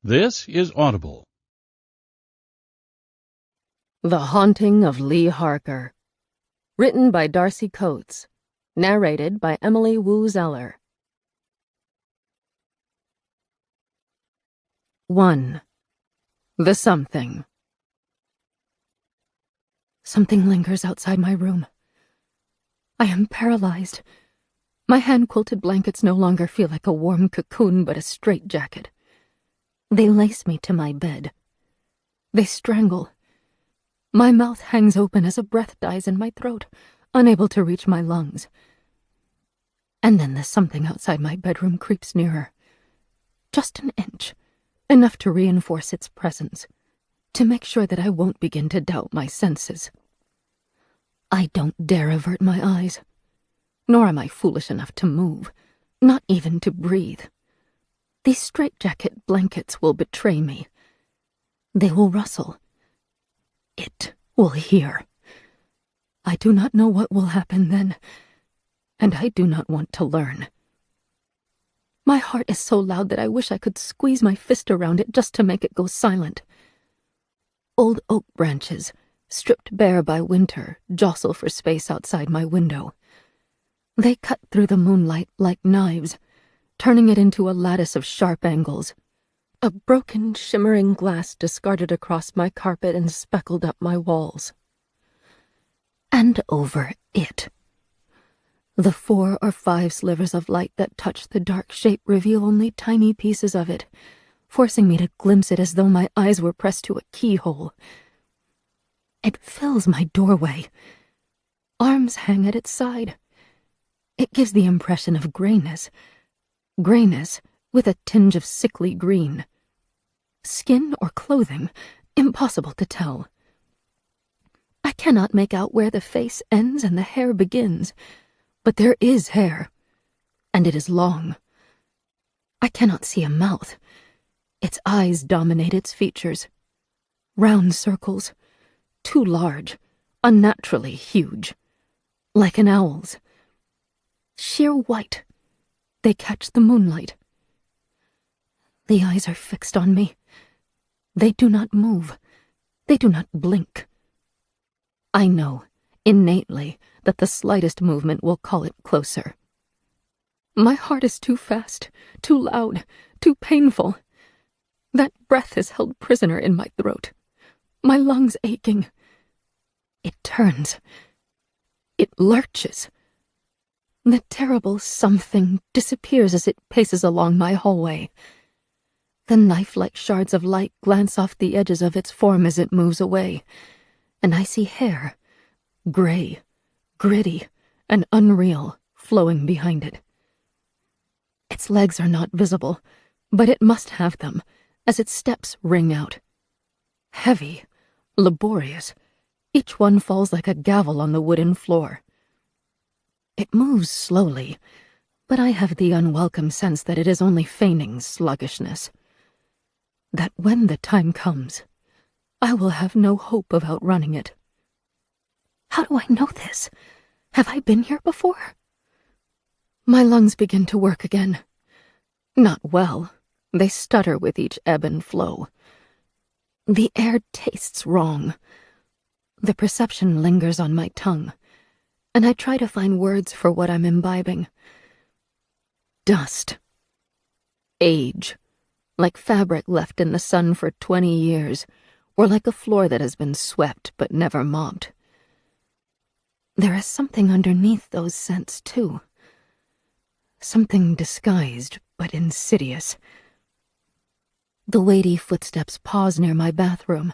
This is Audible. The Haunting of Lee Harker. Written by Darcy Coates. Narrated by Emily Wu Zeller. 1. The Something. Something lingers outside my room. I am paralyzed. My hand-quilted blankets no longer feel like a warm cocoon but a straitjacket. They lace me to my bed. They strangle. My mouth hangs open as a breath dies in my throat, unable to reach my lungs. And then the something outside my bedroom creeps nearer. Just an inch, enough to reinforce its presence, to make sure that I won't begin to doubt my senses. I don't dare avert my eyes, nor am I foolish enough to move, not even to breathe. These straitjacket blankets will betray me. They will rustle. It will hear. I do not know what will happen then, and I do not want to learn. My heart is so loud that I wish I could squeeze my fist around it just to make it go silent. Old oak branches, stripped bare by winter, jostle for space outside my window. They cut through the moonlight like knives, turning it into a lattice of sharp angles. A broken, shimmering glass discarded across my carpet and speckled up my walls. And over it. The 4 or 5 slivers of light that touch the dark shape reveal only tiny pieces of it, forcing me to glimpse it as though my eyes were pressed to a keyhole. It fills my doorway. Arms hang at its side. It gives the impression of grayness with a tinge of sickly green. Skin or clothing, impossible to tell. I cannot make out where the face ends and the hair begins, but there is hair, and it is long. I cannot see a mouth. Its eyes dominate its features. Round circles, too large, unnaturally huge, like an owl's. Sheer white. They catch the moonlight. The eyes are fixed on me. They do not move. They do not blink. I know, innately, that the slightest movement will call it closer. My heart is too fast, too loud, too painful. That breath is held prisoner in my throat. My lungs aching. It turns. It lurches. The terrible something disappears as it paces along my hallway. The knife-like shards of light glance off the edges of its form as it moves away, and I see hair, gray, gritty, and unreal, flowing behind it. Its legs are not visible, but it must have them, as its steps ring out. Heavy, laborious, each one falls like a gavel on the wooden floor. It moves slowly, but I have the unwelcome sense that it is only feigning sluggishness. That when the time comes, I will have no hope of outrunning it. How do I know this? Have I been here before? My lungs begin to work again. Not well. They stutter with each ebb and flow. The air tastes wrong. The perception lingers on my tongue, and I try to find words for what I'm imbibing. Dust. Age. Like fabric left in the sun for 20 years, or like a floor that has been swept but never mopped. There is something underneath those scents, too. Something disguised but insidious. The weighty footsteps pause near my bathroom.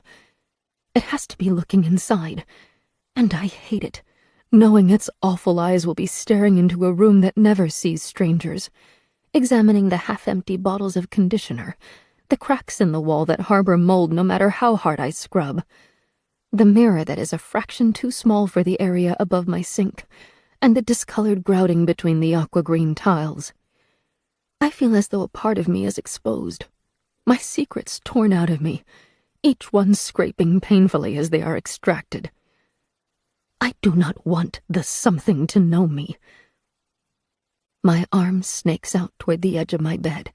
It has to be looking inside, and I hate it, knowing its awful eyes will be staring into a room that never sees strangers, examining the half-empty bottles of conditioner, the cracks in the wall that harbor mold no matter how hard I scrub, the mirror that is a fraction too small for the area above my sink, and the discolored grouting between the aqua-green tiles. I feel as though a part of me is exposed, my secrets torn out of me, each one scraping painfully as they are extracted. I do not want the something to know me. My arm snakes out toward the edge of my bed.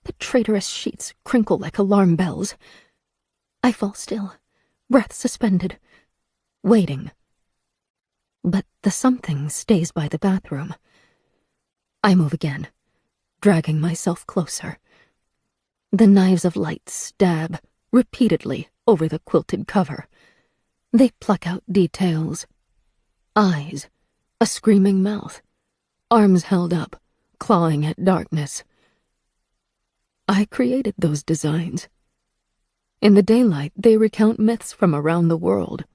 The traitorous sheets crinkle like alarm bells. I fall still, breath suspended, waiting. But the something stays by the bathroom. I move again, dragging myself closer. The knives of light stab repeatedly over the quilted cover. They pluck out details. Eyes, a screaming mouth, arms held up, clawing at darkness. I created those designs. In the daylight, they recount myths from around the world.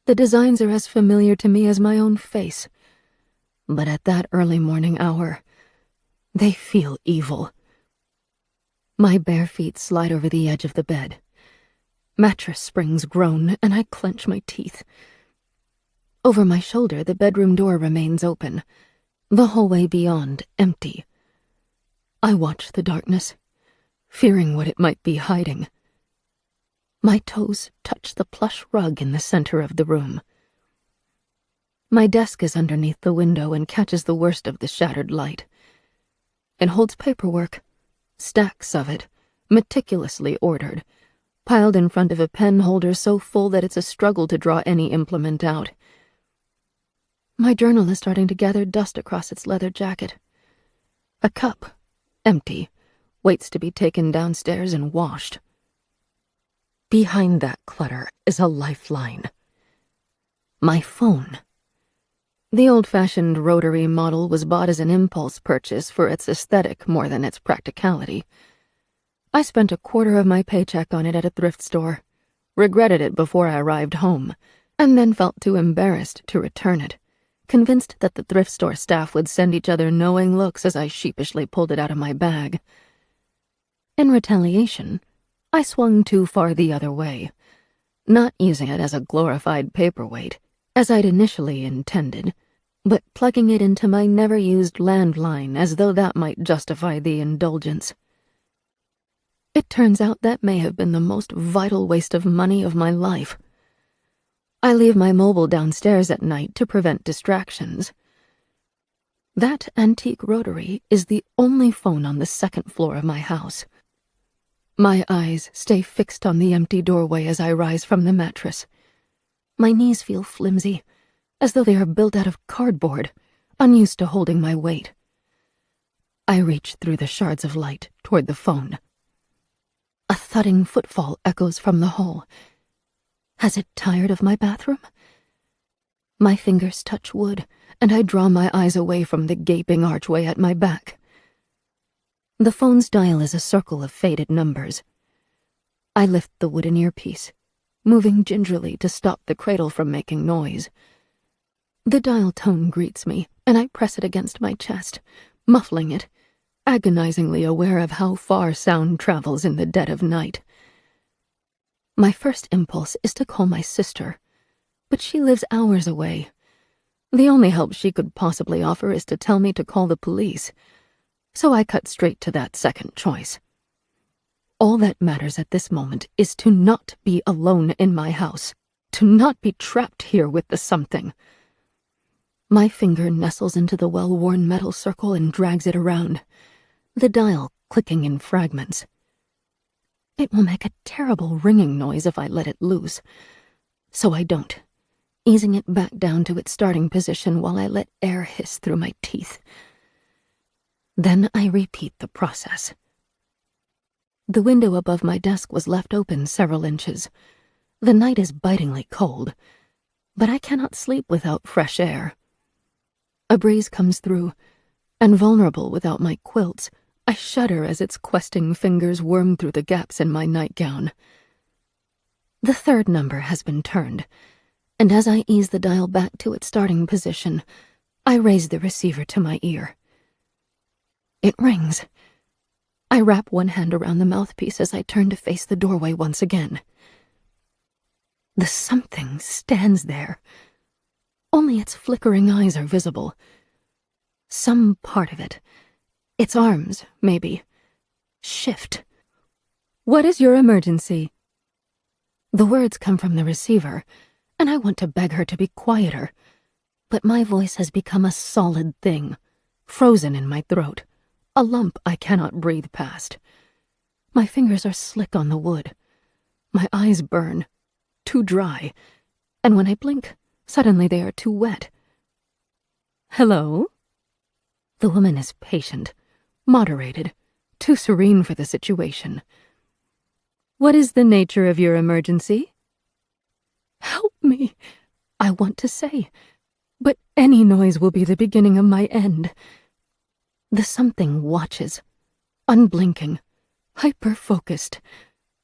The designs are as familiar to me as my own face. But at that early morning hour, they feel evil. My bare feet slide over the edge of the bed. Mattress springs groan, and I clench my teeth. Over my shoulder, the bedroom door remains open. The hallway beyond, empty. I watch the darkness, fearing what it might be hiding. My toes touch the plush rug in the center of the room. My desk is underneath the window and catches the worst of the shattered light. It holds paperwork, stacks of it, meticulously ordered, piled in front of a pen holder so full that it's a struggle to draw any implement out. My journal is starting to gather dust across its leather jacket. A cup, empty, waits to be taken downstairs and washed. Behind that clutter is a lifeline. My phone. The old-fashioned rotary model was bought as an impulse purchase for its aesthetic more than its practicality. I spent a quarter of my paycheck on it at a thrift store, regretted it before I arrived home, and then felt too embarrassed to return it, convinced that the thrift store staff would send each other knowing looks as I sheepishly pulled it out of my bag. In retaliation, I swung too far the other way, not using it as a glorified paperweight, as I'd initially intended, but plugging it into my never-used landline as though that might justify the indulgence. It turns out that may have been the most vital waste of money of my life. I leave my mobile downstairs at night to prevent distractions. That antique rotary is the only phone on the second floor of my house. My eyes stay fixed on the empty doorway as I rise from the mattress. My knees feel flimsy, as though they are built out of cardboard, unused to holding my weight. I reach through the shards of light toward the phone. A thudding footfall echoes from the hall. Has it tired of my bathroom? My fingers touch wood, and I draw my eyes away from the gaping archway at my back. The phone's dial is a circle of faded numbers. I lift the wooden earpiece, moving gingerly to stop the cradle from making noise. The dial tone greets me, and I press it against my chest, muffling it, agonizingly aware of how far sound travels in the dead of night. My first impulse is to call my sister, but she lives hours away. The only help she could possibly offer is to tell me to call the police, so I cut straight to that second choice. All that matters at this moment is to not be alone in my house, to not be trapped here with the something. My finger nestles into the well-worn metal circle and drags it around, the dial clicking in fragments. It will make a terrible ringing noise if I let it loose, so I don't, easing it back down to its starting position while I let air hiss through my teeth. Then I repeat the process. The window above my desk was left open several inches. The night is bitingly cold, but I cannot sleep without fresh air. A breeze comes through, and vulnerable without my quilts, I shudder as its questing fingers worm through the gaps in my nightgown. The third number has been turned, and as I ease the dial back to its starting position, I raise the receiver to my ear. It rings. I wrap one hand around the mouthpiece as I turn to face the doorway once again. The something stands there. Only its flickering eyes are visible. Some part of it, its arms, maybe, shift. "What is your emergency?" The words come from the receiver, and I want to beg her to be quieter, but my voice has become a solid thing, frozen in my throat, a lump I cannot breathe past. My fingers are slick on the wood. My eyes burn, too dry, and when I blink, suddenly they are too wet. Hello? The woman is patient, moderated, too serene for the situation. What is the nature of your emergency? Help me, I want to say, but any noise will be the beginning of my end. The something watches, unblinking, hyper-focused,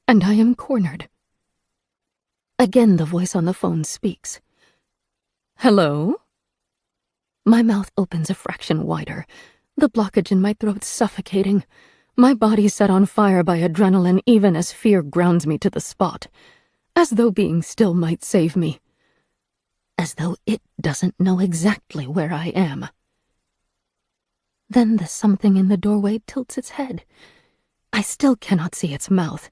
and I am cornered. Again the voice on the phone speaks. Hello? My mouth opens a fraction wider, the blockage in my throat suffocating, my body set on fire by adrenaline even as fear grounds me to the spot, as though being still might save me, as though it doesn't know exactly where I am. Then the something in the doorway tilts its head. I still cannot see its mouth,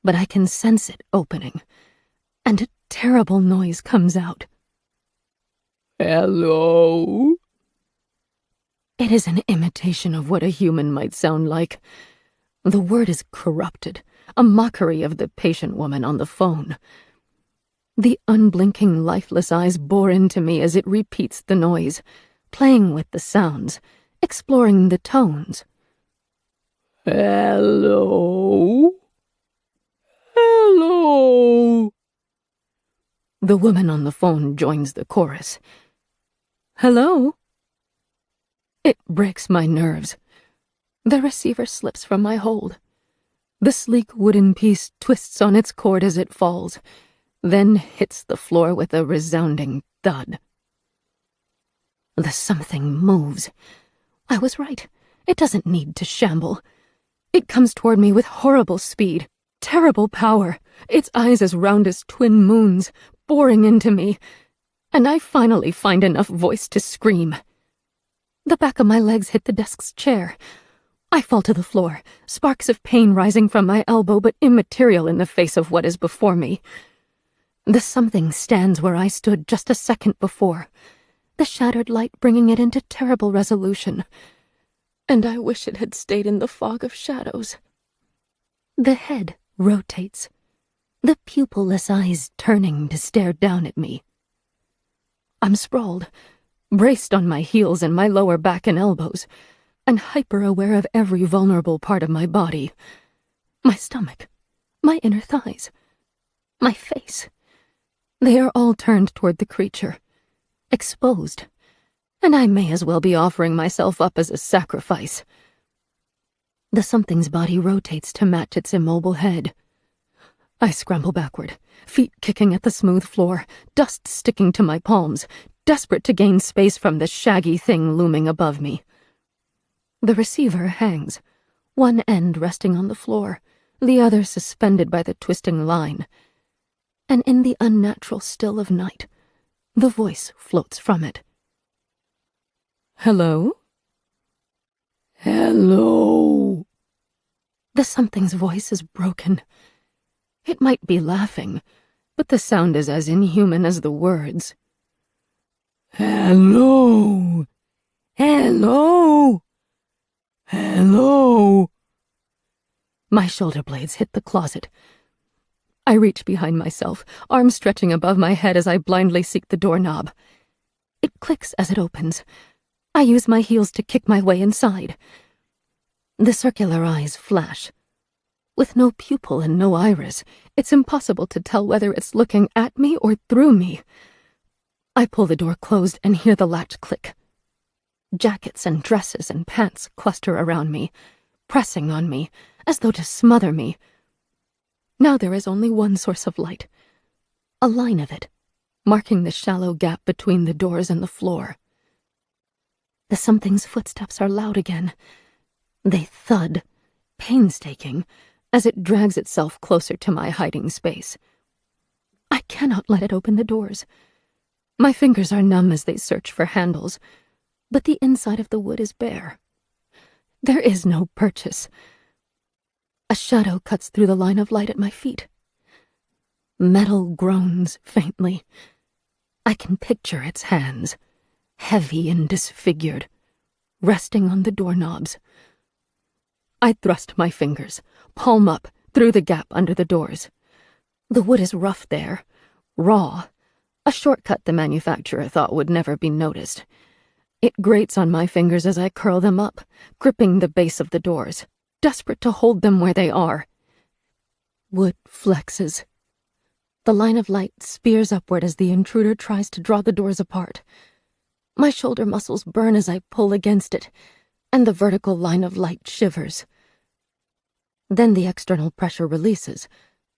but I can sense it opening, and a terrible noise comes out. Hello? It is an imitation of what a human might sound like. The word is corrupted, a mockery of the patient woman on the phone. The unblinking, lifeless eyes bore into me as it repeats the noise, playing with the sounds, exploring the tones. Hello? Hello? The woman on the phone joins the chorus. Hello? It breaks my nerves. The receiver slips from my hold. The sleek wooden piece twists on its cord as it falls, then hits the floor with a resounding thud. The something moves. I was right. It doesn't need to shamble. It comes toward me with horrible speed, terrible power, its eyes as round as twin moons, boring into me, and I finally find enough voice to scream. The back of my legs hit the desk's chair. I fall to the floor, sparks of pain rising from my elbow but immaterial in the face of what is before me. The something stands where I stood just a second before, the shattered light bringing it into terrible resolution, and I wish it had stayed in the fog of shadows. The head rotates, the pupilless eyes turning to stare down at me. I'm sprawled, braced on my heels and my lower back and elbows, and hyper-aware of every vulnerable part of my body. My stomach, my inner thighs, my face. They are all turned toward the creature, exposed, and I may as well be offering myself up as a sacrifice. The something's body rotates to match its immobile head. I scramble backward, feet kicking at the smooth floor, dust sticking to my palms, desperate to gain space from the shaggy thing looming above me. The receiver hangs, one end resting on the floor, the other suspended by the twisting line. And in the unnatural still of night, the voice floats from it. Hello? Hello? The something's voice is broken. It might be laughing, but the sound is as inhuman as the words. Hello? Hello? Hello? My shoulder blades hit the closet. I reach behind myself, arms stretching above my head as I blindly seek the doorknob. It clicks as it opens. I use my heels to kick my way inside. The circular eyes flash. With no pupil and no iris, it's impossible to tell whether it's looking at me or through me. I pull the door closed and hear the latch click. Jackets and dresses and pants cluster around me, pressing on me, as though to smother me. Now there is only one source of light, a line of it, marking the shallow gap between the doors and the floor. The something's footsteps are loud again. They thud, painstaking, as it drags itself closer to my hiding space. I cannot let it open the doors. My fingers are numb as they search for handles, but the inside of the wood is bare. There is no purchase. A shadow cuts through the line of light at my feet. Metal groans faintly. I can picture its hands, heavy and disfigured, resting on the doorknobs, I thrust my fingers, palm up, through the gap under the doors. The wood is rough there, raw, a shortcut the manufacturer thought would never be noticed. It grates on my fingers as I curl them up, gripping the base of the doors, desperate to hold them where they are. Wood flexes. The line of light spears upward as the intruder tries to draw the doors apart. My shoulder muscles burn as I pull against it, and the vertical line of light shivers. Then the external pressure releases,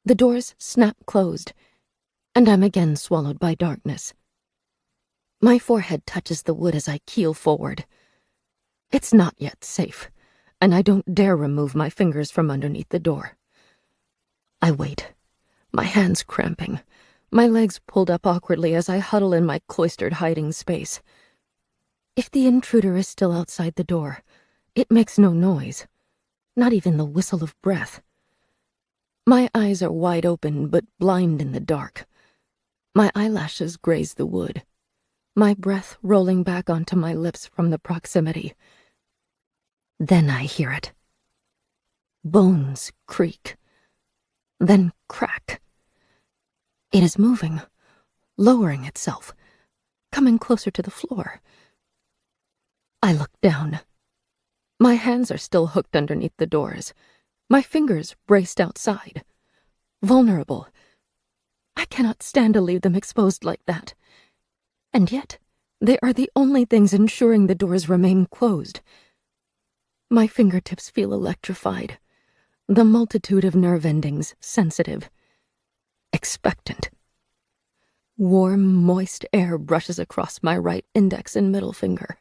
the doors snap closed, and I'm again swallowed by darkness. My forehead touches the wood as I keel forward. It's not yet safe, and I don't dare remove my fingers from underneath the door. I wait, my hands cramping, my legs pulled up awkwardly as I huddle in my cloistered hiding space. If the intruder is still outside the door, it makes no noise, not even the whistle of breath. My eyes are wide open but blind in the dark. My eyelashes graze the wood, my breath rolling back onto my lips from the proximity. Then I hear it. Bones creak, then crack. It is moving, lowering itself, coming closer to the floor. I look down. My hands are still hooked underneath the doors, my fingers braced outside. Vulnerable. I cannot stand to leave them exposed like that. And yet, they are the only things ensuring the doors remain closed. My fingertips feel electrified, the multitude of nerve endings sensitive, expectant. Warm, moist air brushes across my right index and middle finger.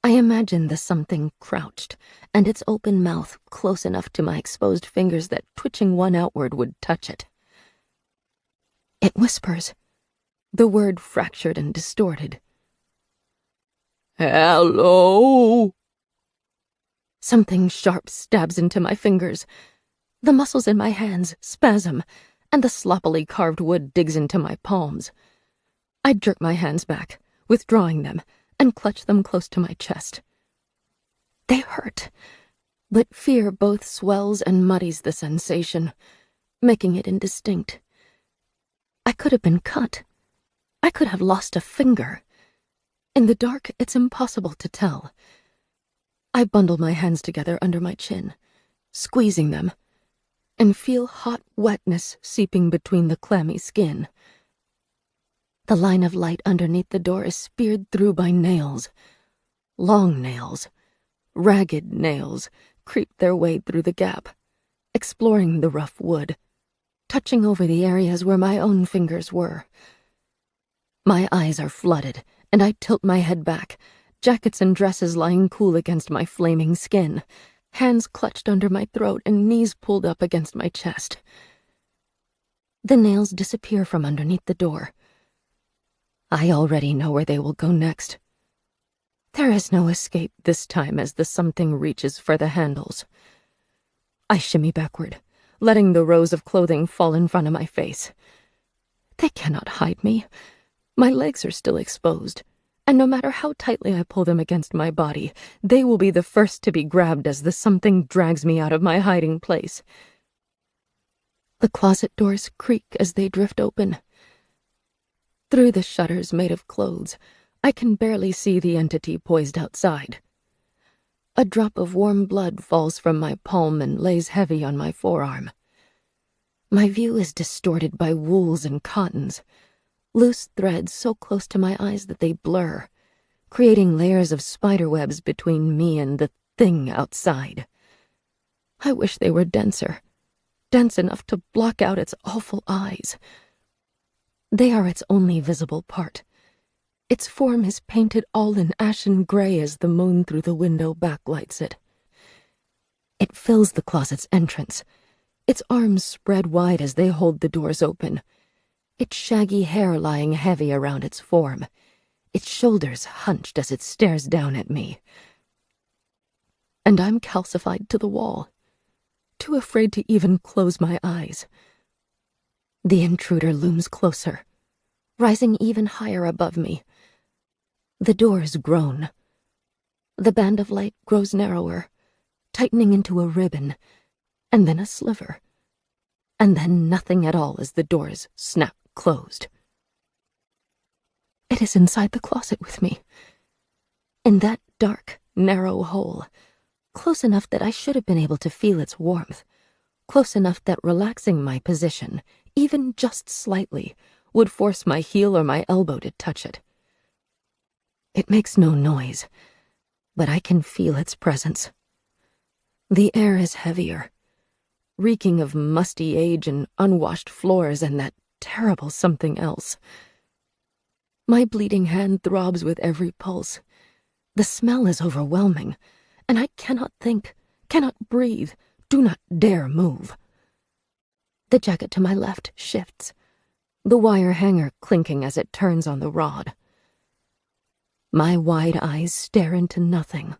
I imagine the something crouched, and its open mouth close enough to my exposed fingers that twitching one outward would touch it. It whispers, the word fractured and distorted. "Hello?" Something sharp stabs into my fingers. The muscles in my hands spasm, and the sloppily carved wood digs into my palms. I jerk my hands back, withdrawing them, and clutch them close to my chest. They hurt, but fear both swells and muddies the sensation, making it indistinct. I could have been cut. I could have lost a finger. In the dark, it's impossible to tell. I bundle my hands together under my chin, squeezing them, and feel hot wetness seeping between the clammy skin. The line of light underneath the door is speared through by nails. Long nails, ragged nails, creep their way through the gap, exploring the rough wood, touching over the areas where my own fingers were. My eyes are flooded, and I tilt my head back, jackets and dresses lying cool against my flaming skin, hands clutched under my throat and knees pulled up against my chest. The nails disappear from underneath the door. I already know where they will go next. There is no escape this time as the something reaches for the handles. I shimmy backward, letting the rows of clothing fall in front of my face. They cannot hide me. My legs are still exposed, and no matter how tightly I pull them against my body, they will be the first to be grabbed as the something drags me out of my hiding place. The closet doors creak as they drift open. Through the shutters made of clothes, I can barely see the entity poised outside. A drop of warm blood falls from my palm and lays heavy on my forearm. My view is distorted by wools and cottons, loose threads so close to my eyes that they blur, creating layers of spiderwebs between me and the thing outside. I wish they were denser, dense enough to block out its awful eyes. They are its only visible part. Its form is painted all in ashen gray as the moon through the window backlights it. It fills the closet's entrance, its arms spread wide as they hold the doors open, its shaggy hair lying heavy around its form, its shoulders hunched as it stares down at me. And I'm calcified to the wall, too afraid to even close my eyes. The intruder looms closer, rising even higher above me. The doors groan. The band of light grows narrower, tightening into a ribbon, and then a sliver, and then nothing at all as the doors snap closed. It is inside the closet with me, in that dark, narrow hole, close enough that I should have been able to feel its warmth, close enough that relaxing my position, even just slightly, would force my heel or my elbow to touch it. It makes no noise, but I can feel its presence. The air is heavier, reeking of musty age and unwashed floors and that terrible something else. My bleeding hand throbs with every pulse. The smell is overwhelming, and I cannot think, cannot breathe, do not dare move. The jacket to my left shifts, the wire hanger clinking as it turns on the rod. My wide eyes stare into nothing.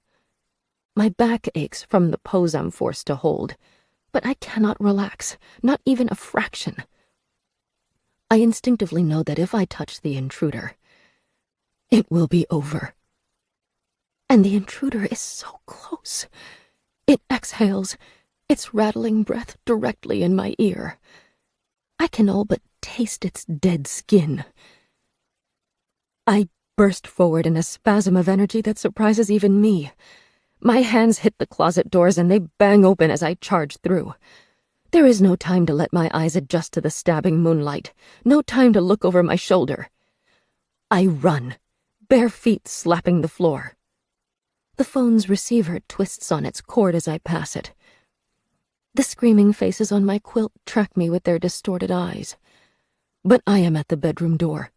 My back aches from the pose I'm forced to hold, but I cannot relax, not even a fraction. I instinctively know that if I touch the intruder, it will be over. And the intruder is so close. It exhales, its rattling breath directly in my ear. I can all but taste its dead skin. I burst forward in a spasm of energy that surprises even me. My hands hit the closet doors and they bang open as I charge through. There is no time to let my eyes adjust to the stabbing moonlight, no time to look over my shoulder. I run, bare feet slapping the floor. The phone's receiver twists on its cord as I pass it. The screaming faces on my quilt track me with their distorted eyes. But I am at the bedroom door,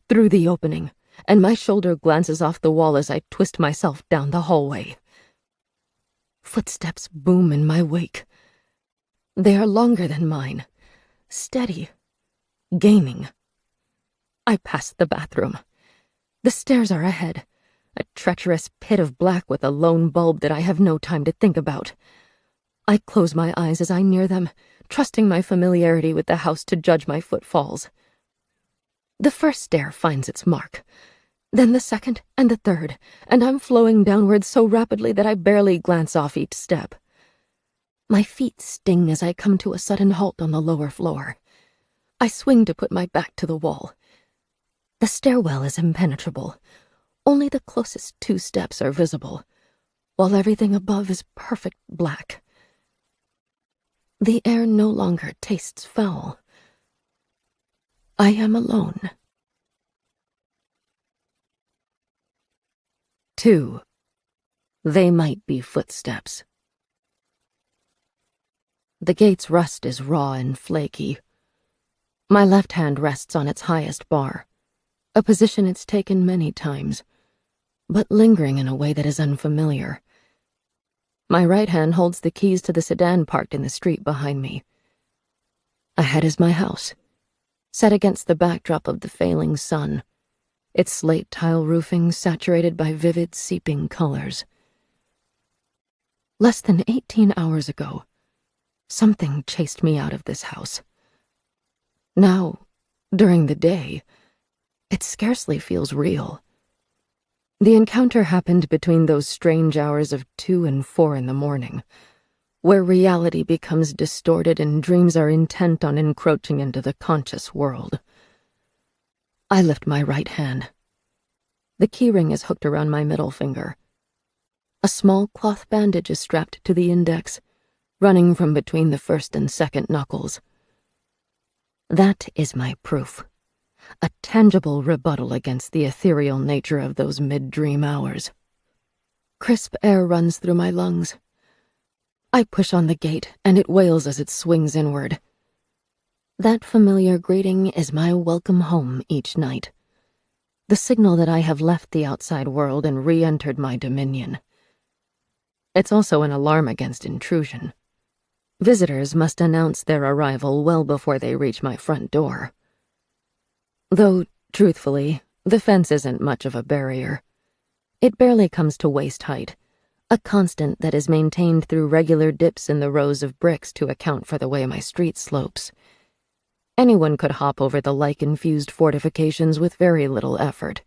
through the opening, and my shoulder glances off the wall as I twist myself down the hallway. Footsteps boom in my wake. They are longer than mine, steady, gaining. I pass the bathroom. The stairs are ahead, a treacherous pit of black with a lone bulb that I have no time to think about. I close my eyes as I near them, trusting my familiarity with the house to judge my footfalls. The first stair finds its mark, then the second and the third, and I'm flowing downward so rapidly that I barely glance off each step. My feet sting as I come to a sudden halt on the lower floor. I swing to put my back to the wall. The stairwell is impenetrable. Only the closest 2 steps are visible, while everything above is perfect black. The air no longer tastes foul. I am alone. 2. They might be footsteps. The gate's rust is raw and flaky. My left hand rests on its highest bar, a position it's taken many times, but lingering in a way that is unfamiliar. My right hand holds the keys to the sedan parked in the street behind me. Ahead is my house, set against the backdrop of the failing sun, its slate tile roofing saturated by vivid seeping colors. Less than 18 hours ago, something chased me out of this house. Now, during the day, it scarcely feels real. The encounter happened between those strange hours of 2 and 4 in the morning, where reality becomes distorted and dreams are intent on encroaching into the conscious world. I lift my right hand. The keyring is hooked around my middle finger. A small cloth bandage is strapped to the index, running from between the first and second knuckles. That is my proof. A tangible rebuttal against the ethereal nature of those mid-dream hours. Crisp air runs through my lungs. I push on the gate, and it wails as it swings inward. That familiar greeting is my welcome home each night. The signal that I have left the outside world and re-entered my dominion. It's also an alarm against intrusion. Visitors must announce their arrival well before they reach my front door. Though, truthfully, the fence isn't much of a barrier. It barely comes to waist height, a constant that is maintained through regular dips in the rows of bricks to account for the way my street slopes. Anyone could hop over the lichen-fused fortifications with very little effort.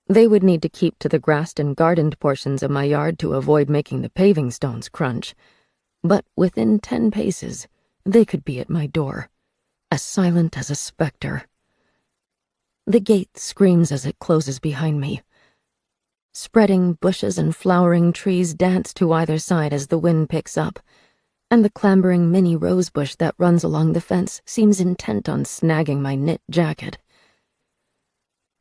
They would need to keep to the grassed and gardened portions of my yard to avoid making the paving stones crunch, but within 10 paces, they could be at my door, as silent as a specter. The gate screams as it closes behind me. Spreading bushes and flowering trees dance to either side as the wind picks up, and the clambering mini rosebush that runs along the fence seems intent on snagging my knit jacket.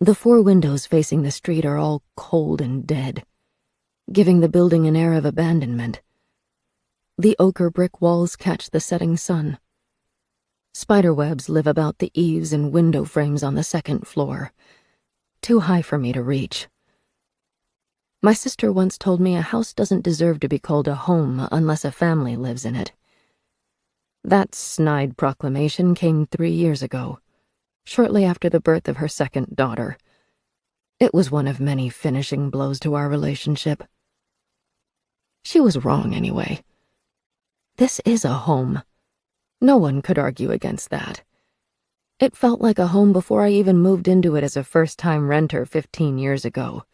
The 4 windows facing the street are all cold and dead, giving the building an air of abandonment. The ochre brick walls catch the setting sun. Spiderwebs live about the eaves and window frames on the 2nd floor, too high for me to reach. My sister once told me a house doesn't deserve to be called a home unless a family lives in it. That snide proclamation came 3 years ago, shortly after the birth of her 2nd daughter. It was one of many finishing blows to our relationship. She was wrong anyway. This is a home. No one could argue against that. It felt like a home before I even moved into it as a first-time renter 15 years ago.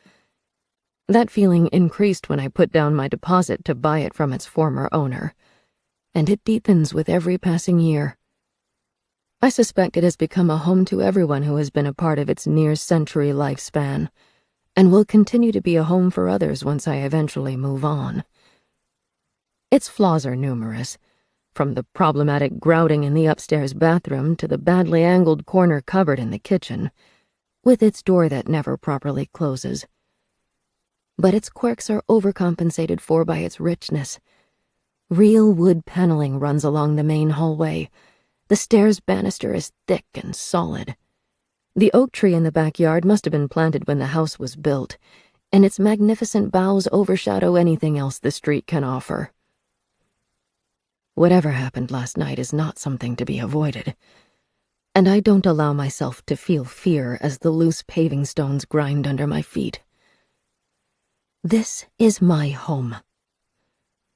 That feeling increased when I put down my deposit to buy it from its former owner, and it deepens with every passing year. I suspect it has become a home to everyone who has been a part of its near-century lifespan, and will continue to be a home for others once I eventually move on. Its flaws are numerous, from the problematic grouting in the upstairs bathroom to the badly angled corner cupboard in the kitchen, with its door that never properly closes. But its quirks are overcompensated for by its richness. Real wood paneling runs along the main hallway. The stairs banister is thick and solid. The oak tree in the backyard must have been planted when the house was built, and its magnificent boughs overshadow anything else the street can offer. Whatever happened last night is not something to be avoided, and I don't allow myself to feel fear as the loose paving stones grind under my feet. This is my home.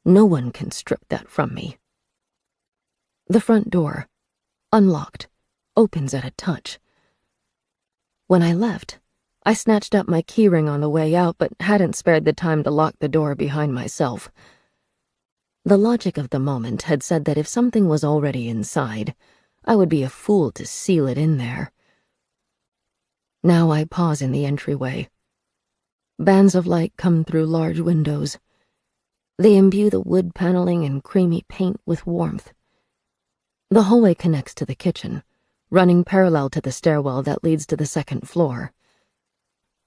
No one can strip that from me. The front door, unlocked, opens at a touch. When I left, I snatched up my keyring on the way out, but hadn't spared the time to lock the door behind myself. The logic of the moment had said that if something was already inside, I would be a fool to seal it in there. Now I pause in the entryway. Bands of light come through large windows. They imbue the wood paneling and creamy paint with warmth. The hallway connects to the kitchen, running parallel to the stairwell that leads to the 2nd floor.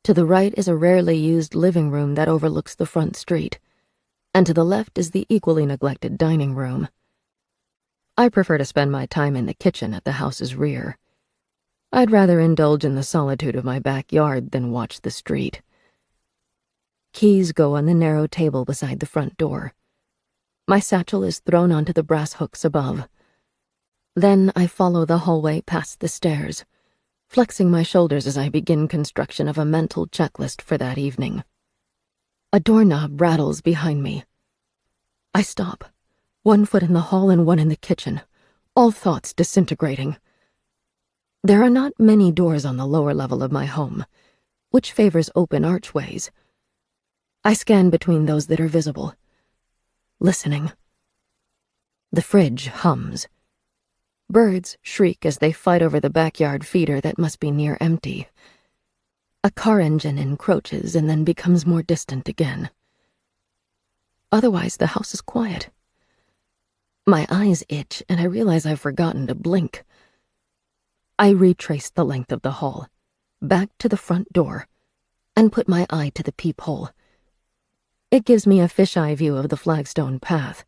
To the right is a rarely used living room that overlooks the front street, and to the left is the equally neglected dining room. I prefer to spend my time in the kitchen at the house's rear. I'd rather indulge in the solitude of my backyard than watch the street. Keys go on the narrow table beside the front door. My satchel is thrown onto the brass hooks above. Then I follow the hallway past the stairs, flexing my shoulders as I begin construction of a mental checklist for that evening. A doorknob rattles behind me. I stop, 1 foot in the hall and 1 in the kitchen, all thoughts disintegrating. There are not many doors on the lower level of my home, which favors open archways. I scan between those that are visible, listening. The fridge hums. Birds shriek as they fight over the backyard feeder that must be near empty. A car engine encroaches and then becomes more distant again. Otherwise, the house is quiet. My eyes itch and I realize I've forgotten to blink. I retrace the length of the hall, back to the front door, and put my eye to the peephole. It gives me a fisheye view of the flagstone path,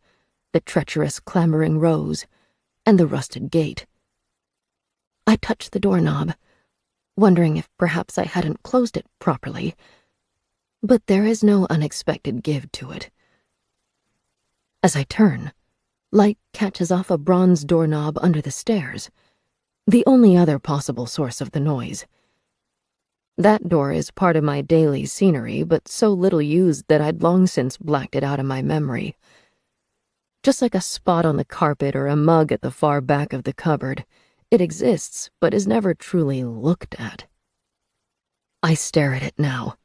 the treacherous clambering rows, and the rusted gate. I touch the doorknob, wondering if perhaps I hadn't closed it properly, but there is no unexpected give to it. As I turn, light catches off a bronze doorknob under the stairs, the only other possible source of the noise. That door is part of my daily scenery, but so little used that I'd long since blacked it out of my memory. Just like a spot on the carpet or a mug at the far back of the cupboard, it exists, but is never truly looked at. I stare at it now,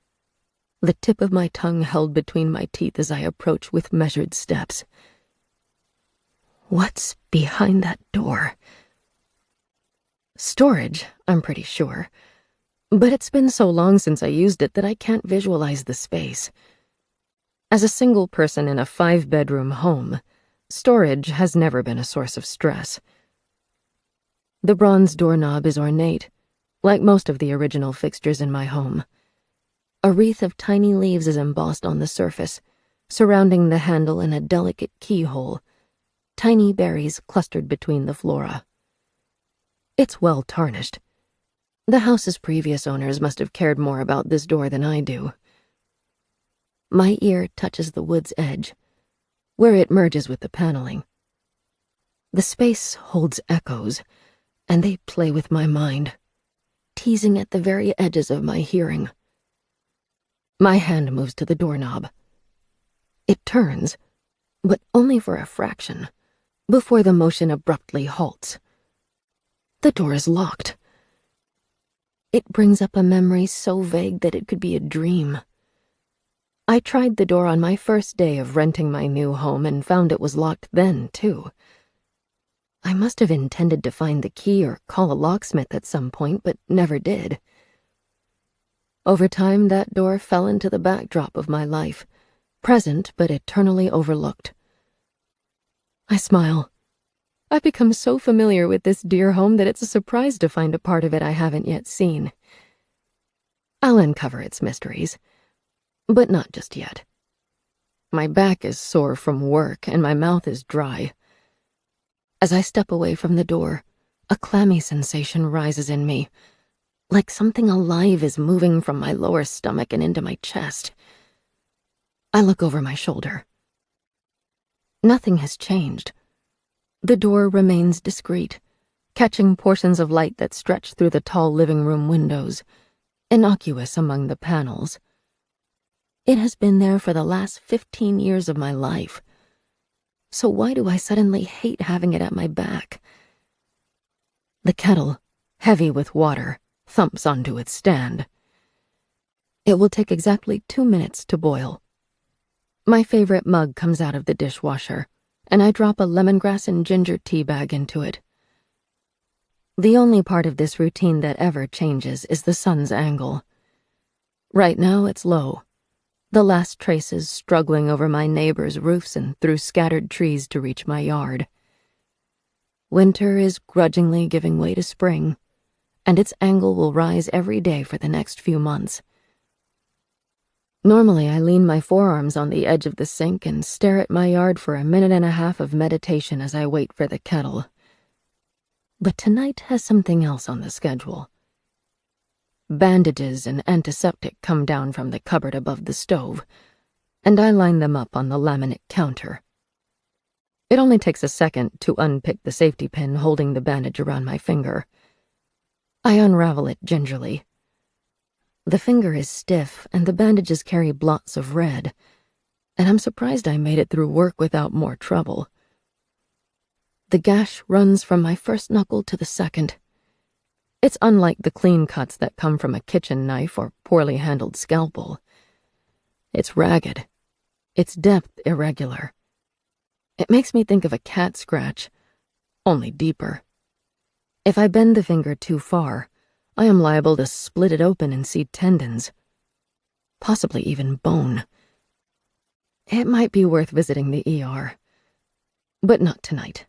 the tip of my tongue held between my teeth as I approach with measured steps. What's behind that door? Storage, I'm pretty sure. But it's been so long since I used it that I can't visualize the space. As a single person in a 5-bedroom home, storage has never been a source of stress. The bronze doorknob is ornate, like most of the original fixtures in my home. A wreath of tiny leaves is embossed on the surface, surrounding the handle in a delicate keyhole, tiny berries clustered between the flora. It's well tarnished. The house's previous owners must have cared more about this door than I do. My ear touches the wood's edge, where it merges with the paneling. The space holds echoes, and they play with my mind, teasing at the very edges of my hearing. My hand moves to the doorknob. It turns, but only for a fraction, before the motion abruptly halts. The door is locked. It brings up a memory so vague that it could be a dream. I tried the door on my first day of renting my new home and found it was locked then, too. I must have intended to find the key or call a locksmith at some point, but never did. Over time, that door fell into the backdrop of my life, present but eternally overlooked. I smile. I've become so familiar with this dear home that it's a surprise to find a part of it I haven't yet seen. I'll uncover its mysteries, but not just yet. My back is sore from work and my mouth is dry. As I step away from the door, a clammy sensation rises in me, like something alive is moving from my lower stomach and into my chest. I look over my shoulder. Nothing has changed. The door remains discreet, catching portions of light that stretch through the tall living room windows, innocuous among the panels. It has been there for the last 15 years of my life. So why do I suddenly hate having it at my back? The kettle, heavy with water, thumps onto its stand. It will take exactly 2 minutes to boil. My favorite mug comes out of the dishwasher, and I drop a lemongrass and ginger tea bag into it. The only part of this routine that ever changes is the sun's angle. Right now it's low, the last traces struggling over my neighbors' roofs and through scattered trees to reach my yard. Winter is grudgingly giving way to spring, and its angle will rise every day for the next few months. Normally, I lean my forearms on the edge of the sink and stare at my yard for a minute and a half of meditation as I wait for the kettle. But tonight has something else on the schedule. Bandages and antiseptic come down from the cupboard above the stove, and I line them up on the laminate counter. It only takes a second to unpick the safety pin holding the bandage around my finger. I unravel it gingerly. The finger is stiff, and the bandages carry blots of red, and I'm surprised I made it through work without more trouble. The gash runs from my first knuckle to the second. It's unlike the clean cuts that come from a kitchen knife or poorly handled scalpel. It's ragged, its depth irregular. It makes me think of a cat scratch, only deeper. If I bend the finger too far, I am liable to split it open and see tendons, possibly even bone. It might be worth visiting the ER, but not tonight.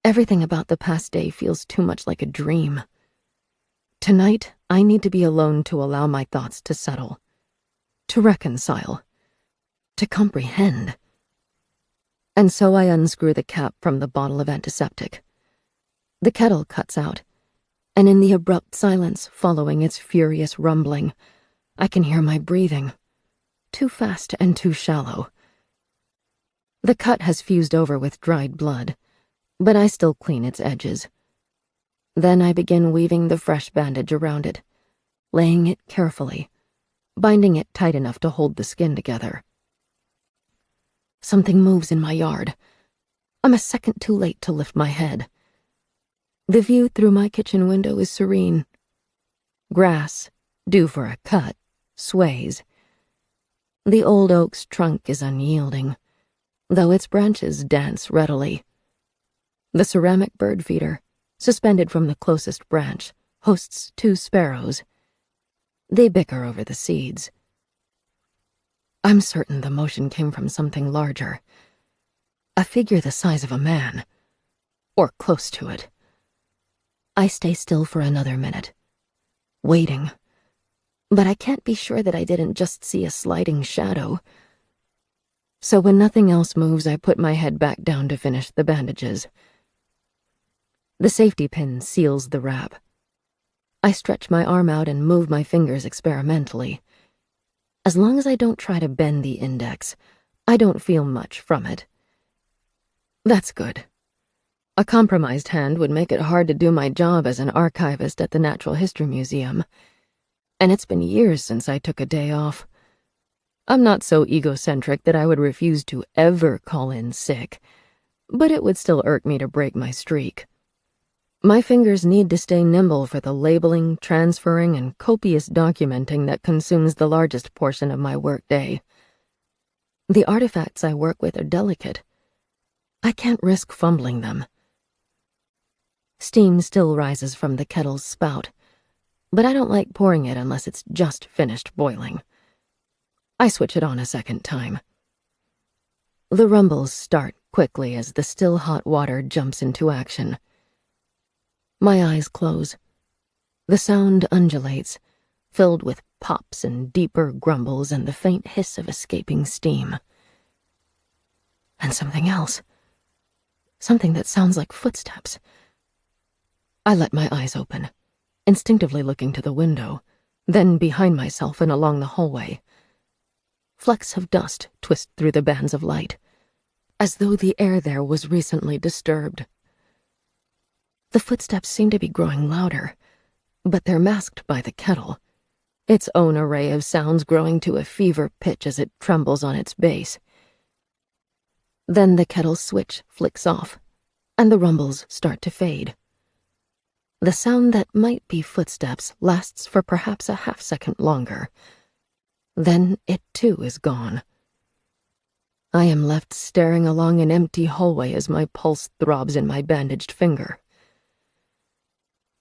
Everything about the past day feels too much like a dream. Tonight, I need to be alone to allow my thoughts to settle, to reconcile, to comprehend. And so I unscrew the cap from the bottle of antiseptic. The kettle cuts out, and in the abrupt silence following its furious rumbling, I can hear my breathing, too fast and too shallow. The cut has fused over with dried blood, but I still clean its edges. Then I begin weaving the fresh bandage around it, laying it carefully, binding it tight enough to hold the skin together. Something moves in my yard. I'm a second too late to lift my head. The view through my kitchen window is serene. Grass, due for a cut, sways. The old oak's trunk is unyielding, though its branches dance readily. The ceramic bird feeder, suspended from the closest branch, hosts 2 sparrows. They bicker over the seeds. I'm certain the motion came from something larger. A figure the size of a man. Or close to it. I stay still for another minute, waiting. But I can't be sure that I didn't just see a sliding shadow. So when nothing else moves, I put my head back down to finish the bandages. The safety pin seals the wrap. I stretch my arm out and move my fingers experimentally. As long as I don't try to bend the index, I don't feel much from it. That's good. A compromised hand would make it hard to do my job as an archivist at the Natural History Museum. And it's been years since I took a day off. I'm not so egocentric that I would refuse to ever call in sick, but it would still irk me to break my streak. My fingers need to stay nimble for the labeling, transferring, and copious documenting that consumes the largest portion of my workday. The artifacts I work with are delicate. I can't risk fumbling them. Steam still rises from the kettle's spout, but I don't like pouring it unless it's just finished boiling. I switch it on a second time. The rumbles start quickly as the still hot water jumps into action. My eyes close. The sound undulates, filled with pops and deeper grumbles and the faint hiss of escaping steam. And something else. Something that sounds like footsteps. I let my eyes open, instinctively looking to the window, then behind myself and along the hallway. Flecks of dust twist through the bands of light, as though the air there was recently disturbed. The footsteps seem to be growing louder, but they're masked by the kettle, its own array of sounds growing to a fever pitch as it trembles on its base. Then the kettle's switch flicks off, and the rumbles start to fade. The sound that might be footsteps lasts for perhaps a half-second longer. Then it too is gone. I am left staring along an empty hallway as my pulse throbs in my bandaged finger.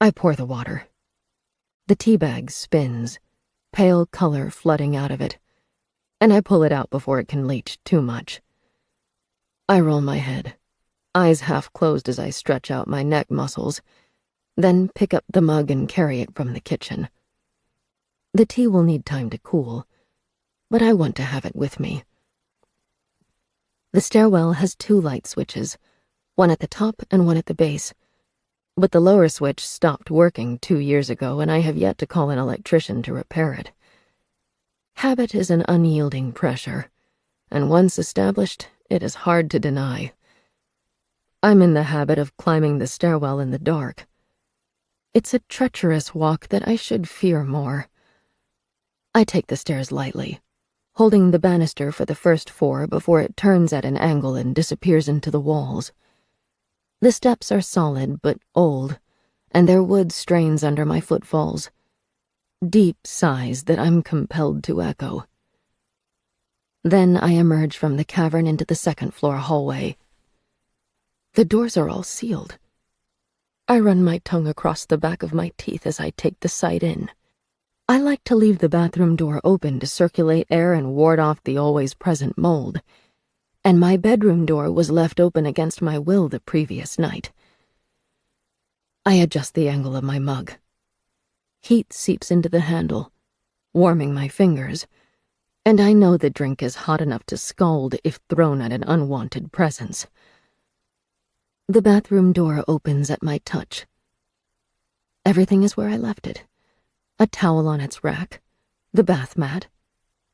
I pour the water. The tea bag spins, pale color flooding out of it, and I pull it out before it can leach too much. I roll my head, eyes half closed as I stretch out my neck muscles, then pick up the mug and carry it from the kitchen. The tea will need time to cool, but I want to have it with me. The stairwell has 2 light switches, one at the top and one at the base, but the lower switch stopped working 2 years ago and I have yet to call an electrician to repair it. Habit is an unyielding pressure, and once established, it is hard to deny. I'm in the habit of climbing the stairwell in the dark. It's a treacherous walk that I should fear more. I take the stairs lightly, holding the banister for the first 4 before it turns at an angle and disappears into the walls. The steps are solid but old, and their wood strains under my footfalls. Deep sighs that I'm compelled to echo. Then I emerge from the cavern into the 2nd-floor hallway. The doors are all sealed. I run my tongue across the back of my teeth as I take the sight in. I like to leave the bathroom door open to circulate air and ward off the always-present mold, and my bedroom door was left open against my will the previous night. I adjust the angle of my mug. Heat seeps into the handle, warming my fingers, and I know the drink is hot enough to scald if thrown at an unwanted presence. The bathroom door opens at my touch. Everything is where I left it. A towel on its rack, the bath mat,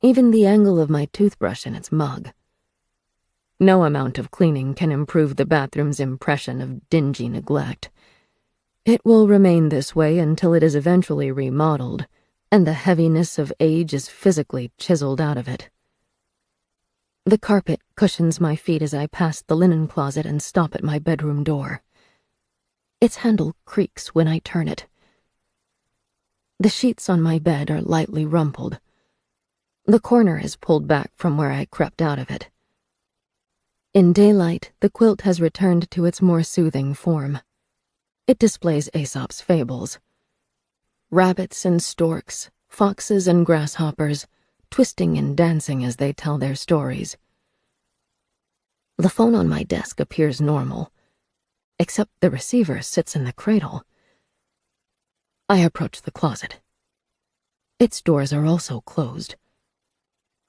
even the angle of my toothbrush in its mug. No amount of cleaning can improve the bathroom's impression of dingy neglect. It will remain this way until it is eventually remodeled, and the heaviness of age is physically chiseled out of it. The carpet cushions my feet as I pass the linen closet and stop at my bedroom door. Its handle creaks when I turn it. The sheets on my bed are lightly rumpled. The corner is pulled back from where I crept out of it. In daylight, the quilt has returned to its more soothing form. It displays Aesop's fables. Rabbits and storks, foxes and grasshoppers, twisting and dancing as they tell their stories. The phone on my desk appears normal, except the receiver sits in the cradle. I approach the closet. Its doors are also closed.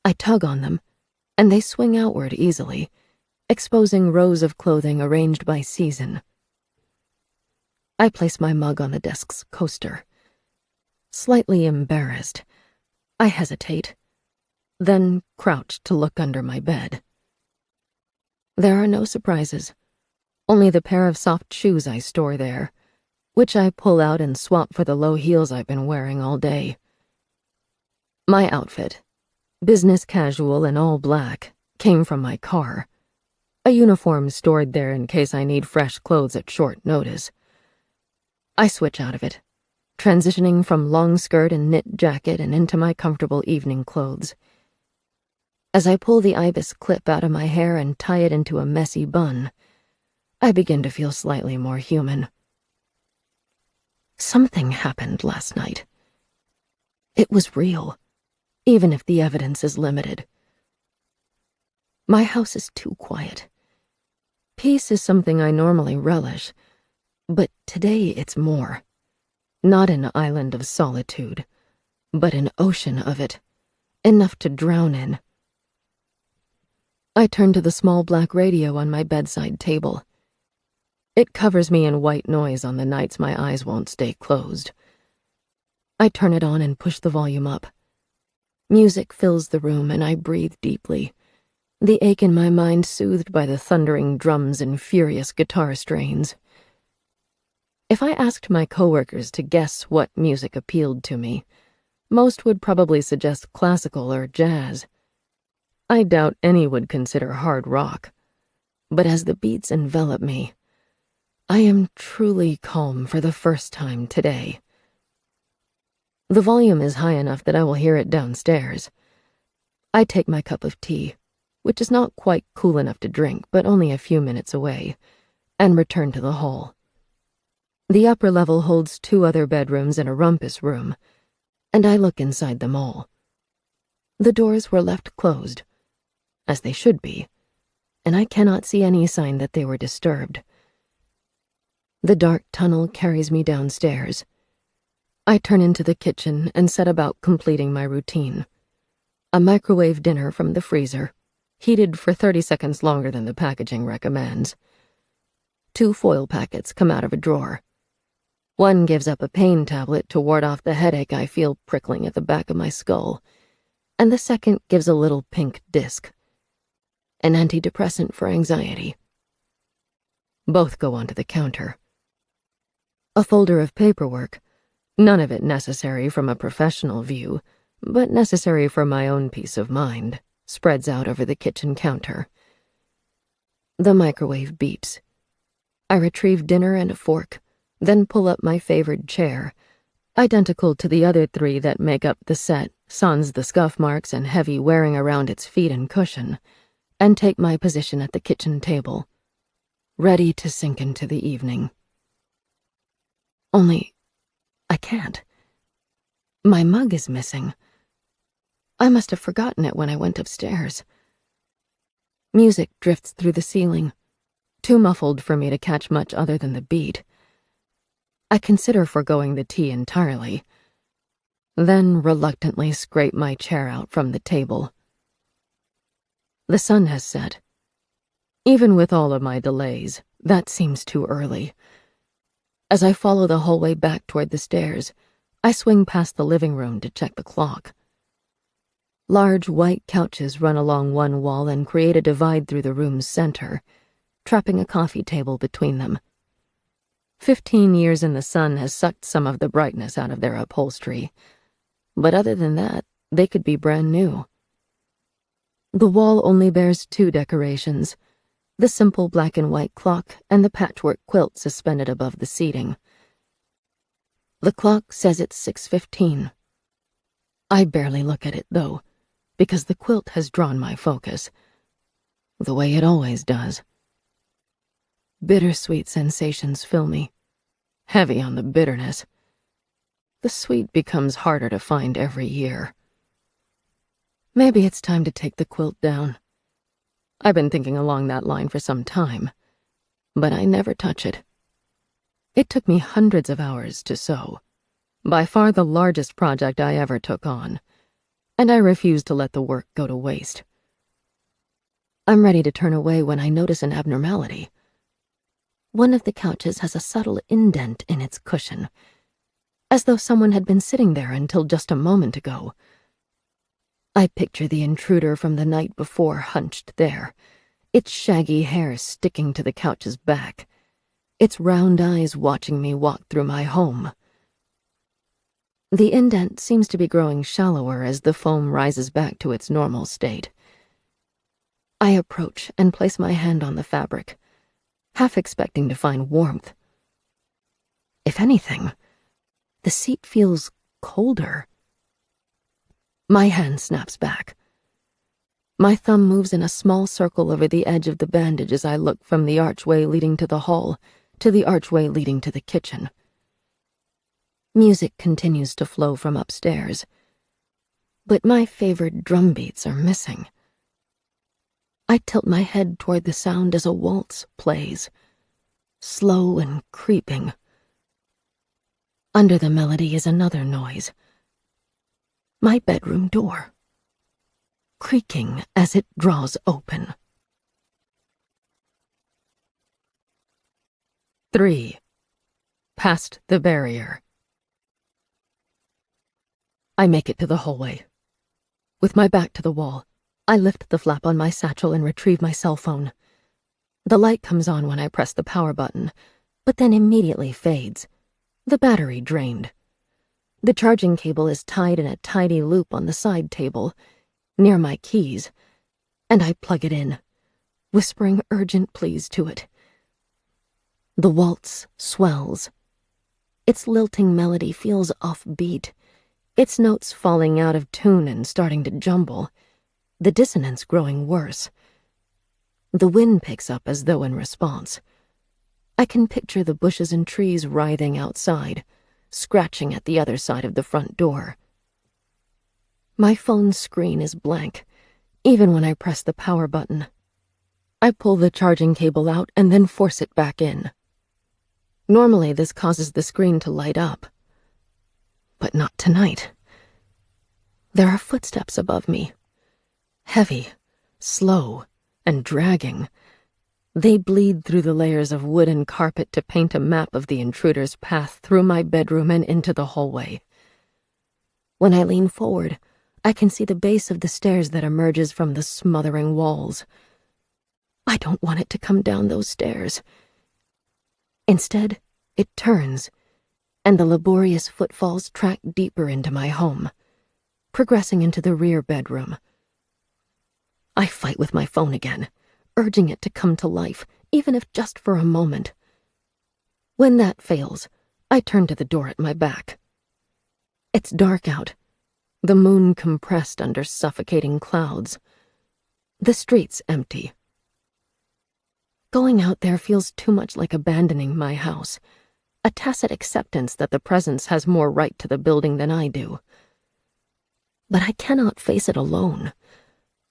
I tug on them, and they swing outward easily, exposing rows of clothing arranged by season. I place my mug on the desk's coaster. Slightly embarrassed, I hesitate, then crouch to look under my bed. There are no surprises, only the pair of soft shoes I store there, which I pull out and swap for the low heels I've been wearing all day. My outfit, business casual and all black, came from my car, a uniform stored there in case I need fresh clothes at short notice. I switch out of it, transitioning from long skirt and knit jacket and into my comfortable evening clothes. As I pull the ibis clip out of my hair and tie it into a messy bun, I begin to feel slightly more human. Something happened last night. It was real, even if the evidence is limited. My house is too quiet. Peace is something I normally relish, but today it's more. Not an island of solitude, but an ocean of it, enough to drown in. I turn to the small black radio on my bedside table. It covers me in white noise on the nights my eyes won't stay closed. I turn it on and push the volume up. Music fills the room and I breathe deeply, the ache in my mind soothed by the thundering drums and furious guitar strains. If I asked my coworkers to guess what music appealed to me, most would probably suggest classical or jazz. I doubt any would consider hard rock, but as the beats envelop me, I am truly calm for the first time today. The volume is high enough that I will hear it downstairs. I take my cup of tea, which is not quite cool enough to drink, but only a few minutes away, and return to the hall. The upper level holds 2 other bedrooms and a rumpus room, and I look inside them all. The doors were left closed, as they should be, and I cannot see any sign that they were disturbed. The dark tunnel carries me downstairs. I turn into the kitchen and set about completing my routine. A microwave dinner from the freezer, heated for 30 seconds longer than the packaging recommends. 2 foil packets come out of a drawer. One gives up a pain tablet to ward off the headache I feel prickling at the back of my skull, and the second gives a little pink disc, an antidepressant for anxiety. Both go onto the counter. A folder of paperwork, none of it necessary from a professional view, but necessary for my own peace of mind, spreads out over the kitchen counter. The microwave beeps. I retrieve dinner and a fork, then pull up my favored chair, identical to the other 3 that make up the set, sans the scuff marks and heavy wearing around its feet and cushion, and take my position at the kitchen table, ready to sink into the evening. Only, I can't. My mug is missing. I must have forgotten it when I went upstairs. Music drifts through the ceiling, too muffled for me to catch much other than the beat. I consider forgoing the tea entirely, then reluctantly scrape my chair out from the table. The sun has set. Even with all of my delays, that seems too early. As I follow the hallway back toward the stairs, I swing past the living room to check the clock. Large white couches run along one wall and create a divide through the room's center, trapping a coffee table between them. 15 years in the sun has sucked some of the brightness out of their upholstery, but other than that, they could be brand new. The wall only bears 2 decorations, the simple black and white clock and the patchwork quilt suspended above the seating. The clock says it's 6:15. I barely look at it, though, because the quilt has drawn my focus, the way it always does. Bittersweet sensations fill me, heavy on the bitterness. The sweet becomes harder to find every year. Maybe it's time to take the quilt down. I've been thinking along that line for some time, but I never touch it. It took me hundreds of hours to sew, by far the largest project I ever took on, and I refuse to let the work go to waste. I'm ready to turn away when I notice an abnormality. One of the couches has a subtle indent in its cushion, as though someone had been sitting there until just a moment ago. I picture the intruder from the night before hunched there, its shaggy hair sticking to the couch's back, its round eyes watching me walk through my home. The indent seems to be growing shallower as the foam rises back to its normal state. I approach and place my hand on the fabric, half expecting to find warmth. If anything, the seat feels colder. My hand snaps back. My thumb moves in a small circle over the edge of the bandage as I look from the archway leading to the hall to the archway leading to the kitchen. Music continues to flow from upstairs, but my favored drum beats are missing. I tilt my head toward the sound as a waltz plays, slow and creeping. Under the melody is another noise. My bedroom door, creaking as it draws open. 3. Past the barrier. I make it to the hallway. With my back to the wall, I lift the flap on my satchel and retrieve my cell phone. The light comes on when I press the power button, but then immediately fades. The battery drained. The charging cable is tied in a tidy loop on the side table, near my keys, and I plug it in, whispering urgent pleas to it. The waltz swells. Its lilting melody feels offbeat, its notes falling out of tune and starting to jumble, the dissonance growing worse. The wind picks up as though in response. I can picture the bushes and trees writhing outside, scratching at the other side of the front door. My phone's screen is blank, even when I press the power button. I pull the charging cable out and then force it back in. Normally, this causes the screen to light up, but not tonight. There are footsteps above me. Heavy, slow, and dragging. They bleed through the layers of wood and carpet to paint a map of the intruder's path through my bedroom and into the hallway. When I lean forward, I can see the base of the stairs that emerges from the smothering walls. I don't want it to come down those stairs. Instead, it turns, and the laborious footfalls track deeper into my home, progressing into the rear bedroom. I fight with my phone again, urging it to come to life, even if just for a moment. When that fails, I turn to the door at my back. It's dark out, the moon compressed under suffocating clouds. The street's empty. Going out there feels too much like abandoning my house, a tacit acceptance that the presence has more right to the building than I do. But I cannot face it alone.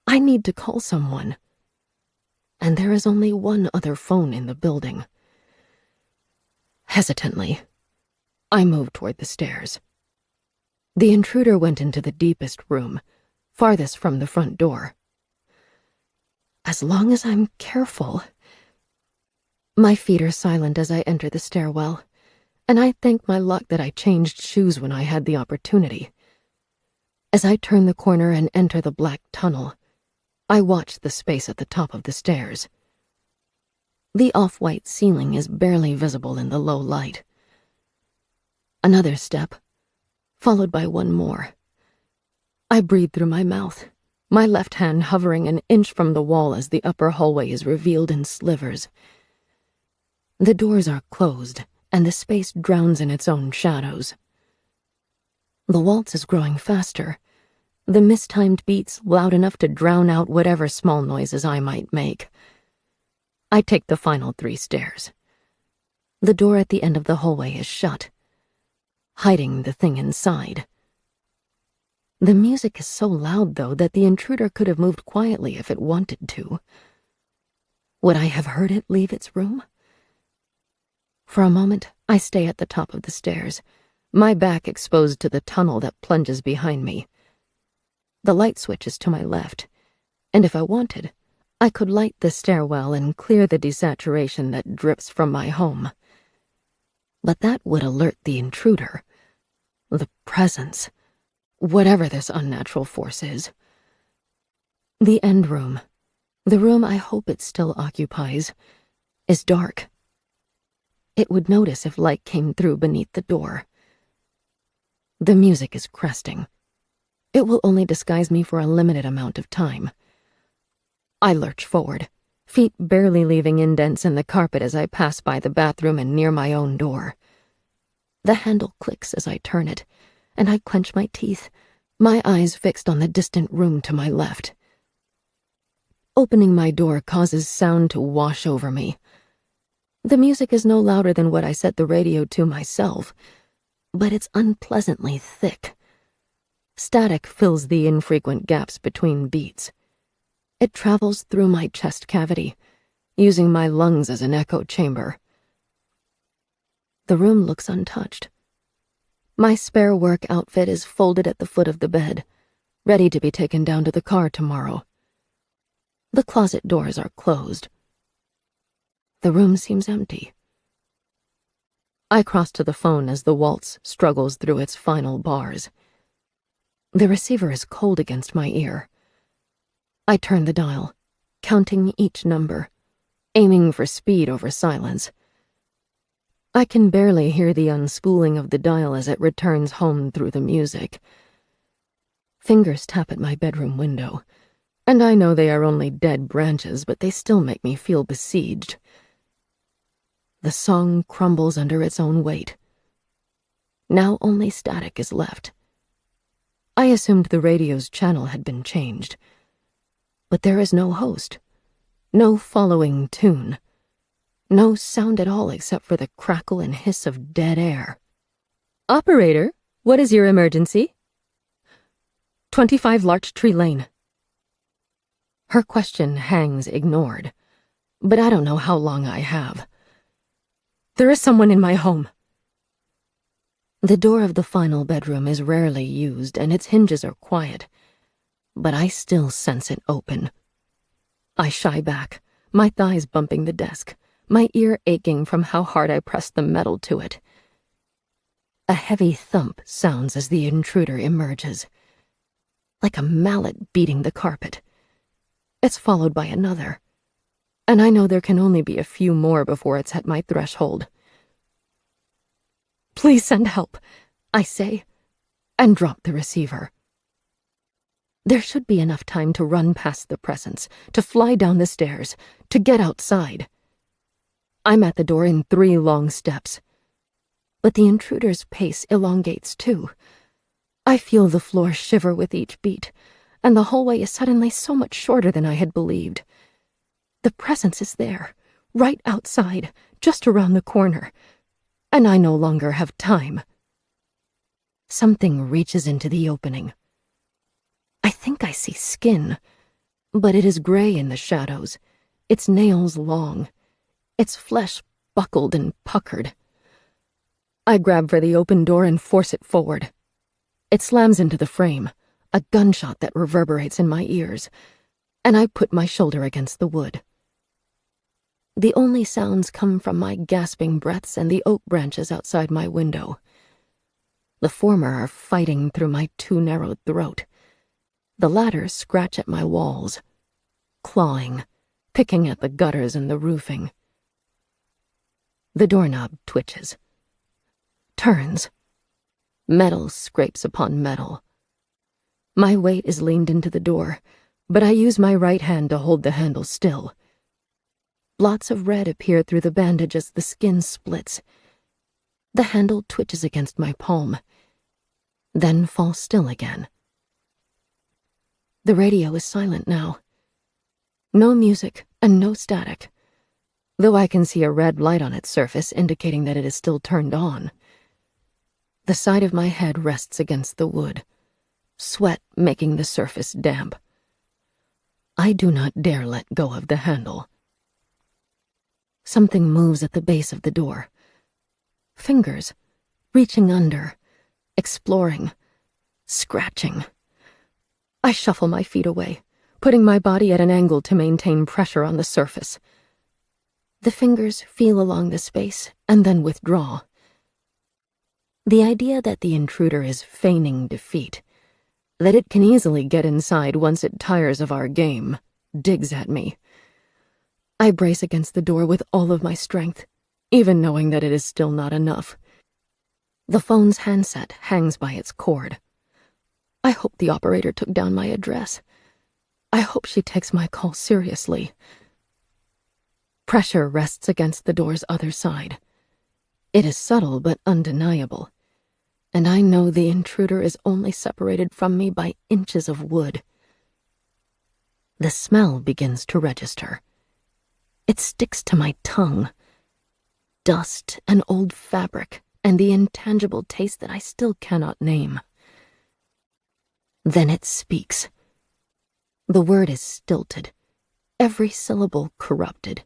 I need to call someone. And there is only one other phone in the building. Hesitantly, I move toward the stairs. The intruder went into the deepest room, farthest from the front door. As long as I'm careful. My feet are silent as I enter the stairwell, and I thank my luck that I changed shoes when I had the opportunity. As I turn the corner and enter the black tunnel, I watch the space at the top of the stairs. The off-white ceiling is barely visible in the low light. Another step, followed by one more. I breathe through my mouth, my left hand hovering an inch from the wall as the upper hallway is revealed in slivers. The doors are closed, and the space drowns in its own shadows. The waltz is growing faster, the mistimed beats loud enough to drown out whatever small noises I might make. I take the final 3 stairs. The door at the end of the hallway is shut, hiding the thing inside. The music is so loud, though, that the intruder could have moved quietly if it wanted to. Would I have heard it leave its room? For a moment, I stay at the top of the stairs, my back exposed to the tunnel that plunges behind me. The light switch is to my left, and if I wanted, I could light the stairwell and clear the desaturation that drips from my home. But that would alert the intruder, the presence, whatever this unnatural force is. The end room, the room I hope it still occupies, is dark. It would notice if light came through beneath the door. The music is cresting. It will only disguise me for a limited amount of time. I lurch forward, feet barely leaving indents in the carpet as I pass by the bathroom and near my own door. The handle clicks as I turn it, and I clench my teeth, my eyes fixed on the distant room to my left. Opening my door causes sound to wash over me. The music is no louder than what I set the radio to myself, but it's unpleasantly thick. Static fills the infrequent gaps between beats. It travels through my chest cavity, using my lungs as an echo chamber. The room looks untouched. My spare work outfit is folded at the foot of the bed, ready to be taken down to the car tomorrow. The closet doors are closed. The room seems empty. I cross to the phone as the waltz struggles through its final bars. The receiver is cold against my ear. I turn the dial, counting each number, aiming for speed over silence. I can barely hear the unspooling of the dial as it returns home through the music. Fingers tap at my bedroom window, and I know they are only dead branches, but they still make me feel besieged. The song crumbles under its own weight. Now only static is left. I assumed the radio's channel had been changed. But there is no host, no following tune, no sound at all except for the crackle and hiss of dead air. Operator, what is your emergency? 25 Larch Tree Lane. Her question hangs ignored, but I don't know how long I have. There is someone in my home. The door of the final bedroom is rarely used, and its hinges are quiet, but I still sense it open. I shy back, my thighs bumping the desk, my ear aching from how hard I pressed the metal to it. A heavy thump sounds as the intruder emerges, like a mallet beating the carpet. It's followed by another, and I know there can only be a few more before it's at my threshold. Please send help, I say, and drop the receiver. There should be enough time to run past the presence, to fly down the stairs, to get outside. I'm at the door in 3 long steps. But the intruder's pace elongates too. I feel the floor shiver with each beat, and the hallway is suddenly so much shorter than I had believed. The presence is there, right outside, just around the corner, and I no longer have time. Something reaches into the opening. I think I see skin, but it is gray in the shadows, its nails long, its flesh buckled and puckered. I grab for the open door and force it forward. It slams into the frame, a gunshot that reverberates in my ears, and I put my shoulder against the wood. The only sounds come from my gasping breaths and the oak branches outside my window. The former are fighting through my too-narrowed throat. The latter scratch at my walls, clawing, picking at the gutters and the roofing. The doorknob twitches, turns. Metal scrapes upon metal. My weight is leaned into the door, but I use my right hand to hold the handle still. Blots of red appear through the bandage as the skin splits, The handle twitches against my palm, then falls still again. The radio is silent now. No music and no static, though I can see a red light on its surface indicating that it is still turned on. The side of my head rests against the wood, sweat making the surface damp. I do not dare let go of the handle. Something moves at the base of the door. Fingers, reaching under, exploring, scratching. I shuffle my feet away, putting my body at an angle to maintain pressure on the surface. The fingers feel along the space and then withdraw. The idea that the intruder is feigning defeat, that it can easily get inside once it tires of our game, digs at me. I brace against the door with all of my strength, even knowing that it is still not enough. The phone's handset hangs by its cord. I hope the operator took down my address. I hope she takes my call seriously. Pressure rests against the door's other side. It is subtle but undeniable, and I know the intruder is only separated from me by inches of wood. The smell begins to register. It sticks to my tongue. Dust and old fabric and the intangible taste that I still cannot name. Then it speaks. The word is stilted, every syllable corrupted,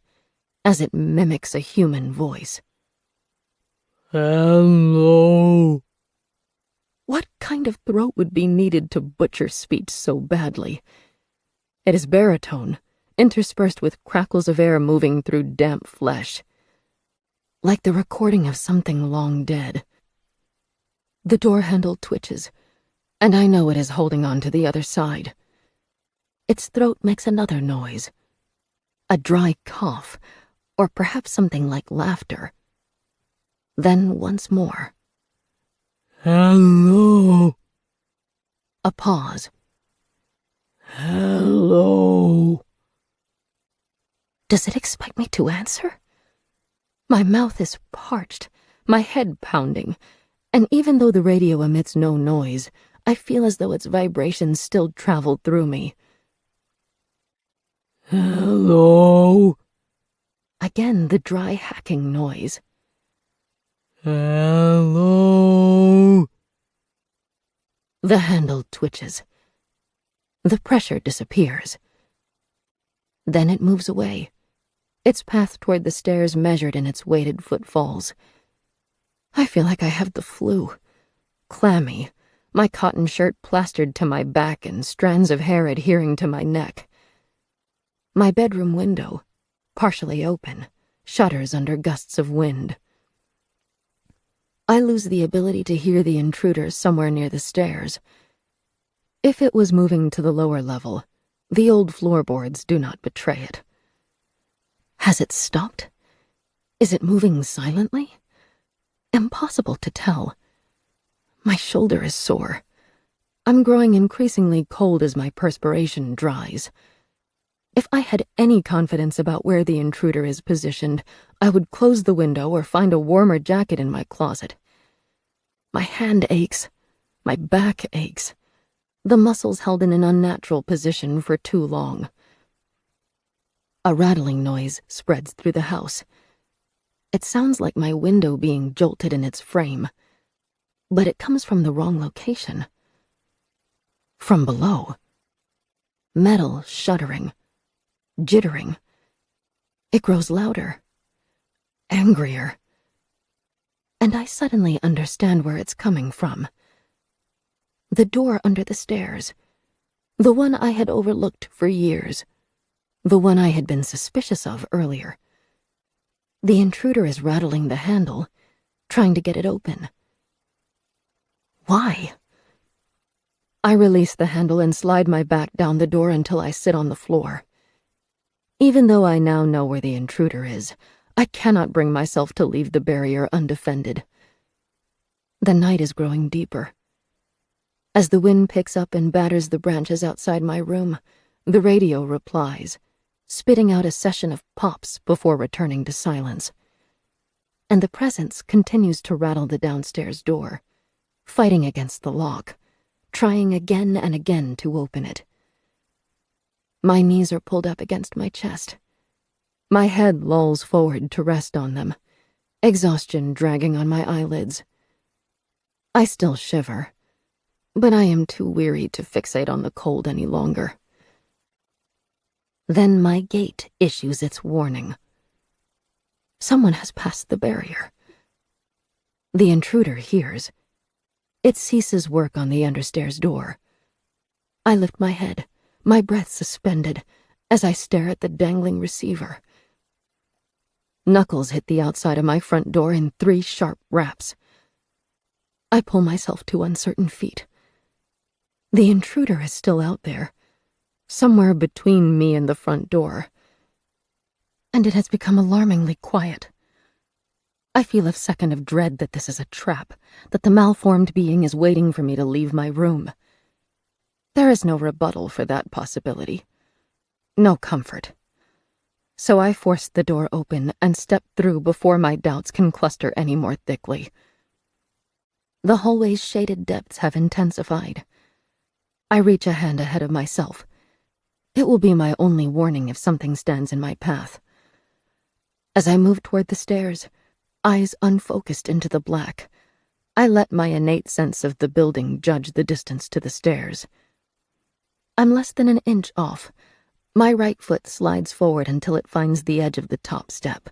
as it mimics a human voice. Hello. What kind of throat would be needed to butcher speech so badly? It is baritone, interspersed with crackles of air moving through damp flesh, like the recording of something long dead. The door handle twitches, and I know it is holding on to the other side. Its throat makes another noise, a dry cough, or perhaps something like laughter. Then once more. Hello. A pause. Hello. Does it expect me to answer? My mouth is parched, my head pounding, and even though the radio emits no noise, I feel as though its vibrations still travel through me. Hello. Again, the dry hacking noise. Hello. The handle twitches. The pressure disappears. Then it moves away, its path toward the stairs measured in its weighted footfalls. I feel like I have the flu, clammy, my cotton shirt plastered to my back and strands of hair adhering to my neck. My bedroom window, partially open, shudders under gusts of wind. I lose the ability to hear the intruder somewhere near the stairs. If it was moving to the lower level, the old floorboards do not betray it. Has it stopped? Is it moving silently? Impossible to tell. My shoulder is sore. I'm growing increasingly cold as my perspiration dries. If I had any confidence about where the intruder is positioned, I would close the window or find a warmer jacket in my closet. My hand aches. My back aches. The muscles held in an unnatural position for too long. A rattling noise spreads through the house. It sounds like my window being jolted in its frame, but it comes from the wrong location. From below. Metal shuddering, jittering. It grows louder, angrier, and I suddenly understand where it's coming from. The door under the stairs, the one I had overlooked for years, the one I had been suspicious of earlier. The intruder is rattling the handle, trying to get it open. Why? I release the handle and slide my back down the door until I sit on the floor. Even though I now know where the intruder is, I cannot bring myself to leave the barrier undefended. The night is growing deeper. As the wind picks up and batters the branches outside my room, the radio replies, spitting out a session of pops before returning to silence. and the presence continues to rattle the downstairs door, fighting against the lock, trying again and again to open it. My knees are pulled up against my chest. My head lolls forward to rest on them, exhaustion dragging on my eyelids. I still shiver, but I am too weary to fixate on the cold any longer. Then my gate issues its warning. Someone has passed the barrier. The intruder hears. It ceases work on the understairs door. I lift my head, my breath suspended, as I stare at the dangling receiver. Knuckles hit the outside of my front door in 3 sharp raps. I pull myself to uncertain feet. The intruder is still out there, somewhere between me and the front door. And it has become alarmingly quiet. I feel a second of dread that this is a trap, that the malformed being is waiting for me to leave my room. There is no rebuttal for that possibility. No comfort. So I force the door open and step through before my doubts can cluster any more thickly. The hallway's shaded depths have intensified. I reach a hand ahead of myself. It will be my only warning if something stands in my path. As I move toward the stairs, eyes unfocused into the black, I let my innate sense of the building judge the distance to the stairs. I'm less than an inch off. My right foot slides forward until it finds the edge of the top step.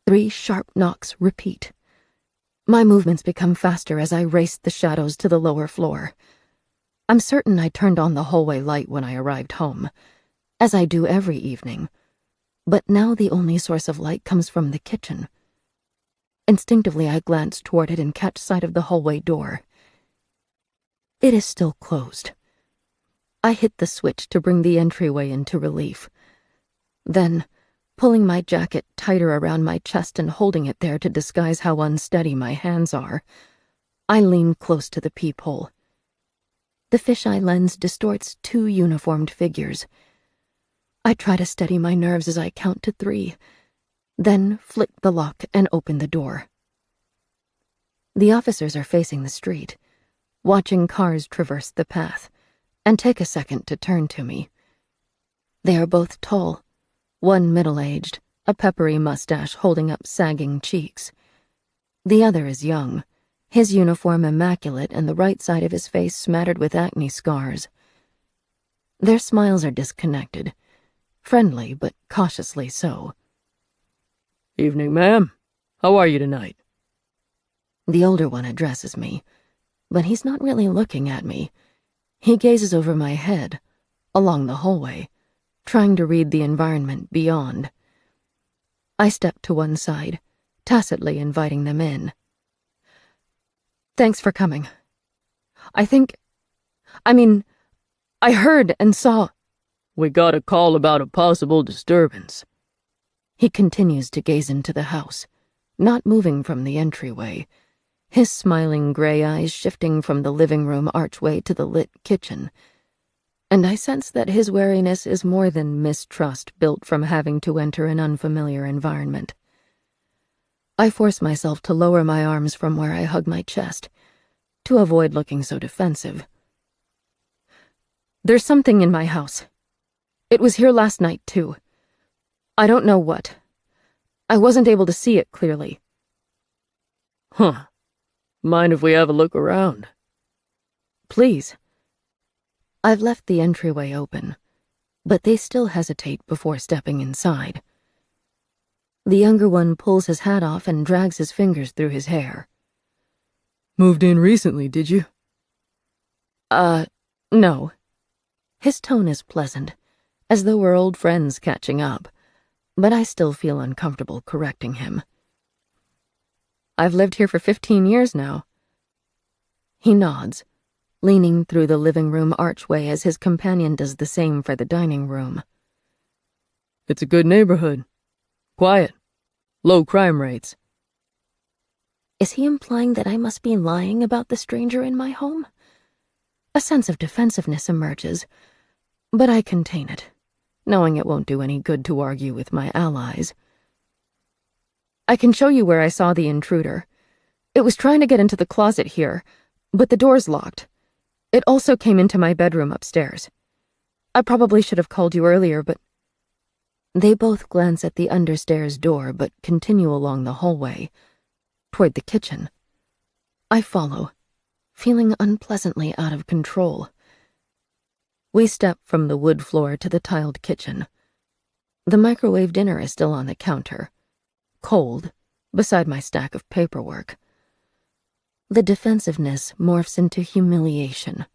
3 sharp knocks repeat. My movements become faster as I race the shadows to the lower floor. I'm certain I turned on the hallway light when I arrived home, as I do every evening, but now the only source of light comes from the kitchen. Instinctively, I glance toward it and catch sight of the hallway door. It is still closed. I hit the switch to bring the entryway into relief. Then, pulling my jacket tighter around my chest and holding it there to disguise how unsteady my hands are, I lean close to the peephole. The fisheye lens distorts 2 uniformed figures. I try to steady my nerves as I count to 3, then flick the lock and open the door. The officers are facing the street, watching cars traverse the path, and take a second to turn to me. They are both tall, one middle-aged, a peppery mustache holding up sagging cheeks. The other is young, his uniform immaculate and the right side of his face smattered with acne scars. Their smiles are disconnected, friendly but cautiously so. Evening, ma'am. How are you tonight? The older one addresses me, but he's not really looking at me. He gazes over my head, along the hallway, trying to read the environment beyond. I step to one side, tacitly inviting them in. Thanks for coming. I heard and saw. We got a call about a possible disturbance. He continues to gaze into the house, not moving from the entryway, his smiling gray eyes shifting from the living room archway to the lit kitchen. And I sense that his wariness is more than mistrust built from having to enter an unfamiliar environment. I force myself to lower my arms from where I hug my chest, to avoid looking so defensive. There's something in my house. It was here last night, too. I don't know what. I wasn't able to see it clearly. Huh. Mind if we have a look around? Please. I've left the entryway open, but they still hesitate before stepping inside. The younger one pulls his hat off and drags his fingers through his hair. Moved in recently, did you? No. His tone is pleasant, as though we're old friends catching up, but I still feel uncomfortable correcting him. I've lived here for 15 years now. He nods, leaning through the living room archway as his companion does the same for the dining room. It's a good neighborhood. Quiet. Low crime rates. Is he implying that I must be lying about the stranger in my home? A sense of defensiveness emerges, but I contain it, knowing it won't do any good to argue with my allies. I can show you where I saw the intruder. It was trying to get into the closet here, but the door's locked. It also came into my bedroom upstairs. I probably should have called you earlier, but..." They both glance at the understairs door, but continue along the hallway, toward the kitchen. I follow, feeling unpleasantly out of control. We step from the wood floor to the tiled kitchen. The microwave dinner is still on the counter, cold, beside my stack of paperwork. The defensiveness morphs into humiliation.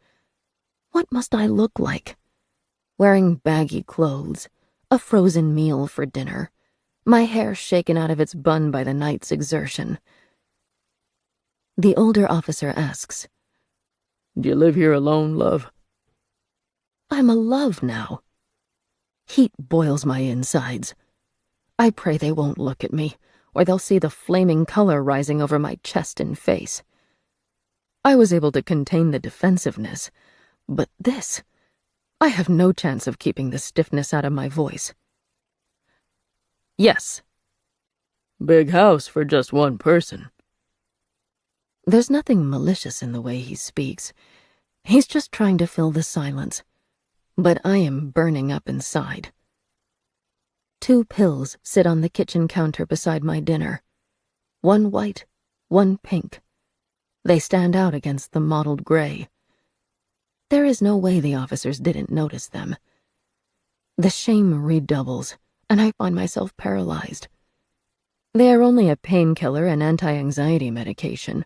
What must I look like? Wearing baggy clothes, a frozen meal for dinner, my hair shaken out of its bun by the night's exertion. The older officer asks, "Do you live here alone, love?" I'm a love now. Heat boils my insides. I pray they won't look at me, or they'll see the flaming color rising over my chest and face. I was able to contain the defensiveness, but this... I have no chance of keeping the stiffness out of my voice. "Yes." "Big house for just one person." There's nothing malicious in the way he speaks. He's just trying to fill the silence. But I am burning up inside. 2 pills sit on the kitchen counter beside my dinner. One white, one pink. They stand out against the mottled gray. There is no way the officers didn't notice them. The shame redoubles, and I find myself paralyzed. They are only a painkiller and anti-anxiety medication,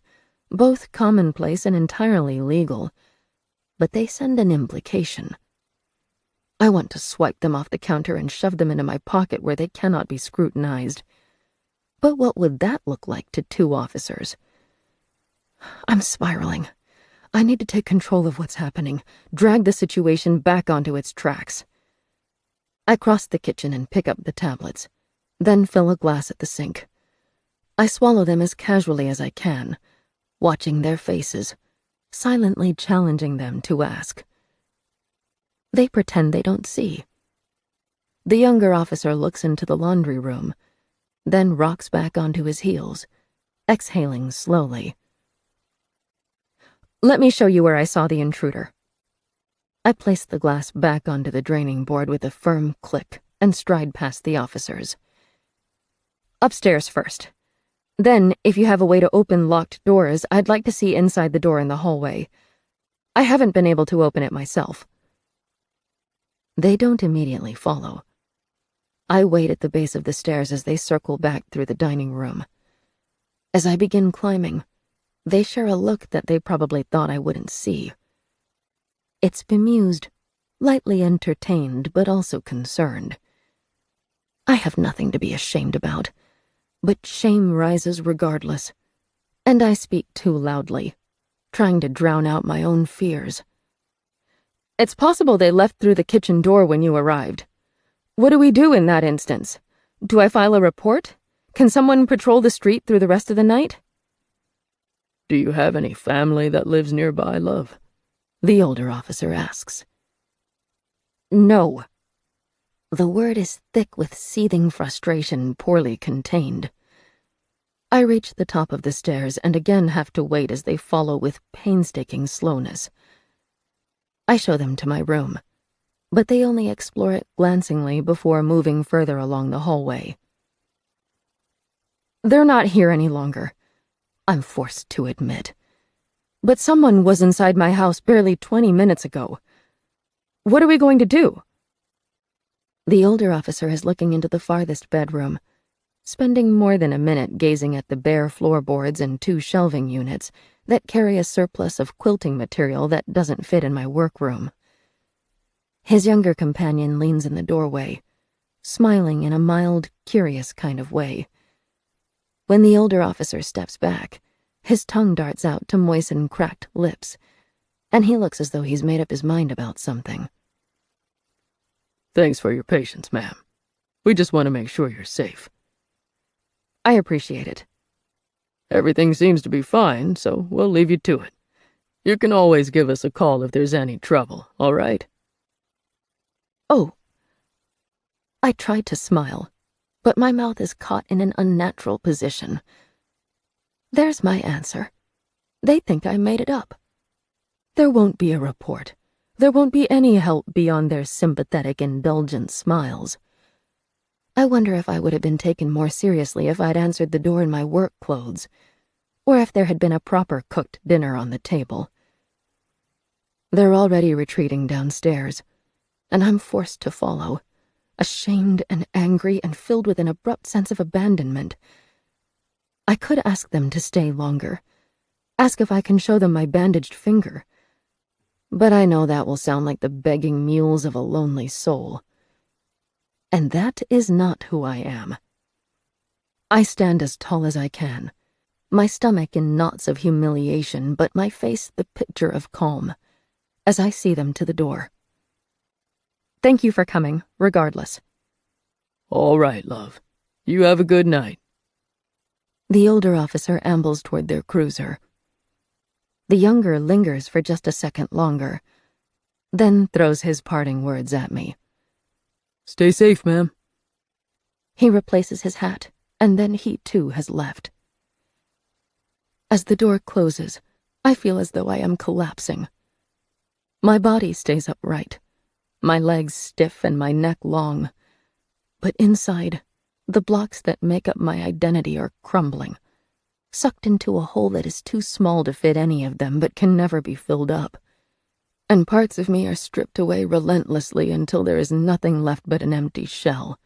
both commonplace and entirely legal, but they send an implication. I want to swipe them off the counter and shove them into my pocket where they cannot be scrutinized. But what would that look like to 2 officers? I'm spiraling. I need to take control of what's happening, drag the situation back onto its tracks. I cross the kitchen and pick up the tablets, then fill a glass at the sink. I swallow them as casually as I can, watching their faces, silently challenging them to ask. They pretend they don't see. The younger officer looks into the laundry room, then rocks back onto his heels, exhaling slowly. "Let me show you where I saw the intruder." I place the glass back onto the draining board with a firm click and stride past the officers. "Upstairs first. Then, if you have a way to open locked doors, I'd like to see inside the door in the hallway. I haven't been able to open it myself." They don't immediately follow. I wait at the base of the stairs as they circle back through the dining room. As I begin climbing, they share a look that they probably thought I wouldn't see. It's bemused, lightly entertained, but also concerned. I have nothing to be ashamed about, but shame rises regardless, and I speak too loudly, trying to drown out my own fears. "It's possible they left through the kitchen door when you arrived. What do we do in that instance? Do I file a report? Can someone patrol the street through the rest of the night?" "Do you have any family that lives nearby, love?" the older officer asks. "No." The word is thick with seething frustration, poorly contained. I reach the top of the stairs and again have to wait as they follow with painstaking slowness. I show them to my room, but they only explore it glancingly before moving further along the hallway. "They're not here any longer," I'm forced to admit. "But someone was inside my house barely 20 minutes ago. What are we going to do?" The older officer is looking into the farthest bedroom, spending more than a minute gazing at the bare floorboards and 2 shelving units that carry a surplus of quilting material that doesn't fit in my workroom. His younger companion leans in the doorway, smiling in a mild, curious kind of way. When the older officer steps back, his tongue darts out to moisten cracked lips, and he looks as though he's made up his mind about something. "Thanks for your patience, ma'am. We just want to make sure you're safe." "I appreciate it." "Everything seems to be fine, so we'll leave you to it. You can always give us a call if there's any trouble, all right?" "Oh." I tried to smile, but my mouth is caught in an unnatural position. There's my answer. They think I made it up. There won't be a report. There won't be any help beyond their sympathetic, indulgent smiles. I wonder if I would have been taken more seriously if I'd answered the door in my work clothes, or if there had been a proper cooked dinner on the table. They're already retreating downstairs, and I'm forced to follow, ashamed and angry and filled with an abrupt sense of abandonment. I could ask them to stay longer, ask if I can show them my bandaged finger, but I know that will sound like the begging mules of a lonely soul. And that is not who I am. I stand as tall as I can, my stomach in knots of humiliation, but my face the picture of calm, as I see them to the door. Thank you for coming, regardless. All right, love. You have a good night. The older officer ambles toward their cruiser. The younger lingers for just a second longer, then throws his parting words at me. Stay safe, ma'am. He replaces his hat, and then he too has left. As the door closes, I feel as though I am collapsing. My body stays upright, my legs stiff and my neck long, but inside, the blocks that make up my identity are crumbling, sucked into a hole that is too small to fit any of them but can never be filled up. And parts of me are stripped away relentlessly until there is nothing left but an empty shell.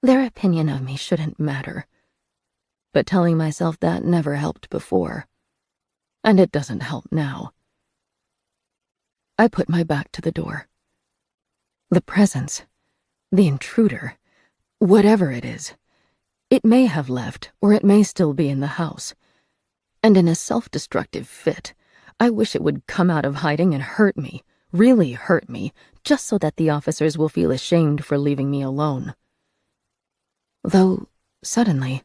Their opinion of me shouldn't matter, but telling myself that never helped before, and it doesn't help now. I put my back to the door. The presence, the intruder, whatever it is, it may have left, or it may still be in the house, and in a self-destructive fit, I wish it would come out of hiding and hurt me, really hurt me, just so that the officers will feel ashamed for leaving me alone. Though, suddenly,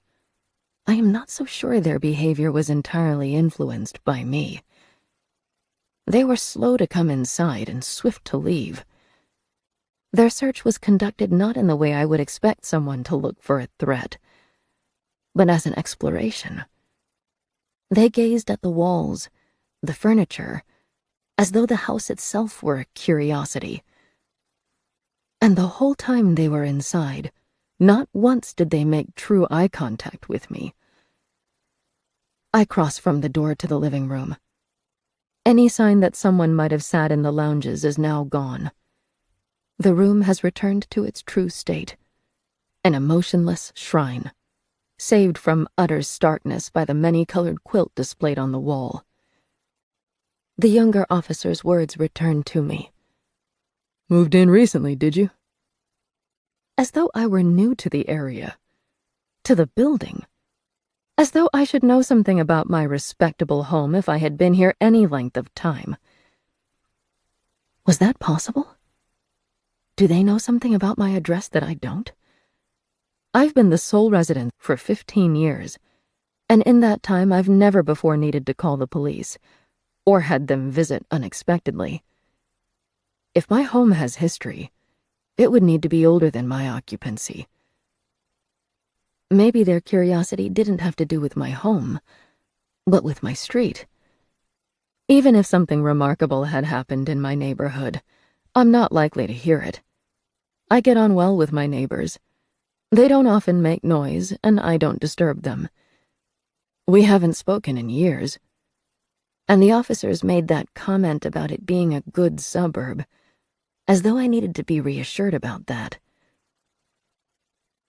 I am not so sure their behavior was entirely influenced by me. They were slow to come inside and swift to leave. Their search was conducted not in the way I would expect someone to look for a threat, but as an exploration. They gazed at the walls, the furniture, as though the house itself were a curiosity. And the whole time they were inside, not once did they make true eye contact with me. I cross from the door to the living room. Any sign that someone might have sat in the lounges is now gone. The room has returned to its true state, an emotionless shrine, saved from utter starkness by the many-colored quilt displayed on the wall. The younger officer's words returned to me. Moved in recently, did you? As though I were new to the area, to the building. As though I should know something about my respectable home if I had been here any length of time. Was that possible? Do they know something about my address that I don't? I've been the sole resident for 15 years, and in that time I've never before needed to call the police, or had them visit unexpectedly. If my home has history, it would need to be older than my occupancy. Maybe their curiosity didn't have to do with my home, but with my street. Even if something remarkable had happened in my neighborhood, I'm not likely to hear it. I get on well with my neighbors. They don't often make noise, and I don't disturb them. We haven't spoken in years. And the officers made that comment about it being a good suburb, as though I needed to be reassured about that.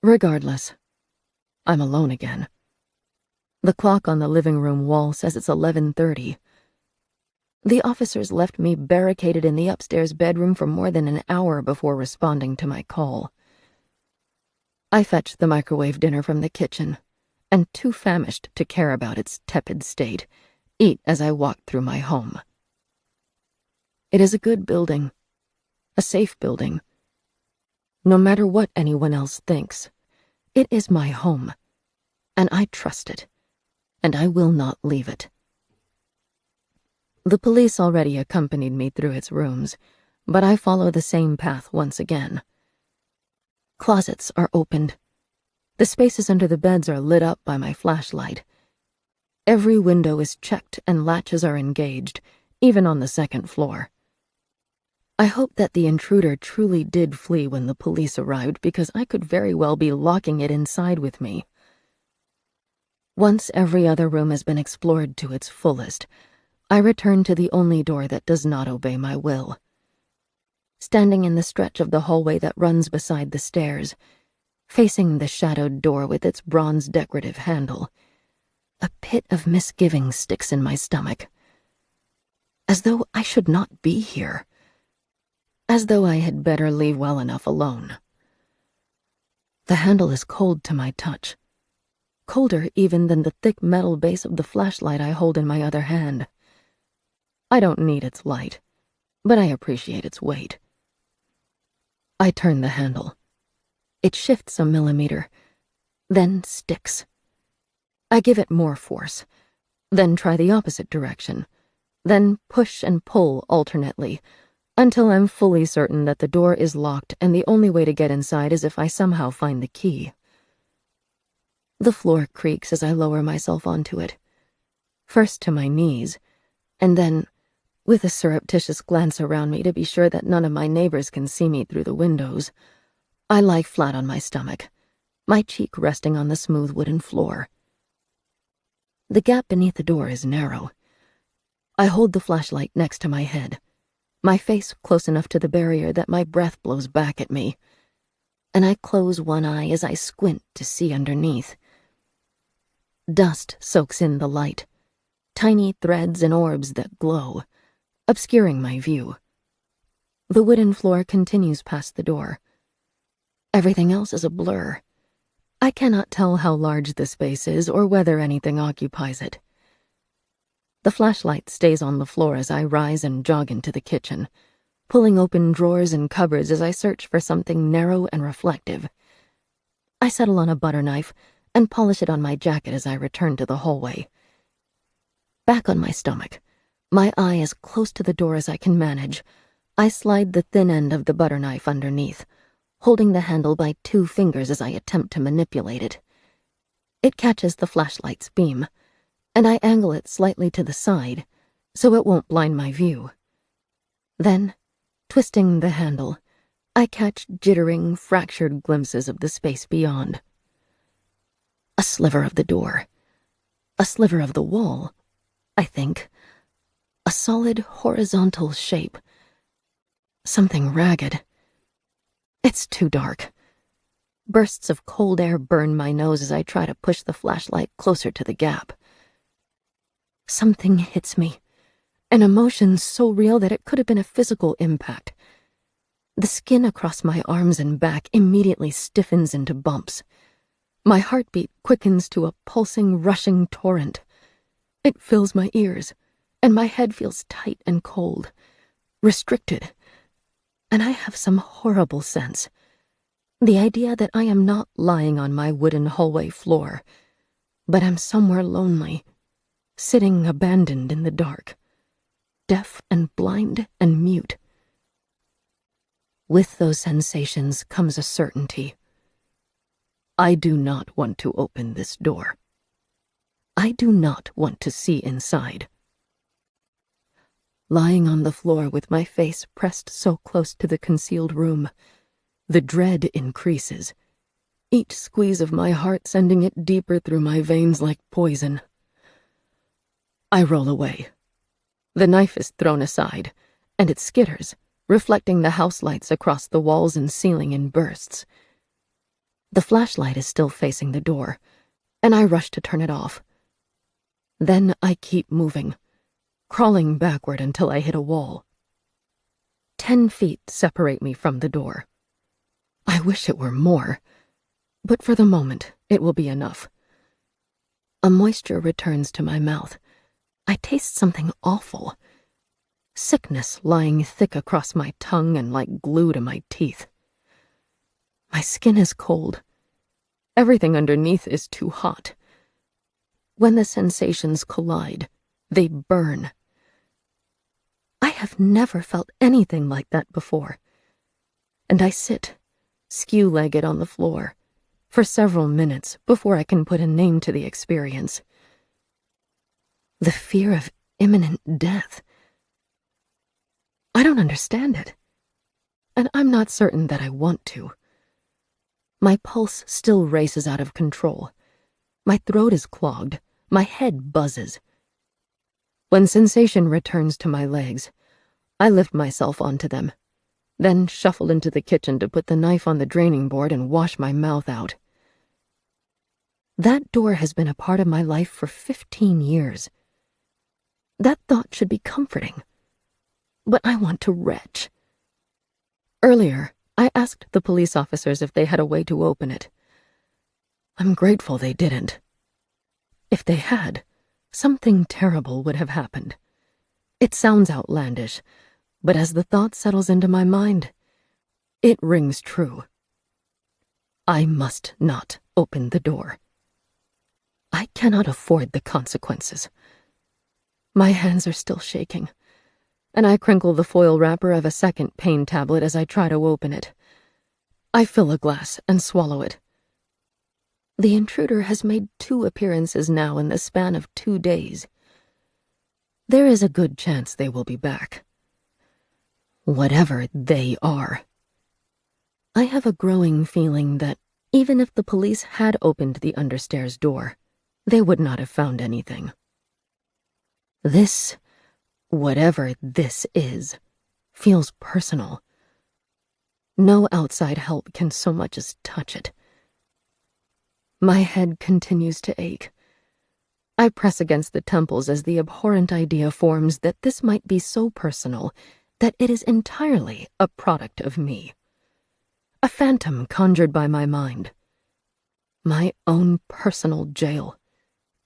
Regardless, I'm alone again. The clock on the living room wall says it's 11:30. The officers left me barricaded in the upstairs bedroom for more than an hour before responding to my call. I fetched the microwave dinner from the kitchen, and too famished to care about its tepid state, eat as I walked through my home. It is a good building, a safe building. No matter what anyone else thinks, it is my home, and I trust it, and I will not leave it. The police already accompanied me through its rooms, but I follow the same path once again. Closets are opened. The spaces under the beds are lit up by my flashlight. Every window is checked and latches are engaged, even on the second floor. I hope that the intruder truly did flee when the police arrived, because I could very well be locking it inside with me. Once every other room has been explored to its fullest, I return to the only door that does not obey my will. Standing in the stretch of the hallway that runs beside the stairs, facing the shadowed door with its bronze decorative handle, a pit of misgiving sticks in my stomach. As though I should not be here. As though I had better leave well enough alone. The handle is cold to my touch. Colder even than the thick metal base of the flashlight I hold in my other hand. I don't need its light, but I appreciate its weight. I turn the handle. It shifts a millimeter, then sticks. I give it more force, then try the opposite direction, then push and pull alternately, until I'm fully certain that the door is locked and the only way to get inside is if I somehow find the key. The floor creaks as I lower myself onto it, first to my knees, and then, with a surreptitious glance around me to be sure that none of my neighbors can see me through the windows, I lie flat on my stomach, my cheek resting on the smooth wooden floor. The gap beneath the door is narrow. I hold the flashlight next to my head, my face close enough to the barrier that my breath blows back at me, and I close one eye as I squint to see underneath. Dust soaks in the light, tiny threads and orbs that glow, obscuring my view. The wooden floor continues past the door. Everything else is a blur. I cannot tell how large the space is or whether anything occupies it. The flashlight stays on the floor as I rise and jog into the kitchen, pulling open drawers and cupboards as I search for something narrow and reflective. I settle on a butter knife and polish it on my jacket as I return to the hallway. Back on my stomach, my eye as close to the door as I can manage, I slide the thin end of the butter knife underneath, holding the handle by 2 fingers as I attempt to manipulate it. It catches the flashlight's beam, and I angle it slightly to the side, so it won't blind my view. Then, twisting the handle, I catch jittering, fractured glimpses of the space beyond. A sliver of the door. A sliver of the wall, I think. A solid, horizontal shape. Something ragged. It's too dark. Bursts of cold air burn my nose as I try to push the flashlight closer to the gap. Something hits me, an emotion so real that it could have been a physical impact. The skin across my arms and back immediately stiffens into bumps. My heartbeat quickens to a pulsing, rushing torrent. It fills my ears, and my head feels tight and cold, restricted. And I have some horrible sense. The idea that I am not lying on my wooden hallway floor, but am somewhere lonely, sitting abandoned in the dark, deaf and blind and mute. With those sensations comes a certainty. I do not want to open this door. I do not want to see inside. Lying on the floor with my face pressed so close to the concealed room, the dread increases, each squeeze of my heart sending it deeper through my veins like poison. I roll away. The knife is thrown aside, and it skitters, reflecting the house lights across the walls and ceiling in bursts. The flashlight is still facing the door, and I rush to turn it off. Then I keep moving, crawling backward until I hit a wall. 10 feet separate me from the door. I wish it were more, but for the moment it will be enough. A moisture returns to my mouth. I taste something awful. Sickness lying thick across my tongue and like glue to my teeth. My skin is cold. Everything underneath is too hot. When the sensations collide, they burn. I have never felt anything like that before. And I sit, skew-legged on the floor, for several minutes before I can put a name to the experience. The fear of imminent death. I don't understand it, and I'm not certain that I want to. My pulse still races out of control. My throat is clogged. My head buzzes. When sensation returns to my legs, I lift myself onto them, then shuffle into the kitchen to put the knife on the draining board and wash my mouth out. That door has been a part of my life for 15 years. That thought should be comforting, but I want to retch. Earlier, I asked the police officers if they had a way to open it. I'm grateful they didn't. If they had, something terrible would have happened. It sounds outlandish, but as the thought settles into my mind, it rings true. I must not open the door. I cannot afford the consequences. My hands are still shaking, and I crinkle the foil wrapper of a second pain tablet as I try to open it. I fill a glass and swallow it. The intruder has made 2 appearances now in the span of 2 days. There is a good chance they will be back. Whatever they are. I have a growing feeling that even if the police had opened the understairs door, they would not have found anything. This, whatever this is, feels personal. No outside help can so much as touch it. My head continues to ache. I press against the temples as the abhorrent idea forms that this might be so personal that it is entirely a product of me. A phantom conjured by my mind. My own personal jail,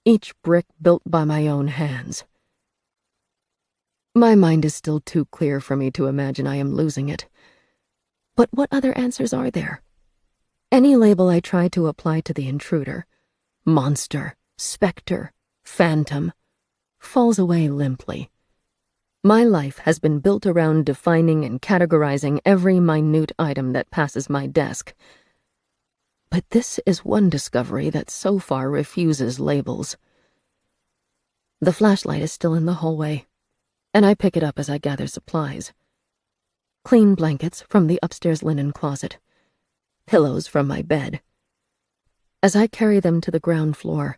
each brick built by my own hands. My mind is still too clear for me to imagine I am losing it. But what other answers are there? Any label I try to apply to the intruder, monster, specter, phantom, falls away limply. My life has been built around defining and categorizing every minute item that passes my desk. But this is one discovery that so far refuses labels. The flashlight is still in the hallway, and I pick it up as I gather supplies. Clean blankets from the upstairs linen closet. Pillows from my bed. As I carry them to the ground floor,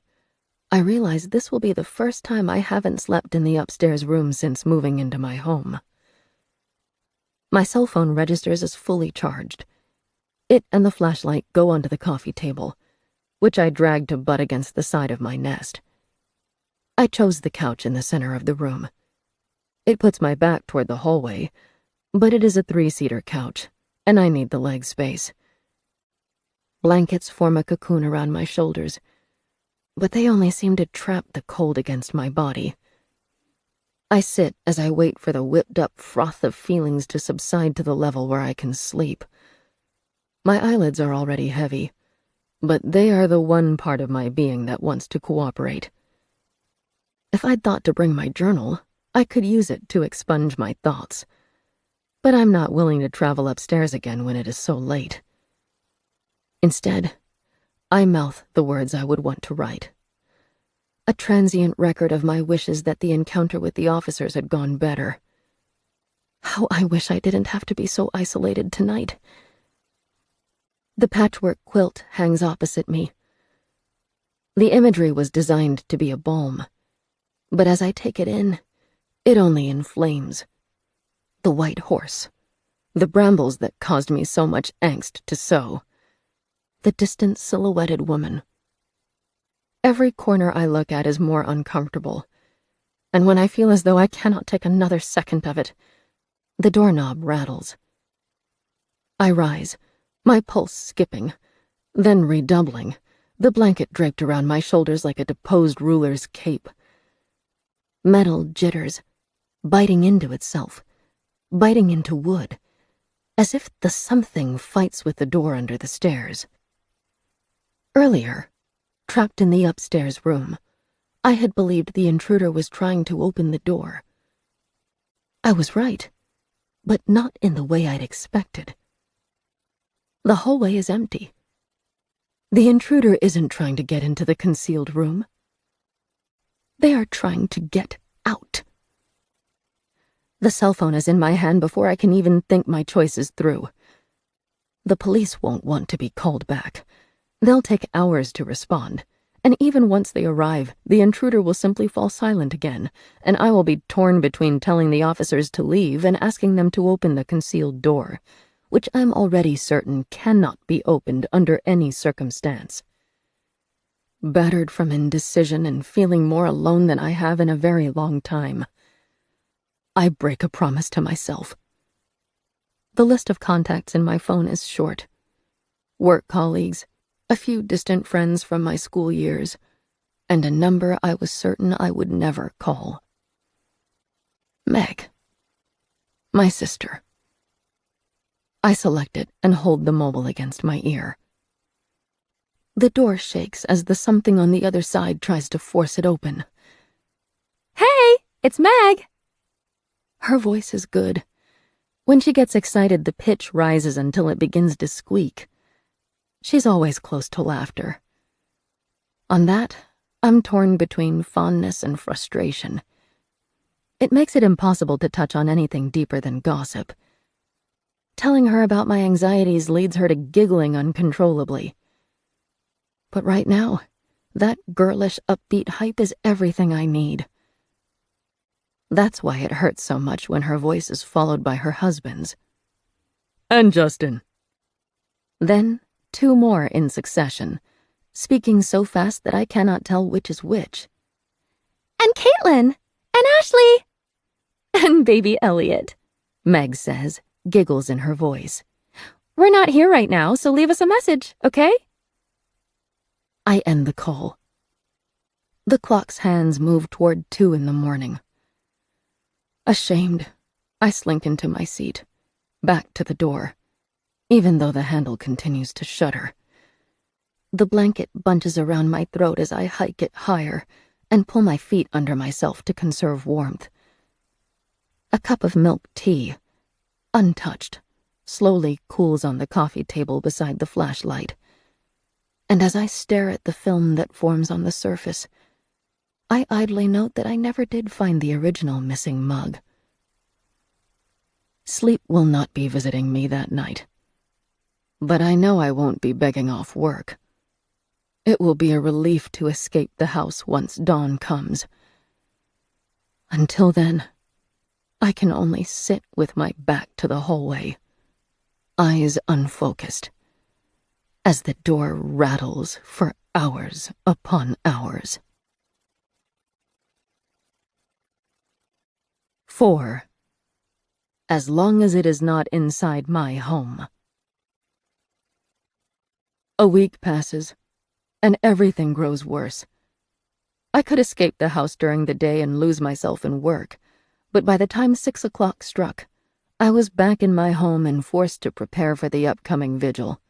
I realize this will be the first time I haven't slept in the upstairs room since moving into my home. My cell phone registers as fully charged. It and the flashlight go onto the coffee table, which I drag to butt against the side of my nest. I chose the couch in the center of the room. It puts my back toward the hallway, but it is a 3-seater couch, and I need the leg space. Blankets form a cocoon around my shoulders, but they only seem to trap the cold against my body. I sit as I wait for the whipped-up froth of feelings to subside to the level where I can sleep. My eyelids are already heavy, but they are the one part of my being that wants to cooperate. If I'd thought to bring my journal, I could use it to expunge my thoughts. But I'm not willing to travel upstairs again when it is so late. Instead, I mouth the words I would want to write. A transient record of my wishes that the encounter with the officers had gone better. How I wish I didn't have to be so isolated tonight. The patchwork quilt hangs opposite me. The imagery was designed to be a balm, but as I take it in, it only inflames. The white horse, the brambles that caused me so much angst to sow, the distant silhouetted woman. Every corner I look at is more uncomfortable, and when I feel as though I cannot take another second of it, the doorknob rattles. I rise, my pulse skipping, then redoubling, the blanket draped around my shoulders like a deposed ruler's cape. Metal jitters, biting into itself, biting into wood, as if the something fights with the door under the stairs. Earlier, trapped in the upstairs room, I had believed the intruder was trying to open the door. I was right, but not in the way I'd expected. The hallway is empty. The intruder isn't trying to get into the concealed room. They are trying to get out. The cell phone is in my hand before I can even think my choices through. The police won't want to be called back. They'll take hours to respond, and even once they arrive, the intruder will simply fall silent again, and I will be torn between telling the officers to leave and asking them to open the concealed door, which I'm already certain cannot be opened under any circumstance. Battered from indecision and feeling more alone than I have in a very long time, I break a promise to myself. The list of contacts in my phone is short. Work colleagues, a few distant friends from my school years, and a number I was certain I would never call. Meg. My sister. I select it and hold the mobile against my ear. The door shakes as the something on the other side tries to force it open. "Hey, it's Meg!" Her voice is good. When she gets excited, the pitch rises until it begins to squeak. She's always close to laughter. On that, I'm torn between fondness and frustration. It makes it impossible to touch on anything deeper than gossip. Telling her about my anxieties leads her to giggling uncontrollably. But right now, that girlish, upbeat hype is everything I need. That's why it hurts so much when her voice is followed by her husband's. "And Justin." Then, two more in succession, speaking so fast that I cannot tell which is which. "And Caitlin! And Ashley! And baby Elliot," Meg says, giggles in her voice. "We're not here right now, so leave us a message, okay?" I end the call. The clock's hands move toward 2 in the morning. Ashamed, I slink into my seat, back to the door, even though the handle continues to shudder. The blanket bunches around my throat as I hike it higher and pull my feet under myself to conserve warmth. A cup of milk tea, untouched, slowly cools on the coffee table beside the flashlight. And as I stare at the film that forms on the surface, I idly note that I never did find the original missing mug. Sleep will not be visiting me that night. But I know I won't be begging off work. It will be a relief to escape the house once dawn comes. Until then, I can only sit with my back to the hallway, eyes unfocused, as the door rattles for hours upon hours. 4. As long as it is not inside my home. A week passes, and everything grows worse. I could escape the house during the day and lose myself in work, but by the time 6 o'clock struck, I was back in my home and forced to prepare for the upcoming vigil.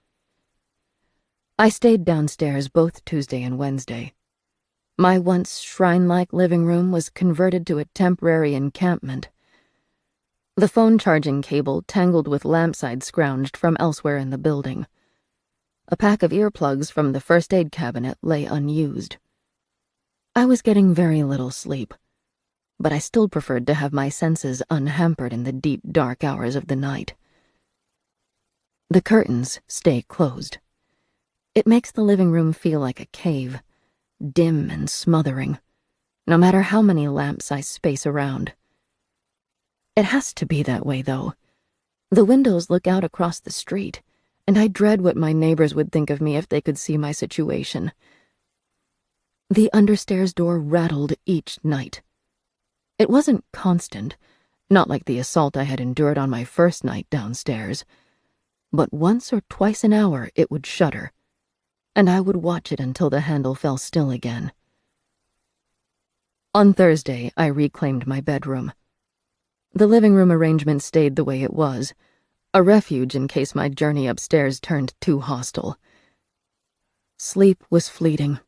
I stayed downstairs both Tuesday and Wednesday. My once shrine-like living room was converted to a temporary encampment. The phone charging cable tangled with lamps I'd scrounged from elsewhere in the building. A pack of earplugs from the first aid cabinet lay unused. I was getting very little sleep, but I still preferred to have my senses unhampered in the deep, dark hours of the night. The curtains stay closed. It makes the living room feel like a cave, dim and smothering, no matter how many lamps I space around. It has to be that way, though. The windows look out across the street, and I dread what my neighbors would think of me if they could see my situation. The understairs door rattled each night. It wasn't constant, not like the assault I had endured on my first night downstairs, but once or twice an hour it would shudder, and I would watch it until the handle fell still again. On Thursday, I reclaimed my bedroom. The living room arrangement stayed the way it was, a refuge in case my journey upstairs turned too hostile. Sleep was fleeting.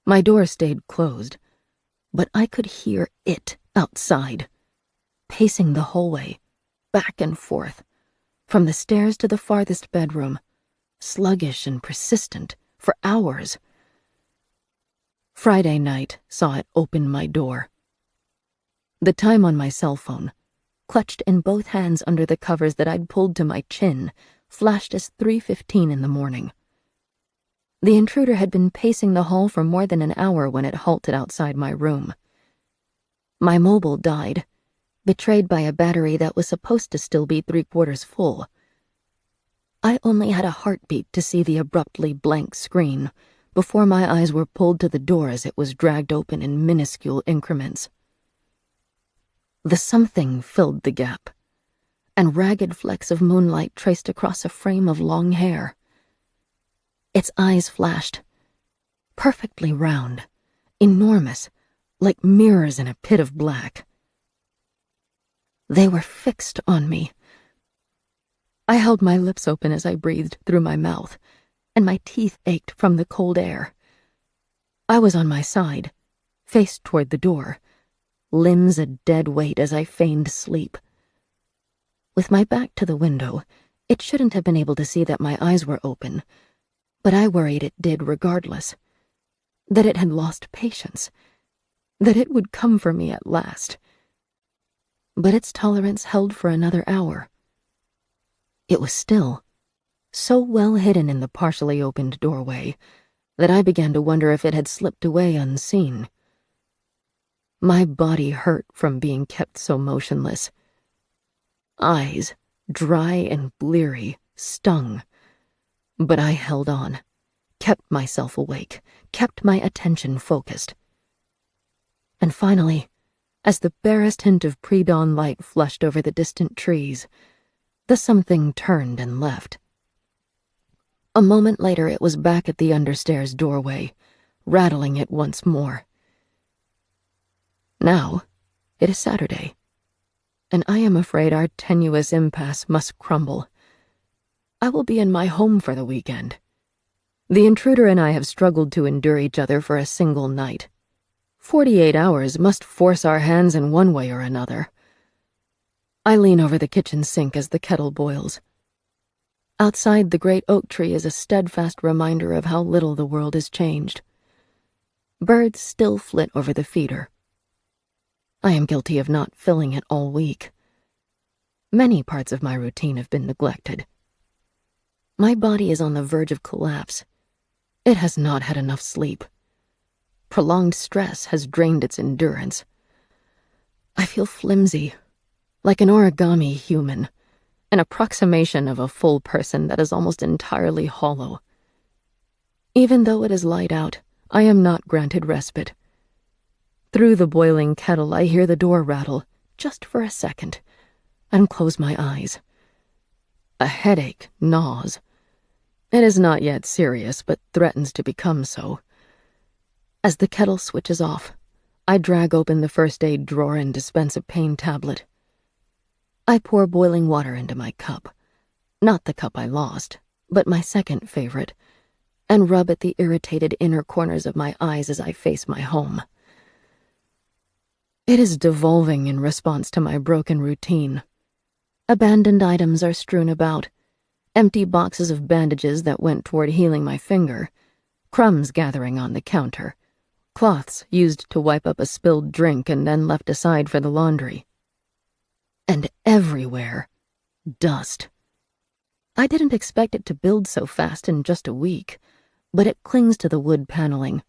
My door stayed closed, but I could hear it outside, pacing the hallway, back and forth, from the stairs to the farthest bedroom, sluggish and persistent, for hours. Friday night saw it open my door. The time on my cell phone, clutched in both hands under the covers that I'd pulled to my chin, flashed as 3:15 in the morning. The intruder had been pacing the hall for more than an hour when it halted outside my room. My mobile died, betrayed by a battery that was supposed to still be 3/4 full. I only had a heartbeat to see the abruptly blank screen before my eyes were pulled to the door as it was dragged open in minuscule increments. The something filled the gap, and ragged flecks of moonlight traced across a frame of long hair. Its eyes flashed, perfectly round, enormous, like mirrors in a pit of black. They were fixed on me. I held my lips open as I breathed through my mouth, and my teeth ached from the cold air. I was on my side, faced toward the door, limbs a dead weight as I feigned sleep. With my back to the window, it shouldn't have been able to see that my eyes were open, but I worried it did regardless, that it had lost patience, that it would come for me at last. But its tolerance held for another hour. It was still, so well hidden in the partially opened doorway, that I began to wonder if it had slipped away unseen. My body hurt from being kept so motionless. Eyes, dry and bleary, stung. But I held on, kept myself awake, kept my attention focused. And finally, as the barest hint of pre-dawn light flushed over the distant trees, the something turned and left. A moment later it was back at the understairs doorway, rattling it once more. Now, it is Saturday, and I am afraid our tenuous impasse must crumble. I will be in my home for the weekend. The intruder and I have struggled to endure each other for a single night. 48 hours must force our hands in one way or another. I lean over the kitchen sink as the kettle boils. Outside, the great oak tree is a steadfast reminder of how little the world has changed. Birds still flit over the feeder. I am guilty of not filling it all week. Many parts of my routine have been neglected. My body is on the verge of collapse. It has not had enough sleep. Prolonged stress has drained its endurance. I feel flimsy, like an origami human, an approximation of a full person that is almost entirely hollow. Even though it is light out, I am not granted respite. Through the boiling kettle, I hear the door rattle, just for a second, and close my eyes. A headache gnaws. It is not yet serious, but threatens to become so. As the kettle switches off, I drag open the first aid drawer and dispense a pain tablet. I pour boiling water into my cup, not the cup I lost, but my second favorite, and rub at the irritated inner corners of my eyes as I face my home. It is devolving in response to my broken routine. Abandoned items are strewn about, empty boxes of bandages that went toward healing my finger, crumbs gathering on the counter, cloths used to wipe up a spilled drink and then left aside for the laundry. And everywhere, dust. I didn't expect it to build so fast in just a week, but it clings to the wood paneling,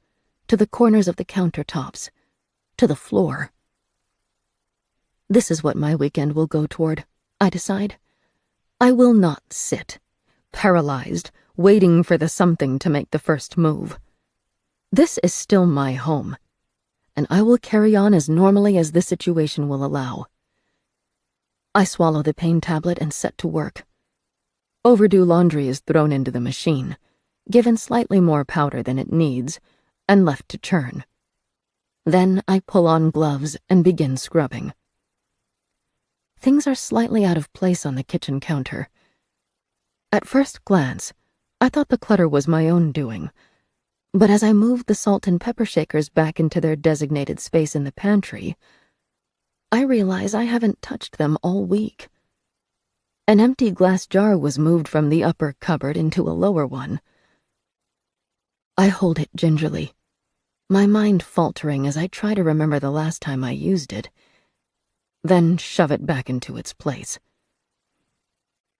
to the corners of the countertops, to the floor. This is what my weekend will go toward, I decide. I will not sit, paralyzed, waiting for the something to make the first move. This is still my home, and I will carry on as normally as this situation will allow. I swallow the pain tablet and set to work. Overdue laundry is thrown into the machine, given slightly more powder than it needs, and left to churn. Then I pull on gloves and begin scrubbing. Things are slightly out of place on the kitchen counter. At first glance, I thought the clutter was my own doing, but as I moved the salt and pepper shakers back into their designated space in the pantry, I realize I haven't touched them all week. An empty glass jar was moved from the upper cupboard into a lower one. I hold it gingerly, my mind faltering as I try to remember the last time I used it, then shove it back into its place.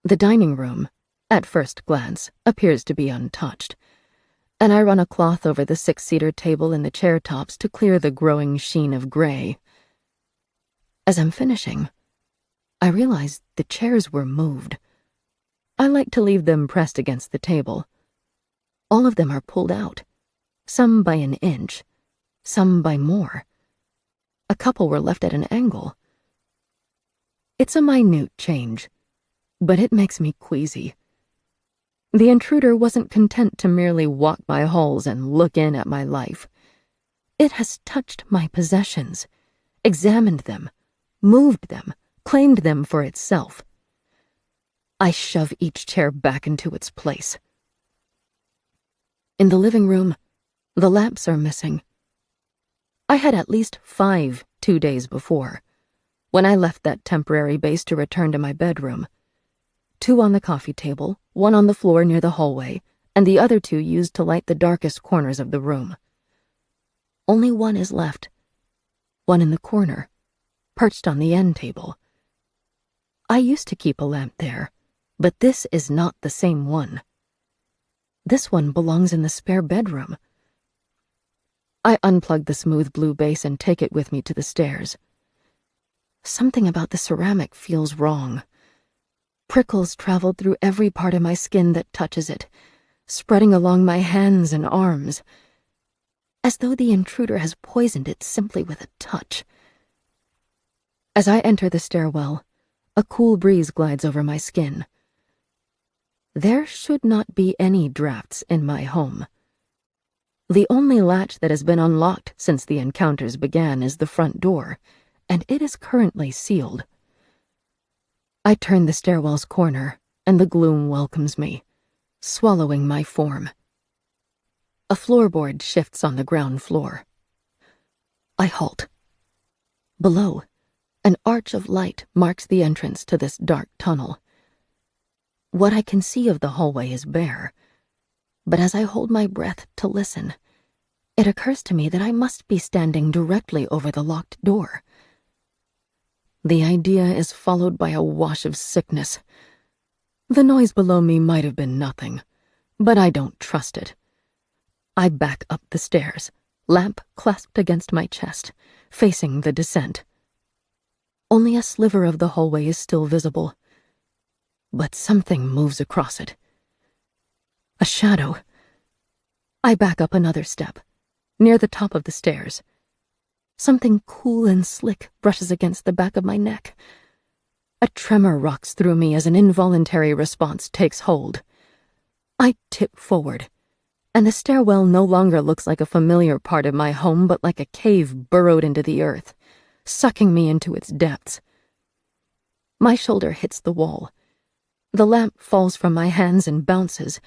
The dining room, at first glance, appears to be untouched, and I run a cloth over the 6-seater table and the chair tops to clear the growing sheen of gray. As I'm finishing, I realize the chairs were moved. I like to leave them pressed against the table. All of them are pulled out, some by an inch, some by more. A couple were left at an angle. It's a minute change, but it makes me queasy. The intruder wasn't content to merely walk my halls and look in at my life. It has touched my possessions, examined them, moved them, claimed them for itself. I shove each chair back into its place. In the living room, the lamps are missing. I had at least 5 2 days before, when I left that temporary base to return to my bedroom. 2 on the coffee table, 1 on the floor near the hallway, and the other 2 used to light the darkest corners of the room. Only 1 is left, 1 in the corner, perched on the end table. I used to keep a lamp there, but this is not the same one. This one belongs in the spare bedroom. I unplug the smooth blue base and take it with me to the stairs. Something about the ceramic feels wrong. Prickles traveled through every part of my skin that touches it, spreading along my hands and arms, as though the intruder has poisoned it simply with a touch. As I enter the stairwell, a cool breeze glides over my skin. There should not be any drafts in my home. The only latch that has been unlocked since the encounters began is the front door, and it is currently sealed. I turn the stairwell's corner, and the gloom welcomes me, swallowing my form. A floorboard shifts on the ground floor. I halt. Below, an arch of light marks the entrance to this dark tunnel. What I can see of the hallway is bare, but as I hold my breath to listen, it occurs to me that I must be standing directly over the locked door. The idea is followed by a wash of sickness. The noise below me might have been nothing, but I don't trust it. I back up the stairs, lamp clasped against my chest, facing the descent. Only a sliver of the hallway is still visible, but something moves across it. A shadow. I back up another step, near the top of the stairs. Something cool and slick brushes against the back of my neck. A tremor rocks through me as an involuntary response takes hold. I tip forward, and the stairwell no longer looks like a familiar part of my home, but like a cave burrowed into the earth, sucking me into its depths. My shoulder hits the wall. The lamp falls from my hands and bounces,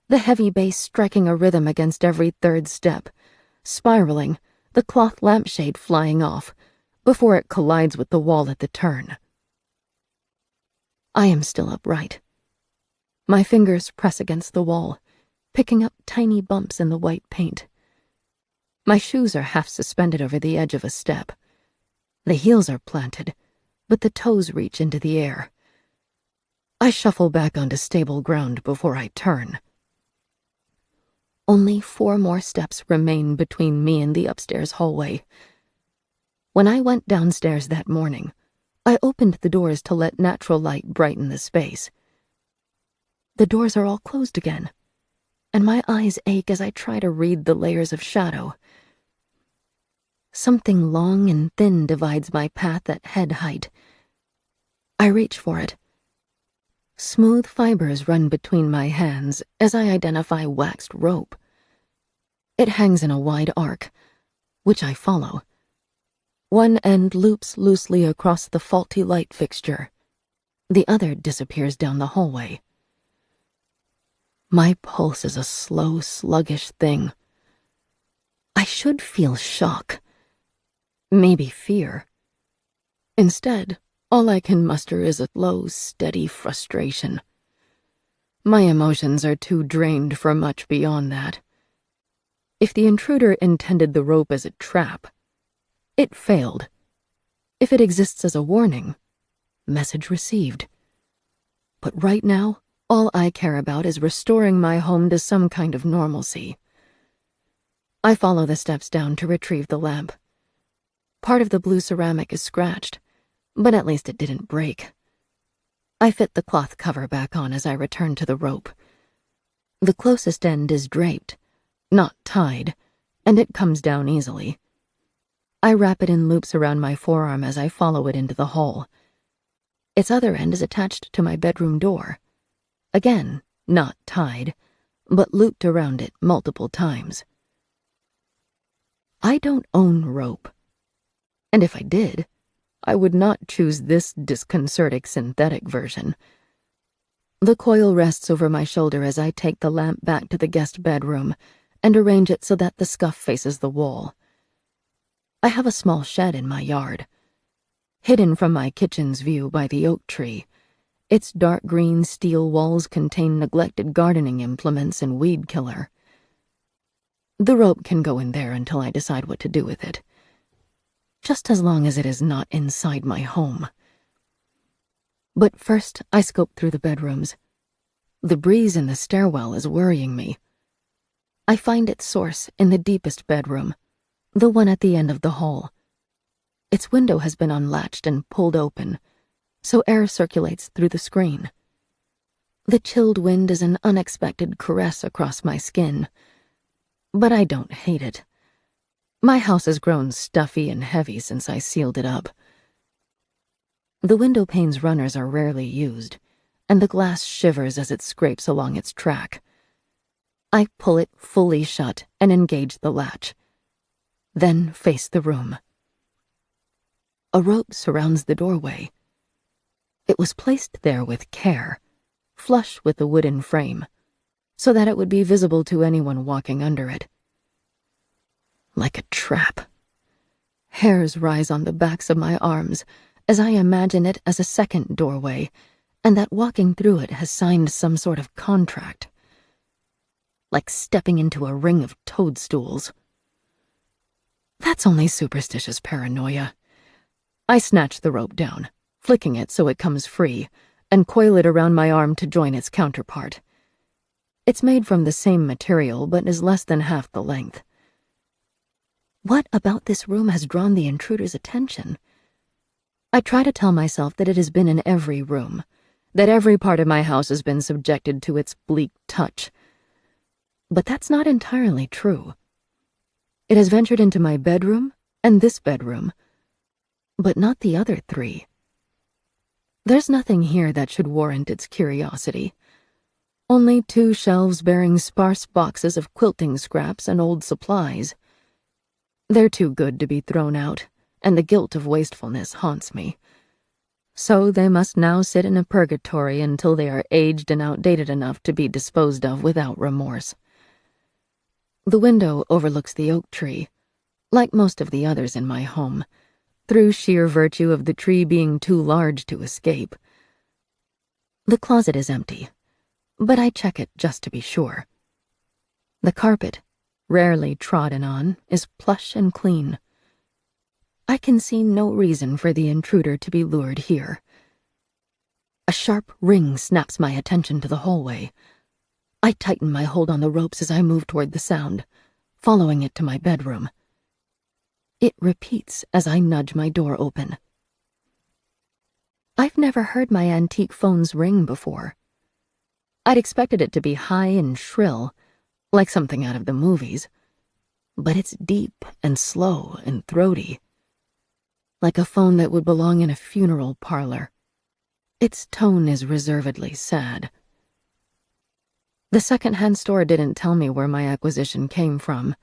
the heavy base striking a rhythm against every third step, spiraling, the cloth lampshade flying off, before it collides with the wall at the turn. I am still upright. My fingers press against the wall, picking up tiny bumps in the white paint. My shoes are half suspended over the edge of a step. The heels are planted, but the toes reach into the air. I shuffle back onto stable ground before I turn. Only 4 more steps remain between me and the upstairs hallway. When I went downstairs that morning, I opened the doors to let natural light brighten the space. The doors are all closed again, and my eyes ache as I try to read the layers of shadow. Something long and thin divides my path at head height. I reach for it. Smooth fibers run between my hands as I identify waxed rope. It hangs in a wide arc, which I follow. One end loops loosely across the faulty light fixture. The other disappears down the hallway. My pulse is a slow, sluggish thing. I should feel shock, maybe fear. Instead, All I can muster is a low, steady frustration. My emotions are too drained for much beyond that. If the intruder intended the rope as a trap, it failed. If it exists as a warning, message received. But right now, all I care about is restoring my home to some kind of normalcy. I follow the steps down to retrieve the lamp. Part of the blue ceramic is scratched, but at least it didn't break. I fit the cloth cover back on as I return to the rope. The closest end is draped, not tied, and it comes down easily. I wrap it in loops around my forearm as I follow it into the hall. Its other end is attached to my bedroom door. Again, not tied, but looped around it multiple times. I don't own rope, and if I did, I would not choose this disconcerting synthetic version. The coil rests over my shoulder as I take the lamp back to the guest bedroom and arrange it so that the scuff faces the wall. I have a small shed in my yard, hidden from my kitchen's view by the oak tree. Its dark green steel walls contain neglected gardening implements and weed killer. The rope can go in there until I decide what to do with it, just as long as it is not inside my home. But first, I scope through the bedrooms. The breeze in the stairwell is worrying me. I find its source in the deepest bedroom, the one at the end of the hall. Its window has been unlatched and pulled open, so air circulates through the screen. The chilled wind is an unexpected caress across my skin, but I don't hate it. My house has grown stuffy and heavy since I sealed it up. The window pane's runners are rarely used, and the glass shivers as it scrapes along its track. I pull it fully shut and engage the latch, then face the room. A rope surrounds the doorway. It was placed there with care, flush with the wooden frame, so that it would be visible to anyone walking under it. Like a trap. Hairs rise on the backs of my arms as I imagine it as a second doorway, and that walking through it has signed some sort of contract. Like stepping into a ring of toadstools. That's only superstitious paranoia. I snatch the rope down, flicking it so it comes free, and coil it around my arm to join its counterpart. It's made from the same material, but is less than half the length. What about this room has drawn the intruder's attention? I try to tell myself that it has been in every room, that every part of my house has been subjected to its bleak touch. But that's not entirely true. It has ventured into my bedroom and this bedroom, but not the other three. There's nothing here that should warrant its curiosity. Only 2 shelves bearing sparse boxes of quilting scraps and old supplies. They're too good to be thrown out, and the guilt of wastefulness haunts me. So they must now sit in a purgatory until they are aged and outdated enough to be disposed of without remorse. The window overlooks the oak tree, like most of the others in my home, through sheer virtue of the tree being too large to escape. The closet is empty, but I check it just to be sure. The carpet, rarely trodden on, is plush and clean. I can see no reason for the intruder to be lured here. A sharp ring snaps my attention to the hallway. I tighten my hold on the ropes as I move toward the sound, following it to my bedroom. It repeats as I nudge my door open. I've never heard my antique phone's ring before. I'd expected it to be high and shrill, like something out of the movies, but it's deep and slow and throaty, like a phone that would belong in a funeral parlor. Its tone is reservedly sad. The second-hand store didn't tell me where my acquisition came from,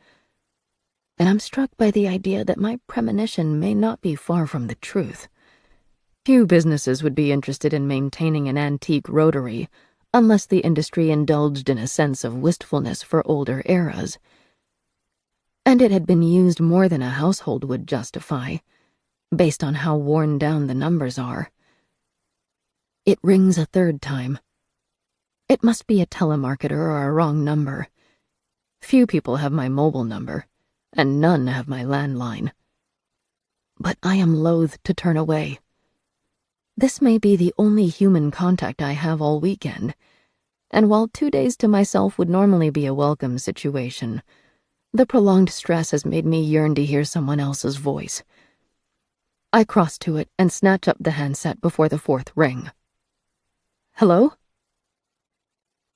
and I'm struck by the idea that my premonition may not be far from the truth. Few businesses would be interested in maintaining an antique rotary unless the industry indulged in a sense of wistfulness for older eras. And it had been used more than a household would justify, based on how worn down the numbers are. It rings a third time. It must be a telemarketer or a wrong number. Few people have my mobile number, and none have my landline. But I am loath to turn away. This may be the only human contact I have all weekend, and while 2 days to myself would normally be a welcome situation, the prolonged stress has made me yearn to hear someone else's voice. I cross to it and snatch up the handset before the fourth ring. Hello?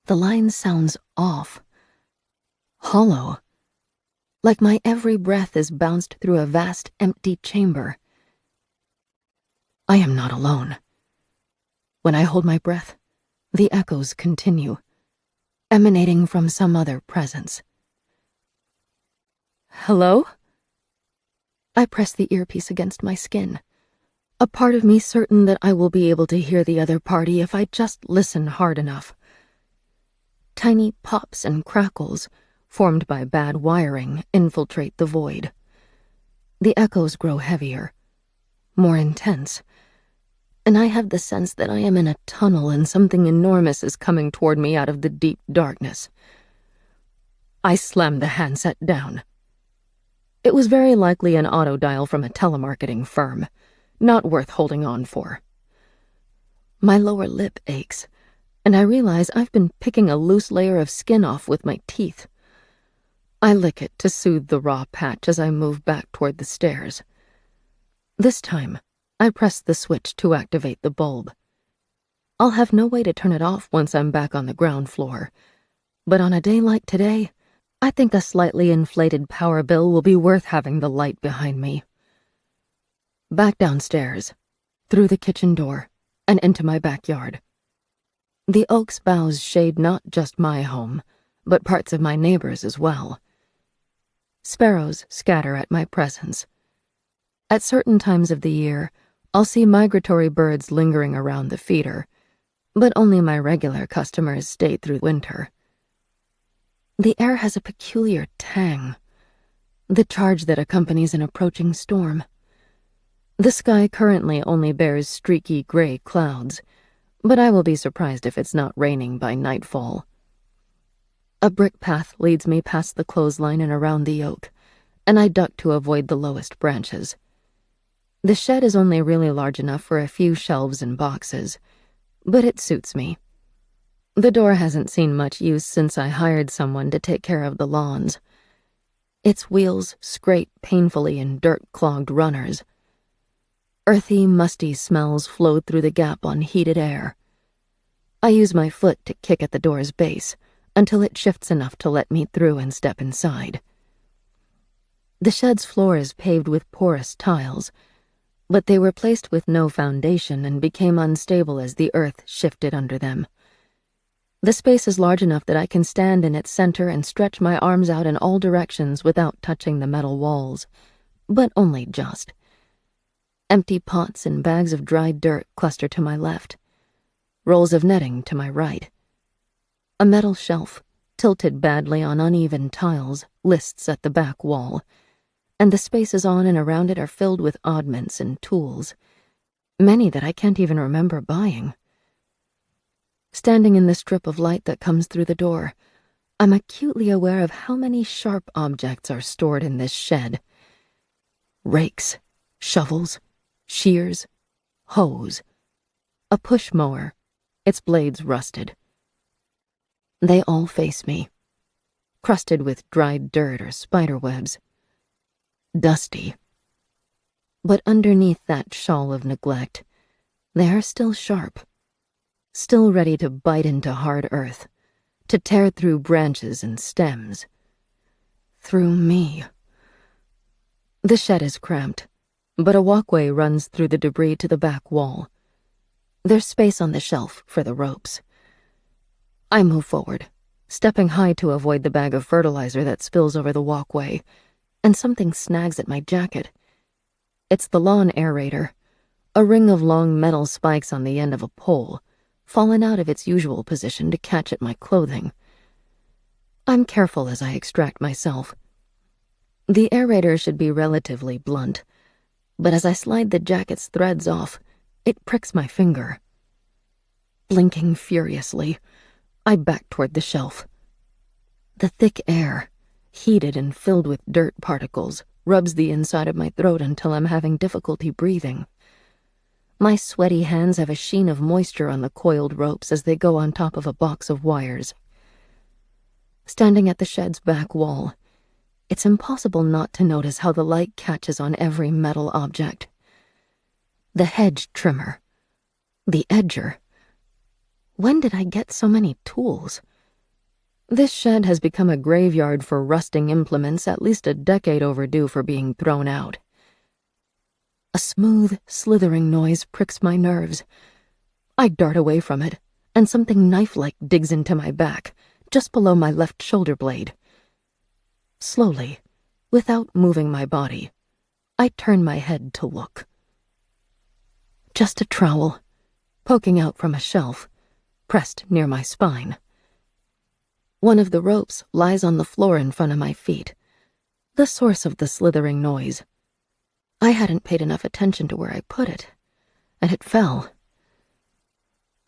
The line sounds off, hollow, like my every breath is bounced through a vast, empty chamber. I am not alone. When I hold my breath, the echoes continue, emanating from some other presence. Hello? I press the earpiece against my skin, a part of me certain that I will be able to hear the other party if I just listen hard enough. Tiny pops and crackles, formed by bad wiring, infiltrate the void. The echoes grow heavier, more intense, and I have the sense that I am in a tunnel and something enormous is coming toward me out of the deep darkness. I slam the handset down. It was very likely an auto dial from a telemarketing firm, not worth holding on for. My lower lip aches, and I realize I've been picking a loose layer of skin off with my teeth. I lick it to soothe the raw patch as I move back toward the stairs. This time, I press the switch to activate the bulb. I'll have no way to turn it off once I'm back on the ground floor, but on a day like today, I think a slightly inflated power bill will be worth having the light behind me. Back downstairs, through the kitchen door, and into my backyard. The oak's boughs shade not just my home, but parts of my neighbors as well. Sparrows scatter at my presence. At certain times of the year, I'll see migratory birds lingering around the feeder, but only my regular customers stay through winter. The air has a peculiar tang, the charge that accompanies an approaching storm. The sky currently only bears streaky gray clouds, but I will be surprised if it's not raining by nightfall. A brick path leads me past the clothesline and around the oak, and I duck to avoid the lowest branches. The shed is only really large enough for a few shelves and boxes, but it suits me. The door hasn't seen much use since I hired someone to take care of the lawns. Its wheels scrape painfully in dirt-clogged runners. Earthy, musty smells flow through the gap on heated air. I use my foot to kick at the door's base until it shifts enough to let me through and step inside. The shed's floor is paved with porous tiles, but they were placed with no foundation and became unstable as the earth shifted under them. The space is large enough that I can stand in its center and stretch my arms out in all directions without touching the metal walls, but only just. Empty pots and bags of dried dirt cluster to my left, rolls of netting to my right. A metal shelf, tilted badly on uneven tiles, lists at the back wall, and the spaces on and around it are filled with oddments and tools, many that I can't even remember buying. Standing in the strip of light that comes through the door, I'm acutely aware of how many sharp objects are stored in this shed. Rakes, shovels, shears, hoes, a push mower, its blades rusted. They all face me, crusted with dried dirt or spider webs. Dusty. But underneath that shawl of neglect, they are still sharp, still ready to bite into hard earth, to tear through branches and stems. Through me. The shed is cramped, but a walkway runs through the debris to the back wall. There's space on the shelf for the ropes. I move forward, stepping high to avoid the bag of fertilizer that spills over the walkway, and something snags at my jacket. It's the lawn aerator, a ring of long metal spikes on the end of a pole, fallen out of its usual position to catch at my clothing. I'm careful as I extract myself. The aerator should be relatively blunt, but as I slide the jacket's threads off, it pricks my finger. Blinking furiously, I backed toward the shelf. The thick air, heated and filled with dirt particles, rubs the inside of my throat until I'm having difficulty breathing. My sweaty hands have a sheen of moisture on the coiled ropes as they go on top of a box of wires. Standing at the shed's back wall, it's impossible not to notice how the light catches on every metal object. The hedge trimmer. The edger. When did I get so many tools? This shed has become a graveyard for rusting implements at least a decade overdue for being thrown out. A smooth, slithering noise pricks my nerves. I dart away from it, and something knife-like digs into my back, just below my left shoulder blade. Slowly, without moving my body, I turn my head to look. Just a trowel, poking out from a shelf, pressed near my spine. One of the ropes lies on the floor in front of my feet, the source of the slithering noise. I hadn't paid enough attention to where I put it, and it fell.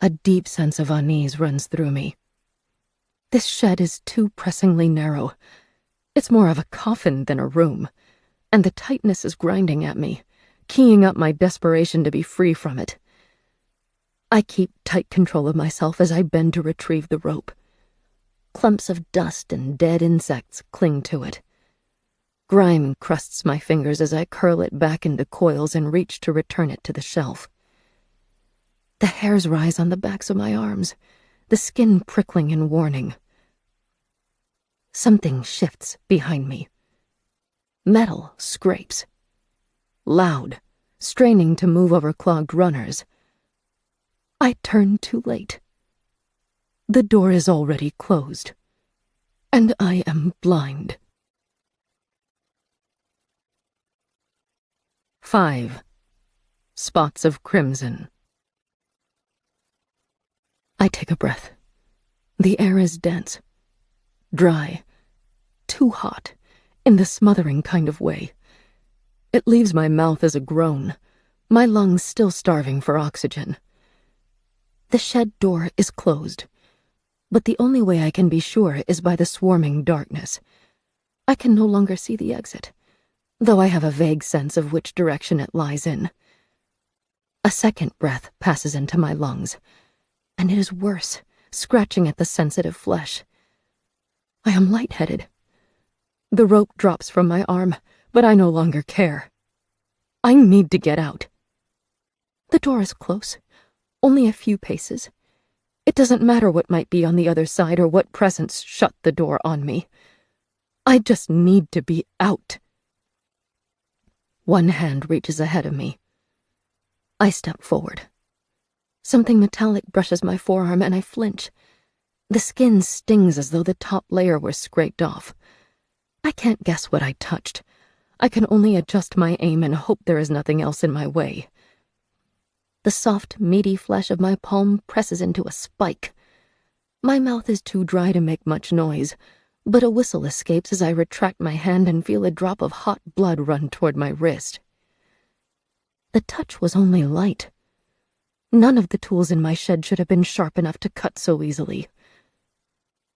A deep sense of unease runs through me. This shed is too pressingly narrow. It's more of a coffin than a room, and the tightness is grinding at me, keying up my desperation to be free from it. I keep tight control of myself as I bend to retrieve the rope. Clumps of dust and dead insects cling to it. Grime crusts my fingers as I curl it back into coils and reach to return it to the shelf. The hairs rise on the backs of my arms, the skin prickling in warning. Something shifts behind me. Metal scrapes. Loud, straining to move over clogged runners. I turn too late. The door is already closed, and I am blind. 5. Spots of crimson. I take a breath. The air is dense, dry, too hot, in the smothering kind of way. It leaves my mouth as a groan, my lungs still starving for oxygen. The shed door is closed, but the only way I can be sure is by the swarming darkness. I can no longer see the exit, though I have a vague sense of which direction it lies in. A second breath passes into my lungs, and it is worse, scratching at the sensitive flesh. I am lightheaded. The rope drops from my arm, but I no longer care. I need to get out. The door is close, only a few paces. It doesn't matter what might be on the other side or what presence shut the door on me. I just need to be out. One hand reaches ahead of me. I step forward. Something metallic brushes my forearm and I flinch. The skin stings as though the top layer were scraped off. I can't guess what I touched. I can only adjust my aim and hope there is nothing else in my way. The soft, meaty flesh of my palm presses into a spike. My mouth is too dry to make much noise, but a whistle escapes as I retract my hand and feel a drop of hot blood run toward my wrist. The touch was only light. None of the tools in my shed should have been sharp enough to cut so easily.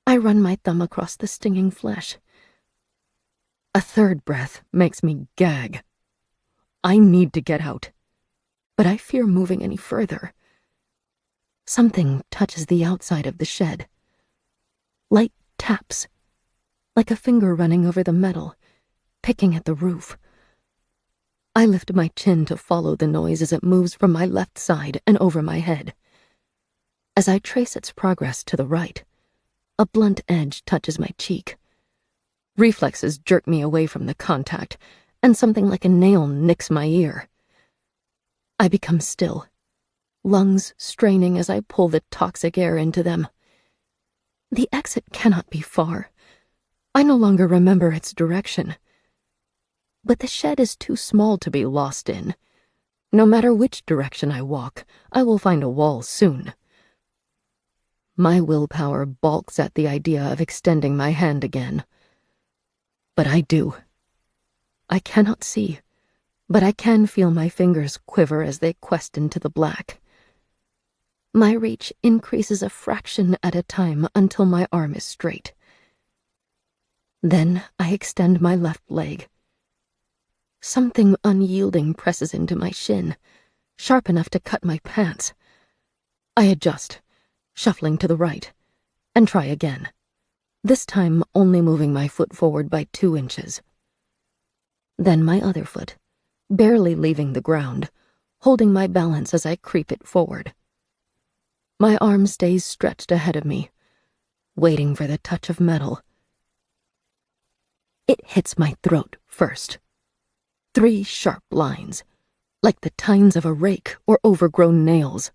I run my thumb across the stinging flesh. A third breath makes me gag. I need to get out, but I fear moving any further. Something touches the outside of the shed. Light taps, like a finger running over the metal, picking at the roof. I lift my chin to follow the noise as it moves from my left side and over my head. As I trace its progress to the right, a blunt edge touches my cheek. Reflexes jerk me away from the contact, and something like a nail nicks my ear. I become still, lungs straining as I pull the toxic air into them. The exit cannot be far. I no longer remember its direction. But the shed is too small to be lost in. No matter which direction I walk, I will find a wall soon. My willpower balks at the idea of extending my hand again. But I do. I cannot see, but I can feel my fingers quiver as they quest into the black. My reach increases a fraction at a time until my arm is straight. Then I extend my left leg. Something unyielding presses into my shin, sharp enough to cut my pants. I adjust, shuffling to the right, and try again, this time only moving my foot forward by 2 inches. Then my other foot, barely leaving the ground, holding my balance as I creep it forward. My arm stays stretched ahead of me, waiting for the touch of metal. It hits my throat first. 3 sharp lines, like the tines of a rake or overgrown nails.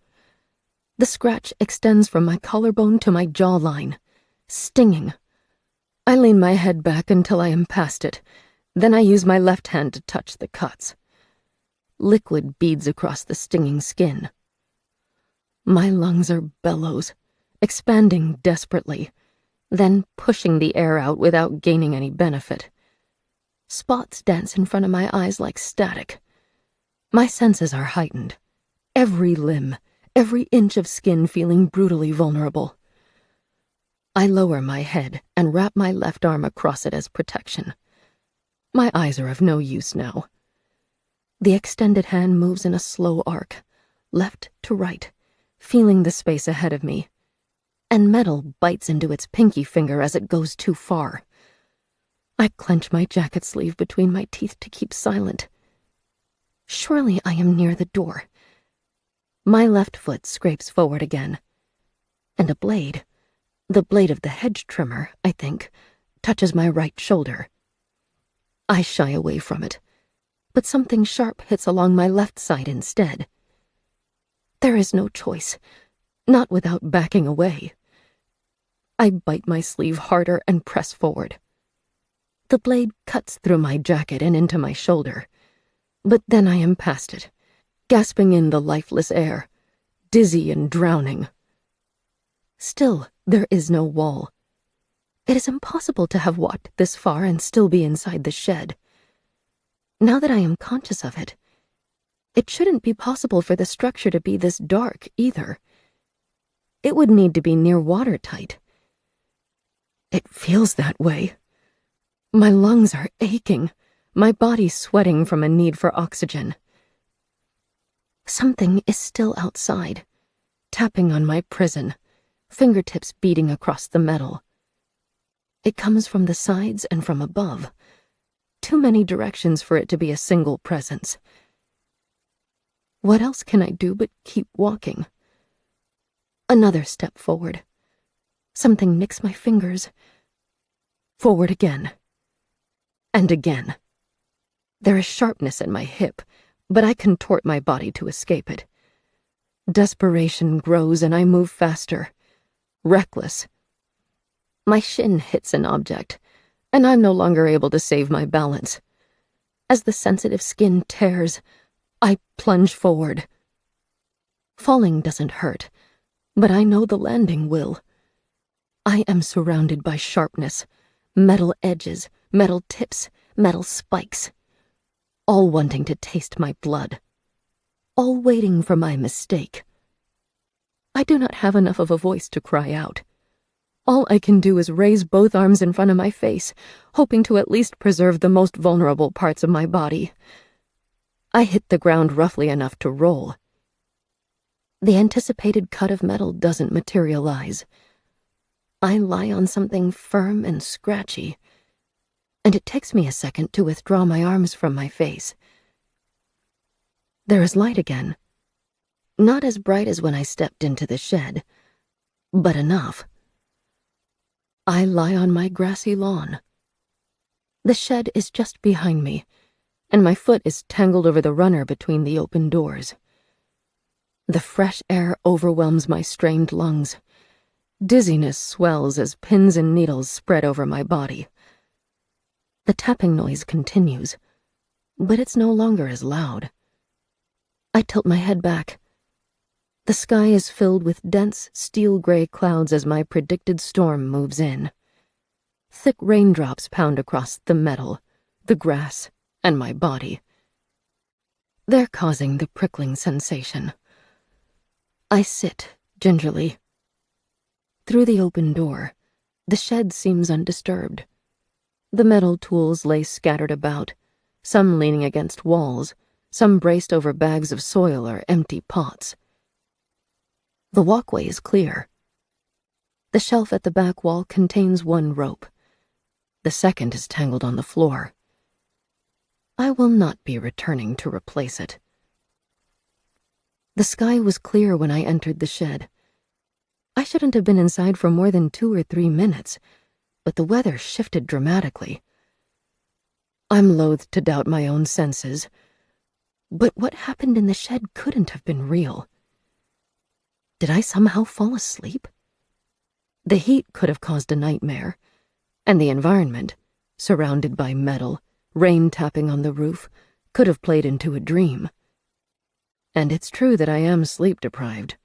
The scratch extends from my collarbone to my jawline, stinging. I lean my head back until I am past it, then I use my left hand to touch the cuts. Liquid beads across the stinging skin. My lungs are bellows, expanding desperately, then pushing the air out without gaining any benefit. Spots dance in front of my eyes like static. My senses are heightened, every limb, every inch of skin feeling brutally vulnerable. I lower my head and wrap my left arm across it as protection. My eyes are of no use now. The extended hand moves in a slow arc, left to right, feeling the space ahead of me, and metal bites into its pinky finger as it goes too far. I clench my jacket sleeve between my teeth to keep silent. Surely I am near the door. My left foot scrapes forward again, and a blade, the blade of the hedge trimmer, I think, touches my right shoulder. I shy away from it, but something sharp hits along my left side instead. There is no choice, not without backing away. I bite my sleeve harder and press forward. The blade cuts through my jacket and into my shoulder, but then I am past it, gasping in the lifeless air, dizzy and drowning. Still, there is no wall. It is impossible to have walked this far and still be inside the shed. Now that I am conscious of it, it shouldn't be possible for the structure to be this dark either. It would need to be near watertight. It feels that way. My lungs are aching, my body sweating from a need for oxygen. Something is still outside, tapping on my prison, fingertips beating across the metal. It comes from the sides and from above. Too many directions for it to be a single presence. What else can I do but keep walking? Another step forward. Something nicks my fingers. Forward again. And again. There is sharpness in my hip, but I contort my body to escape it. Desperation grows and I move faster. Reckless. My shin hits an object, and I'm no longer able to save my balance. As the sensitive skin tears, I plunge forward. Falling doesn't hurt, but I know the landing will. I am surrounded by sharpness, metal edges, metal tips, metal spikes, all wanting to taste my blood, all waiting for my mistake. I do not have enough of a voice to cry out. All I can do is raise both arms in front of my face, hoping to at least preserve the most vulnerable parts of my body. I hit the ground roughly enough to roll. The anticipated cut of metal doesn't materialize. I lie on something firm and scratchy, and it takes me a second to withdraw my arms from my face. There is light again. Not as bright as when I stepped into the shed, but enough. I lie on my grassy lawn. The shed is just behind me, and my foot is tangled over the runner between the open doors. The fresh air overwhelms my strained lungs. Dizziness swells as pins and needles spread over my body. The tapping noise continues, but it's no longer as loud. I tilt my head back. The sky is filled with dense, steel-gray clouds as my predicted storm moves in. Thick raindrops pound across the metal, the grass, and my body. They're causing the prickling sensation. I sit, gingerly. Through the open door, the shed seems undisturbed. The metal tools lay scattered about, some leaning against walls, some braced over bags of soil or empty pots. The walkway is clear. The shelf at the back wall contains one rope. The second is tangled on the floor. I will not be returning to replace it. The sky was clear when I entered the shed. I shouldn't have been inside for more than 2 or 3 minutes, but the weather shifted dramatically. I'm loath to doubt my own senses, but what happened in the shed couldn't have been real. Did I somehow fall asleep? The heat could have caused a nightmare, and the environment, surrounded by metal, rain tapping on the roof, could have played into a dream. And it's true that I am sleep-deprived.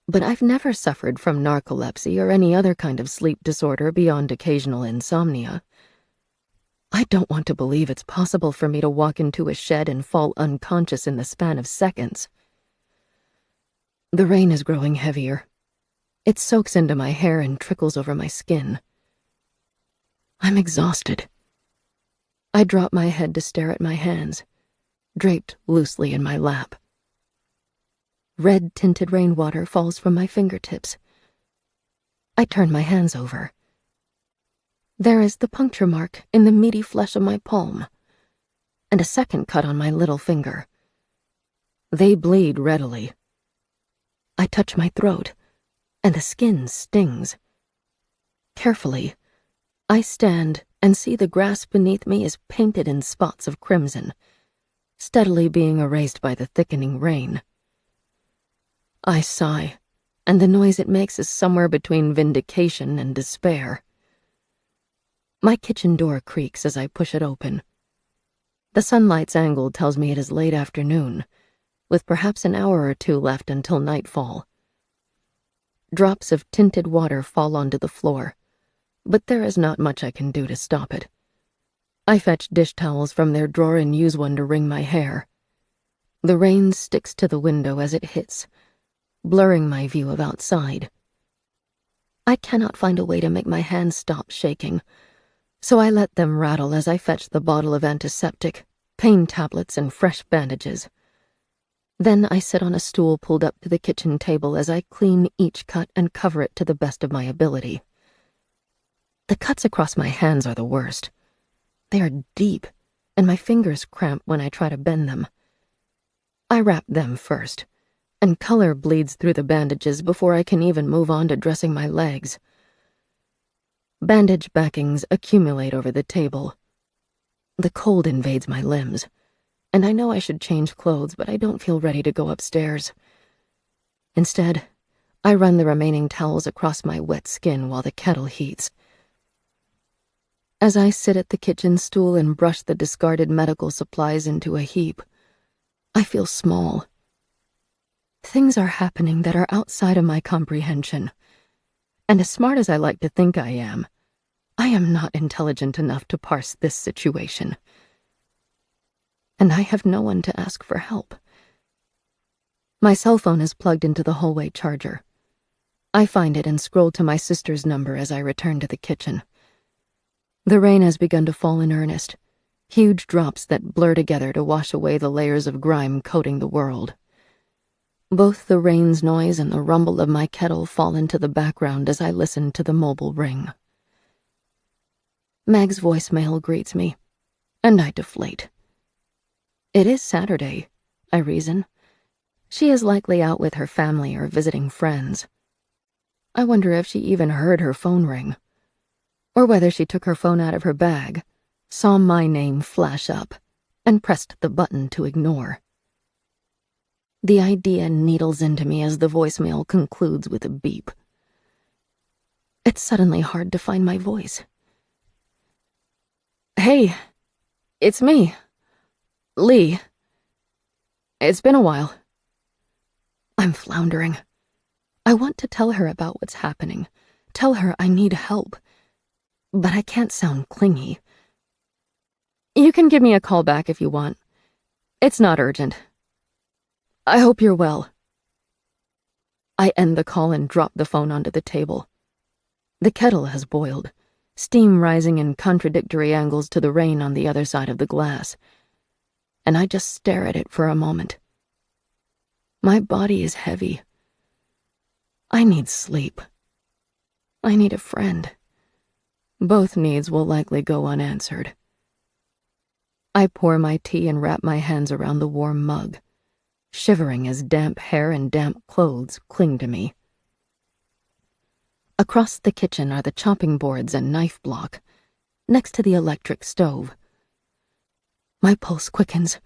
But I've never suffered from narcolepsy or any other kind of sleep disorder beyond occasional insomnia. I don't want to believe it's possible for me to walk into a shed and fall unconscious in the span of seconds. The rain is growing heavier. It soaks into my hair and trickles over my skin. I'm exhausted. I drop my head to stare at my hands, draped loosely in my lap. Red-tinted rainwater falls from my fingertips. I turn my hands over. There is the puncture mark in the meaty flesh of my palm, and a second cut on my little finger. They bleed readily. I touch my throat, and the skin stings. Carefully, I stand and see the grass beneath me is painted in spots of crimson, steadily being erased by the thickening rain. I sigh, and the noise it makes is somewhere between vindication and despair. My kitchen door creaks as I push it open. The sunlight's angle tells me it is late afternoon, with perhaps an hour or 2 left until nightfall. Drops of tinted water fall onto the floor, but there is not much I can do to stop it. I fetch dish towels from their drawer and use one to wring my hair. The rain sticks to the window as it hits, blurring my view of outside. I cannot find a way to make my hands stop shaking, so I let them rattle as I fetch the bottle of antiseptic, pain tablets, and fresh bandages. Then I sit on a stool pulled up to the kitchen table as I clean each cut and cover it to the best of my ability. The cuts across my hands are the worst. They are deep, and my fingers cramp when I try to bend them. I wrap them first, and color bleeds through the bandages before I can even move on to dressing my legs. Bandage backings accumulate over the table. The cold invades my limbs, and I know I should change clothes, but I don't feel ready to go upstairs. Instead, I run the remaining towels across my wet skin while the kettle heats. As I sit at the kitchen stool and brush the discarded medical supplies into a heap, I feel small. Things are happening that are outside of my comprehension, and as smart as I like to think I am not intelligent enough to parse this situation. And I have no one to ask for help. My cell phone is plugged into the hallway charger. I find it and scroll to my sister's number as I return to the kitchen. The rain has begun to fall in earnest, huge drops that blur together to wash away the layers of grime coating the world. Both the rain's noise and the rumble of my kettle fall into the background as I listen to the mobile ring. Meg's voicemail greets me, and I deflate. It is Saturday, I reason. She is likely out with her family or visiting friends. I wonder if she even heard her phone ring, or whether she took her phone out of her bag, saw my name flash up, and pressed the button to ignore. The idea needles into me as the voicemail concludes with a beep. It's suddenly hard to find my voice. Hey, it's me, Lee. It's been a while. I'm floundering. I want to tell her about what's happening, tell her I need help, but I can't sound clingy. You can give me a call back if you want. It's not urgent. I hope you're well. I end the call and drop the phone onto the table. The kettle has boiled, steam rising in contradictory angles to the rain on the other side of the glass, and I just stare at it for a moment. My body is heavy. I need sleep. I need a friend. Both needs will likely go unanswered. I pour my tea and wrap my hands around the warm mug, shivering as damp hair and damp clothes cling to me. Across the kitchen are the chopping boards and knife block, next to the electric stove. My pulse quickens.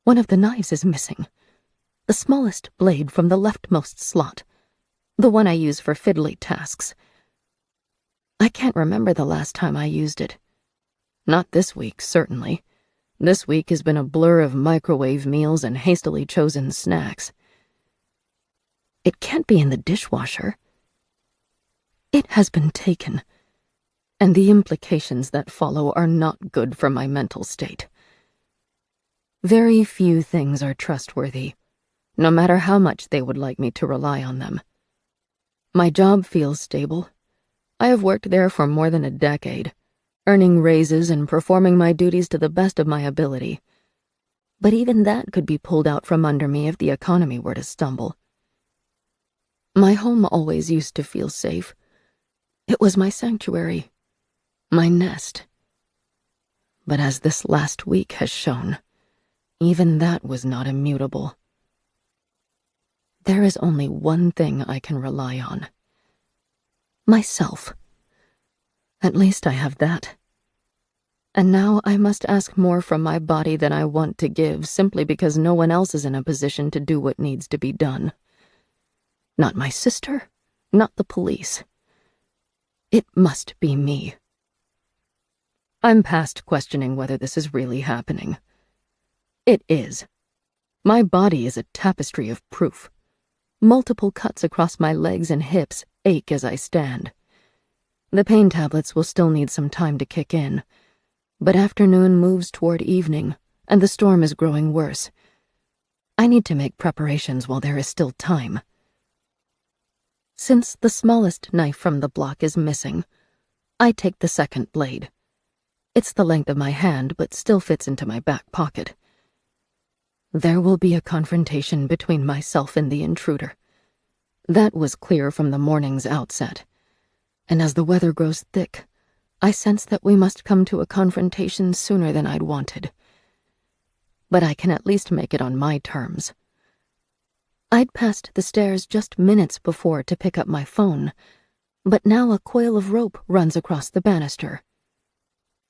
One of the knives is missing. The smallest blade from the leftmost slot, the one I use for fiddly tasks. I can't remember the last time I used it. Not this week, certainly. This week has been a blur of microwave meals and hastily chosen snacks. It can't be in the dishwasher. It has been taken, and the implications that follow are not good for my mental state. Very few things are trustworthy, no matter how much they would like me to rely on them. My job feels stable. I have worked there for more than a decade, earning raises and performing my duties to the best of my ability. But even that could be pulled out from under me if the economy were to stumble. My home always used to feel safe. It was my sanctuary, my nest. But as this last week has shown, even that was not immutable. There is only one thing I can rely on. Myself. At least I have that. And now I must ask more from my body than I want to give, simply because no one else is in a position to do what needs to be done. Not my sister, not the police. It must be me. I'm past questioning whether this is really happening. It is. My body is a tapestry of proof. Multiple cuts across my legs and hips ache as I stand. The pain tablets will still need some time to kick in, but afternoon moves toward evening, and the storm is growing worse. I need to make preparations while there is still time. Since the smallest knife from the block is missing, I take the second blade. It's the length of my hand, but still fits into my back pocket. There will be a confrontation between myself and the intruder. That was clear from the morning's outset, and as the weather grows thick, I sense that we must come to a confrontation sooner than I'd wanted. But I can at least make it on my terms. I'd passed the stairs just minutes before to pick up my phone, but now a coil of rope runs across the banister.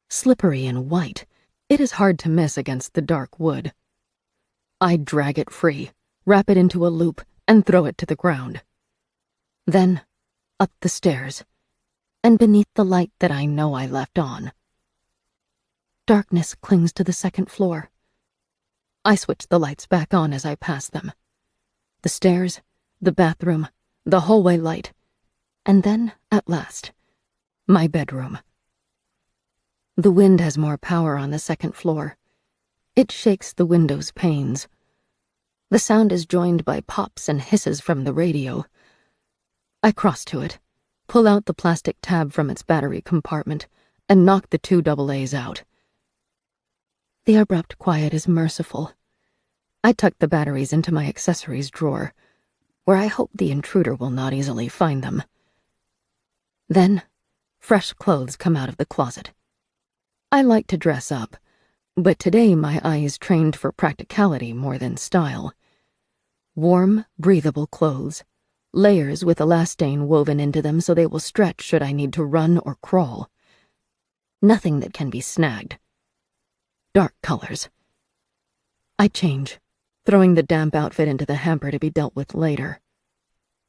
Slippery and white, it is hard to miss against the dark wood. I drag it free, wrap it into a loop, and throw it to the ground. Then, up the stairs, and beneath the light that I know I left on. Darkness clings to the second floor. I switch the lights back on as I pass them. The stairs, the bathroom, the hallway light, and then, at last, my bedroom. The wind has more power on the second floor. It shakes the window's panes. The sound is joined by pops and hisses from the radio. I cross to it, pull out the plastic tab from its battery compartment, and knock the 2 AA's out. The abrupt quiet is merciful. I tuck the batteries into my accessories drawer, where I hope the intruder will not easily find them. Then, fresh clothes come out of the closet. I like to dress up, but today my eye is trained for practicality more than style. Warm, breathable clothes, layers with elastane woven into them so they will stretch should I need to run or crawl. Nothing that can be snagged. Dark colors. I change, throwing the damp outfit into the hamper to be dealt with later.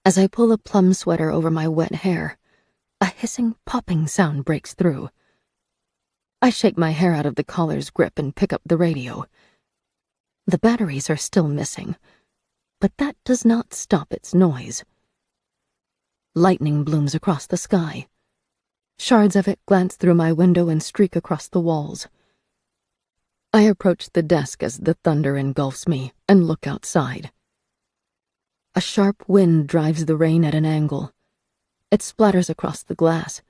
As I pull a plum sweater over my wet hair, a hissing, popping sound breaks through. I shake my hair out of the collar's grip and pick up the radio. The batteries are still missing, but that does not stop its noise. Lightning blooms across the sky. Shards of it glance through my window and streak across the walls. I approach the desk as the thunder engulfs me and look outside. A sharp wind drives the rain at an angle. It splatters across the glass,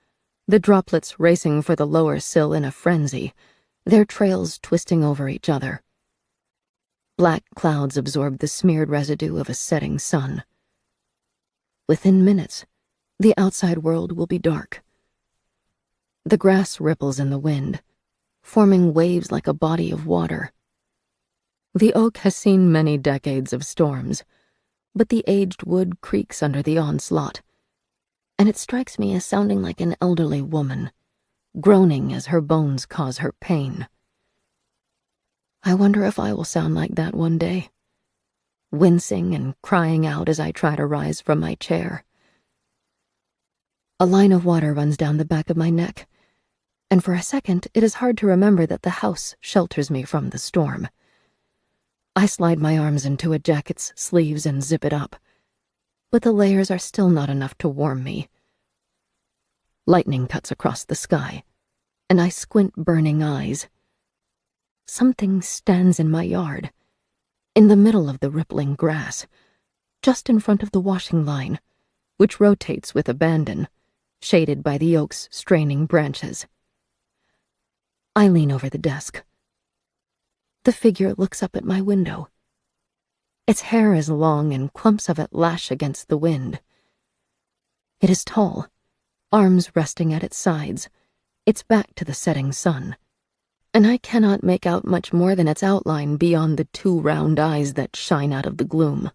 the droplets racing for the lower sill in a frenzy, their trails twisting over each other. Black clouds absorb the smeared residue of a setting sun. Within minutes, the outside world will be dark. The grass ripples in the wind, forming waves like a body of water. The oak has seen many decades of storms, but the aged wood creaks under the onslaught, and it strikes me as sounding like an elderly woman, groaning as her bones cause her pain. I wonder if I will sound like that one day, wincing and crying out as I try to rise from my chair. A line of water runs down the back of my neck, and for a second it is hard to remember that the house shelters me from the storm. I slide my arms into a jacket's sleeves and zip it up, but the layers are still not enough to warm me. Lightning cuts across the sky, and I squint burning eyes. Something stands in my yard, in the middle of the rippling grass, just in front of the washing line, which rotates with abandon, shaded by the oak's straining branches. I lean over the desk. The figure looks up at my window. Its hair is long and clumps of it lash against the wind. It is tall, arms resting at its sides, its back to the setting sun, and I cannot make out much more than its outline beyond the two round eyes that shine out of the gloom.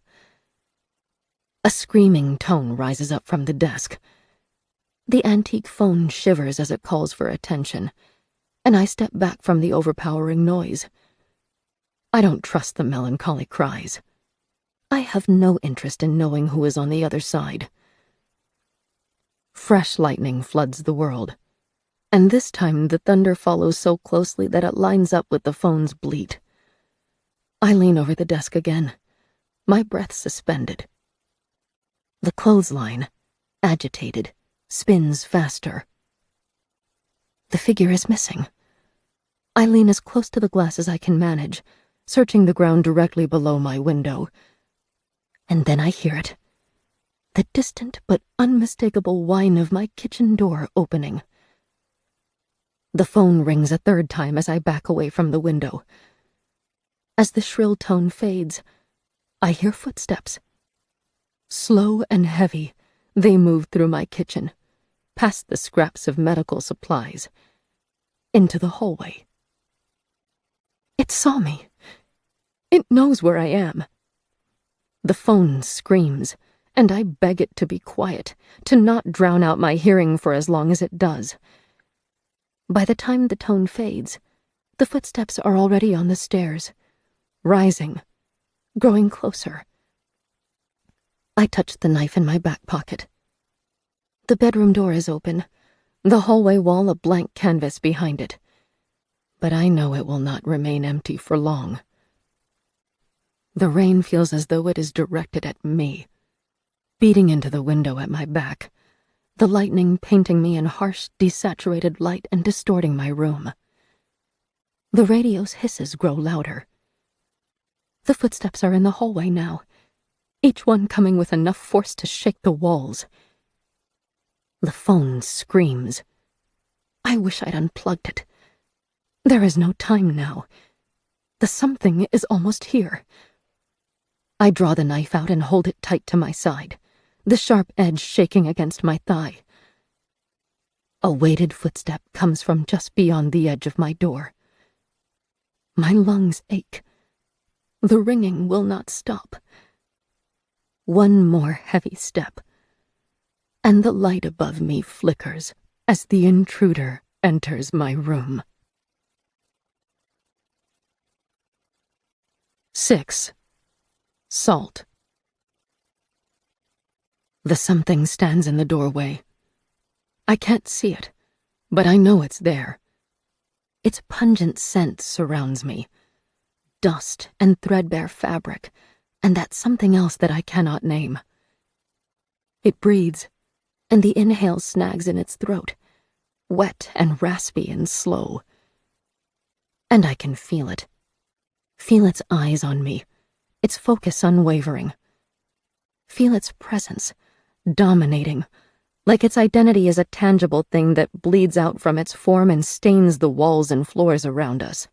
A screaming tone rises up from the desk. The antique phone shivers as it calls for attention, and I step back from the overpowering noise. I don't trust the melancholy cries. I have no interest in knowing who is on the other side. Fresh lightning floods the world, and this time the thunder follows so closely that it lines up with the phone's bleat. I lean over the desk again, my breath suspended. The clothesline, agitated, spins faster. The figure is missing. I lean as close to the glass as I can manage, searching the ground directly below my window. And then I hear it. The distant but unmistakable whine of my kitchen door opening. The phone rings a third time as I back away from the window. As the shrill tone fades, I hear footsteps. Slow and heavy, they move through my kitchen, past the scraps of medical supplies, into the hallway. It saw me. It knows where I am. The phone screams, and I beg it to be quiet, to not drown out my hearing for as long as it does. By the time the tone fades, the footsteps are already on the stairs, rising, growing closer. I touch the knife in my back pocket. The bedroom door is open, the hallway wall a blank canvas behind it. But I know it will not remain empty for long. The rain feels as though it is directed at me, beating into the window at my back, the lightning painting me in harsh, desaturated light and distorting my room. The radio's hisses grow louder. The footsteps are in the hallway now, each one coming with enough force to shake the walls. The phone screams. I wish I'd unplugged it. There is no time now. The something is almost here. I draw the knife out and hold it tight to my side, the sharp edge shaking against my thigh. A weighted footstep comes from just beyond the edge of my door. My lungs ache. The ringing will not stop. One more heavy step, and the light above me flickers as the intruder enters my room. 6. Salt. The something stands in the doorway. I can't see it, but I know it's there. Its pungent scent surrounds me. Dust and threadbare fabric, and that something else that I cannot name. It breathes, and the inhale snags in its throat, wet and raspy and slow. And I can feel it. Feel its eyes on me, its focus unwavering. Feel its presence, dominating, like its identity is a tangible thing that bleeds out from its form and stains the walls and floors around us.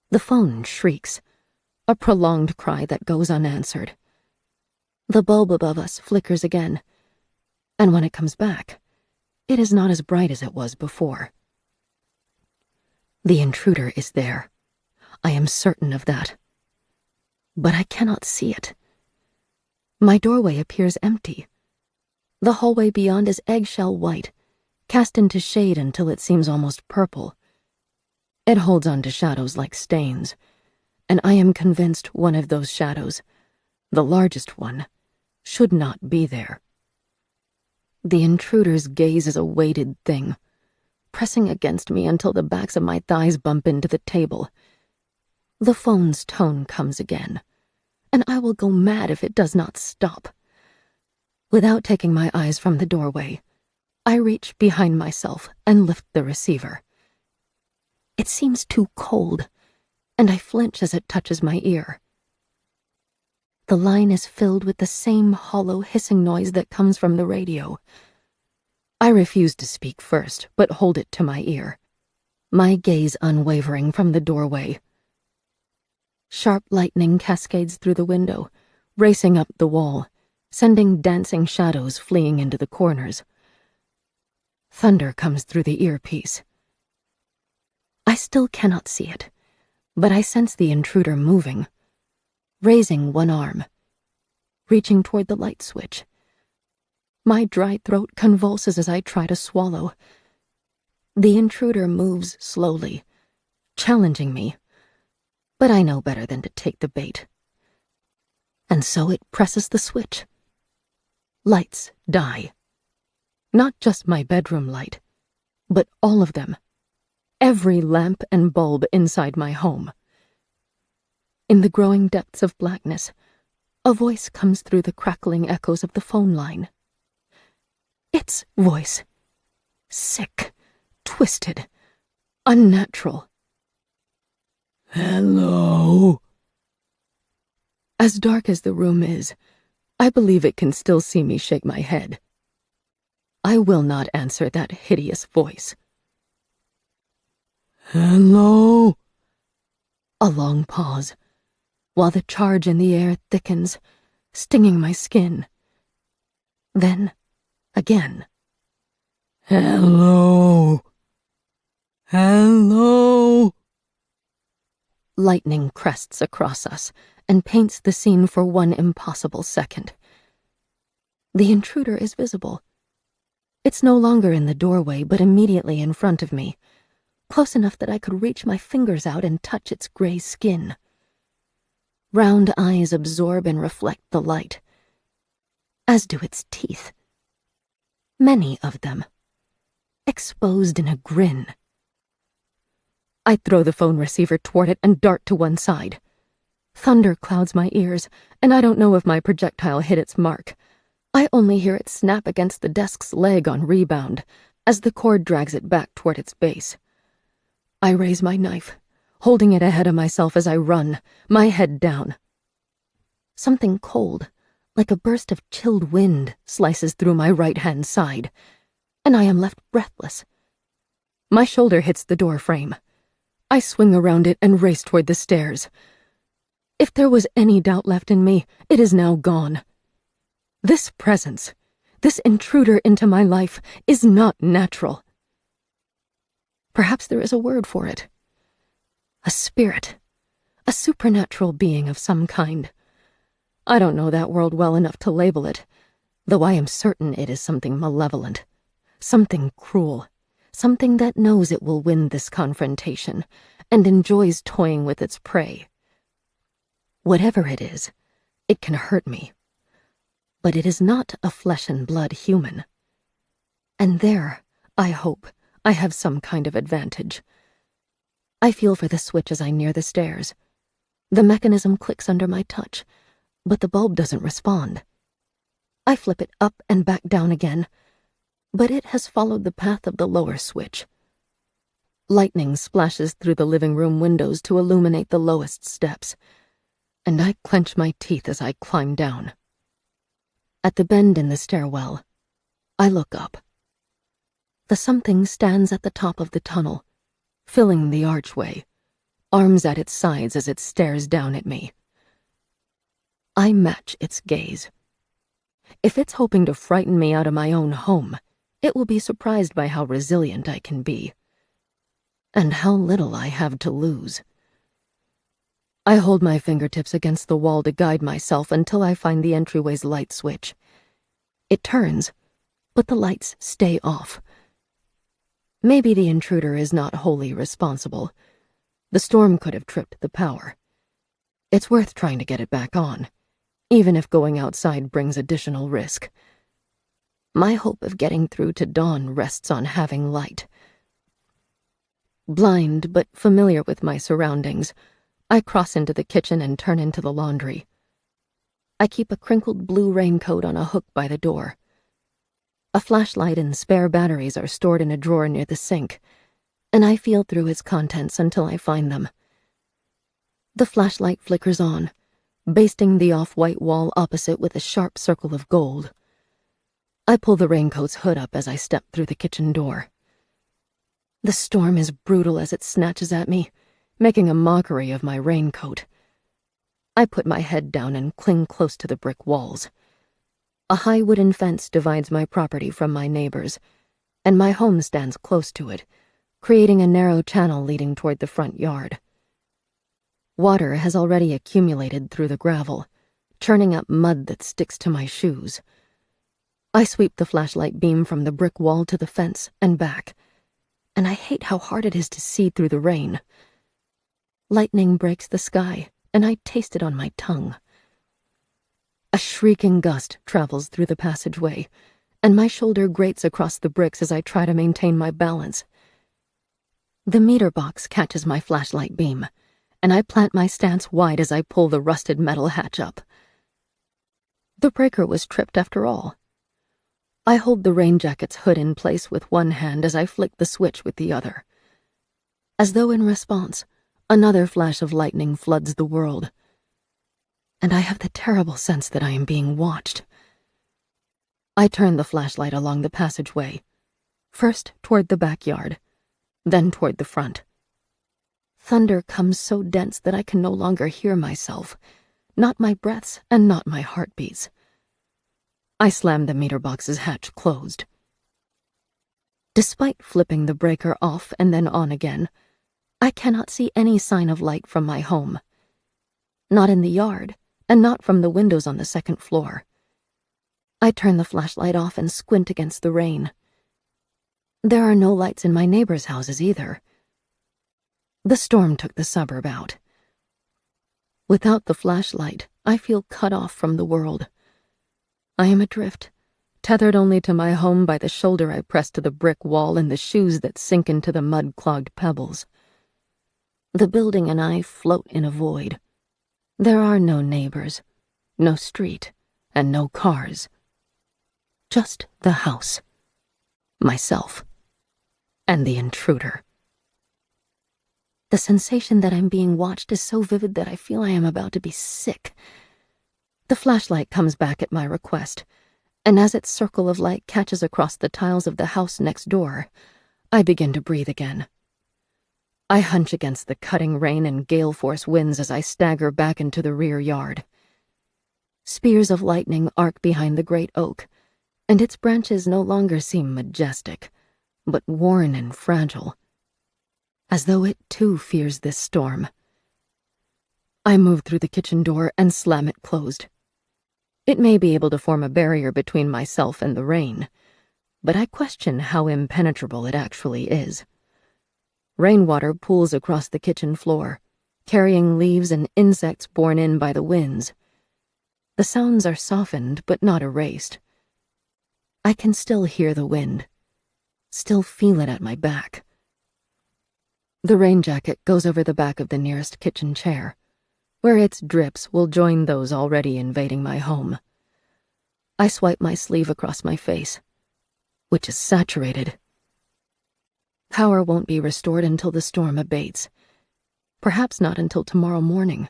The phone shrieks, a prolonged cry that goes unanswered. The bulb above us flickers again, and when it comes back, it is not as bright as it was before. The intruder is there. I am certain of that. But I cannot see it. My doorway appears empty. The hallway beyond is eggshell white, cast into shade until it seems almost purple. It holds on to shadows like stains, and I am convinced one of those shadows, the largest one, should not be there. The intruder's gaze is a weighted thing, pressing against me until the backs of my thighs bump into the table. The phone's tone comes again, and I will go mad if it does not stop. Without taking my eyes from the doorway, I reach behind myself and lift the receiver. It seems too cold, and I flinch as it touches my ear. The line is filled with the same hollow hissing noise that comes from the radio. I refuse to speak first, but hold it to my ear, my gaze unwavering from the doorway. Sharp lightning cascades through the window, racing up the wall, sending dancing shadows fleeing into the corners. Thunder comes through the earpiece. I still cannot see it, but I sense the intruder moving, raising one arm, reaching toward the light switch. My dry throat convulses as I try to swallow. The intruder moves slowly, challenging me, but I know better than to take the bait. And so it presses the switch. Lights die. Not just my bedroom light, but all of them. Every lamp and bulb inside my home. In the growing depths of blackness, a voice comes through the crackling echoes of the phone line. Its voice. Sick, twisted, unnatural. Hello? As dark as the room is, I believe it can still see me shake my head. I will not answer that hideous voice. Hello? A long pause, while the charge in the air thickens, stinging my skin. Then, again. Hello? Hello? Lightning crests across us and paints the scene for one impossible second. The intruder is visible. It's no longer in the doorway, but immediately in front of me, close enough that I could reach my fingers out and touch its gray skin. Round eyes absorb and reflect the light, as do its teeth. Many of them, exposed in a grin. I throw the phone receiver toward it and dart to one side. Thunder clouds my ears, and I don't know if my projectile hit its mark. I only hear it snap against the desk's leg on rebound, as the cord drags it back toward its base. I raise my knife, holding it ahead of myself as I run, my head down. Something cold, like a burst of chilled wind, slices through my right-hand side, and I am left breathless. My shoulder hits the door frame. I swing around it and race toward the stairs. If there was any doubt left in me, it is now gone. This presence, this intruder into my life, is not natural. Perhaps there is a word for it. A spirit, a supernatural being of some kind. I don't know that world well enough to label it, though I am certain it is something malevolent, something cruel, something that knows it will win this confrontation and enjoys toying with its prey. Whatever it is, it can hurt me. But it is not a flesh-and-blood human. And there, I hope, I have some kind of advantage. I feel for the switch as I near the stairs. The mechanism clicks under my touch, but the bulb doesn't respond. I flip it up and back down again, but it has followed the path of the lower switch. Lightning splashes through the living room windows to illuminate the lowest steps, and I clench my teeth as I climb down. At the bend in the stairwell, I look up. The something stands at the top of the tunnel, filling the archway, arms at its sides as it stares down at me. I match its gaze. If it's hoping to frighten me out of my own home, it will be surprised by how resilient I can be, and how little I have to lose. I hold my fingertips against the wall to guide myself until I find the entryway's light switch. It turns, but the lights stay off. Maybe the intruder is not wholly responsible. The storm could have tripped the power. It's worth trying to get it back on, even if going outside brings additional risk. My hope of getting through to dawn rests on having light. Blind but familiar with my surroundings, I cross into the kitchen and turn into the laundry. I keep a crinkled blue raincoat on a hook by the door. A flashlight and spare batteries are stored in a drawer near the sink, and I feel through its contents until I find them. The flashlight flickers on, basting the off-white wall opposite with a sharp circle of gold. I pull the raincoat's hood up as I step through the kitchen door. The storm is brutal as it snatches at me, making a mockery of my raincoat. I put my head down and cling close to the brick walls. A high wooden fence divides my property from my neighbors, and my home stands close to it, creating a narrow channel leading toward the front yard. Water has already accumulated through the gravel, churning up mud that sticks to my shoes. I sweep the flashlight beam from the brick wall to the fence and back, and I hate how hard it is to see through the rain. Lightning breaks the sky, and I taste it on my tongue. A shrieking gust travels through the passageway, and my shoulder grates across the bricks as I try to maintain my balance. The meter box catches my flashlight beam, and I plant my stance wide as I pull the rusted metal hatch up. The breaker was tripped after all. I hold the rain jacket's hood in place with one hand as I flick the switch with the other. As though in response, another flash of lightning floods the world, and I have the terrible sense that I am being watched. I turn the flashlight along the passageway, first toward the backyard, then toward the front. Thunder comes so dense that I can no longer hear myself, not my breaths and not my heartbeats. I slam the meter box's hatch closed. Despite flipping the breaker off and then on again, I cannot see any sign of light from my home. Not in the yard, and not from the windows on the second floor. I turn the flashlight off and squint against the rain. There are no lights in my neighbors' houses either. The storm took the suburb out. Without the flashlight, I feel cut off from the world. I am adrift, tethered only to my home by the shoulder I press to the brick wall and the shoes that sink into the mud-clogged pebbles. The building and I float in a void. There are no neighbors, no street, and no cars. Just the house, myself, and the intruder. The sensation that I'm being watched is so vivid that I feel I am about to be sick. The flashlight comes back at my request, and as its circle of light catches across the tiles of the house next door, I begin to breathe again. I hunch against the cutting rain and gale-force winds as I stagger back into the rear yard. Spears of lightning arc behind the great oak, and its branches no longer seem majestic, but worn and fragile, as though it too fears this storm. I move through the kitchen door and slam it closed. It may be able to form a barrier between myself and the rain, but I question how impenetrable it actually is. Rainwater pools across the kitchen floor, carrying leaves and insects borne in by the winds. The sounds are softened but not erased. I can still hear the wind, still feel it at my back. The rain jacket goes over the back of the nearest kitchen chair, where its drips will join those already invading my home. I swipe my sleeve across my face, which is saturated. Power won't be restored until the storm abates, perhaps not until tomorrow morning.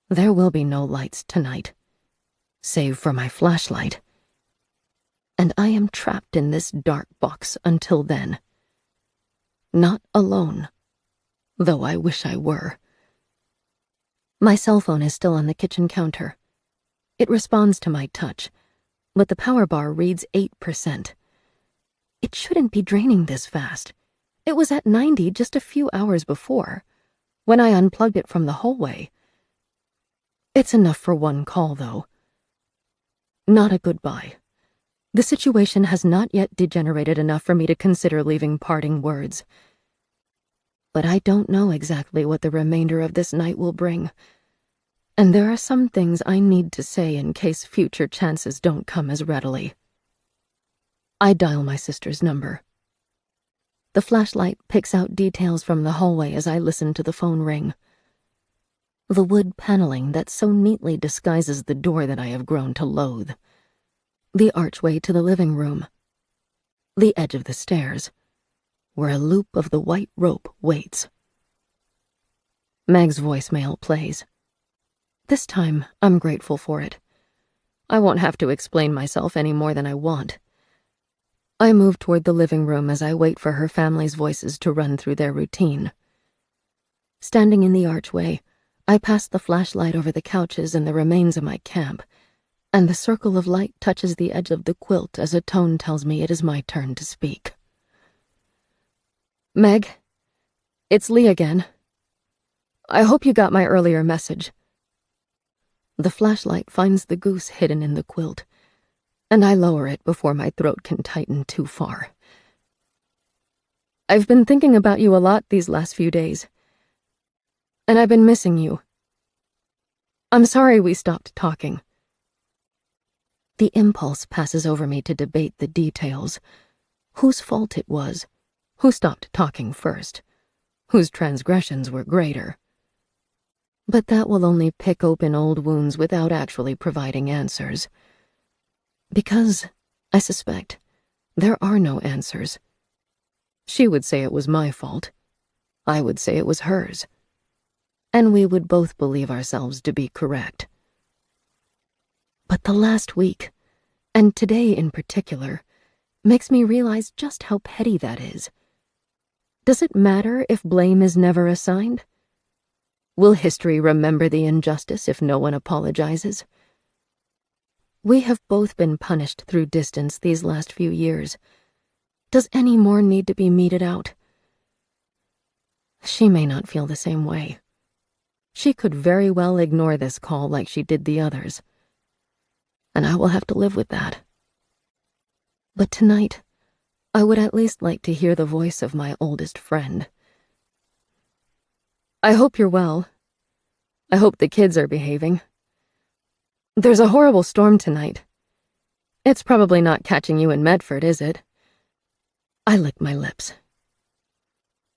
There will be no lights tonight, save for my flashlight. And I am trapped in this dark box until then. Not alone, though I wish I were. My cell phone is still on the kitchen counter. It responds to my touch, but the power bar reads 8%. It shouldn't be draining this fast. It was at 90 just a few hours before, when I unplugged it from the hallway. It's enough for one call, though. Not a goodbye. The situation has not yet degenerated enough for me to consider leaving parting words. But I don't know exactly what the remainder of this night will bring, and there are some things I need to say in case future chances don't come as readily. I dial my sister's number. The flashlight picks out details from the hallway as I listen to the phone ring. The wood paneling that so neatly disguises the door that I have grown to loathe. The archway to the living room. The edge of the stairs, where a loop of the white rope waits. Meg's voicemail plays. This time, I'm grateful for it. I won't have to explain myself any more than I want. I move toward the living room as I wait for her family's voices to run through their routine. Standing in the archway, I pass the flashlight over the couches and the remains of my camp, and the circle of light touches the edge of the quilt as a tone tells me it is my turn to speak. Meg, it's Lee again. I hope you got my earlier message. The flashlight finds the goose hidden in the quilt, and I lower it before my throat can tighten too far. I've been thinking about you a lot these last few days, and I've been missing you. I'm sorry we stopped talking. The impulse passes over me to debate the details, whose fault it was, who stopped talking first, whose transgressions were greater. But that will only pick open old wounds without actually providing answers. Because, I suspect, there are no answers. She would say it was my fault. I would say it was hers. And we would both believe ourselves to be correct. But the last week, and today in particular, makes me realize just how petty that is. Does it matter if blame is never assigned? Will history remember the injustice if no one apologizes? We have both been punished through distance these last few years. Does any more need to be meted out? She may not feel the same way. She could very well ignore this call like she did the others. And I will have to live with that. But tonight, I would at least like to hear the voice of my oldest friend. I hope you're well. I hope the kids are behaving. There's a horrible storm tonight. It's probably not catching you in Medford, is it? I lick my lips.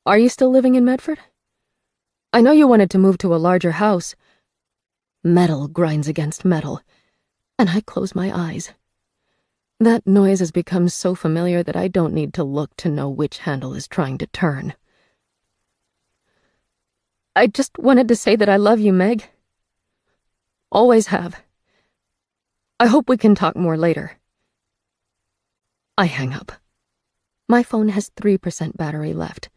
Are you still living in Medford? I know you wanted to move to a larger house. Metal grinds against metal, and I close my eyes. That noise has become so familiar that I don't need to look to know which handle is trying to turn. I just wanted to say that I love you, Meg. Always have. I hope we can talk more later. I hang up. My phone has 3% battery left,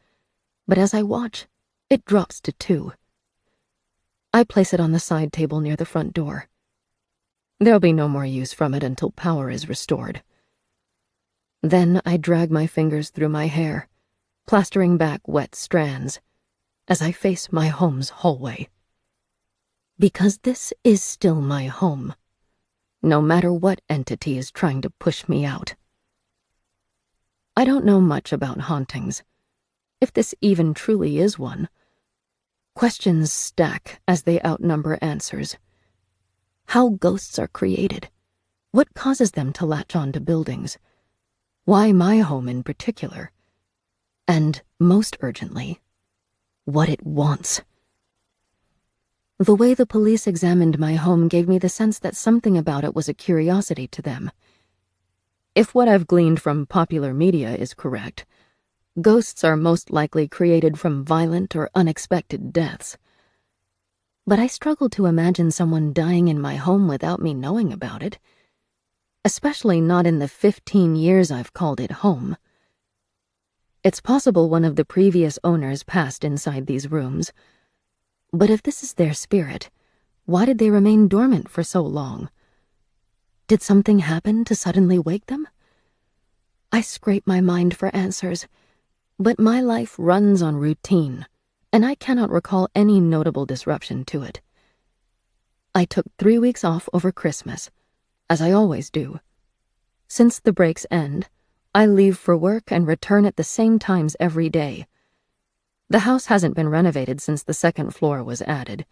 but as I watch, it drops to 2. I place it on the side table near the front door. There'll be no more use from it until power is restored. Then I drag my fingers through my hair, plastering back wet strands, as I face my home's hallway. Because this is still my home, no matter what entity is trying to push me out. I don't know much about hauntings, if this even truly is one. Questions stack as they outnumber answers. How ghosts are created, what causes them to latch on to buildings, why my home in particular, and, most urgently, what it wants. The way the police examined my home gave me the sense that something about it was a curiosity to them. If what I've gleaned from popular media is correct, ghosts are most likely created from violent or unexpected deaths. But I struggle to imagine someone dying in my home without me knowing about it, especially not in the 15 years I've called it home. It's possible one of the previous owners passed inside these rooms, but if this is their spirit, why did they remain dormant for so long? Did something happen to suddenly wake them? I scrape my mind for answers, but my life runs on routine, and I cannot recall any notable disruption to it. I took 3 weeks off over Christmas, as I always do. Since the breaks end, I leave for work and return at the same times every day. The house hasn't been renovated since the second floor was added,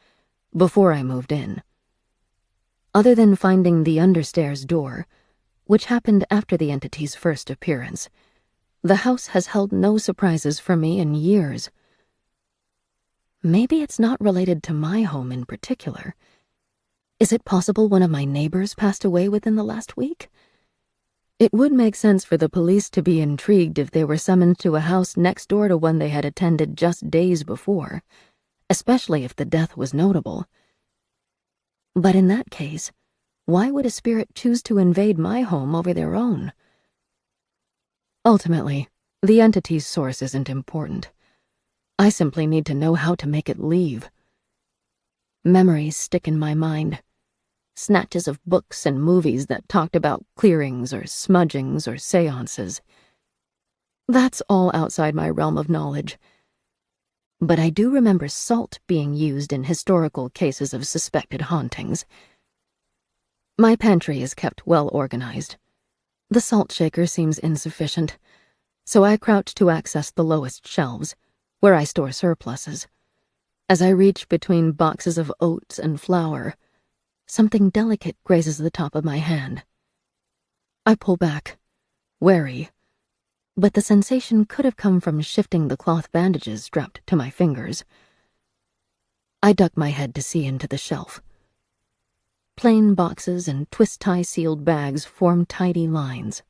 before I moved in. Other than finding the understairs door, which happened after the entity's first appearance, the house has held no surprises for me in years. Maybe it's not related to my home in particular. Is it possible one of my neighbors passed away within the last week? It would make sense for the police to be intrigued if they were summoned to a house next door to one they had attended just days before, especially if the death was notable. But in that case, why would a spirit choose to invade my home over their own? Ultimately, the entity's source isn't important. I simply need to know how to make it leave. Memories stick in my mind. Snatches of books and movies that talked about clearings or smudgings or seances. That's all outside my realm of knowledge. But I do remember salt being used in historical cases of suspected hauntings. My pantry is kept well organized. The salt shaker seems insufficient, so I crouch to access the lowest shelves, where I store surpluses. As I reach between boxes of oats and flour, something delicate grazes the top of my hand. I pull back, wary, but the sensation could have come from shifting the cloth bandages strapped to my fingers. I duck my head to see into the shelf. Plain boxes and twist-tie sealed bags form tidy lines.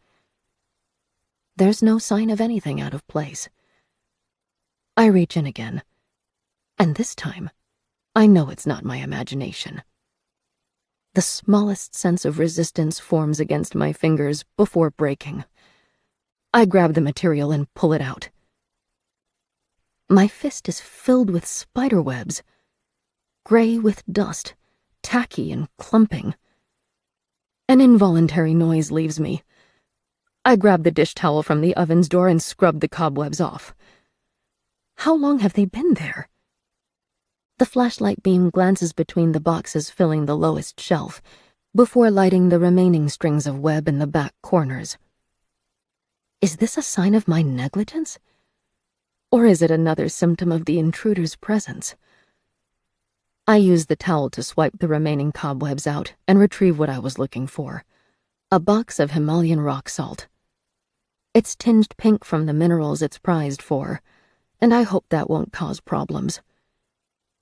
There's no sign of anything out of place. I reach in again, and this time, I know it's not my imagination. The smallest sense of resistance forms against my fingers before breaking. I grab the material and pull it out. My fist is filled with spider webs, gray with dust, tacky and clumping. An involuntary noise leaves me. I grab the dish towel from the oven's door and scrub the cobwebs off. How long have they been there? The flashlight beam glances between the boxes filling the lowest shelf, before lighting the remaining strings of web in the back corners. Is this a sign of my negligence? Or is it another symptom of the intruder's presence? I use the towel to swipe the remaining cobwebs out and retrieve what I was looking for: a box of Himalayan rock salt. It's tinged pink from the minerals it's prized for, and I hope that won't cause problems.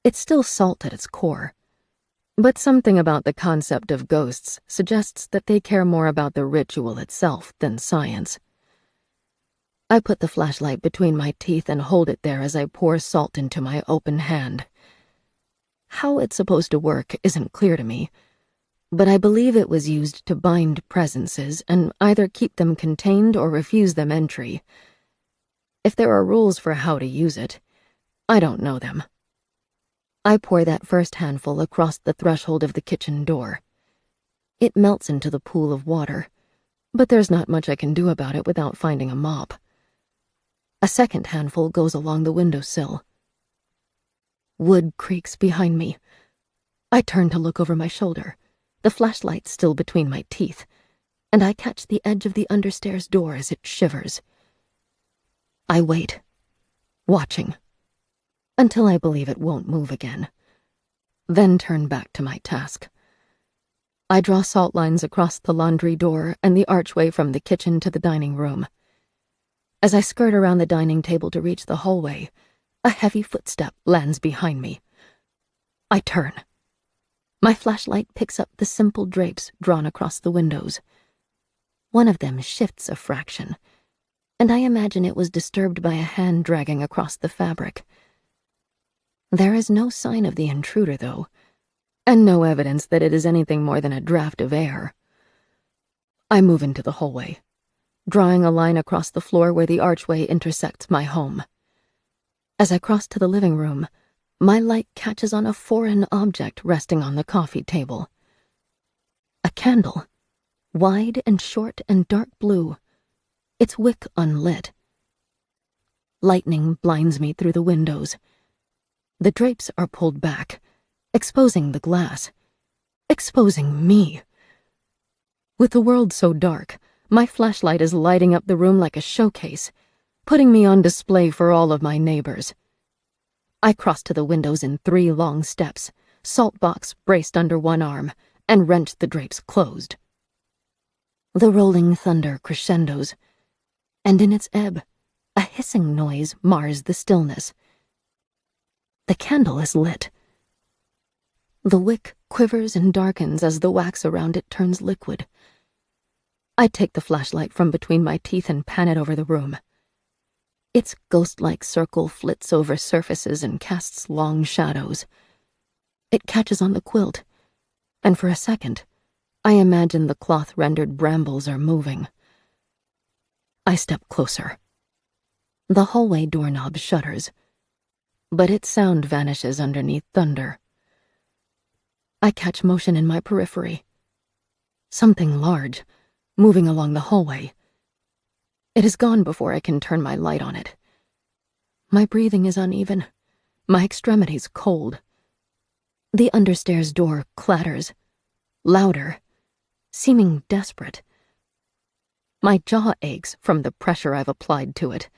It's still salt at its core, but something about the concept of ghosts suggests that they care more about the ritual itself than science. I put the flashlight between my teeth and hold it there as I pour salt into my open hand. How it's supposed to work isn't clear to me, but I believe it was used to bind presences and either keep them contained or refuse them entry. If there are rules for how to use it, I don't know them. I pour that first handful across the threshold of the kitchen door. It melts into the pool of water, but there's not much I can do about it without finding a mop. A second handful goes along the windowsill. Wood creaks behind me. I turn to look over my shoulder, the flashlight still between my teeth, and I catch the edge of the understairs door as it shivers. I wait, watching, until I believe it won't move again, then turn back to my task. I draw salt lines across the laundry door and the archway from the kitchen to the dining room. As I skirt around the dining table to reach the hallway, a heavy footstep lands behind me. I turn. My flashlight picks up the simple drapes drawn across the windows. One of them shifts a fraction, and I imagine it was disturbed by a hand dragging across the fabric. There is no sign of the intruder, though, and no evidence that it is anything more than a draft of air. I move into the hallway, drawing a line across the floor where the archway intersects my home. As I cross to the living room, my light catches on a foreign object resting on the coffee table. A candle, wide and short and dark blue, its wick unlit. Lightning blinds me through the windows. The drapes are pulled back, exposing the glass, exposing me. With the world so dark, my flashlight is lighting up the room like a showcase, putting me on display for all of my neighbors. I cross to the windows in 3 long steps, salt box braced under one arm, and wrench the drapes closed. The rolling thunder crescendos, and in its ebb, a hissing noise mars the stillness. The candle is lit. The wick quivers and darkens as the wax around it turns liquid. I take the flashlight from between my teeth and pan it over the room. Its ghost-like circle flits over surfaces and casts long shadows. It catches on the quilt, and for a second, I imagine the cloth-rendered brambles are moving. I step closer. The hallway doorknob shudders, but its sound vanishes underneath thunder. I catch motion in my periphery. Something large, moving along the hallway. It is gone before I can turn my light on it. My breathing is uneven, my extremities cold. The understairs door clatters, louder, seeming desperate. My jaw aches from the pressure I've applied to it,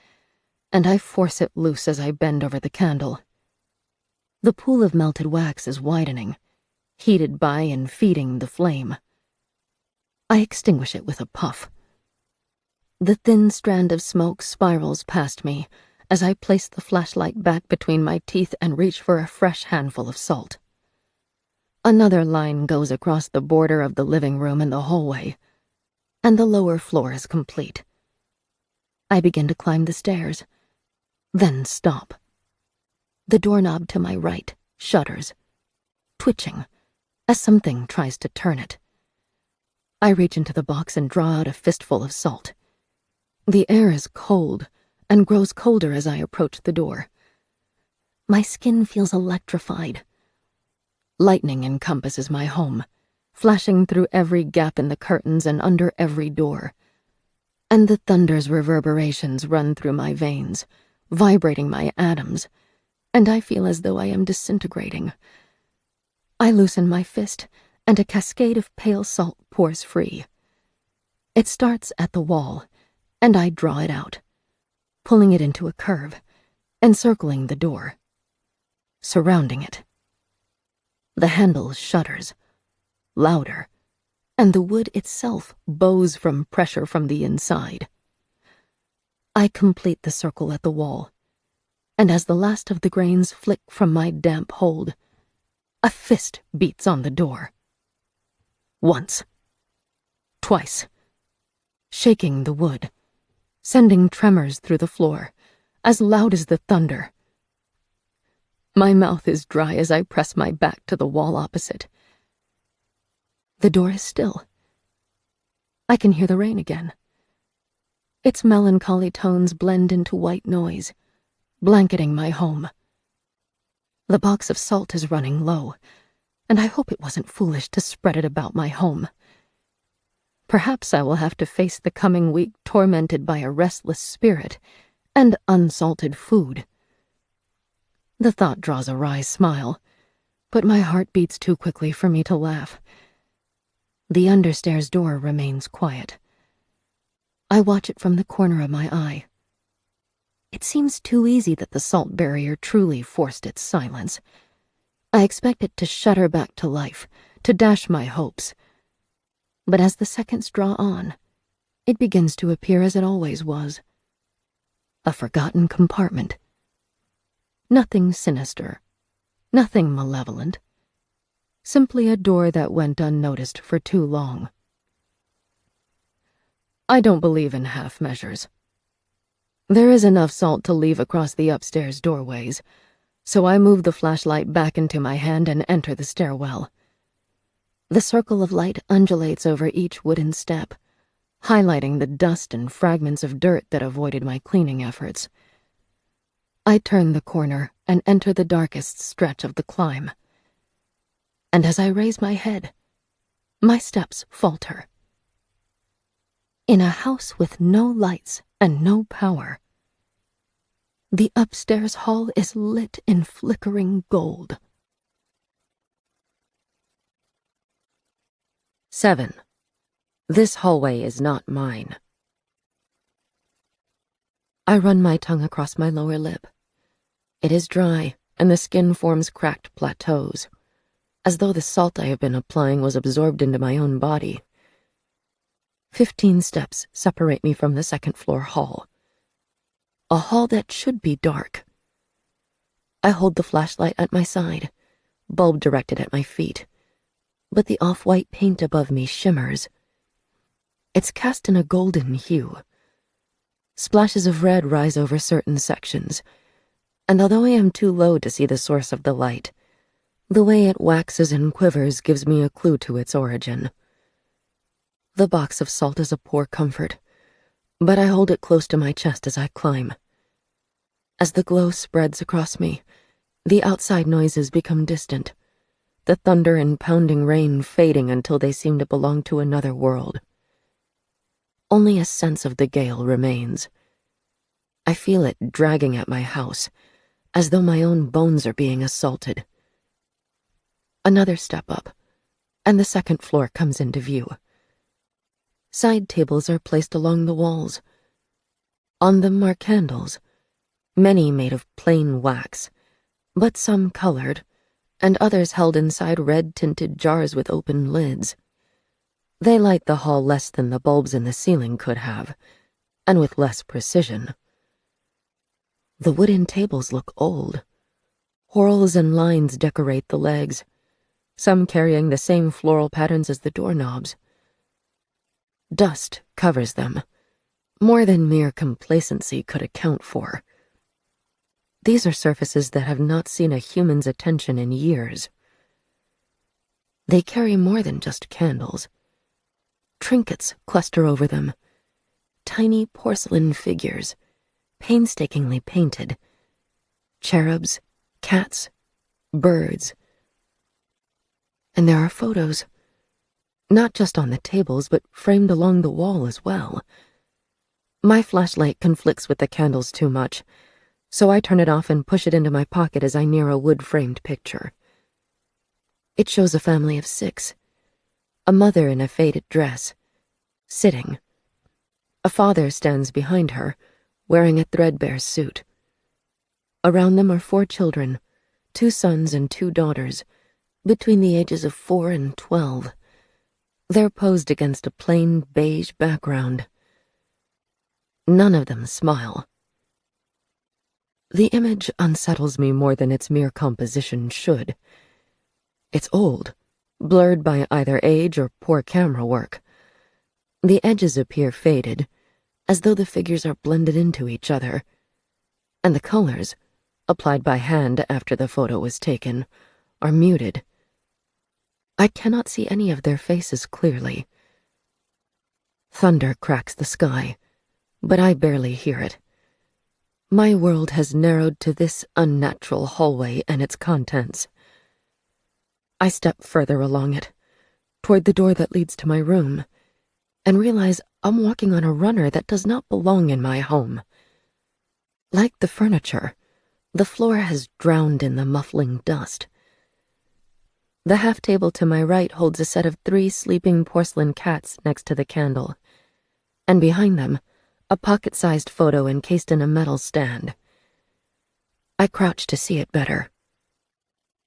and I force it loose as I bend over the candle. The pool of melted wax is widening, heated by and feeding the flame. I extinguish it with a puff. The thin strand of smoke spirals past me as I place the flashlight back between my teeth and reach for a fresh handful of salt. Another line goes across the border of the living room and the hallway, and the lower floor is complete. I begin to climb the stairs, then stop. The doorknob to my right shudders, twitching, as something tries to turn it. I reach into the box and draw out a fistful of salt. The air is cold, and grows colder as I approach the door. My skin feels electrified. Lightning encompasses my home, flashing through every gap in the curtains and under every door. And the thunder's reverberations run through my veins, vibrating my atoms, and I feel as though I am disintegrating. I loosen my fist, and a cascade of pale salt pours free. It starts at the wall, and I draw it out, pulling it into a curve, encircling the door, surrounding it. The handle shudders, louder, and the wood itself bows from pressure from the inside. I complete the circle at the wall, and as the last of the grains flick from my damp hold, a fist beats on the door. Once, twice, shaking the wood, sending tremors through the floor, as loud as the thunder. My mouth is dry as I press my back to the wall opposite. The door is still. I can hear the rain again. Its melancholy tones blend into white noise, blanketing my home. The box of salt is running low, and I hope it wasn't foolish to spread it about my home. Perhaps I will have to face the coming week tormented by a restless spirit and unsalted food. The thought draws a wry smile, but my heart beats too quickly for me to laugh. The understairs door remains quiet. I watch it from the corner of my eye. It seems too easy that the salt barrier truly forced its silence. I expect it to shudder back to life, to dash my hopes. But as the seconds draw on, it begins to appear as it always was. A forgotten compartment. Nothing sinister, nothing malevolent. Simply a door that went unnoticed for too long. I don't believe in half measures. There is enough salt to leave across the upstairs doorways, so I move the flashlight back into my hand and enter the stairwell. The circle of light undulates over each wooden step, highlighting the dust and fragments of dirt that avoided my cleaning efforts. I turn the corner and enter the darkest stretch of the climb. And as I raise my head, my steps falter. In a house with no lights and no power, the upstairs hall is lit in flickering gold. 7. This hallway is not mine. I run my tongue across my lower lip. It is dry, and the skin forms cracked plateaus, as though the salt I have been applying was absorbed into my own body. 15 steps separate me from the second-floor hall. A hall that should be dark. I hold the flashlight at my side, bulb directed at my feet, but the off-white paint above me shimmers. It's cast in a golden hue. Splashes of red rise over certain sections, and although I am too low to see the source of the light, the way it waxes and quivers gives me a clue to its origin. The box of salt is a poor comfort, but I hold it close to my chest as I climb. As the glow spreads across me, the outside noises become distant, the thunder and pounding rain fading until they seem to belong to another world. Only a sense of the gale remains. I feel it dragging at my house, as though my own bones are being assaulted. Another step up, and the second floor comes into view. Side tables are placed along the walls. On them are candles, many made of plain wax, but some colored, and others held inside red-tinted jars with open lids. They light the hall less than the bulbs in the ceiling could have, and with less precision. The wooden tables look old. Whorls and lines decorate the legs, some carrying the same floral patterns as the doorknobs. Dust covers them, more than mere complacency could account for. These are surfaces that have not seen a human's attention in years. They carry more than just candles. Trinkets cluster over them, tiny porcelain figures, painstakingly painted, cherubs, cats, birds. And there are photos, not just on the tables, but framed along the wall as well. My flashlight conflicts with the candles too much, so I turn it off and push it into my pocket as I near a wood-framed picture. It shows a family of 6, a mother in a faded dress, sitting. A father stands behind her, wearing a threadbare suit. Around them are 4 children, 2 sons and 2 daughters, between the ages of 4 and 12. They're posed against a plain beige background. None of them smile. The image unsettles me more than its mere composition should. It's old, blurred by either age or poor camera work. The edges appear faded, as though the figures are blended into each other, and the colors, applied by hand after the photo was taken, are muted. I cannot see any of their faces clearly. Thunder cracks the sky, but I barely hear it. My world has narrowed to this unnatural hallway and its contents. I step further along it, toward the door that leads to my room, and realize I'm walking on a runner that does not belong in my home. Like the furniture, the floor has drowned in the muffling dust. The half table to my right holds a set of 3 sleeping porcelain cats next to the candle, and behind them, a pocket-sized photo encased in a metal stand. I crouch to see it better.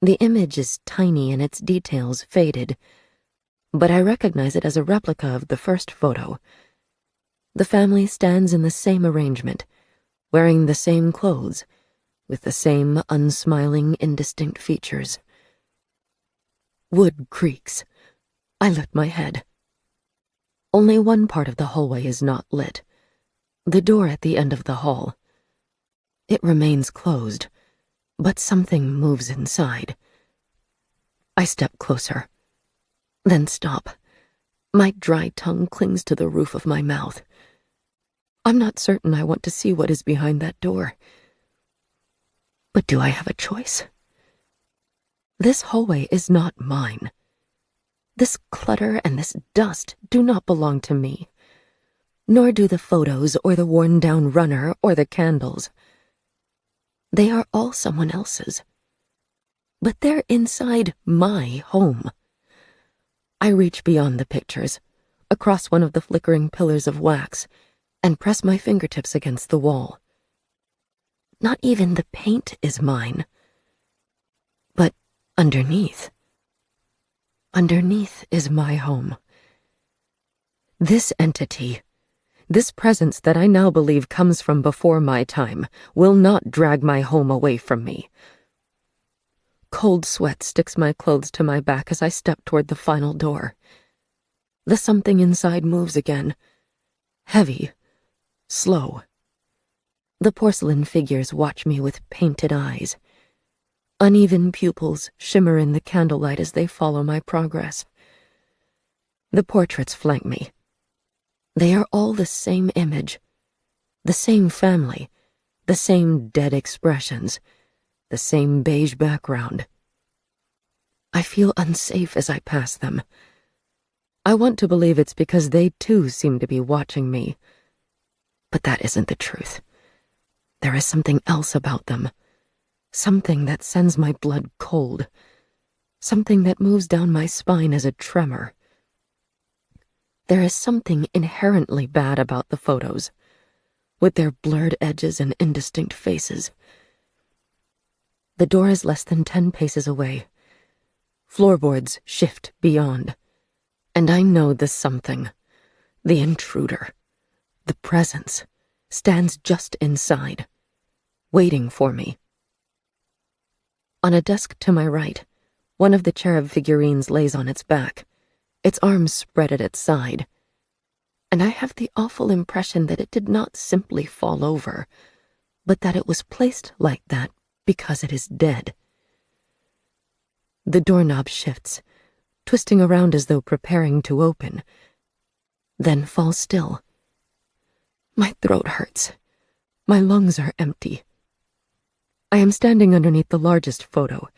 The image is tiny and its details faded, but I recognize it as a replica of the first photo. The family stands in the same arrangement, wearing the same clothes, with the same unsmiling, indistinct features. Wood creaks. I lift my head. Only one part of the hallway is not lit, the door at the end of the hall. It remains closed, but something moves inside. I step closer, then stop. My dry tongue clings to the roof of my mouth. I'm not certain I want to see what is behind that door. But do I have a choice? This hallway is not mine. This clutter and this dust do not belong to me. Nor do the photos or the worn-down runner or the candles. They are all someone else's. But they're inside my home. I reach beyond the pictures, across one of the flickering pillars of wax, and press my fingertips against the wall. Not even the paint is mine. But underneath is my home. This entity, this presence that I now believe comes from before my time, will not drag my home away from me. Cold sweat sticks my clothes to my back as I step toward the final door. The something inside moves again. Heavy, slow. The porcelain figures watch me with painted eyes. Uneven pupils shimmer in the candlelight as they follow my progress. The portraits flank me. They are all the same image, the same family, the same dead expressions, the same beige background. I feel unsafe as I pass them. I want to believe it's because they too seem to be watching me. But that isn't the truth. There is something else about them. Something that sends my blood cold. Something that moves down my spine as a tremor. There is something inherently bad about the photos, with their blurred edges and indistinct faces. The door is less than 10 paces away. Floorboards shift beyond. And I know the something, the intruder, the presence, stands just inside, waiting for me. On a desk to my right, one of the cherub figurines lays on its back, its arms spread at its side, and I have the awful impression that it did not simply fall over, but that it was placed like that because it is dead. The doorknob shifts, twisting around as though preparing to open, then falls still. My throat hurts. My lungs are empty. I am standing underneath the largest photo.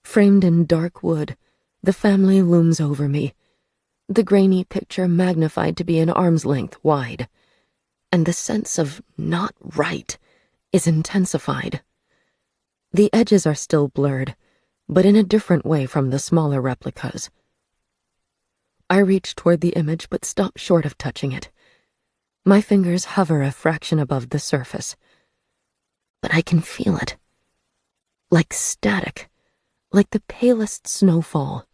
Framed in dark wood, the family looms over me, the grainy picture magnified to be an arm's length wide, and the sense of not right is intensified. The edges are still blurred, but in a different way from the smaller replicas. I reach toward the image but stop short of touching it. My fingers hover a fraction above the surface, but I can feel it. Like static, like the palest snowfall.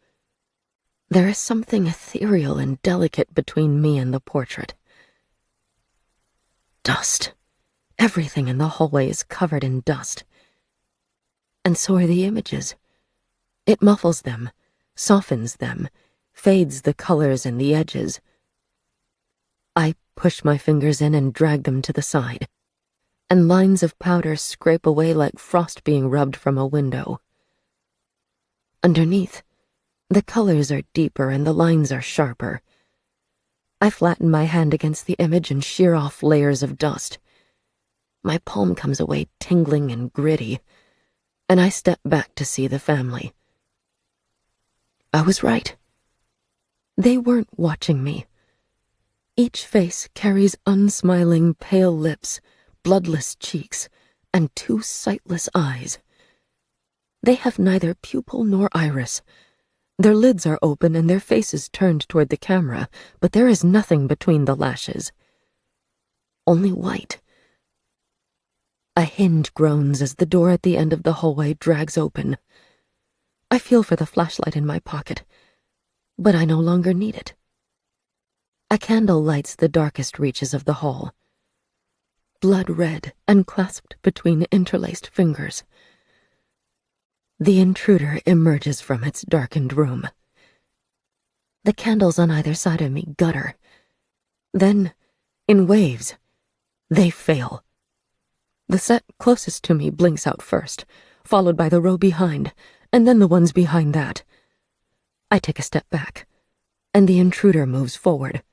There is something ethereal and delicate between me and the portrait. Dust. Everything in the hallway is covered in dust. And so are the images. It muffles them, softens them, fades the colors and the edges. I push my fingers in and drag them to the side, and lines of powder scrape away like frost being rubbed from a window. Underneath, the colors are deeper and the lines are sharper. I flatten my hand against the image and shear off layers of dust. My palm comes away tingling and gritty, and I step back to see the family. I was right. They weren't watching me. Each face carries unsmiling, pale lips, bloodless cheeks, and 2 sightless eyes. They have neither pupil nor iris. Their lids are open and their faces turned toward the camera, but there is nothing between the lashes. Only white. A hinge groans as the door at the end of the hallway drags open. I feel for the flashlight in my pocket, but I no longer need it. A candle lights the darkest reaches of the hall, blood red and clasped between interlaced fingers. The intruder emerges from its darkened room. The candles on either side of me gutter. Then, in waves, they fail. The set closest to me blinks out first, followed by the row behind, and then the ones behind that. I take a step back, and the intruder moves forward.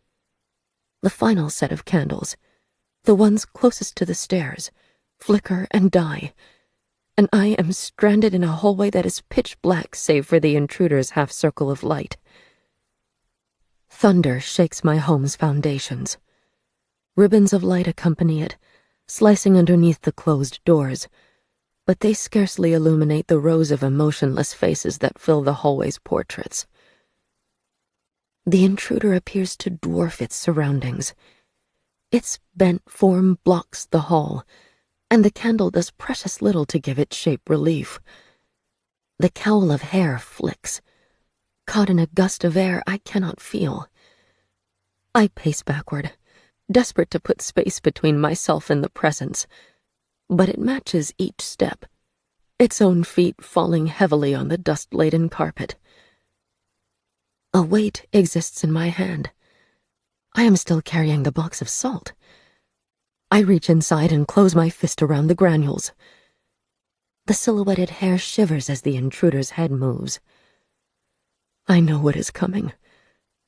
The final set of candles, the ones closest to the stairs, flicker and die, and I am stranded in a hallway that is pitch black save for the intruder's half-circle of light. Thunder shakes my home's foundations. Ribbons of light accompany it, slicing underneath the closed doors, but they scarcely illuminate the rows of emotionless faces that fill the hallway's portraits. The intruder appears to dwarf its surroundings. Its bent form blocks the hall, and the candle does precious little to give its shape relief. The cowl of hair flicks. Caught in a gust of air I cannot feel. I pace backward, desperate to put space between myself and the presence, but it matches each step, its own feet falling heavily on the dust-laden carpet. A weight exists in my hand. I am still carrying the box of salt. I reach inside and close my fist around the granules. The silhouetted hair shivers as the intruder's head moves. I know what is coming,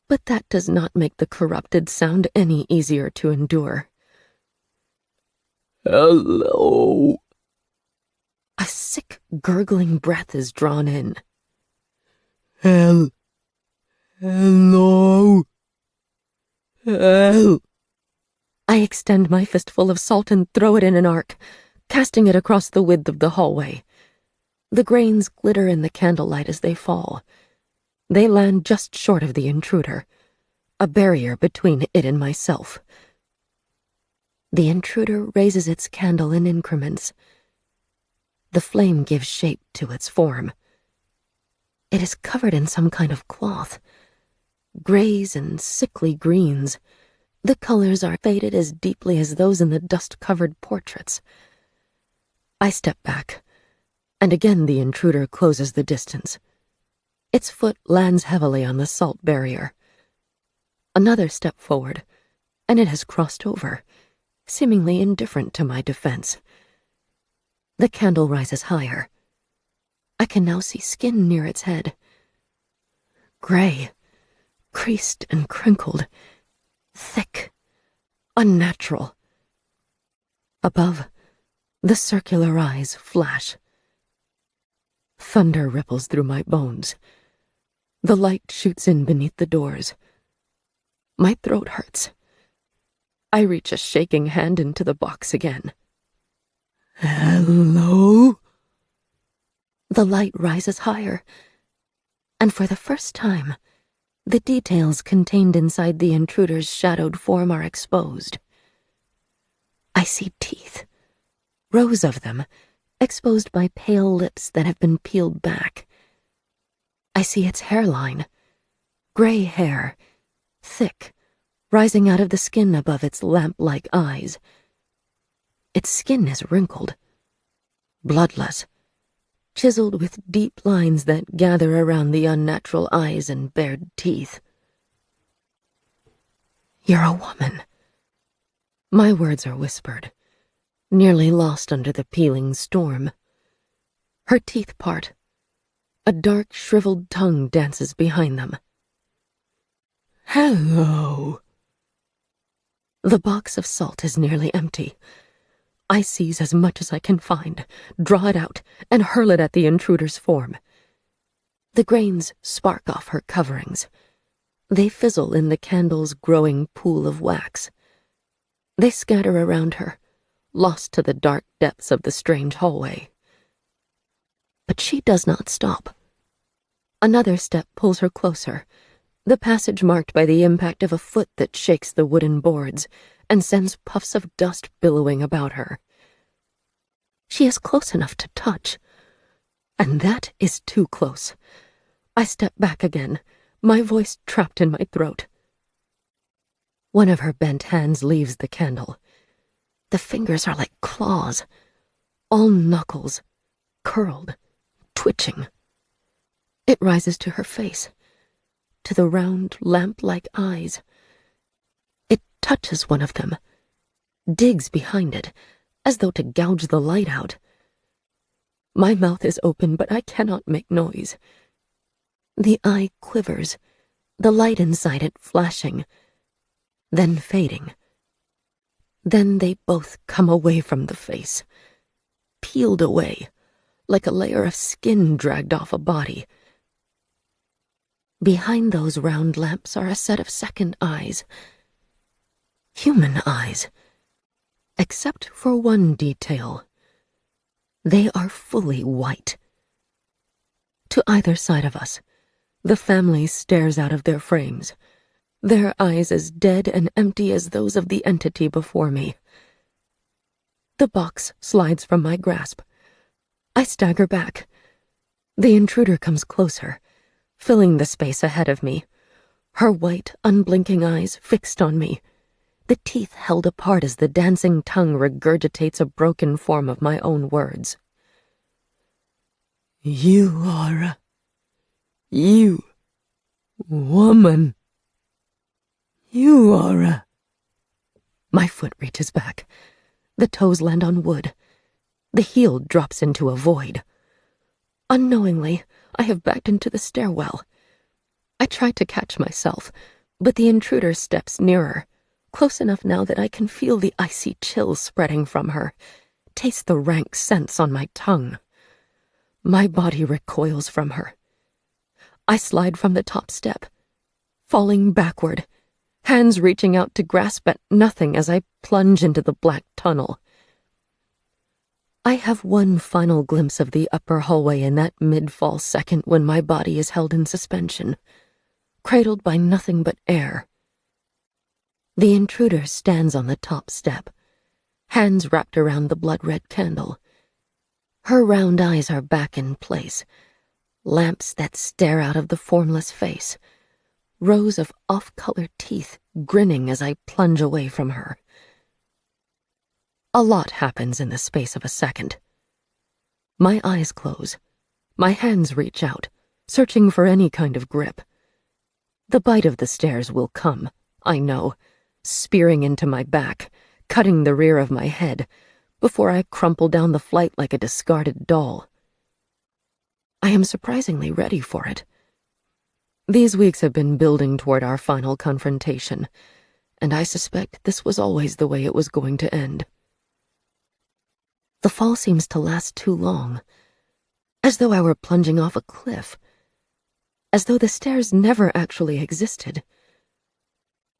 but that does not make the corrupted sound any easier to endure. Hello. A sick, gurgling breath is drawn in. Hello. Hello. I extend my fistful of salt and throw it in an arc, casting it across the width of the hallway. The grains glitter in the candlelight as they fall. They land just short of the intruder, a barrier between it and myself. The intruder raises its candle in increments. The flame gives shape to its form. It is covered in some kind of cloth, grays and sickly greens. The colors are faded as deeply as those in the dust-covered portraits. I step back, and again the intruder closes the distance. Its foot lands heavily on the salt barrier. Another step forward, and it has crossed over, seemingly indifferent to my defense. The candle rises higher. I can now see skin near its head. Gray, creased and crinkled, thick, unnatural. Above, the circular eyes flash. Thunder ripples through my bones. The light shoots in beneath the doors. My throat hurts. I reach a shaking hand into the box again. Hello? The light rises higher, and for the first time, the details contained inside the intruder's shadowed form are exposed. I see teeth, rows of them, exposed by pale lips that have been peeled back. I see its hairline, gray hair, thick, rising out of the skin above its lamp-like eyes. Its skin is wrinkled, bloodless, chiseled with deep lines that gather around the unnatural eyes and bared teeth. You're a woman. My words are whispered, nearly lost under the peeling storm. Her teeth part. A dark, shriveled tongue dances behind them. Hello. The box of salt is nearly empty. I seize as much as I can find, draw it out, and hurl it at the intruder's form. The grains spark off her coverings. They fizzle in the candle's growing pool of wax. They scatter around her, lost to the dark depths of the strange hallway. But she does not stop. Another step pulls her closer, the passage marked by the impact of a foot that shakes the wooden boards and sends puffs of dust billowing about her. She is close enough to touch, and that is too close. I step back again, my voice trapped in my throat. One of her bent hands leaves the candle. The fingers are like claws, all knuckles, curled, twitching. It rises to her face, to the round, lamp-like eyes. It touches one of them, digs behind it, as though to gouge the light out. My mouth is open, but I cannot make noise. The eye quivers, the light inside it flashing, then fading. Then they both come away from the face, peeled away, like a layer of skin dragged off a body. Behind those round lamps are a set of second eyes. Human eyes. Except for one detail. They are fully white. To either side of us, the family stares out of their frames, their eyes as dead and empty as those of the entity before me. The box slides from my grasp. I stagger back. The intruder comes closer, filling the space ahead of me, her white, unblinking eyes fixed on me, the teeth held apart as the dancing tongue regurgitates a broken form of my own words. You are you, woman. You are My foot reaches back. The toes land on wood. The heel drops into a void. Unknowingly, I have backed into the stairwell. I try to catch myself, but the intruder steps nearer, close enough now that I can feel the icy chill spreading from her, taste the rank scents on my tongue. My body recoils from her. I slide from the top step, falling backward, hands reaching out to grasp at nothing as I plunge into the black tunnel. I have one final glimpse of the upper hallway in that mid-fall second when my body is held in suspension, cradled by nothing but air. The intruder stands on the top step, hands wrapped around the blood-red candle. Her round eyes are back in place, lamps that stare out of the formless face, rows of off-color teeth grinning as I plunge away from her. A lot happens in the space of a second. My eyes close. My hands reach out, searching for any kind of grip. The bite of the stairs will come, I know, spearing into my back, cutting the rear of my head, before I crumple down the flight like a discarded doll. I am surprisingly ready for it. These weeks have been building toward our final confrontation, and I suspect this was always the way it was going to end. The fall seems to last too long, as though I were plunging off a cliff, as though the stairs never actually existed.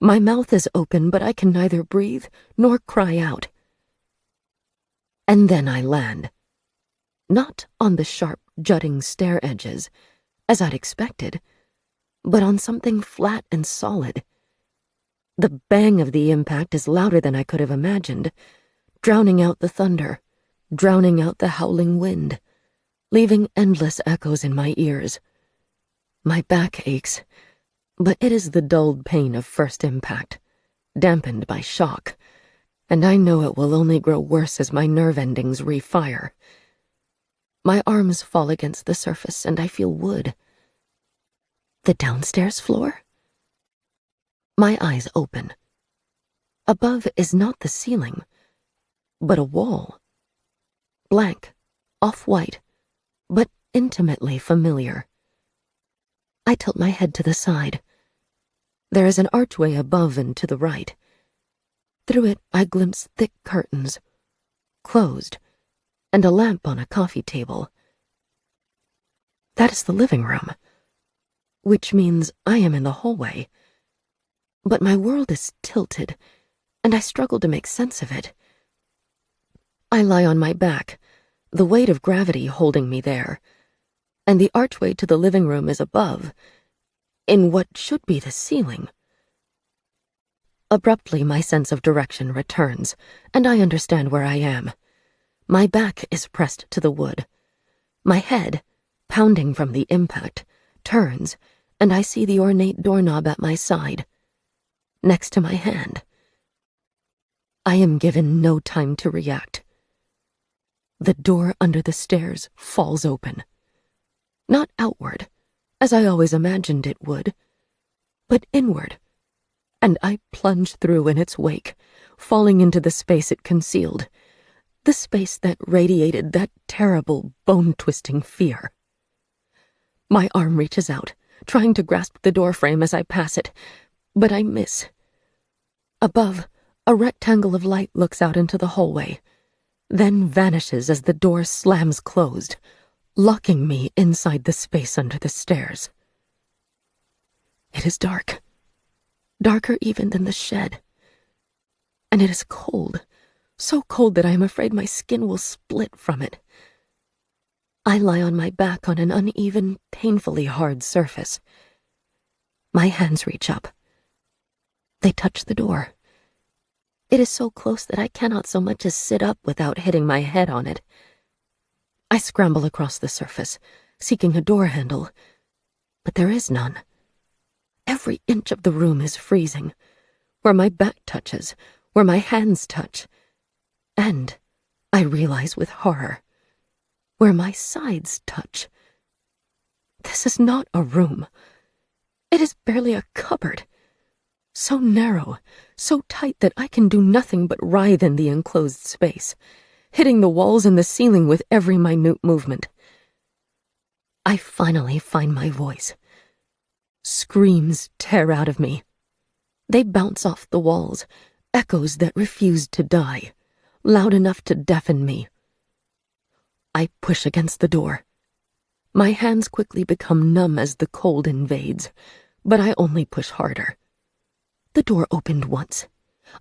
My mouth is open, but I can neither breathe nor cry out. And then I land, not on the sharp, jutting stair edges, as I'd expected, but on something flat and solid. The bang of the impact is louder than I could have imagined, drowning out the thunder, drowning out the howling wind, leaving endless echoes in my ears. My back aches, but it is the dulled pain of first impact, dampened by shock, and I know it will only grow worse as my nerve endings refire. My arms fall against the surface and I feel wood. The downstairs floor? My eyes open. Above is not the ceiling, but a wall. Blank, off-white, but intimately familiar. I tilt my head to the side. There is an archway above and to the right. Through it I glimpse thick curtains, closed, and a lamp on a coffee table. That is the living room, which means I am in the hallway. But my world is tilted, and I struggle to make sense of it. I lie on my back, the weight of gravity holding me there, and the archway to the living room is above, in what should be the ceiling. Abruptly, my sense of direction returns, and I understand where I am. My back is pressed to the wood. My head, pounding from the impact, turns, and I see the ornate doorknob at my side, next to my hand. I am given no time to react. The door under the stairs falls open. Not outward, as I always imagined it would, but inward, and I plunge through in its wake, falling into the space it concealed, the space that radiated that terrible, bone-twisting fear. My arm reaches out, trying to grasp the doorframe as I pass it, but I miss. Above, a rectangle of light looks out into the hallway, then vanishes as the door slams closed, locking me inside the space under the stairs. It is dark, darker even than the shed, and it is cold, so cold that I am afraid my skin will split from it. I lie on my back on an uneven, painfully hard surface. My hands reach up. They touch the door. It is so close that I cannot so much as sit up without hitting my head on it. I scramble across the surface, seeking a door handle, but there is none. Every inch of the room is freezing, where my back touches, where my hands touch, and, I realize with horror, where my sides touch. This is not a room. It is barely a cupboard. So narrow, so tight that I can do nothing but writhe in the enclosed space, hitting the walls and the ceiling with every minute movement. I finally find my voice. Screams tear out of me. They bounce off the walls, echoes that refuse to die, loud enough to deafen me. I push against the door. My hands quickly become numb as the cold invades, but I only push harder. The door opened once.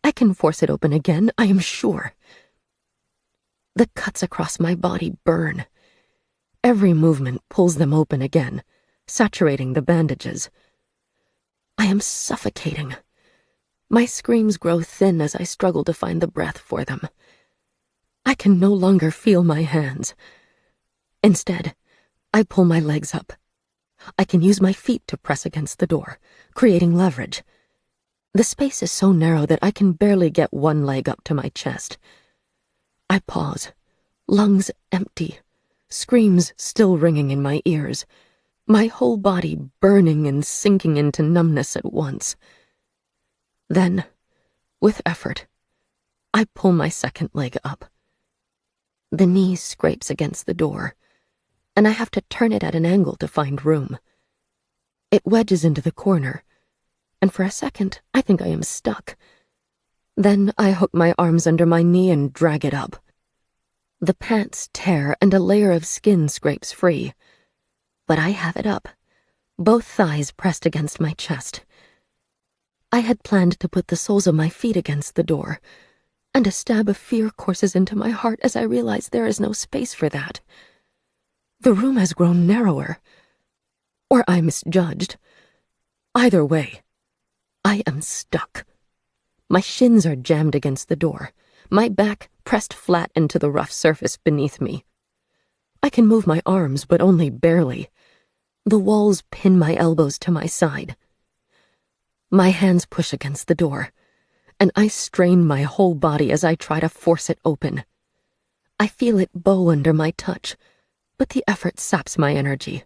I can force it open again, I am sure. The cuts across my body burn. Every movement pulls them open again, saturating the bandages. I am suffocating. My screams grow thin as I struggle to find the breath for them. I can no longer feel my hands. Instead, I pull my legs up. I can use my feet to press against the door, creating leverage. The space is so narrow that I can barely get one leg up to my chest. I pause, lungs empty, screams still ringing in my ears, my whole body burning and sinking into numbness at once. Then, with effort, I pull my second leg up. The knee scrapes against the door, and I have to turn it at an angle to find room. It wedges into the corner, and for a second I think I am stuck. Then I hook my arms under my knee and drag it up. The pants tear and a layer of skin scrapes free, but I have it up, both thighs pressed against my chest. I had planned to put the soles of my feet against the door, and a stab of fear courses into my heart as I realize there is no space for that. The room has grown narrower, or I misjudged. Either way, I am stuck. My shins are jammed against the door, my back pressed flat into the rough surface beneath me. I can move my arms, but only barely. The walls pin my elbows to my side. My hands push against the door, and I strain my whole body as I try to force it open. I feel it bow under my touch, but the effort saps my energy.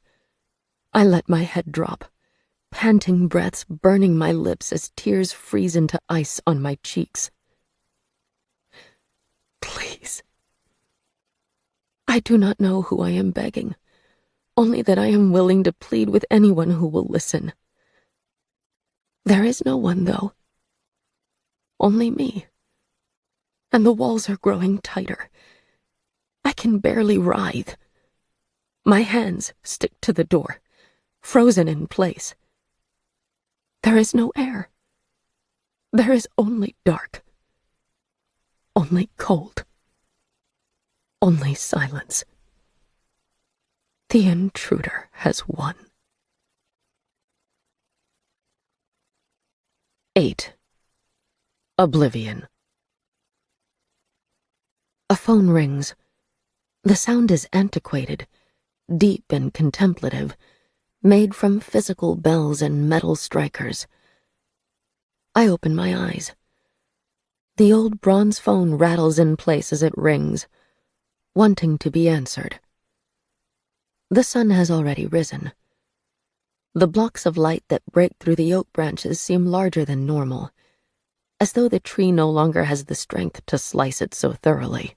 I let my head drop, panting breaths burning my lips as tears freeze into ice on my cheeks. Please. I do not know who I am begging, only that I am willing to plead with anyone who will listen. There is no one, though. Only me. And the walls are growing tighter. I can barely writhe. My hands stick to the door, frozen in place. There is no air. There is only dark. Only cold. Only silence. The intruder has won. 8. Oblivion. A phone rings. The sound is antiquated, deep and contemplative, made from physical bells and metal strikers. I open my eyes. The old bronze phone rattles in place as it rings, wanting to be answered. The sun has already risen. The blocks of light that break through the oak branches seem larger than normal, as though the tree no longer has the strength to slice it so thoroughly.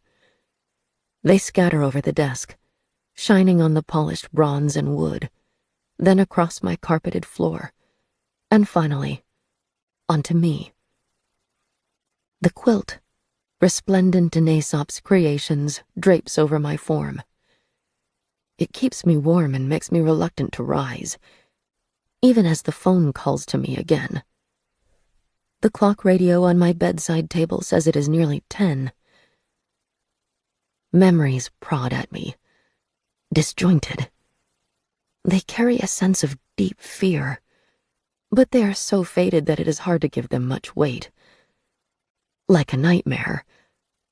They scatter over the desk, shining on the polished bronze and wood, then across my carpeted floor, and finally, onto me. The quilt, resplendent in Aesop's creations, drapes over my form. It keeps me warm and makes me reluctant to rise, even as the phone calls to me again. The clock radio on my bedside table says it is nearly 10. Memories prod at me, disjointed. They carry a sense of deep fear, but they are so faded that it is hard to give them much weight. Like a nightmare,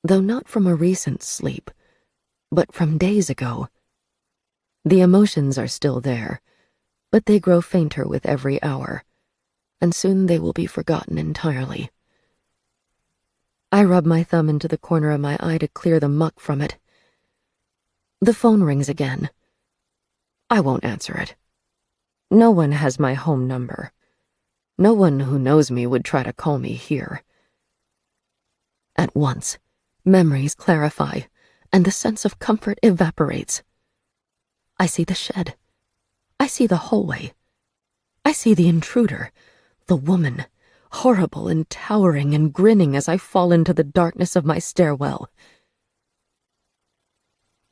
though not from a recent sleep, but from days ago. The emotions are still there, but they grow fainter with every hour, and soon they will be forgotten entirely. I rub my thumb into the corner of my eye to clear the muck from it. The phone rings again. I won't answer it. No one has my home number. No one who knows me would try to call me here. At once, memories clarify, and the sense of comfort evaporates. I see the shed. I see the hallway. I see the intruder, the woman, horrible and towering and grinning as I fall into the darkness of my stairwell.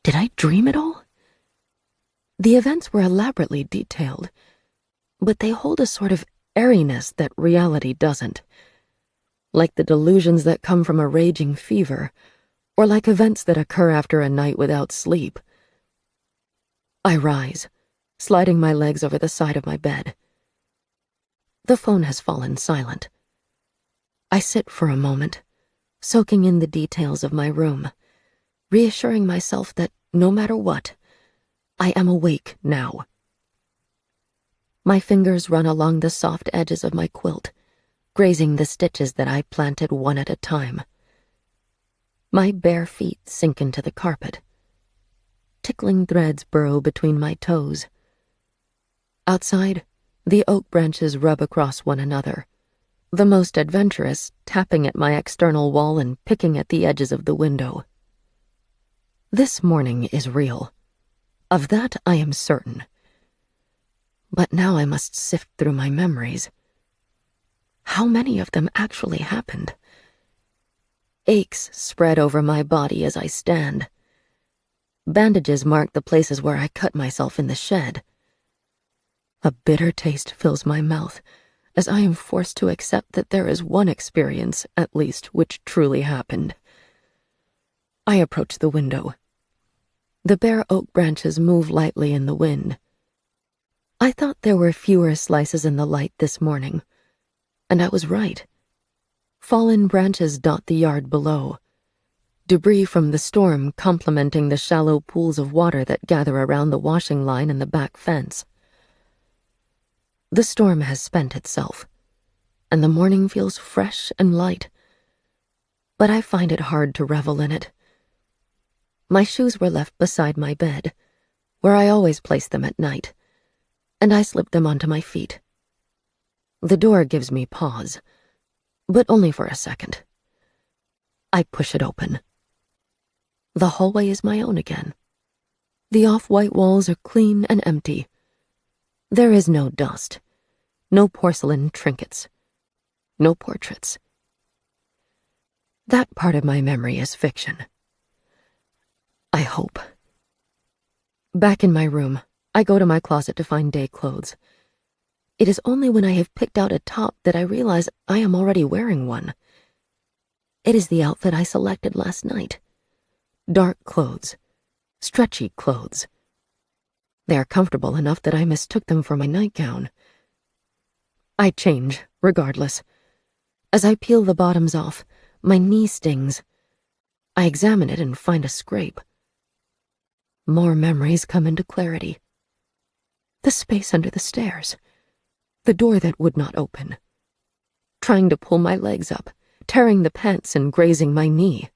Did I dream it all? The events were elaborately detailed, but they hold a sort of airiness that reality doesn't. Like the delusions that come from a raging fever, or like events that occur after a night without sleep. I rise, sliding my legs over the side of my bed. The phone has fallen silent. I sit for a moment, soaking in the details of my room, reassuring myself that no matter what, I am awake now. My fingers run along the soft edges of my quilt, grazing the stitches that I planted one at a time. My bare feet sink into the carpet. Tickling threads burrow between my toes. Outside, the oak branches rub across one another, the most adventurous tapping at my external wall and picking at the edges of the window. This morning is real. Of that I am certain. But now I must sift through my memories. How many of them actually happened? Aches spread over my body as I stand. Bandages mark the places where I cut myself in the shed. A bitter taste fills my mouth as I am forced to accept that there is one experience, at least, which truly happened. I approach the window. The bare oak branches move lightly in the wind. I thought there were fewer slices in the light this morning, and I was right. Fallen branches dot the yard below, debris from the storm complementing the shallow pools of water that gather around the washing line and the back fence. The storm has spent itself, and the morning feels fresh and light, but I find it hard to revel in it. My shoes were left beside my bed, where I always place them at night, and I slip them onto my feet. The door gives me pause, but only for a second. I push it open. The hallway is my own again. The off-white walls are clean and empty. There is no dust, no porcelain trinkets, no portraits. That part of my memory is fiction. I hope. Back in my room, I go to my closet to find day clothes. It is only when I have picked out a top that I realize I am already wearing one. It is the outfit I selected last night. Dark clothes, stretchy clothes. They are comfortable enough that I mistook them for my nightgown. I change, regardless. As I peel the bottoms off, my knee stings. I examine it and find a scrape. More memories come into clarity. The space under the stairs. The door that would not open. Trying to pull my legs up, tearing the pants and grazing my knee.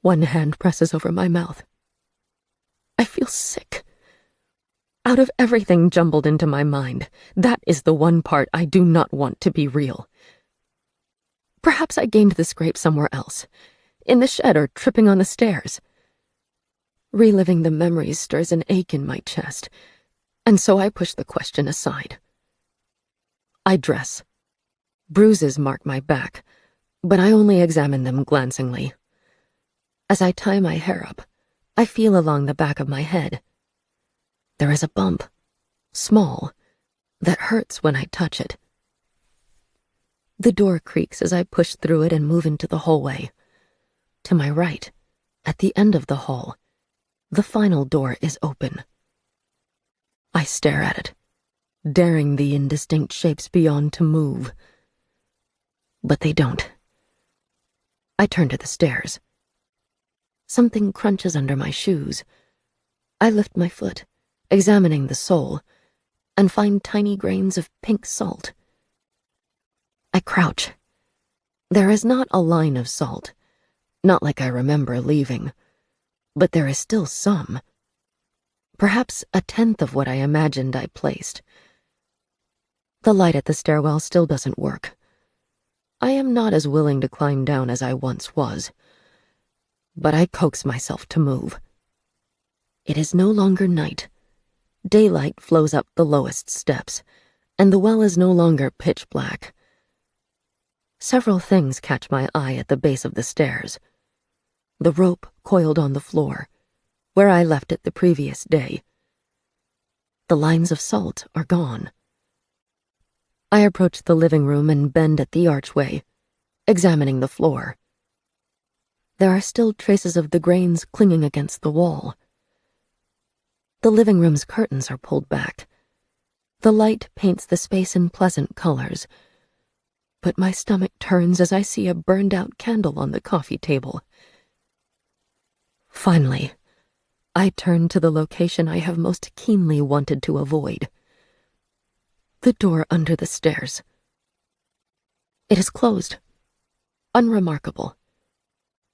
One hand presses over my mouth. I feel sick. Out of everything jumbled into my mind, that is the one part I do not want to be real. Perhaps I gained the scrape somewhere else. in the shed or tripping on the stairs. Reliving the memories stirs an ache in my chest, and so I push the question aside. I dress. Bruises mark my back, but I only examine them glancingly. As I tie my hair up, I feel along the back of my head. There is a bump, small, that hurts when I touch it. The door creaks as I push through it and move into the hallway. To my right, at the end of the hall, the final door is open. I stare at it, daring the indistinct shapes beyond to move. But they don't. I turn to the stairs. Something crunches under my shoes. I lift my foot, examining the sole, and find tiny grains of pink salt. I crouch. There is not a line of salt, not like I remember leaving, but there is still some. Perhaps a tenth of what I imagined I placed. The light at the stairwell still doesn't work. I am not as willing to climb down as I once was, but I coax myself to move. It is no longer night. Daylight flows up the lowest steps, and the well is no longer pitch black. Several things catch my eye at the base of the stairs. The rope coiled on the floor, where I left it the previous day. The lines of salt are gone. I approach the living room and bend at the archway, examining the floor. There are still traces of the grains clinging against the wall. The living room's curtains are pulled back. The light paints the space in pleasant colors, but my stomach turns as I see a burned-out candle on the coffee table. Finally, I turn to the location I have most keenly wanted to avoid. The door under the stairs. It is closed, unremarkable,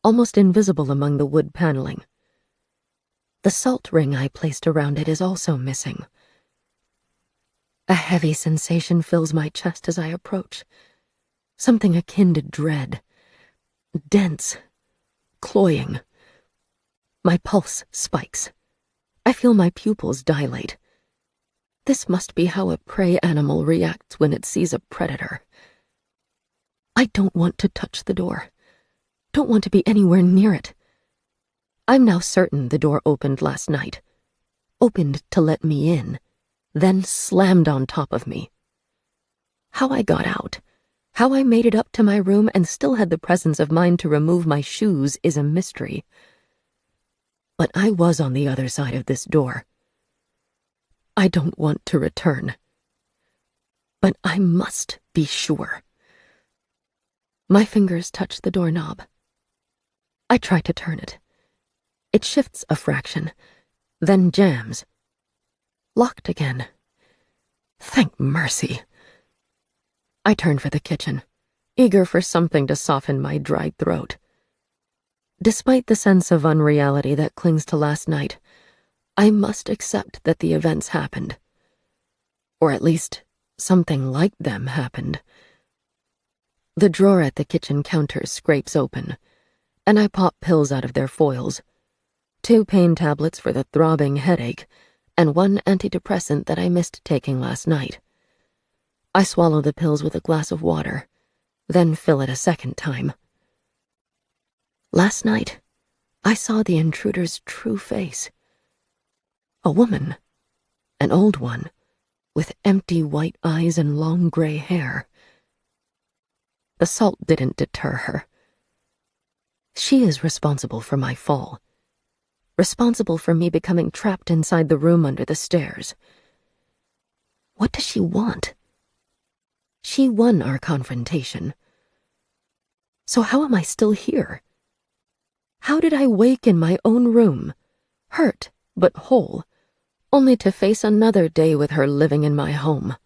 almost invisible among the wood paneling. The salt ring I placed around it is also missing. A heavy sensation fills my chest as I approach, something akin to dread, dense, cloying. My pulse spikes. I feel my pupils dilate. This must be how a prey animal reacts when it sees a predator. I don't want to touch the door. Don't want to be anywhere near it. I'm now certain the door opened last night. Opened to let me in, then slammed on top of me. How I got out, how I made it up to my room and still had the presence of mind to remove my shoes is a mystery. But I was on the other side of this door. I don't want to return. But I must be sure. My fingers touch the doorknob. I try to turn it. It shifts a fraction, then jams. Locked again. Thank mercy. I turn for the kitchen, eager for something to soften my dry throat. Despite the sense of unreality that clings to last night, I must accept that the events happened. Or at least, something like them happened. The drawer at the kitchen counter scrapes open, and I pop pills out of their foils. 2 pain tablets for the throbbing headache, and 1 antidepressant that I missed taking last night. I swallow the pills with a glass of water, then fill it a second time. Last night, I saw the intruder's true face. A woman, an old one, with empty white eyes and long gray hair. The salt didn't deter her. She is responsible for my fall. Responsible for me becoming trapped inside the room under the stairs. What does she want? She won our confrontation. So how am I still here? How did I wake in my own room, hurt but whole, only to face another day with her living in my home?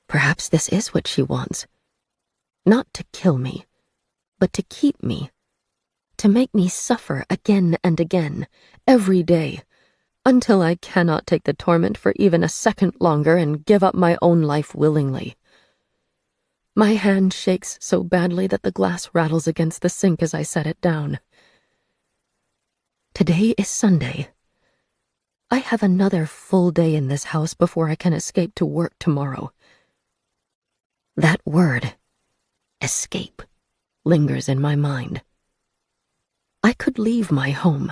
Perhaps this is what she wants. Not to kill me, but to keep me. To make me suffer again and again, every day, until I cannot take the torment for even a second longer and give up my own life willingly. My hand shakes so badly that the glass rattles against the sink as I set it down. Today is Sunday. I have another full day in this house before I can escape to work tomorrow. That word, escape, lingers in my mind. I could leave my home,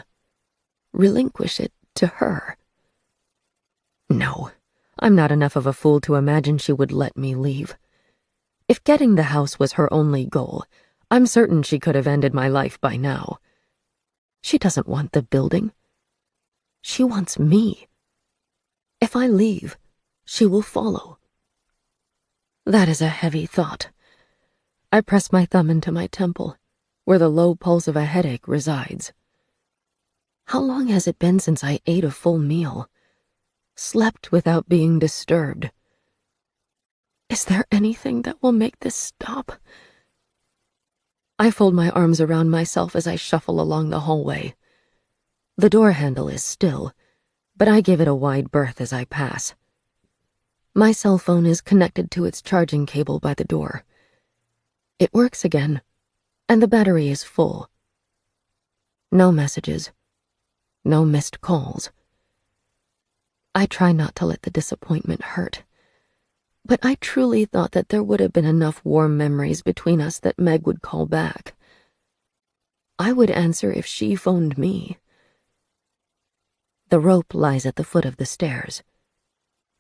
relinquish it to her. No, I'm not enough of a fool to imagine she would let me leave. If getting the house was her only goal, I'm certain she could have ended my life by now. She doesn't want the building. She wants me. If I leave, she will follow. That is a heavy thought. I press my thumb into my temple, where the low pulse of a headache resides. How long has it been since I ate a full meal, slept without being disturbed? Is there anything that will make this stop? I fold my arms around myself as I shuffle along the hallway. The door handle is still, but I give it a wide berth as I pass. My cell phone is connected to its charging cable by the door. It works again, and the battery is full. No messages, no missed calls. I try not to let the disappointment hurt, but I truly thought that there would have been enough warm memories between us that Meg would call back. I would answer if she phoned me. The rope lies at the foot of the stairs.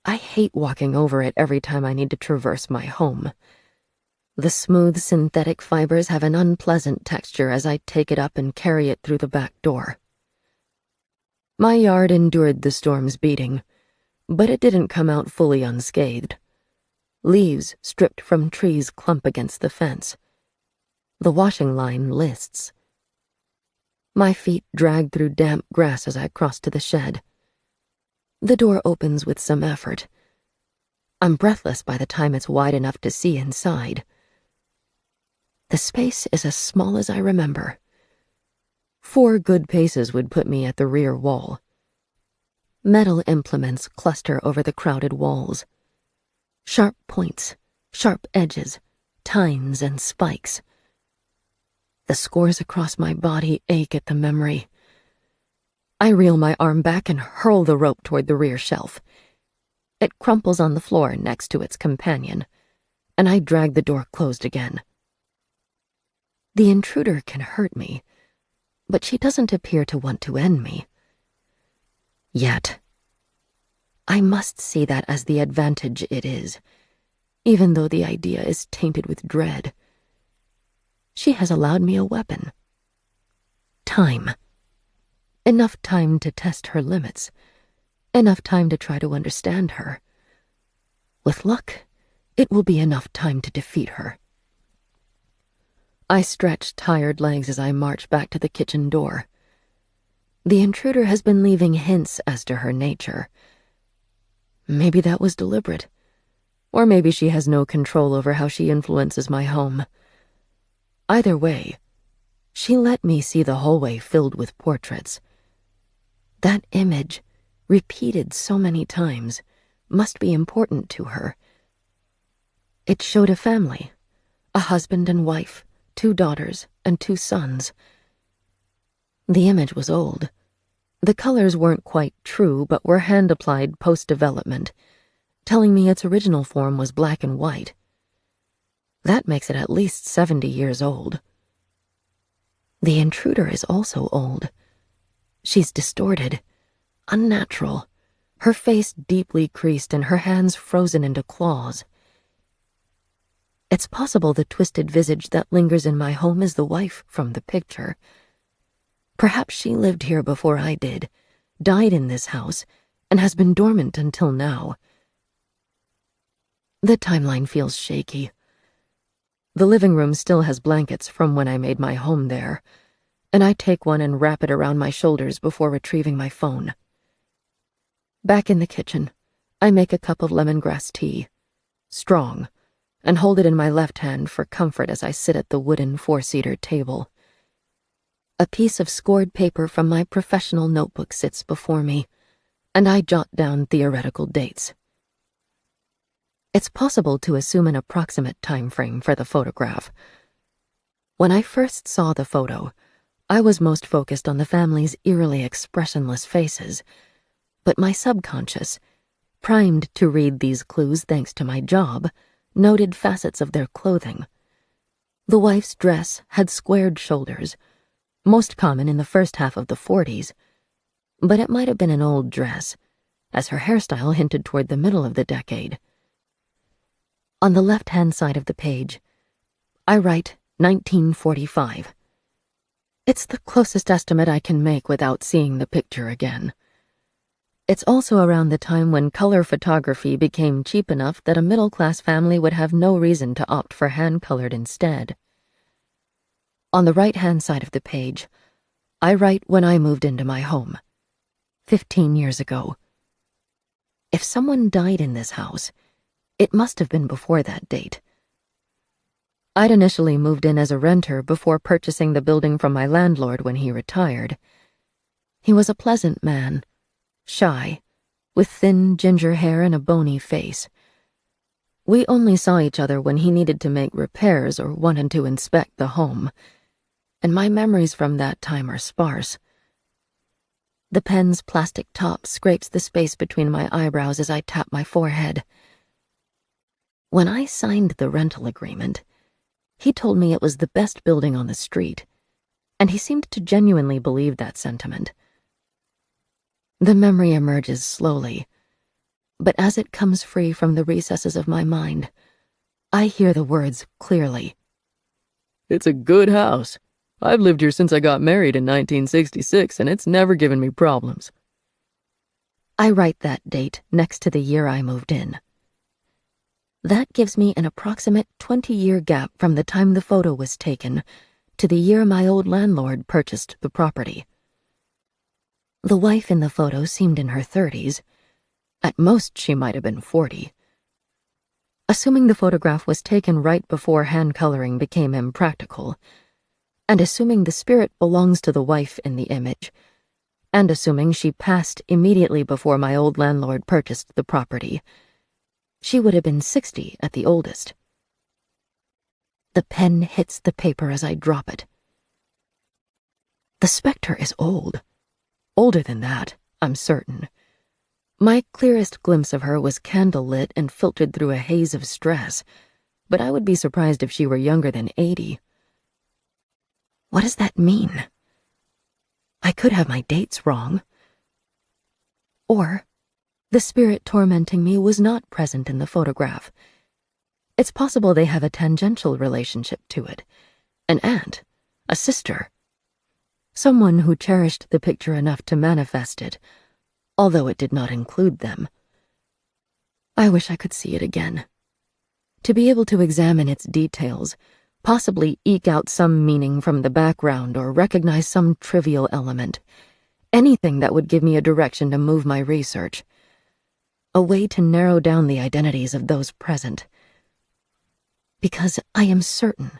I hate walking over it every time I need to traverse my home. The smooth synthetic fibers have an unpleasant texture as I take it up and carry it through the back door. My yard endured the storm's beating, but it didn't come out fully unscathed. Leaves stripped from trees clump against the fence. The washing line lists. My feet drag through damp grass as I cross to the shed. The door opens with some effort. I'm breathless by the time it's wide enough to see inside. The space is as small as I remember. 4 good paces would put me at the rear wall. Metal implements cluster over the crowded walls. Sharp points, sharp edges, tines and spikes. The scores across my body ache at the memory. I reel my arm back and hurl the rope toward the rear shelf. It crumples on the floor next to its companion, and I drag the door closed again. The intruder can hurt me, but she doesn't appear to want to end me. Yet. I must see that as the advantage it is, even though the idea is tainted with dread. She has allowed me a weapon. Time. Enough time to test her limits. Enough time to try to understand her. With luck, it will be enough time to defeat her. I stretch tired legs as I march back to the kitchen door. The intruder has been leaving hints as to her nature. Maybe that was deliberate. Or maybe she has no control over how she influences my home. Either way, she let me see the hallway filled with portraits. That image, repeated so many times, must be important to her. It showed a family, a husband and wife, 2 daughters and 2 sons. The image was old. The colors weren't quite true, but were hand-applied post-development, telling me its original form was black and white. That makes it at least 70 years old. The intruder is also old. She's distorted, unnatural, her face deeply creased and her hands frozen into claws. It's possible the twisted visage that lingers in my home is the wife from the picture. Perhaps she lived here before I did, died in this house, and has been dormant until now. The timeline feels shaky. The living room still has blankets from when I made my home there, and I take one and wrap it around my shoulders before retrieving my phone. Back in the kitchen, I make a cup of lemongrass tea, strong, and hold it in my left hand for comfort as I sit at the wooden 4-seater table. A piece of scored paper from my professional notebook sits before me, and I jot down theoretical dates. It's possible to assume an approximate time frame for the photograph. When I first saw the photo, I was most focused on the family's eerily expressionless faces, but my subconscious, primed to read these clues thanks to my job, noted facets of their clothing. The wife's dress had squared shoulders, most common in the first half of the 40s, but it might have been an old dress, as her hairstyle hinted toward the middle of the decade. On the left-hand side of the page, I write 1945. It's the closest estimate I can make without seeing the picture again. It's also around the time when color photography became cheap enough that a middle-class family would have no reason to opt for hand-colored instead. On the right-hand side of the page, I write when I moved into my home, 15 years ago. If someone died in this house, it must have been before that date. I'd initially moved in as a renter before purchasing the building from my landlord when he retired. He was a pleasant man, shy, with thin ginger hair and a bony face. We only saw each other when he needed to make repairs or wanted to inspect the home, and my memories from that time are sparse. The pen's plastic top scrapes the space between my eyebrows as I tap my forehead. When I signed the rental agreement, he told me it was the best building on the street, and he seemed to genuinely believe that sentiment. The memory emerges slowly, but as it comes free from the recesses of my mind, I hear the words clearly. It's a good house. I've lived here since I got married in 1966, and it's never given me problems. I write that date next to the year I moved in. That gives me an approximate 20-year gap from the time the photo was taken to the year my old landlord purchased the property. The wife in the photo seemed in her 30s. At most, she might have been 40. Assuming the photograph was taken right before hand coloring became impractical, and assuming the spirit belongs to the wife in the image, and assuming she passed immediately before my old landlord purchased the property, she would have been 60 at the oldest. The pen hits the paper as I drop it. The specter is old. Older than that, I'm certain. My clearest glimpse of her was candlelit and filtered through a haze of stress, but I would be surprised if she were younger than 80. What does that mean? I could have my dates wrong. Or the spirit tormenting me was not present in the photograph. It's possible they have a tangential relationship to it. An aunt, a sister. Someone who cherished the picture enough to manifest it, although it did not include them. I wish I could see it again. To be able to examine its details, possibly eke out some meaning from the background or recognize some trivial element. Anything that would give me a direction to move my research. A way to narrow down the identities of those present. Because I am certain,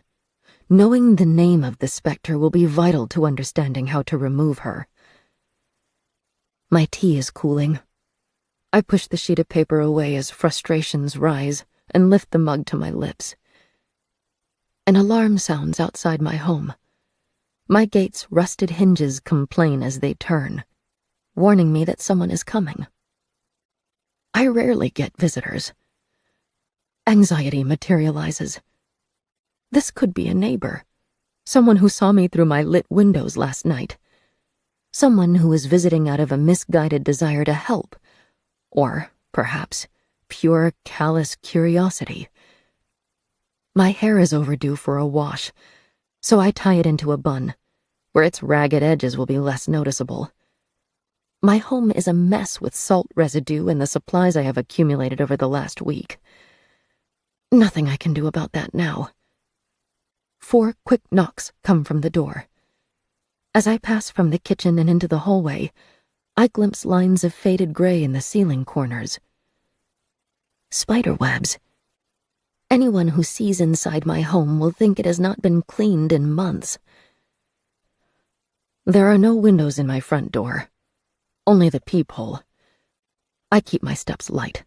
knowing the name of the specter will be vital to understanding how to remove her. My tea is cooling. I push the sheet of paper away as frustrations rise and lift the mug to my lips. An alarm sounds outside my home. My gate's rusted hinges complain as they turn, warning me that someone is coming. I rarely get visitors. Anxiety materializes. This could be a neighbor, someone who saw me through my lit windows last night, someone who was visiting out of a misguided desire to help, or, perhaps, pure, callous curiosity. My hair is overdue for a wash, so I tie it into a bun, where its ragged edges will be less noticeable. My home is a mess with salt residue and the supplies I have accumulated over the last week. Nothing I can do about that now. 4 quick knocks come from the door. As I pass from the kitchen and into the hallway, I glimpse lines of faded gray in the ceiling corners. Spiderwebs. Anyone who sees inside my home will think it has not been cleaned in months. There are no windows in my front door. Only the peephole. I keep my steps light,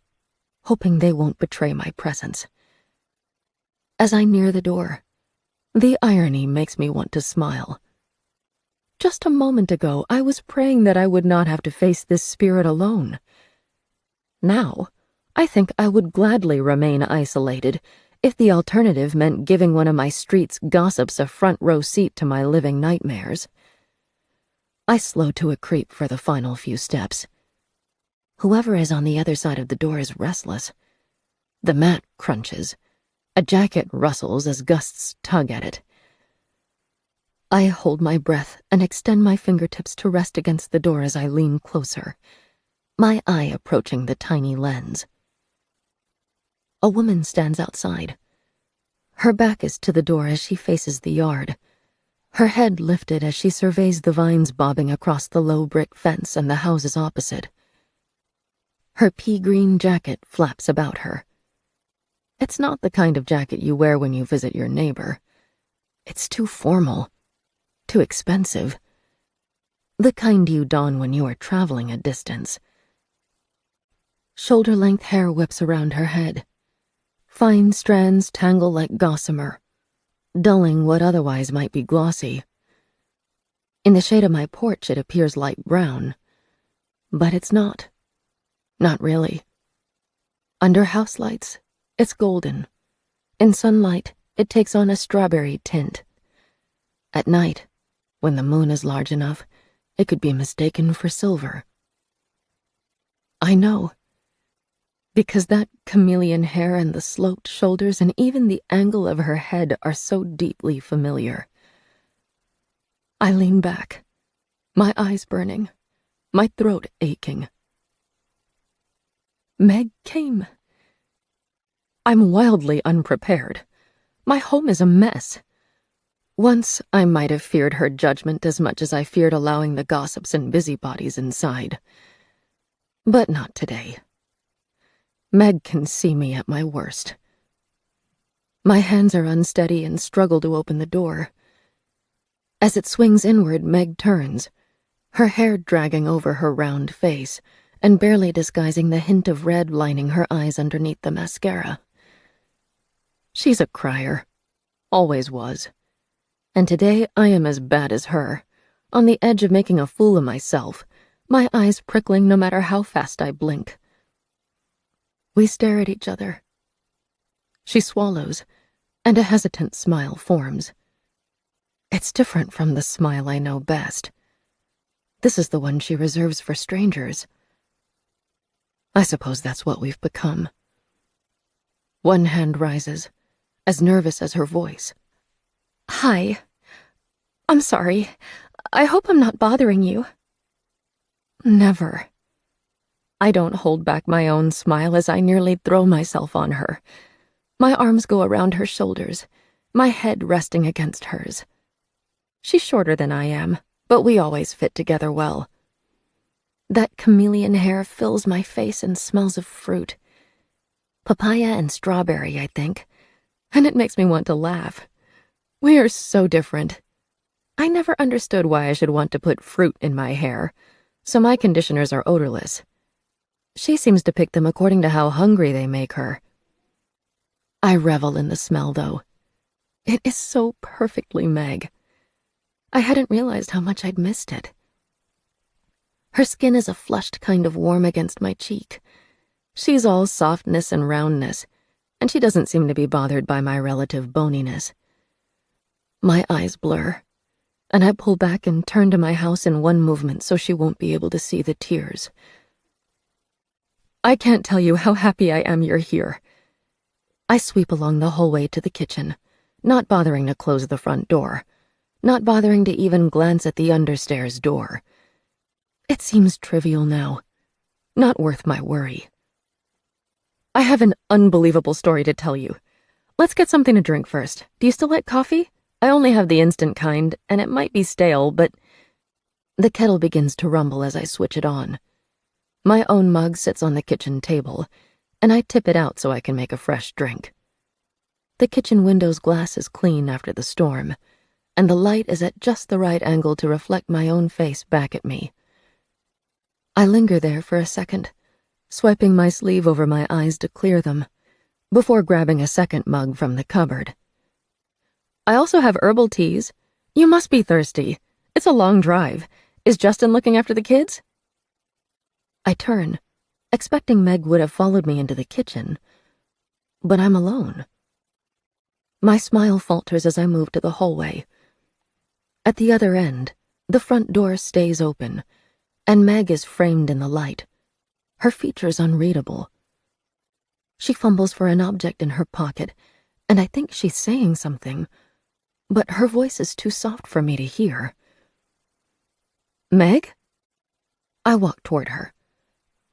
hoping they won't betray my presence. As I near the door, the irony makes me want to smile. Just a moment ago, I was praying that I would not have to face this spirit alone. Now, I think I would gladly remain isolated if the alternative meant giving one of my street's gossips a front-row seat to my living nightmares. I slow to a creep for the final few steps. Whoever is on the other side of the door is restless. The mat crunches. A jacket rustles as gusts tug at it. I hold my breath and extend my fingertips to rest against the door as I lean closer, my eye approaching the tiny lens. A woman stands outside. Her back is to the door as she faces the yard, her head lifted as she surveys the vines bobbing across the low brick fence and the houses opposite. Her pea-green jacket flaps about her. It's not the kind of jacket you wear when you visit your neighbor. It's too formal, too expensive. The kind you don when you are traveling a distance. Shoulder-length hair whips around her head. Fine strands tangle like gossamer, dulling what otherwise might be glossy. In the shade of my porch it appears light brown, but it's not. Not really. Under house lights, it's golden. In sunlight, it takes on a strawberry tint. At night, when the moon is large enough, it could be mistaken for silver. I know, because that chameleon hair and the sloped shoulders and even the angle of her head are so deeply familiar. I lean back, my eyes burning, my throat aching. Meg came. I'm wildly unprepared. My home is a mess. Once I might have feared her judgment as much as I feared allowing the gossips and busybodies inside. But not today. Meg can see me at my worst. My hands are unsteady and struggle to open the door. As it swings inward, Meg turns, her hair dragging over her round face and barely disguising the hint of red lining her eyes underneath the mascara. She's a crier. Always was. And today I am as bad as her, on the edge of making a fool of myself, my eyes prickling no matter how fast I blink. We stare at each other. She swallows, and a hesitant smile forms. It's different from the smile I know best. This is the one she reserves for strangers. I suppose that's what we've become. One hand rises, as nervous as her voice. Hi. I'm sorry. I hope I'm not bothering you. Never. I don't hold back my own smile as I nearly throw myself on her. My arms go around her shoulders, my head resting against hers. She's shorter than I am, but we always fit together well. That chameleon hair fills my face and smells of fruit. Papaya and strawberry, I think. And it makes me want to laugh. We are so different. I never understood why I should want to put fruit in my hair, so my conditioners are odorless. She seems to pick them according to how hungry they make her. I revel in the smell, though. It is so perfectly Meg. I hadn't realized how much I'd missed it. Her skin is a flushed kind of warm against my cheek. She's all softness and roundness, and she doesn't seem to be bothered by my relative boniness. My eyes blur, and I pull back and turn to my house in one movement so she won't be able to see the tears. I can't tell you how happy I am you're here. I sweep along the hallway to the kitchen, not bothering to close the front door, not bothering to even glance at the understairs door. It seems trivial now, not worth my worry. I have an unbelievable story to tell you. Let's get something to drink first. Do you still like coffee? I only have the instant kind, and it might be stale, but... The kettle begins to rumble as I switch it on. My own mug sits on the kitchen table, and I tip it out so I can make a fresh drink. The kitchen window's glass is clean after the storm, and the light is at just the right angle to reflect my own face back at me. I linger there for a second, swiping my sleeve over my eyes to clear them, before grabbing a second mug from the cupboard. I also have herbal teas. You must be thirsty. It's a long drive. Is Justin looking after the kids? I turn, expecting Meg would have followed me into the kitchen, but I'm alone. My smile falters as I move to the hallway. At the other end, the front door stays open, and Meg is framed in the light, her features unreadable. She fumbles for an object in her pocket, and I think she's saying something, but her voice is too soft for me to hear. Meg? I walk toward her.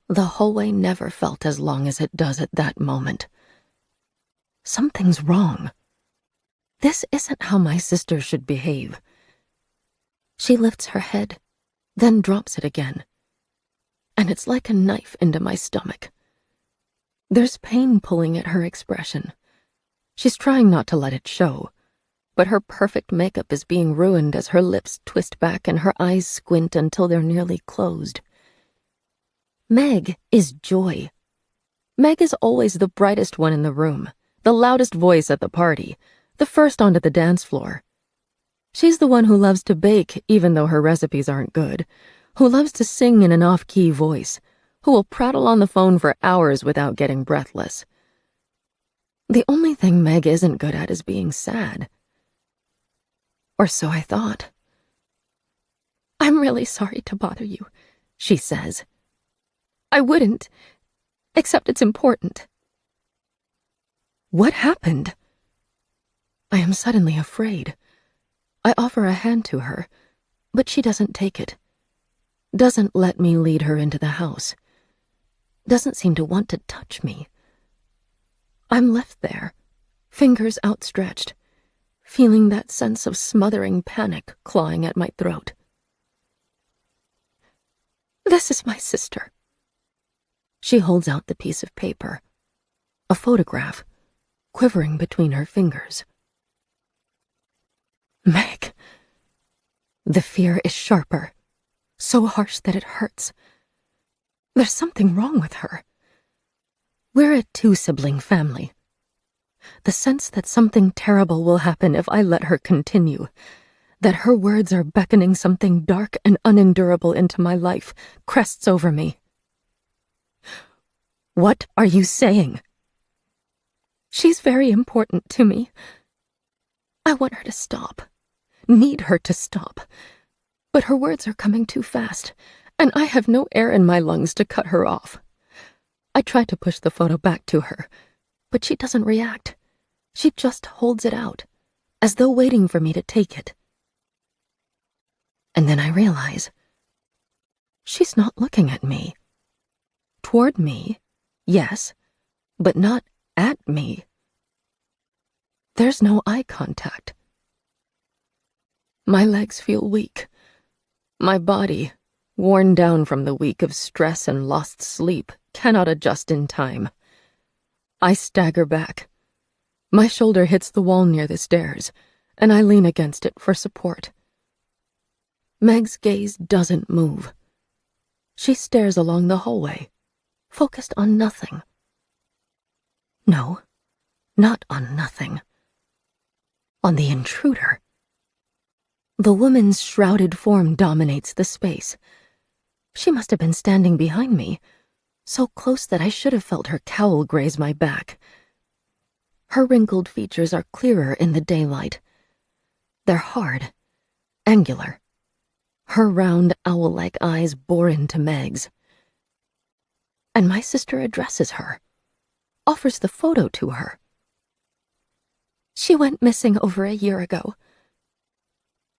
The hallway never felt as long as it does at that moment. Something's wrong. This isn't how my sister should behave. She lifts her head, then drops it again, and it's like a knife into my stomach. There's pain pulling at her expression. She's trying not to let it show, but her perfect makeup is being ruined as her lips twist back and her eyes squint until they're nearly closed. Meg is joy. Meg is always the brightest one in the room, the loudest voice at the party, the first onto the dance floor. She's the one who loves to bake even though her recipes aren't good, who loves to sing in an off-key voice, who will prattle on the phone for hours without getting breathless. The only thing Meg isn't good at is being sad. Or so I thought. I'm really sorry to bother you, she says. I wouldn't, except it's important. What happened? I am suddenly afraid. I offer a hand to her, but she doesn't take it. Doesn't let me lead her into the house. Doesn't seem to want to touch me. I'm left there, fingers outstretched, feeling that sense of smothering panic clawing at my throat. This is my sister. She holds out the piece of paper, a photograph, quivering between her fingers. Meg. The fear is sharper, so harsh that it hurts. There's something wrong with her. We're a two-sibling family. The sense that something terrible will happen if I let her continue, that her words are beckoning something dark and unendurable into my life, crests over me. What are you saying? She's very important to me. I want her to stop. Need her to stop. But her words are coming too fast, and I have no air in my lungs to cut her off. I try to push the photo back to her, but she doesn't react. She just holds it out, as though waiting for me to take it. And then I realize, she's not looking at me. Toward me, yes, but not at me. There's no eye contact. My legs feel weak. My body, worn down from the week of stress and lost sleep, cannot adjust in time. I stagger back. My shoulder hits the wall near the stairs, and I lean against it for support. Meg's gaze doesn't move. She stares along the hallway, focused on nothing. No, not on nothing. On the intruder. The woman's shrouded form dominates the space. She must have been standing behind me, so close that I should have felt her cowl graze my back. Her wrinkled features are clearer in the daylight. They're hard, angular. Her round, owl-like eyes bore into Meg's. And my sister addresses her, offers the photo to her. She went missing over a year ago.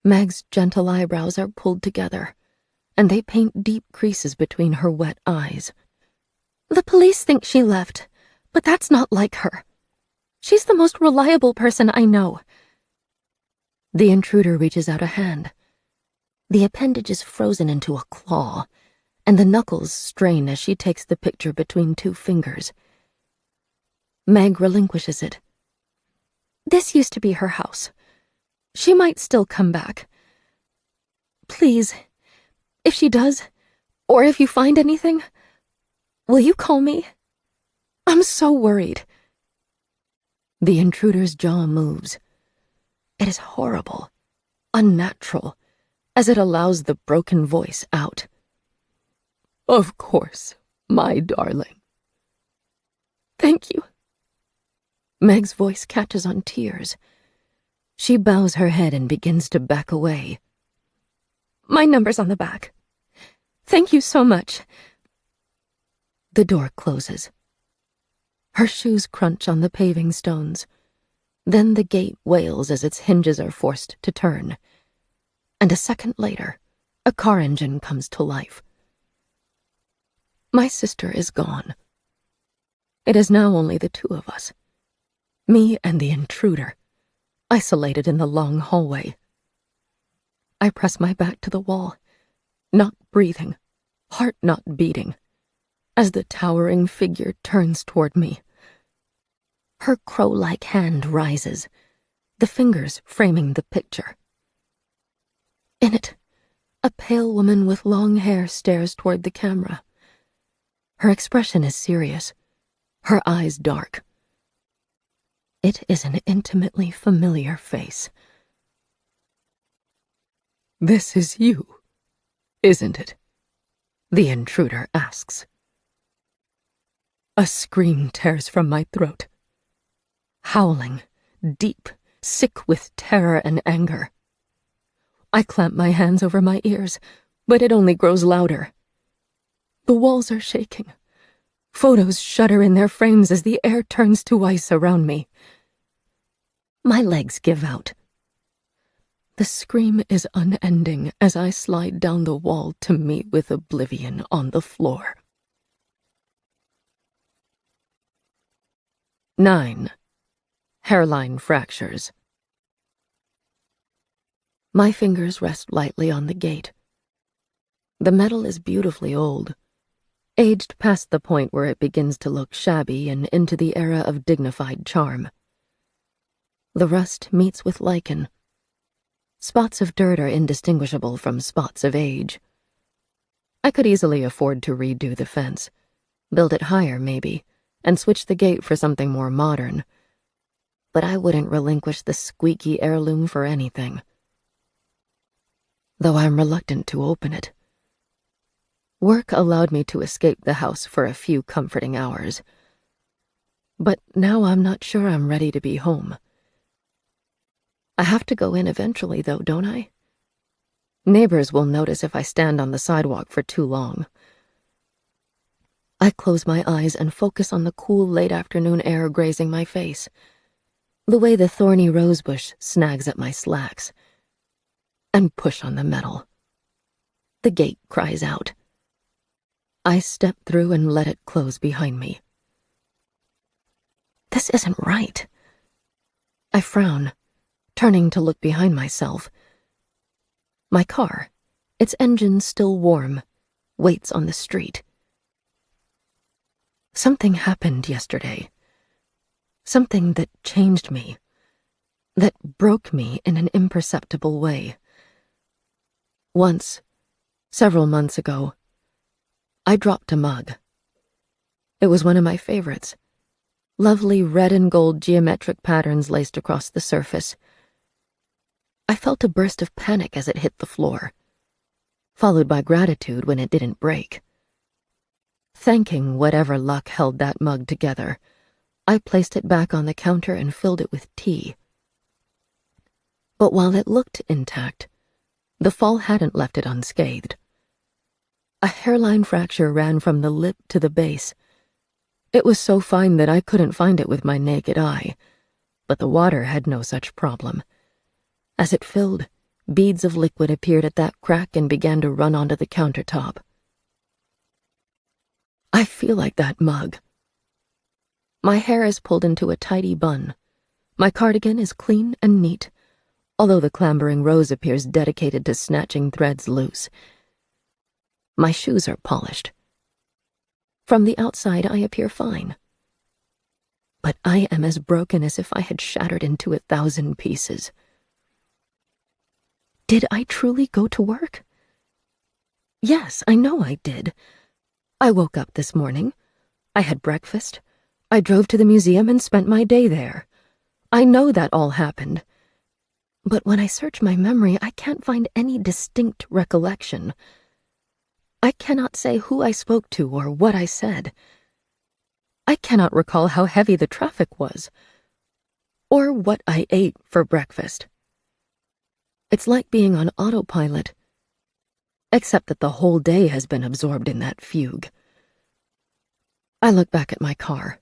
Meg's gentle eyebrows are pulled together, and they paint deep creases between her wet eyes. The police think she left, but that's not like her. She's the most reliable person I know. The intruder reaches out a hand. The appendage is frozen into a claw, and the knuckles strain as she takes the picture between two fingers. Meg relinquishes it. This used to be her house. She might still come back. Please, if she does, or if you find anything, Will you call me? I'm so worried. The intruder's jaw moves. It is horrible, unnatural, as it allows the broken voice out. Of course, my darling. Thank you. Meg's voice catches on tears. She bows her head and begins to back away. My number's on the back. Thank you so much. The door closes. Her shoes crunch on the paving stones. Then the gate wails as its hinges are forced to turn. And a second later, a car engine comes to life. My sister is gone. It is now only the two of us. Me and the intruder, isolated in the long hallway. I press my back to the wall, not breathing, heart not beating, as the towering figure turns toward me. Her crow-like hand rises, the fingers framing the picture. In it, a pale woman with long hair stares toward the camera. Her expression is serious, her eyes dark. It is an intimately familiar face. This is you, isn't it? The intruder asks. A scream tears from my throat. Howling, deep, sick with terror and anger. I clamp my hands over my ears, but it only grows louder. The walls are shaking. Photos shudder in their frames as the air turns to ice around me. My legs give out. The scream is unending as I slide down the wall to meet with oblivion on the floor. 9. Hairline fractures. My fingers rest lightly on the gate. The metal is beautifully old, aged past the point where it begins to look shabby and into the era of dignified charm. The rust meets with lichen. Spots of dirt are indistinguishable from spots of age. I could easily afford to redo the fence, build it higher maybe, and switch the gate for something more modern. But I wouldn't relinquish the squeaky heirloom for anything. Though I'm reluctant to open it. Work allowed me to escape the house for a few comforting hours. But now I'm not sure I'm ready to be home. I have to go in eventually, though, don't I? Neighbors will notice if I stand on the sidewalk for too long. I close my eyes and focus on the cool late-afternoon air grazing my face, the way the thorny rosebush snags at my slacks, and push on the metal. The gate cries out. I step through and let it close behind me. This isn't right. I frown, turning to look behind myself. My car, its engine still warm, waits on the street. Something happened yesterday. Something that changed me, that broke me in an imperceptible way. Once, several months ago, I dropped a mug. It was one of my favorites. Lovely red and gold geometric patterns laced across the surface. I felt a burst of panic as it hit the floor, followed by gratitude when it didn't break. Thanking whatever luck held that mug together, I placed it back on the counter and filled it with tea. But while it looked intact, the fall hadn't left it unscathed. A hairline fracture ran from the lip to the base. It was so fine that I couldn't find it with my naked eye, but the water had no such problem. As it filled, beads of liquid appeared at that crack and began to run onto the countertop. I feel like that mug. My hair is pulled into a tidy bun. My cardigan is clean and neat, although the clambering rose appears dedicated to snatching threads loose. My shoes are polished. From the outside, I appear fine. But I am as broken as if I had shattered into 1,000 pieces. Did I truly go to work? Yes, I know I did. I woke up this morning. I had breakfast. I drove to the museum and spent my day there. I know that all happened. But when I search my memory, I can't find any distinct recollection. I cannot say who I spoke to or what I said. I cannot recall how heavy the traffic was, or what I ate for breakfast. It's like being on autopilot, except that the whole day has been absorbed in that fugue. I look back at my car,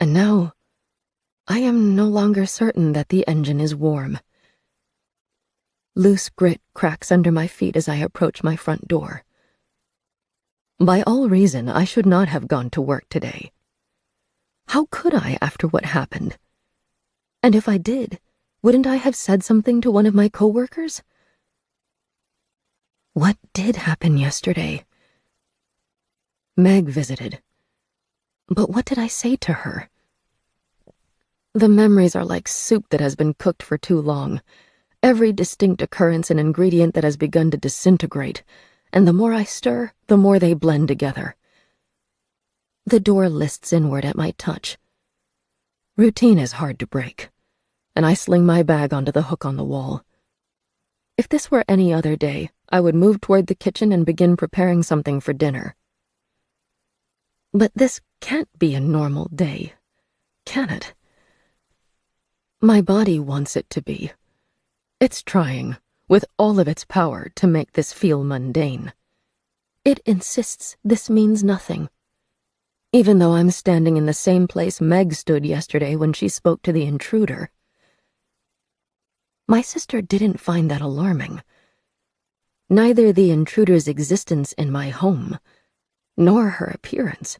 and now I am no longer certain that the engine is warm. Loose grit cracks under my feet as I approach my front door. By all reason, I should not have gone to work today. How could I after what happened? And if I did, wouldn't I have said something to one of my coworkers? What did happen yesterday? Meg visited. But what did I say to her? The memories are like soup that has been cooked for too long. Every distinct occurrence an ingredient that has begun to disintegrate, and the more I stir, the more they blend together. The door lists inward at my touch. Routine is hard to break, and I sling my bag onto the hook on the wall. If this were any other day, I would move toward the kitchen and begin preparing something for dinner. But this can't be a normal day, can it? My body wants it to be. It's trying, with all of its power, to make this feel mundane. It insists this means nothing, even though I'm standing in the same place Meg stood yesterday when she spoke to the intruder. My sister didn't find that alarming. Neither the intruder's existence in my home, nor her appearance.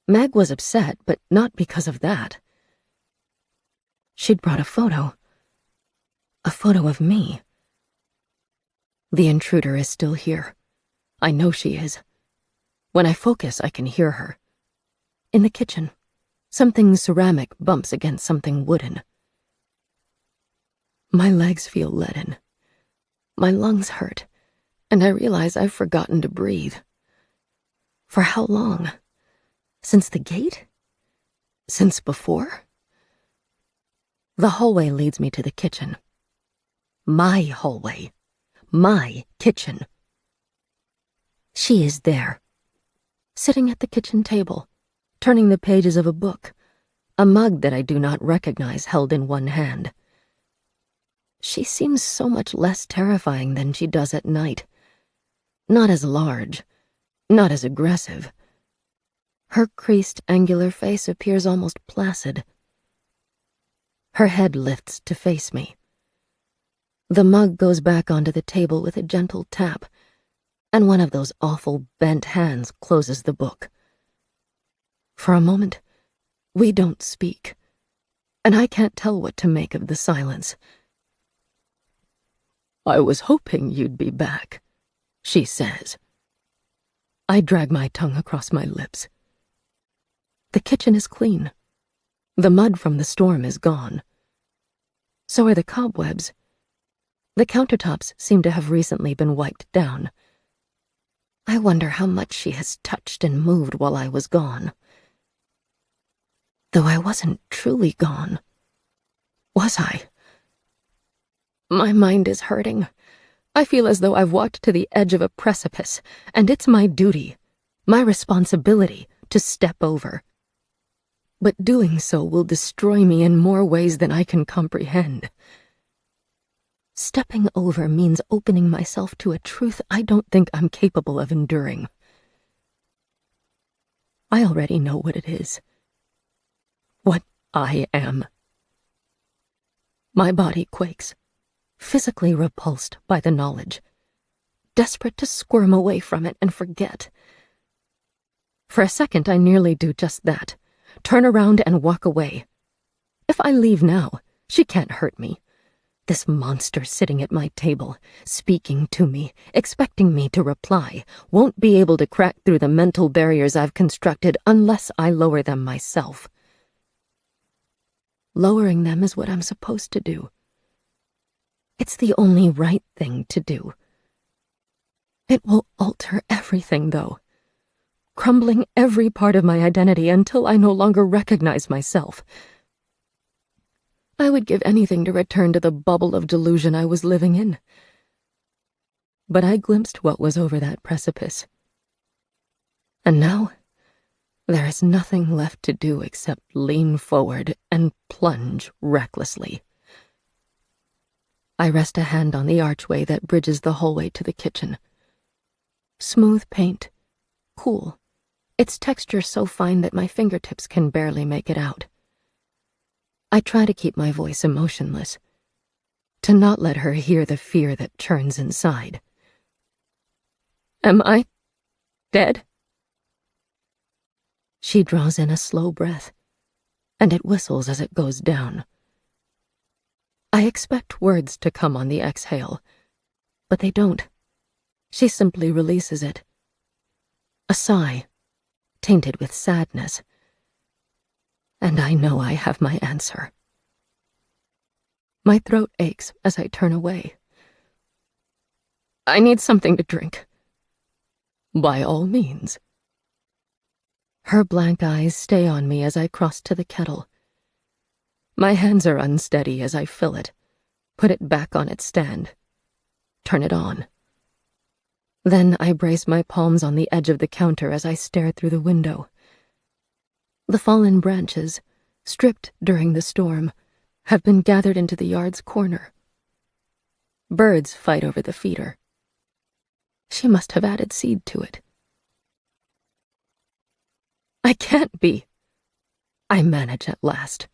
Meg was upset, but not because of that. She'd brought a photo of me. The intruder is still here. I know she is. When I focus, I can hear her. In the kitchen, something ceramic bumps against something wooden. My legs feel leaden. My lungs hurt, and I realize I've forgotten to breathe. For how long? Since the gate? Since before? The hallway leads me to the kitchen. My hallway. My kitchen. She is there, sitting at the kitchen table, turning the pages of a book, a mug that I do not recognize held in one hand. She seems so much less terrifying than she does at night. Not as large, not as aggressive. Her creased, angular face appears almost placid. Her head lifts to face me. The mug goes back onto the table with a gentle tap, and one of those awful bent hands closes the book. For a moment, we don't speak, and I can't tell what to make of the silence. "I was hoping you'd be back," she says. I drag my tongue across my lips. The kitchen is clean. The mud from the storm is gone. So are the cobwebs. The countertops seem to have recently been wiped down. I wonder how much she has touched and moved while I was gone. Though I wasn't truly gone. Was I? My mind is hurting. I feel as though I've walked to the edge of a precipice, and it's my duty, my responsibility, to step over. But doing so will destroy me in more ways than I can comprehend. Stepping over means opening myself to a truth I don't think I'm capable of enduring. I already know what it is. What I am. My body quakes, physically repulsed by the knowledge, desperate to squirm away from it and forget. For a second, I nearly do just that, turn around and walk away. If I leave now, she can't hurt me. This monster sitting at my table, speaking to me, expecting me to reply, won't be able to crack through the mental barriers I've constructed unless I lower them myself. Lowering them is what I'm supposed to do. It's the only right thing to do. It will alter everything, though. crumbling every part of my identity until I no longer recognize myself. I would give anything to return to the bubble of delusion I was living in. But I glimpsed what was over that precipice. And now, there is nothing left to do except lean forward and plunge recklessly. I rest a hand on the archway that bridges the hallway to the kitchen. Smooth paint, cool, its texture so fine that my fingertips can barely make it out. I try to keep my voice emotionless, to not let her hear the fear that churns inside. Am I dead? She draws in a slow breath, and it whistles as it goes down. I expect words to come on the exhale, but they don't. She simply releases it. A sigh, tainted with sadness. And I know I have my answer. My throat aches as I turn away. I need something to drink. By all means. Her blank eyes stay on me as I cross to the kettle. My hands are unsteady as I fill it, put it back on its stand, turn it on. Then I brace my palms on the edge of the counter as I stare through the window. The fallen branches, stripped during the storm, have been gathered into the yard's corner. Birds fight over the feeder. She must have added seed to it. I can't be. I manage at last.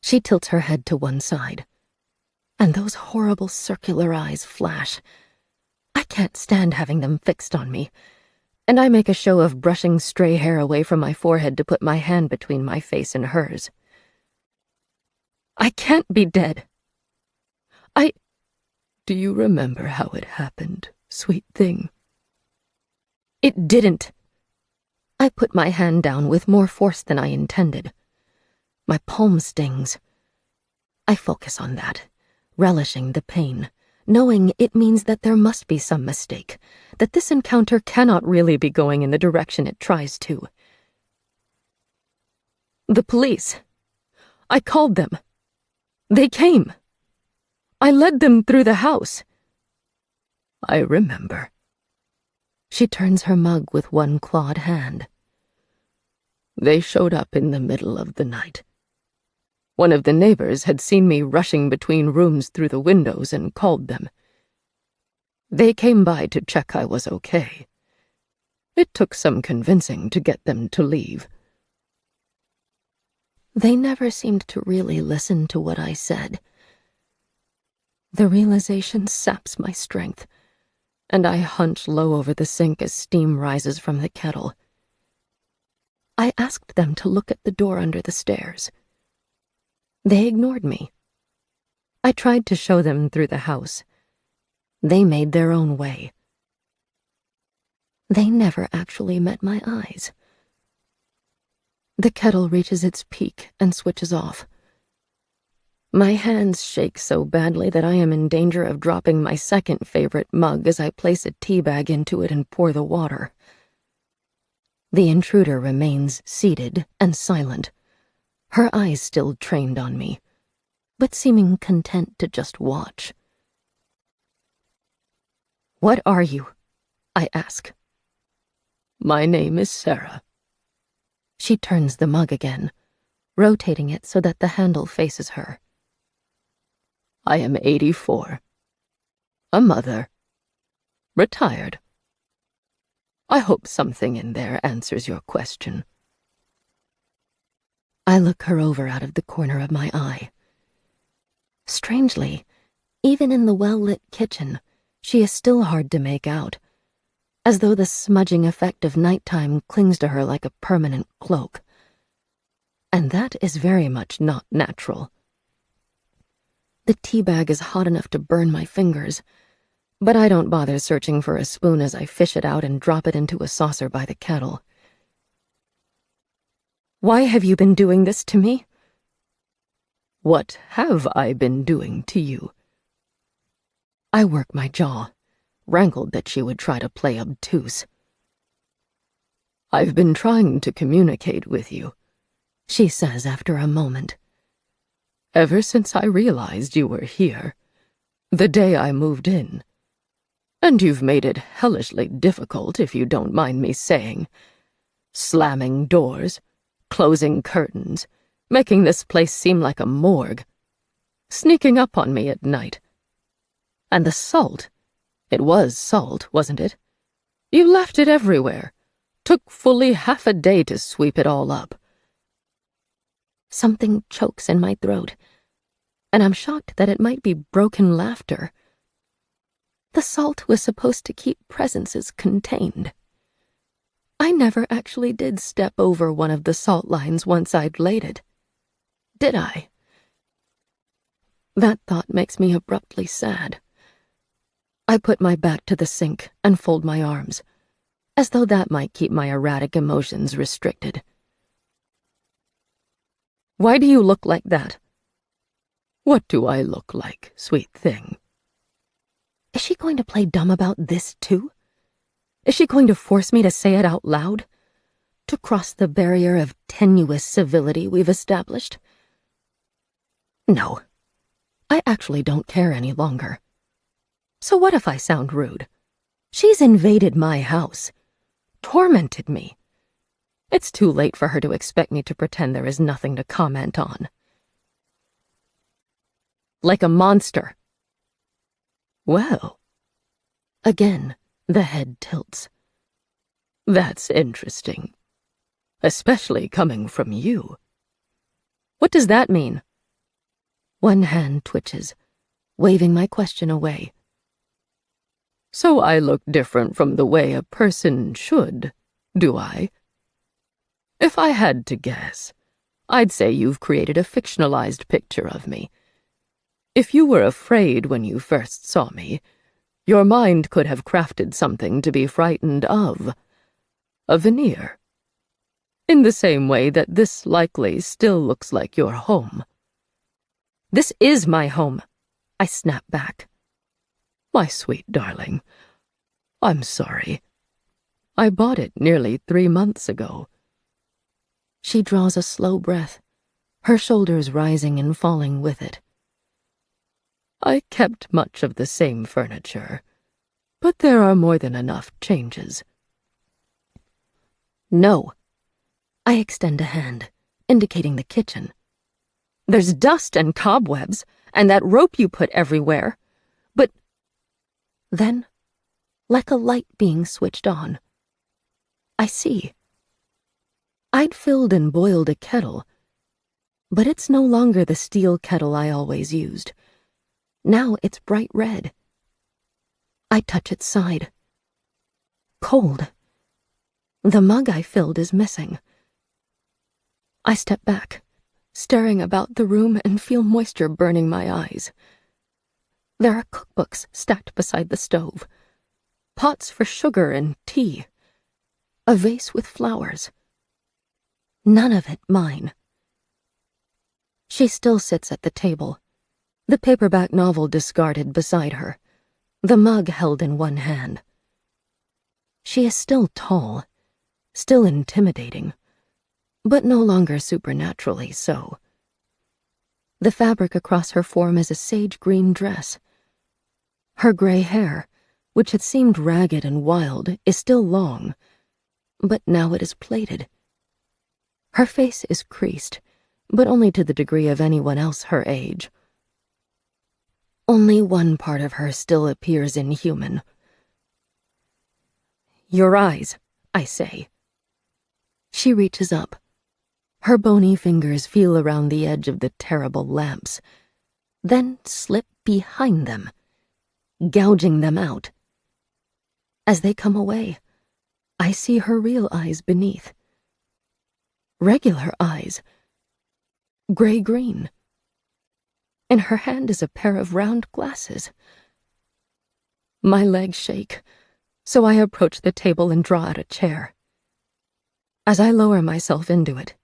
She tilts her head to one side, and those horrible circular eyes flash. I can't stand having them fixed on me, and I make a show of brushing stray hair away from my forehead to put my hand between my face and hers. I can't be dead. Do you remember how it happened, sweet thing? It didn't. I put my hand down with more force than I intended. My palm stings. I focus on that, relishing the pain, knowing it means that there must be some mistake, that this encounter cannot really be going in the direction it tries to. The police. I called them. They came. I led them through the house. I remember. She turns her mug with one clawed hand. They showed up in the middle of the night. One of the neighbors had seen me rushing between rooms through the windows and called them. They came by to check I was okay. It took some convincing to get them to leave. They never seemed to really listen to what I said. The realization saps my strength, and I hunch low over the sink as steam rises from the kettle. I asked them to look at the door under the stairs. They ignored me. I tried to show them through the house. They made their own way. They never actually met my eyes. The kettle reaches its peak and switches off. My hands shake so badly that I am in danger of dropping my second favorite mug as I place a tea bag into it and pour the water. The intruder remains seated and silent, her eyes still trained on me, but seeming content to just watch. What are you? I ask. My name is Sarah. She turns the mug again, rotating it so that the handle faces her. I am 84. A mother. Retired. I hope something in there answers your question. I look her over out of the corner of my eye. Strangely, even in the well-lit kitchen, she is still hard to make out, as though the smudging effect of nighttime clings to her like a permanent cloak. And that is very much not natural. The tea bag is hot enough to burn my fingers, but I don't bother searching for a spoon as I fish it out and drop it into a saucer by the kettle. Why have you been doing this to me? What have I been doing to you? I work my jaw, rankled that she would try to play obtuse. "I've been trying to communicate with you," she says after a moment. "Ever since I realized you were here, the day I moved in. And you've made it hellishly difficult, if you don't mind me saying. Slamming doors, closing curtains, making this place seem like a morgue. Sneaking up on me at night. And the salt. It was salt, wasn't it? You left it everywhere. Took fully half a day to sweep it all up." Something chokes in my throat, and I'm shocked that it might be broken laughter. The salt was supposed to keep presences contained. I never actually did step over one of the salt lines once I'd laid it. Did I? That thought makes me abruptly sad. I put my back to the sink and fold my arms, as though that might keep my erratic emotions restricted. "Why do you look like that?" "What do I look like, sweet thing?" Is she going to play dumb about this too? Is she going to force me to say it out loud? To cross the barrier of tenuous civility we've established? No, I actually don't care any longer. So what if I sound rude? She's invaded my house. Tormented me. It's too late for her to expect me to pretend there is nothing to comment on. Like a monster. Well, again, the head tilts. That's interesting. Especially coming from you. What does that mean? One hand twitches, waving my question away. So I look different from the way a person should, do I? If I had to guess, I'd say you've created a fictionalized picture of me. If you were afraid when you first saw me, your mind could have crafted something to be frightened of. A veneer. In the same way that this likely still looks like your home. This is my home, I snap back. My sweet darling, I'm sorry. I bought it nearly 3 months ago. She draws a slow breath, her shoulders rising and falling with it. I kept much of the same furniture, but there are more than enough changes. No. I extend a hand, indicating the kitchen. There's dust and cobwebs, and that rope you put everywhere. But then, like a light being switched on, I see. I'd filled and boiled a kettle, but it's no longer the steel kettle I always used. Now it's bright red. I touch its side. Cold. The mug I filled is missing. I step back, staring about the room, and feel moisture burning my eyes. There are cookbooks stacked beside the stove, pots for sugar and tea, a vase with flowers. None of it mine. She still sits at the table, the paperback novel discarded beside her, the mug held in one hand. She is still tall, still intimidating, but no longer supernaturally so. The fabric across her form is a sage-green dress. Her gray hair, which had seemed ragged and wild, is still long, but now it is plaited. Her face is creased, but only to the degree of anyone else her age. Only one part of her still appears inhuman. Your eyes, I say. She reaches up. Her bony fingers feel around the edge of the terrible lamps, then slip behind them, gouging them out. As they come away, I see her real eyes beneath. Regular eyes. Gray-green. In her hand is a pair of round glasses. My legs shake, so I approach the table and draw out a chair. As I lower myself into it,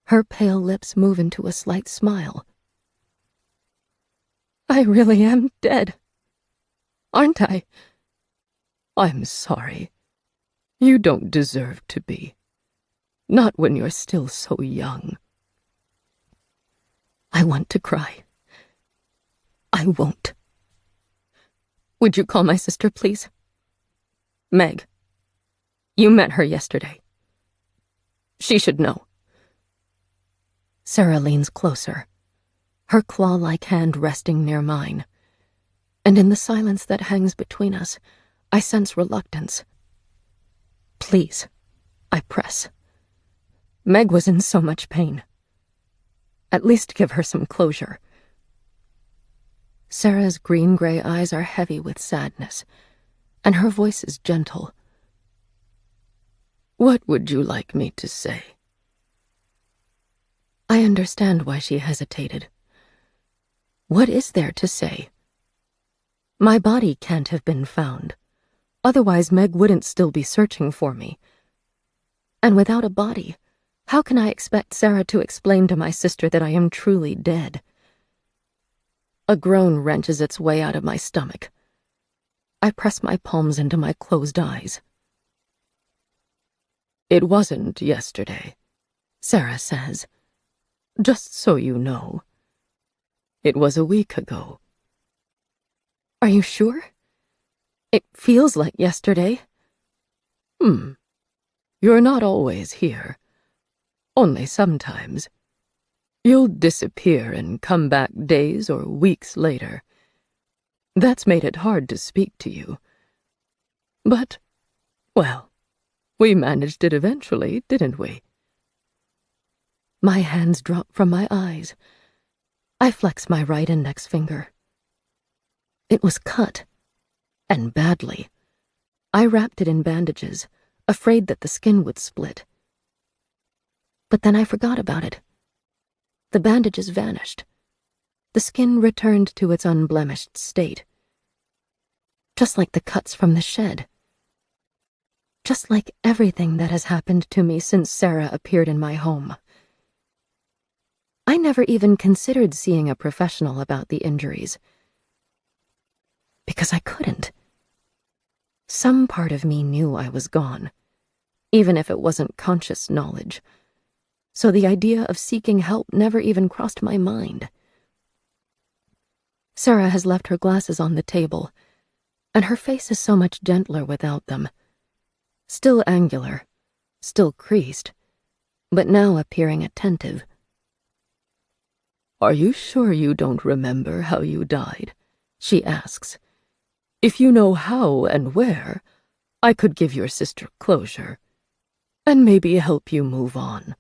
her pale lips move into a slight smile. I really am dead, aren't I? I'm sorry. You don't deserve to be. Not when you're still so young. I want to cry. I won't. Would you call my sister, please? Meg. You met her yesterday. She should know. Sarah leans closer, her claw-like hand resting near mine, and in the silence that hangs between us, I sense reluctance. Please, I press. Meg was in so much pain. At least give her some closure. Sarah's green-gray eyes are heavy with sadness, and her voice is gentle. What would you like me to say? I understand why she hesitated. What is there to say? My body can't have been found. Otherwise, Meg wouldn't still be searching for me. And without a body, how can I expect Sarah to explain to my sister that I am truly dead? A groan wrenches its way out of my stomach. I press my palms into my closed eyes. It wasn't yesterday, Sarah says. Just so you know. It was a week ago. Are you sure? It feels like yesterday. You're not always here. Only sometimes. You'll disappear and come back days or weeks later. That's made it hard to speak to you. But, well, we managed it eventually, didn't we? My hands drop from my eyes. I flex my right index finger. It was cut, and badly. I wrapped it in bandages, afraid that the skin would split. But then I forgot about it. The bandages vanished. The skin returned to its unblemished state. Just like the cuts from the shed. Just like everything that has happened to me since Sarah appeared in my home. I never even considered seeing a professional about the injuries. Because I couldn't. Some part of me knew I was gone, even if it wasn't conscious knowledge. So the idea of seeking help never even crossed my mind. Sarah has left her glasses on the table, and her face is so much gentler without them. Still angular, still creased, but now appearing attentive. Are you sure you don't remember how you died? She asks. If you know how and where, I could give your sister closure, and maybe help you move on.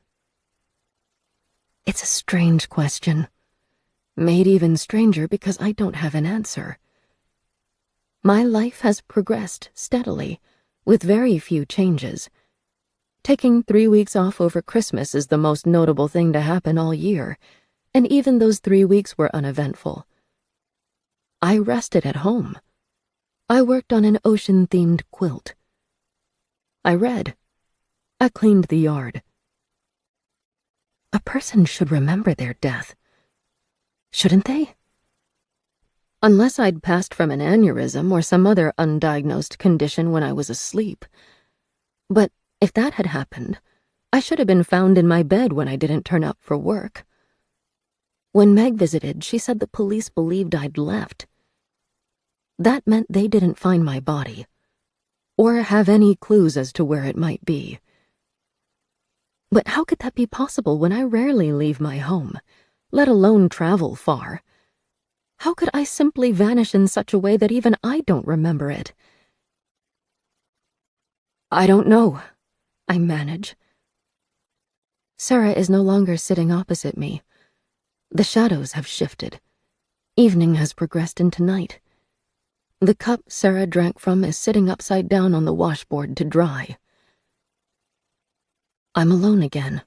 It's a strange question, made even stranger because I don't have an answer. My life has progressed steadily, with very few changes. Taking 3 weeks off over Christmas is the most notable thing to happen all year, and even those 3 weeks were uneventful. I rested at home. I worked on an ocean-themed quilt. I read. I cleaned the yard. A person should remember their death. Shouldn't they? Unless I'd passed from an aneurysm or some other undiagnosed condition when I was asleep. But if that had happened, I should have been found in my bed when I didn't turn up for work. When Meg visited, she said the police believed I'd left. That meant they didn't find my body, or have any clues as to where it might be. But how could that be possible when I rarely leave my home, let alone travel far? How could I simply vanish in such a way that even I don't remember it? I don't know, I manage. Sarah is no longer sitting opposite me. The shadows have shifted. Evening has progressed into night. The cup Sarah drank from is sitting upside down on the washboard to dry. I'm alone again.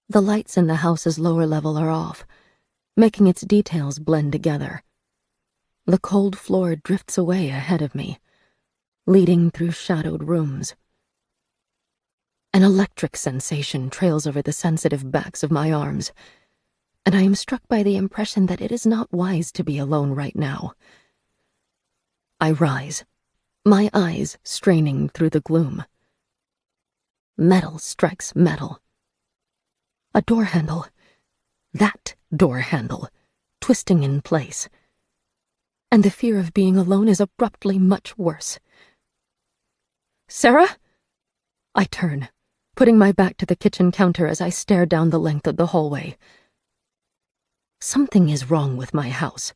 The lights in the house's lower level are off, making its details blend together. The cold floor drifts away ahead of me, leading through shadowed rooms. An electric sensation trails over the sensitive backs of my arms, and I am struck by the impression that it is not wise to be alone right now. I rise, my eyes straining through the gloom. Metal strikes metal. A door handle. That door handle, twisting in place. And the fear of being alone is abruptly much worse. "Sarah?" I turn, putting my back to the kitchen counter as I stare down the length of the hallway. Something is wrong with my house.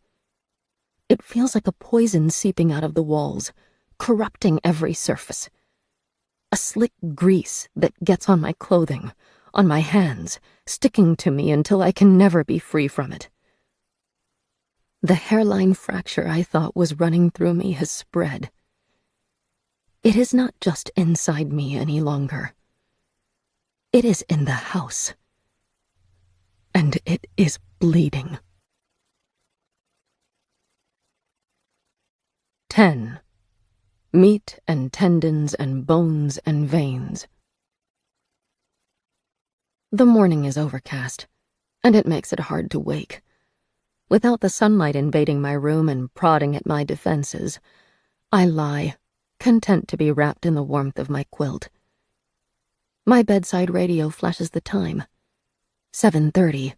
It feels like a poison seeping out of the walls, corrupting every surface. A slick grease that gets on my clothing, on my hands, sticking to me until I can never be free from it. The hairline fracture I thought was running through me has spread. It is not just inside me any longer. It is in the house. And it is bleeding. 10. Meat and tendons and bones and veins. The morning is overcast, and it makes it hard to wake. Without the sunlight invading my room and prodding at my defenses, I lie, content to be wrapped in the warmth of my quilt. My bedside radio flashes the time. 7:30.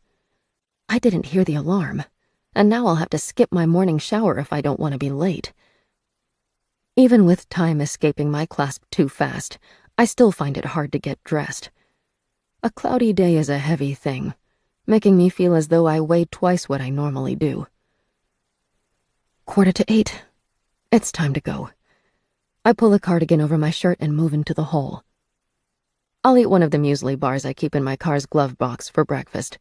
I didn't hear the alarm, and now I'll have to skip my morning shower if I don't want to be late. Even with time escaping my clasp too fast, I still find it hard to get dressed. A cloudy day is a heavy thing, making me feel as though I weigh twice what I normally do. 7:45. It's time to go. I pull a cardigan over my shirt and move into the hall. I'll eat one of the muesli bars I keep in my car's glove box for breakfast.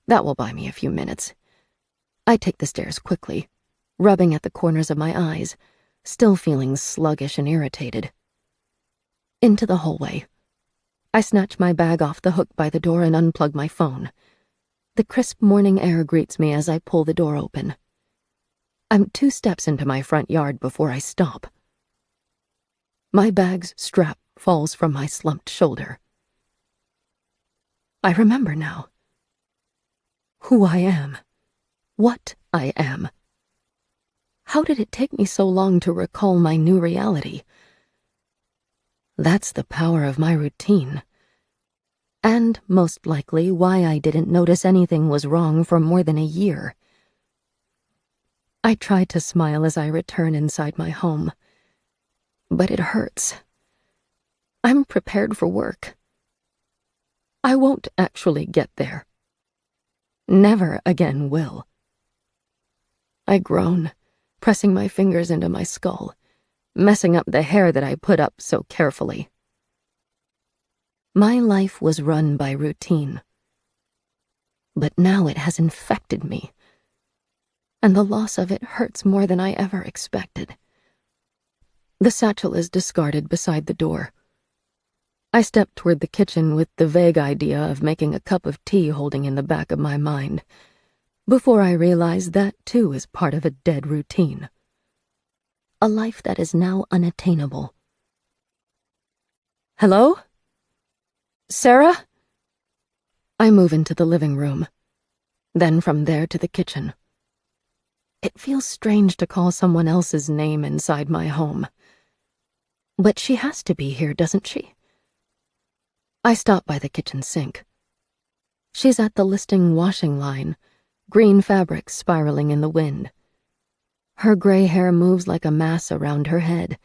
That will buy me a few minutes. I take the stairs quickly, rubbing at the corners of my eyes, still feeling sluggish and irritated. Into the hallway. I snatch my bag off the hook by the door and unplug my phone. The crisp morning air greets me as I pull the door open. I'm 2 steps into my front yard before I stop. My bag's strap falls from my slumped shoulder. I remember now. Who I am. What I am. How did it take me so long to recall my new reality? That's the power of my routine. And, most likely, why I didn't notice anything was wrong for more than a year. I try to smile as I return inside my home. But it hurts. I'm prepared for work. I won't actually get there. Never again will. I groan, pressing my fingers into my skull, messing up the hair that I put up so carefully. My life was run by routine. But now it has infected me, and the loss of it hurts more than I ever expected. The satchel is discarded beside the door. I step toward the kitchen with the vague idea of making a cup of tea holding in the back of my mind, before I realize that, too, is part of a dead routine. A life that is now unattainable. Hello? Sarah? I move into the living room, then from there to the kitchen. It feels strange to call someone else's name inside my home. But she has to be here, doesn't she? I stop by the kitchen sink. She's at the listing washing line, green fabric spiraling in the wind. Her gray hair moves like a mass around her head,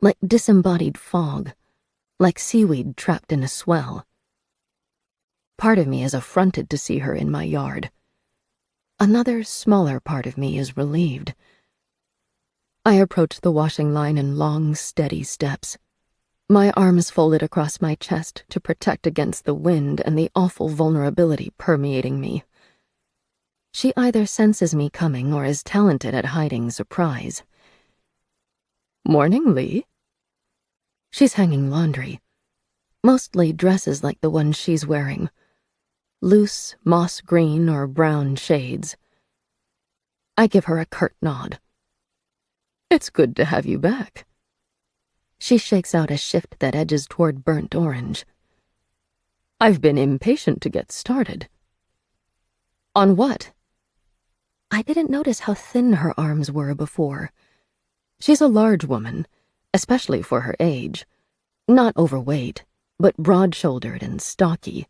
like disembodied fog, like seaweed trapped in a swell. Part of me is affronted to see her in my yard. Another, smaller part of me is relieved. I approach the washing line in long, steady steps, my arms folded across my chest to protect against the wind and the awful vulnerability permeating me. She either senses me coming or is talented at hiding surprise. Morning, Lee. She's hanging laundry, mostly dresses like the one she's wearing, loose moss green or brown shades. I give her a curt nod. It's good to have you back. She shakes out a shift that edges toward burnt orange. I've been impatient to get started. On what? I didn't notice how thin her arms were before. She's a large woman, especially for her age. Not overweight, but broad-shouldered and stocky.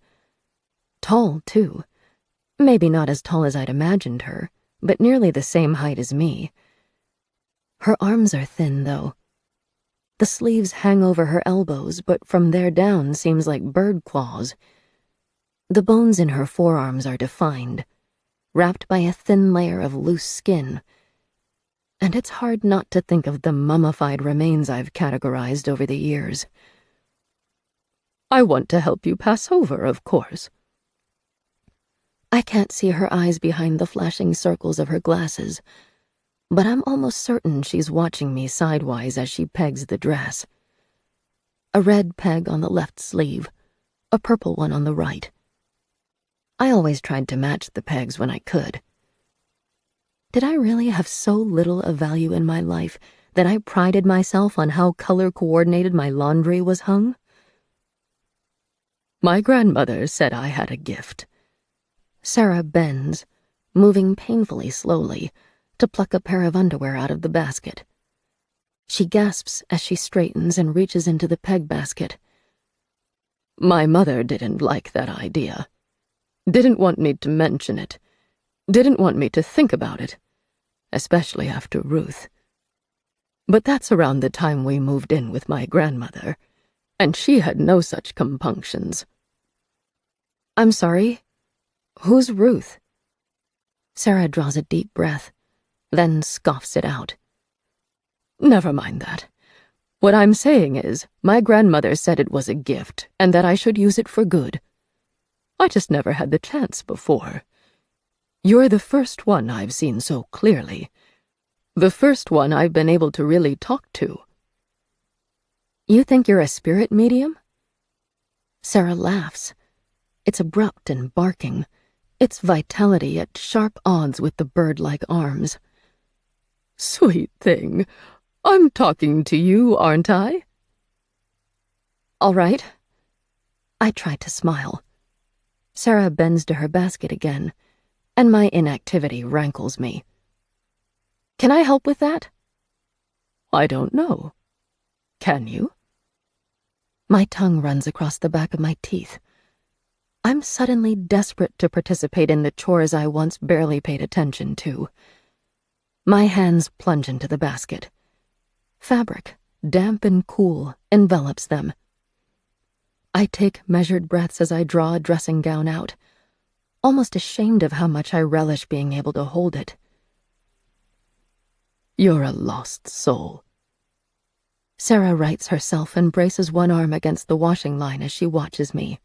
Tall, too. Maybe not as tall as I'd imagined her, but nearly the same height as me. Her arms are thin, though. The sleeves hang over her elbows, but from there down seems like bird claws. The bones in her forearms are defined, wrapped by a thin layer of loose skin, and it's hard not to think of the mummified remains I've categorized over the years. I want to help you pass over, of course. I can't see her eyes behind the flashing circles of her glasses, but I'm almost certain she's watching me sidewise as she pegs the dress. A red peg on the left sleeve, a purple one on the right. I always tried to match the pegs when I could. Did I really have so little of value in my life that I prided myself on how color-coordinated my laundry was hung? My grandmother said I had a gift. Sarah bends, moving painfully slowly, to pluck a pair of underwear out of the basket. She gasps as she straightens and reaches into the peg basket. My mother didn't like that idea. Didn't want me to mention it. Didn't want me to think about it, especially after Ruth. But that's around the time we moved in with my grandmother, and she had no such compunctions. I'm sorry? Who's Ruth? Sarah draws a deep breath, then scoffs it out. Never mind that. What I'm saying is, my grandmother said it was a gift, and that I should use it for good. I just never had the chance before. You're the first one I've seen so clearly. The first one I've been able to really talk to. You think you're a spirit medium? Sarah laughs. It's abrupt and barking, its vitality at sharp odds with the bird-like arms. Sweet thing, I'm talking to you, aren't I? All right. I try to smile. Sarah bends to her basket again, and my inactivity rankles me. Can I help with that? I don't know. Can you? My tongue runs across the back of my teeth. I'm suddenly desperate to participate in the chores I once barely paid attention to. My hands plunge into the basket. Fabric, damp and cool, envelops them. I take measured breaths as I draw a dressing gown out, almost ashamed of how much I relish being able to hold it. You're a lost soul. Sarah rights herself and braces one arm against the washing line as she watches me.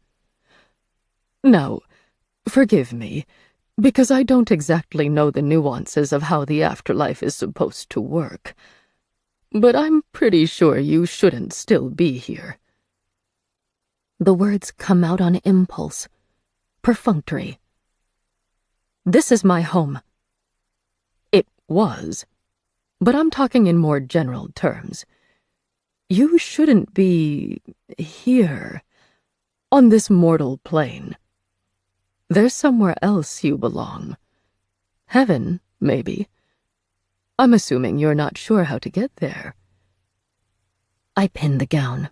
Now, forgive me, because I don't exactly know the nuances of how the afterlife is supposed to work. But I'm pretty sure you shouldn't still be here. The words come out on impulse, perfunctory. This is my home. It was, but I'm talking in more general terms. You shouldn't be here, on this mortal plane. There's somewhere else you belong. Heaven, maybe. I'm assuming you're not sure how to get there. I pin the gown.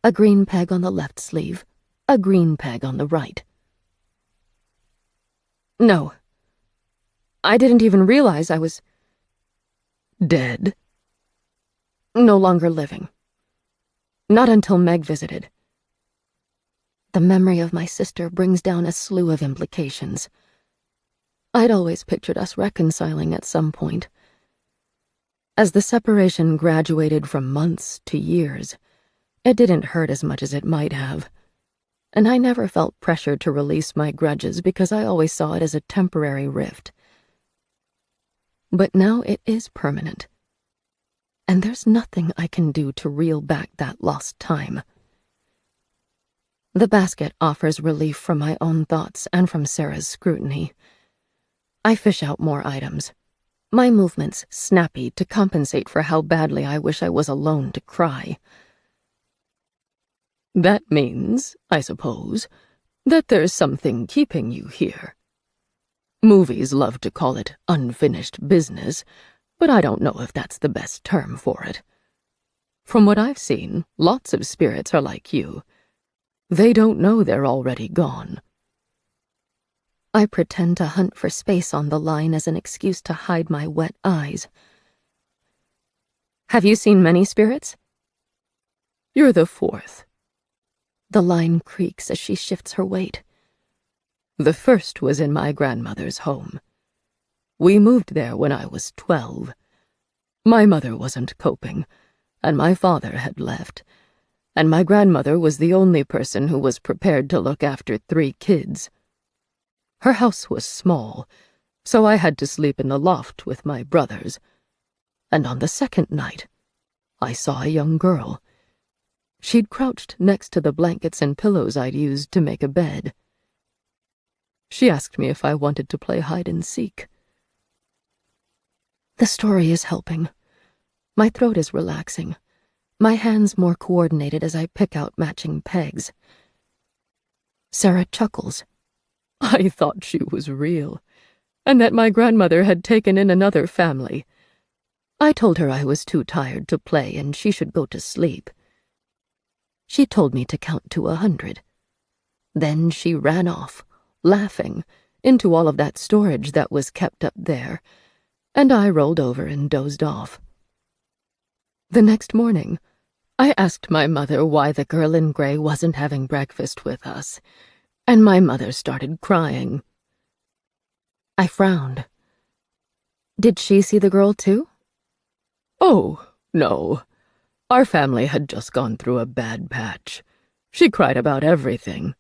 A green peg on the left sleeve, a green peg on the right. No. I didn't even realize I was dead. No longer living. Not until Meg visited. The memory of my sister brings down a slew of implications. I'd always pictured us reconciling at some point. As the separation graduated from months to years, it didn't hurt as much as it might have, and I never felt pressured to release my grudges because I always saw it as a temporary rift. But now it is permanent, and there's nothing I can do to reel back that lost time. The basket offers relief from my own thoughts and from Sarah's scrutiny. I fish out more items, my movements snappy to compensate for how badly I wish I was alone to cry. That means, I suppose, that there's something keeping you here. Movies love to call it unfinished business, but I don't know if that's the best term for it. From what I've seen, lots of spirits are like you, They don't know they're already gone. I pretend to hunt for space on the line as an excuse to hide my wet eyes. Have you seen many spirits? You're the fourth. The line creaks as she shifts her weight. The first was in my grandmother's home. We moved there when I was 12. My mother wasn't coping, and my father had left, and my grandmother was the only person who was prepared to look after 3 kids. Her house was small, so I had to sleep in the loft with my brothers. And on the second night, I saw a young girl. She'd crouched next to the blankets and pillows I'd used to make a bed. She asked me if I wanted to play hide and seek. The story is helping. My throat is relaxing. My hands more coordinated as I pick out matching pegs. Sarah chuckles. I thought she was real, and that my grandmother had taken in another family. I told her I was too tired to play and she should go to sleep. She told me to count to 100. Then she ran off, laughing, into all of that storage that was kept up there, and I rolled over and dozed off. The next morning, I asked my mother why the girl in gray wasn't having breakfast with us, and my mother started crying. I frowned. Did she see the girl too? Oh, no. Our family had just gone through a bad patch. She cried about everything,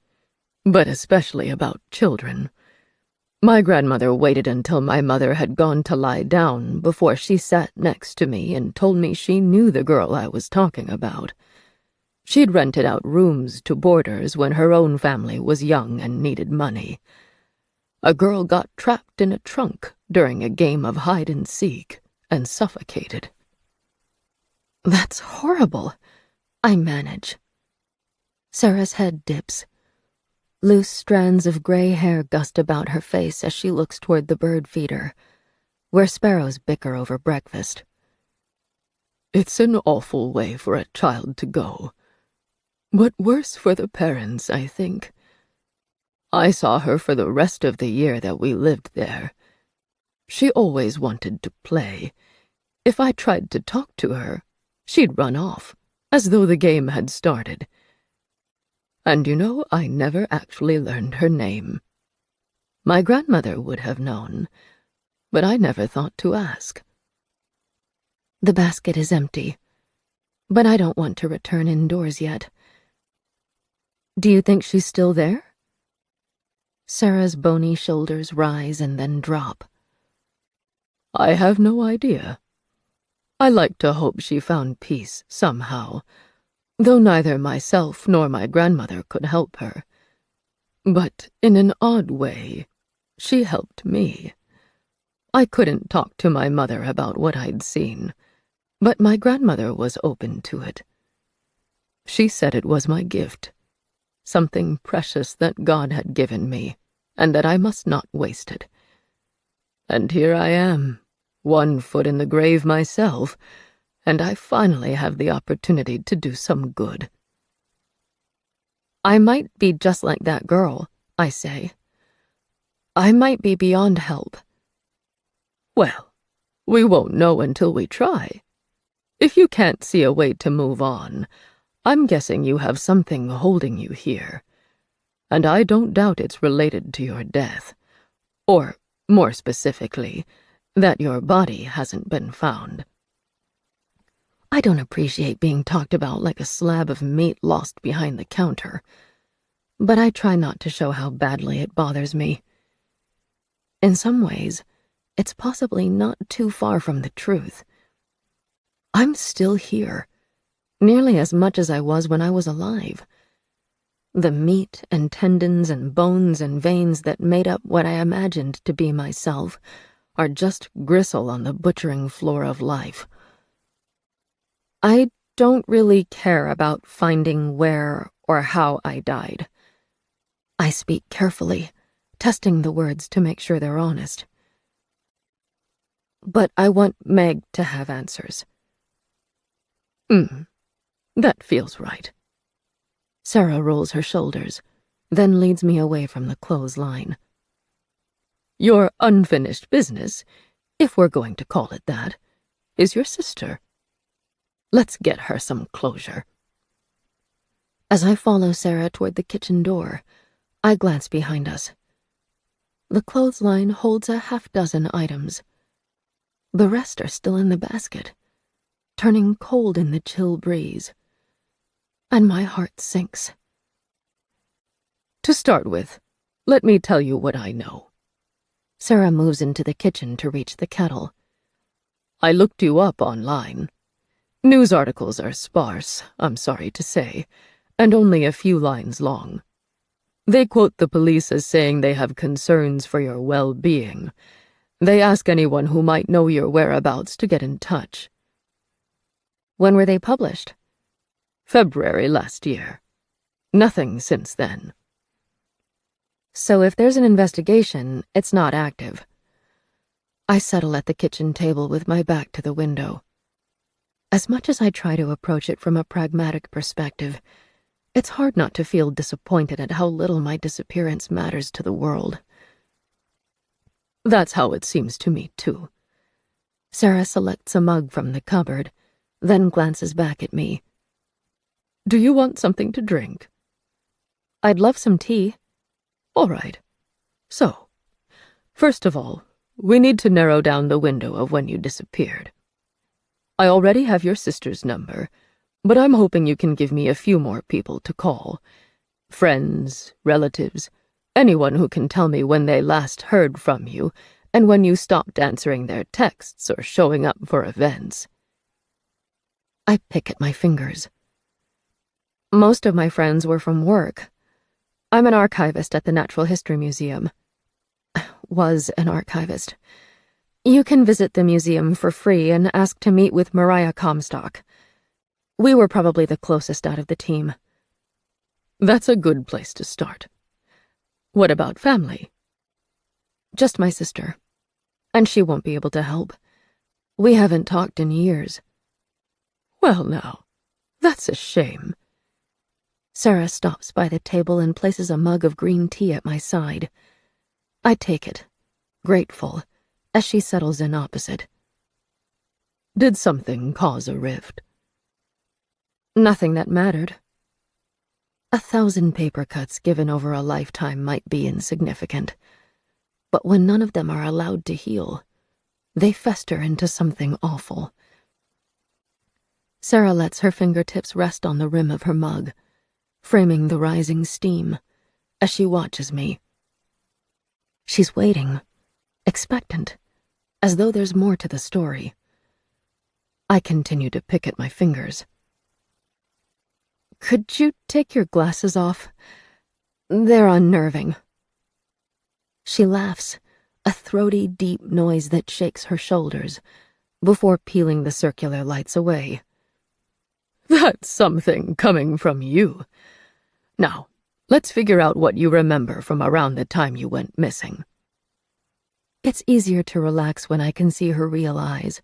but especially about children. My grandmother waited until my mother had gone to lie down before she sat next to me and told me she knew the girl I was talking about. She'd rented out rooms to boarders when her own family was young and needed money. A girl got trapped in a trunk during a game of hide and seek and suffocated. That's horrible. I manage. Sarah's head dips. Loose strands of gray hair gust about her face as she looks toward the bird feeder, where sparrows bicker over breakfast. It's an awful way for a child to go, but worse for the parents, I think. I saw her for the rest of the year that we lived there. She always wanted to play. If I tried to talk to her, she'd run off, as though the game had started. And you know, I never actually learned her name. My grandmother would have known, but I never thought to ask. The basket is empty, but I don't want to return indoors yet. Do you think she's still there? Sarah's bony shoulders rise and then drop. I have no idea. I like to hope she found peace somehow, though neither myself nor my grandmother could help her. But in an odd way, she helped me. I couldn't talk to my mother about what I'd seen, but my grandmother was open to it. She said it was my gift, something precious that God had given me, and that I must not waste it. And here I am, 1 foot in the grave myself, and I finally have the opportunity to do some good. I might be just like that girl, I say. I might be beyond help. Well, we won't know until we try. If you can't see a way to move on, I'm guessing you have something holding you here. And I don't doubt it's related to your death. Or, more specifically, that your body hasn't been found. I don't appreciate being talked about like a slab of meat lost behind the counter, but I try not to show how badly it bothers me. In some ways, it's possibly not too far from the truth. I'm still here, nearly as much as I was when I was alive. The meat and tendons and bones and veins that made up what I imagined to be myself are just gristle on the butchering floor of life. I don't really care about finding where or how I died. I speak carefully, testing the words to make sure they're honest. But I want Meg to have answers. That feels right. Sarah rolls her shoulders, then leads me away from the clothesline. Your unfinished business, if we're going to call it that, is your sister. Let's get her some closure. As I follow Sarah toward the kitchen door, I glance behind us. The clothesline holds a half-dozen items. The rest are still in the basket, turning cold in the chill breeze, and my heart sinks. To start with, let me tell you what I know. Sarah moves into the kitchen to reach the kettle. I looked you up online. News articles are sparse, I'm sorry to say, and only a few lines long. They quote the police as saying they have concerns for your well-being. They ask anyone who might know your whereabouts to get in touch. When were they published? February last year. Nothing since then. So if there's an investigation, it's not active. I settle at the kitchen table with my back to the window. As much as I try to approach it from a pragmatic perspective, it's hard not to feel disappointed at how little my disappearance matters to the world. That's how it seems to me, too. Sarah selects a mug from the cupboard, then glances back at me. Do you want something to drink? I'd love some tea. All right. So, first of all, we need to narrow down the window of when you disappeared. I already have your sister's number, but I'm hoping you can give me a few more people to call. Friends, relatives, anyone who can tell me when they last heard from you and when you stopped answering their texts or showing up for events. I pick at my fingers. Most of my friends were from work. I'm an archivist at the Natural History Museum. Was an archivist. You can visit the museum for free and ask to meet with Mariah Comstock. We were probably the closest out of the team. That's a good place to start. What about family? Just my sister. And she won't be able to help. We haven't talked in years. Well now, that's a shame. Sarah stops by the table and places a mug of green tea at my side. I take it, grateful, as she settles in opposite. Did something cause a rift? Nothing that mattered. 1,000 paper cuts given over a lifetime might be insignificant, but when none of them are allowed to heal, they fester into something awful. Sarah lets her fingertips rest on the rim of her mug, framing the rising steam, as she watches me. She's waiting, expectant, as though there's more to the story. I continue to pick at my fingers. Could you take your glasses off? They're unnerving. She laughs, a throaty, deep noise that shakes her shoulders, before peeling the circular lights away. That's something coming from you. Now, let's figure out what you remember from around the time you went missing. It's easier to relax when I can see her real eyes,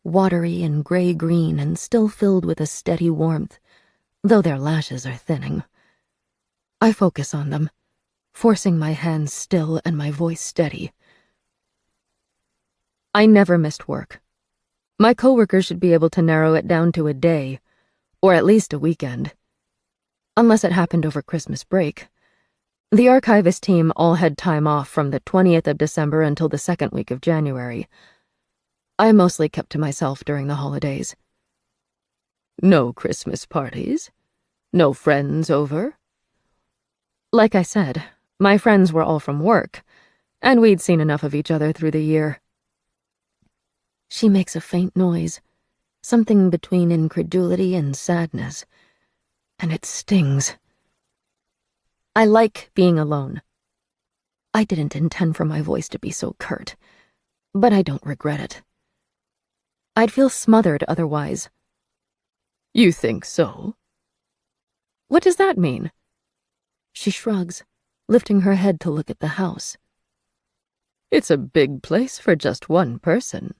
watery and gray-green and still filled with a steady warmth, though their lashes are thinning. I focus on them, forcing my hands still and my voice steady. I never missed work. My coworkers should be able to narrow it down to a day, or at least a weekend. Unless it happened over Christmas break. The archivist team all had time off from the 20th of December until the second week of January. I mostly kept to myself during the holidays. No Christmas parties? No friends over? Like I said, my friends were all from work, and we'd seen enough of each other through the year. She makes a faint noise, something between incredulity and sadness, and it stings. I like being alone. I didn't intend for my voice to be so curt, but I don't regret it. I'd feel smothered otherwise. You think so? What does that mean? She shrugs, lifting her head to look at the house. It's a big place for just one person.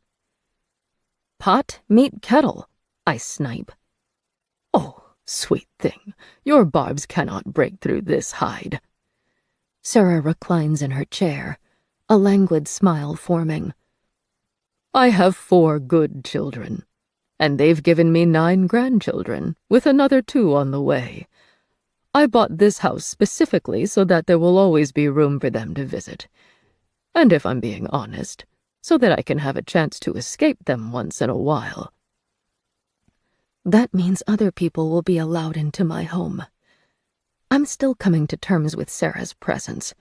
Pot, meet kettle, I snipe. Oh, Sweet thing, your barbs cannot break through this hide. Sarah reclines in her chair, a languid smile forming. I have 4 good children, and they've given me 9 grandchildren, with another 2 on the way. I bought this house specifically so that there will always be room for them to visit. And if I'm being honest, so that I can have a chance to escape them once in a while. That means other people will be allowed into my home. I'm still coming to terms with Sarah's presence,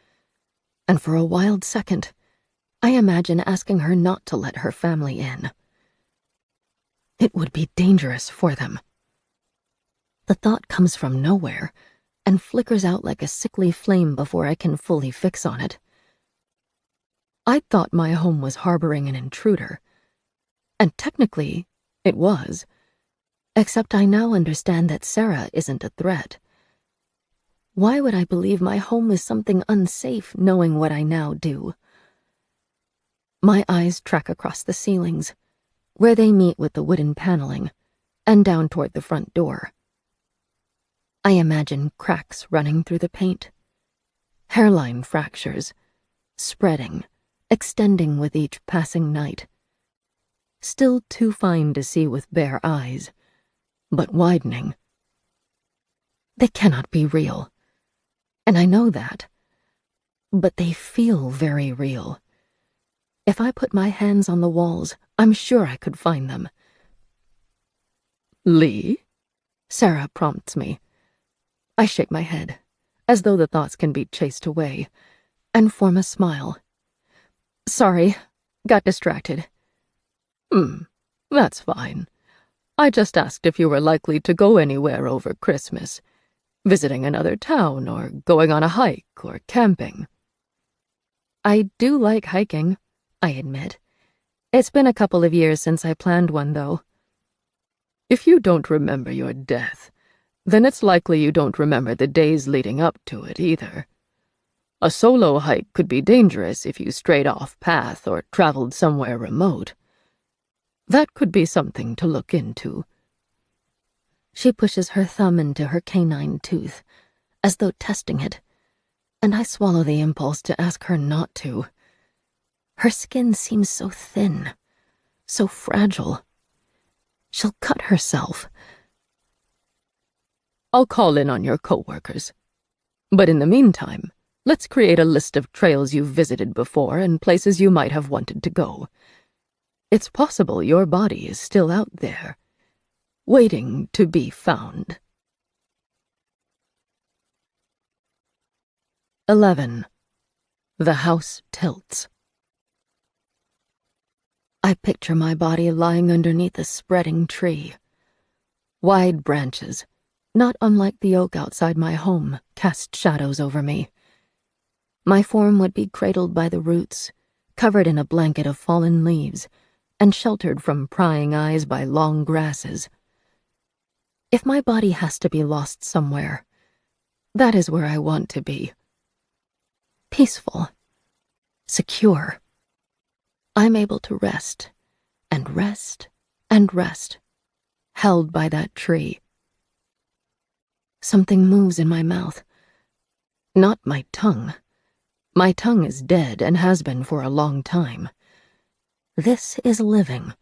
and for a wild second, I imagine asking her not to let her family in. It would be dangerous for them. The thought comes from nowhere and flickers out like a sickly flame before I can fully fix on it. I thought my home was harboring an intruder, and technically, it was, except I now understand that Sarah isn't a threat. Why would I believe my home is something unsafe knowing what I now do? My eyes track across the ceilings, where they meet with the wooden paneling, and down toward the front door. I imagine cracks running through the paint, hairline fractures, spreading, extending with each passing night. Still too fine to see with bare eyes, but widening. They cannot be real, and I know that, but they feel very real. If I put my hands on the walls, I'm sure I could find them. Lee? Sarah prompts me. I shake my head, as though the thoughts can be chased away, and form a smile. Sorry, got distracted. That's fine. I just asked if you were likely to go anywhere over Christmas, visiting another town, or going on a hike, or camping. I do like hiking, I admit. It's been a couple of years since I planned one, though. If you don't remember your death, then it's likely you don't remember the days leading up to it either. A solo hike could be dangerous if you strayed off path or traveled somewhere remote. That could be something to look into. She pushes her thumb into her canine tooth, as though testing it, and I swallow the impulse to ask her not to. Her skin seems so thin, so fragile. She'll cut herself. I'll call in on your coworkers. But in the meantime, let's create a list of trails you've visited before and places you might have wanted to go. It's possible your body is still out there, waiting to be found. 11. The house tilts. I picture my body lying underneath a spreading tree. Wide branches, not unlike the oak outside my home, cast shadows over me. My form would be cradled by the roots, covered in a blanket of fallen leaves, and sheltered from prying eyes by long grasses. If my body has to be lost somewhere, that is where I want to be. Peaceful, secure. I'm able to rest, and rest, and rest, held by that tree. Something moves in my mouth. Not my tongue. My tongue is dead and has been for a long time. This is living.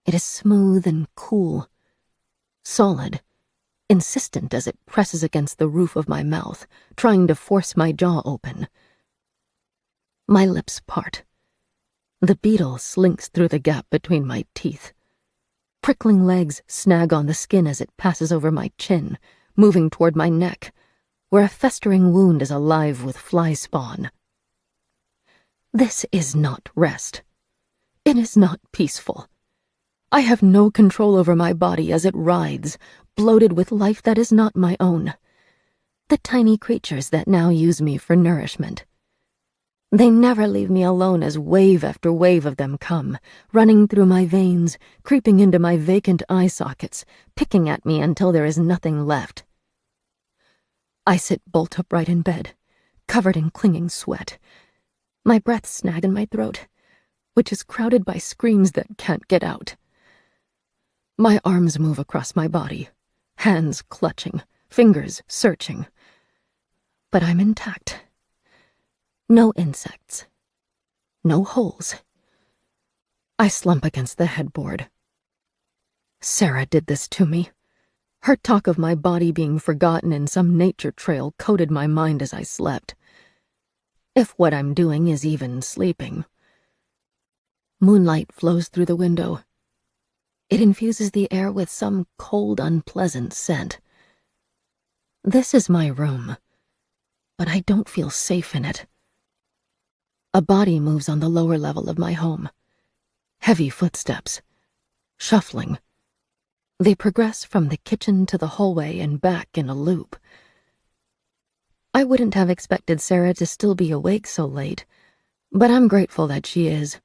It is smooth and cool, solid, insistent as it presses against the roof of my mouth, trying to force my jaw open. My lips part. The beetle slinks through the gap between my teeth. Prickling legs snag on the skin as it passes over my chin, moving toward my neck, where a festering wound is alive with fly spawn. This is not rest. It is not peaceful. I have no control over my body as it writhes, bloated with life that is not my own. The tiny creatures that now use me for nourishment. They never leave me alone as wave after wave of them come, running through my veins, creeping into my vacant eye sockets, picking at me until there is nothing left. I sit bolt upright in bed, covered in clinging sweat. My breath snag in my throat, which is crowded by screams that can't get out. My arms move across my body, hands clutching, fingers searching. But I'm intact. No insects. No holes. I slump against the headboard. Sarah did this to me. Her talk of my body being forgotten in some nature trail coated my mind as I slept. If what I'm doing is even sleeping. Moonlight flows through the window. It infuses the air with some cold, unpleasant scent. This is my room, but I don't feel safe in it. A body moves on the lower level of my home. Heavy footsteps. Shuffling. They progress from the kitchen to the hallway and back in a loop. I wouldn't have expected Sarah to still be awake so late, but I'm grateful that she is.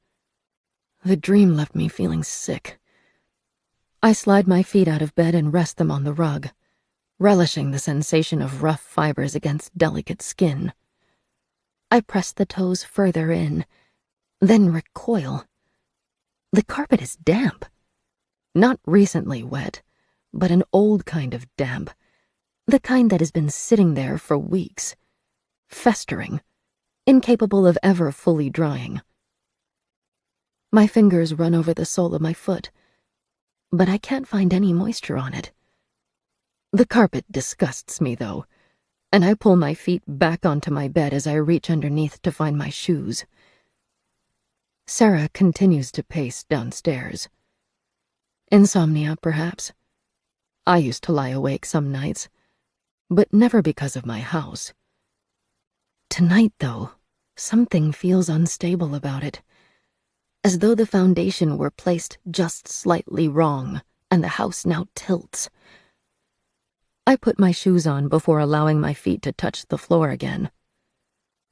The dream left me feeling sick. I slide my feet out of bed and rest them on the rug, relishing the sensation of rough fibers against delicate skin. I press the toes further in, then recoil. The carpet is damp. Not recently wet, but an old kind of damp. The kind that has been sitting there for weeks, festering, incapable of ever fully drying. My fingers run over the sole of my foot, but I can't find any moisture on it. The carpet disgusts me, though, and I pull my feet back onto my bed as I reach underneath to find my shoes. Sarah continues to pace downstairs. Insomnia, perhaps. I used to lie awake some nights, but never because of my house. Tonight, though, something feels unstable about it, as though the foundation were placed just slightly wrong and the house now tilts. I put my shoes on before allowing my feet to touch the floor again.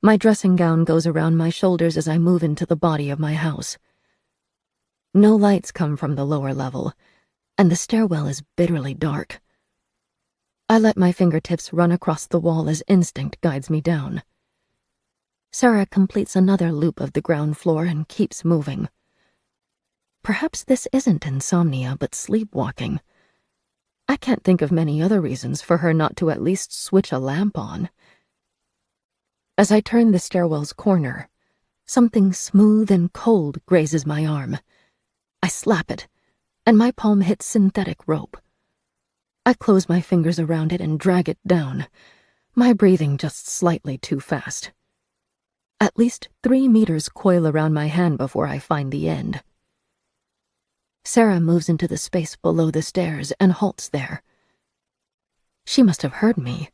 My dressing gown goes around my shoulders as I move into the body of my house. No lights come from the lower level, and the stairwell is bitterly dark. I let my fingertips run across the wall as instinct guides me down. Sarah completes another loop of the ground floor and keeps moving. Perhaps this isn't insomnia, but sleepwalking. I can't think of many other reasons for her not to at least switch a lamp on. As I turn the stairwell's corner, something smooth and cold grazes my arm. I slap it, and my palm hits synthetic rope. I close my fingers around it and drag it down, my breathing just slightly too fast. At least 3 meters coil around my hand before I find the end. Sarah moves into the space below the stairs and halts there. She must have heard me.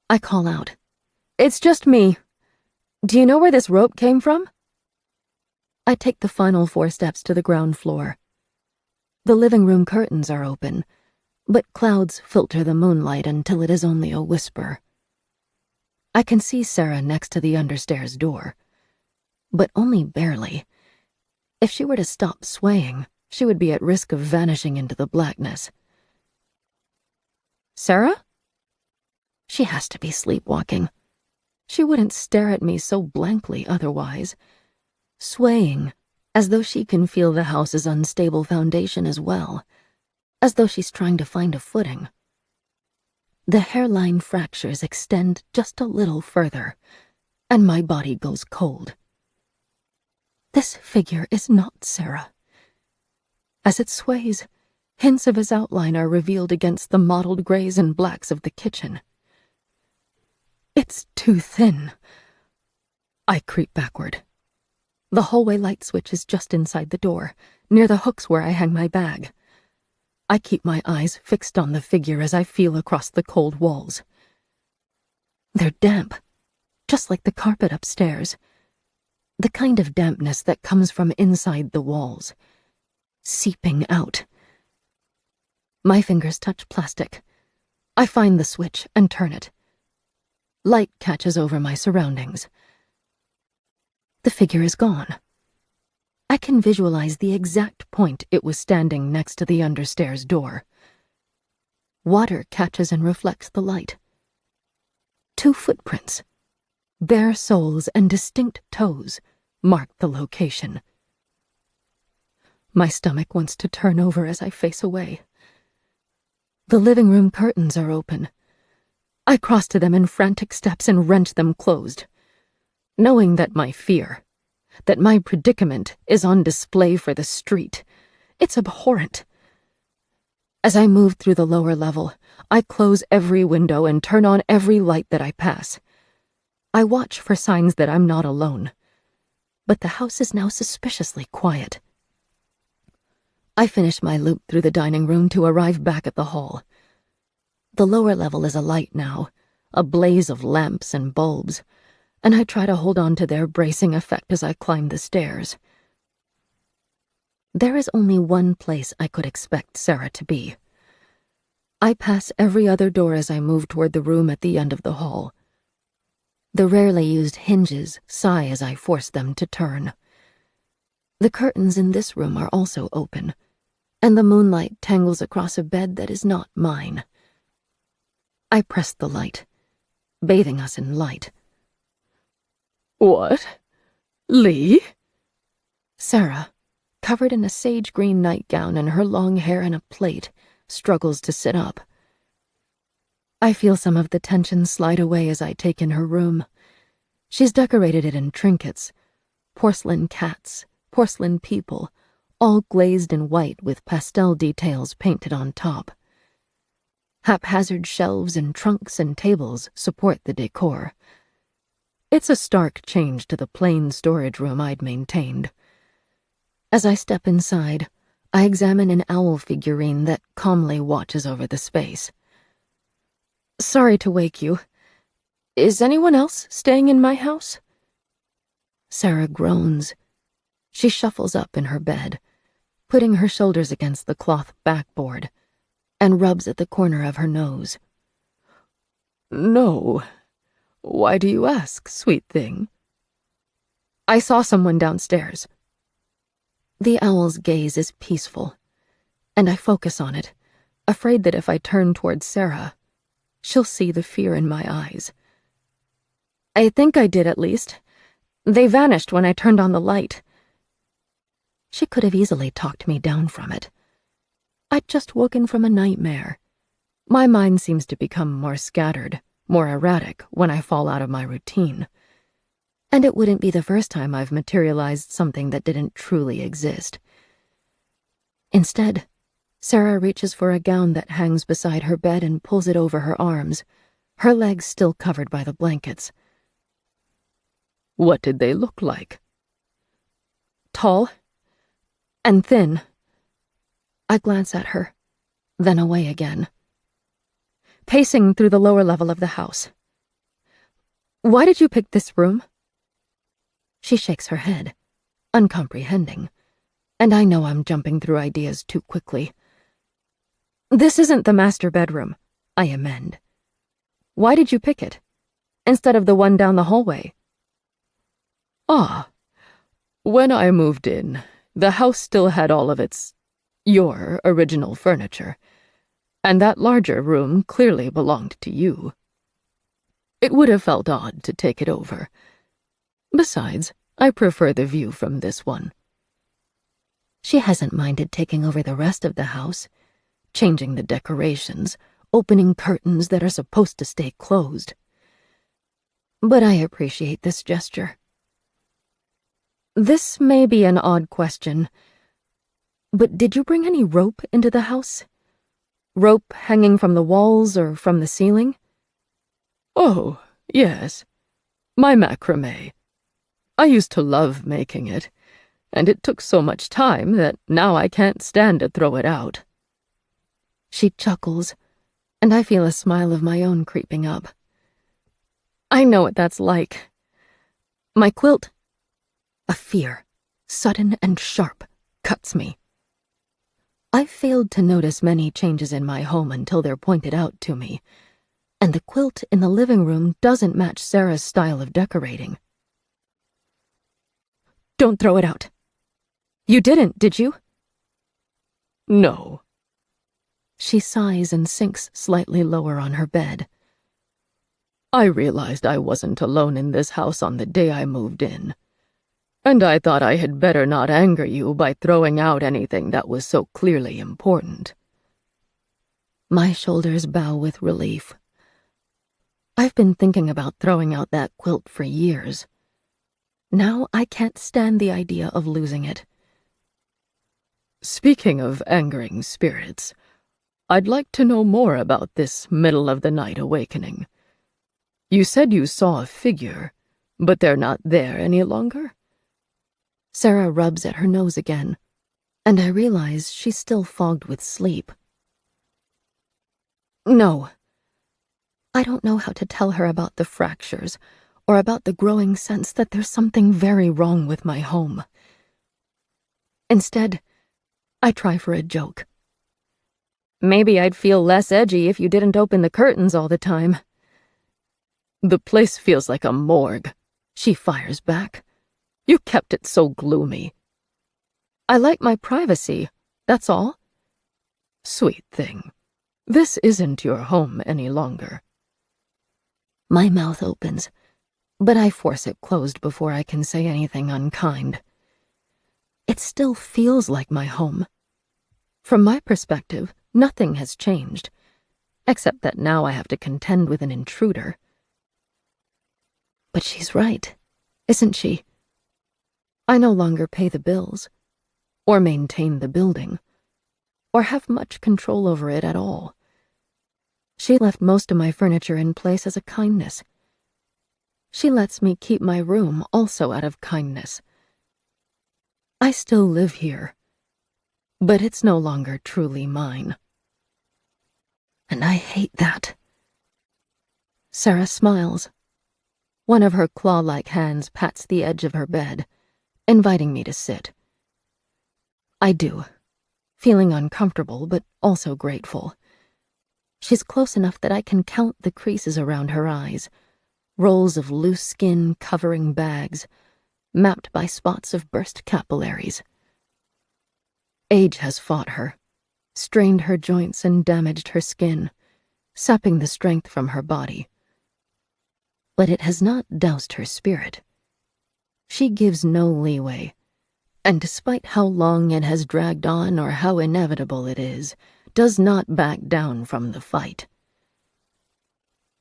I call out, "It's just me. Do you know where this rope came from?" I take the final 4 steps to the ground floor. The living room curtains are open, but clouds filter the moonlight until it is only a whisper. I can see Sarah next to the understairs door, but only barely. If she were to stop swaying, she would be at risk of vanishing into the blackness. Sarah? She has to be sleepwalking. She wouldn't stare at me so blankly otherwise, swaying as though she can feel the house's unstable foundation as well, as though she's trying to find a footing. The hairline fractures extend just a little further, and my body goes cold. This figure is not Sarah. As it sways, hints of his outline are revealed against the mottled grays and blacks of the kitchen. It's too thin. I creep backward. The hallway light switch is just inside the door, near the hooks where I hang my bag. I keep my eyes fixed on the figure as I feel across the cold walls. They're damp, just like the carpet upstairs. The kind of dampness that comes from inside the walls, seeping out. My fingers touch plastic. I find the switch and turn it. Light catches over my surroundings. The figure is gone. I can visualize the exact point it was standing next to the understairs door. Water catches and reflects the light. 2 footprints, bare soles and distinct toes, mark the location. My stomach wants to turn over as I face away. The living room curtains are open. I cross to them in frantic steps and wrench them closed, knowing that my fear, that my predicament is on display for the street. It's abhorrent. As I move through the lower level, I close every window and turn on every light that I pass. I watch for signs that I'm not alone, but the house is now suspiciously quiet. I finish my loop through the dining room to arrive back at the hall. The lower level is alight now, a blaze of lamps and bulbs, and I try to hold on to their bracing effect as I climb the stairs. There is only one place I could expect Sarah to be. I pass every other door as I move toward the room at the end of the hall. The rarely used hinges sigh as I force them to turn. The curtains in this room are also open, and the moonlight tangles across a bed that is not mine. I press the light, bathing us in light. What? Lee? Sarah, covered in a sage-green nightgown and her long hair in a plait, struggles to sit up. I feel some of the tension slide away as I take in her room. She's decorated it in trinkets, porcelain cats, porcelain people, all glazed in white with pastel details painted on top. Haphazard shelves and trunks and tables support the decor. It's a stark change to the plain storage room I'd maintained. As I step inside, I examine an owl figurine that calmly watches over the space. Sorry to wake you. Is anyone else staying in my house? Sarah groans. She shuffles up in her bed, putting her shoulders against the cloth backboard, and rubs at the corner of her nose. No. Why do you ask, sweet thing? I saw someone downstairs. The owl's gaze is peaceful, and I focus on it, afraid that if I turn towards Sarah, she'll see the fear in my eyes. I think I did, at least. They vanished when I turned on the light. She could have easily talked me down from it. I'd just woken from a nightmare. My mind seems to become more scattered, more erratic when I fall out of my routine. And it wouldn't be the first time I've materialized something that didn't truly exist. Instead, Sarah reaches for a gown that hangs beside her bed and pulls it over her arms, her legs still covered by the blankets. What did they look like? Tall and thin. I glance at her, then away again. Pacing through the lower level of the house. Why did you pick this room? She shakes her head, uncomprehending, and I know I'm jumping through ideas too quickly. This isn't the master bedroom, I amend. Why did you pick it, instead of the one down the hallway? Ah, when I moved in, the house still had all of your original furniture, and that larger room clearly belonged to you. It would have felt odd to take it over. Besides, I prefer the view from this one. She hasn't minded taking over the rest of the house, changing the decorations, opening curtains that are supposed to stay closed. But I appreciate this gesture. This may be an odd question, but did you bring any rope into the house? Rope hanging from the walls or from the ceiling? Oh, yes. My macrame. I used to love making it, and it took so much time that now I can't stand to throw it out. She chuckles, and I feel a smile of my own creeping up. I know what that's like. My quilt, a fear, sudden and sharp, cuts me. I've failed to notice many changes in my home until they're pointed out to me, and the quilt in the living room doesn't match Sarah's style of decorating. Don't throw it out. You didn't, did you? No. She sighs and sinks slightly lower on her bed. I realized I wasn't alone in this house on the day I moved in, and I thought I had better not anger you by throwing out anything that was so clearly important. My shoulders bow with relief. I've been thinking about throwing out that quilt for years. Now I can't stand the idea of losing it. Speaking of angering spirits, I'd like to know more about this middle-of-the-night awakening. You said you saw a figure, but they're not there any longer? Sarah rubs at her nose again, and I realize she's still fogged with sleep. No. I don't know how to tell her about the fractures, or about the growing sense that there's something very wrong with my home. Instead, I try for a joke. Maybe I'd feel less edgy if you didn't open the curtains all the time. The place feels like a morgue, she fires back. You kept it so gloomy. I like my privacy, that's all. Sweet thing. This isn't your home any longer. My mouth opens, but I force it closed before I can say anything unkind. It still feels like my home. From my perspective, nothing has changed, except that now I have to contend with an intruder. But she's right, isn't she? I no longer pay the bills, or maintain the building, or have much control over it at all. She left most of my furniture in place as a kindness. She lets me keep my room also out of kindness. I still live here, but it's no longer truly mine. And I hate that. Sarah smiles. One of her claw-like hands pats the edge of her bed, inviting me to sit. I do, feeling uncomfortable but also grateful. She's close enough that I can count the creases around her eyes, rolls of loose skin covering bags, mapped by spots of burst capillaries. Age has fought her, strained her joints and damaged her skin, sapping the strength from her body. But it has not doused her spirit. She gives no leeway, and despite how long it has dragged on or how inevitable it is, does not back down from the fight.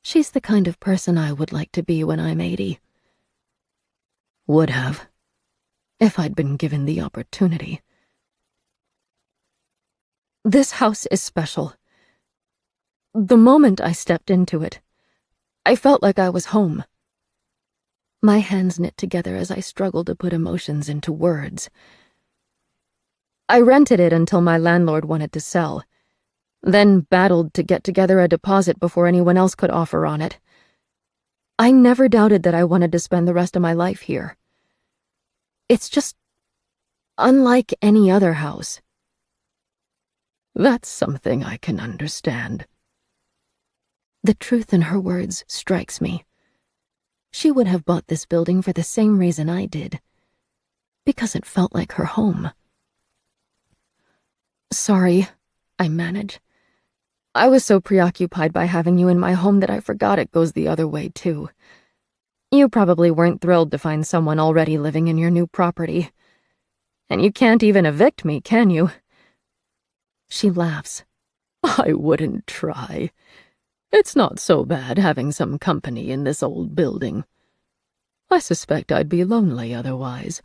She's the kind of person I would like to be when I'm 80. Would have, if I'd been given the opportunity. This house is special. The moment I stepped into it, I felt like I was home. My hands knit together as I struggled to put emotions into words. I rented it until my landlord wanted to sell, then battled to get together a deposit before anyone else could offer on it. I never doubted that I wanted to spend the rest of my life here. It's just unlike any other house. That's something I can understand. The truth in her words strikes me. She would have bought this building for the same reason I did, because it felt like her home. Sorry, I manage. I was so preoccupied by having you in my home that I forgot it goes the other way, too. You probably weren't thrilled to find someone already living in your new property. And you can't even evict me, can you? She laughs. I wouldn't try. It's not so bad having some company in this old building. I suspect I'd be lonely otherwise.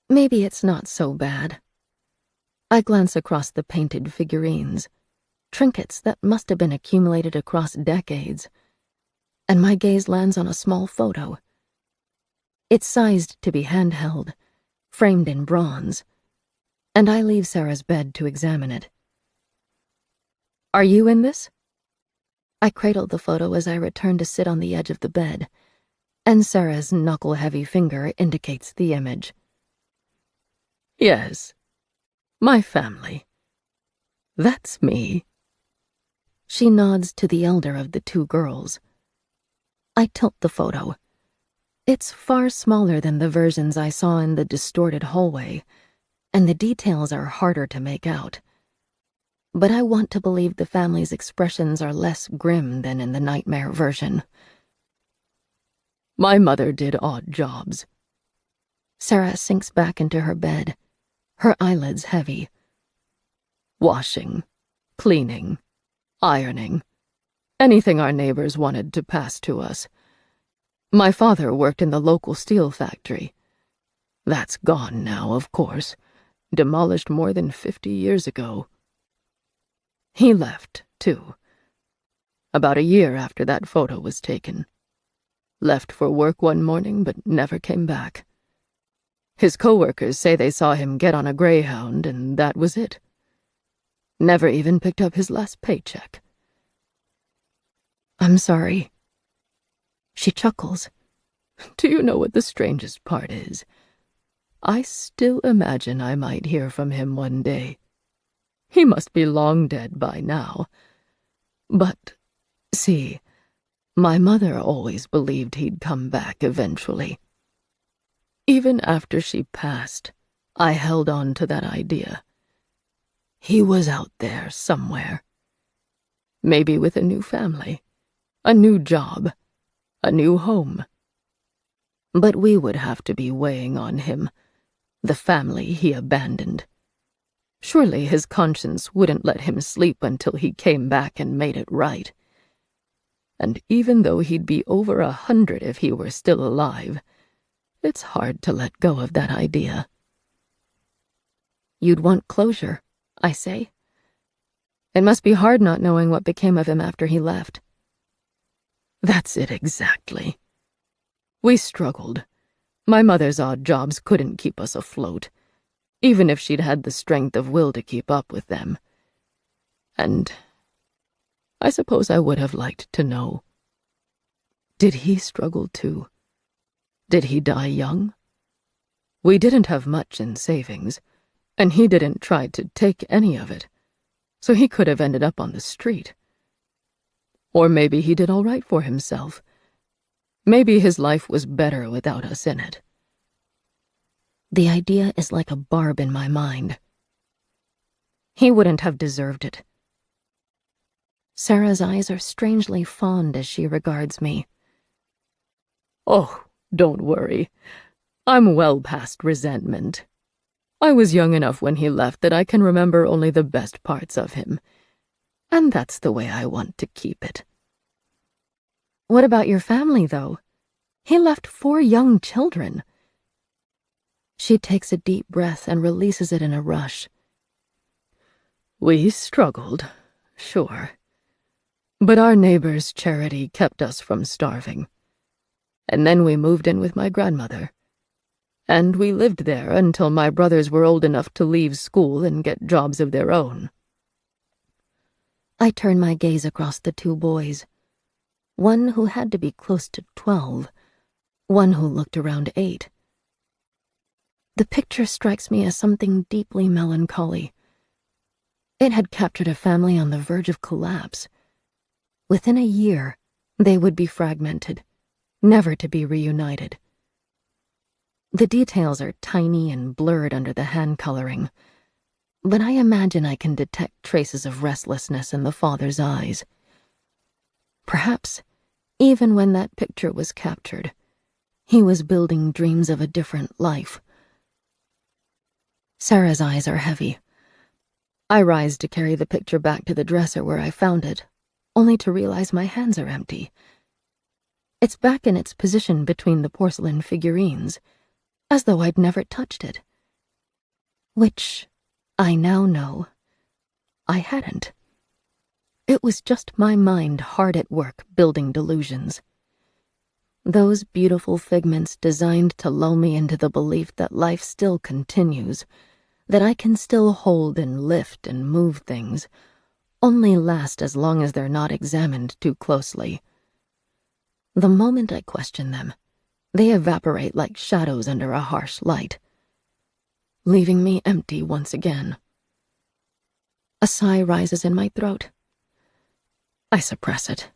Maybe it's not so bad. I glance across the painted figurines, trinkets that must have been accumulated across decades, and my gaze lands on a small photo. It's sized to be handheld, framed in bronze, and I leave Sarah's bed to examine it. Are you in this? I cradle the photo as I return to sit on the edge of the bed, and Sarah's knuckle-heavy finger indicates the image. Yes, my family. That's me. She nods to the elder of the two girls. I tilt the photo. It's far smaller than the versions I saw in the distorted hallway, and the details are harder to make out. But I want to believe the family's expressions are less grim than in the nightmare version. My mother did odd jobs. Sarah sinks back into her bed, her eyelids heavy. Washing, cleaning, ironing, anything our neighbors wanted to pass to us. My father worked in the local steel factory. That's gone now, of course, demolished more than 50 years ago. He left, too, about a year after that photo was taken. Left for work one morning, but never came back. His coworkers say they saw him get on a Greyhound, and that was it. Never even picked up his last paycheck. I'm sorry. She chuckles. Do you know what the strangest part is? I still imagine I might hear from him one day. He must be long dead by now. But, see, my mother always believed he'd come back eventually. Even after she passed, I held on to that idea. He was out there somewhere. Maybe with a new family, a new job, a new home. But we would have to be weighing on him, the family he abandoned. Surely his conscience wouldn't let him sleep until he came back and made it right. And even though he'd be over 100 if he were still alive, it's hard to let go of that idea. You'd want closure, I say. It must be hard not knowing what became of him after he left. That's it exactly. We struggled. My mother's odd jobs couldn't keep us afloat, even if she'd had the strength of will to keep up with them. And I suppose I would have liked to know. Did he struggle too? Did he die young? We didn't have much in savings, and he didn't try to take any of it, so he could have ended up on the street. Or maybe he did all right for himself. Maybe his life was better without us in it. The idea is like a barb in my mind. He wouldn't have deserved it. Sarah's eyes are strangely fond as she regards me. Oh, don't worry. I'm well past resentment. I was young enough when he left that I can remember only the best parts of him. And that's the way I want to keep it. What about your family, though? He left 4 young children. She takes a deep breath and releases it in a rush. We struggled, sure. But our neighbor's charity kept us from starving. And then we moved in with my grandmother. And we lived there until my brothers were old enough to leave school and get jobs of their own. I turn my gaze across the 2 boys. One who had to be close to 12, one who looked around 8. The picture strikes me as something deeply melancholy. It had captured a family on the verge of collapse. Within a year, they would be fragmented, never to be reunited. The details are tiny and blurred under the hand coloring, but I imagine I can detect traces of restlessness in the father's eyes. Perhaps, even when that picture was captured, he was building dreams of a different life. Sarah's eyes are heavy. I rise to carry the picture back to the dresser where I found it, only to realize my hands are empty. It's back in its position between the porcelain figurines, as though I'd never touched it. Which, I now know, I hadn't. It was just my mind hard at work building delusions. Those beautiful figments designed to lull me into the belief that life still continues, that I can still hold and lift and move things, only last as long as they're not examined too closely. The moment I question them, they evaporate like shadows under a harsh light, leaving me empty once again. A sigh rises in my throat. I suppress it.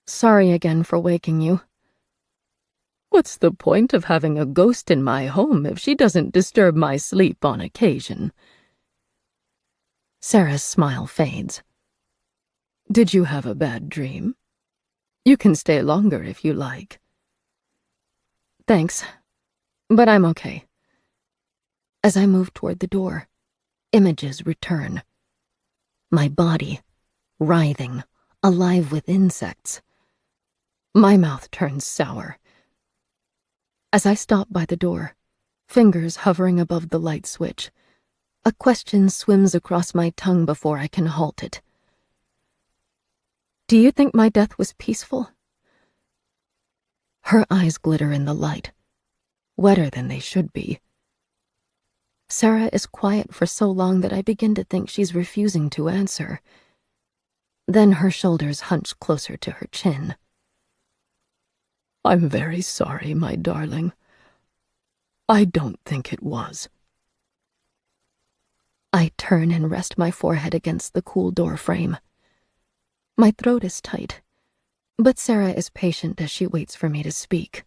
Sorry again for waking you. What's the point of having a ghost in my home if she doesn't disturb my sleep on occasion? Sarah's smile fades. Did you have a bad dream? You can stay longer if you like. Thanks, but I'm okay. As I move toward the door, images return. My body, writhing, alive with insects. My mouth turns sour. As I stop by the door, fingers hovering above the light switch, a question swims across my tongue before I can halt it. Do you think my death was peaceful? Her eyes glitter in the light, wetter than they should be. Sarah is quiet for so long that I begin to think she's refusing to answer. Then her shoulders hunch closer to her chin. I'm very sorry, my darling. I don't think it was. I turn and rest my forehead against the cool door frame. My throat is tight, but Sarah is patient as she waits for me to speak.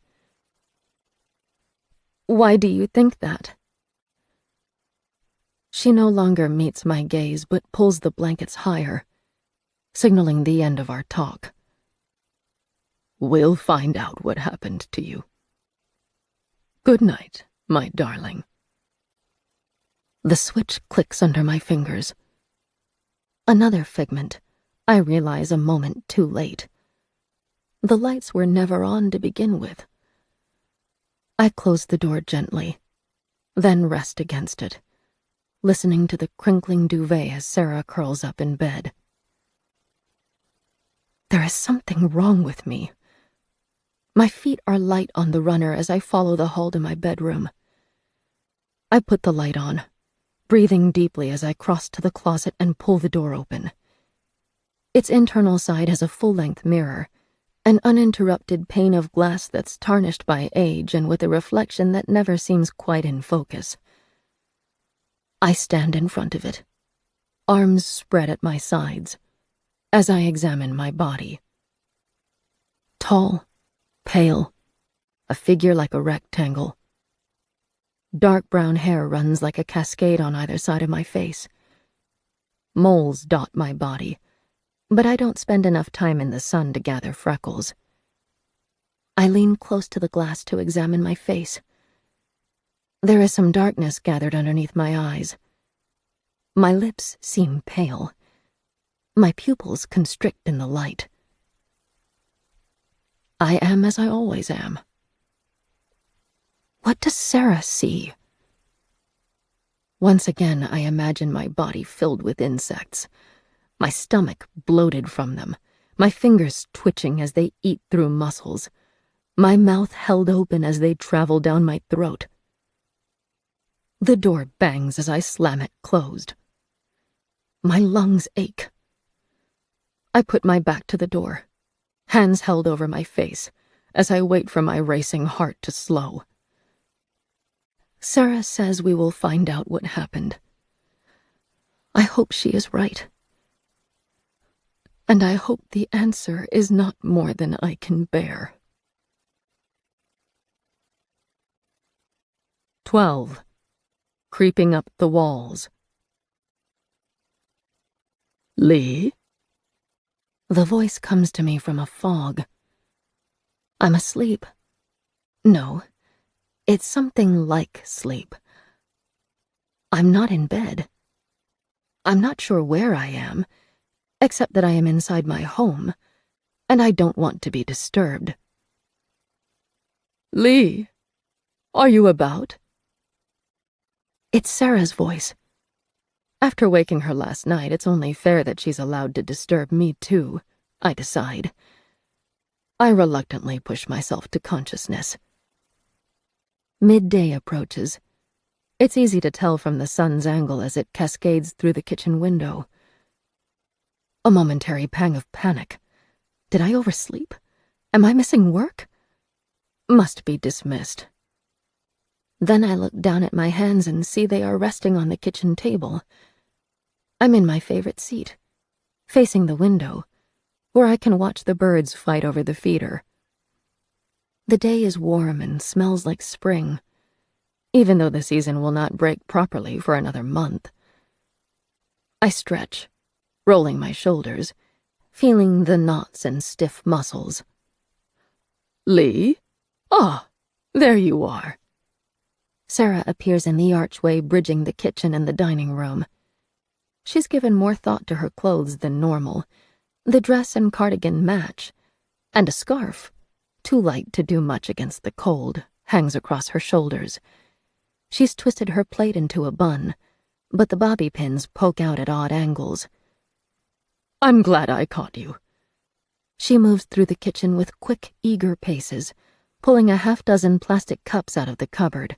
Why do you think that? She no longer meets my gaze, but pulls the blankets higher, signaling the end of our talk. We'll find out what happened to you. Good night, my darling. The switch clicks under my fingers. Another figment, I realize a moment too late. The lights were never on to begin with. I close the door gently, then rest against it, listening to the crinkling duvet as Sarah curls up in bed. There is something wrong with me. My feet are light on the runner as I follow the hall to my bedroom. I put the light on, breathing deeply as I cross to the closet and pull the door open. Its internal side has a full-length mirror, an uninterrupted pane of glass that's tarnished by age and with a reflection that never seems quite in focus. I stand in front of it, arms spread at my sides, as I examine my body. Tall, pale, a figure like a rectangle. Dark brown hair runs like a cascade on either side of my face. Moles dot my body, but I don't spend enough time in the sun to gather freckles. I lean close to the glass to examine my face. There is some darkness gathered underneath my eyes. My lips seem pale. My pupils constrict in the light. I am as I always am. What does Sarah see? Once again, I imagine my body filled with insects, my stomach bloated from them, my fingers twitching as they eat through muscles, my mouth held open as they travel down my throat. The door bangs as I slam it closed. My lungs ache. I put my back to the door, hands held over my face, as I wait for my racing heart to slow. Sarah says we will find out what happened. I hope she is right. And I hope the answer is not more than I can bear. 12. Creeping up the walls. Lee? The voice comes to me from a fog. I'm asleep. No, it's something like sleep. I'm not in bed. I'm not sure where I am, except that I am inside my home, and I don't want to be disturbed. Lee, are you about? It's Sarah's voice. After waking her last night, it's only fair that she's allowed to disturb me too, I decide. I reluctantly push myself to consciousness. Midday approaches. It's easy to tell from the sun's angle as it cascades through the kitchen window. A momentary pang of panic. Did I oversleep? Am I missing work? Must be dismissed. Then I look down at my hands and see they are resting on the kitchen table. I'm in my favorite seat, facing the window, where I can watch the birds fight over the feeder. The day is warm and smells like spring, even though the season will not break properly for another month. I stretch, rolling my shoulders, feeling the knots and stiff muscles. Lee? Ah, there you are. Sarah appears in the archway bridging the kitchen and the dining room. She's given more thought to her clothes than normal. The dress and cardigan match, and a scarf, too light to do much against the cold, hangs across her shoulders. She's twisted her plait into a bun, but the bobby pins poke out at odd angles. "I'm glad I caught you." She moves through the kitchen with quick, eager paces, pulling a half-dozen plastic cups out of the cupboard.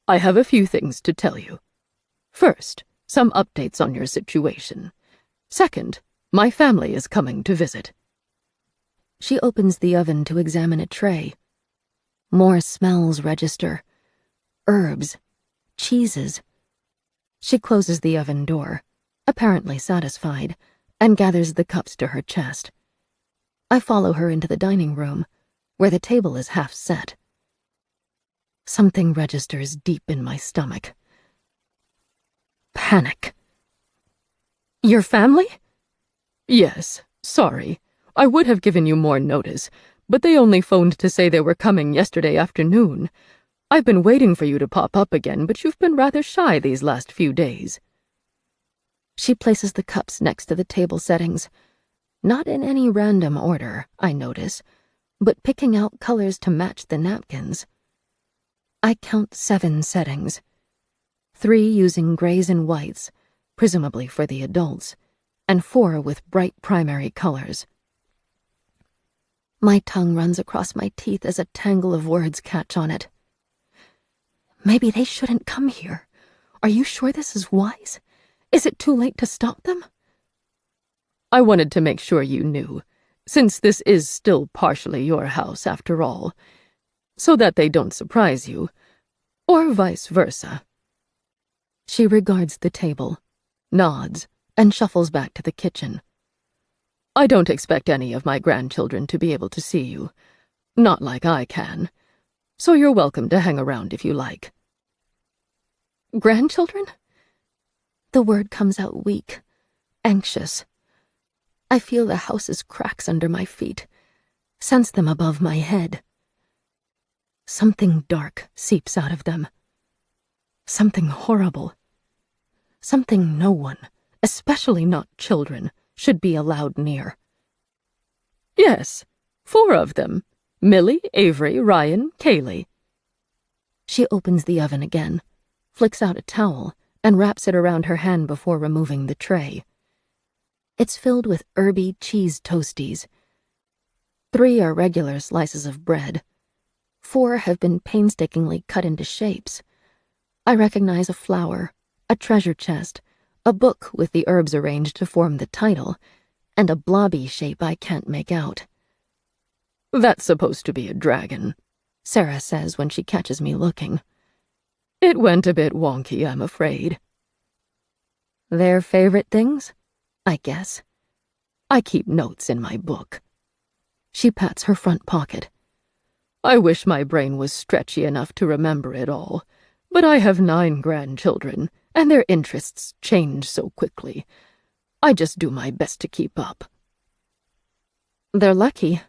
"I have a few things to tell you. First, some updates on your situation. Second, my family is coming to visit." She opens the oven to examine a tray. More smells register. Herbs. Cheeses. She closes the oven door, apparently satisfied, and gathers the cups to her chest. I follow her into the dining room, where the table is half set. Something registers deep in my stomach. Panic. "Your family?" "Yes, sorry. I would have given you more notice, but they only phoned to say they were coming yesterday afternoon. I've been waiting for you to pop up again, but you've been rather shy these last few days." She places the cups next to the table settings, not in any random order, I notice, but picking out colors to match the napkins. I count 7 settings, 3 using grays and whites, presumably for the adults, and 4 with bright primary colors. My tongue runs across my teeth as a tangle of words catch on it. Maybe they shouldn't come here. Are you sure this is wise? Is it too late to stop them? I wanted to make sure you knew, since this is still partially your house after all, so that they don't surprise you, or vice versa. She regards the table, nods, and shuffles back to the kitchen. I don't expect any of my grandchildren to be able to see you, not like I can, so you're welcome to hang around if you like. Grandchildren? The word comes out weak, anxious. I feel the house's cracks under my feet, sense them above my head. Something dark seeps out of them. Something horrible. Something no one, especially not children, should be allowed near. Yes, 4 of them. Millie, Avery, Ryan, Kaylee. She opens the oven again, flicks out a towel, and wraps it around her hand before removing the tray. It's filled with herby cheese toasties. 3 are regular slices of bread. 4 have been painstakingly cut into shapes. I recognize a flower, a treasure chest, a book with the herbs arranged to form the title, and a blobby shape I can't make out. That's supposed to be a dragon, Sarah says when she catches me looking. It went a bit wonky, I'm afraid. Their favorite things? I guess. I keep notes in my book. She pats her front pocket. I wish my brain was stretchy enough to remember it all, but I have 9 grandchildren, and their interests change so quickly. I just do my best to keep up. They're lucky.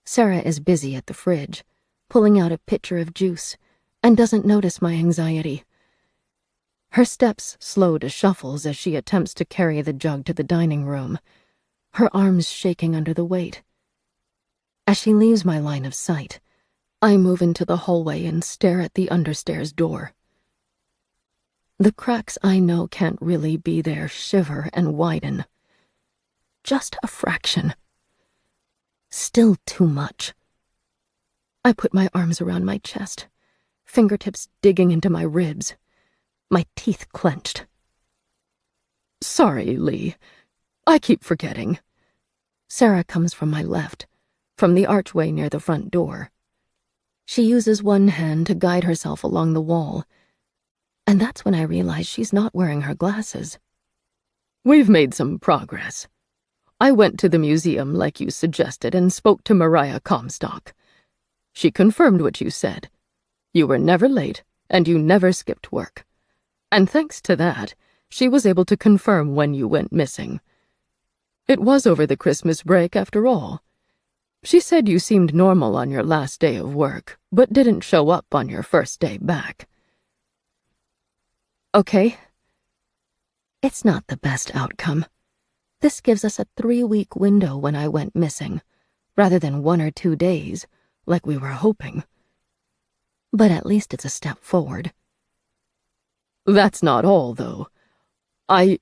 Sarah is busy at the fridge, pulling out a pitcher of juice, and doesn't notice my anxiety. Her steps slow to shuffles as she attempts to carry the jug to the dining room, her arms shaking under the weight. As she leaves my line of sight, I move into the hallway and stare at the understairs door. The cracks I know can't really be there shiver and widen. Just a fraction. Still too much. I put my arms around my chest, fingertips digging into my ribs, my teeth clenched. Sorry, Lee. I keep forgetting. Sarah comes from my left, from the archway near the front door. She uses one hand to guide herself along the wall, and that's when I realize she's not wearing her glasses. We've made some progress. I went to the museum like you suggested and spoke to Mariah Comstock. She confirmed what you said. You were never late, and you never skipped work. And thanks to that, she was able to confirm when you went missing. It was over the Christmas break, after all. She said you seemed normal on your last day of work, but didn't show up on your first day back. Okay. It's not the best outcome. This gives us a 3-week window when I went missing, rather than 1 or 2 days, like we were hoping. But at least it's a step forward. That's not all, though. A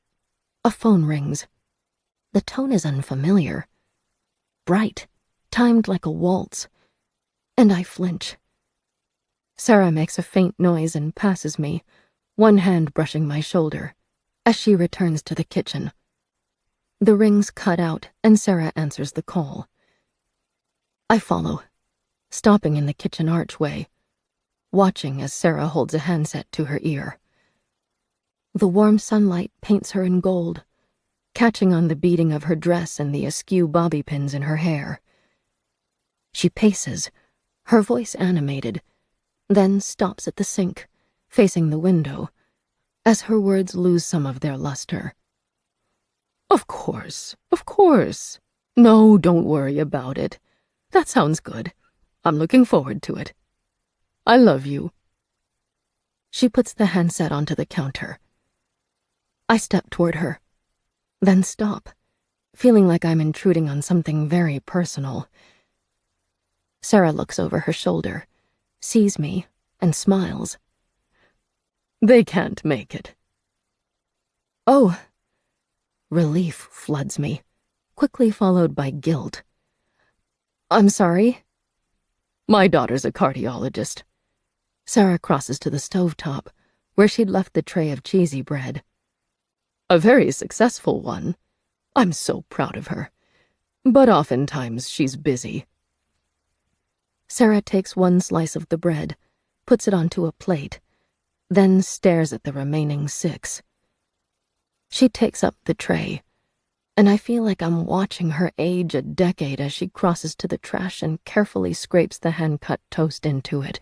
phone rings. The tone is unfamiliar. Bright, timed like a waltz. And I flinch. Sarah makes a faint noise and passes me, one hand brushing my shoulder, as she returns to the kitchen. The rings cut out, and Sarah answers the call. I follow, stopping in the kitchen archway, watching as Sarah holds a handset to her ear. The warm sunlight paints her in gold, catching on the beading of her dress and the askew bobby pins in her hair. She paces, her voice animated, then stops at the sink, facing the window, as her words lose some of their luster. Of course, of course. No, don't worry about it. That sounds good. I'm looking forward to it. I love you. She puts the handset onto the counter. I step toward her, then stop, feeling like I'm intruding on something very personal. Sarah looks over her shoulder, sees me, and smiles. They can't make it. Oh. Relief floods me, quickly followed by guilt. I'm sorry? My daughter's a cardiologist. Sarah crosses to the stovetop, where she'd left the tray of cheesy bread. A very successful one. I'm so proud of her. But oftentimes she's busy. Sarah takes one slice of the bread, puts it onto a plate, then stares at the remaining 6. She takes up the tray, and I feel like I'm watching her age a decade as she crosses to the trash and carefully scrapes the hand-cut toast into it.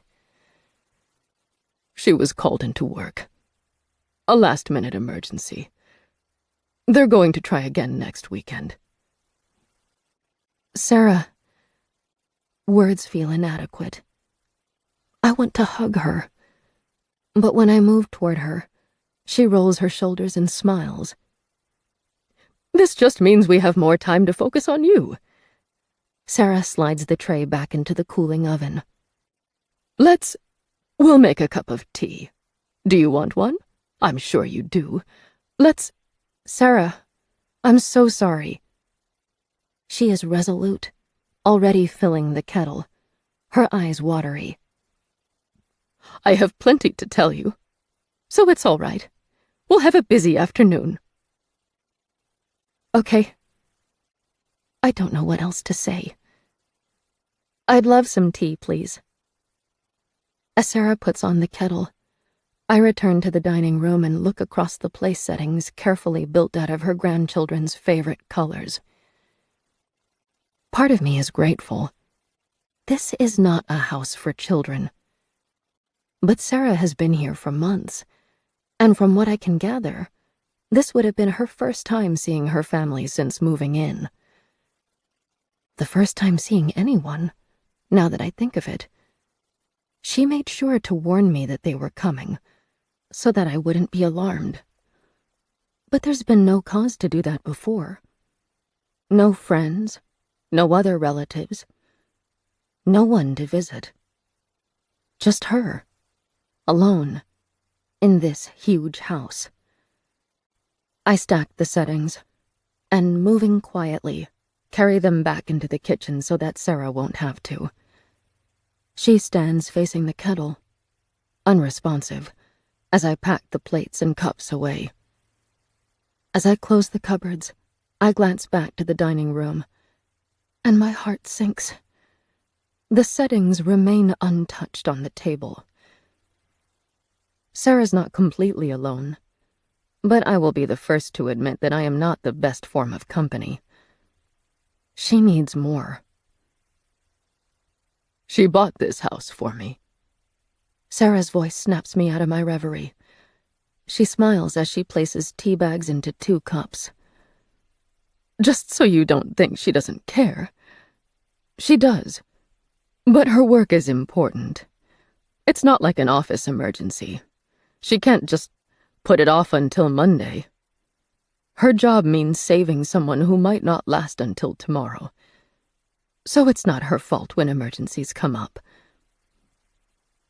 She was called into work. A last-minute emergency. They're going to try again next weekend. Sarah. Words feel inadequate. I want to hug her, but when I move toward her, she rolls her shoulders and smiles. This just means we have more time to focus on you. Sarah slides the tray back into the cooling oven. We'll make a cup of tea. Do you want one? I'm sure you do. Sarah, I'm so sorry. She is resolute, already filling the kettle, her eyes watery. I have plenty to tell you, so it's all right. We'll have a busy afternoon. Okay. I don't know what else to say. I'd love some tea, please. As Sarah puts on the kettle, I return to the dining room and look across the place settings carefully built out of her grandchildren's favorite colors. Part of me is grateful. This is not a house for children. But Sarah has been here for months, and from what I can gather, this would have been her first time seeing her family since moving in. The first time seeing anyone, now that I think of it. She made sure to warn me that they were coming, so that I wouldn't be alarmed. But there's been no cause to do that before. No friends, no other relatives, no one to visit. Just her, alone, in this huge house. I stack the settings, and moving quietly, carry them back into the kitchen so that Sarah won't have to. She stands facing the kettle, unresponsive, as I pack the plates and cups away. As I close the cupboards, I glance back to the dining room, and my heart sinks. The settings remain untouched on the table. Sarah's not completely alone, but I will be the first to admit that I am not the best form of company. She needs more. She bought this house for me. Sarah's voice snaps me out of my reverie. She smiles as she places tea bags into 2 cups. Just so you don't think she doesn't care. She does. But her work is important. It's not like an office emergency. She can't just put it off until Monday. Her job means saving someone who might not last until tomorrow. So it's not her fault when emergencies come up.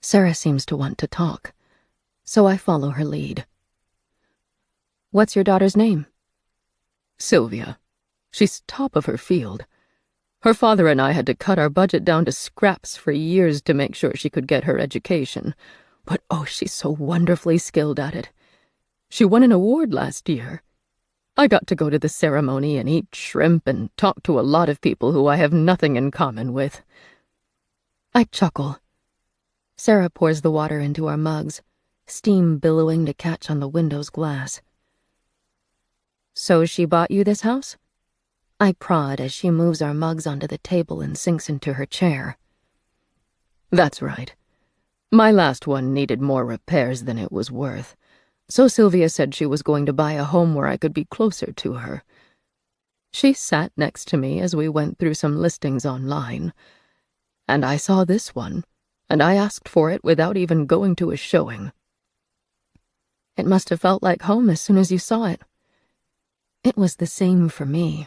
Sarah seems to want to talk, so I follow her lead. What's your daughter's name? Sylvia. She's top of her field. Her father and I had to cut our budget down to scraps for years to make sure she could get her education. But oh, she's so wonderfully skilled at it. She won an award last year. I got to go to the ceremony and eat shrimp and talk to a lot of people who I have nothing in common with. I chuckle. Sarah pours the water into our mugs, steam billowing to catch on the window's glass. So she bought you this house? I prod as she moves our mugs onto the table and sinks into her chair. That's right. My last one needed more repairs than it was worth. So Sylvia said she was going to buy a home where I could be closer to her. She sat next to me as we went through some listings online, and I saw this one, and I asked for it without even going to a showing. It must have felt like home as soon as you saw it. It was the same for me.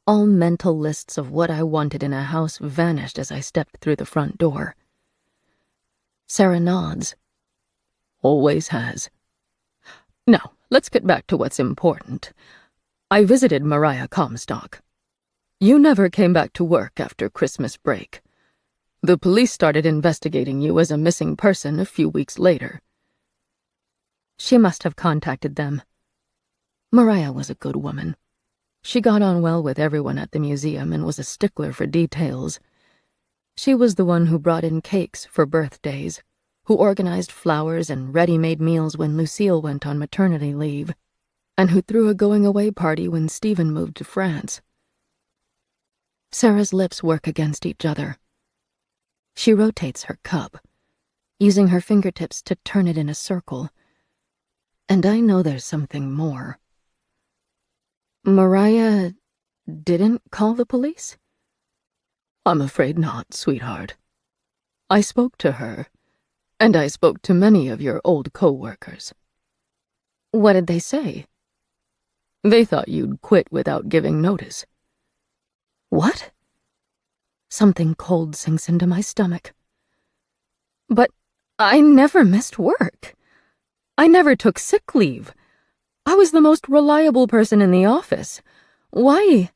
All mental lists of what I wanted in a house vanished as I stepped through the front door. Sarah nods. Always has. Now, let's get back to what's important. I visited Mariah Comstock. You never came back to work after Christmas break. The police started investigating you as a missing person a few weeks later. She must have contacted them. Mariah was a good woman. She got on well with everyone at the museum and was a stickler for details. She was the one who brought in cakes for birthdays, who organized flowers and ready-made meals when Lucille went on maternity leave, and who threw a going-away party when Stephen moved to France. Sarah's lips work against each other. She rotates her cup, using her fingertips to turn it in a circle. And I know there's something more. Mariah didn't call the police? I'm afraid not, sweetheart. I spoke to her, and I spoke to many of your old co-workers. What did they say? They thought you'd quit without giving notice. What? Something cold sinks into my stomach. But I never missed work. I never took sick leave. I was the most reliable person in the office. Why?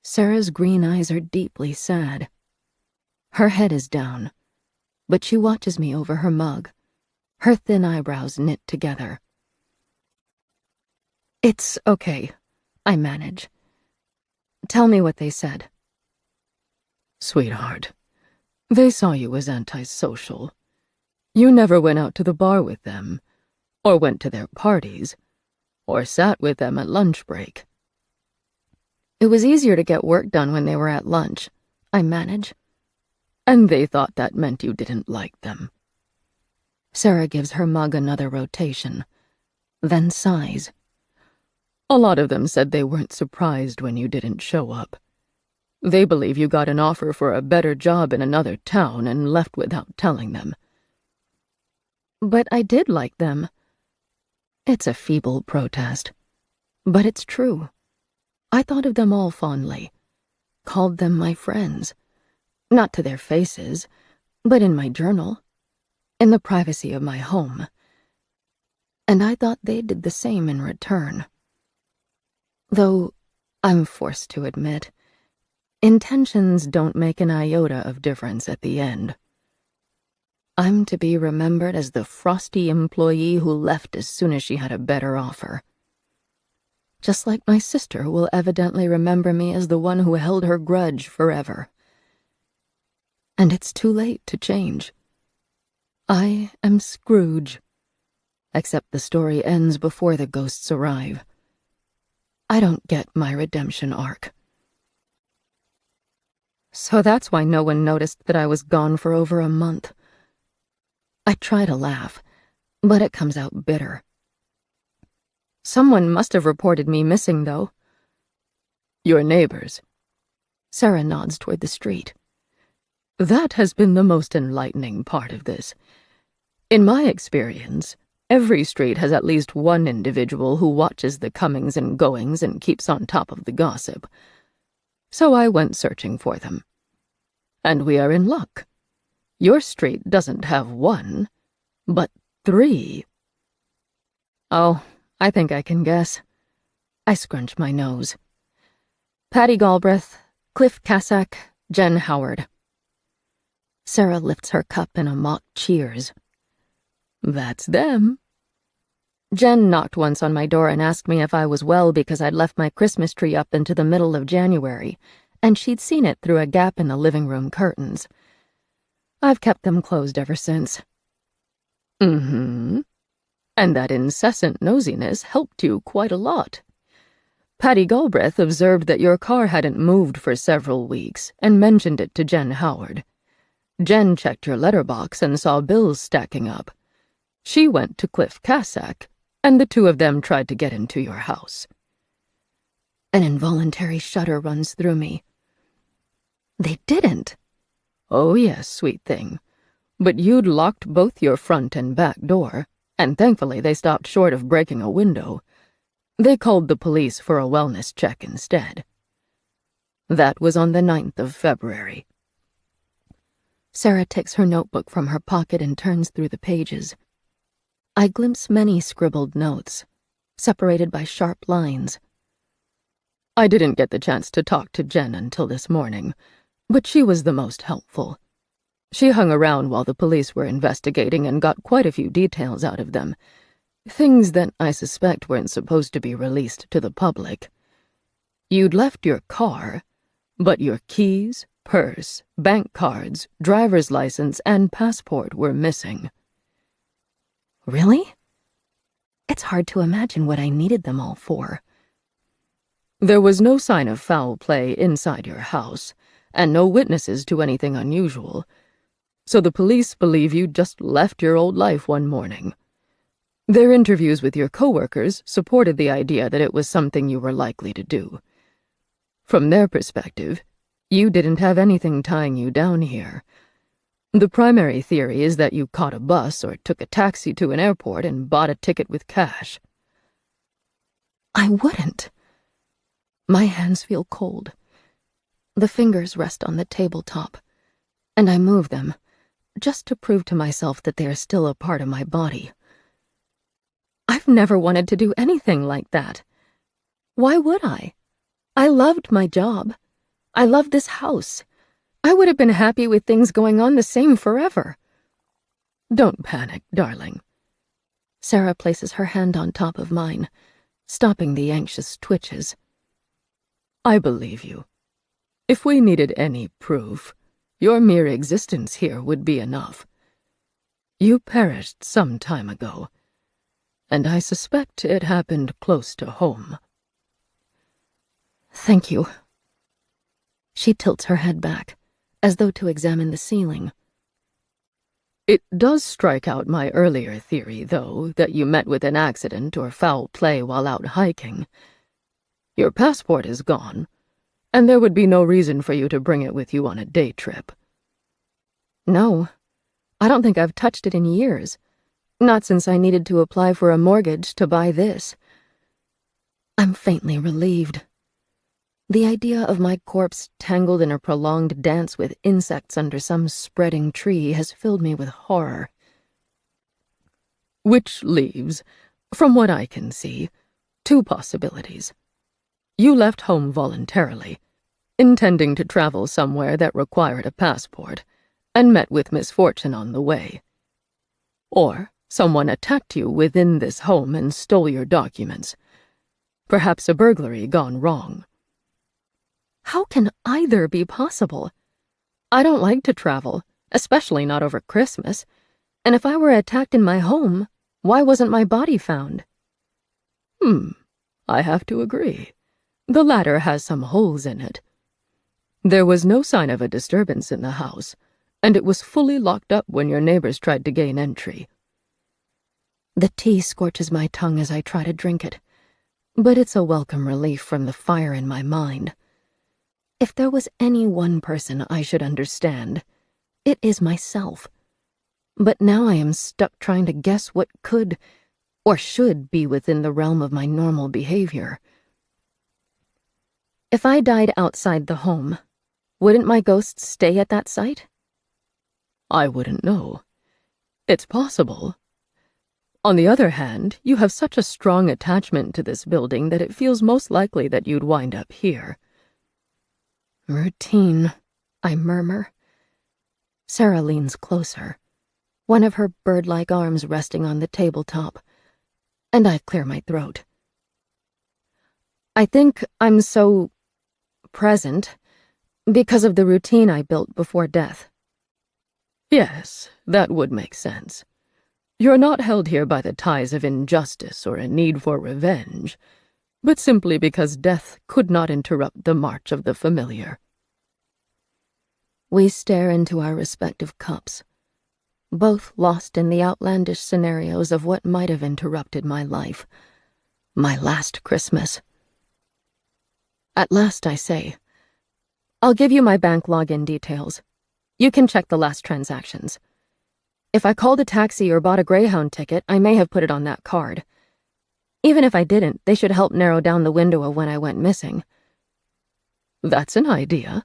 Sarah's green eyes are deeply sad. Her head is down, but she watches me over her mug, her thin eyebrows knit together. It's okay, I manage. Tell me what they said. Sweetheart, they saw you as antisocial. You never went out to the bar with them, or went to their parties, or sat with them at lunch break. It was easier to get work done when they were at lunch, I manage. And they thought that meant you didn't like them. Sarah gives her mug another rotation, then sighs. A lot of them said they weren't surprised when you didn't show up. They believe you got an offer for a better job in another town and left without telling them. But I did like them. It's a feeble protest, but it's true. I thought of them all fondly, called them my friends, not to their faces, but in my journal, in the privacy of my home. And I thought they did the same in return. Though, I'm forced to admit, intentions don't make an iota of difference at the end. I'm to be remembered as the frosty employee who left as soon as she had a better offer. Just like my sister will evidently remember me as the one who held her grudge forever. And it's too late to change. I am Scrooge, except the story ends before the ghosts arrive. I don't get my redemption arc. So that's why no one noticed that I was gone for over a month. I try to laugh, but it comes out bitter. Someone must have reported me missing, though. Your neighbors. Sarah nods toward the street. That has been the most enlightening part of this. In my experience, Every street has at least one individual who watches the comings and goings and keeps on top of the gossip. So I went searching for them. And we are in luck. Your street doesn't have one, but 3. Oh, I think I can guess. I scrunch my nose. Patty Galbraith, Cliff Cassack, Jen Howard. Sarah lifts her cup in a mock cheers. That's them. Jen knocked once on my door and asked me if I was well because I'd left my Christmas tree up into the middle of January, and she'd seen it through a gap in the living room curtains. I've kept them closed ever since. Mm-hmm. And that incessant nosiness helped you quite a lot. Patty Galbraith observed that your car hadn't moved for several weeks and mentioned it to Jen Howard. Jen checked your letterbox and saw bills stacking up. She went to Cliff Cassack, and the two of them tried to get into your house. An involuntary shudder runs through me. They didn't. Oh, yes, sweet thing. But you'd locked both your front and back door, and thankfully they stopped short of breaking a window. They called the police for a wellness check instead. That was on the 9th of February. Sarah takes her notebook from her pocket and turns through the pages. I glimpse many scribbled notes, separated by sharp lines. I didn't get the chance to talk to Jen until this morning, but she was the most helpful. She hung around while the police were investigating and got quite a few details out of them. Things that I suspect weren't supposed to be released to the public. You'd left your car, but your keys, purse, bank cards, driver's license, and passport were missing. Really? It's hard to imagine what I needed them all for. There was no sign of foul play inside your house, and no witnesses to anything unusual, so the police believe you just left your old life one morning. Their interviews with your coworkers supported the idea that it was something you were likely to do. From their perspective, you didn't have anything tying you down here. The primary theory is that you caught a bus or took a taxi to an airport and bought a ticket with cash. I wouldn't. My hands feel cold. The fingers rest on the tabletop, and I move them, just to prove to myself that they are still a part of my body. I've never wanted to do anything like that. Why would I? I loved my job. I loved this house. I would have been happy with things going on the same forever. Don't panic, darling. Sarah places her hand on top of mine, stopping the anxious twitches. I believe you. If we needed any proof, your mere existence here would be enough. You perished some time ago, and I suspect it happened close to home. Thank you. She tilts her head back, as though to examine the ceiling. It does strike out my earlier theory, though, that you met with an accident or foul play while out hiking. Your passport is gone, and there would be no reason for you to bring it with you on a day trip. No, I don't think I've touched it in years. Not since I needed to apply for a mortgage to buy this. I'm faintly relieved. The idea of my corpse tangled in a prolonged dance with insects under some spreading tree has filled me with horror. Which leaves, from what I can see, 2 possibilities. You left home voluntarily, intending to travel somewhere that required a passport, and met with misfortune on the way. Or someone attacked you within this home and stole your documents. Perhaps a burglary gone wrong. How can either be possible? I don't like to travel, especially not over Christmas, and if I were attacked in my home, why wasn't my body found? I have to agree. The latter has some holes in it. There was no sign of a disturbance in the house, and it was fully locked up when your neighbors tried to gain entry. The tea scorches my tongue as I try to drink it, but it's a welcome relief from the fire in my mind. If there was any one person I should understand, it is myself. But now I am stuck trying to guess what could, or should be within the realm of my normal behavior. If I died outside the home, wouldn't my ghost stay at that site? I wouldn't know. It's possible. On the other hand, you have such a strong attachment to this building that it feels most likely that you'd wind up here. Routine, I murmur. Sarah leans closer, one of her bird-like arms resting on the tabletop, and I clear my throat. I think I'm so present because of the routine I built before death. Yes, that would make sense. You're not held here by the ties of injustice or a need for revenge, but simply because death could not interrupt the march of the familiar. We stare into our respective cups, both lost in the outlandish scenarios of what might have interrupted my life, my last Christmas. At last I say, I'll give you my bank login details. You can check the last transactions. If I called a taxi or bought a Greyhound ticket, I may have put it on that card. Even if I didn't, they should help narrow down the window of when I went missing. That's an idea.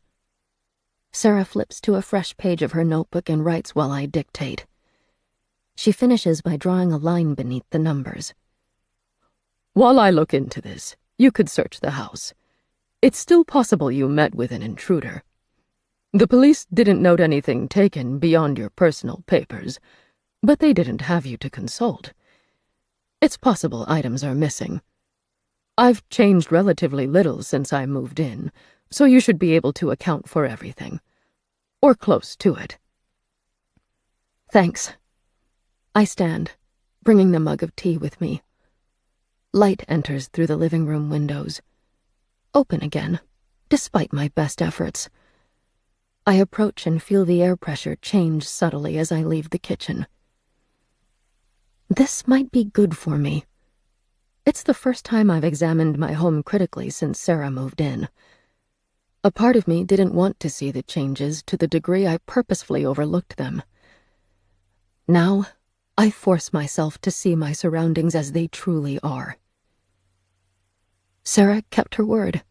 Sarah flips to a fresh page of her notebook and writes while I dictate. She finishes by drawing a line beneath the numbers. While I look into this, you could search the house. It's still possible you met with an intruder. The police didn't note anything taken beyond your personal papers, but they didn't have you to consult. It's possible items are missing. I've changed relatively little since I moved in, so you should be able to account for everything. Or close to it. Thanks. I stand, bringing the mug of tea with me. Light enters through the living room windows. Open again, despite my best efforts. I approach and feel the air pressure change subtly as I leave the kitchen. This might be good for me. It's the first time I've examined my home critically since Sarah moved in. A part of me didn't want to see the changes to the degree I purposefully overlooked them. Now, I force myself to see my surroundings as they truly are. Sarah kept her word.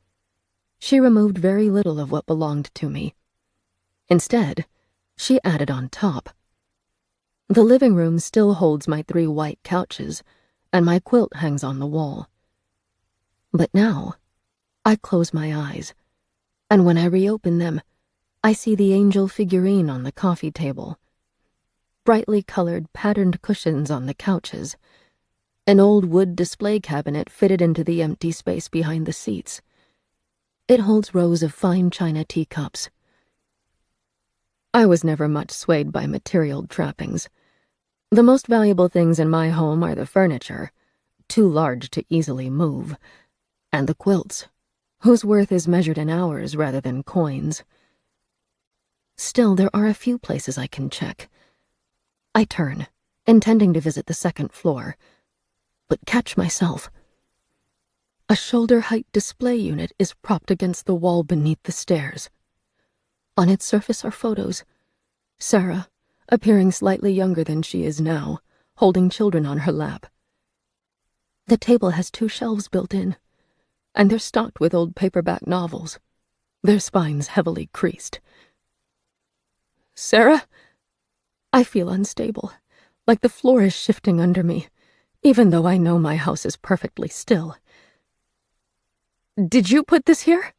She removed very little of what belonged to me. Instead, she added on top. The living room still holds my 3 white couches, and my quilt hangs on the wall. But now, I close my eyes, and when I reopen them, I see the angel figurine on the coffee table, brightly colored patterned cushions on the couches, an old wood display cabinet fitted into the empty space behind the seats. It holds rows of fine china teacups. I was never much swayed by material trappings. The most valuable things in my home are the furniture, too large to easily move, and the quilts, whose worth is measured in hours rather than coins. Still, there are a few places I can check. I turn, intending to visit the 2nd floor, but catch myself. A shoulder-height display unit is propped against the wall beneath the stairs. On its surface are photos. Sarah, appearing slightly younger than she is now, holding children on her lap. The table has 2 shelves built in, and they're stocked with old paperback novels, their spines heavily creased. Sarah? I feel unstable, like the floor is shifting under me, even though I know my house is perfectly still. Did you put this here?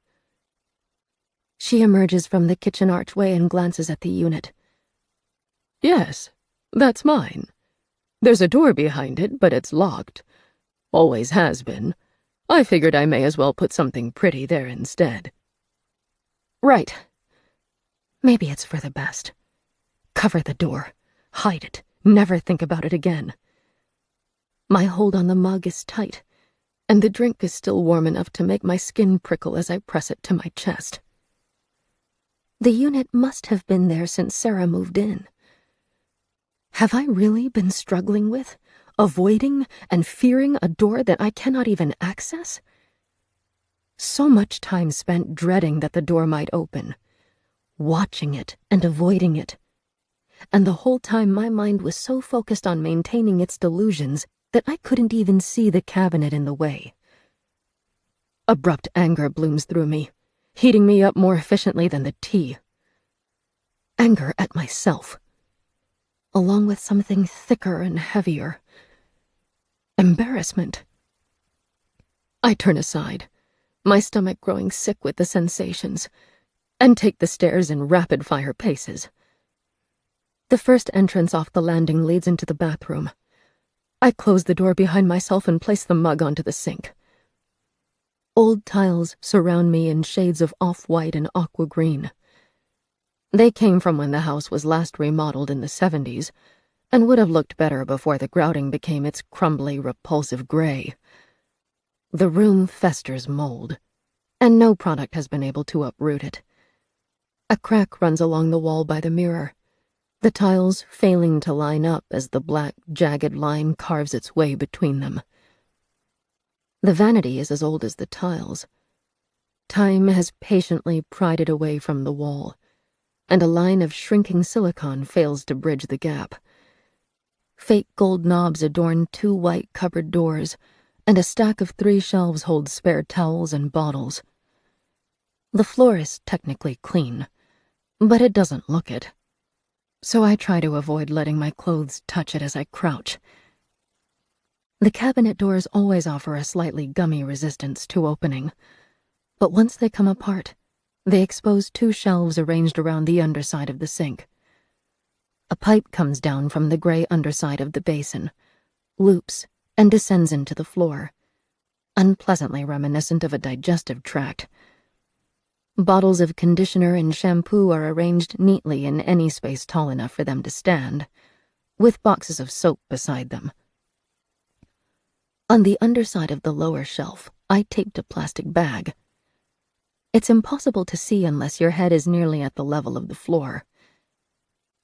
She emerges from the kitchen archway and glances at the unit. Yes, that's mine. There's a door behind it, but it's locked. Always has been. I figured I may as well put something pretty there instead. Right. Maybe it's for the best. Cover the door. Hide it. Never think about it again. My hold on the mug is tight, and the drink is still warm enough to make my skin prickle as I press it to my chest. The unit must have been there since Sarah moved in. Have I really been struggling with, avoiding, and fearing a door that I cannot even access? So much time spent dreading that the door might open, watching it and avoiding it. And the whole time my mind was so focused on maintaining its delusions that I couldn't even see the cabinet in the way. Abrupt anger blooms through me, heating me up more efficiently than the tea. Anger at myself, along with something thicker and heavier. Embarrassment. I turn aside, my stomach growing sick with the sensations, and take the stairs in rapid-fire paces. The first entrance off the landing leads into the bathroom. I close the door behind myself and place the mug onto the sink. Old tiles surround me in shades of off-white and aqua green. They came from when the house was last remodeled in the 70s, and would have looked better before the grouting became its crumbly, repulsive gray. The room festers mold, and no product has been able to uproot it. A crack runs along the wall by the mirror, the tiles failing to line up as the black, jagged line carves its way between them. The vanity is as old as the tiles. Time has patiently pried it away from the wall, and a line of shrinking silicone fails to bridge the gap. Fake gold knobs adorn 2 white cupboard doors, and a stack of 3 shelves holds spare towels and bottles. The floor is technically clean, but it doesn't look it, so I try to avoid letting my clothes touch it as I crouch. The cabinet doors always offer a slightly gummy resistance to opening, but once they come apart, they expose 2 shelves arranged around the underside of the sink. A pipe comes down from the gray underside of the basin, loops, and descends into the floor, unpleasantly reminiscent of a digestive tract. Bottles of conditioner and shampoo are arranged neatly in any space tall enough for them to stand, with boxes of soap beside them. On the underside of the lower shelf, I taped a plastic bag. It's impossible to see unless your head is nearly at the level of the floor.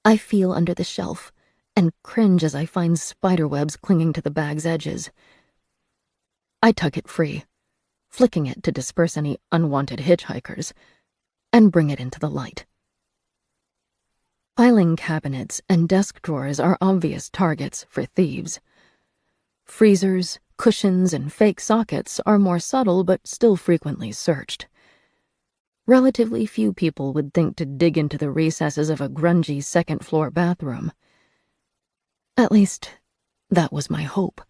I feel under the shelf and cringe as I find spiderwebs clinging to the bag's edges. I tug it free, flicking it to disperse any unwanted hitchhikers, and bring it into the light. Filing cabinets and desk drawers are obvious targets for thieves. Freezers, cushions, and fake sockets are more subtle but still frequently searched. Relatively few people would think to dig into the recesses of a grungy second-floor bathroom. At least, that was my hope.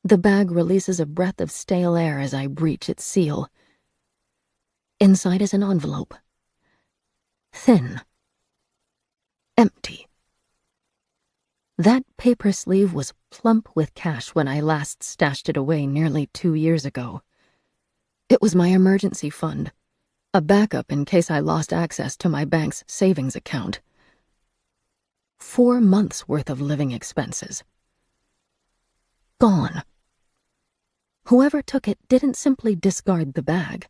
The bag releases a breath of stale air as I breach its seal. Inside is an envelope. Thin. Empty. That paper sleeve was plump with cash when I last stashed it away nearly 2 years ago. It was my emergency fund, a backup in case I lost access to my bank's savings account. 4 months' worth of living expenses. Gone. Whoever took it didn't simply discard the bag.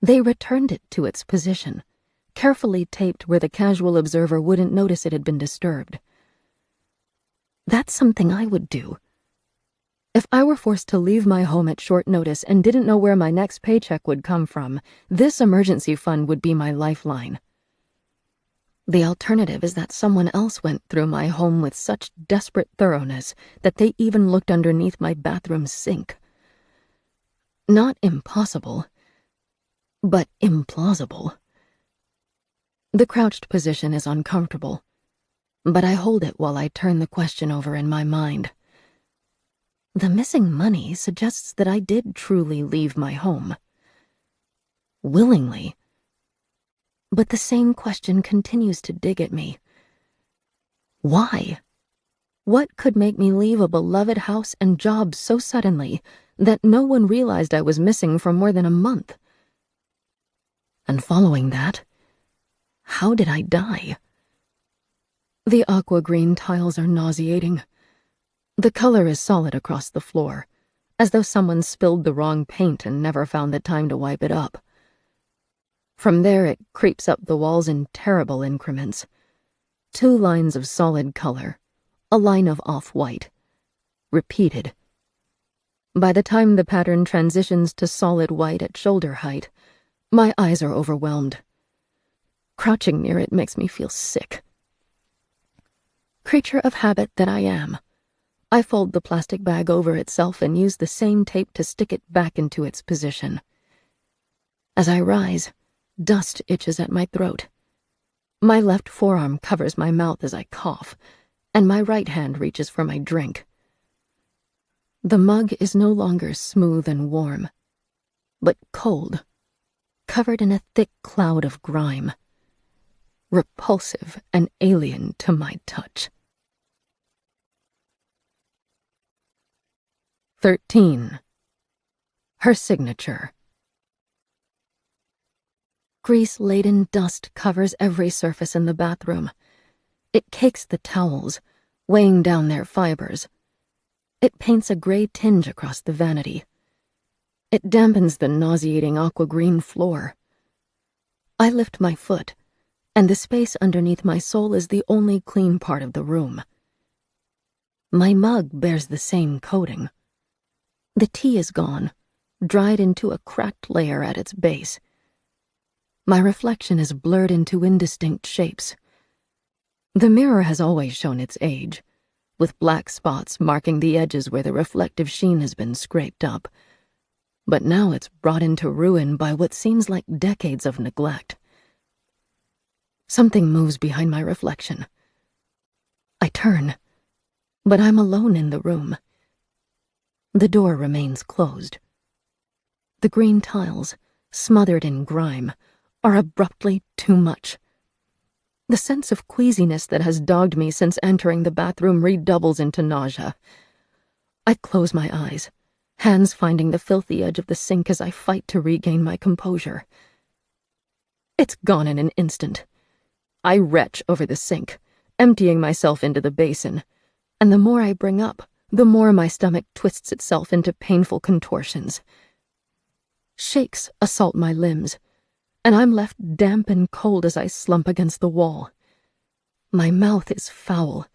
They returned it to its position, carefully taped where the casual observer wouldn't notice it had been disturbed. That's something I would do. If I were forced to leave my home at short notice and didn't know where my next paycheck would come from, this emergency fund would be my lifeline. The alternative is that someone else went through my home with such desperate thoroughness that they even looked underneath my bathroom sink. Not impossible, but implausible. The crouched position is uncomfortable, but I hold it while I turn the question over in my mind. The missing money suggests that I did truly leave my home. Willingly. But the same question continues to dig at me. Why? What could make me leave a beloved house and job so suddenly that no one realized I was missing for more than a month? And following that, how did I die? The aqua green tiles are nauseating. The color is solid across the floor, as though someone spilled the wrong paint and never found the time to wipe it up. From there it creeps up the walls in terrible increments. 2 lines of solid color, a line of off-white. Repeated. By the time the pattern transitions to solid white at shoulder height, my eyes are overwhelmed. Crouching near it makes me feel sick. Creature of habit that I am, I fold the plastic bag over itself and use the same tape to stick it back into its position. As I rise, dust itches at my throat. My left forearm covers my mouth as I cough, and my right hand reaches for my drink. The mug is no longer smooth and warm, but cold, covered in a thick cloud of grime, repulsive and alien to my touch. 13. Her signature. Grease-laden dust covers every surface in the bathroom. It cakes the towels, weighing down their fibers. It paints a gray tinge across the vanity. It dampens the nauseating aqua-green floor. I lift my foot, and the space underneath my sole is the only clean part of the room. My mug bears the same coating. The tea is gone, dried into a cracked layer at its base. My reflection is blurred into indistinct shapes. The mirror has always shown its age, with black spots marking the edges where the reflective sheen has been scraped up. But now it's brought into ruin by what seems like decades of neglect. Something moves behind my reflection. I turn, but I'm alone in the room. The door remains closed. The green tiles, smothered in grime, are abruptly too much. The sense of queasiness that has dogged me since entering the bathroom redoubles into nausea. I close my eyes, hands finding the filthy edge of the sink as I fight to regain my composure. It's gone in an instant. I retch over the sink, emptying myself into the basin, and the more I bring up, the more my stomach twists itself into painful contortions. Shakes assault my limbs, and I'm left damp and cold as I slump against the wall. My mouth is foul,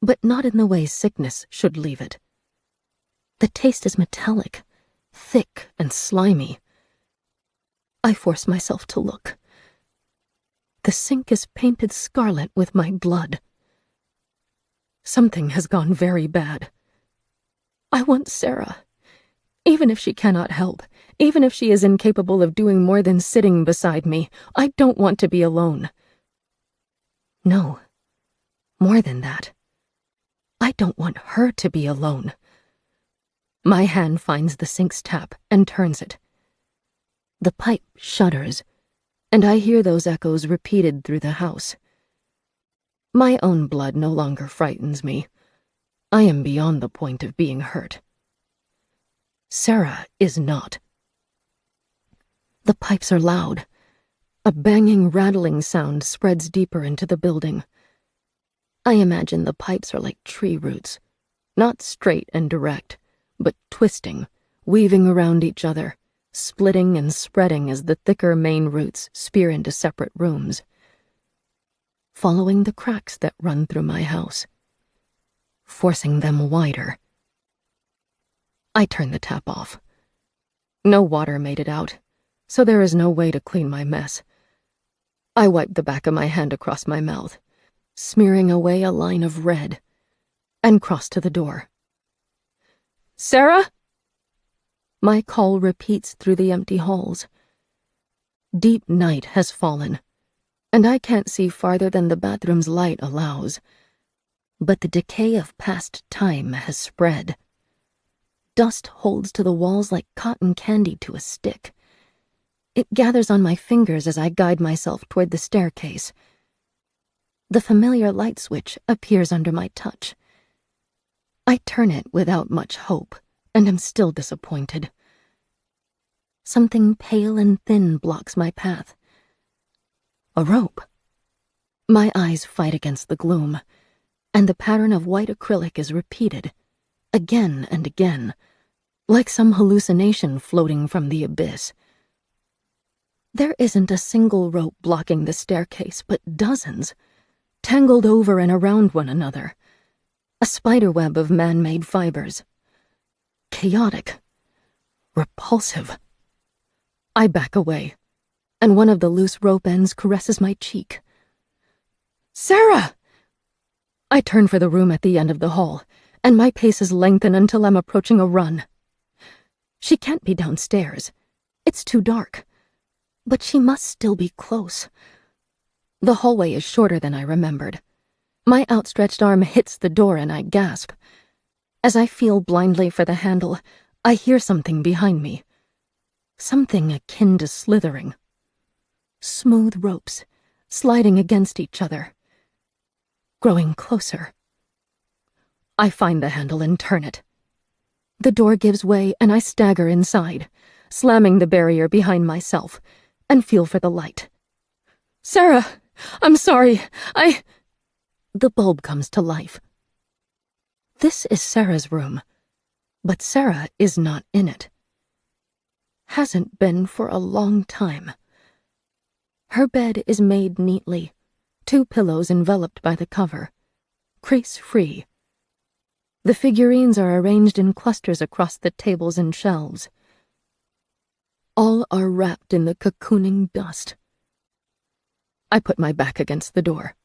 but not in the way sickness should leave it. The taste is metallic, thick and slimy. I force myself to look. The sink is painted scarlet with my blood. Something has gone very bad. I want Sarah. Even if she cannot help, even if she is incapable of doing more than sitting beside me, I don't want to be alone. No, more than that. I don't want her to be alone. My hand finds the sink's tap and turns it. The pipe shudders, and I hear those echoes repeated through the house. My own blood no longer frightens me. I am beyond the point of being hurt. Sarah is not. The pipes are loud. A banging, rattling sound spreads deeper into the building. I imagine the pipes are like tree roots, not straight and direct, but twisting, weaving around each other, splitting and spreading as the thicker main roots spear into separate rooms, following the cracks that run through my house, forcing them wider. I turn the tap off. No water made it out, so there is no way to clean my mess. I wipe the back of my hand across my mouth, smearing away a line of red, and cross to the door. Sarah? My call repeats through the empty halls. Deep night has fallen, and I can't see farther than the bathroom's light allows. But the decay of past time has spread. Dust holds to the walls like cotton candy to a stick. It gathers on my fingers as I guide myself toward the staircase. The familiar light switch appears under my touch. I turn it without much hope, and am still disappointed. Something pale and thin blocks my path. A rope. My eyes fight against the gloom, and the pattern of white acrylic is repeated, again and again, like some hallucination floating from the abyss. There isn't a single rope blocking the staircase, but dozens, tangled over and around one another. A spiderweb of man-made fibers. Chaotic. Repulsive. I back away, and one of the loose rope ends caresses my cheek. Sarah! I turn for the room at the end of the hall, and my paces lengthen until I'm approaching a run. She can't be downstairs. It's too dark. But she must still be close. The hallway is shorter than I remembered. My outstretched arm hits the door and I gasp. As I feel blindly for the handle, I hear something behind me. Something akin to slithering. Smooth ropes, sliding against each other. Growing closer. I find the handle and turn it. The door gives way and I stagger inside, slamming the barrier behind myself, and feel for the light. "Sarah, I'm sorry, The bulb comes to life. This is Sarah's room, but Sarah is not in it. Hasn't been for a long time. Her bed is made neatly, 2 pillows enveloped by the cover, crease-free. The figurines are arranged in clusters across the tables and shelves. All are wrapped in the cocooning dust. I put my back against the door.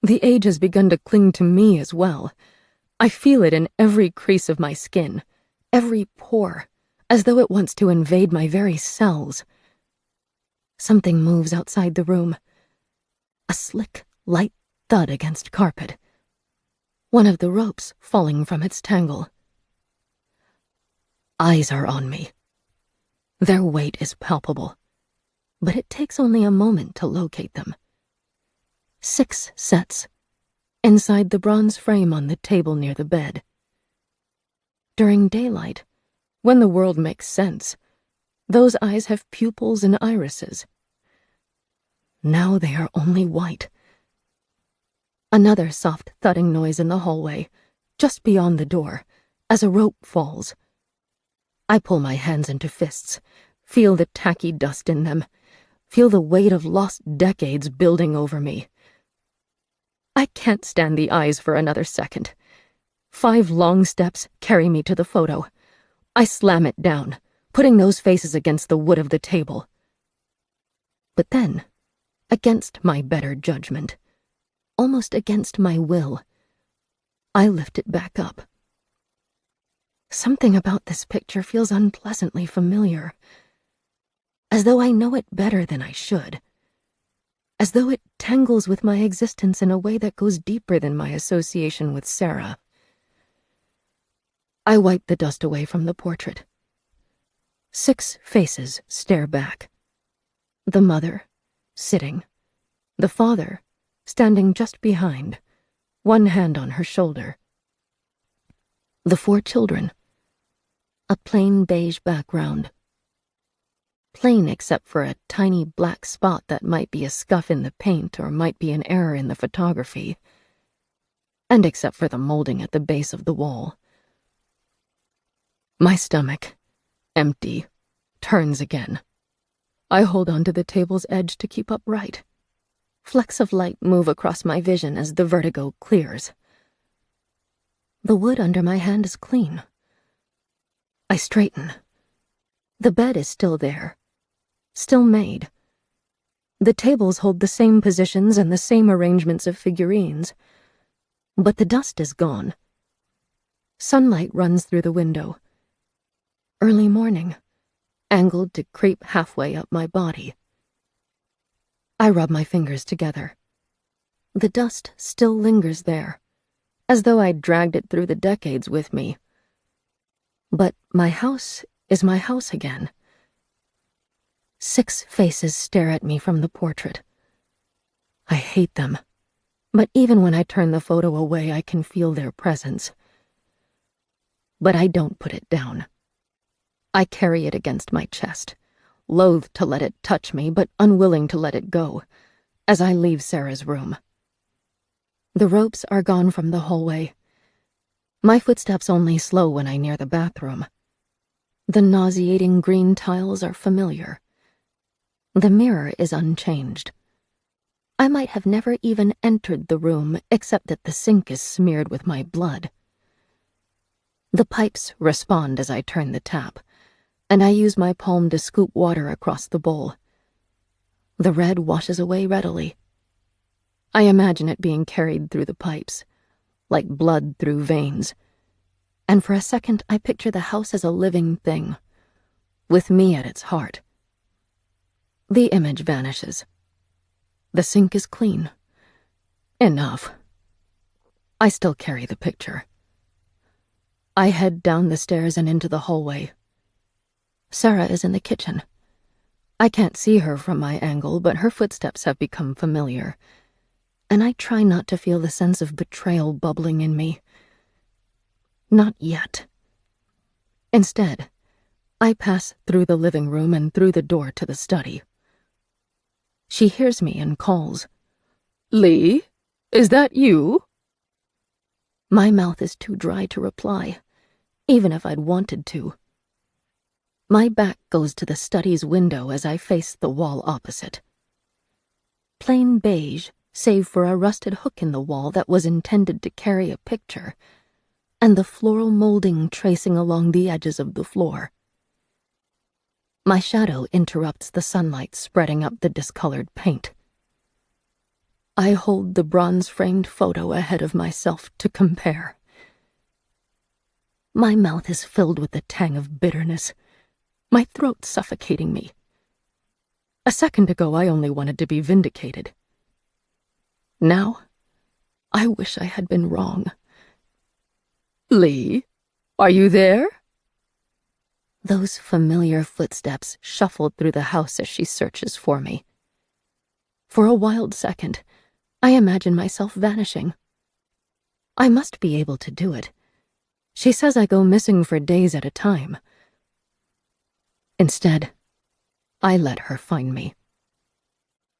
The age has begun to cling to me as well. I feel it in every crease of my skin, every pore, as though it wants to invade my very cells. Something moves outside the room. A slick, light thud against carpet. One of the ropes falling from its tangle. Eyes are on me. Their weight is palpable, but it takes only a moment to locate them. 6 sets, inside the bronze frame on the table near the bed. During daylight, when the world makes sense, those eyes have pupils and irises. Now they are only white. Another soft thudding noise in the hallway, just beyond the door, as a rope falls. I pull my hands into fists, feel the tacky dust in them, feel the weight of lost decades building over me. I can't stand the eyes for another second. 5 long steps carry me to the photo. I slam it down, putting those faces against the wood of the table. But then, against my better judgment, almost against my will, I lift it back up. Something about this picture feels unpleasantly familiar, as though I know it better than I should, as though it tangles with my existence in a way that goes deeper than my association with Sarah. I wipe the dust away from the portrait. 6 faces stare back. The mother, sitting. The father, standing just behind, one hand on her shoulder. The 4 children. A plain beige background. Plain except for a tiny black spot that might be a scuff in the paint or might be an error in the photography. And except for the molding at the base of the wall. My stomach, empty, turns again. I hold onto the table's edge to keep upright. Flecks of light move across my vision as the vertigo clears. The wood under my hand is clean. I straighten. The bed is still there. Still made. The tables hold the same positions and the same arrangements of figurines. But the dust is gone. Sunlight runs through the window. Early morning, angled to creep halfway up my body. I rub my fingers together. The dust still lingers there, as though I'd dragged it through the decades with me. But my house is my house again. 6 faces stare at me from the portrait. I hate them, but even when I turn the photo away, I can feel their presence. But I don't put it down. I carry it against my chest, loath to let it touch me, but unwilling to let it go, as I leave Sarah's room. The ropes are gone from the hallway. My footsteps only slow when I near the bathroom. The nauseating green tiles are familiar. The mirror is unchanged. I might have never even entered the room except that the sink is smeared with my blood. The pipes respond as I turn the tap, and I use my palm to scoop water across the bowl. The red washes away readily. I imagine it being carried through the pipes, like blood through veins, and for a second I picture the house as a living thing, with me at its heart. The image vanishes. The sink is clean. Enough. I still carry the picture. I head down the stairs and into the hallway. Sarah is in the kitchen. I can't see her from my angle, but her footsteps have become familiar, and I try not to feel the sense of betrayal bubbling in me. Not yet. Instead, I pass through the living room and through the door to the study. She hears me and calls, "Lee, is that you?" My mouth is too dry to reply, even if I'd wanted to. My back goes to the study's window as I face the wall opposite. Plain beige, save for a rusted hook in the wall that was intended to carry a picture, and the floral molding tracing along the edges of the floor. My shadow interrupts the sunlight spreading up the discolored paint. I hold the bronze-framed photo ahead of myself to compare. My mouth is filled with the tang of bitterness, my throat suffocating me. A second ago, I only wanted to be vindicated. Now, I wish I had been wrong. "Lee, are you there?" Those familiar footsteps shuffled through the house as she searches for me. For a wild second, I imagine myself vanishing. I must be able to do it. She says I go missing for days at a time. Instead, I let her find me.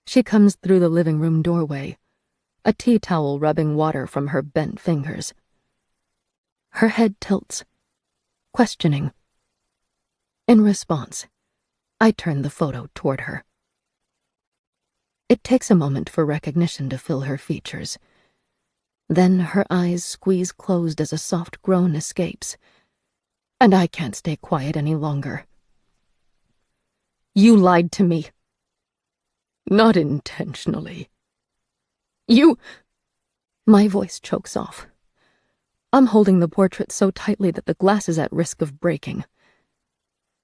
She comes through the living room doorway, a tea towel rubbing water from her bent fingers. Her head tilts, questioning. In response, I turn the photo toward her. It takes a moment for recognition to fill her features. Then her eyes squeeze closed as a soft groan escapes, and I can't stay quiet any longer. "You lied to me." "Not intentionally." "You—" My voice chokes off. I'm holding the portrait so tightly that the glass is at risk of breaking.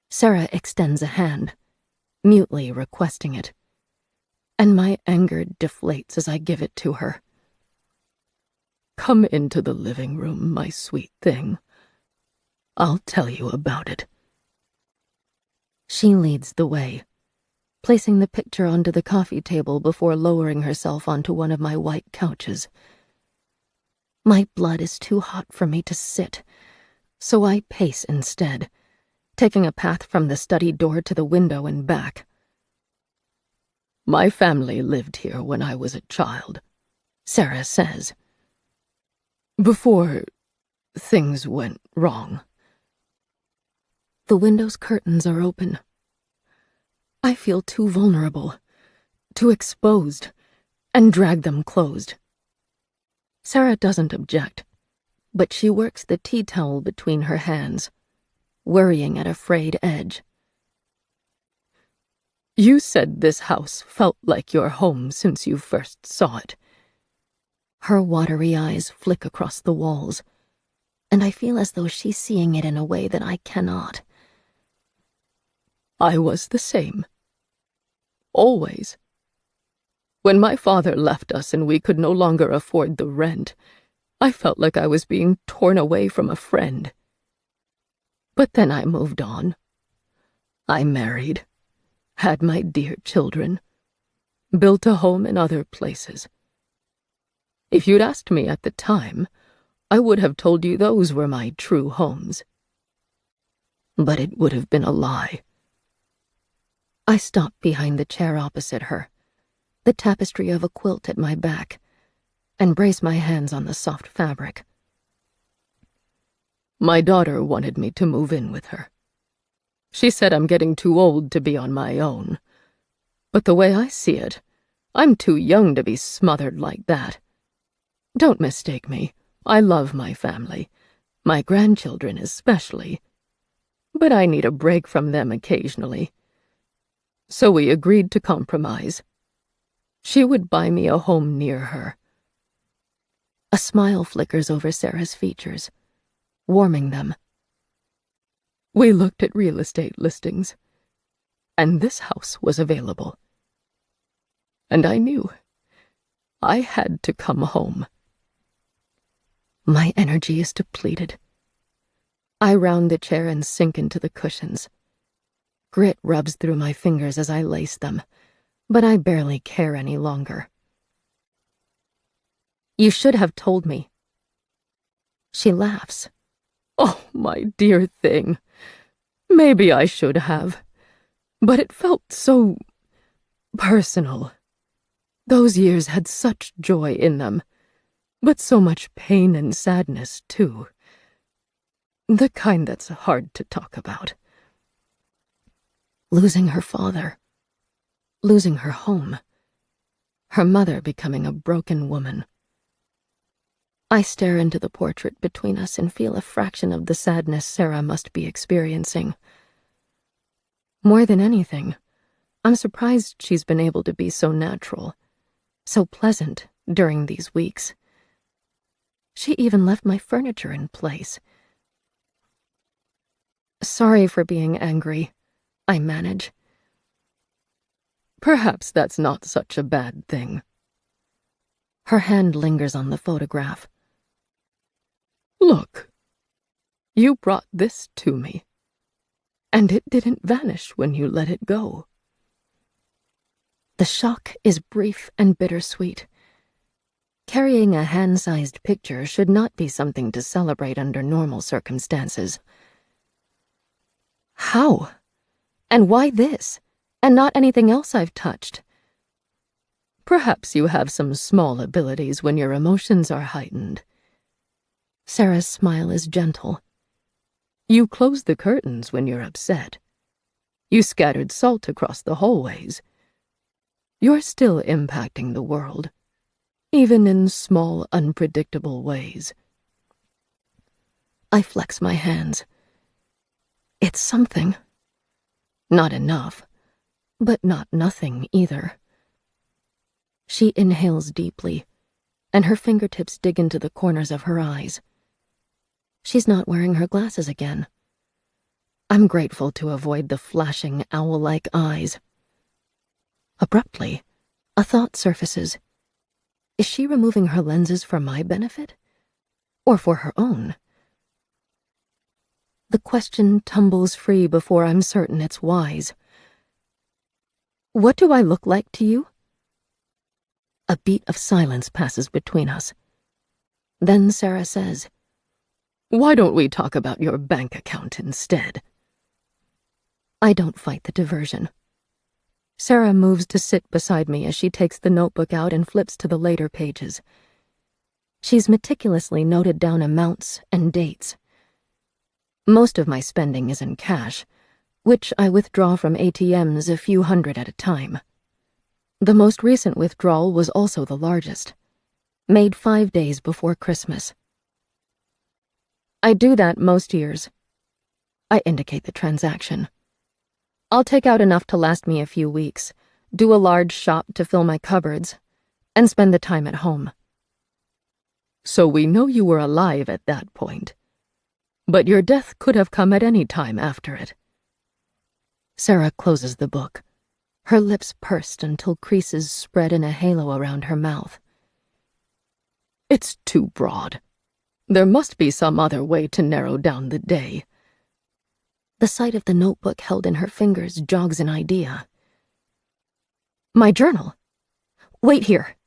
Sarah extends a hand, mutely requesting it, and my anger deflates as I give it to her. "Come into the living room, my sweet thing. I'll tell you about it." She leads the way, placing the picture onto the coffee table before lowering herself onto one of my white couches. My blood is too hot for me to sit, so I pace instead, taking a path from the study door to the window and back. "My family lived here when I was a child," Sarah says. "Before things went wrong." The window's curtains are open. I feel too vulnerable, too exposed, and drag them closed. Sarah doesn't object, but she works the tea towel between her hands, worrying at a frayed edge. "You said this house felt like your home since you first saw it." Her watery eyes flick across the walls, and I feel as though she's seeing it in a way that I cannot. "I was the same. Always. When my father left us and we could no longer afford the rent, I felt like I was being torn away from a friend. But then I moved on. I married, had my dear children, built a home in other places. If you'd asked me at the time, I would have told you those were my true homes. But it would have been a lie." I stop behind the chair opposite her, the tapestry of a quilt at my back, and brace my hands on the soft fabric. "My daughter wanted me to move in with her. She said I'm getting too old to be on my own. But the way I see it, I'm too young to be smothered like that. Don't mistake me. I love my family, my grandchildren especially. But I need a break from them occasionally. So we agreed to compromise. She would buy me a home near her. A smile flickers over Sarah's features, warming them. We looked at real estate listings, and this house was available. And I knew I had to come home. My energy is depleted. I round the chair and sink into the cushions. Grit rubs through my fingers as I lace them, but I barely care any longer. You should have told me. She laughs. Oh, my dear thing. Maybe I should have. But it felt so personal. Those years had such joy in them, but so much pain and sadness, too. The kind that's hard to talk about. Losing her father. Losing her home. Her mother becoming a broken woman. I stare into the portrait between us and feel a fraction of the sadness Sarah must be experiencing. More than anything, I'm surprised she's been able to be so natural, so pleasant during these weeks. She even left my furniture in place. Sorry for being angry, I manage. Perhaps that's not such a bad thing. Her hand lingers on the photograph. Look, you brought this to me, and it didn't vanish when you let it go. The shock is brief and bittersweet. Carrying a hand-sized picture should not be something to celebrate under normal circumstances. How? And why this, and not anything else I've touched? Perhaps you have some small abilities when your emotions are heightened. Sarah's smile is gentle. You close the curtains when you're upset. You scattered salt across the hallways. You're still impacting the world, even in small, unpredictable ways. I flex my hands. It's something. Not enough, but not nothing either. She inhales deeply, and her fingertips dig into the corners of her eyes. She's not wearing her glasses again. I'm grateful to avoid the flashing, owl-like eyes. Abruptly, a thought surfaces. Is she removing her lenses for my benefit? Or for her own? The question tumbles free before I'm certain it's wise. What do I look like to you? A beat of silence passes between us. Then Sarah says, "Why don't we talk about your bank account instead?" I don't fight the diversion. Sarah moves to sit beside me as she takes the notebook out and flips to the later pages. She's meticulously noted down amounts and dates. Most of my spending is in cash, which I withdraw from ATMs a few hundred at a time. The most recent withdrawal was also the largest, made 5 days before Christmas. I do that most years. I indicate the transaction. I'll take out enough to last me a few weeks, do a large shop to fill my cupboards, and spend the time at home. So we know you were alive at that point. But your death could have come at any time after it. Sarah closes the book, her lips pursed until creases spread in a halo around her mouth. It's too broad. There must be some other way to narrow down the day. The sight of the notebook held in her fingers jogs an idea. My journal. Wait here.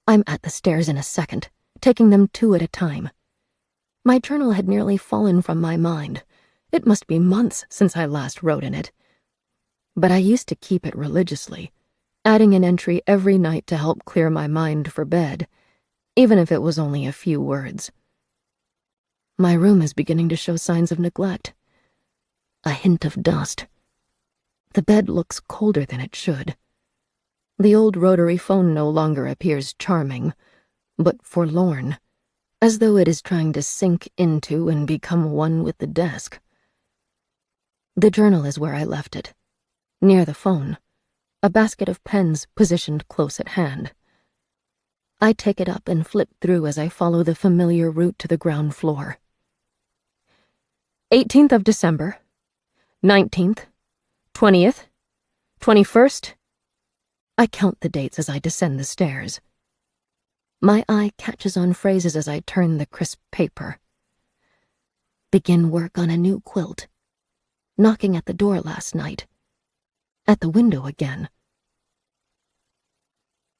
I'm at the stairs in a second, taking them 2 at a time. My journal had nearly fallen from my mind. It must be months since I last wrote in it. But I used to keep it religiously, adding an entry every night to help clear my mind for bed, even if it was only a few words. My room is beginning to show signs of neglect. A hint of dust. The bed looks colder than it should. The old rotary phone no longer appears charming, but forlorn, as though it is trying to sink into and become one with the desk. The journal is where I left it, near the phone, a basket of pens positioned close at hand. I take it up and flip through as I follow the familiar route to the ground floor. 18th of December, 19th, 20th, 21st. I count the dates as I descend the stairs. My eye catches on phrases as I turn the crisp paper. Begin work on a new quilt. Knocking at the door last night. At the window again.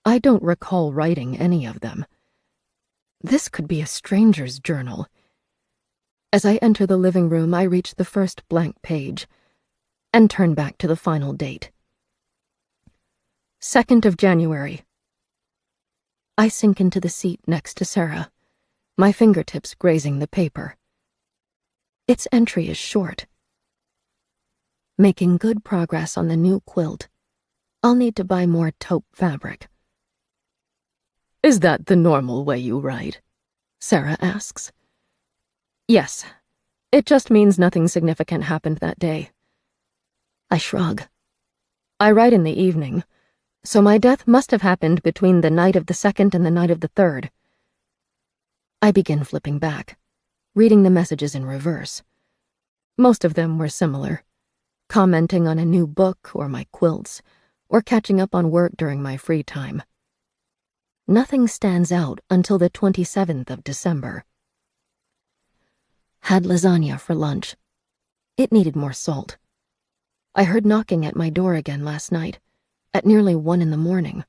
I don't recall writing any of them. This could be a stranger's journal. As I enter the living room, I reach the first blank page and turn back to the final date. 2nd of January. I sink into the seat next to Sarah, my fingertips grazing the paper. Its entry is short. Making good progress on the new quilt. I'll need to buy more taupe fabric. Is that the normal way you write? Sarah asks. Yes. It just means nothing significant happened that day. I shrug. I write in the evening, so my death must have happened between the night of the 2nd and the night of the 3rd. I begin flipping back, reading the messages in reverse. Most of them were similar, commenting on a new book or my quilts, or catching up on work during my free time. Nothing stands out until the 27th of December. Had lasagna for lunch. It needed more salt. I heard knocking at my door again last night, at nearly 1 in the morning.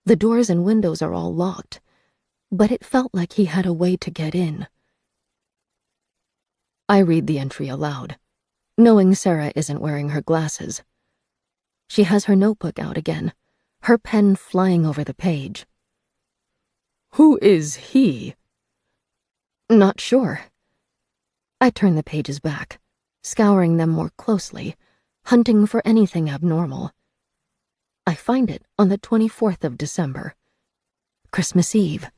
The doors and windows are all locked, but it felt like he had a way to get in. I read the entry aloud, knowing Sarah isn't wearing her glasses. She has her notebook out again, her pen flying over the page. Who is he? Not sure. I turn the pages back, scouring them more closely, hunting for anything abnormal. I find it on the 24th of December, Christmas Eve.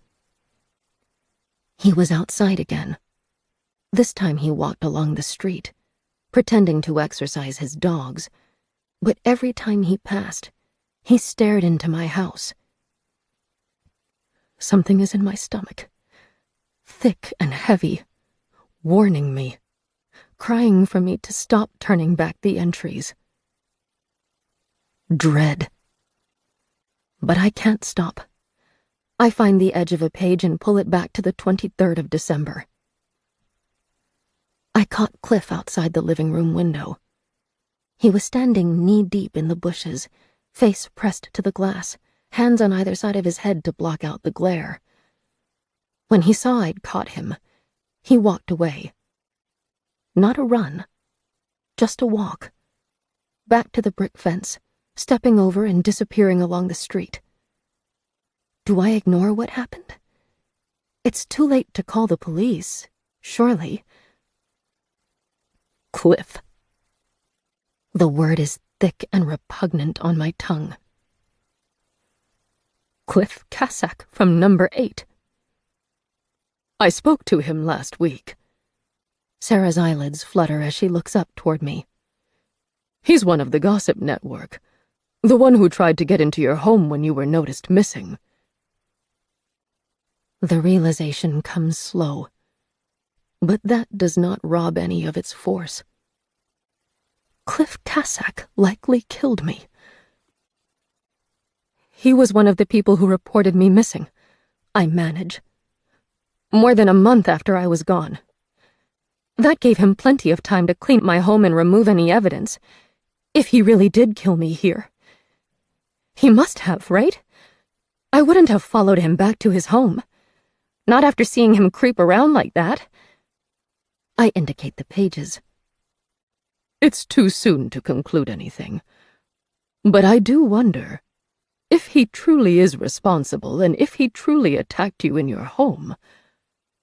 He was outside again. This time he walked along the street, pretending to exercise his dogs, but every time he passed, he stared into my house. Something is in my stomach, thick and heavy, warning me, crying for me to stop turning back the entries. Dread. But I can't stop. I find the edge of a page and pull it back to the 23rd of December. I caught Cliff outside the living room window. He was standing knee-deep in the bushes, face pressed to the glass, hands on either side of his head to block out the glare. When he saw I'd caught him, he walked away. Not a run, just a walk. Back to the brick fence, stepping over and disappearing along the street. Do I ignore what happened? It's too late to call the police, surely. Cliff. The word is thick and repugnant on my tongue. Cliff Cassack from number 8. I spoke to him last week. Sarah's eyelids flutter as she looks up toward me. He's one of the gossip network, the one who tried to get into your home when you were noticed missing. The realization comes slow, but that does not rob any of its force. Cliff Cassack likely killed me. He was one of the people who reported me missing. I manage. More than a month after I was gone. That gave him plenty of time to clean my home and remove any evidence, if he really did kill me here. He must have, right? I wouldn't have followed him back to his home. Not after seeing him creep around like that. I indicate the pages. It's too soon to conclude anything. But I do wonder, if he truly is responsible and if he truly attacked you in your home,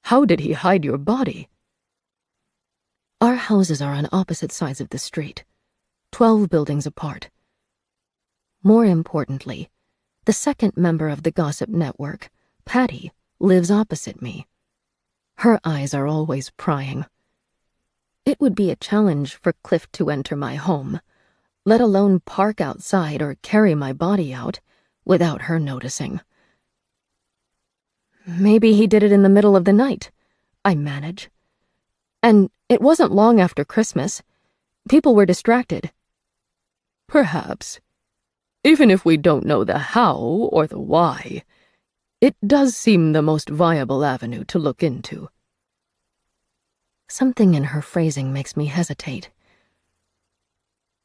how did he hide your body? Our houses are on opposite sides of the street, 12 buildings apart. More importantly, the second member of the gossip network, Patty, lives opposite me. Her eyes are always prying. It would be a challenge for Cliff to enter my home, let alone park outside or carry my body out, without her noticing. Maybe he did it in the middle of the night, I manage. And it wasn't long after Christmas. People were distracted. Perhaps. Even if we don't know the how or the why, it does seem the most viable avenue to look into. Something in her phrasing makes me hesitate.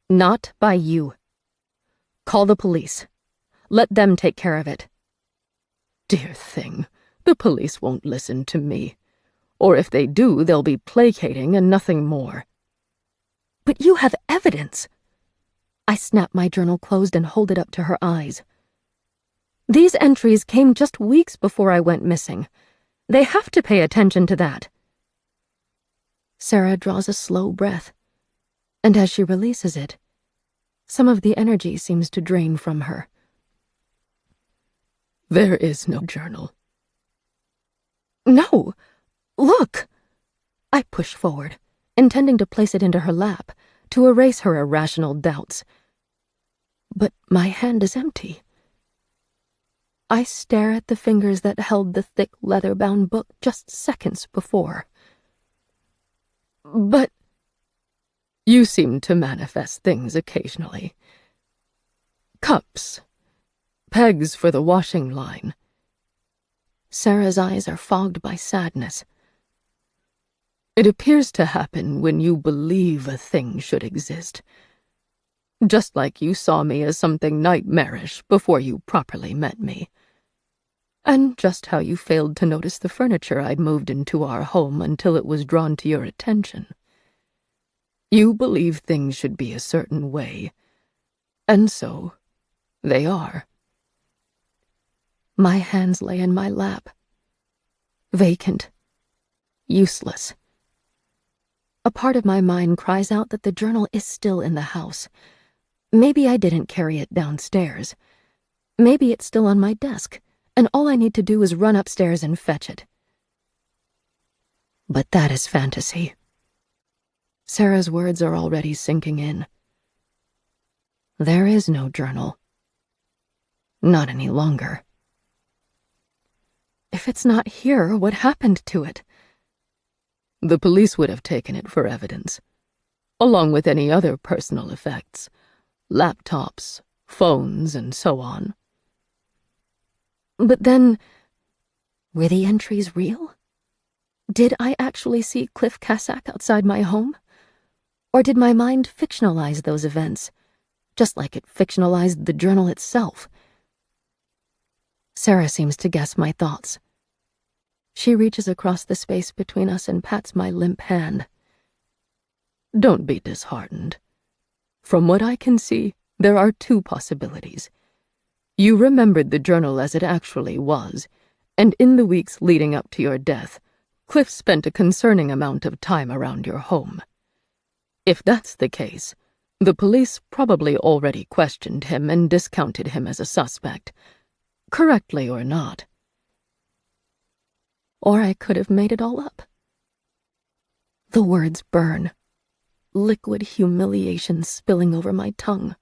Not by you. Call the police. Let them take care of it. Dear thing, the police won't listen to me. Or if they do, they'll be placating and nothing more. But you have evidence. I snap my journal closed and hold it up to her eyes. These entries came just weeks before I went missing. They have to pay attention to that. Sarah draws a slow breath, and as she releases it, some of the energy seems to drain from her. There is no journal. No! Look! I push forward, intending to place it into her lap, to erase her irrational doubts. But my hand is empty. I stare at the fingers that held the thick leather-bound book just seconds before. But you seem to manifest things occasionally. Cups. Pegs for the washing line. Sarah's eyes are fogged by sadness. It appears to happen when you believe a thing should exist. Just like you saw me as something nightmarish before you properly met me. And just how you failed to notice the furniture I'd moved into our home until it was drawn to your attention. You believe things should be a certain way, and so they are. My hands lay in my lap. Vacant. Useless. A part of my mind cries out that the journal is still in the house. Maybe I didn't carry it downstairs. Maybe it's still on my desk, and all I need to do is run upstairs and fetch it. But that is fantasy. Sarah's words are already sinking in. There is no journal. Not any longer. If it's not here, what happened to it? The police would have taken it for evidence, along with any other personal effects, laptops, phones, and so on. But then, were the entries real? Did I actually see Cliff Cassack outside my home? Or did my mind fictionalize those events, just like it fictionalized the journal itself? Sarah seems to guess my thoughts. She reaches across the space between us and pats my limp hand. Don't be disheartened. From what I can see, there are two possibilities. You remembered the journal as it actually was, and in the weeks leading up to your death, Cliff spent a concerning amount of time around your home. If that's the case, the police probably already questioned him and discounted him as a suspect, correctly or not. Or I could have made it all up. The words burn, liquid humiliation spilling over my tongue.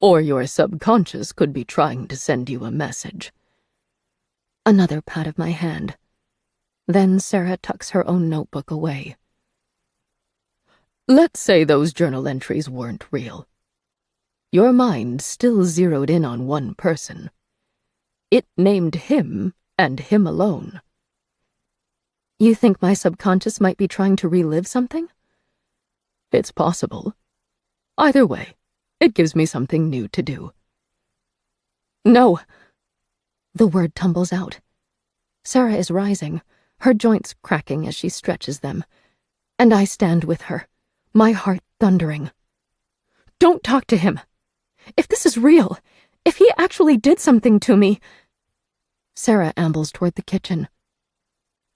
Or your subconscious could be trying to send you a message. Another pat of my hand. Then Sarah tucks her own notebook away. Let's say those journal entries weren't real. Your mind still zeroed in on one person. It named him and him alone. You think my subconscious might be trying to relive something? It's possible. Either way, it gives me something new to do. No. The word tumbles out. Sarah is rising, her joints cracking as she stretches them, and I stand with her, my heart thundering. Don't talk to him. If this is real, if he actually did something to me... Sarah ambles toward the kitchen.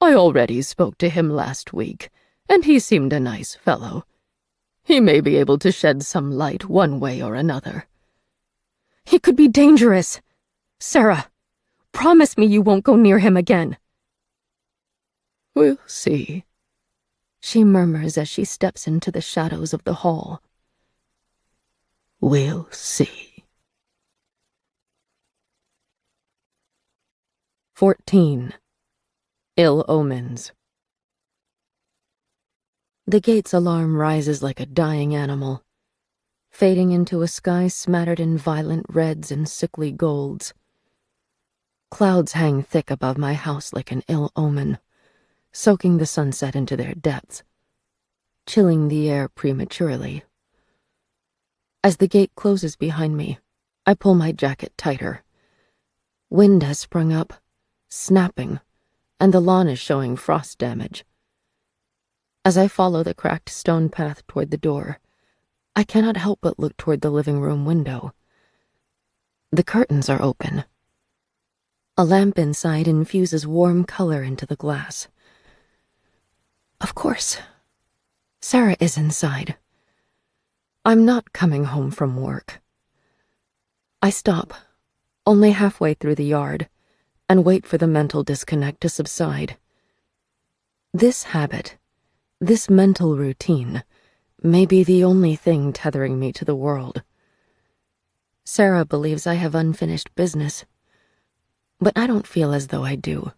I already spoke to him last week, and he seemed a nice fellow. He may be able to shed some light one way or another. He could be dangerous. Sarah, promise me you won't go near him again. We'll see, she murmurs as she steps into the shadows of the hall. We'll see. 14. Ill omens. The gate's alarm rises like a dying animal, fading into a sky smattered in violent reds and sickly golds. Clouds hang thick above my house like an ill omen, soaking the sunset into their depths, chilling the air prematurely. As the gate closes behind me, I pull my jacket tighter. Wind has sprung up, snapping, and the lawn is showing frost damage. As I follow the cracked stone path toward the door, I cannot help but look toward the living room window. The curtains are open. A lamp inside infuses warm color into the glass. Of course, Sarah is inside. I'm not coming home from work. I stop, only halfway through the yard, and wait for the mental disconnect to subside. This habit, this mental routine, may be the only thing tethering me to the world. Sarah believes I have unfinished business, but I don't feel as though I do.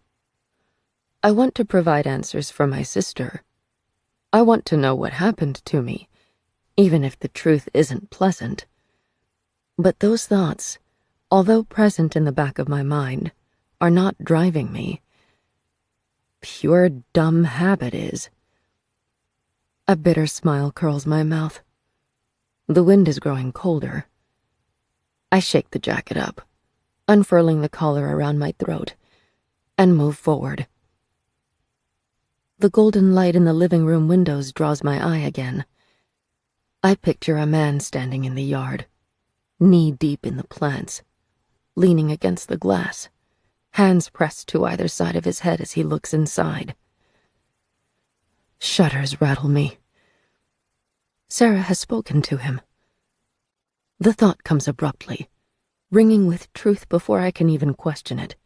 I want to provide answers for my sister. I want to know what happened to me, even if the truth isn't pleasant. But those thoughts, although present in the back of my mind, are not driving me. Pure dumb habit is. A bitter smile curls my mouth. The wind is growing colder. I shake the jacket up, unfurling the collar around my throat, and move forward. The golden light in the living room windows draws my eye again. I picture a man standing in the yard, knee-deep in the plants, leaning against the glass, hands pressed to either side of his head as he looks inside. Shudders rattle me. Sarah has spoken to him. The thought comes abruptly, ringing with truth before I can even question it.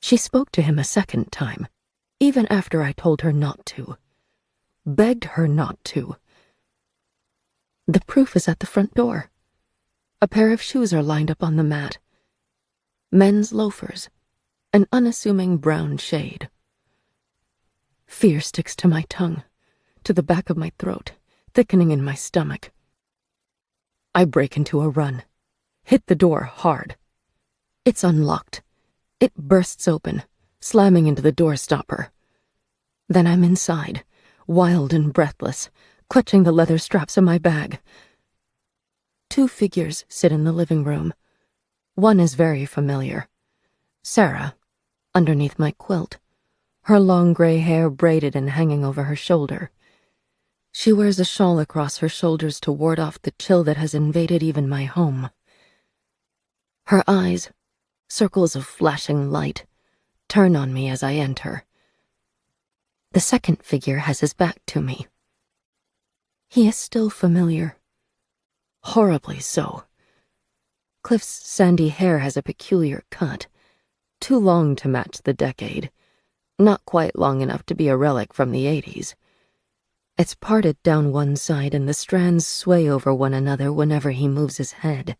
She spoke to him a second time, even after I told her not to, begged her not to. The proof is at the front door. A pair of shoes are lined up on the mat. Men's loafers, an unassuming brown shade. Fear sticks to my tongue, to the back of my throat, thickening in my stomach. I break into a run, hit the door hard. It's unlocked. It bursts open, slamming into the door stopper. Then I'm inside, wild and breathless, clutching the leather straps of my bag. Two figures sit in the living room. One is very familiar. Sarah, underneath my quilt, her long gray hair braided and hanging over her shoulder. She wears a shawl across her shoulders to ward off the chill that has invaded even my home. Her eyes, circles of flashing light, turn on me as I enter. The second figure has his back to me. He is still familiar. Horribly so. Cliff's sandy hair has a peculiar cut, too long to match the decade, not quite long enough to be a relic from the 80s. It's parted down one side and the strands sway over one another whenever he moves his head.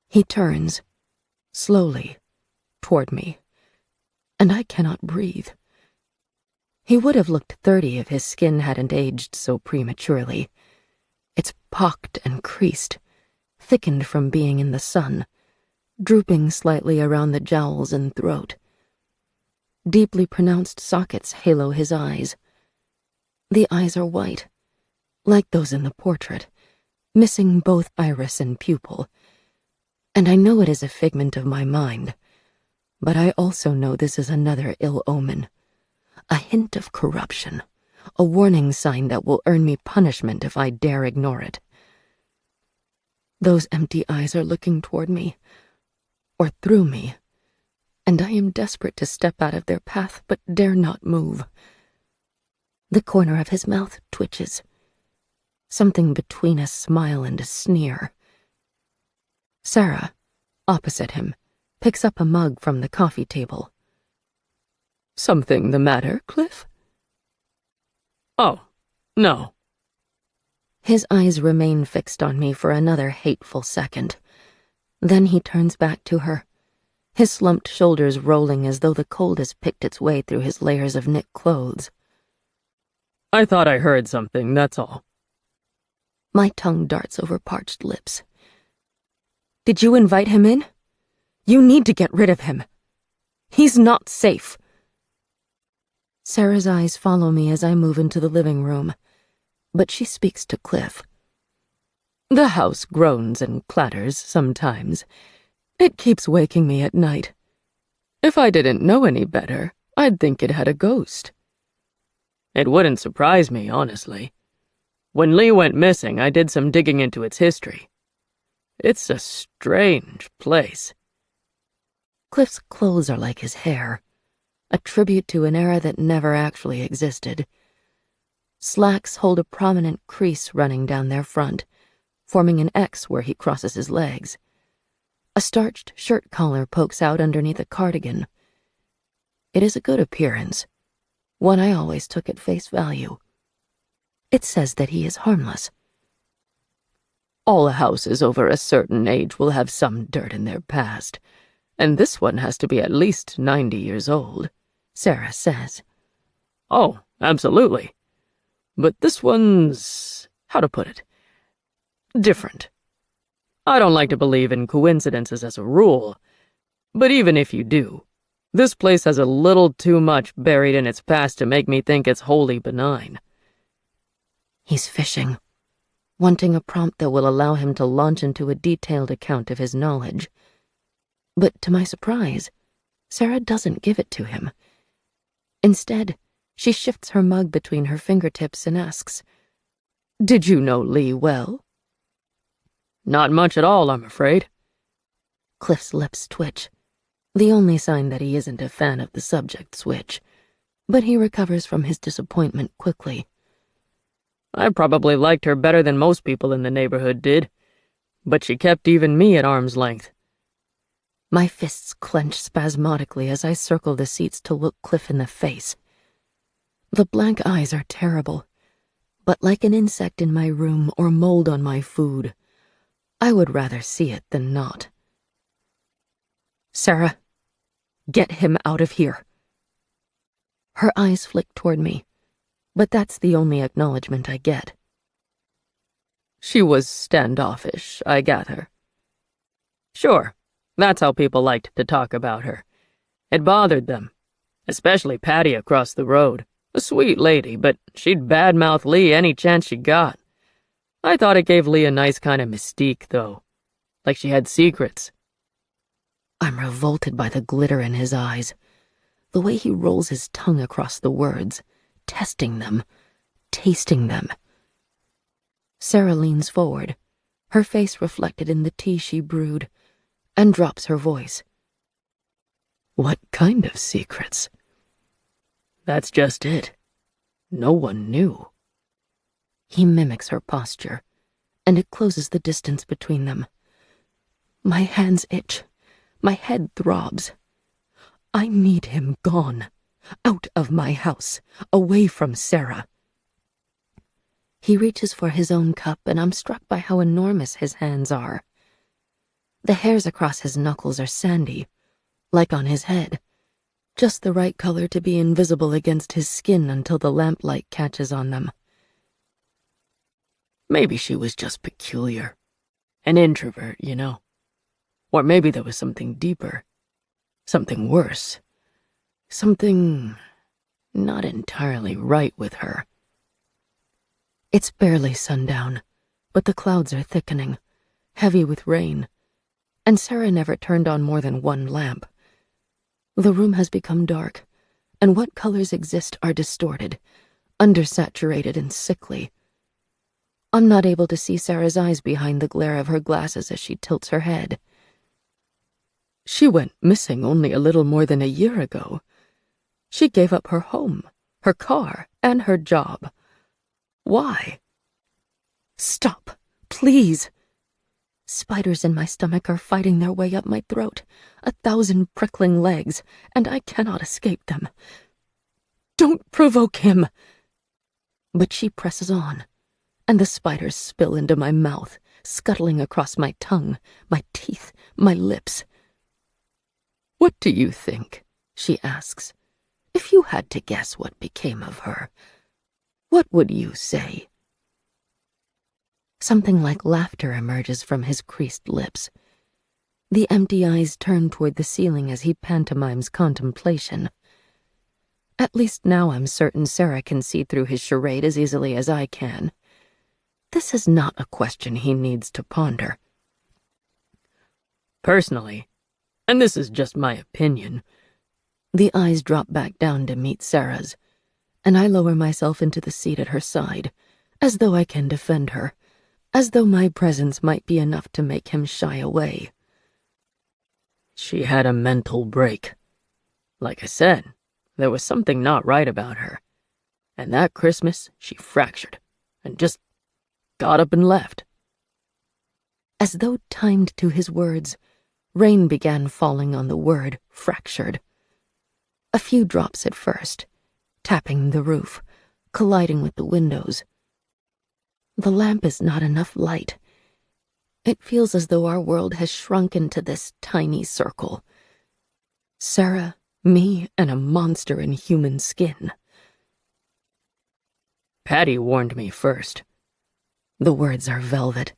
He turns, slowly, toward me, and I cannot breathe. He would have looked 30 if his skin hadn't aged so prematurely. It's pocked and creased, thickened from being in the sun, drooping slightly around the jowls and throat. Deeply pronounced sockets halo his eyes. The eyes are white, like those in the portrait, missing both iris and pupil. And I know it is a figment of my mind, but I also know this is another ill omen. A hint of corruption, a warning sign that will earn me punishment if I dare ignore it. Those empty eyes are looking toward me, or through me, and I am desperate to step out of their path but dare not move. The corner of his mouth twitches, something between a smile and a sneer. Sarah, opposite him, picks up a mug from the coffee table. "Something the matter, Cliff?" "Oh, no." His eyes remain fixed on me for another hateful second. Then he turns back to her, his slumped shoulders rolling as though the cold has picked its way through his layers of knit clothes. I thought I heard something, that's all. My tongue darts over parched lips. Did you invite him in? You need to get rid of him. He's not safe. Sarah's eyes follow me as I move into the living room, but she speaks to Cliff. The house groans and clatters sometimes. It keeps waking me at night. If I didn't know any better, I'd think it had a ghost. It wouldn't surprise me, honestly. When Lee went missing, I did some digging into its history. It's a strange place. Cliff's clothes are like his hair, a tribute to an era that never actually existed. Slacks hold a prominent crease running down their front, forming an X where he crosses his legs. A starched shirt collar pokes out underneath a cardigan. It is a good appearance, one I always took at face value. It says that he is harmless. All houses over a certain age will have some dirt in their past, and this one has to be at least 90 years old, Sarah says. Oh, absolutely. But this one's, how to put it, different. I don't like to believe in coincidences as a rule, but even if you do, this place has a little too much buried in its past to make me think it's wholly benign. He's fishing, wanting a prompt that will allow him to launch into a detailed account of his knowledge. But to my surprise, Sarah doesn't give it to him. Instead, she shifts her mug between her fingertips and asks, "Did you know Lee well?" Not much at all, I'm afraid. Cliff's lips twitch, the only sign that he isn't a fan of the subject switch, but he recovers from his disappointment quickly. I probably liked her better than most people in the neighborhood did, but she kept even me at arm's length. My fists clench spasmodically as I circle the seats to look Cliff in the face. The blank eyes are terrible, but like an insect in my room or mold on my food, I would rather see it than not. Sarah, get him out of here. Her eyes flick toward me, but that's the only acknowledgement I get. She was standoffish, I gather. Sure, that's how people liked to talk about her. It bothered them, especially Patty across the road. A sweet lady, but she'd badmouth Lee any chance she got. I thought it gave Lee a nice kind of mystique, though, like she had secrets. I'm revolted by the glitter in his eyes, the way he rolls his tongue across the words, testing them, tasting them. Sarah leans forward, her face reflected in the tea she brewed, and drops her voice. What kind of secrets? That's just it. No one knew. He mimics her posture, and it closes the distance between them. My hands itch. My head throbs. I need him gone. Out of my house. Away from Sarah. He reaches for his own cup, and I'm struck by how enormous his hands are. The hairs across his knuckles are sandy, like on his head, just the right color to be invisible against his skin until the lamplight catches on them. Maybe she was just peculiar. An introvert, you know. Or maybe there was something deeper. Something worse. Something not entirely right with her. It's barely sundown, but the clouds are thickening, heavy with rain, and Sarah never turned on more than one lamp. The room has become dark, and what colors exist are distorted, undersaturated and sickly. I'm not able to see Sarah's eyes behind the glare of her glasses as she tilts her head. She went missing only a little more than a year ago. She gave up her home, her car, and her job. Why? Stop, please. Spiders in my stomach are fighting their way up my throat, 1,000 prickling legs, and I cannot escape them. Don't provoke him. But she presses on, and the spiders spill into my mouth, scuttling across my tongue, my teeth, my lips. "What do you think?" she asks. "If you had to guess what became of her, what would you say?" Something like laughter emerges from his creased lips. The empty eyes turn toward the ceiling as he pantomimes contemplation. At least now I'm certain Sarah can see through his charade as easily as I can. This is not a question he needs to ponder. Personally, and this is just my opinion, the eyes drop back down to meet Sarah's, and I lower myself into the seat at her side, as though I can defend her, as though my presence might be enough to make him shy away. She had a mental break. Like I said, there was something not right about her. And that Christmas, she fractured, and just got up and left. As though timed to his words, rain began falling on the word fractured. A few drops at first, tapping the roof, colliding with the windows. The lamp is not enough light. It feels as though our world has shrunk into this tiny circle. Sarah, me, and a monster in human skin. Patty warned me first. The words are velvet,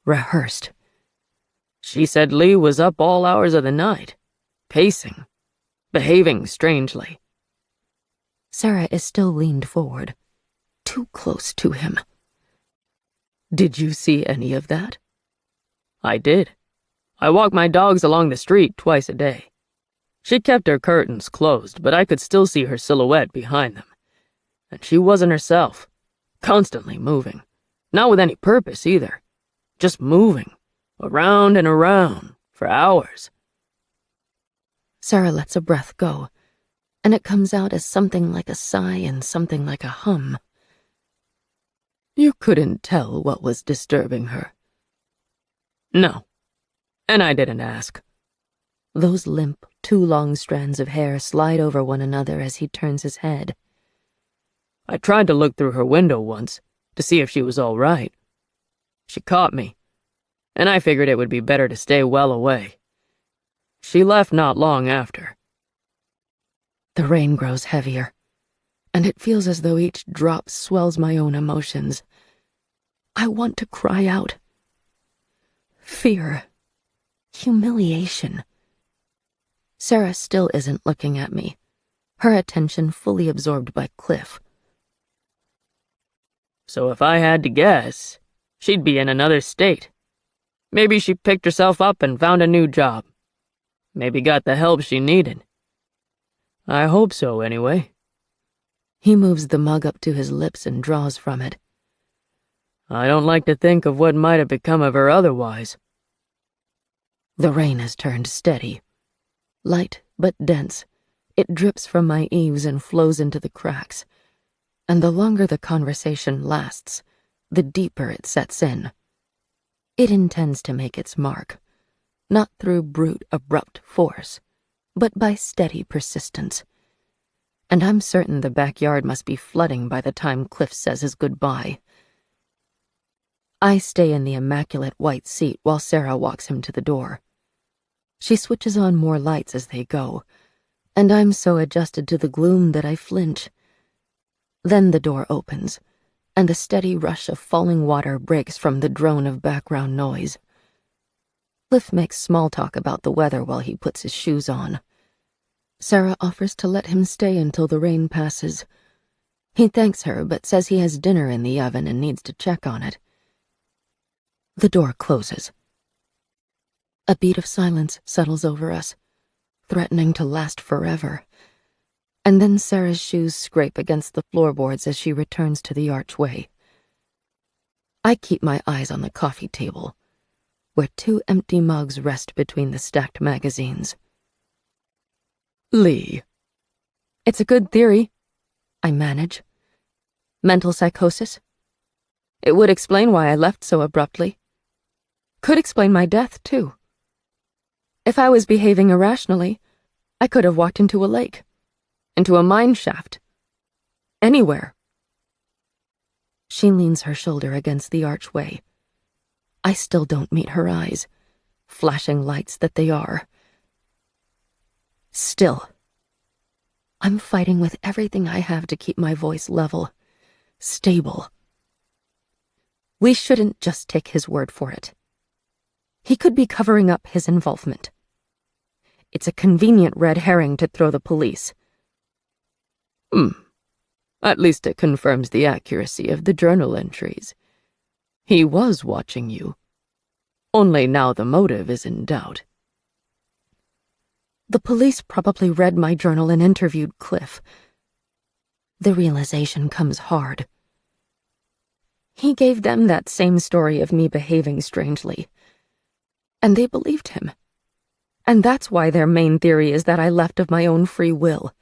rehearsed. She said Lee was up all hours of the night, pacing, behaving strangely. Sarah is still leaned forward, too close to him. Did you see any of that? I did. I walk my dogs along the street twice a day. She kept her curtains closed, but I could still see her silhouette behind them. And she wasn't herself, constantly moving. Not with any purpose either. Just moving, around and around, for hours. Sarah lets a breath go, and it comes out as something like a sigh and something like a hum. You couldn't tell what was disturbing her? No, and I didn't ask. Those limp, two long strands of hair slide over one another as he turns his head. I tried to look through her window once, to see if she was all right. She caught me, and I figured it would be better to stay well away. She left not long after. The rain grows heavier, and it feels as though each drop swells my own emotions. I want to cry out. Fear. Humiliation. Sarah still isn't looking at me, her attention fully absorbed by Cliff. So if I had to guess, she'd be in another state. Maybe she picked herself up and found a new job. Maybe got the help she needed. I hope so, anyway. He moves the mug up to his lips and draws from it. I don't like to think of what might have become of her otherwise. The rain has turned steady. Light but dense, it drips from my eaves and flows into the cracks. And the longer the conversation lasts, the deeper it sets in. It intends to make its mark, not through brute, abrupt force, but by steady persistence. And I'm certain the backyard must be flooding by the time Cliff says his goodbye. I stay in the immaculate white seat while Sarah walks him to the door. She switches on more lights as they go, and I'm so adjusted to the gloom that I flinch. Then the door opens, and the steady rush of falling water breaks from the drone of background noise. Cliff makes small talk about the weather while he puts his shoes on. Sarah offers to let him stay until the rain passes. He thanks her, but says he has dinner in the oven and needs to check on it. The door closes. A beat of silence settles over us, threatening to last forever. And then Sarah's shoes scrape against the floorboards as she returns to the archway. I keep my eyes on the coffee table, where 2 empty mugs rest between the stacked magazines. Lee. It's a good theory, I manage. Mental psychosis? It would explain why I left so abruptly. Could explain my death, too. If I was behaving irrationally, I could have walked into a lake, into a mine shaft, anywhere. She leans her shoulder against the archway. I still don't meet her eyes, flashing lights that they are. Still, I'm fighting with everything I have to keep my voice level, stable. We shouldn't just take his word for it. He could be covering up his involvement. It's a convenient red herring to throw the police. At least it confirms the accuracy of the journal entries. He was watching you. Only now the motive is in doubt. The police probably read my journal and interviewed Cliff. The realization comes hard. He gave them that same story of me behaving strangely. And they believed him. And that's why their main theory is that I left of my own free will.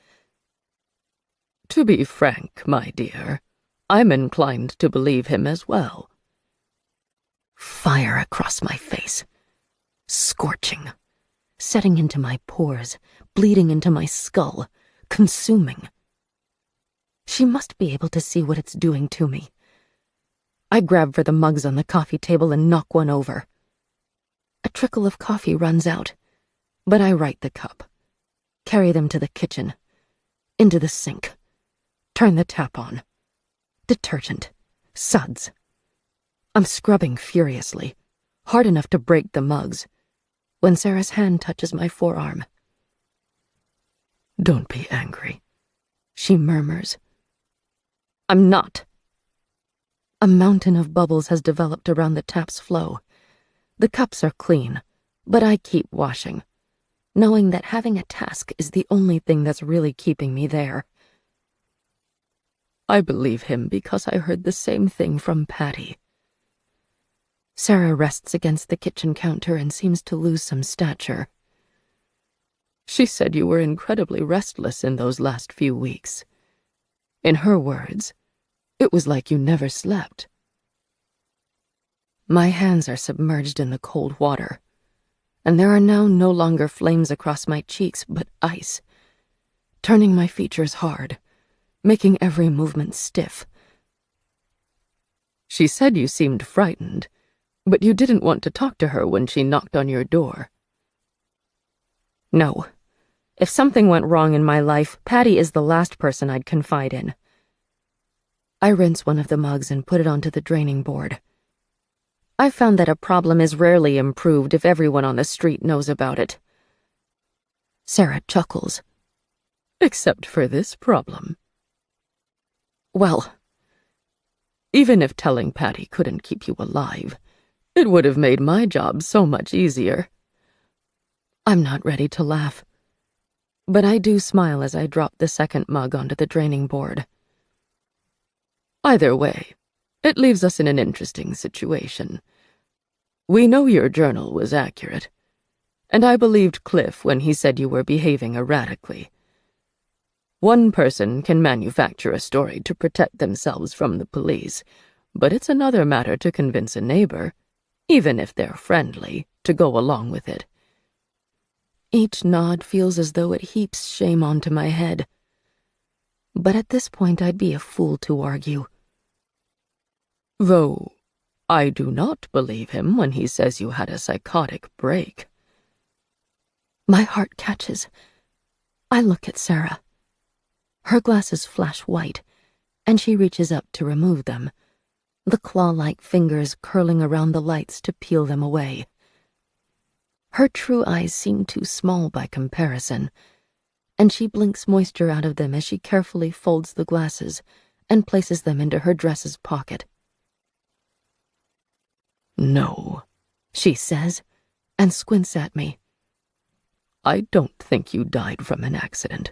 To be frank, my dear, I'm inclined to believe him as well. Fire across my face. Scorching. Setting into my pores, bleeding into my skull, consuming. She must be able to see what it's doing to me. I grab for the mugs on the coffee table and knock one over. A trickle of coffee runs out, but I right the cup, carry them to the kitchen, into the sink, turn the tap on. Detergent, suds. I'm scrubbing furiously, hard enough to break the mugs, when Sarah's hand touches my forearm. Don't be angry, she murmurs. I'm not. A mountain of bubbles has developed around the tap's flow. The cups are clean, but I keep washing, knowing that having a task is the only thing that's really keeping me there. I believe him because I heard the same thing from Patty. Sarah rests against the kitchen counter and seems to lose some stature. She said you were incredibly restless in those last few weeks. In her words, it was like you never slept. My hands are submerged in the cold water, and there are now no longer flames across my cheeks, but ice, turning my features hard, making every movement stiff. She said you seemed frightened, but you didn't want to talk to her when she knocked on your door. No. If something went wrong in my life, Patty is the last person I'd confide in. I rinse one of the mugs and put it onto the draining board. I found that a problem is rarely improved if everyone on the street knows about it. Sarah chuckles. Except for this problem. Well, even if telling Patty couldn't keep you alive, it would have made my job so much easier. I'm not ready to laugh, but I do smile as I drop the second mug onto the draining board. Either way, it leaves us in an interesting situation. We know your journal was accurate, and I believed Cliff when he said you were behaving erratically. One person can manufacture a story to protect themselves from the police, but it's another matter to convince a neighbor, even if they're friendly, to go along with it. Each nod feels as though it heaps shame onto my head. But at this point I'd be a fool to argue. Though I do not believe him when he says you had a psychotic break. My heart catches. I look at Sarah. Her glasses flash white, and she reaches up to remove them, the claw-like fingers curling around the lights to peel them away. Her true eyes seem too small by comparison, and she blinks moisture out of them as she carefully folds the glasses and places them into her dress's pocket. No, she says, and squints at me. I don't think you died from an accident.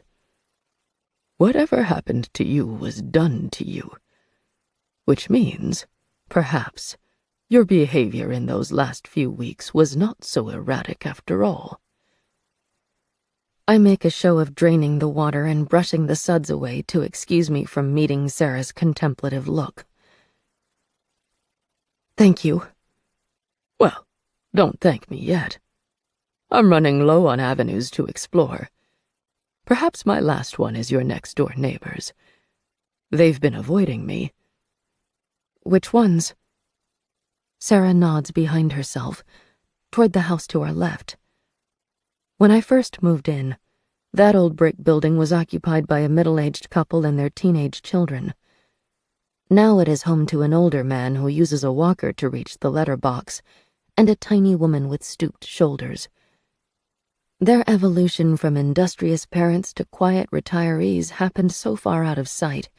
Whatever happened to you was done to you, which means, perhaps, your behavior in those last few weeks was not so erratic after all. I make a show of draining the water and brushing the suds away to excuse me from meeting Sarah's contemplative look. Thank you. Well, don't thank me yet. I'm running low on avenues to explore. Perhaps my last one is your next-door neighbors. They've been avoiding me. Which ones? Sarah nods behind herself, toward the house to our left. When I first moved in, That old brick building was occupied by a middle-aged couple and their teenage children. Now it is home to an older man who uses a walker to reach the letterbox, and a tiny woman with stooped shoulders. Their evolution from industrious parents to quiet retirees happened so far out of sight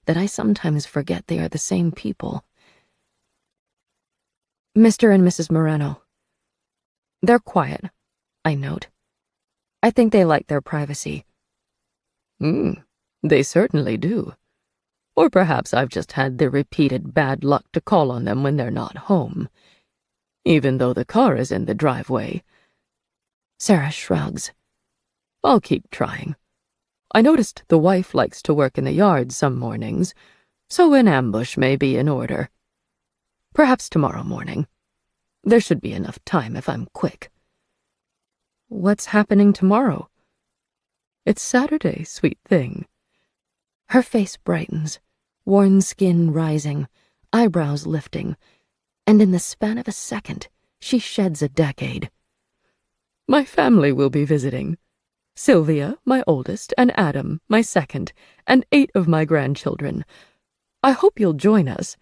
that I sometimes forget they are the same people. Mr. and Mrs. Moreno. They're quiet, I note. I think they like their privacy. They certainly do. Or perhaps I've just had the repeated bad luck to call on them when they're not home, even though the car is in the driveway. Sarah shrugs. I'll keep trying. I noticed the wife likes to work in the yard some mornings, so an ambush may be in order. Perhaps tomorrow morning. There should be enough time if I'm quick. What's happening tomorrow? It's Saturday, sweet thing. Her face brightens, worn skin rising, eyebrows lifting, and in the span of a second, she sheds a decade. My family will be visiting. Sylvia, my oldest, and Adam, my second, and 8 of my grandchildren. I hope you'll join us.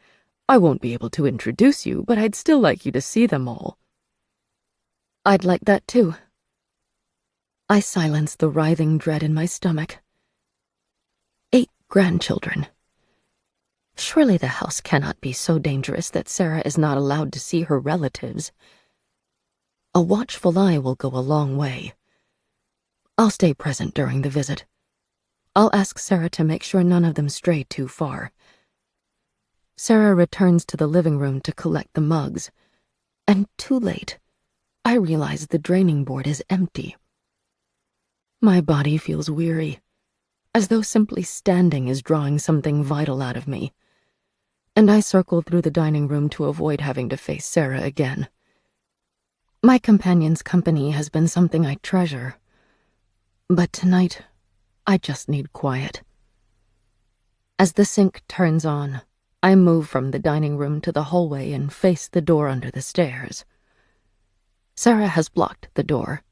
I won't be able to introduce you, but I'd still like you to see them all. I'd like that too. I silence the writhing dread in my stomach. 8 grandchildren. Surely the house cannot be so dangerous that Sarah is not allowed to see her relatives. A watchful eye will go a long way. I'll stay present during the visit. I'll ask Sarah to make sure none of them stray too far. Sarah returns to the living room to collect the mugs, and too late, I realize the draining board is empty. My body feels weary, as though simply standing is drawing something vital out of me, and I circle through the dining room to avoid having to face Sarah again. My companion's company has been something I treasure, but tonight, I just need quiet. As the sink turns on, I move from the dining room to the hallway and face the door under the stairs. Sarah has blocked the door,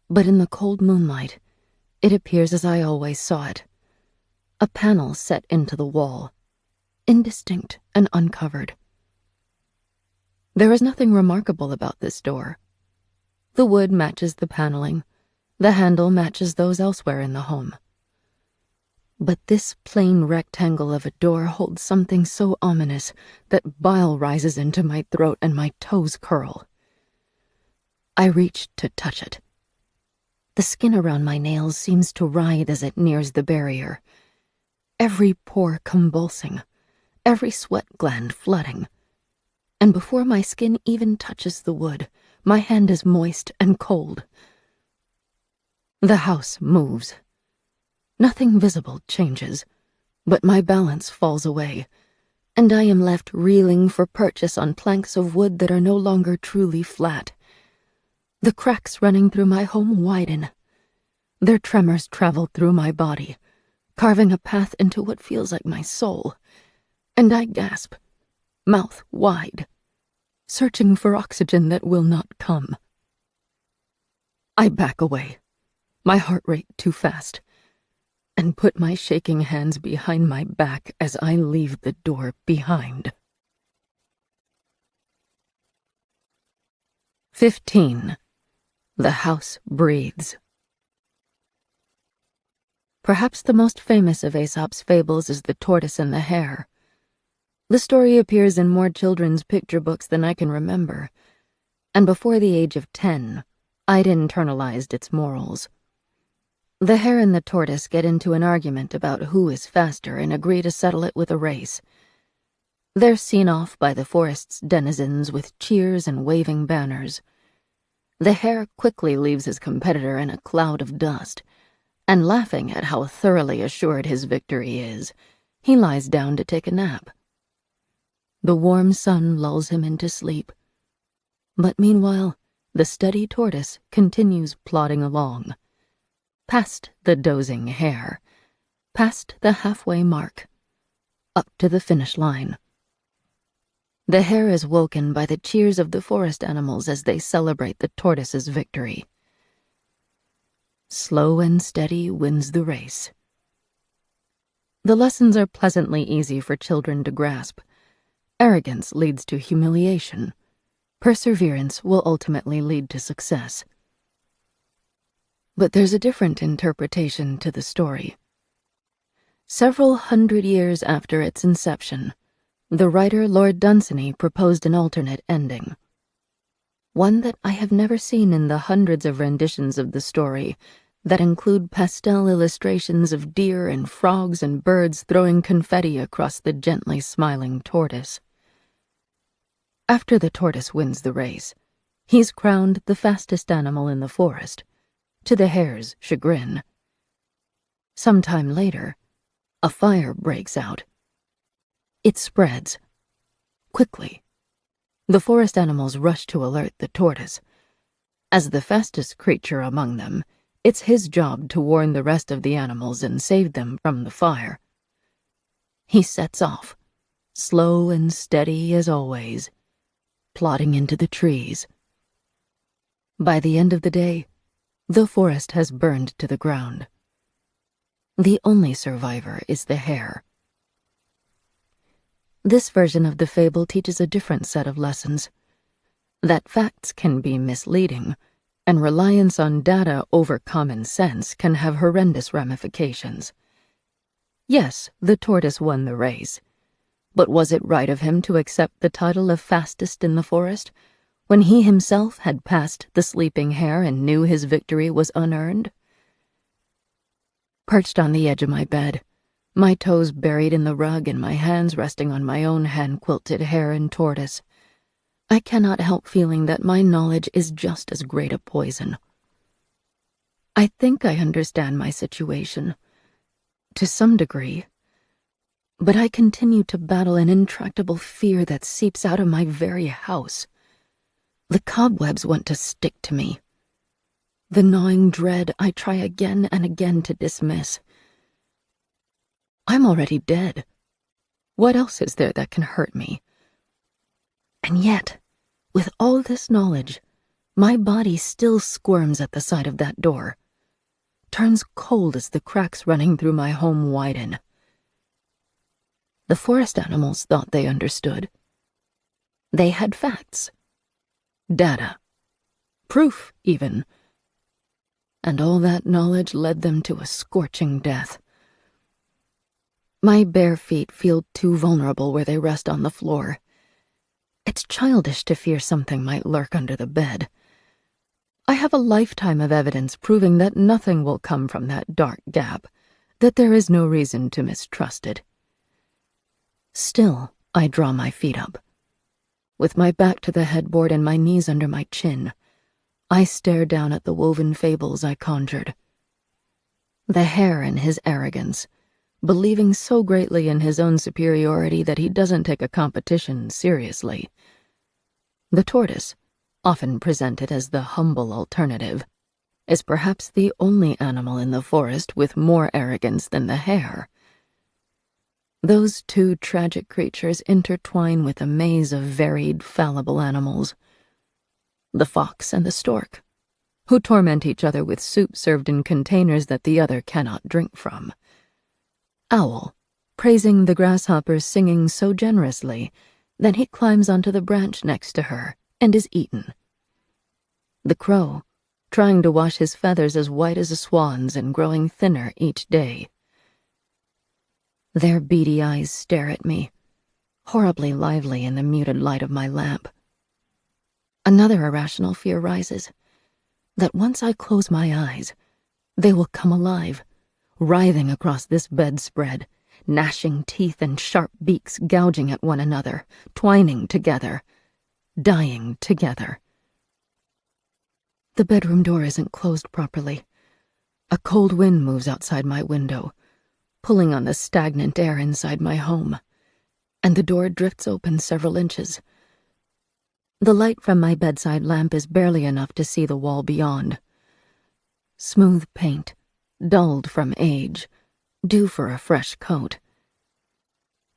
but in the cold moonlight, it appears as I always saw it. A panel set into the wall, indistinct and uncovered. There is nothing remarkable about this door. The wood matches the paneling, the handle matches those elsewhere in the home. But this plain rectangle of a door holds something so ominous that bile rises into my throat and my toes curl. I reach to touch it. The skin around my nails seems to writhe as it nears the barrier, every pore convulsing, every sweat gland flooding. And before my skin even touches the wood, my hand is moist and cold. The house moves. Nothing visible changes, but my balance falls away, and I am left reeling for purchase on planks of wood that are no longer truly flat. The cracks running through my home widen. Their tremors travel through my body, carving a path into what feels like my soul, and I gasp, mouth wide, searching for oxygen that will not come. I back away, my heart rate too fast, and put my shaking hands behind my back as I leave the door behind. 15. The house breathes. Perhaps the most famous of Aesop's fables is The Tortoise and the Hare. The story appears in more children's picture books than I can remember, and before the age of 10, I'd internalized its morals. The hare and the tortoise get into an argument about who is faster and agree to settle it with a race. They're seen off by the forest's denizens with cheers and waving banners. The hare quickly leaves his competitor in a cloud of dust, and laughing at how thoroughly assured his victory is, he lies down to take a nap. The warm sun lulls him into sleep, but meanwhile, the steady tortoise continues plodding along, past the dozing hare, past the halfway mark, up to the finish line. The hare is woken by the cheers of the forest animals as they celebrate the tortoise's victory. Slow and steady wins the race. The lessons are pleasantly easy for children to grasp. Arrogance leads to humiliation. Perseverance will ultimately lead to success. But there's a different interpretation to the story. Several hundred years after its inception, the writer Lord Dunsany proposed an alternate ending. One that I have never seen in the hundreds of renditions of the story that include pastel illustrations of deer and frogs and birds throwing confetti across the gently smiling tortoise. After the tortoise wins the race, he's crowned the fastest animal in the forest, to the hare's chagrin. Sometime later, a fire breaks out. It spreads. Quickly, the forest animals rush to alert the tortoise. As the fastest creature among them, it's his job to warn the rest of the animals and save them from the fire. He sets off, slow and steady as always, plodding into the trees. By the end of the day, the forest has burned to the ground. The only survivor is the hare. This version of the fable teaches a different set of lessons. That facts can be misleading, and reliance on data over common sense can have horrendous ramifications. Yes, the tortoise won the race, but was it right of him to accept the title of fastest in the forest when he himself had passed the sleeping hare and knew his victory was unearned? Perched on the edge of my bed, my toes buried in the rug and my hands resting on my own hand-quilted hare and tortoise, I cannot help feeling that my knowledge is just as great a poison. I think I understand my situation, to some degree, but I continue to battle an intractable fear that seeps out of my very house. The cobwebs want to stick to me. The gnawing dread I try again and again to dismiss. I'm already dead. What else is there that can hurt me? And yet, with all this knowledge, my body still squirms at the sight of that door, turns cold as the cracks running through my home widen. The forest animals thought they understood. They had facts, data, proof even, and all that knowledge led them to a scorching death. My bare feet feel too vulnerable where they rest on the floor. It's childish to fear something might lurk under the bed. I have a lifetime of evidence proving that nothing will come from that dark gap, that there is no reason to mistrust it. Still, I draw my feet up. With my back to the headboard and my knees under my chin, I stare down at the woven fables I conjured. The hare in his arrogance, believing so greatly in his own superiority that he doesn't take a competition seriously. The tortoise, often presented as the humble alternative, is perhaps the only animal in the forest with more arrogance than the hare. Those two tragic creatures intertwine with a maze of varied, fallible animals. The fox and the stork, who torment each other with soup served in containers that the other cannot drink from. Owl, praising the grasshopper's singing so generously that he climbs onto the branch next to her and is eaten. The crow, trying to wash his feathers as white as a swan's and growing thinner each day. Their beady eyes stare at me, horribly lively in the muted light of my lamp. Another irrational fear rises, that once I close my eyes, they will come alive, writhing across this bedspread, gnashing teeth and sharp beaks gouging at one another, twining together, dying together. The bedroom door isn't closed properly. A cold wind moves outside my window, pulling on the stagnant air inside my home, and the door drifts open several inches. The light from my bedside lamp is barely enough to see the wall beyond. Smooth paint, dulled from age, due for a fresh coat.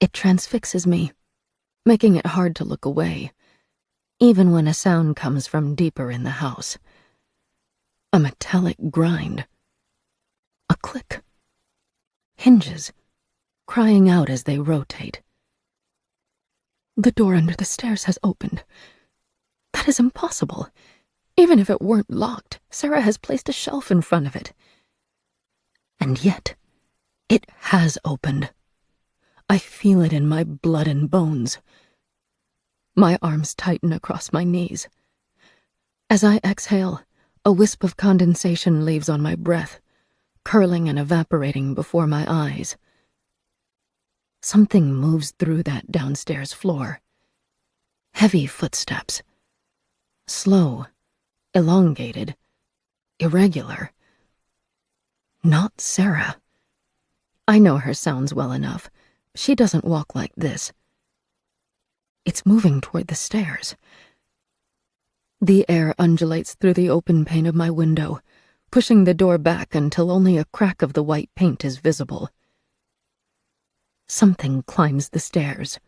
It transfixes me, making it hard to look away, even when a sound comes from deeper in the house. A metallic grind, click. Hinges, crying out as they rotate. The door under the stairs has opened. That is impossible. Even if it weren't locked, Sarah has placed a shelf in front of it. And yet, it has opened. I feel it in my blood and bones. My arms tighten across my knees. As I exhale, a wisp of condensation leaves on my breath, curling and evaporating before my eyes. Something moves through that downstairs floor. Heavy footsteps. Slow, elongated, irregular. Not Sarah. I know her sounds well enough. She doesn't walk like this. It's moving toward the stairs. The air undulates through the open pane of my window, pushing the door back until only a crack of the white paint is visible. Something climbs the stairs.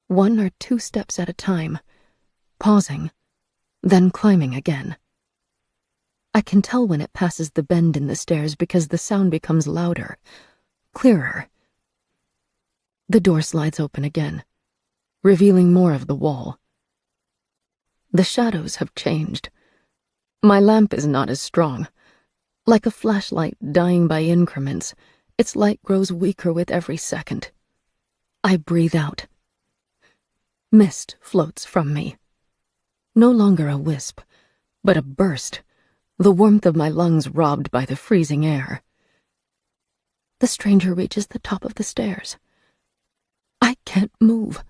1 or 2 steps at a time, pausing, then climbing again. I can tell when it passes the bend in the stairs because the sound becomes louder, clearer. The door slides open again, revealing more of the wall. The shadows have changed. My lamp is not as strong. Like a flashlight dying by increments, its light grows weaker with every second. I breathe out. Mist floats from me. No longer a wisp, but a burst, the warmth of my lungs robbed by the freezing air. The stranger reaches the top of the stairs. I can't move,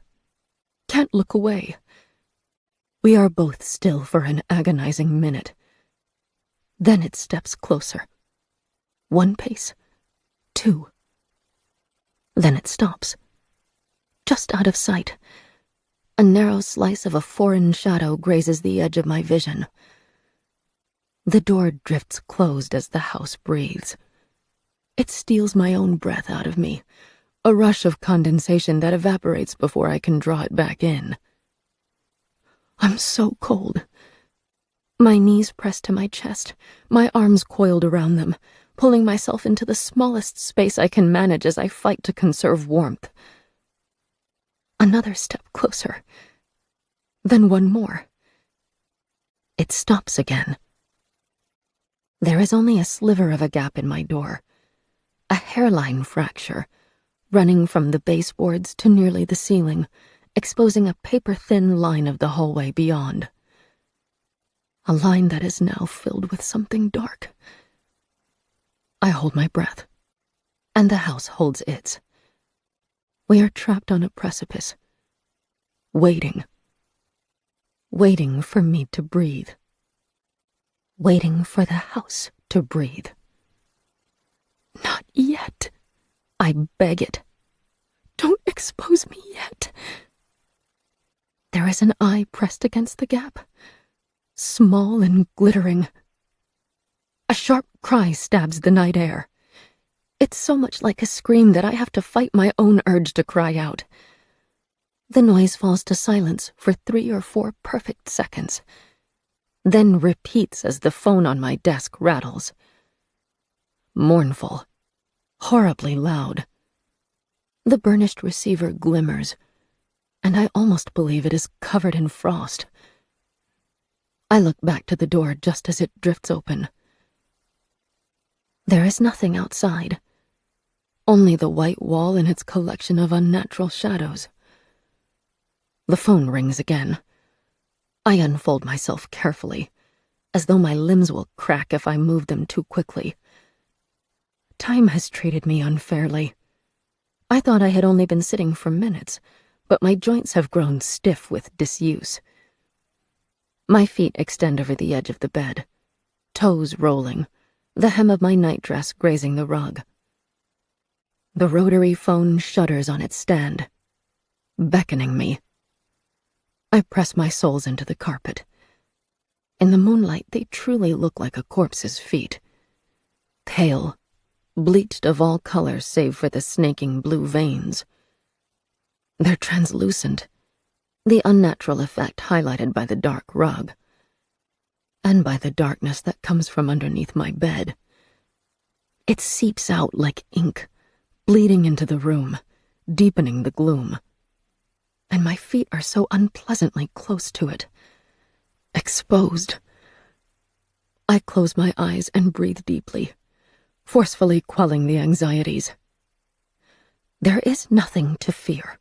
can't look away. We are both still for an agonizing minute. Then it steps closer. 1 pace, 2. Then it stops. Just out of sight. A narrow slice of a foreign shadow grazes the edge of my vision. The door drifts closed as the house breathes. It steals my own breath out of me, a rush of condensation that evaporates before I can draw it back in. I'm so cold. My knees pressed to my chest, my arms coiled around them, pulling myself into the smallest space I can manage as I fight to conserve warmth. Another step closer. Then 1 more. It stops again. There is only a sliver of a gap in my door, a hairline fracture, running from the baseboards to nearly the ceiling, exposing a paper-thin line of the hallway beyond. A line that is now filled with something dark. I hold my breath, and the house holds its. We are trapped on a precipice, waiting for me to breathe, waiting for the house to breathe. Not yet, I beg it. Don't expose me yet. There is an eye pressed against the gap, small and glittering. A sharp cry stabs the night air. It's so much like a scream that I have to fight my own urge to cry out. The noise falls to silence for 3 or 4 perfect seconds, then repeats as the phone on my desk rattles. Mournful, horribly loud. The burnished receiver glimmers, and I almost believe it is covered in frost. I look back to the door just as it drifts open. There is nothing outside, only the white wall and its collection of unnatural shadows. The phone rings again. I unfold myself carefully, as though my limbs will crack if I move them too quickly. Time has treated me unfairly. I thought I had only been sitting for minutes, but my joints have grown stiff with disuse. My feet extend over the edge of the bed, toes rolling, the hem of my nightdress grazing the rug. The rotary phone shudders on its stand, beckoning me. I press my soles into the carpet. In the moonlight, they truly look like a corpse's feet. Pale, bleached of all colors save for the snaking blue veins. They're translucent, the unnatural effect highlighted by the dark rug, and by the darkness that comes from underneath my bed. It seeps out like ink, bleeding into the room, deepening the gloom. And my feet are so unpleasantly close to it, exposed. I close my eyes and breathe deeply, forcefully quelling the anxieties. There is nothing to fear.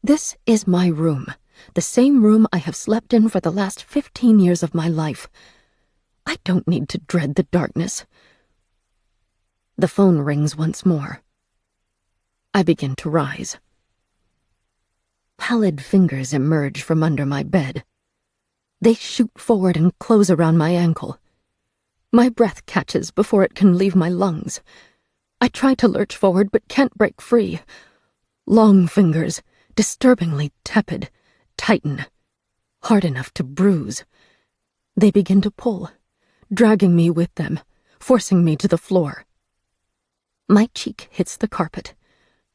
This is my room, the same room I have slept in for the last 15 years of my life. I don't need to dread the darkness. The phone rings once more. I begin to rise. Pallid fingers emerge from under my bed. They shoot forward and close around my ankle. My breath catches before it can leave my lungs. I try to lurch forward but can't break free. Long fingers, disturbingly tepid, tighten, hard enough to bruise. They begin to pull, dragging me with them, forcing me to the floor. My cheek hits the carpet.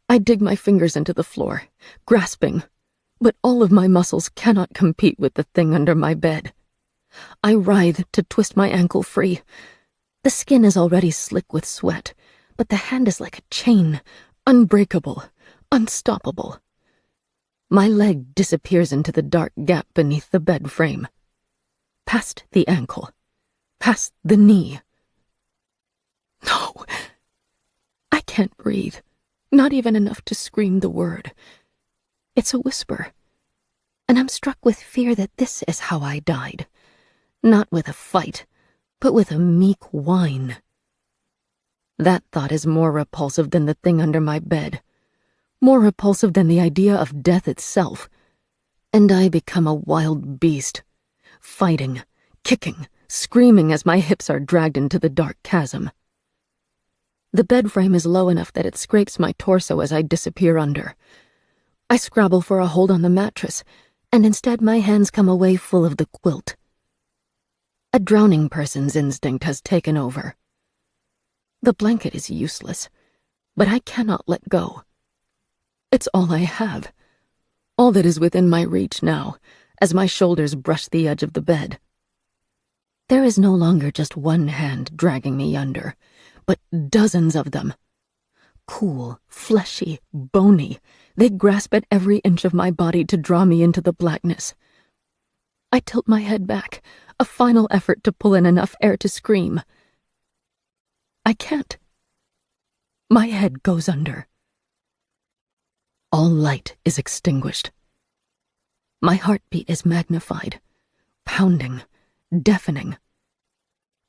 I dig my fingers into the floor, grasping, but all of my muscles cannot compete with the thing under my bed. I writhe to twist my ankle free. The skin is already slick with sweat, but the hand is like a chain, unbreakable, unstoppable. My leg disappears into the dark gap beneath the bed frame. Past the ankle, past the knee. No! I can't breathe, not even enough to scream the word. It's a whisper, and I'm struck with fear that this is how I died. Not with a fight, but with a meek whine. That thought is more repulsive than the thing under my bed, more repulsive than the idea of death itself, and I become a wild beast, fighting, kicking, screaming as my hips are dragged into the dark chasm. The bed frame is low enough that it scrapes my torso as I disappear under. I scrabble for a hold on the mattress, and instead my hands come away full of the quilt. A drowning person's instinct has taken over. The blanket is useless, but I cannot let go. It's all I have, all that is within my reach now, as my shoulders brush the edge of the bed. There is no longer just one hand dragging me under, but dozens of them. Cool, fleshy, bony, they grasp at every inch of my body to draw me into the blackness. I tilt my head back, a final effort to pull in enough air to scream. I can't. My head goes under. All light is extinguished. My heartbeat is magnified, pounding, deafening.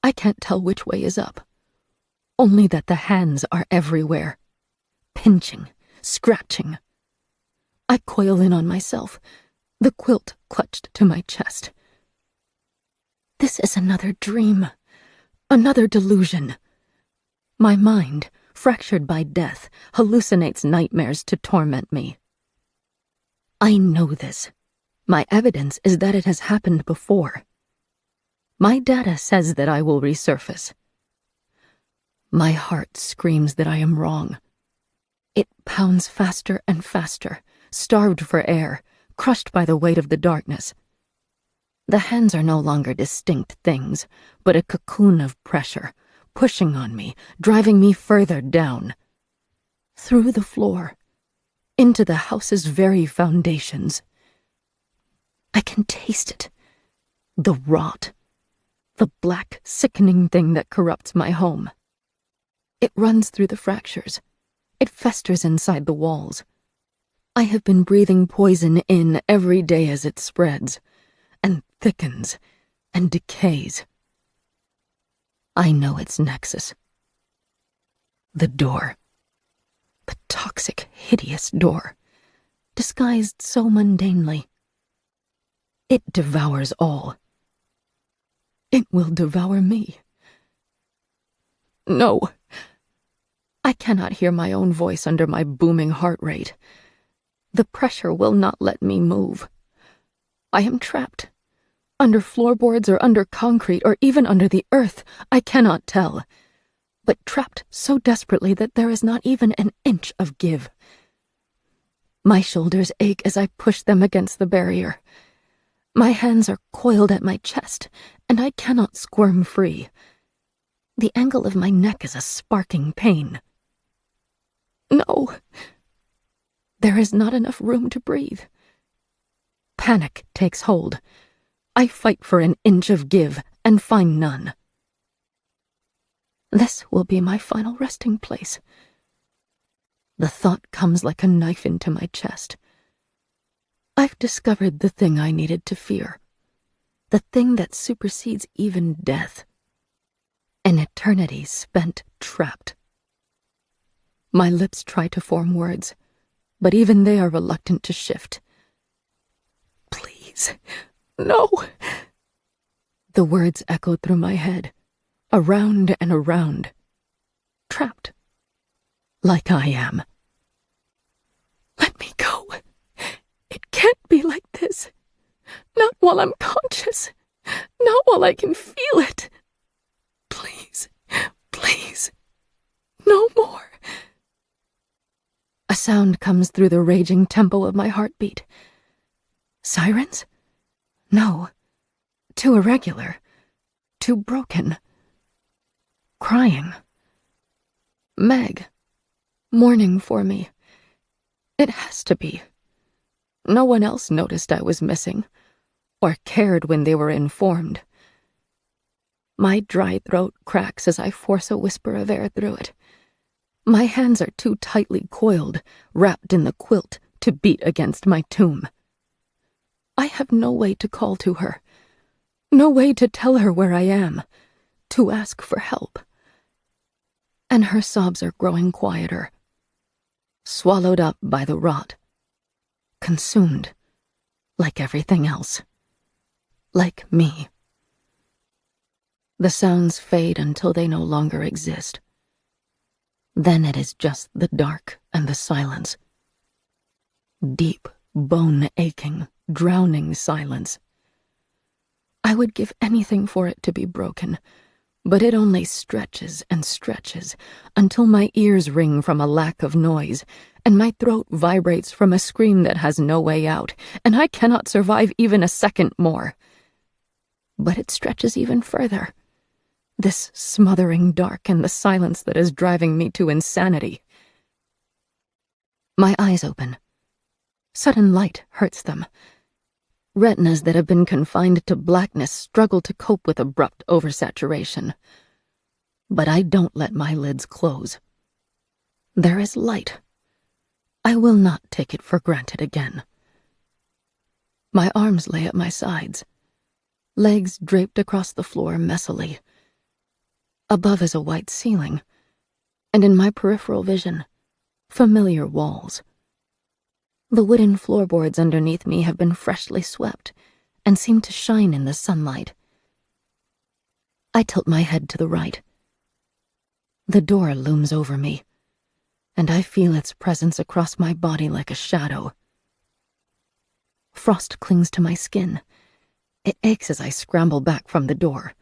I can't tell which way is up, only that the hands are everywhere, pinching, scratching. I coil in on myself, the quilt clutched to my chest. This is another dream, another delusion. My mind, fractured by death, hallucinates nightmares to torment me. I know this. My evidence is that it has happened before. My data says that I will resurface. My heart screams that I am wrong. It pounds faster and faster, starved for air, crushed by the weight of the darkness. The hands are no longer distinct things, but a cocoon of pressure, pushing on me, driving me further down. Through the floor, into the house's very foundations. I can taste it. The rot. The black, sickening thing that corrupts my home. It runs through the fractures. It festers inside the walls. I have been breathing poison in every day as it spreads, and thickens, and decays. I know its nexus. The door. The toxic, hideous door, disguised so mundanely. It devours all. It will devour me. No. I cannot hear my own voice under my booming heart rate. The pressure will not let me move. I am trapped. Under floorboards or under concrete or even under the earth, I cannot tell. But trapped so desperately that there is not even an inch of give. My shoulders ache as I push them against the barrier. My hands are coiled at my chest, and I cannot squirm free. The angle of my neck is a sparking pain. No. There is not enough room to breathe. Panic takes hold. I fight for an inch of give and find none. This will be my final resting place. The thought comes like a knife into my chest. I've discovered the thing I needed to fear. The thing that supersedes even death. An eternity spent trapped. My lips try to form words, but even they are reluctant to shift. Please, no. The words echo through my head, around and around. Trapped. Like I am. Let me go. It can't be like this. Not while I'm conscious. Not while I can feel it. Please, please. No more. A sound comes through the raging tempo of my heartbeat. Sirens? No. Too irregular. Too broken. Crying. Meg. Mourning for me. It has to be. No one else noticed I was missing, or cared when they were informed. My dry throat cracks as I force a whisper of air through it. My hands are too tightly coiled, wrapped in the quilt, to beat against my tomb. I have no way to call to her, no way to tell her where I am, to ask for help. And her sobs are growing quieter, swallowed up by the rot, consumed, like everything else, like me. The sounds fade until they no longer exist. Then it is just the dark and the silence. Deep, bone-aching, drowning silence. I would give anything for it to be broken, but it only stretches and stretches until my ears ring from a lack of noise, and my throat vibrates from a scream that has no way out, and I cannot survive even a second more. But it stretches even further. This smothering dark and the silence that is driving me to insanity. My eyes open. Sudden light hurts them. Retinas that have been confined to blackness struggle to cope with abrupt oversaturation. But I don't let my lids close. There is light. I will not take it for granted again. My arms lay at my sides, legs draped across the floor messily. Above is a white ceiling, and in my peripheral vision, familiar walls. The wooden floorboards underneath me have been freshly swept and seem to shine in the sunlight. I tilt my head to the right. The door looms over me, and I feel its presence across my body like a shadow. Frost clings to my skin. It aches as I scramble back from the door.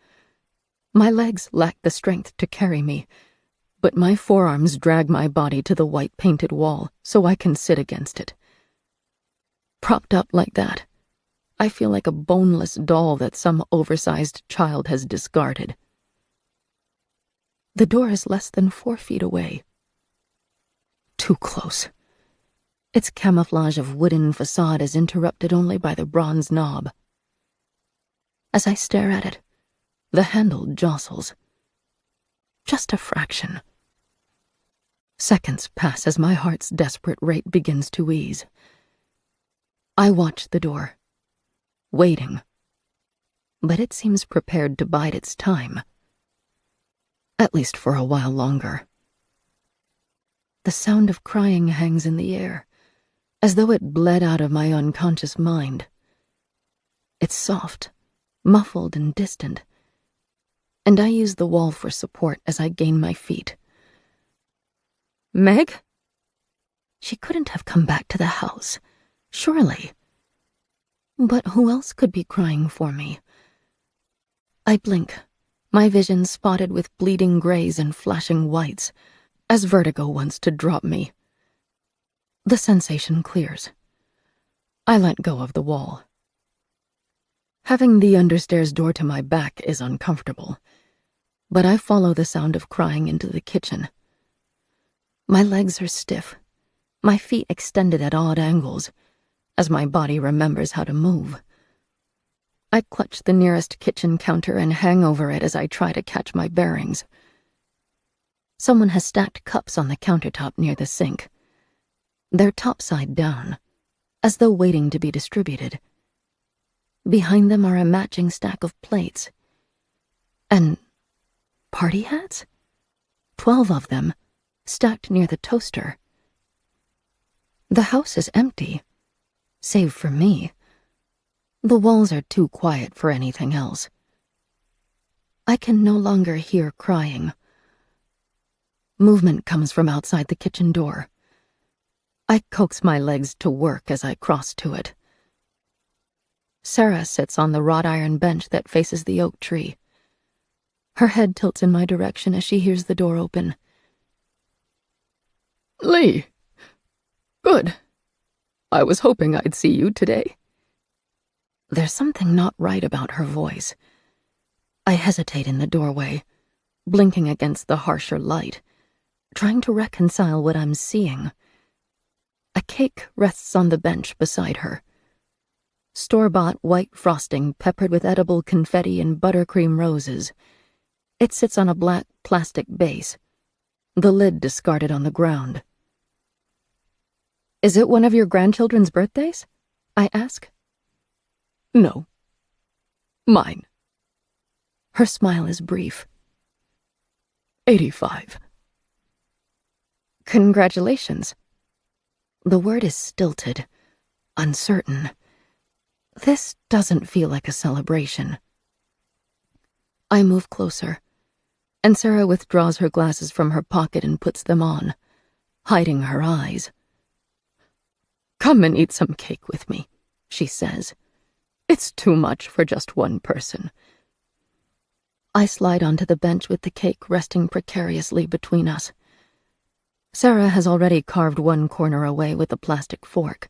My legs lack the strength to carry me, but my forearms drag my body to the white painted wall so I can sit against it. Propped up like that, I feel like a boneless doll that some oversized child has discarded. The door is less than 4 feet away. Too close. Its camouflage of wooden facade is interrupted only by the bronze knob. As I stare at it, the handle jostles. Just a fraction. Seconds pass as my heart's desperate rate begins to ease. I watch the door, waiting, but it seems prepared to bide its time. At least for a while longer. The sound of crying hangs in the air, as though it bled out of my unconscious mind. It's soft, muffled and distant, and I use the wall for support as I gain my feet. Meg? She couldn't have come back to the house, surely. But who else could be crying for me? I blink, my vision spotted with bleeding grays and flashing whites, as vertigo wants to drop me. The sensation clears. I let go of the wall. Having the understairs door to my back is uncomfortable, but I follow the sound of crying into the kitchen. My legs are stiff, my feet extended at odd angles, as my body remembers how to move. I clutch the nearest kitchen counter and hang over it as I try to catch my bearings. Someone has stacked cups on the countertop near the sink. They're topside down, as though waiting to be distributed. Behind them are a matching stack of plates. And party hats? 12 of them, stacked near the toaster. The house is empty, save for me. The walls are too quiet for anything else. I can no longer hear crying. Movement comes from outside the kitchen door. I coax my legs to work as I cross to it. Sarah sits on the wrought iron bench that faces the oak tree. Her head tilts in my direction as she hears the door open. Lee. Good. I was hoping I'd see you today. There's something not right about her voice. I hesitate in the doorway, blinking against the harsher light, trying to reconcile what I'm seeing. A cake rests on the bench beside her. Store-bought white frosting peppered with edible confetti and buttercream roses. It sits on a black plastic base, the lid discarded on the ground. Is it one of your grandchildren's birthdays? I ask. No. Mine. Her smile is brief. 85. Congratulations. The word is stilted, uncertain. This doesn't feel like a celebration. I move closer, and Sarah withdraws her glasses from her pocket and puts them on, hiding her eyes. Come and eat some cake with me, she says. It's too much for just one person. I slide onto the bench with the cake resting precariously between us. Sarah has already carved one corner away with a plastic fork.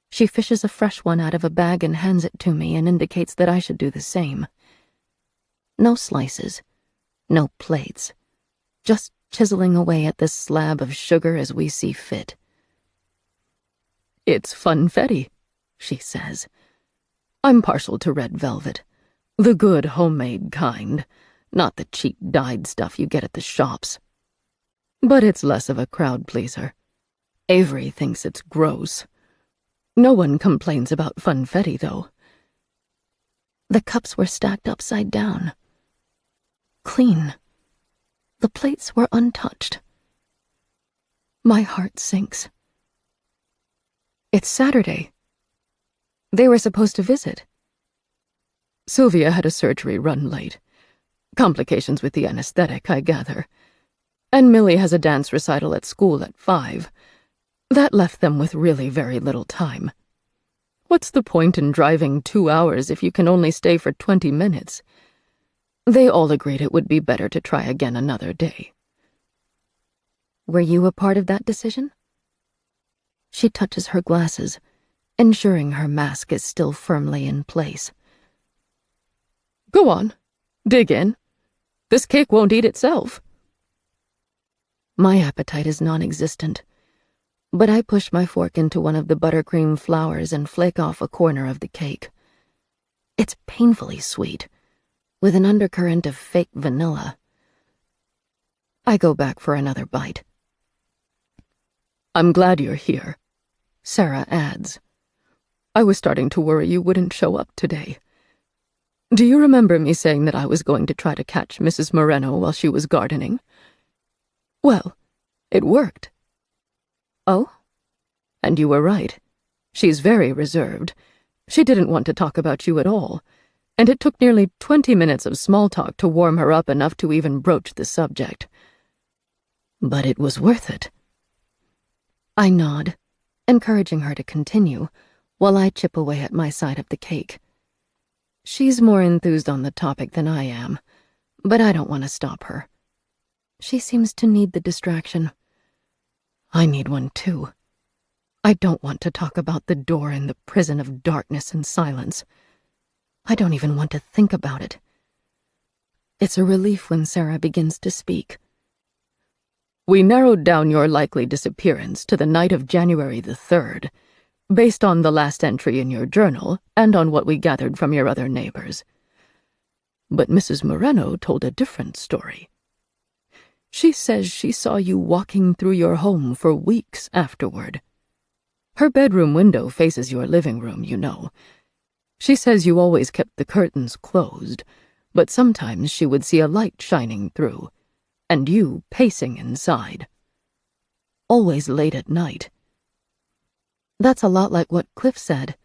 She fishes a fresh one out of a bag and hands it to me and indicates that I should do the same. No slices, no plates, just chiseling away at this slab of sugar as we see fit. It's funfetti, she says. I'm partial to red velvet. The good homemade kind, not the cheap dyed stuff you get at the shops. But it's less of a crowd pleaser. Avery thinks it's gross. No one complains about funfetti, though. The cups were stacked upside down. Clean. The plates were untouched. My heart sinks. It's Saturday. They were supposed to visit. Sylvia had a surgery run late. Complications with the anesthetic, I gather. And Millie has a dance recital at school at 5. That left them with really very little time. What's the point in driving 2 hours if you can only stay for 20 minutes? They all agreed it would be better to try again another day. Were you a part of that decision? She touches her glasses, ensuring her mask is still firmly in place. Go on. Dig in. This cake won't eat itself. My appetite is non-existent, but I push my fork into one of the buttercream flowers and flake off a corner of the cake. It's painfully sweet, with an undercurrent of fake vanilla. I go back for another bite. I'm glad you're here, Sarah adds. I was starting to worry you wouldn't show up today. Do you remember me saying that I was going to try to catch Mrs. Moreno while she was gardening? Well, it worked. Oh? And you were right. She's very reserved. She didn't want to talk about you at all, and it took nearly 20 minutes of small talk to warm her up enough to even broach the subject. But it was worth it. I nod, encouraging her to continue, while I chip away at my side of the cake. She's more enthused on the topic than I am, but I don't want to stop her. She seems to need the distraction. I need one too. I don't want to talk about the door in the prison of darkness and silence. I don't even want to think about it. It's a relief when Sarah begins to speak. We narrowed down your likely disappearance to the night of January the 3rd, based on the last entry in your journal and on what we gathered from your other neighbors. But Mrs. Moreno told a different story. She says she saw you walking through your home for weeks afterward. Her bedroom window faces your living room, you know. She says you always kept the curtains closed, but sometimes she would see a light shining through, and you pacing inside. Always late at night. That's a lot like what Cliff said.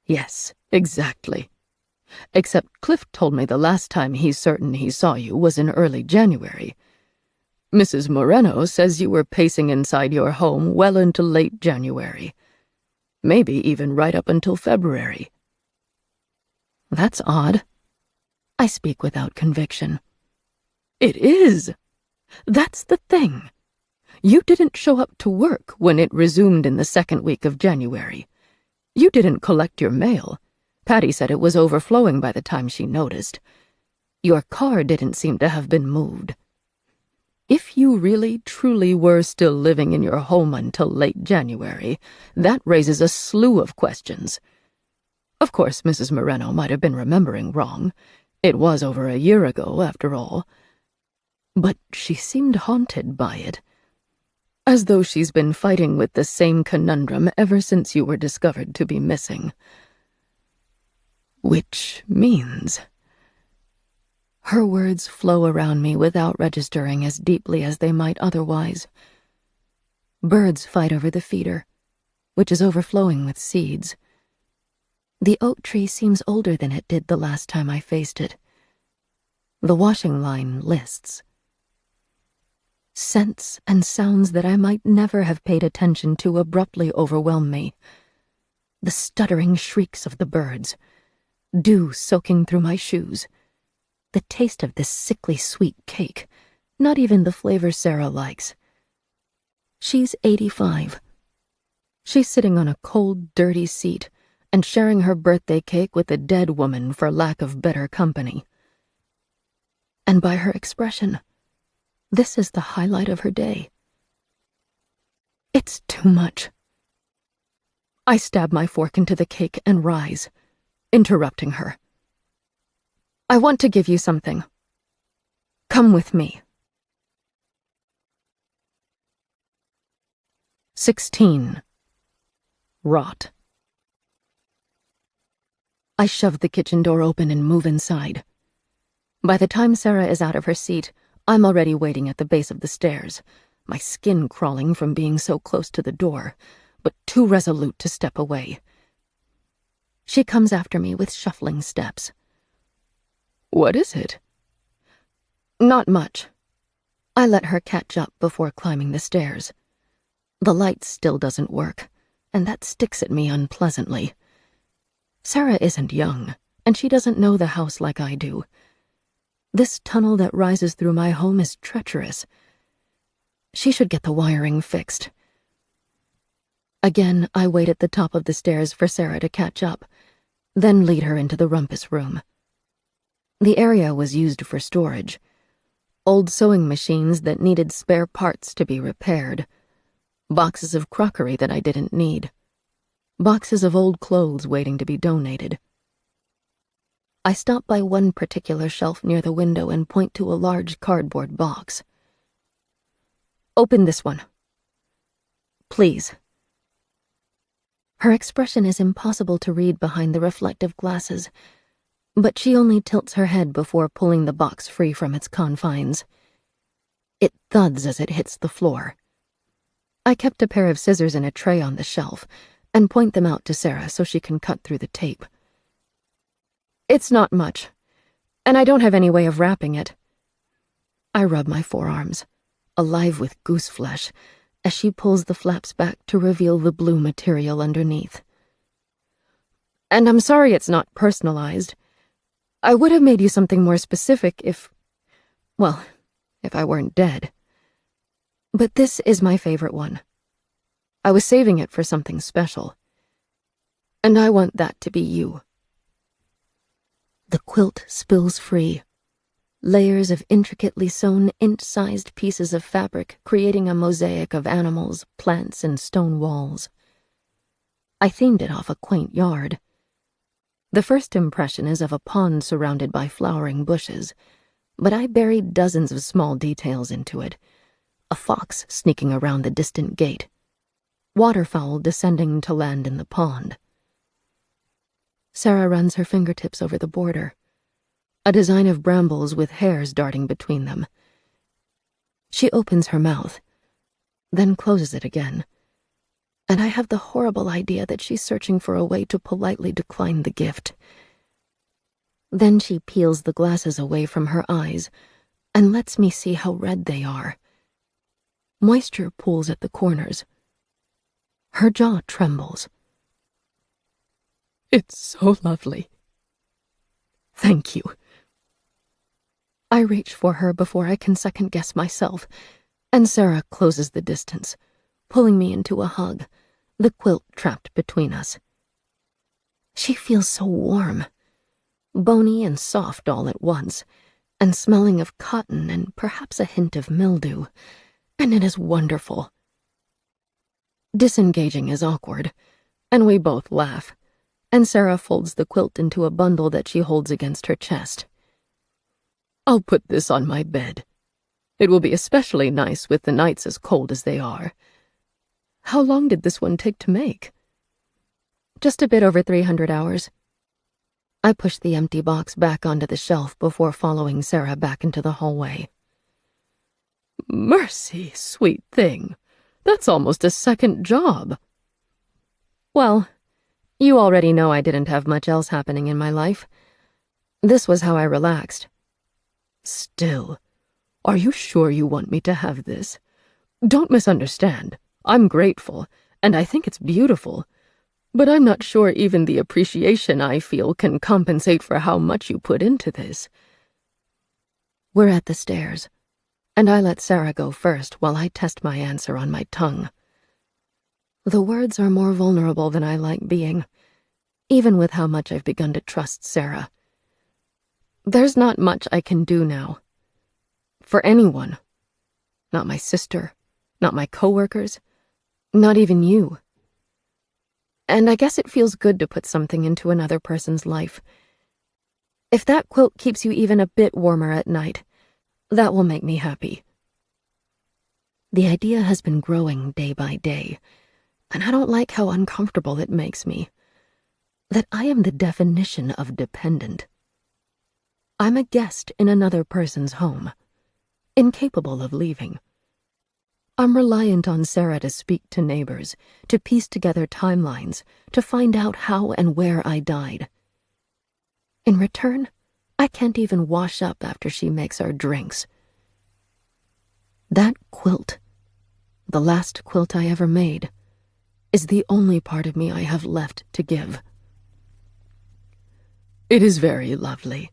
Yes, exactly. Except Cliff told me the last time he's certain he saw you was in early January. Mrs. Moreno says you were pacing inside your home well into late January. Maybe even right up until February. That's odd. I speak without conviction. It is. That's the thing. You didn't show up to work when it resumed in the second week of January. You didn't collect your mail. Patty said it was overflowing by the time she noticed. Your car didn't seem to have been moved. If you really, truly were still living in your home until late January, that raises a slew of questions. Of course, Mrs. Moreno might have been remembering wrong. It was over a year ago, after all. But she seemed haunted by it. As though she's been fighting with the same conundrum ever since you were discovered to be missing. Which means... Her words flow around me without registering as deeply as they might otherwise. Birds fight over the feeder, which is overflowing with seeds. The oak tree seems older than it did the last time I faced it. The washing line lists. Scents and sounds that I might never have paid attention to abruptly overwhelm me. The stuttering shrieks of the birds, dew soaking through my shoes, the taste of this sickly sweet cake, not even the flavor Sarah likes. She's 85. She's sitting on a cold, dirty seat and sharing her birthday cake with a dead woman for lack of better company. And by her expression, this is the highlight of her day. It's too much. I stab my fork into the cake and rise, interrupting her. I want to give you something. Come with me. 16. Rot. I shove the kitchen door open and move inside. By the time Sarah is out of her seat, I'm already waiting at the base of the stairs, my skin crawling from being so close to the door, but too resolute to step away. She comes after me with shuffling steps. What is it? Not much. I let her catch up before climbing the stairs. The light still doesn't work, and that sticks at me unpleasantly. Sarah isn't young, and she doesn't know the house like I do. This tunnel that rises through my home is treacherous. She should get the wiring fixed. Again, I wait at the top of the stairs for Sarah to catch up, then lead her into the rumpus room. The area was used for storage. Old sewing machines that needed spare parts to be repaired. Boxes of crockery that I didn't need. Boxes of old clothes waiting to be donated. I stop by one particular shelf near the window and point to a large cardboard box. Open this one. Please. Her expression is impossible to read behind the reflective glasses, but she only tilts her head before pulling the box free from its confines. It thuds as it hits the floor. I kept a pair of scissors in a tray on the shelf and point them out to Sarah so she can cut through the tape. It's not much, and I don't have any way of wrapping it. I rub my forearms, alive with goose flesh, as she pulls the flaps back to reveal the blue material underneath. And I'm sorry it's not personalized. I would have made you something more specific if I weren't dead. But this is my favorite one. I was saving it for something special. And I want that to be you. The quilt spills free. layers of intricately sewn inch-sized pieces of fabric creating a mosaic of animals, plants, and stone walls. I themed it off a quaint yard. The first impression is of a pond surrounded by flowering bushes, but I buried dozens of small details into it. A fox sneaking around the distant gate. Waterfowl descending to land in the pond. Sarah runs her fingertips over the border. A design of brambles with hairs darting between them. She opens her mouth, then closes it again, and I have the horrible idea that she's searching for a way to politely decline the gift. Then she peels the glasses away from her eyes and lets me see how red they are. Moisture pools at the corners. Her jaw trembles. "It's so lovely." "Thank you." I reach for her before I can second-guess myself, and Sarah closes the distance, pulling me into a hug, the quilt trapped between us. She feels so warm, bony and soft all at once, and smelling of cotton and perhaps a hint of mildew, and it is wonderful. Disengaging is awkward, and we both laugh, and Sarah folds the quilt into a bundle that she holds against her chest. "I'll put this on my bed. It will be especially nice with the nights as cold as they are." "How long did this one take to make?" "Just a bit over 300 hours. I pushed the empty box back onto the shelf before following Sarah back into the hallway. "Mercy, sweet thing. That's almost a second job." "Well, you already know I didn't have much else happening in my life. This was how I relaxed." "Still, are you sure you want me to have this? Don't misunderstand. I'm grateful, and I think it's beautiful, but I'm not sure even the appreciation I feel can compensate for how much you put into this." We're at the stairs, and I let Sarah go first while I test my answer on my tongue. The words are more vulnerable than I like being, even with how much I've begun to trust Sarah. There's not much I can do now. For anyone. Not my sister, not my coworkers, not even you. And I guess it feels good to put something into another person's life. If that quilt keeps you even a bit warmer at night, that will make me happy. The idea has been growing day by day, and I don't like how uncomfortable it makes me. That I am the definition of dependent. I'm a guest in another person's home, incapable of leaving. I'm reliant on Sarah to speak to neighbors, to piece together timelines, to find out how and where I died. In return, I can't even wash up after she makes our drinks. That quilt, the last quilt I ever made, is the only part of me I have left to give. "It is very lovely."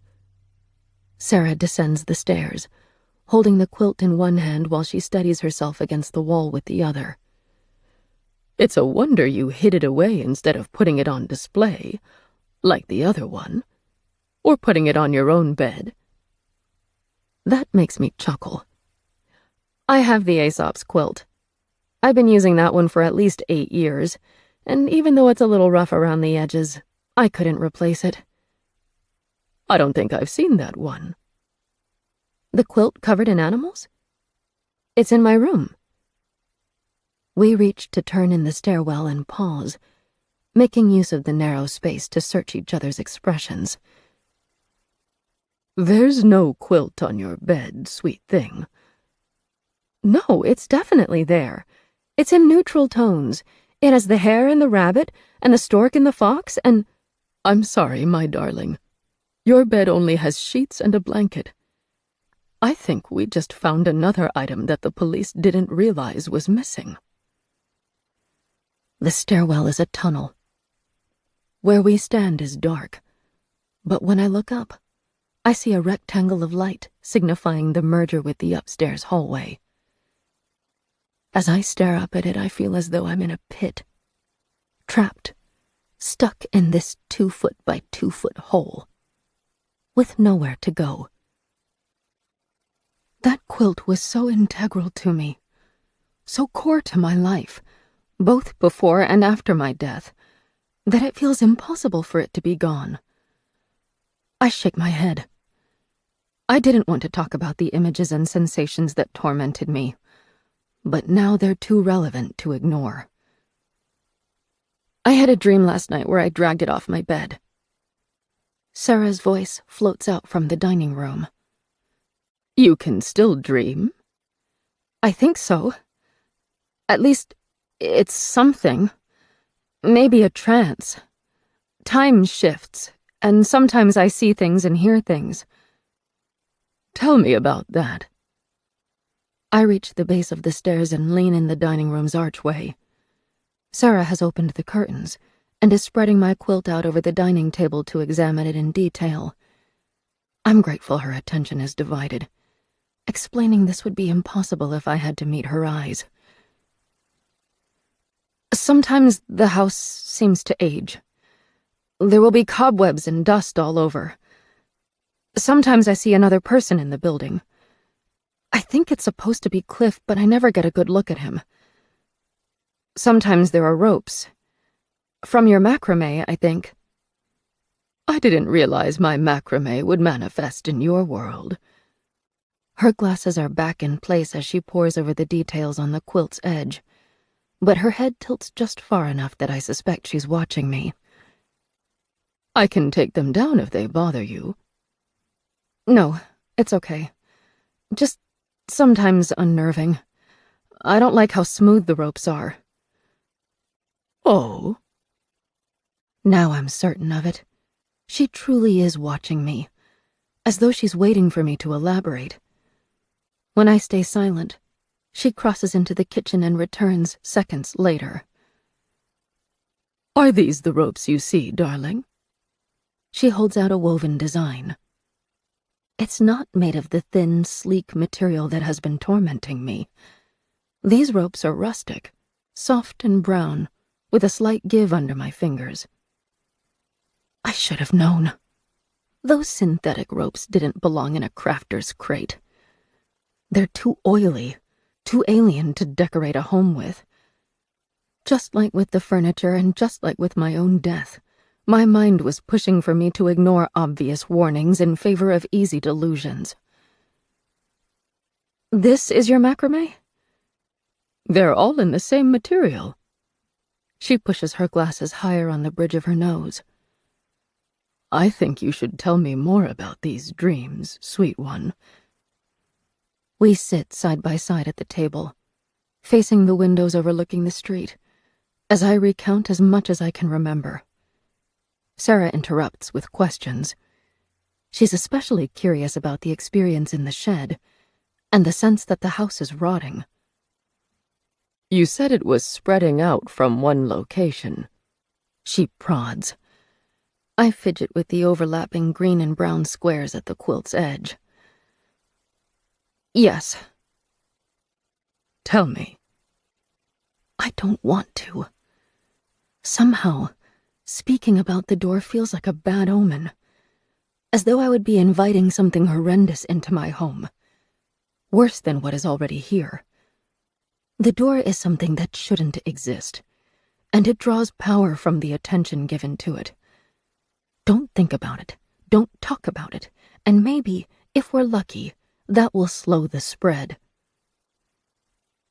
Sarah descends the stairs, holding the quilt in one hand while she steadies herself against the wall with the other. "It's a wonder you hid it away instead of putting it on display, like the other one, or putting it on your own bed." That makes me chuckle. I have the Aesop's quilt. I've been using that one for at least 8 years, and even though it's a little rough around the edges, I couldn't replace it. "I don't think I've seen that one." "The quilt covered in animals? It's in my room." We reach to turn in the stairwell and pause, making use of the narrow space to search each other's expressions. "There's no quilt on your bed, sweet thing." "No, it's definitely there. It's in neutral tones. It has the hare and the rabbit, and the stork and the fox, and—" "I'm sorry, my darling. Your bed only has sheets and a blanket. I think we just found another item that the police didn't realize was missing." The stairwell is a tunnel. Where we stand is dark, but when I look up, I see a rectangle of light signifying the merger with the upstairs hallway. As I stare up at it, I feel as though I'm in a pit, trapped, stuck in this 2-foot by 2-foot hole, with nowhere to go. That quilt was so integral to me, so core to my life, both before and after my death, that it feels impossible for it to be gone. I shake my head. I didn't want to talk about the images and sensations that tormented me, but now they're too relevant to ignore. I had a dream last night where I dragged it off my bed. Sarah's voice floats out from the dining room. You can still dream? I think so. At least, it's something. Maybe a trance. Time shifts, and sometimes I see things and hear things. Tell me about that. I reach the base of the stairs and lean in the dining room's archway. Sarah has opened the curtains and is spreading my quilt out over the dining table to examine it in detail. I'm grateful her attention is divided. Explaining this would be impossible if I had to meet her eyes. Sometimes the house seems to age. There will be cobwebs and dust all over. Sometimes I see another person in the building. I think it's supposed to be Cliff, but I never get a good look at him. Sometimes there are ropes. From your macrame, I think. I didn't realize my macrame would manifest in your world. Her glasses are back in place as she pores over the details on the quilt's edge, but her head tilts just far enough that I suspect she's watching me. I can take them down if they bother you. No, it's okay. Just sometimes unnerving. I don't like how smooth the ropes are. Oh? Now I'm certain of it. She truly is watching me, as though she's waiting for me to elaborate. When I stay silent, she crosses into the kitchen and returns seconds later. Are these the ropes you see, darling? She holds out a woven design. It's not made of the thin, sleek material that has been tormenting me. These ropes are rustic, soft and brown, with a slight give under my fingers. I should have known. Those synthetic ropes didn't belong in a crafter's crate. They're too oily, too alien to decorate a home with. Just like with the furniture and just like with my own death, my mind was pushing for me to ignore obvious warnings in favor of easy delusions. This is your macrame? They're all in the same material. She pushes her glasses higher on the bridge of her nose. I think you should tell me more about these dreams, sweet one. We sit side by side at the table, facing the windows overlooking the street, as I recount as much as I can remember. Sarah interrupts with questions. She's especially curious about the experience in the shed, and the sense that the house is rotting. You said it was spreading out from one location. She prods. I fidget with the overlapping green and brown squares at the quilt's edge. Yes. Tell me. I don't want to. Somehow, speaking about the door feels like a bad omen, as though I would be inviting something horrendous into my home, worse than what is already here. The door is something that shouldn't exist, and it draws power from the attention given to it. Don't think about it, don't talk about it, and maybe, if we're lucky, that will slow the spread.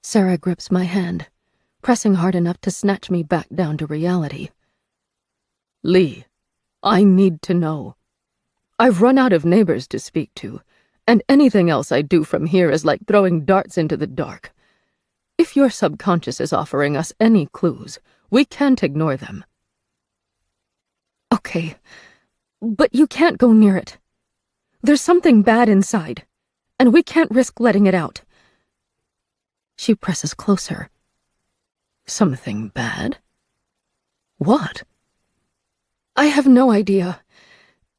Sarah grips my hand, pressing hard enough to snatch me back down to reality. Lee, I need to know. I've run out of neighbors to speak to, and anything else I do from here is like throwing darts into the dark. If your subconscious is offering us any clues, we can't ignore them. Okay, but you can't go near it. There's something bad inside, and we can't risk letting it out. She presses closer. Something bad? What? I have no idea.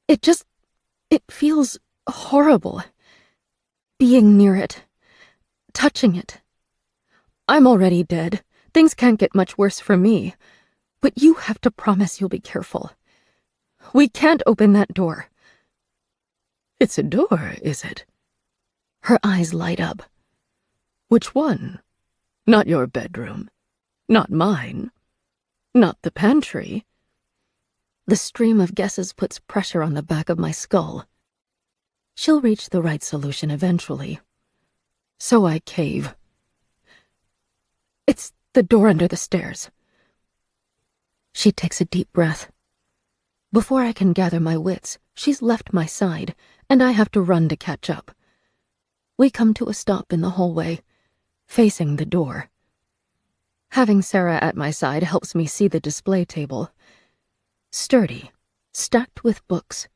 It feels horrible. Being near it. Touching it. I'm already dead. Things can't get much worse for me. But you have to promise you'll be careful. We can't open that door. It's a door, is it? Her eyes light up. Which one? Not your bedroom. Not mine. Not the pantry. The stream of guesses puts pressure on the back of my skull. She'll reach the right solution eventually. So I cave. It's the door under the stairs. She takes a deep breath. Before I can gather my wits, she's left my side, and I have to run to catch up. We come to a stop in the hallway, facing the door. Having Sarah at my side helps me see the display table. Sturdy, stacked with books.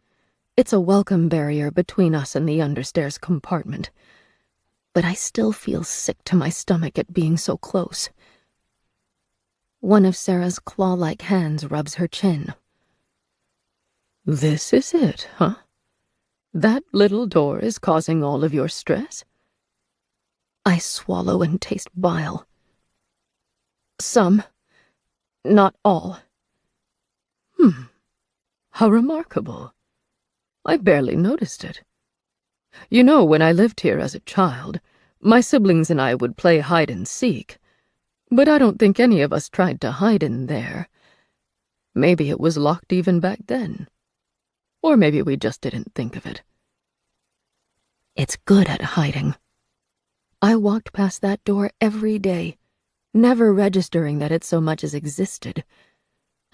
It's a welcome barrier between us and the understairs compartment. But I still feel sick to my stomach at being so close. One of Sarah's claw-like hands rubs her chin. This is it, huh? That little door is causing all of your stress? I swallow and taste bile. Some, not all. How remarkable. I barely noticed it. You know, when I lived here as a child, my siblings and I would play hide and seek, but I don't think any of us tried to hide in there. Maybe it was locked even back then. Or maybe we just didn't think of it. It's good at hiding. I walked past that door every day, never registering that it so much as existed,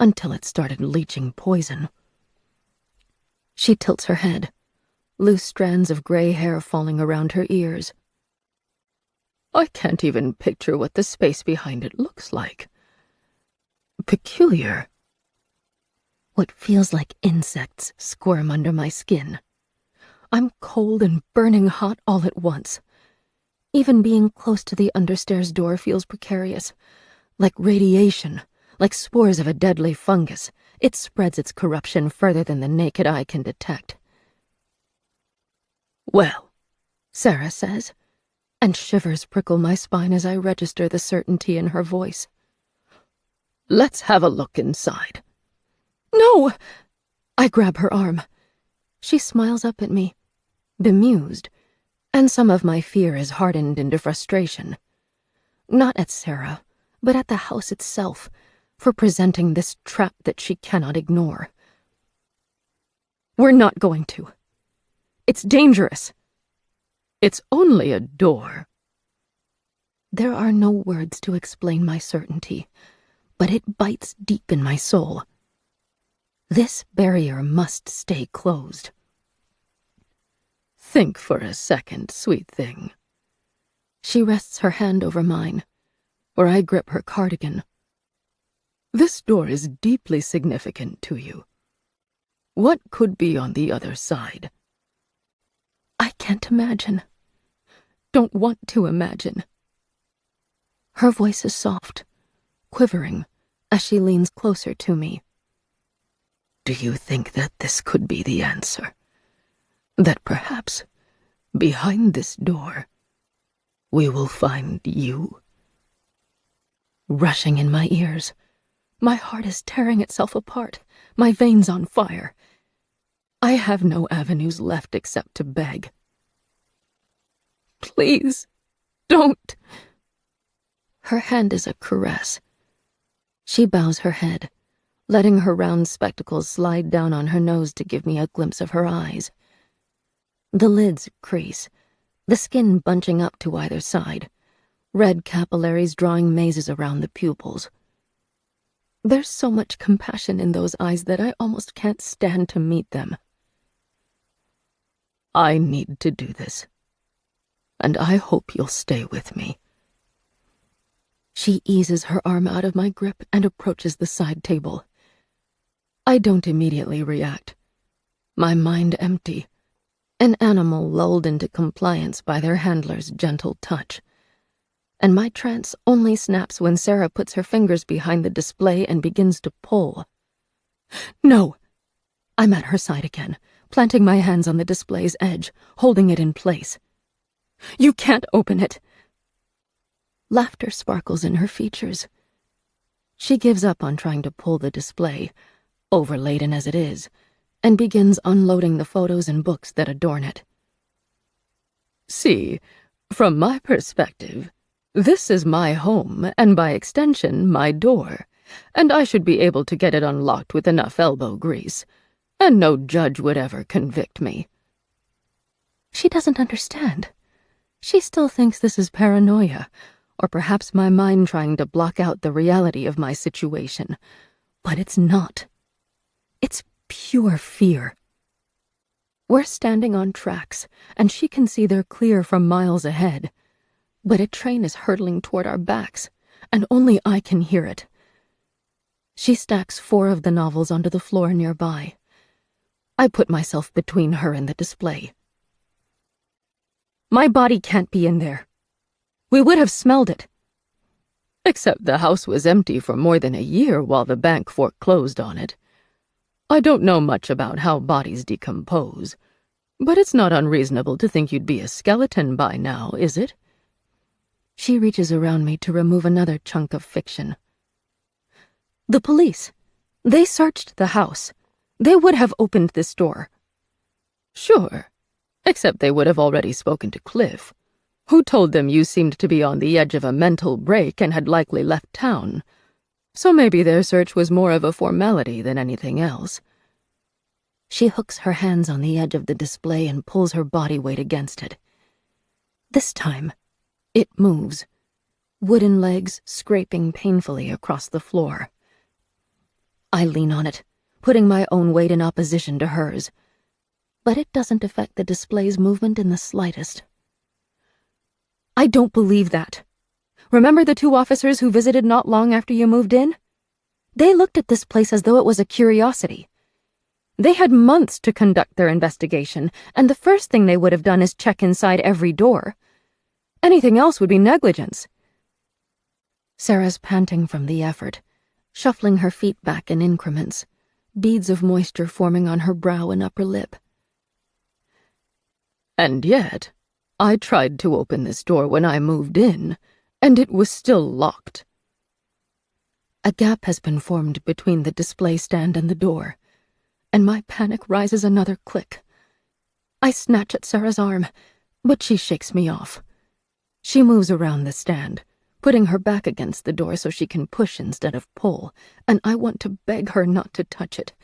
until it started leaching poison. She tilts her head, loose strands of gray hair falling around her ears. I can't even picture what the space behind it looks like. Peculiar. What feels like insects squirm under my skin. I'm cold and burning hot all at once. Even being close to the understairs door feels precarious, like radiation, like spores of a deadly fungus. It spreads its corruption further than the naked eye can detect. Well, Sarah says, and shivers prickle my spine as I register the certainty in her voice. Let's have a look inside. No! I grab her arm. She smiles up at me, bemused, and some of my fear is hardened into frustration. Not at Sarah, but at the house itself, for presenting this trap that she cannot ignore. We're not going to. It's dangerous. It's only a door. There are no words to explain my certainty, but it bites deep in my soul. This barrier must stay closed. Think for a second, sweet thing. She rests her hand over mine, where I grip her cardigan. This door is deeply significant to you. What could be on the other side? I can't imagine. Don't want to imagine. Her voice is soft, quivering, as she leans closer to me. Do you think that this could be the answer? That perhaps, behind this door, we will find you? Rushing in my ears, my heart is tearing itself apart, my veins on fire. I have no avenues left except to beg. Please, don't. Her hand is a caress. She bows her head, letting her round spectacles slide down on her nose to give me a glimpse of her eyes. The lids crease, the skin bunching up to either side, red capillaries drawing mazes around the pupils. There's so much compassion in those eyes that I almost can't stand to meet them. I need to do this, and I hope you'll stay with me. She eases her arm out of my grip and approaches the side table. I don't immediately react, my mind empty, an animal lulled into compliance by their handler's gentle touch. And my trance only snaps when Sarah puts her fingers behind the display and begins to pull. No! I'm at her side again, planting my hands on the display's edge, holding it in place. You can't open it! Laughter sparkles in her features. She gives up on trying to pull the display, overladen as it is, and begins unloading the photos and books that adorn it. See, from my perspective, this is my home, and by extension, my door, and I should be able to get it unlocked with enough elbow grease, and no judge would ever convict me." She doesn't understand. She still thinks this is paranoia, or perhaps my mind trying to block out the reality of my situation. But it's not. It's pure fear. We're standing on tracks, and she can see they're clear from miles ahead. But a train is hurtling toward our backs, and only I can hear it. She stacks 4 of the novels onto the floor nearby. I put myself between her and the display. My body can't be in there. We would have smelled it. Except the house was empty for more than a year while the bank foreclosed on it. I don't know much about how bodies decompose, but it's not unreasonable to think you'd be a skeleton by now, is it? She reaches around me to remove another chunk of fiction. The police. They searched the house. They would have opened this door. Sure, except they would have already spoken to Cliff, who told them you seemed to be on the edge of a mental break and had likely left town. So maybe their search was more of a formality than anything else. She hooks her hands on the edge of the display and pulls her body weight against it. This time, it moves, wooden legs scraping painfully across the floor. I lean on it, putting my own weight in opposition to hers, but it doesn't affect the display's movement in the slightest. I don't believe that. Remember the 2 officers who visited not long after you moved in? They looked at this place as though it was a curiosity. They had months to conduct their investigation, and the first thing they would have done is check inside every door. Anything else would be negligence. Sarah's panting from the effort, shuffling her feet back in increments, beads of moisture forming on her brow and upper lip. And yet, I tried to open this door when I moved in, and it was still locked. A gap has been formed between the display stand and the door, and my panic rises another click. I snatch at Sarah's arm, but she shakes me off. She moves around the stand, putting her back against the door so she can push instead of pull, and I want to beg her not to touch it.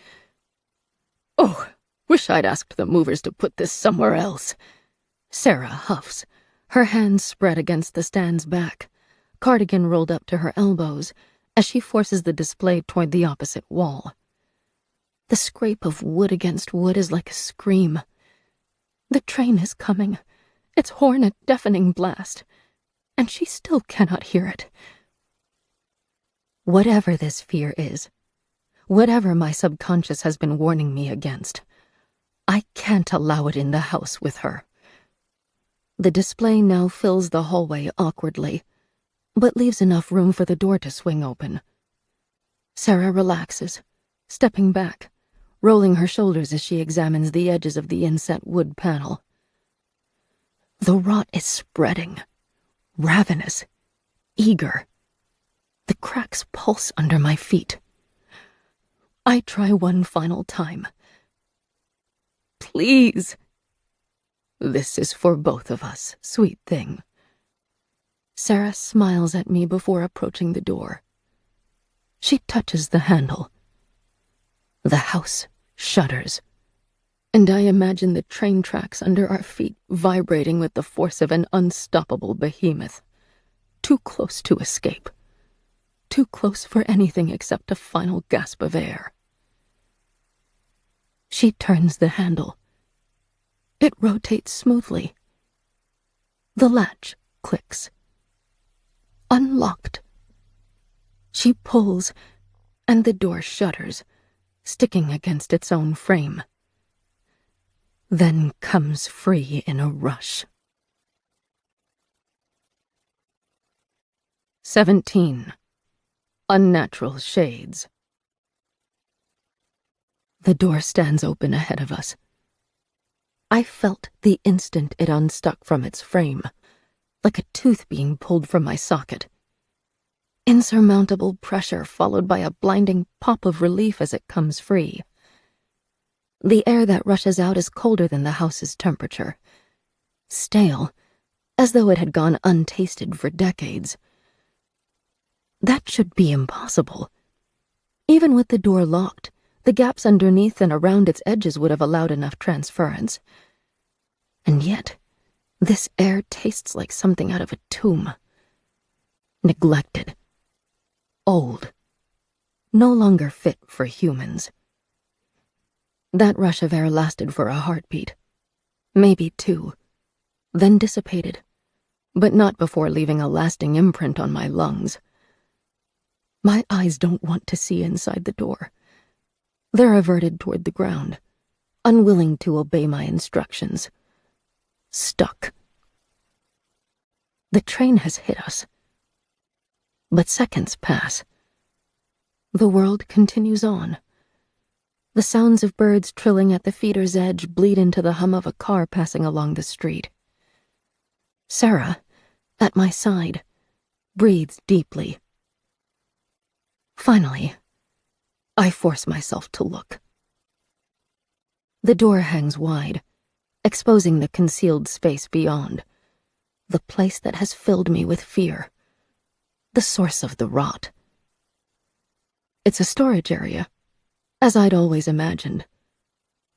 Oh, wish I'd asked the movers to put this somewhere else. Sarah huffs, her hands spread against the stand's back, cardigan rolled up to her elbows, as she forces the display toward the opposite wall. The scrape of wood against wood is like a scream. The train is coming, its horn a deafening blast, and she still cannot hear it. Whatever this fear is, whatever my subconscious has been warning me against, I can't allow it in the house with her. The display now fills the hallway awkwardly, but leaves enough room for the door to swing open. Sarah relaxes, stepping back, rolling her shoulders as she examines the edges of the inset wood panel. The rot is spreading, ravenous, eager. The cracks pulse under my feet. I try one final time. Please. This is for both of us, sweet thing. Sarah smiles at me before approaching the door. She touches the handle. The house shudders, and I imagine the train tracks under our feet vibrating with the force of an unstoppable behemoth. Too close to escape. Too close for anything except a final gasp of air. She turns the handle. It rotates smoothly. The latch clicks. Unlocked. She pulls, and the door shudders, sticking against its own frame. Then comes free in a rush. 17. Unnatural shades. The door stands open ahead of us. I felt the instant it unstuck from its frame, like a tooth being pulled from my socket. Insurmountable pressure followed by a blinding pop of relief as it comes free. The air that rushes out is colder than the house's temperature. stale, as though it had gone untasted for decades. That should be impossible. Even with the door locked, the gaps underneath and around its edges would have allowed enough transference. And yet, this air tastes like something out of a tomb. Neglected. Old. No longer fit for humans. That rush of air lasted for a heartbeat. Maybe two. Then dissipated. But not before leaving a lasting imprint on my lungs. My eyes don't want to see inside the door. They're averted toward the ground, unwilling to obey my instructions. Stuck. The train has hit us. But seconds pass. The world continues on. The sounds of birds trilling at the feeder's edge bleed into the hum of a car passing along the street. Sarah, at my side, breathes deeply. Finally, I force myself to look. The door hangs wide, exposing the concealed space beyond, the place that has filled me with fear, the source of the rot. It's a storage area, as I'd always imagined.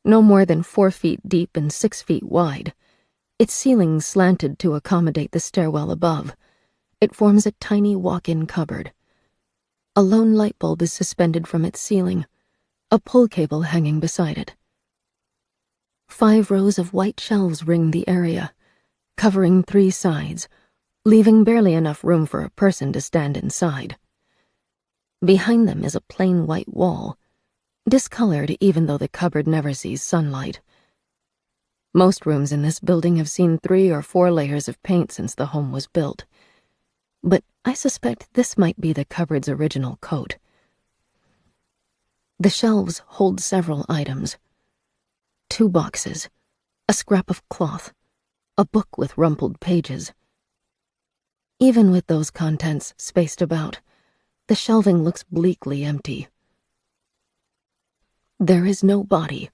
No more than 4 feet deep and 6 feet wide, its ceiling slanted to accommodate the stairwell above. It forms a tiny walk-in cupboard. A lone light bulb is suspended from its ceiling, a pull cable hanging beside it. 5 rows of white shelves ring the area, covering 3 sides, leaving barely enough room for a person to stand inside. Behind them is a plain white wall, discolored even though the cupboard never sees sunlight. Most rooms in this building have seen 3 or 4 layers of paint since the home was built, but I suspect this might be the cupboard's original coat. The shelves hold several items. 2 boxes, a scrap of cloth, a book with rumpled pages. Even with those contents spaced about, the shelving looks bleakly empty. There is no body.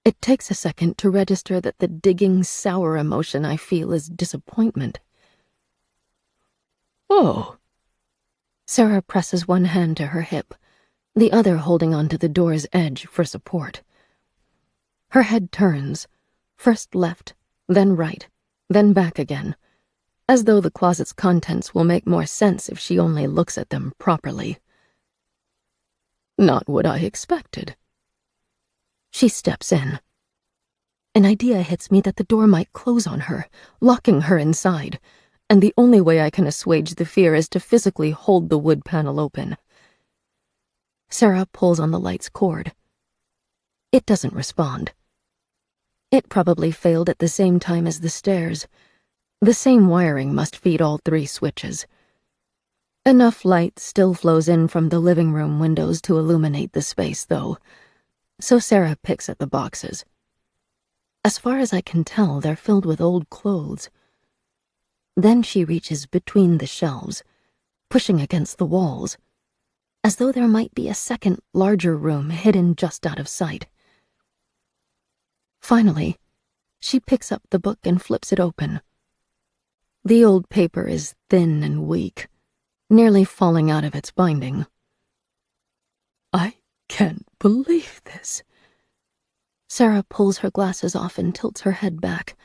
It takes a second to register that the digging, sour emotion I feel is disappointment. Oh. Sarah presses one hand to her hip, the other holding onto the door's edge for support. Her head turns, first left, then right, then back again, as though the closet's contents will make more sense if she only looks at them properly. Not what I expected. She steps in. An idea hits me that the door might close on her, locking her inside, and the only way I can assuage the fear is to physically hold the wood panel open. Sarah pulls on the light's cord. It doesn't respond. It probably failed at the same time as the stairs. The same wiring must feed all 3 switches. Enough light still flows in from the living room windows to illuminate the space, though, so Sarah picks at the boxes. As far as I can tell, they're filled with old clothes. Then she reaches between the shelves, pushing against the walls, as though there might be a second, larger room hidden just out of sight. Finally, she picks up the book and flips it open. The old paper is thin and weak, nearly falling out of its binding. I can't believe this. Sarah pulls her glasses off and tilts her head back,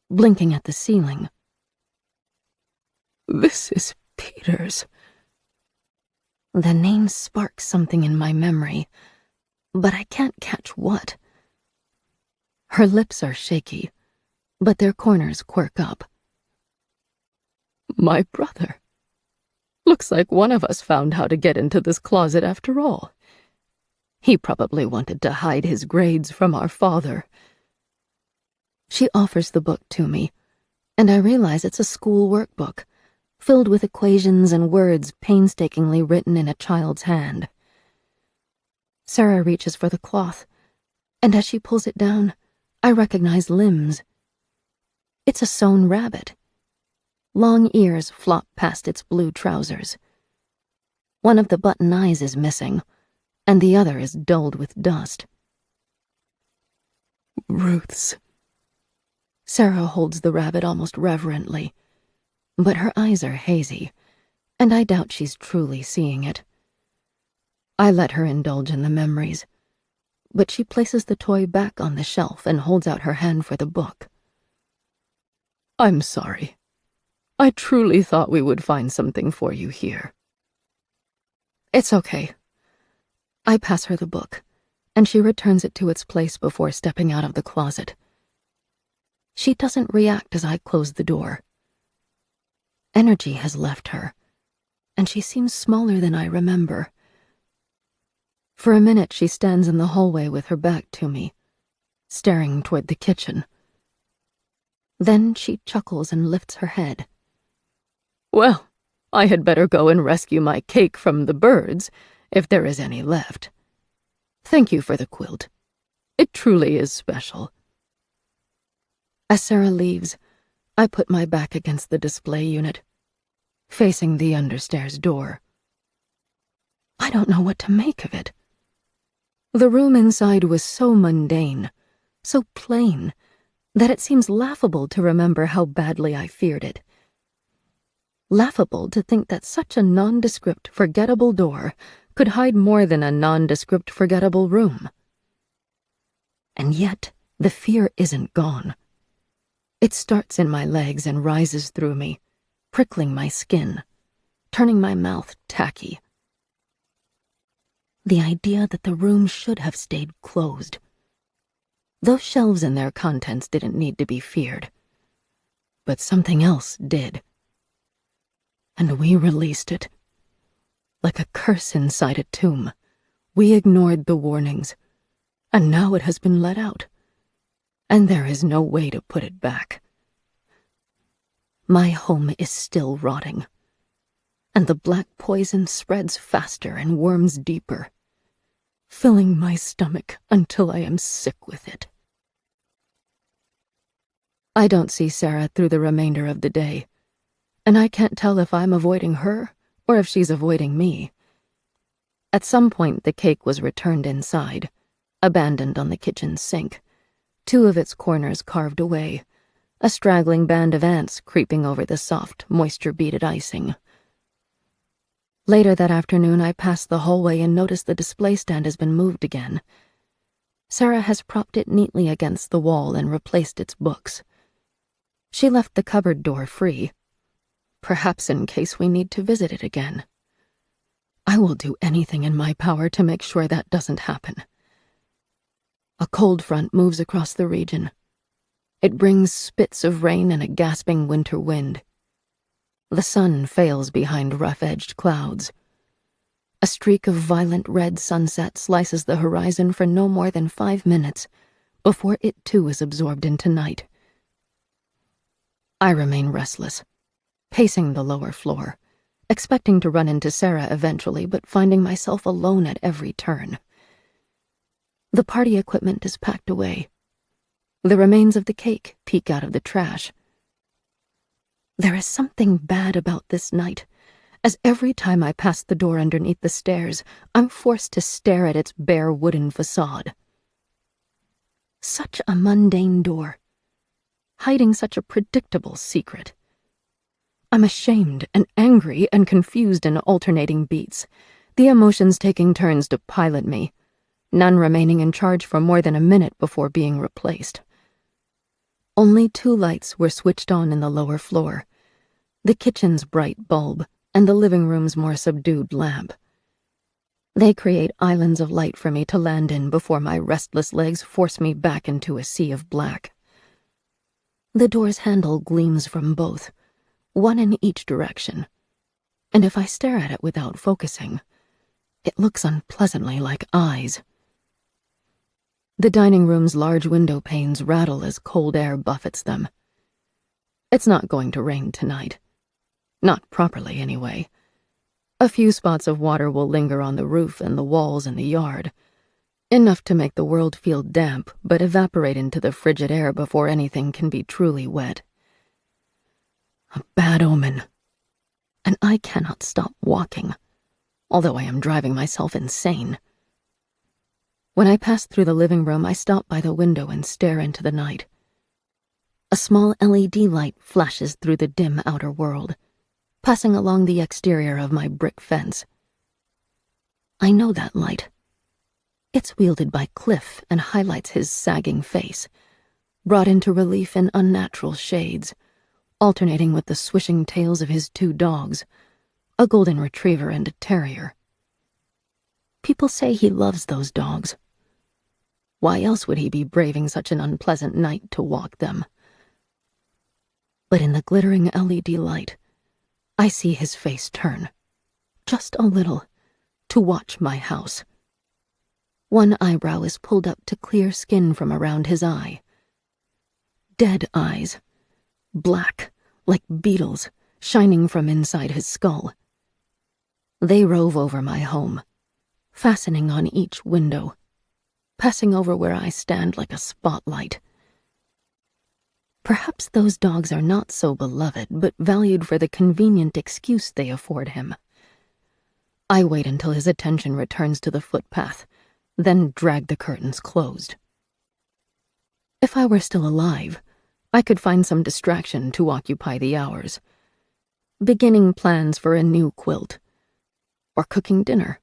blinking at the ceiling. This is Peter's. The name sparks something in my memory, but I can't catch what. Her lips are shaky, but their corners quirk up. My brother. Looks like one of us found how to get into this closet after all. He probably wanted to hide his grades from our father. She offers the book to me, and I realize it's a school workbook, filled with equations and words painstakingly written in a child's hand. Sarah reaches for the cloth, and as she pulls it down, I recognize limbs. It's a sewn rabbit. Long ears flop past its blue trousers. One of the button eyes is missing, and the other is dulled with dust. Ruth's. Sarah holds the rabbit almost reverently, but her eyes are hazy, and I doubt she's truly seeing it. I let her indulge in the memories, but she places the toy back on the shelf and holds out her hand for the book. I'm sorry. I truly thought we would find something for you here. It's okay. I pass her the book, and she returns it to its place before stepping out of the closet. She doesn't react as I close the door. Energy has left her, and she seems smaller than I remember. For a minute she stands in the hallway with her back to me, staring toward the kitchen. Then she chuckles and lifts her head. Well, I had better go and rescue my cake from the birds, if there is any left. Thank you for the quilt. It truly is special. As Sarah leaves, I put my back against the display unit, facing the understairs door. I don't know what to make of it. The room inside was so mundane, so plain, that it seems laughable to remember how badly I feared it. Laughable to think that such a nondescript, forgettable door could hide more than a nondescript, forgettable room. And yet, the fear isn't gone. It starts in my legs and rises through me, prickling my skin, turning my mouth tacky. The idea that the room should have stayed closed. Those shelves and their contents didn't need to be feared. But something else did. And we released it. Like a curse inside a tomb, we ignored the warnings, and now it has been let out, and there is no way to put it back. My home is still rotting, and the black poison spreads faster and worms deeper, filling my stomach until I am sick with it. I don't see Sarah through the remainder of the day, and I can't tell if I'm avoiding her or if she's avoiding me. At some point, the cake was returned inside, abandoned on the kitchen sink, two of its corners carved away, a straggling band of ants creeping over the soft, moisture-beaded icing. Later that afternoon, I passed the hallway and noticed the display stand has been moved again. Sarah has propped it neatly against the wall and replaced its books. She left the cupboard door free, perhaps in case we need to visit it again. I will do anything in my power to make sure that doesn't happen. A cold front moves across the region. It brings spits of rain and a gasping winter wind. The sun fails behind rough-edged clouds. A streak of violent red sunset slices the horizon for no more than 5 minutes before it too is absorbed into night. I remain restless, pacing the lower floor, expecting to run into Sarah eventually, but finding myself alone at every turn. The party equipment is packed away. The remains of the cake peek out of the trash. There is something bad about this night, as every time I pass the door underneath the stairs, I'm forced to stare at its bare wooden facade. Such a mundane door, hiding such a predictable secret. I'm ashamed and angry and confused in alternating beats, the emotions taking turns to pilot me, none remaining in charge for more than a minute before being replaced. Only 2 lights were switched on in the lower floor, the kitchen's bright bulb and the living room's more subdued lamp. They create islands of light for me to land in before my restless legs force me back into a sea of black. The door's handle gleams from both, one in each direction, and if I stare at it without focusing, it looks unpleasantly like eyes. The dining room's large window panes rattle as cold air buffets them. It's not going to rain tonight. Not properly, anyway. A few spots of water will linger on the roof and the walls in the yard, enough to make the world feel damp but evaporate into the frigid air before anything can be truly wet. A bad omen. And I cannot stop walking, although I am driving myself insane. When I pass through the living room, I stop by the window and stare into the night. A small LED light flashes through the dim outer world, passing along the exterior of my brick fence. I know that light. It's wielded by Cliff and highlights his sagging face, brought into relief in unnatural shades, alternating with the swishing tails of his 2 dogs, a golden retriever and a terrier. People say he loves those dogs. Why else would he be braving such an unpleasant night to walk them? But in the glittering LED light, I see his face turn, just a little, to watch my house. One eyebrow is pulled up to clear skin from around his eye. Dead eyes, black, like beetles, shining from inside his skull. They rove over my home, fastening on each window, passing over where I stand like a spotlight. Perhaps those dogs are not so beloved, but valued for the convenient excuse they afford him. I wait until his attention returns to the footpath, then drag the curtains closed. If I were still alive, I could find some distraction to occupy the hours. Beginning plans for a new quilt, or cooking dinner,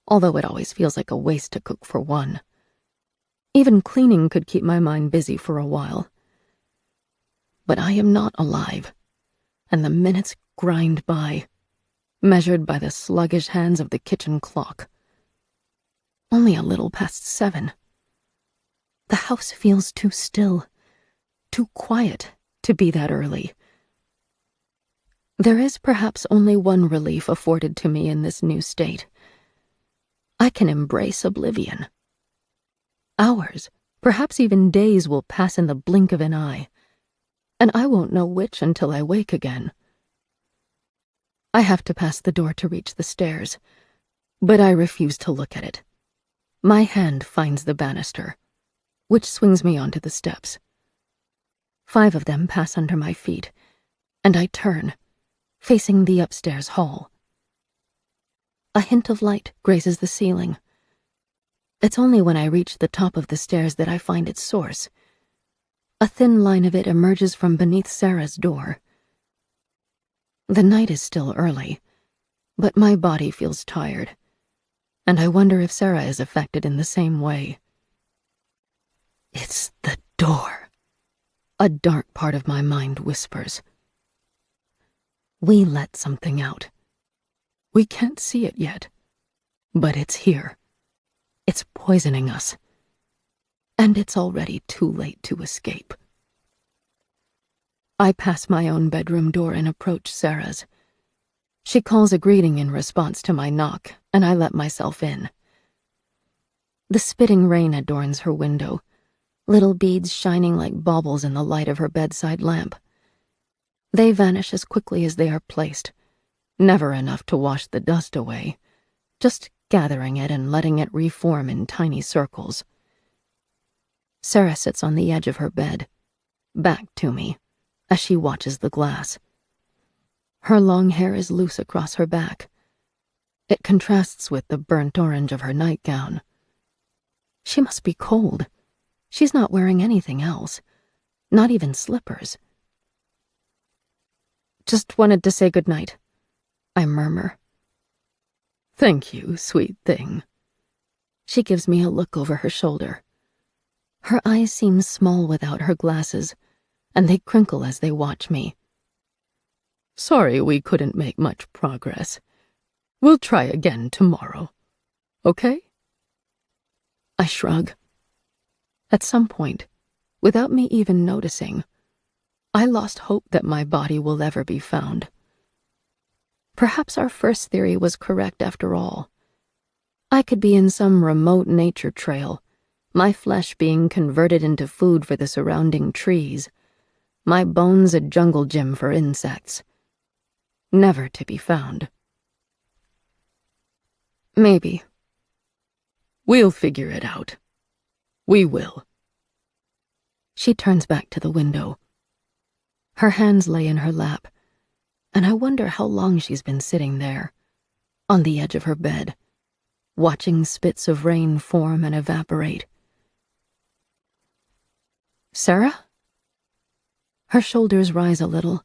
although it always feels like a waste to cook for one. Even cleaning could keep my mind busy for a while. But I am not alive, and the minutes grind by, measured by the sluggish hands of the kitchen clock. Only a little past 7. The house feels too still, too quiet to be that early. There is perhaps only one relief afforded to me in this new state. I can embrace oblivion. Hours, perhaps even days, will pass in the blink of an eye, and I won't know which until I wake again. I have to pass the door to reach the stairs, but I refuse to look at it. My hand finds the banister, which swings me onto the steps. 5 of them pass under my feet, and I turn, facing the upstairs hall. A hint of light grazes the ceiling. It's only when I reach the top of the stairs that I find its source. A thin line of it emerges from beneath Sarah's door. The night is still early, but my body feels tired, and I wonder if Sarah is affected in the same way. It's the door, a dark part of my mind whispers. We let something out. We can't see it yet, but it's here. It's poisoning us. And it's already too late to escape. I pass my own bedroom door and approach Sarah's. She calls a greeting in response to my knock, and I let myself in. The spitting rain adorns her window, little beads shining like baubles in the light of her bedside lamp. They vanish as quickly as they are placed, never enough to wash the dust away, just gathering it and letting it reform in tiny circles. Sarah sits on the edge of her bed, back to me, as she watches the glass. Her long hair is loose across her back. It contrasts with the burnt orange of her nightgown. She must be cold. She's not wearing anything else, not even slippers. Just wanted to say goodnight, I murmur. Thank you, sweet thing. She gives me a look over her shoulder. Her eyes seem small without her glasses, and they crinkle as they watch me. Sorry we couldn't make much progress. We'll try again tomorrow. Okay? I shrug. At some point, without me even noticing, I lost hope that my body will ever be found. Perhaps our first theory was correct after all. I could be in some remote nature trail, my flesh being converted into food for the surrounding trees, my bones a jungle gym for insects, never to be found. Maybe. We'll figure it out. We will. She turns back to the window. Her hands lay in her lap, and I wonder how long she's been sitting there, on the edge of her bed, watching spits of rain form and evaporate. Sarah? Her shoulders rise a little,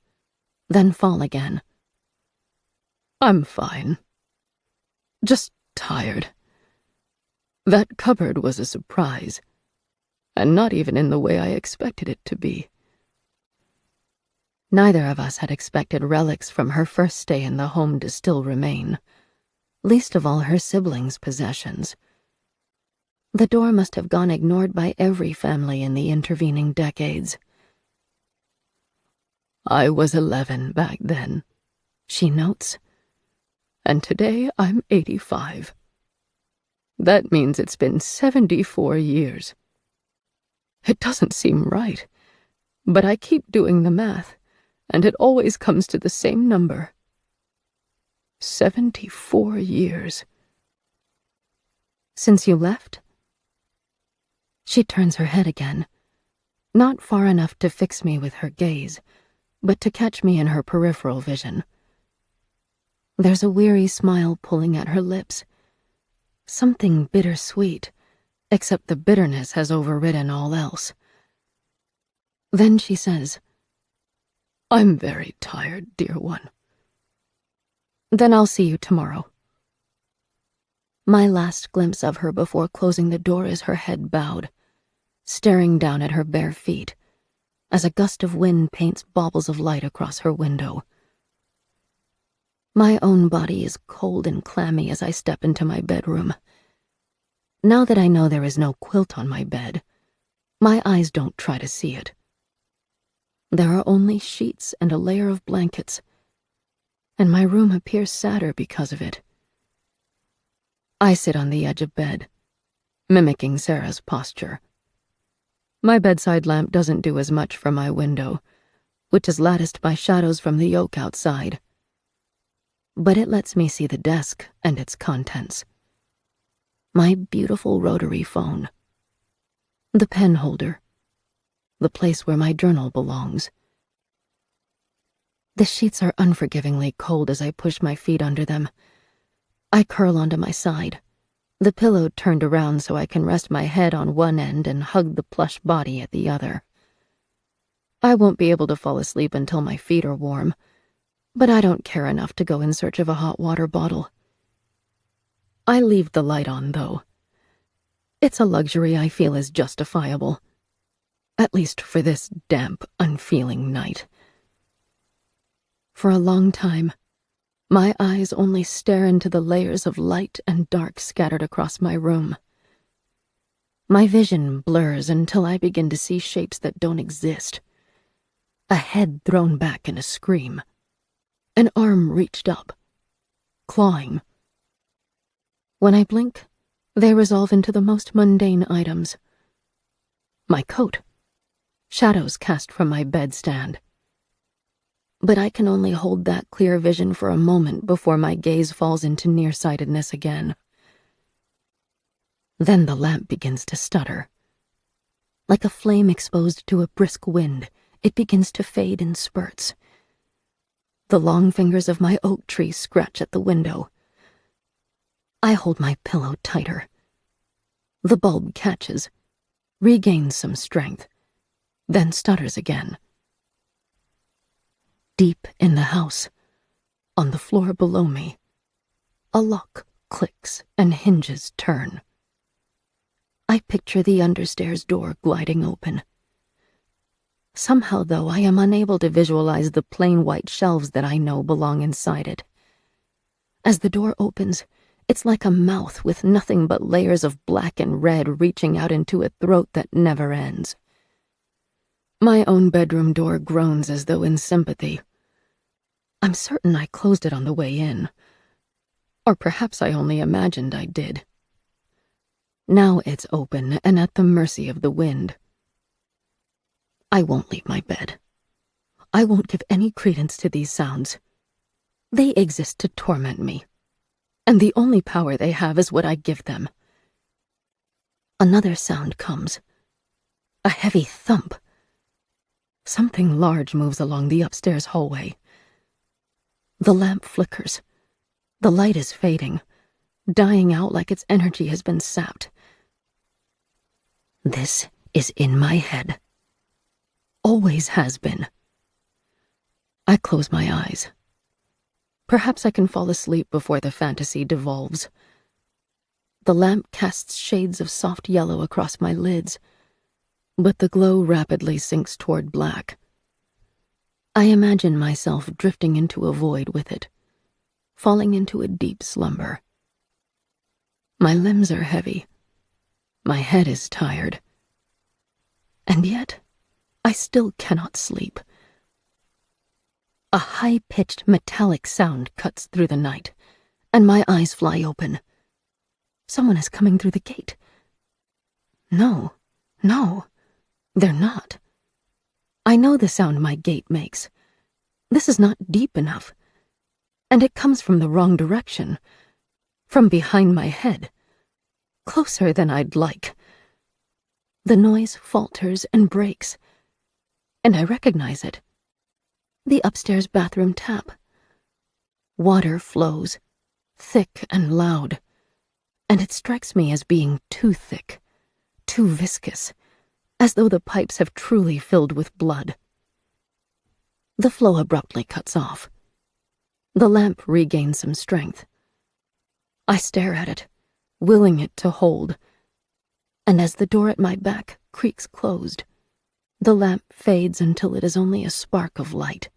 then fall again. I'm fine. Just tired. That cupboard was a surprise, and not even in the way I expected it to be. Neither of us had expected relics from her first stay in the home to still remain, least of all her siblings' possessions. The door must have gone ignored by every family in the intervening decades. I was 11 back then, she notes. And today I'm 85. That means it's been 74 years. It doesn't seem right, but I keep doing the math, and it always comes to the same number. 74 years. Since you left? She turns her head again, not far enough to fix me with her gaze, but to catch me in her peripheral vision. There's a weary smile pulling at her lips, something bittersweet, except the bitterness has overridden all else. Then she says, I'm very tired, dear one. Then I'll see you tomorrow. My last glimpse of her before closing the door is her head bowed, staring down at her bare feet, as a gust of wind paints baubles of light across her window. My own body is cold and clammy as I step into my bedroom. Now that I know there is no quilt on my bed, my eyes don't try to see it. There are only sheets and a layer of blankets, and my room appears sadder because of it. I sit on the edge of bed, mimicking Sarah's posture. My bedside lamp doesn't do as much for my window, which is latticed by shadows from the oak outside, but it lets me see the desk and its contents. My beautiful rotary phone, the pen holder, the place where my journal belongs. The sheets are unforgivingly cold as I push my feet under them. I curl onto my side, the pillow turned around so I can rest my head on one end and hug the plush body at the other. I won't be able to fall asleep until my feet are warm, but I don't care enough to go in search of a hot water bottle. I leave the light on, though. It's a luxury I feel is justifiable, at least for this damp, unfeeling night. For a long time, my eyes only stare into the layers of light and dark scattered across my room. My vision blurs until I begin to see shapes that don't exist. A head thrown back in a scream. An arm reached up, clawing. When I blink, they resolve into the most mundane items. My coat, shadows cast from my bedstand. But I can only hold that clear vision for a moment before my gaze falls into nearsightedness again. Then the lamp begins to stutter. Like a flame exposed to a brisk wind, it begins to fade in spurts. The long fingers of my oak tree scratch at the window. I hold my pillow tighter. The bulb catches, regains some strength, then stutters again. Deep in the house, on the floor below me, a lock clicks and hinges turn. I picture the understairs door gliding open. Somehow, though, I am unable to visualize the plain white shelves that I know belong inside it. As the door opens, it's like a mouth with nothing but layers of black and red reaching out into a throat that never ends. My own bedroom door groans as though in sympathy. I'm certain I closed it on the way in. Or perhaps I only imagined I did. Now it's open and at the mercy of the wind. I won't leave my bed. I won't give any credence to these sounds. They exist to torment me, and the only power they have is what I give them. Another sound comes. A heavy thump. Something large moves along the upstairs hallway. The lamp flickers. The light is fading, dying out like its energy has been sapped. This is in my head. Always has been. I close my eyes. Perhaps I can fall asleep before the fantasy devolves. The lamp casts shades of soft yellow across my lids, but the glow rapidly sinks toward black. I imagine myself drifting into a void with it, falling into a deep slumber. My limbs are heavy. My head is tired. And yet, I still cannot sleep. A high-pitched metallic sound cuts through the night, and my eyes fly open. Someone is coming through the gate. No, they're not. I know the sound my gate makes. This is not deep enough. And it comes from the wrong direction. From behind my head. Closer than I'd like. The noise falters and breaks. And I recognize it. The upstairs bathroom tap. Water flows, thick and loud. And it strikes me as being too thick, too viscous, as though the pipes have truly filled with blood. The flow abruptly cuts off. The lamp regains some strength. I stare at it, willing it to hold, and as the door at my back creaks closed, the lamp fades until it is only a spark of light,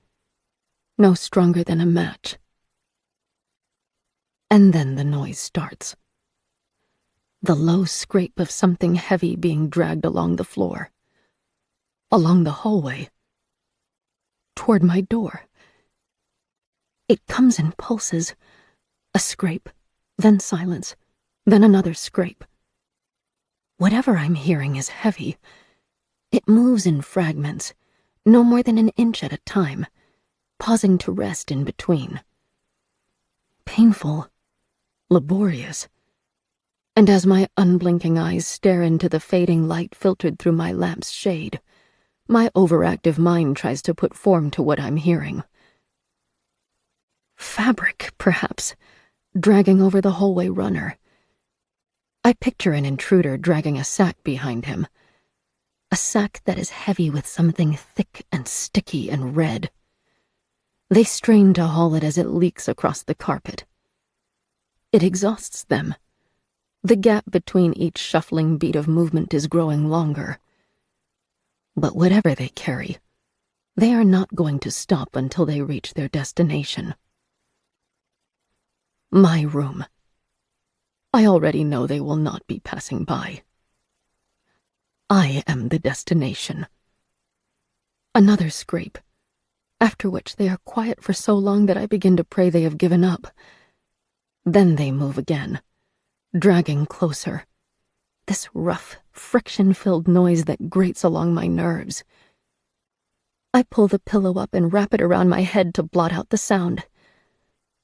no stronger than a match. And then the noise starts. The low scrape of something heavy being dragged along the floor, along the hallway, toward my door. It comes in pulses, a scrape, then silence, then another scrape. Whatever I'm hearing is heavy. It moves in fragments, no more than an inch at a time, pausing to rest in between. Painful, laborious. And as my unblinking eyes stare into the fading light filtered through my lamp's shade, my overactive mind tries to put form to what I'm hearing. Fabric, perhaps, dragging over the hallway runner. I picture an intruder dragging a sack behind him. A sack that is heavy with something thick and sticky and red. They strain to haul it as it leaks across the carpet. It exhausts them. The gap between each shuffling beat of movement is growing longer. But whatever they carry, they are not going to stop until they reach their destination. My room. I already know they will not be passing by. I am the destination. Another scrape, after which they are quiet for so long that I begin to pray they have given up. Then they move again, dragging closer. This rough, friction-filled noise that grates along my nerves. I pull the pillow up and wrap it around my head to blot out the sound.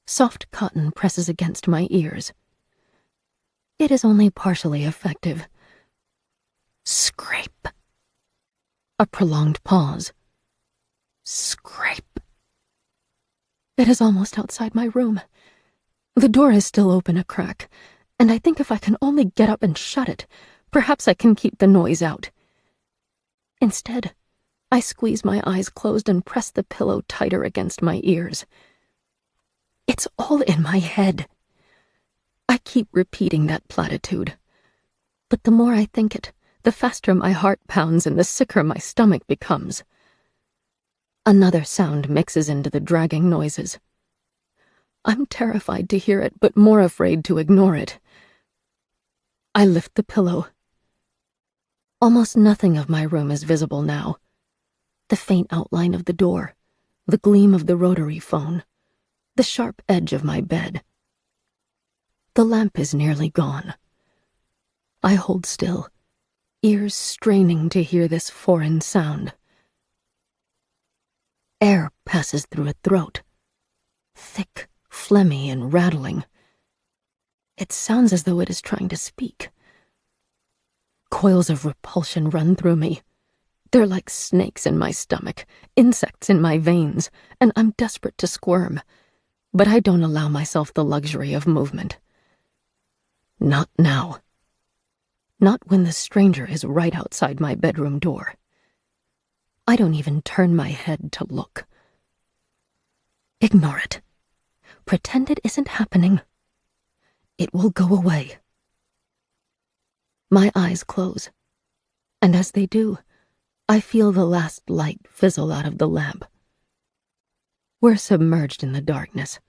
Soft cotton presses against my ears. It is only partially effective. Scrape. A prolonged pause. Scrape. It is almost outside my room. The door is still open a crack, and I think if I can only get up and shut it, perhaps I can keep the noise out. Instead, I squeeze my eyes closed and press the pillow tighter against my ears. It's all in my head. I keep repeating that platitude. But the more I think it, the faster my heart pounds and the sicker my stomach becomes. Another sound mixes into the dragging noises. I'm terrified to hear it, but more afraid to ignore it. I lift the pillow. Almost nothing of my room is visible now. The faint outline of the door, the gleam of the rotary phone, the sharp edge of my bed. The lamp is nearly gone. I hold still, ears straining to hear this foreign sound. Air passes through a throat, thick, phlegmy, and rattling. It sounds as though it is trying to speak. Coils of repulsion run through me. They're like snakes in my stomach, insects in my veins, and I'm desperate to squirm. But I don't allow myself the luxury of movement. Not now. Not when the stranger is right outside my bedroom door. I don't even turn my head to look. Ignore it. Pretend it isn't happening. It will go away. My eyes close, and as they do, I feel the last light fizzle out of the lamp. We're submerged in the darkness,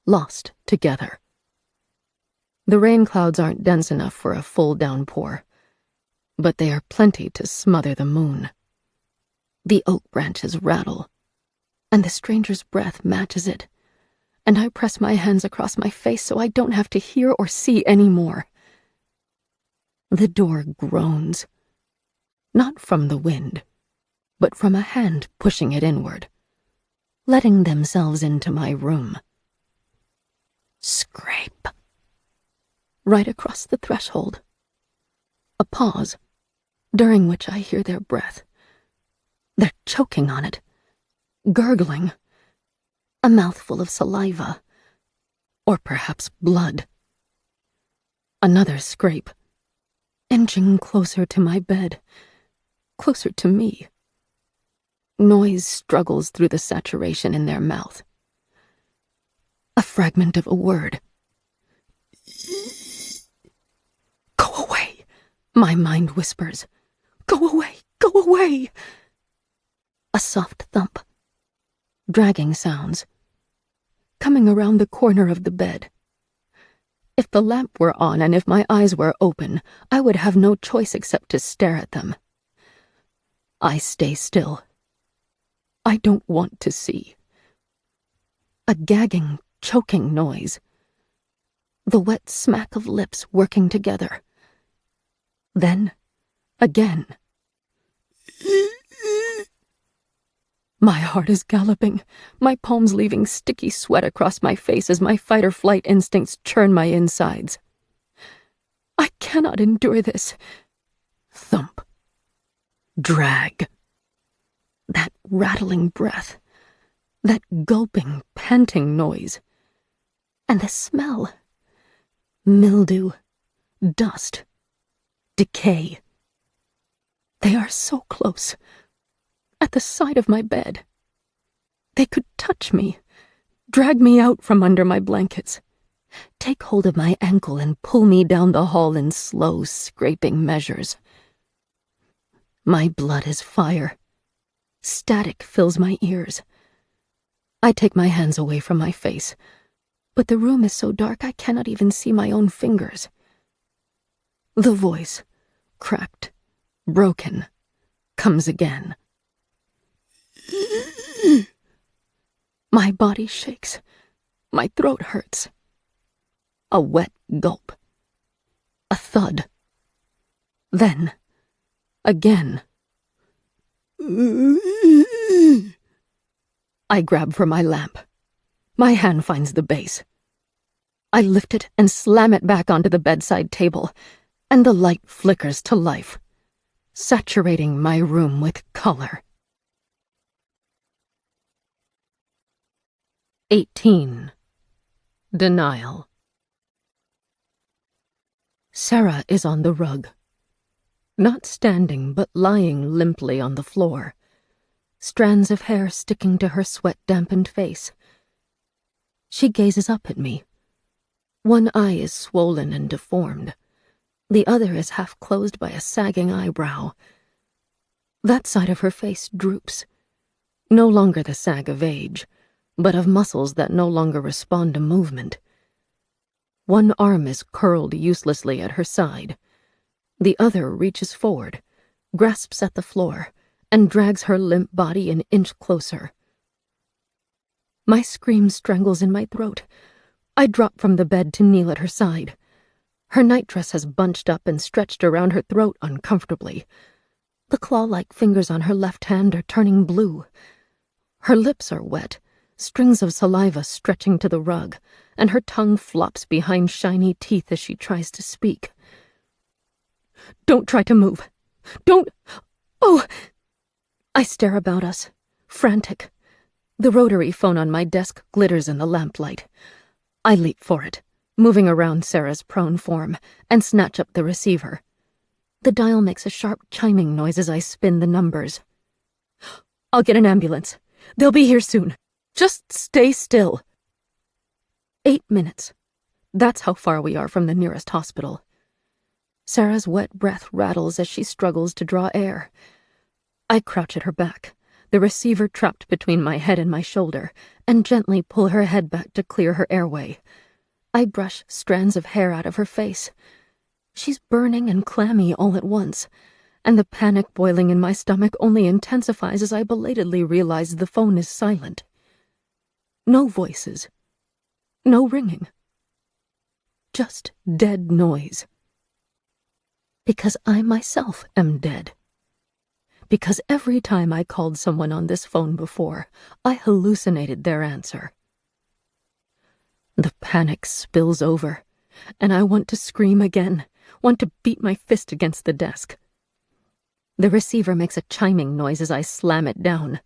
lost together. The rain clouds aren't dense enough for a full downpour, but they are plenty to smother the moon. The oak branches rattle, and the stranger's breath matches it, and I press my hands across my face so I don't have to hear or see any more. The door groans, not from the wind, but from a hand pushing it inward, letting themselves into my room. Scrape. Right across the threshold. A pause, during which I hear their breath. They're choking on it, gurgling, a mouthful of saliva, or perhaps blood. Another scrape, inching closer to my bed, closer to me. Noise struggles through the saturation in their mouth. A fragment of a word. Go away, my mind whispers. Go away, go away. A soft thump. Dragging sounds. Coming around the corner of the bed. If the lamp were on and if my eyes were open, I would have no choice except to stare at them. I stay still. I don't want to see. A gagging, choking noise. The wet smack of lips working together. Then, again. My heart is galloping, my palms leaving sticky sweat across my face as my fight-or-flight instincts churn my insides. I cannot endure this. Thump. Drag. That rattling breath. That gulping, panting noise. And the smell. Mildew. Dust. Decay. They are so close. At the side of my bed. They could touch me, drag me out from under my blankets, take hold of my ankle and pull me down the hall in slow, scraping measures. My blood is fire. Static fills my ears. I take my hands away from my face, but the room is so dark I cannot even see my own fingers. The voice, cracked, broken, comes again. My body shakes. My throat hurts. A wet gulp. A thud. Then, again. I grab for my lamp. My hand finds the base. I lift it and slam it back onto the bedside table, and the light flickers to life, saturating my room with color. 18. Denial. Sarah is on the rug. Not standing, but lying limply on the floor. Strands of hair sticking to her sweat-dampened face. She gazes up at me. One eye is swollen and deformed. The other is half closed by a sagging eyebrow. That side of her face droops. No longer the sag of age, but of muscles that no longer respond to movement. One arm is curled uselessly at her side. The other reaches forward, grasps at the floor, and drags her limp body an inch closer. My scream strangles in my throat. I drop from the bed to kneel at her side. Her nightdress has bunched up and stretched around her throat uncomfortably. The claw-like fingers on her left hand are turning blue. Her lips are wet, strings of saliva stretching to the rug, and her tongue flops behind shiny teeth as she tries to speak. Don't try to move. Don't. Oh! I stare about us, frantic. The rotary phone on my desk glitters in the lamplight. I leap for it, moving around Sarah's prone form, and snatch up the receiver. The dial makes a sharp chiming noise as I spin the numbers. I'll get an ambulance. They'll be here soon. Just stay still. 8 minutes. That's how far we are from the nearest hospital. Sarah's wet breath rattles as she struggles to draw air. I crouch at her back, the receiver trapped between my head and my shoulder, and gently pull her head back to clear her airway. I brush strands of hair out of her face. She's burning and clammy all at once, and the panic boiling in my stomach only intensifies as I belatedly realize the phone is silent. No voices. No ringing. Just dead noise. Because I myself am dead. Because every time I called someone on this phone before, I hallucinated their answer. The panic spills over, and I want to scream again, want to beat my fist against the desk. The receiver makes a chiming noise as I slam it down.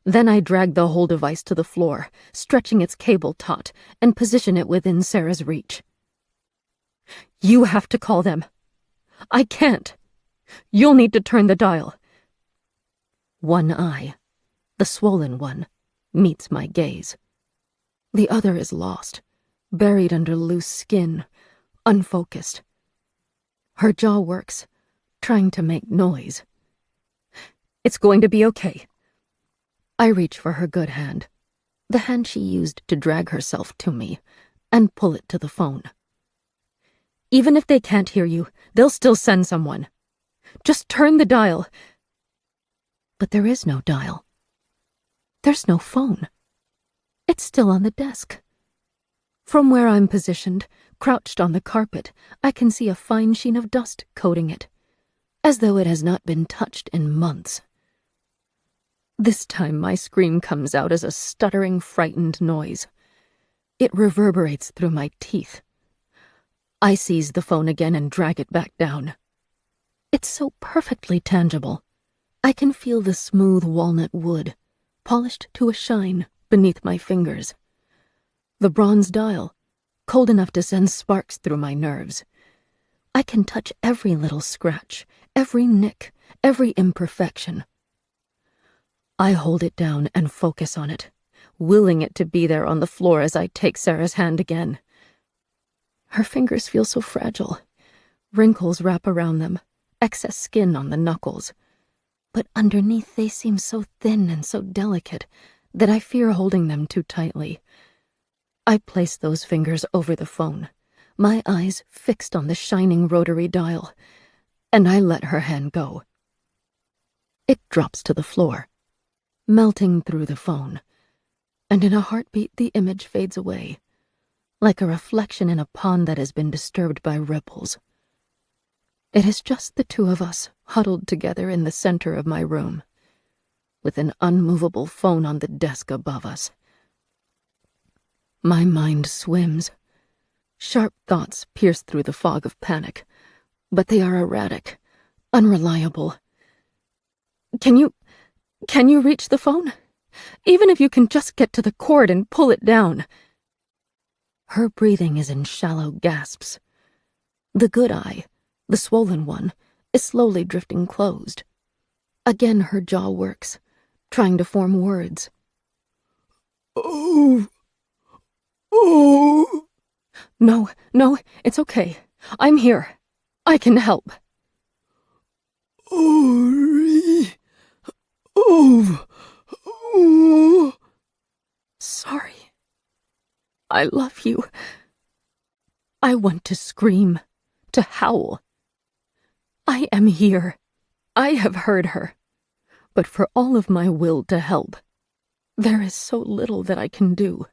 Then I drag the whole device to the floor, stretching its cable taut, and position it within Sarah's reach. You have to call them. I can't. You'll need to turn the dial. One eye, the swollen one, meets my gaze. The other is lost, buried under loose skin, unfocused. Her jaw works, trying to make noise. It's going to be okay. I reach for her good hand, the hand she used to drag herself to me, and pull it to the phone. Even if they can't hear you, they'll still send someone. Just turn the dial. But there is no dial. There's no phone. It's still on the desk. From where I'm positioned, crouched on the carpet, I can see a fine sheen of dust coating it, as though it has not been touched in months. This time my scream comes out as a stuttering, frightened noise. It reverberates through my teeth. I seize the phone again and drag it back down. It's so perfectly tangible. I can feel the smooth walnut wood, polished to a shine, beneath my fingers. The bronze dial, cold enough to send sparks through my nerves. I can touch every little scratch, every nick, every imperfection. I hold it down and focus on it, willing it to be there on the floor as I take Sarah's hand again. Her fingers feel so fragile. Wrinkles wrap around them, excess skin on the knuckles. But underneath they seem so thin and so delicate that I fear holding them too tightly. I place those fingers over the phone, my eyes fixed on the shining rotary dial, and I let her hand go. It drops to the floor, melting through the phone, and in a heartbeat the image fades away, like a reflection in a pond that has been disturbed by ripples. It is just the two of us huddled together in the center of my room, with an unmovable phone on the desk above us. My mind swims. Sharp thoughts pierce through the fog of panic, but they are erratic, unreliable. Can you reach the phone? Even if you can just get to the cord and pull it down. Her breathing is in shallow gasps. The good eye, the swollen one, is slowly drifting closed. Again her jaw works, trying to form words. Oh. No, it's okay. I'm here. I can help. Sorry. I love you. I want to scream, to howl. I am here. I have heard her. But for all of my will to help, there is so little that I can do.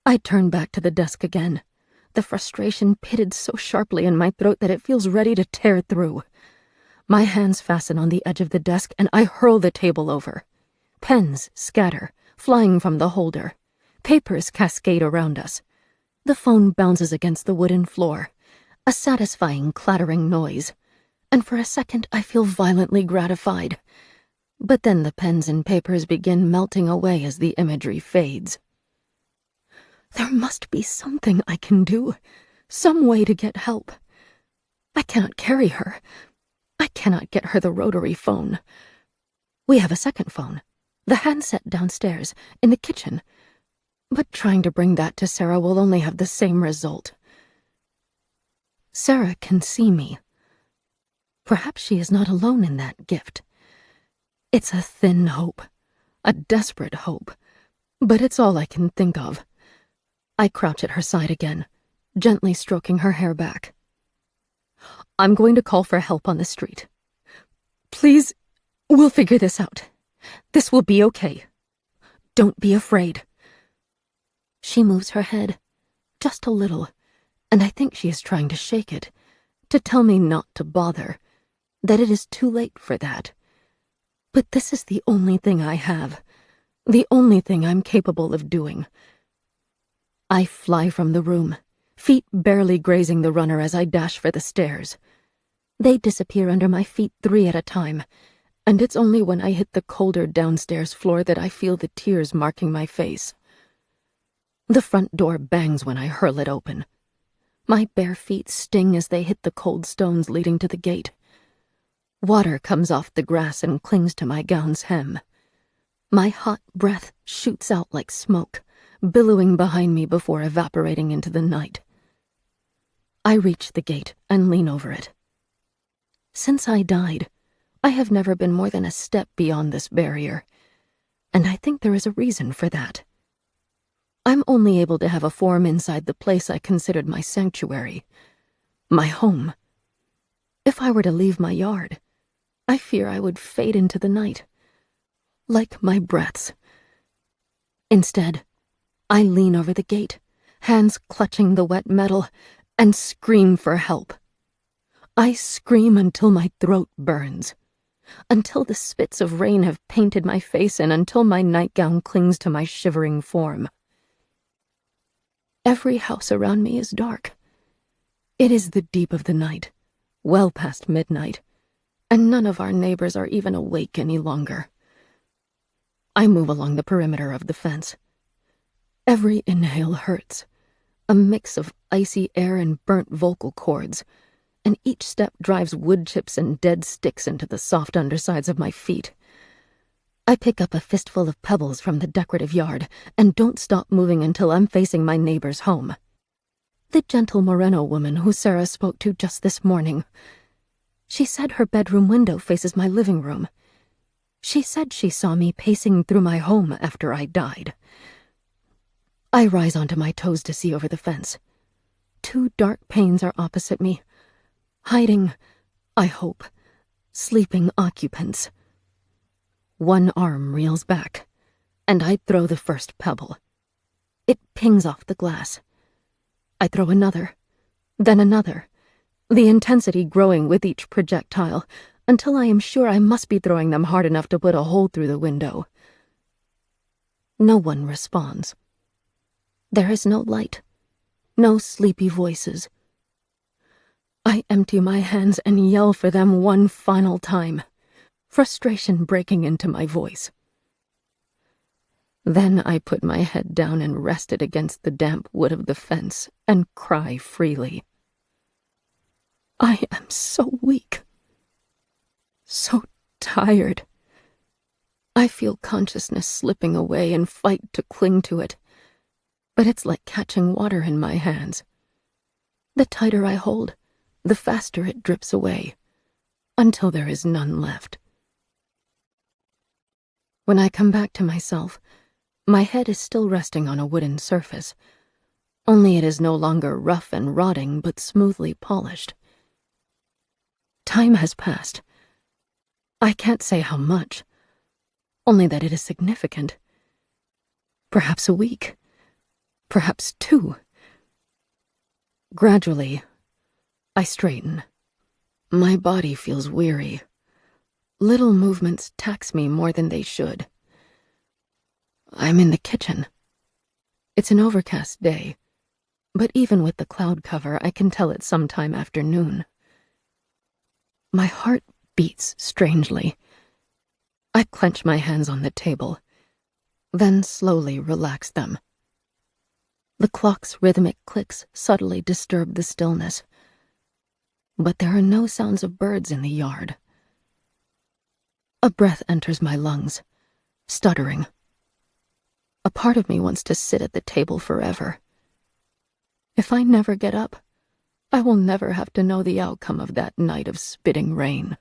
I turn back to the desk again, the frustration pitted so sharply in my throat that it feels ready to tear through. My hands fasten on the edge of the desk and I hurl the table over. Pens scatter, flying from the holder. Papers cascade around us. The phone bounces against the wooden floor, a satisfying clattering noise, and for a second I feel violently gratified. But then the pens and papers begin melting away as the imagery fades. There must be something I can do, some way to get help. I cannot carry her. I cannot get her the rotary phone. We have a second phone, The handset downstairs, in the kitchen. But trying to bring that to Sarah will only have the same result. Sarah can see me. Perhaps she is not alone in that gift. It's a thin hope, a desperate hope, but it's all I can think of. I crouch at her side again, gently stroking her hair back. I'm going to call for help on the street. Please, we'll figure this out. This will be okay. Don't be afraid. She moves her head, just a little, and I think she is trying to shake it, to tell me not to bother, that it is too late for that. But this is the only thing I have, the only thing I'm capable of doing. I fly from the room, feet barely grazing the runner as I dash for the stairs. They disappear under my feet 3 at a time, and it's only when I hit the colder downstairs floor that I feel the tears marking my face. The front door bangs when I hurl it open. My bare feet sting as they hit the cold stones leading to the gate. Water comes off the grass and clings to my gown's hem. My hot breath shoots out like smoke, billowing behind me before evaporating into the night. I reach the gate and lean over it. Since I died, I have never been more than a step beyond this barrier, and I think there is a reason for that. I'm only able to have a form inside the place I considered my sanctuary, my home. If I were to leave my yard, I fear I would fade into the night, like my breaths. Instead, I lean over the gate, hands clutching the wet metal, and scream for help. I scream until my throat burns, until the spits of rain have painted my face and until my nightgown clings to my shivering form. Every house around me is dark. It is the deep of the night, well past midnight, and none of our neighbors are even awake any longer. I move along the perimeter of the fence. Every inhale hurts, a mix of icy air and burnt vocal cords, and each step drives wood chips and dead sticks into the soft undersides of my feet. I pick up a fistful of pebbles from the decorative yard and don't stop moving until I'm facing my neighbor's home. The gentle Moreno woman who Sarah spoke to just this morning. She said her bedroom window faces my living room. She said she saw me pacing through my home after I died. I rise onto my toes to see over the fence. 2 dark panes are opposite me, hiding, I hope, sleeping occupants. One arm reels back, and I throw the first pebble. It pings off the glass. I throw another, then another, the intensity growing with each projectile, until I am sure I must be throwing them hard enough to put a hole through the window. No one responds. There is no light, no sleepy voices. I empty my hands and yell for them one final time, frustration breaking into my voice. Then I put my head down and rest it against the damp wood of the fence and cry freely. I am so weak, so tired. I feel consciousness slipping away and fight to cling to it, but it's like catching water in my hands. The tighter I hold, the faster it drips away, until there is none left. When I come back to myself, my head is still resting on a wooden surface, only it is no longer rough and rotting, but smoothly polished. Time has passed. I can't say how much, only that it is significant. Perhaps a week, perhaps 2. Gradually, I straighten. My body feels weary. Little movements tax me more than they should. I'm in the kitchen. It's an overcast day, but even with the cloud cover, I can tell it's sometime after noon. My heart beats strangely. I clench my hands on the table, then slowly relax them. The clock's rhythmic clicks subtly disturb the stillness, but there are no sounds of birds in the yard. A breath enters my lungs, stuttering. A part of me wants to sit at the table forever. If I never get up, I will never have to know the outcome of that night of spitting rain.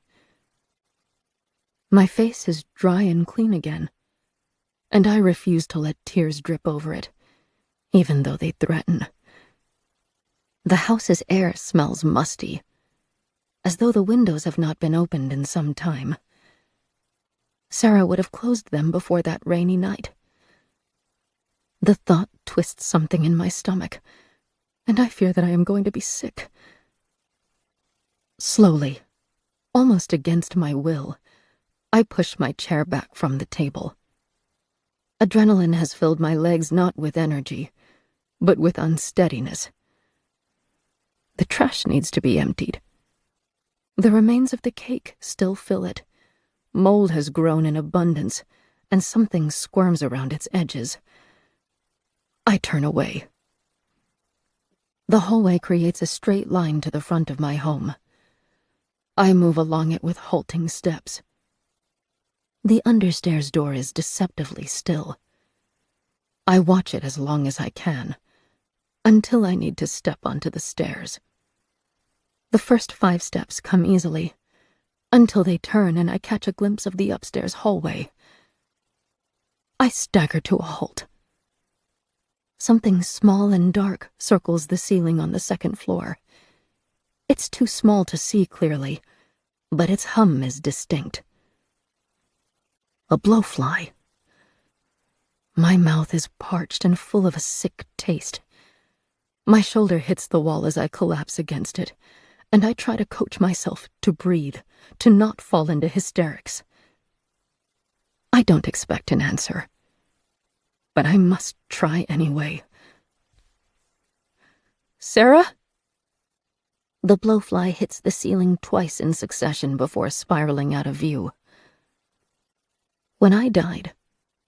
My face is dry and clean again, and I refuse to let tears drip over it, even though they threaten. The house's air smells musty, as though the windows have not been opened in some time. Sarah would have closed them before that rainy night. The thought twists something in my stomach, and I fear that I am going to be sick. Slowly, almost against my will, I push my chair back from the table. Adrenaline has filled my legs not with energy, but with unsteadiness. The trash needs to be emptied. The remains of the cake still fill it. Mold has grown in abundance, and something squirms around its edges. I turn away. The hallway creates a straight line to the front of my home. I move along it with halting steps. The understairs door is deceptively still. I watch it as long as I can, until I need to step onto the stairs. The first 5 steps come easily, until they turn and I catch a glimpse of the upstairs hallway. I stagger to a halt. Something small and dark circles the ceiling on the 2nd floor. It's too small to see clearly, but its hum is distinct. A blowfly. My mouth is parched and full of a sick taste. My shoulder hits the wall as I collapse against it, and I try to coach myself to breathe, to not fall into hysterics. I don't expect an answer, but I must try anyway. Sarah? The blowfly hits the ceiling twice in succession before spiraling out of view. When I died,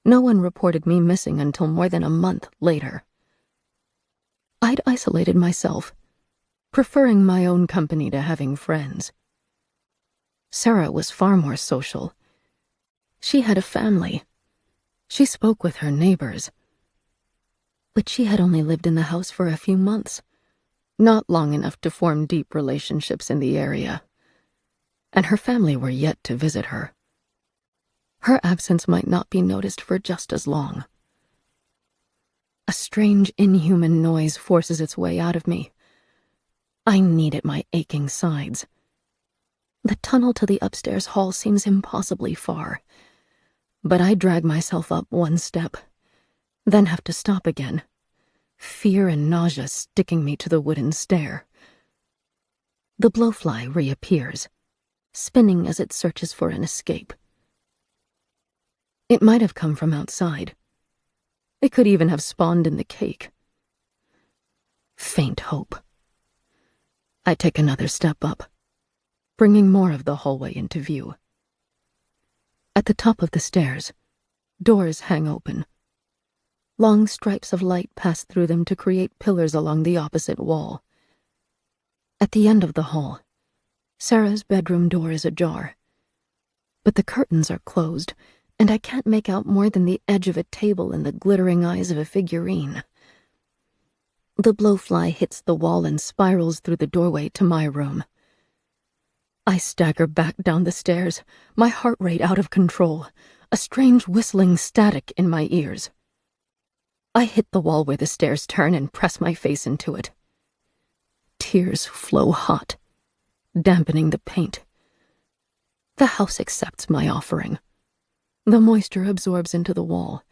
no one reported me missing until more than a month later. I'd isolated myself, preferring my own company to having friends. Sarah was far more social. She had a family. She spoke with her neighbors. But she had only lived in the house for a few months, not long enough to form deep relationships in the area. And her family were yet to visit her. Her absence might not be noticed for just as long. A strange, inhuman noise forces its way out of me. I knead at my aching sides. The tunnel to the upstairs hall seems impossibly far, but I drag myself up 1 step, then have to stop again, fear and nausea sticking me to the wooden stair. The blowfly reappears, spinning as it searches for an escape. It might have come from outside. It could even have spawned in the cake. Faint hope. I take another step up, bringing more of the hallway into view. At the top of the stairs, doors hang open. Long stripes of light pass through them to create pillars along the opposite wall. At the end of the hall, Sarah's bedroom door is ajar, but the curtains are closed, and I can't make out more than the edge of a table and the glittering eyes of a figurine. The blowfly hits the wall and spirals through the doorway to my room. I stagger back down the stairs, my heart rate out of control, a strange whistling static in my ears. I hit the wall where the stairs turn and press my face into it. Tears flow hot, dampening the paint. The house accepts my offering. The moisture absorbs into the wall,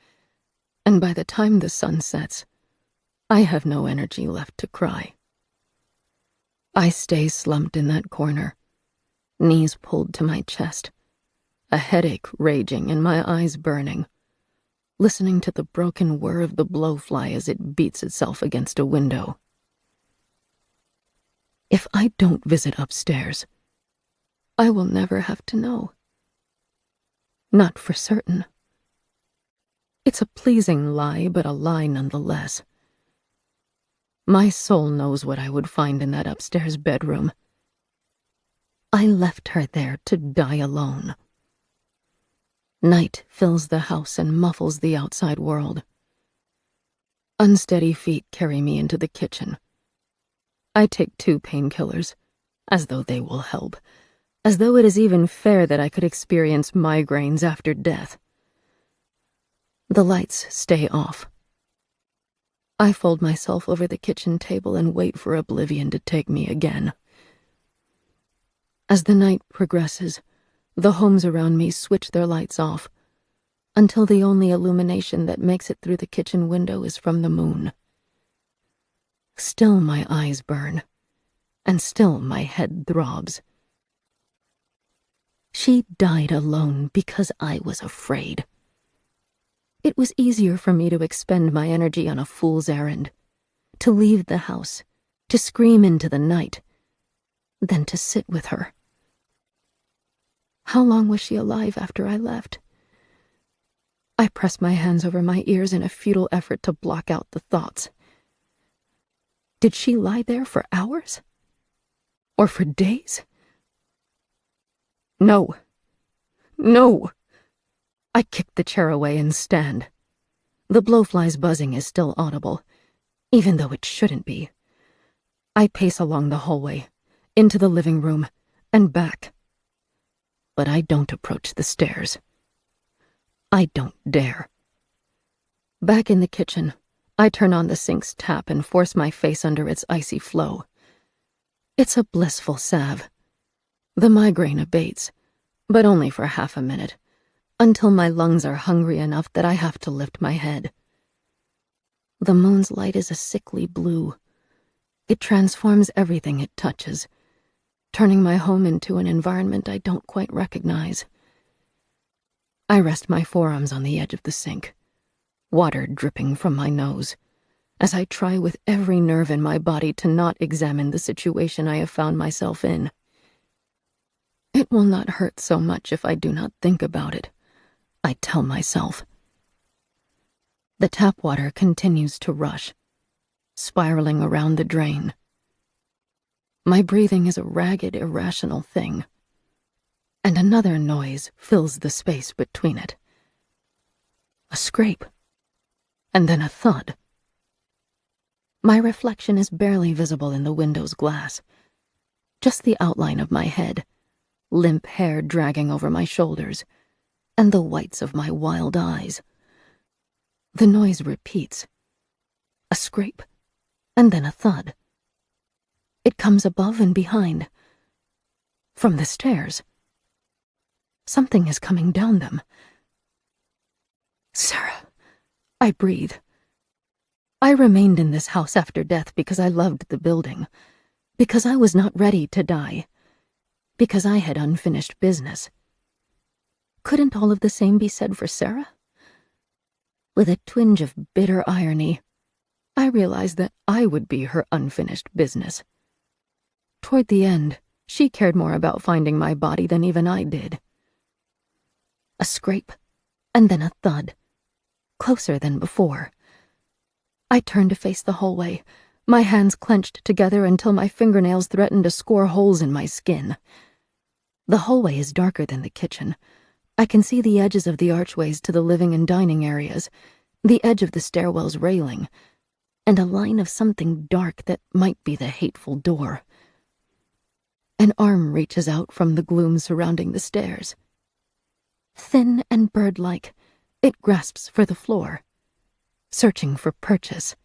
and by the time the sun sets, I have no energy left to cry. I stay slumped in that corner, knees pulled to my chest, a headache raging and my eyes burning, listening to the broken whir of the blowfly as it beats itself against a window. If I don't visit upstairs, I will never have to know. Not for certain. It's a pleasing lie, but a lie nonetheless. My soul knows what I would find in that upstairs bedroom. I left her there to die alone. Night fills the house and muffles the outside world. Unsteady feet carry me into the kitchen. I take 2 painkillers, as though they will help, as though it is even fair that I could experience migraines after death. The lights stay off. I fold myself over the kitchen table and wait for oblivion to take me again. As the night progresses, the homes around me switch their lights off, until the only illumination that makes it through the kitchen window is from the moon. Still my eyes burn, and still my head throbs. She died alone because I was afraid. It was easier for me to expend my energy on a fool's errand, to leave the house, to scream into the night, than to sit with her. How long was she alive after I left? I press my hands over my ears in a futile effort to block out the thoughts. Did she lie there for hours? Or for days? No. No! I kick the chair away and stand. The blowfly's buzzing is still audible, even though it shouldn't be. I pace along the hallway, into the living room, and back. But I don't approach the stairs. I don't dare. Back in the kitchen, I turn on the sink's tap and force my face under its icy flow. It's a blissful salve. The migraine abates, but only for half a minute, until my lungs are hungry enough that I have to lift my head. The moon's light is a sickly blue. It transforms everything it touches, turning my home into an environment I don't quite recognize. I rest my forearms on the edge of the sink, water dripping from my nose, as I try with every nerve in my body to not examine the situation I have found myself in. It will not hurt so much if I do not think about it, I tell myself. The tap water continues to rush, spiraling around the drain. My breathing is a ragged, irrational thing, and another noise fills the space between it. A scrape, and then a thud. My reflection is barely visible in the window's glass, just the outline of my head, limp hair dragging over my shoulders, and the whites of my wild eyes. The noise repeats. A scrape, and then a thud. It comes above and behind. From the stairs. Something is coming down them. Sarah, I breathe. I remained in this house after death because I loved the building, because I was not ready to die, because I had unfinished business. Couldn't all of the same be said for Sarah? With a twinge of bitter irony, I realized that I would be her unfinished business. Toward the end, she cared more about finding my body than even I did. A scrape, and then a thud, closer than before. I turned to face the hallway, my hands clenched together until my fingernails threatened to score holes in my skin. The hallway is darker than the kitchen. I can see the edges of the archways to the living and dining areas, the edge of the stairwell's railing, and a line of something dark that might be the hateful door. An arm reaches out from the gloom surrounding the stairs. Thin and bird-like, it grasps for the floor, searching for purchase.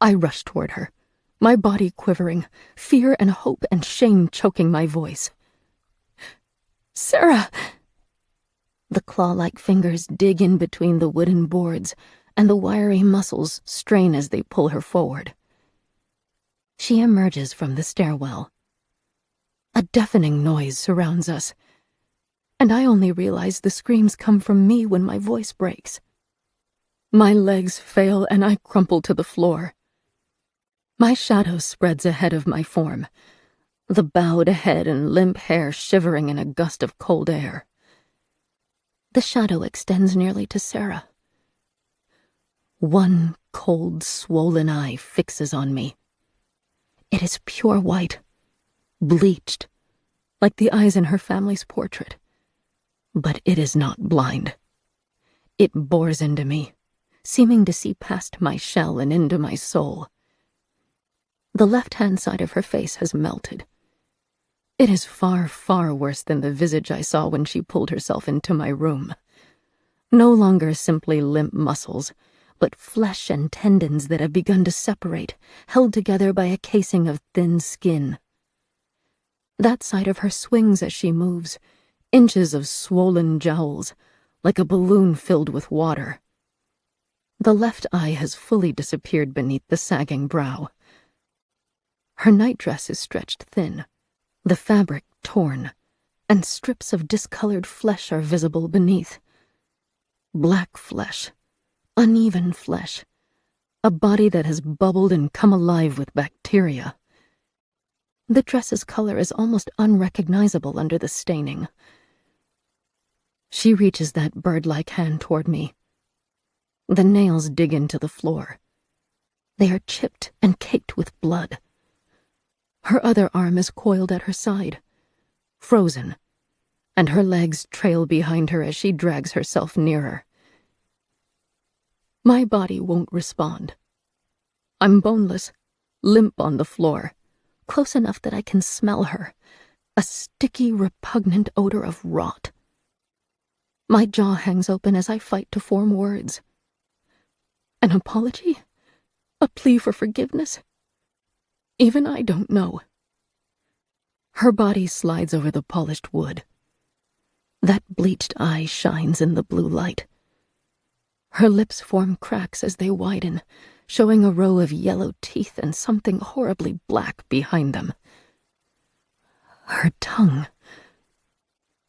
I rush toward her, my body quivering, fear and hope and shame choking my voice. Sarah! The claw-like fingers dig in between the wooden boards, and the wiry muscles strain as they pull her forward. She emerges from the stairwell. A deafening noise surrounds us, and I only realize the screams come from me when my voice breaks. My legs fail and I crumple to the floor. My shadow spreads ahead of my form, the bowed head and limp hair shivering in a gust of cold air. The shadow extends nearly to Sarah. One cold, swollen eye fixes on me. It is pure white, bleached, like the eyes in her family's portrait. But it is not blind. It bores into me, seeming to see past my shell and into my soul. The left-hand side of her face has melted. It is far, far worse than the visage I saw when she pulled herself into my room. No longer simply limp muscles, but flesh and tendons that have begun to separate, held together by a casing of thin skin. That side of her swings as she moves, inches of swollen jowls, like a balloon filled with water. The left eye has fully disappeared beneath the sagging brow. Her nightdress is stretched thin, the fabric torn, and strips of discolored flesh are visible beneath. Black flesh, uneven flesh, a body that has bubbled and come alive with bacteria. The dress's color is almost unrecognizable under the staining. She reaches that bird-like hand toward me. The nails dig into the floor. They are chipped and caked with blood. Her other arm is coiled at her side, frozen, and her legs trail behind her as she drags herself nearer. My body won't respond. I'm boneless, limp on the floor, close enough that I can smell her, a sticky, repugnant odor of rot. My jaw hangs open as I fight to form words. An apology? A plea for forgiveness? Even I don't know. Her body slides over the polished wood. That bleached eye shines in the blue light. Her lips form cracks as they widen, showing a row of yellow teeth and something horribly black behind them. Her tongue.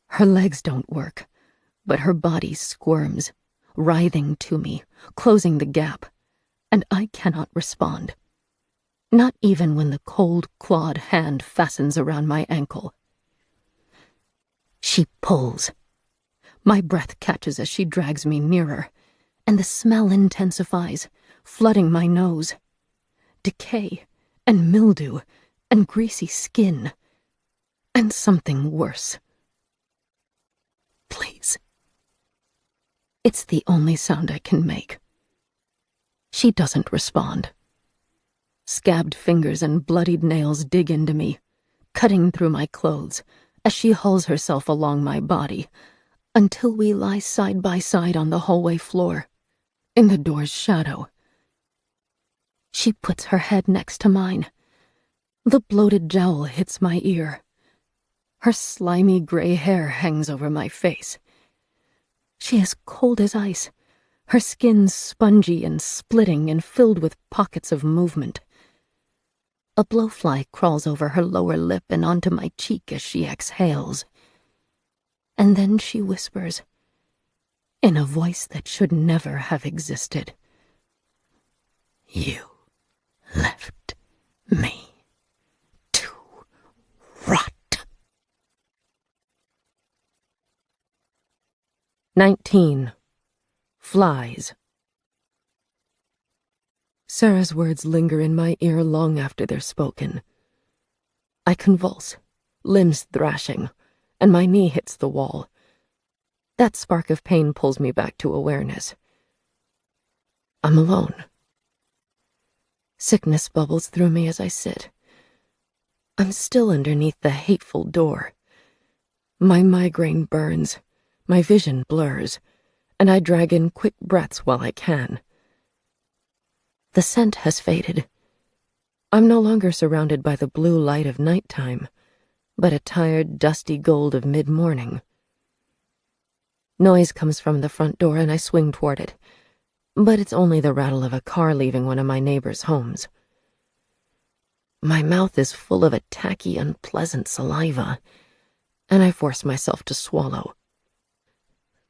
Her legs don't work, but her body squirms, writhing to me, closing the gap, and I cannot respond. Not even when the cold, clawed hand fastens around my ankle. She pulls. My breath catches as she drags me nearer, and the smell intensifies, flooding my nose. Decay, and mildew, and greasy skin, and something worse. Please. It's the only sound I can make. She doesn't respond. Scabbed fingers and bloodied nails dig into me, cutting through my clothes as she hauls herself along my body, until we lie side by side on the hallway floor, in the door's shadow. She puts her head next to mine. The bloated jowl hits my ear. Her slimy gray hair hangs over my face. She is cold as ice, her skin spongy and splitting and filled with pockets of movement. A blowfly crawls over her lower lip and onto my cheek as she exhales. And then she whispers, in a voice that should never have existed, "You left me to rot." 19. Flies. Sarah's words linger in my ear long after they're spoken. I convulse, limbs thrashing, and my knee hits the wall. That spark of pain pulls me back to awareness. I'm alone. Sickness bubbles through me as I sit. I'm still underneath the hateful door. My migraine burns, my vision blurs, and I drag in quick breaths while I can. The scent has faded. I'm no longer surrounded by the blue light of nighttime, but a tired, dusty gold of mid-morning. Noise comes from the front door and I swing toward it, but it's only the rattle of a car leaving one of my neighbors' homes. My mouth is full of a tacky, unpleasant saliva, and I force myself to swallow.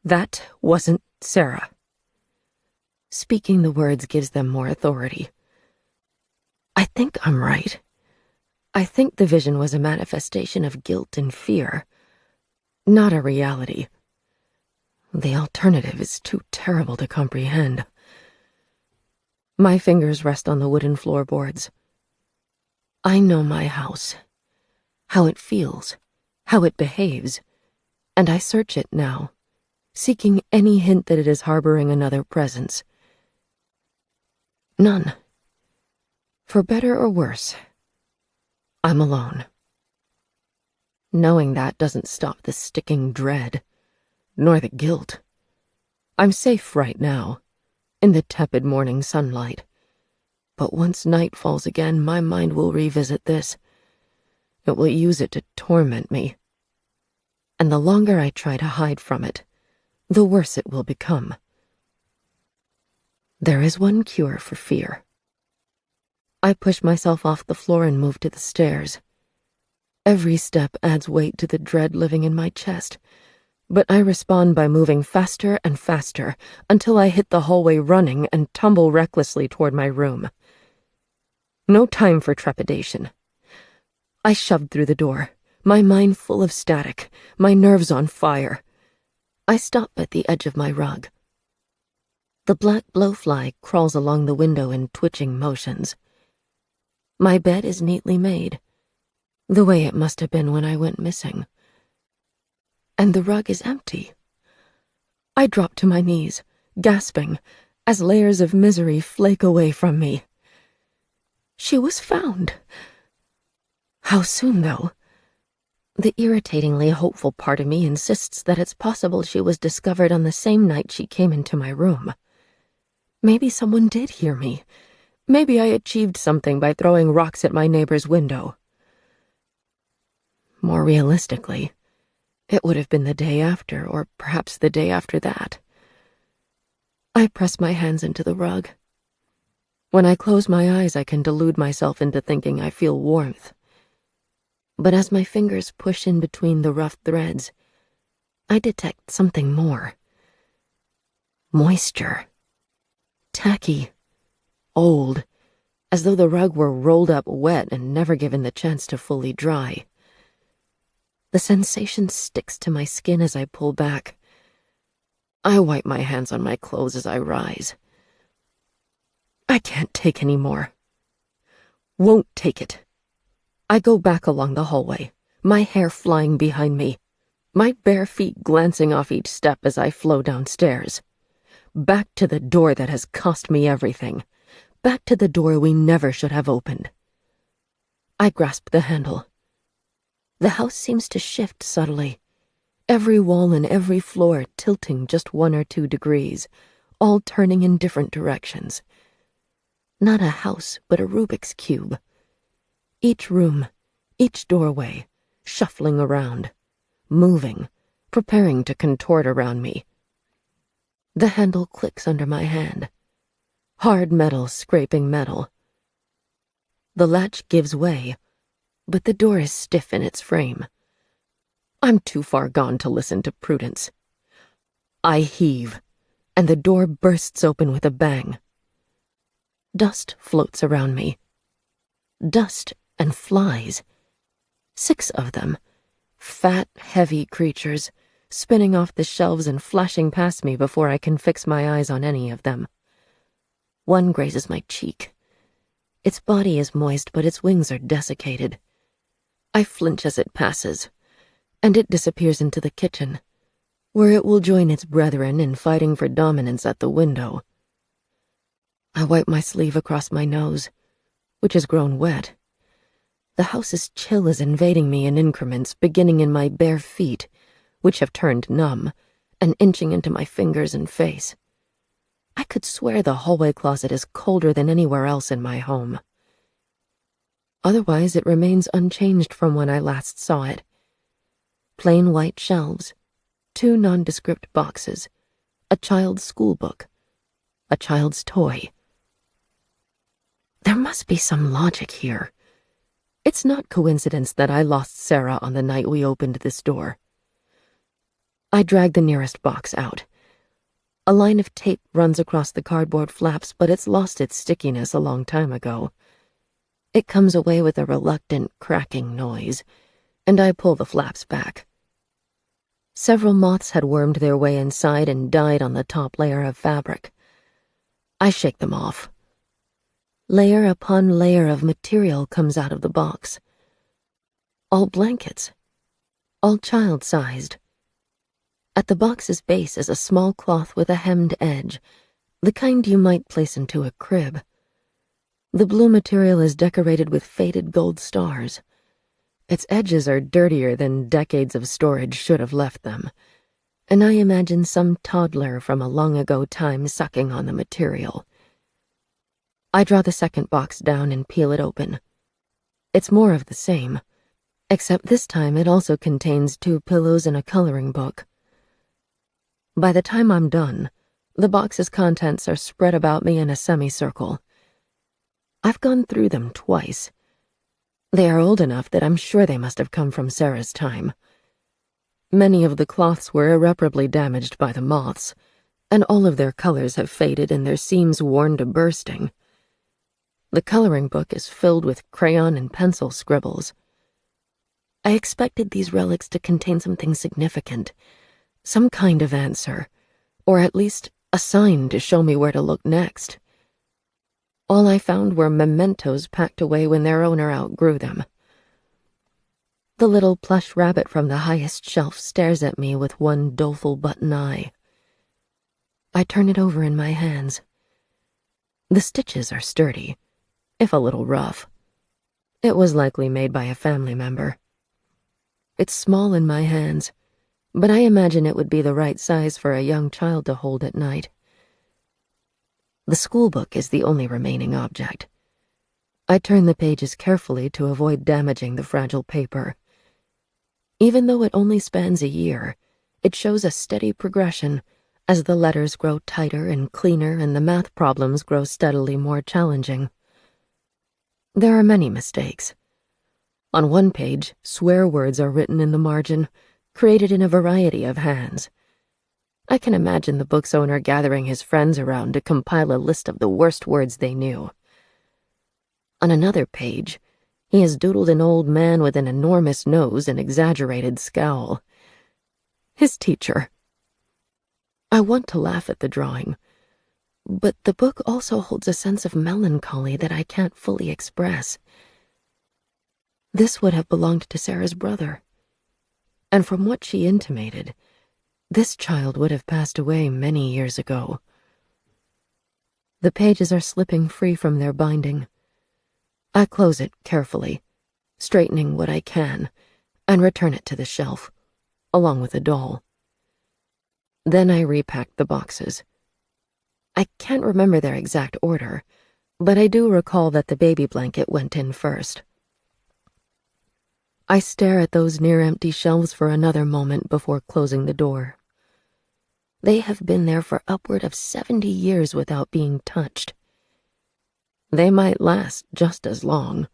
That wasn't Sarah. Speaking the words gives them more authority. I think I'm right. I think the vision was a manifestation of guilt and fear, not a reality. The alternative is too terrible to comprehend. My fingers rest on the wooden floorboards. I know my house, how it feels, how it behaves, and I search it now, seeking any hint that it is harboring another presence. None. For better or worse, I'm alone. Knowing that doesn't stop the sticking dread, nor the guilt. I'm safe right now, in the tepid morning sunlight. But once night falls again, my mind will revisit this. It will use it to torment me. And the longer I try to hide from it, the worse it will become. There is one cure for fear. I push myself off the floor and move to the stairs. Every step adds weight to the dread living in my chest, but I respond by moving faster and faster until I hit the hallway running and tumble recklessly toward my room. No time for trepidation. I shoved through the door, my mind full of static, my nerves on fire. I stop at the edge of my rug. The black blowfly crawls along the window in twitching motions. My bed is neatly made, the way it must have been when I went missing. And the rug is empty. I drop to my knees, gasping, as layers of misery flake away from me. She was found. How soon, though? The irritatingly hopeful part of me insists that it's possible she was discovered on the same night she came into my room. Maybe someone did hear me. Maybe I achieved something by throwing rocks at my neighbor's window. More realistically, it would have been the day after, or perhaps the day after that. I press my hands into the rug. When I close my eyes, I can delude myself into thinking I feel warmth. But as my fingers push in between the rough threads, I detect something more. Moisture. Tacky. Old. As though the rug were rolled up wet and never given the chance to fully dry. The sensation sticks to my skin as I pull back. I wipe my hands on my clothes as I rise. I can't take any more. Won't take it. I go back along the hallway, my hair flying behind me, my bare feet glancing off each step as I flow downstairs. Back to the door that has cost me everything. Back to the door we never should have opened. I grasp the handle. The house seems to shift subtly, every wall and every floor tilting just 1 or 2 degrees, all turning in different directions. Not a house, but a Rubik's Cube. Each room, each doorway, shuffling around, moving, preparing to contort around me. The handle clicks under my hand. Hard metal scraping metal. The latch gives way, but the door is stiff in its frame. I'm too far gone to listen to prudence. I heave, and the door bursts open with a bang. Dust floats around me. Dust and flies. 6 of them. Fat, heavy creatures, spinning off the shelves and flashing past me before I can fix my eyes on any of them. One grazes my cheek. Its body is moist, but its wings are desiccated. I flinch as it passes, and it disappears into the kitchen, where it will join its brethren in fighting for dominance at the window. I wipe my sleeve across my nose, which has grown wet. The house's chill is invading me in increments, beginning in my bare feet, which have turned numb, and inching into my fingers and face. I could swear the hallway closet is colder than anywhere else in my home. Otherwise, it remains unchanged from when I last saw it. Plain white shelves, 2 nondescript boxes, a child's schoolbook, a child's toy. There must be some logic here. It's not coincidence that I lost Sarah on the night we opened this door. I drag the nearest box out. A line of tape runs across the cardboard flaps, but it's lost its stickiness a long time ago. It comes away with a reluctant cracking noise, and I pull the flaps back. Several moths had wormed their way inside and died on the top layer of fabric. I shake them off. Layer upon layer of material comes out of the box. All blankets. All child-sized. At the box's base is a small cloth with a hemmed edge, the kind you might place into a crib. The blue material is decorated with faded gold stars. Its edges are dirtier than decades of storage should have left them, and I imagine some toddler from a long-ago time sucking on the material. I draw the second box down and peel it open. It's more of the same, except this time it also contains 2 pillows and a coloring book. By the time I'm done, the box's contents are spread about me in a semicircle. I've gone through them twice. They are old enough that I'm sure they must have come from Sarah's time. Many of the cloths were irreparably damaged by the moths, and all of their colors have faded and their seams worn to bursting. The coloring book is filled with crayon and pencil scribbles. I expected these relics to contain something significant, some kind of answer, or at least a sign to show me where to look next. All I found were mementos packed away when their owner outgrew them. The little plush rabbit from the highest shelf stares at me with one doleful button eye. I turn it over in my hands. The stitches are sturdy, if a little rough. It was likely made by a family member. It's small in my hands, but I imagine it would be the right size for a young child to hold at night. The schoolbook is the only remaining object. I turn the pages carefully to avoid damaging the fragile paper. Even though it only spans a year, it shows a steady progression as the letters grow tighter and cleaner and the math problems grow steadily more challenging. There are many mistakes. On one page, swear words are written in the margin, created in a variety of hands. I can imagine the book's owner gathering his friends around to compile a list of the worst words they knew. On another page, he has doodled an old man with an enormous nose and exaggerated scowl. His teacher. I want to laugh at the drawing, but the book also holds a sense of melancholy that I can't fully express. This would have belonged to Sarah's brother, and from what she intimated, this child would have passed away many years ago. The pages are slipping free from their binding. I close it carefully, straightening what I can, and return it to the shelf, along with the doll. Then I repack the boxes. I can't remember their exact order, but I do recall that the baby blanket went in first. I stare at those near-empty shelves for another moment before closing the door. They have been there for upward of 70 years without being touched. They might last just as long,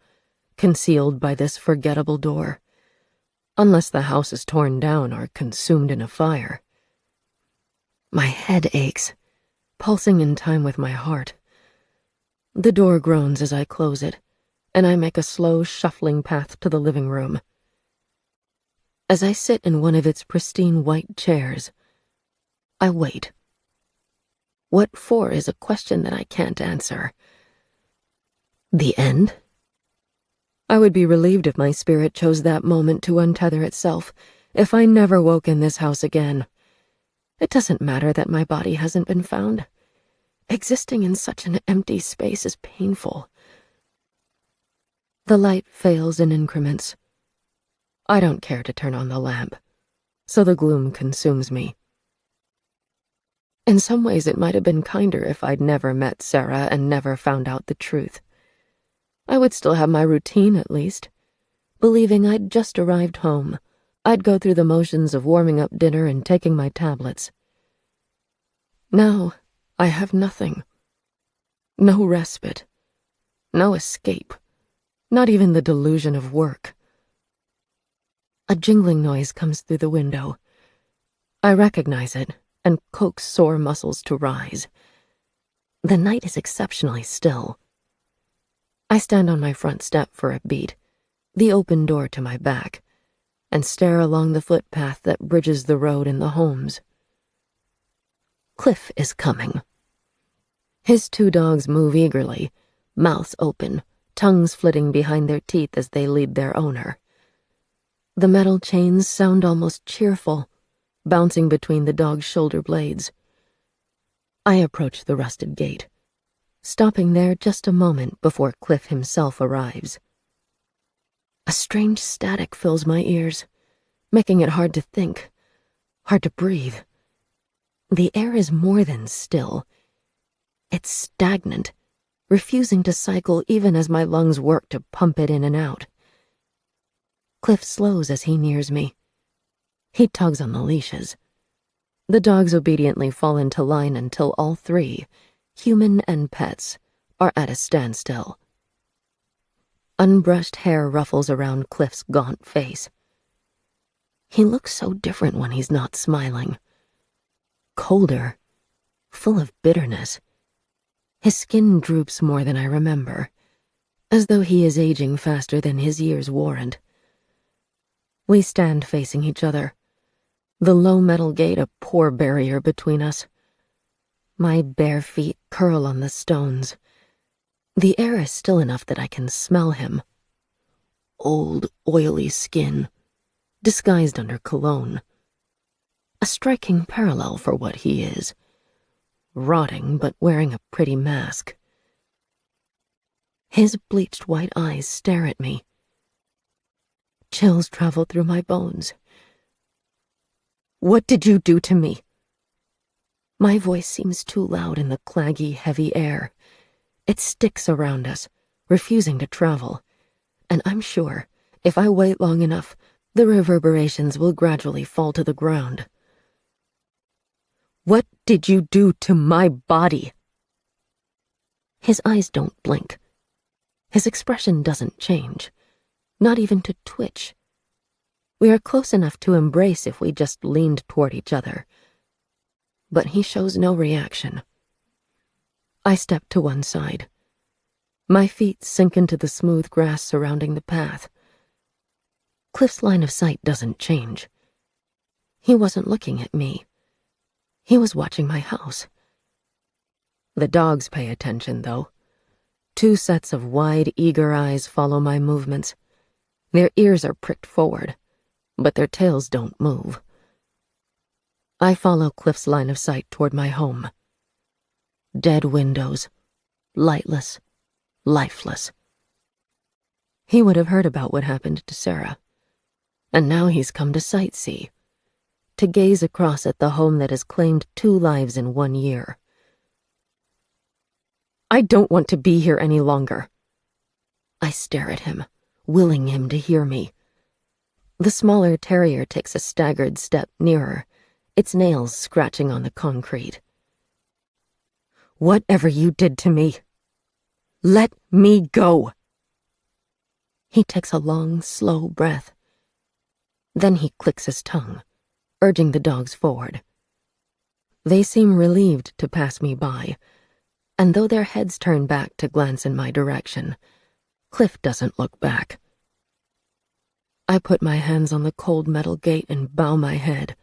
concealed by this forgettable door, unless the house is torn down or consumed in a fire. My head aches, pulsing in time with my heart. The door groans as I close it, and I make a slow, shuffling path to the living room. As I sit in one of its pristine white chairs, I wait. What for is a question that I can't answer. The end? I would be relieved if my spirit chose that moment to untether itself, if I never woke in this house again. It doesn't matter that my body hasn't been found. Existing in such an empty space is painful. The light fails in increments. I don't care to turn on the lamp, so the gloom consumes me. In some ways, it might have been kinder if I'd never met Sarah and never found out the truth. I would still have my routine, at least. Believing I'd just arrived home, I'd go through the motions of warming up dinner and taking my tablets. Now, I have nothing. No respite. No escape. Not even the delusion of work. A jingling noise comes through the window. I recognize it and coax sore muscles to rise. The night is exceptionally still. I stand on my front step for a beat, the open door to my back, and stare along the footpath that bridges the road and the homes. Cliff is coming. His 2 dogs move eagerly, mouths open, tongues flitting behind their teeth as they lead their owner. The metal chains sound almost cheerful, bouncing between the dog's shoulder blades. I approach the rusted gate, stopping there just a moment before Cliff himself arrives. A strange static fills my ears, making it hard to think, hard to breathe. The air is more than still. It's stagnant, refusing to cycle even as my lungs work to pump it in and out. Cliff slows as he nears me. He tugs on the leashes. The dogs obediently fall into line until all three, human and pets, are at a standstill. Unbrushed hair ruffles around Cliff's gaunt face. He looks so different when he's not smiling. Colder, full of bitterness. His skin droops more than I remember, as though he is aging faster than his years warrant. We stand facing each other, the low metal gate a poor barrier between us. My bare feet curl on the stones. The air is still enough that I can smell him. Old, oily skin, disguised under cologne. A striking parallel for what he is. Rotting, but wearing a pretty mask. His bleached white eyes stare at me. Chills travel through my bones. What did you do to me? My voice seems too loud in the claggy, heavy air. It sticks around us, refusing to travel, and I'm sure, if I wait long enough, the reverberations will gradually fall to the ground. What did you do to my body? His eyes don't blink. His expression doesn't change, not even to twitch. We are close enough to embrace if we just leaned toward each other. But he shows no reaction. I step to one side. My feet sink into the smooth grass surrounding the path. Cliff's line of sight doesn't change. He wasn't looking at me. He was watching my house. The dogs pay attention, though. Two sets of wide, eager eyes follow my movements. Their ears are pricked forward, but their tails don't move. I follow Cliff's line of sight toward my home. Dead windows, lightless, lifeless. He would have heard about what happened to Sarah, and now he's come to sightsee, to gaze across at the home that has claimed 2 lives in 1 year. I don't want to be here any longer. I stare at him, willing him to hear me. The smaller terrier takes a staggered step nearer, its nails scratching on the concrete. Whatever you did to me, let me go. He takes a long, slow breath. Then he clicks his tongue, urging the dogs forward. They seem relieved to pass me by, and though their heads turn back to glance in my direction, Cliff doesn't look back. I put my hands on the cold metal gate and bow my head.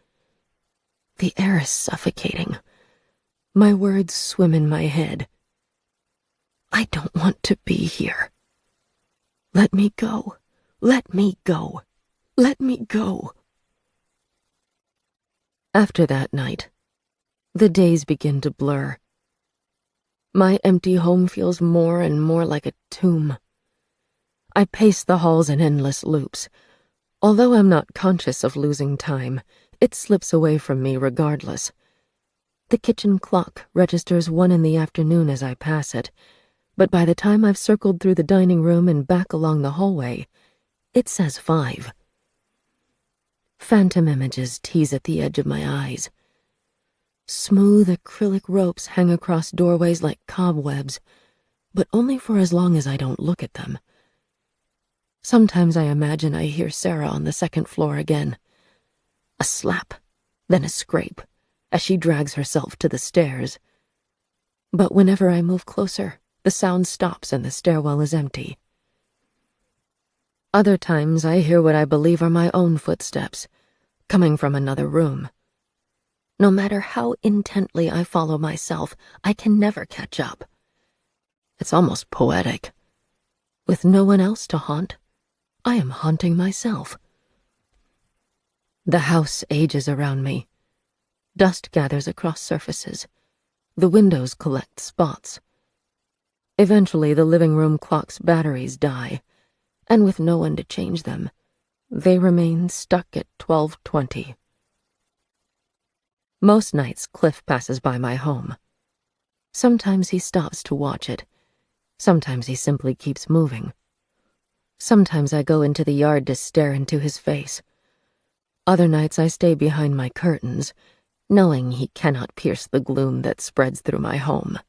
The air is suffocating. My words swim in my head. I don't want to be here. Let me go. Let me go. Let me go. After that night, the days begin to blur. My empty home feels more and more like a tomb. I pace the halls in endless loops. Although I'm not conscious of losing time, it slips away from me regardless. The kitchen clock registers 1 in the afternoon as I pass it, but by the time I've circled through the dining room and back along the hallway, it says 5. Phantom images tease at the edge of my eyes. Smooth acrylic ropes hang across doorways like cobwebs, but only for as long as I don't look at them. Sometimes I imagine I hear Sarah on the 2nd floor again. A slap, then a scrape, as she drags herself to the stairs. But whenever I move closer, the sound stops and the stairwell is empty. Other times I hear what I believe are my own footsteps, coming from another room. No matter how intently I follow myself, I can never catch up. It's almost poetic. With no one else to haunt, I am haunting myself. The house ages around me, Dust gathers across surfaces. The windows collect spots. Eventually, the living room clock's batteries die, and with no one to change them, they remain stuck at 12:20. Most nights, Cliff passes by my home. Sometimes he stops to watch it. Sometimes he simply keeps moving. Sometimes I go into the yard to stare into his face. Other nights I stay behind my curtains, knowing he cannot pierce the gloom that spreads through my home.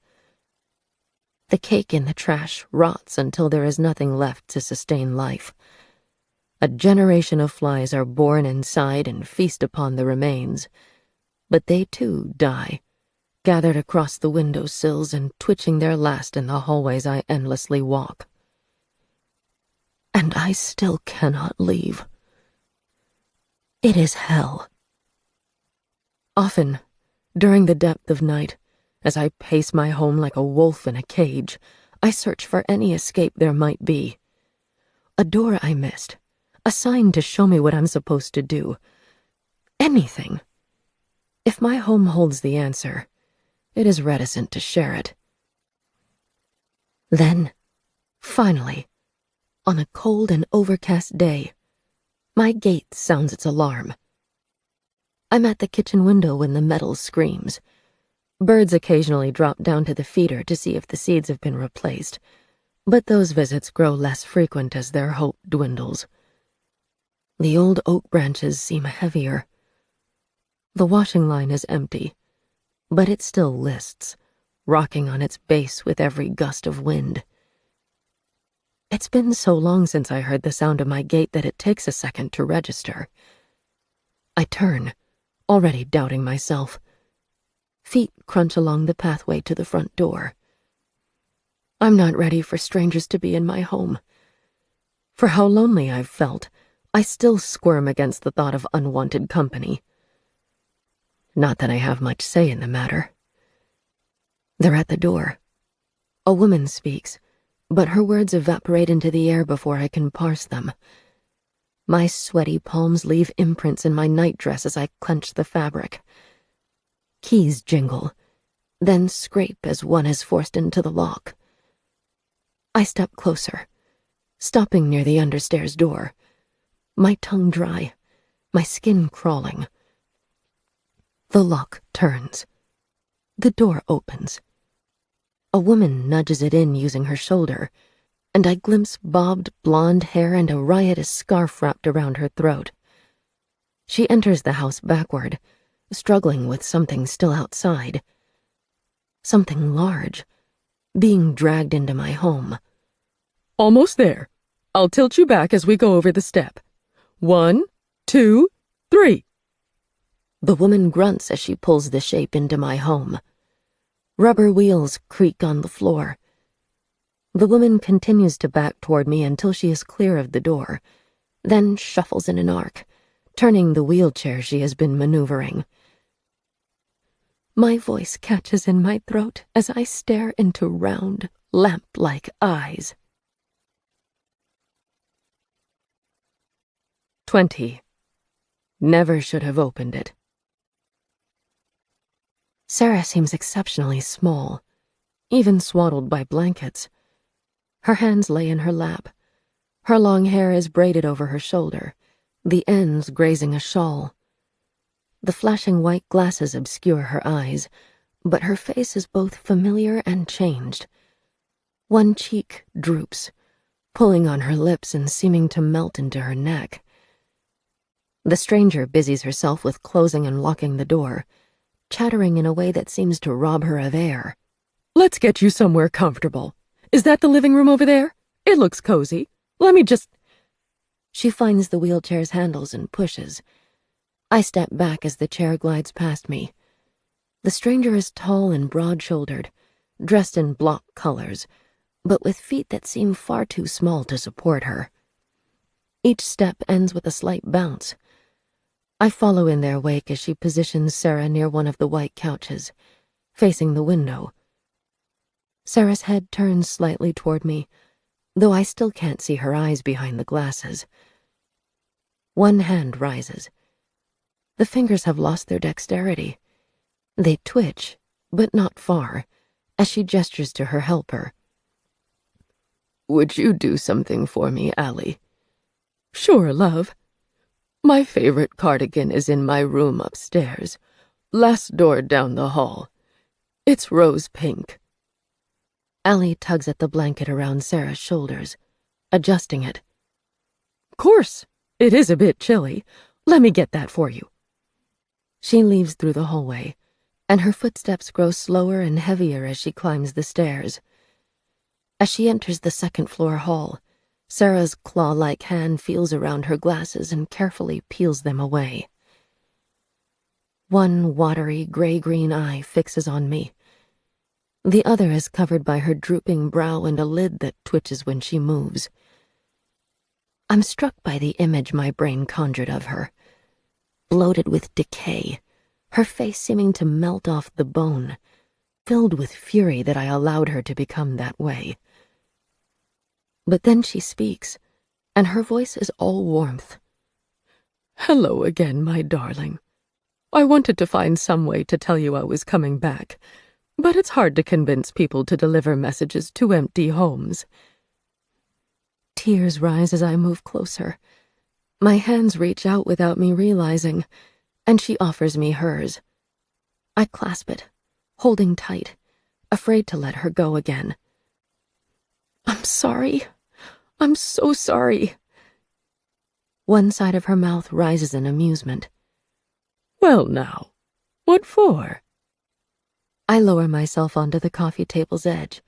The cake in the trash rots until there is nothing left to sustain life. A generation of flies are born inside and feast upon the remains, but they too die, gathered across the window sills and twitching their last in the hallways I endlessly walk. And I still cannot leave. It is hell. Often, during the depth of night, as I pace my home like a wolf in a cage, I search for any escape there might be. A door I missed, a sign to show me what I'm supposed to do. Anything. If my home holds the answer, it is reticent to share it. Then, finally, on a cold and overcast day, my gate sounds its alarm. I'm at the kitchen window when the metal screams. Birds occasionally drop down to the feeder to see if the seeds have been replaced, but those visits grow less frequent as their hope dwindles. The old oak branches seem heavier. The washing line is empty, but it still lists, rocking on its base with every gust of wind. It's been so long since I heard the sound of my gate that it takes a second to register. I turn, already doubting myself. Feet crunch along the pathway to the front door. I'm not ready for strangers to be in my home. For how lonely I've felt, I still squirm against the thought of unwanted company. Not that I have much say in the matter. They're at the door. A woman speaks, but her words evaporate into the air before I can parse them. My sweaty palms leave imprints in my nightdress as I clench the fabric. Keys jingle, then scrape as one is forced into the lock. I step closer, stopping near the understairs door, my tongue dry, my skin crawling. The lock turns. The door opens. A woman nudges it in using her shoulder, and I glimpse bobbed blonde hair and a riotous scarf wrapped around her throat. She enters the house backward, struggling with something still outside. Something large, being dragged into my home. Almost there. I'll tilt you back as we go over the step. 1, 2, 3. The woman grunts as she pulls the shape into my home. Rubber wheels creak on the floor. The woman continues to back toward me until she is clear of the door, then shuffles in an arc, turning the wheelchair she has been maneuvering. My voice catches in my throat as I stare into round, lamp-like eyes. 20. Never should have opened it. Sarah seems exceptionally small, even swaddled by blankets. Her hands lay in her lap. Her long hair is braided over her shoulder, the ends grazing a shawl. The flashing white glasses obscure her eyes, but her face is both familiar and changed. One cheek droops, pulling on her lips and seeming to melt into her neck. The stranger busies herself with closing and locking the door, chattering in a way that seems to rob her of air. Let's get you somewhere comfortable. Is that the living room over there? It looks cozy. Let me just... She finds the wheelchair's handles and pushes. I step back as the chair glides past me. The stranger is tall and broad-shouldered, dressed in block colors, but with feet that seem far too small to support her. Each step ends with a slight bounce. I follow in their wake as she positions Sarah near one of the white couches, facing the window. Sarah's head turns slightly toward me, though I still can't see her eyes behind the glasses. One hand rises. The fingers have lost their dexterity, They twitch, but not far, as she gestures to her helper. "Would you do something for me, Allie?" "Sure, love. My favorite cardigan is in my room upstairs, last door down the hall. It's rose pink." Allie tugs at the blanket around Sarah's shoulders, adjusting it. "Course, it is a bit chilly. Let me get that for you." She leaves through the hallway, and her footsteps grow slower and heavier as she climbs the stairs. As she enters the second-floor hall, Sarah's claw-like hand feels around her glasses and carefully peels them away. One watery gray-green eye fixes on me. The other is covered by her drooping brow and a lid that twitches when she moves. I'm struck by the image my brain conjured of her, bloated with decay, her face seeming to melt off the bone, filled with fury that I allowed her to become that way. But then she speaks, and her voice is all warmth. "Hello again, my darling. I wanted to find some way to tell you I was coming back, but it's hard to convince people to deliver messages to empty homes." Tears rise as I move closer. My hands reach out without me realizing, and she offers me hers. I clasp it, holding tight, afraid to let her go again. "I'm sorry. I'm so sorry." One side of her mouth rises in amusement. "Well now, what for?" I lower myself onto the coffee table's edge,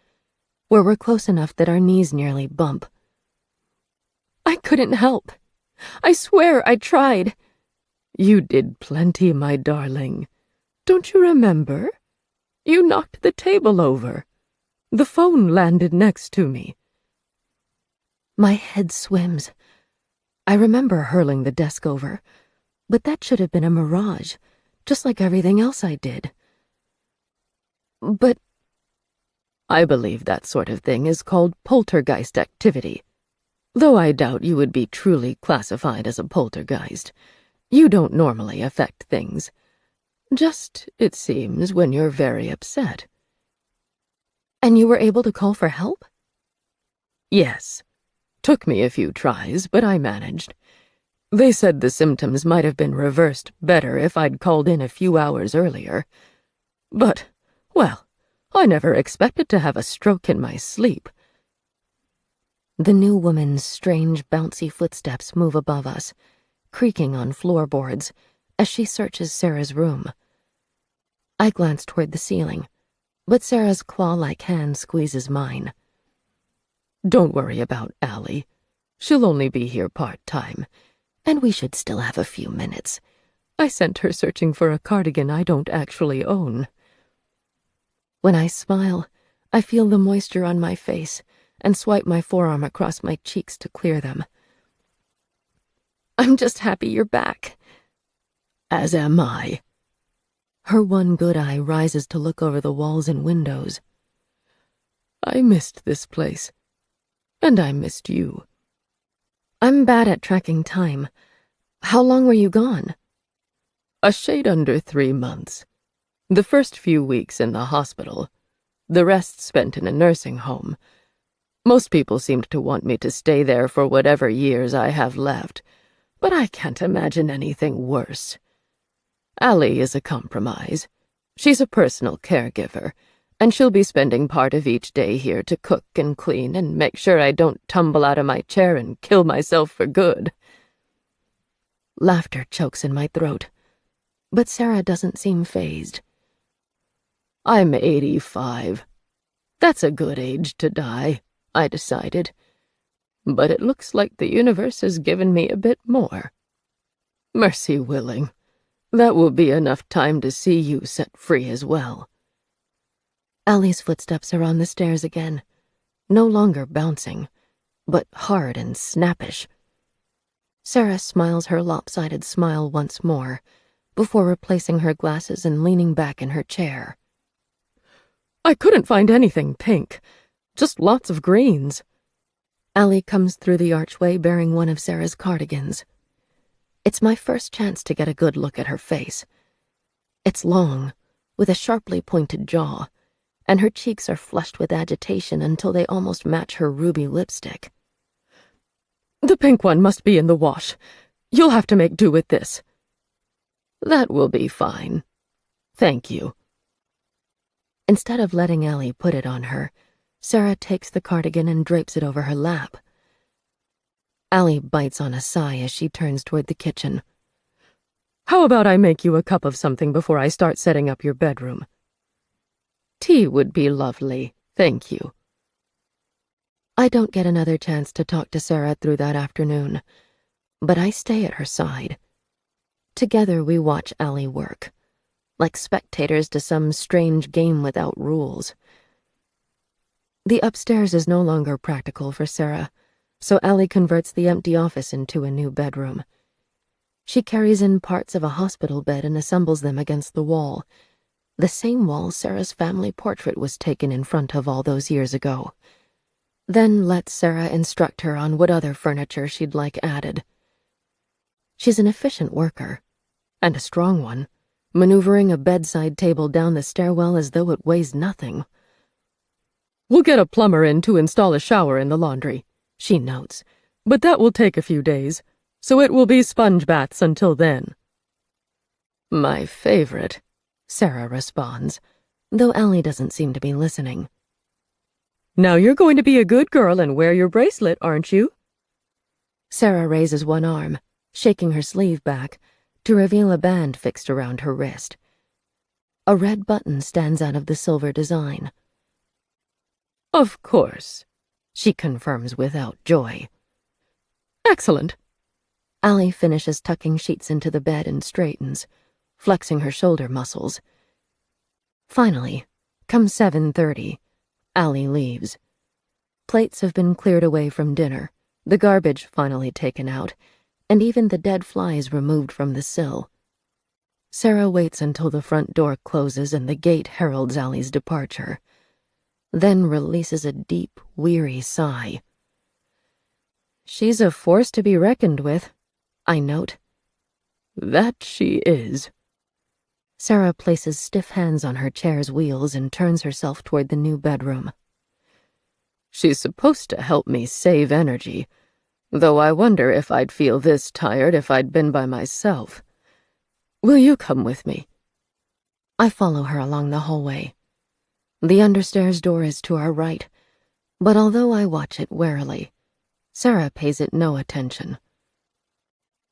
where we're close enough that our knees nearly bump. "I couldn't help. I swear I tried." "You did plenty, my darling. Don't you remember? You knocked the table over. The phone landed next to me." My head swims. I remember hurling the desk over, but that should have been a mirage, just like everything else I did. "But I believe that sort of thing is called poltergeist activity. Though I doubt you would be truly classified as a poltergeist. You don't normally affect things. Just, it seems, when you're very upset." "And you were able to call for help?" "Yes. Took me a few tries, but I managed. They said the symptoms might have been reversed better if I'd called in a few hours earlier. But, well, I never expected to have a stroke in my sleep." The new woman's strange, bouncy footsteps move above us, creaking on floorboards, as she searches Sarah's room. I glance toward the ceiling, but Sarah's claw-like hand squeezes mine. "Don't worry about Allie. She'll only be here part-time, and we should still have a few minutes. I sent her searching for a cardigan I don't actually own." When I smile, I feel the moisture on my face and swipe my forearm across my cheeks to clear them. "I'm just happy you're back." "As am I." Her one good eye rises to look over the walls and windows. "I missed this place. And I missed you." I'm bad at tracking time. How long were you gone? "A shade under 3 months. The first few weeks in the hospital. The rest spent in a nursing home. Most people seemed to want me to stay there for whatever years I have left, but I can't imagine anything worse. Allie is a compromise. She's a personal caregiver, and she'll be spending part of each day here to cook and clean and make sure I don't tumble out of my chair and kill myself for good." Laughter chokes in my throat, but Sarah doesn't seem fazed. "I'm 85. That's a good age to die, I decided. But it looks like the universe has given me a bit more. Mercy willing, that will be enough time to see you set free as well." Allie's footsteps are on the stairs again, no longer bouncing, but hard and snappish. Sarah smiles her lopsided smile once more, before replacing her glasses and leaning back in her chair. "I couldn't find anything pink, just lots of greens." Allie comes through the archway bearing one of Sarah's cardigans. It's my first chance to get a good look at her face. It's long, with a sharply pointed jaw, and her cheeks are flushed with agitation until they almost match her ruby lipstick. "The pink one must be in the wash. You'll have to make do with this." "That will be fine. Thank you." Instead of letting Allie put it on her, Sarah takes the cardigan and drapes it over her lap. Allie bites on a sigh as she turns toward the kitchen. "How about I make you a cup of something before I start setting up your bedroom?" "Tea would be lovely, thank you." I don't get another chance to talk to Sarah through that afternoon, but I stay at her side. Together we watch Allie work, like spectators to some strange game without rules. The upstairs is no longer practical for Sarah, so Allie converts the empty office into a new bedroom. She carries in parts of a hospital bed and assembles them against the wall, the same wall Sarah's family portrait was taken in front of all those years ago. Then lets Sarah instruct her on what other furniture she'd like added. She's an efficient worker, and a strong one, maneuvering a bedside table down the stairwell as though it weighs nothing. "We'll get a plumber in to install a shower in the laundry," she notes, "but that will take a few days, so it will be sponge baths until then." "My favorite," Sarah responds, though Allie doesn't seem to be listening. "Now you're going to be a good girl and wear your bracelet, aren't you?" Sarah raises one arm, shaking her sleeve back, to reveal a band fixed around her wrist. A red button stands out of the silver design. "Of course," she confirms without joy. "Excellent." Allie finishes tucking sheets into the bed and straightens, flexing her shoulder muscles. Finally, come 7:30, Allie leaves. Plates have been cleared away from dinner, the garbage finally taken out, and even the dead flies removed from the sill. Sarah waits until the front door closes and the gate heralds Allie's departure, then releases a deep, weary sigh. "She's a force to be reckoned with," I note. "That she is." Sarah places stiff hands on her chair's wheels and turns herself toward the new bedroom. "She's supposed to help me save energy, though I wonder if I'd feel this tired if I'd been by myself. Will you come with me?" I follow her along the hallway. The understairs door is to our right, but although I watch it warily, Sarah pays it no attention.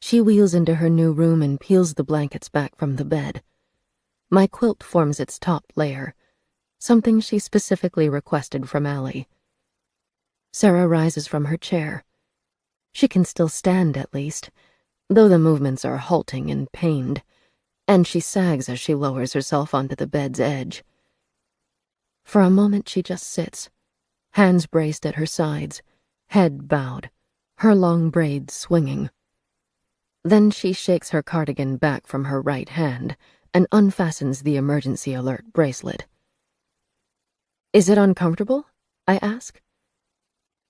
She wheels into her new room and peels the blankets back from the bed. My quilt forms its top layer, something she specifically requested from Allie. Sarah rises from her chair. She can still stand, at least, though the movements are halting and pained, and she sags as she lowers herself onto the bed's edge. For a moment she just sits, hands braced at her sides, head bowed, her long braids swinging. Then she shakes her cardigan back from her right hand and unfastens the emergency alert bracelet. "Is it uncomfortable?" I ask.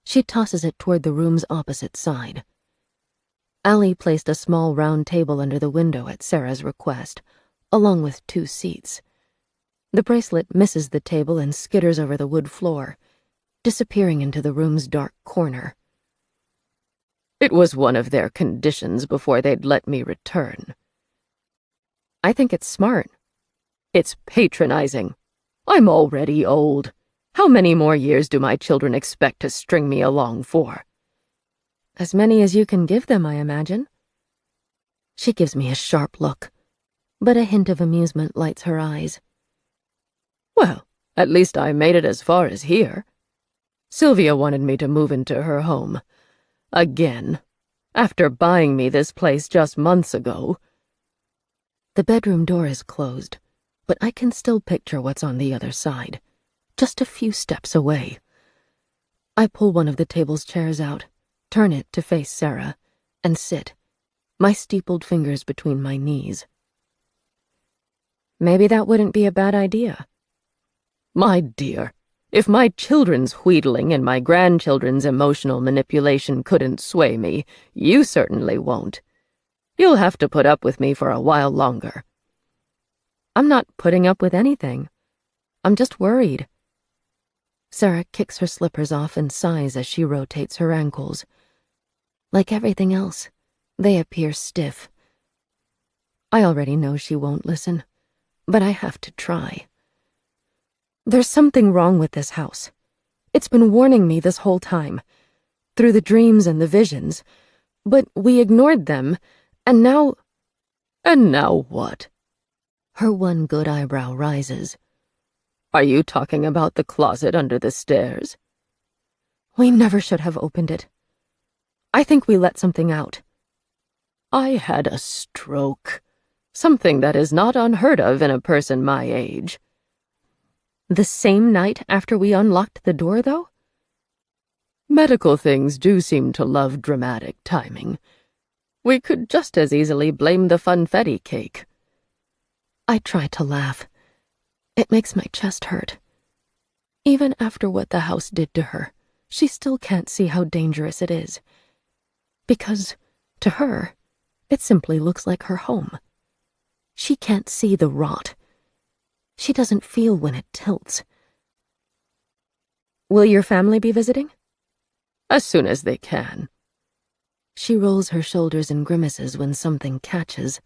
She tosses it toward the room's opposite side. Allie placed a small round table under the window at Sarah's request, along with 2 seats. The bracelet misses the table and skitters over the wood floor, disappearing into the room's dark corner. "It was one of their conditions before they'd let me return." "I think it's smart." "It's patronizing. I'm already old. How many more years do my children expect to string me along for?" "As many as you can give them, I imagine." She gives me a sharp look, but a hint of amusement lights her eyes. "Well, at least I made it as far as here. Sylvia wanted me to move into her home. Again, after buying me this place just months ago." The bedroom door is closed, but I can still picture what's on the other side, just a few steps away. I pull one of the table's chairs out, turn it to face Sarah, and sit, my steepled fingers between my knees. "Maybe that wouldn't be a bad idea." "My dear, if my children's wheedling and my grandchildren's emotional manipulation couldn't sway me, you certainly won't. You'll have to put up with me for a while longer." I'm not putting up with anything. I'm just worried. Sarah kicks her slippers off and sighs as she rotates her ankles. Like everything else, they appear stiff. I already know she won't listen, but I have to try. There's something wrong with this house. It's been warning me this whole time, through the dreams and the visions, but we ignored them, and now... And now what? Her one good eyebrow rises. Are you talking about the closet under the stairs? We never should have opened it. I think we let something out. I had a stroke. Something that is not unheard of in a person my age. The same night after we unlocked the door, though? Medical things do seem to love dramatic timing. We could just as easily blame the funfetti cake. I try to laugh. It makes my chest hurt. Even after what the house did to her, she still can't see how dangerous it is. Because, to her, it simply looks like her home. She can't see the rot. She doesn't feel when it tilts. Will your family be visiting? As soon as they can. She rolls her shoulders and grimaces when something catches.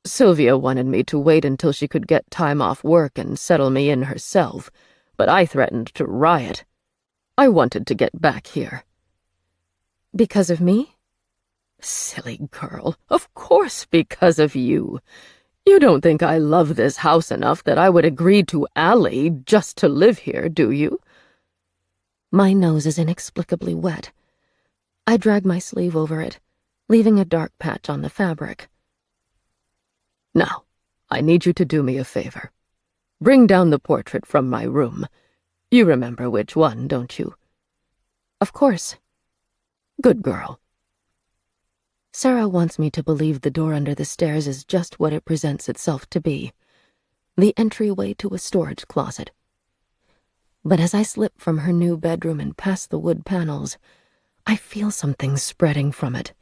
Sylvia wanted me to wait until she could get time off work and settle me in herself, but I threatened to riot. I wanted to get back here. Because of me? Silly girl, of course because of you. You don't think I love this house enough that I would agree to ally just to live here, do you? My nose is inexplicably wet. I drag my sleeve over it, leaving a dark patch on the fabric. Now, I need you to do me a favor. Bring down the portrait from my room. You remember which one, don't you? Of course. Good girl. Sarah wants me to believe the door under the stairs is just what it presents itself to be, the entryway to a storage closet. But as I slip from her new bedroom and past the wood panels, I feel something spreading from it.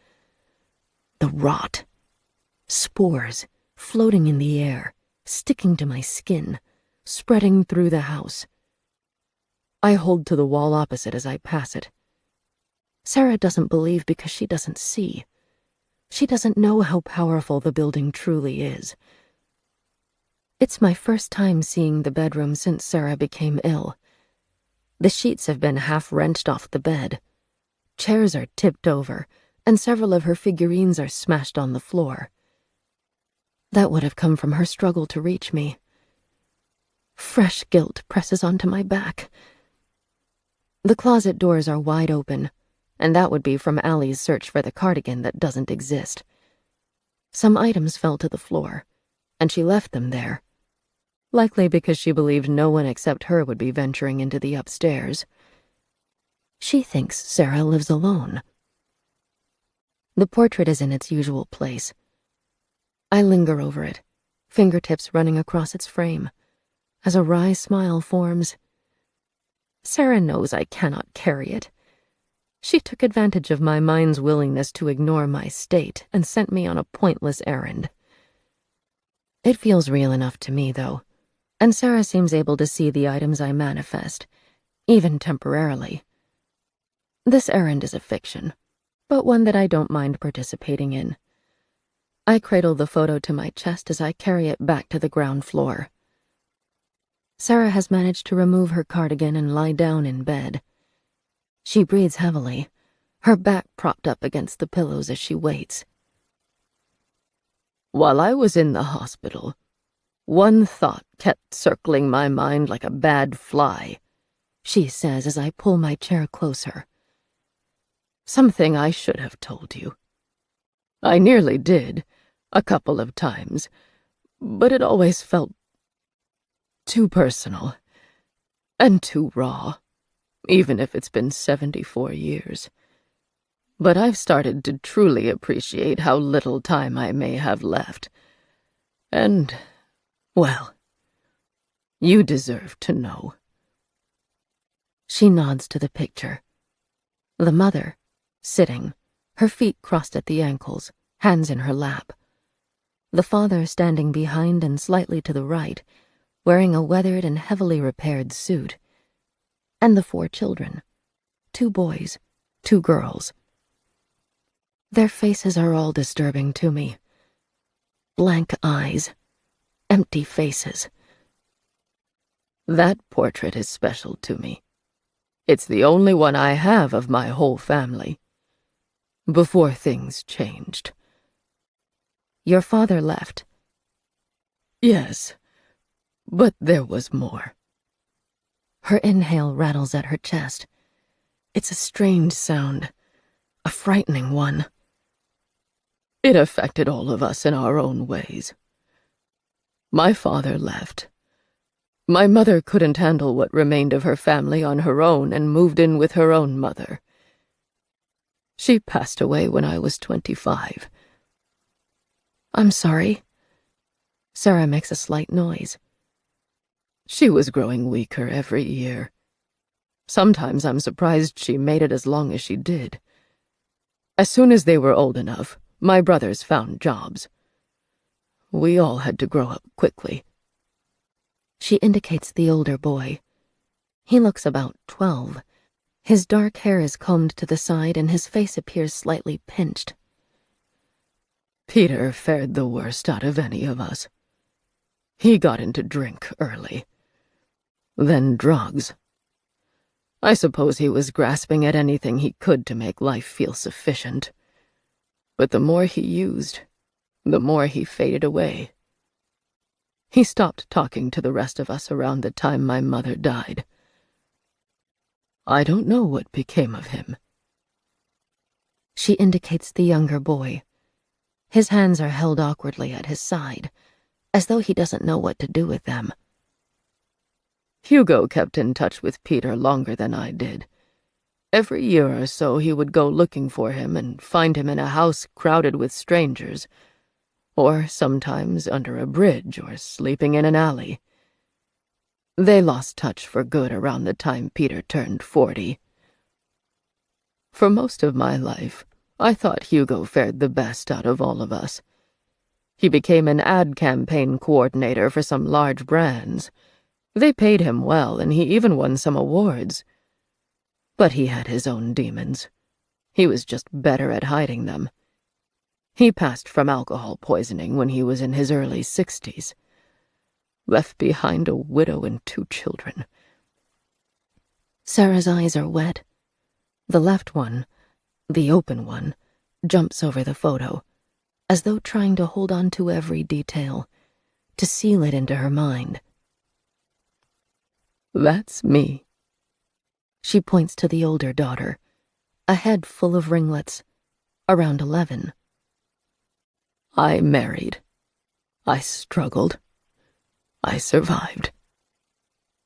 The rot. Spores, floating in the air, sticking to my skin, spreading through the house. I hold to the wall opposite as I pass it. Sarah doesn't believe because she doesn't see. She doesn't know how powerful the building truly is. It's my first time seeing the bedroom since Sarah became ill. The sheets have been half wrenched off the bed. Chairs are tipped over, and several of her figurines are smashed on the floor. That would have come from her struggle to reach me. Fresh guilt presses onto my back. The closet doors are wide open, and that would be from Allie's search for the cardigan that doesn't exist. Some items fell to the floor, and she left them there, likely because she believed no one except her would be venturing into the upstairs. She thinks Sarah lives alone. The portrait is in its usual place. I linger over it, fingertips running across its frame, as a wry smile forms. Sarah knows I cannot carry it. She took advantage of my mind's willingness to ignore my state and sent me on a pointless errand. It feels real enough to me, though, and Sarah seems able to see the items I manifest, even temporarily. This errand is a fiction, but one that I don't mind participating in. I cradle the photo to my chest as I carry it back to the ground floor. Sarah has managed to remove her cardigan and lie down in bed. She breathes heavily, her back propped up against the pillows as she waits. While I was in the hospital, one thought kept circling my mind like a bad fly, she says as I pull my chair closer. Something I should have told you. I nearly did, a couple of times, but it always felt too personal and too raw. Even if it's been 74 years. But I've started to truly appreciate how little time I may have left. And, well, you deserve to know. She nods to the picture. The mother, sitting, her feet crossed at the ankles, hands in her lap. the father standing behind and slightly to the right, wearing a weathered and heavily repaired suit, and the 4 children, 2 boys, 2 girls. Their faces are all disturbing to me. Blank eyes, empty faces. That portrait is special to me. It's the only one I have of my whole family. Before things changed. Your father left. Yes, but there was more. Her inhale rattles at her chest. It's a strange sound, a frightening one. It affected all of us in our own ways. My father left. My mother couldn't handle what remained of her family on her own and moved in with her own mother. She passed away when I was 25. I'm sorry. Sarah makes a slight noise. She was growing weaker every year. Sometimes I'm surprised she made it as long as she did. As soon as they were old enough, my brothers found jobs. We all had to grow up quickly. She indicates the older boy. He looks about 12. His dark hair is combed to the side and his face appears slightly pinched. Peter fared the worst out of any of us. He got into drink early. Then drugs. I suppose he was grasping at anything he could to make life feel sufficient. But the more he used, the more he faded away. He stopped talking to the rest of us around the time my mother died. I don't know what became of him. She indicates the younger boy. His hands are held awkwardly at his side, as though he doesn't know what to do with them. Hugo kept in touch with Peter longer than I did. Every year or so he would go looking for him and find him in a house crowded with strangers, or sometimes under a bridge or sleeping in an alley. They lost touch for good around the time Peter turned 40. For most of my life, I thought Hugo fared the best out of all of us. He became an ad campaign coordinator for some large brands. They paid him well, and he even won some awards. But he had his own demons. He was just better at hiding them. He passed from alcohol poisoning when he was in his early 60s. Left behind a widow and 2 children. Sarah's eyes are wet. The left one, the open one, jumps over the photo, as though trying to hold on to every detail, to seal it into her mind. That's me. She points to the older daughter, a head full of ringlets, around 11. I married. I struggled. I survived.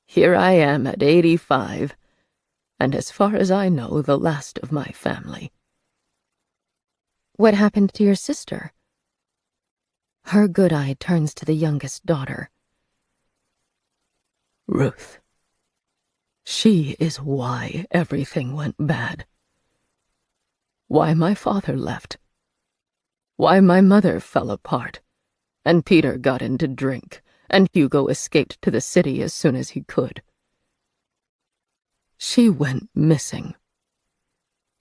Here I am at 85, and as far as I know, the last of my family. What happened to your sister? Her good eye turns to the youngest daughter. Ruth. She is why everything went bad. Why my father left. Why my mother fell apart, and Peter got into drink, and Hugo escaped to the city as soon as he could. She went missing.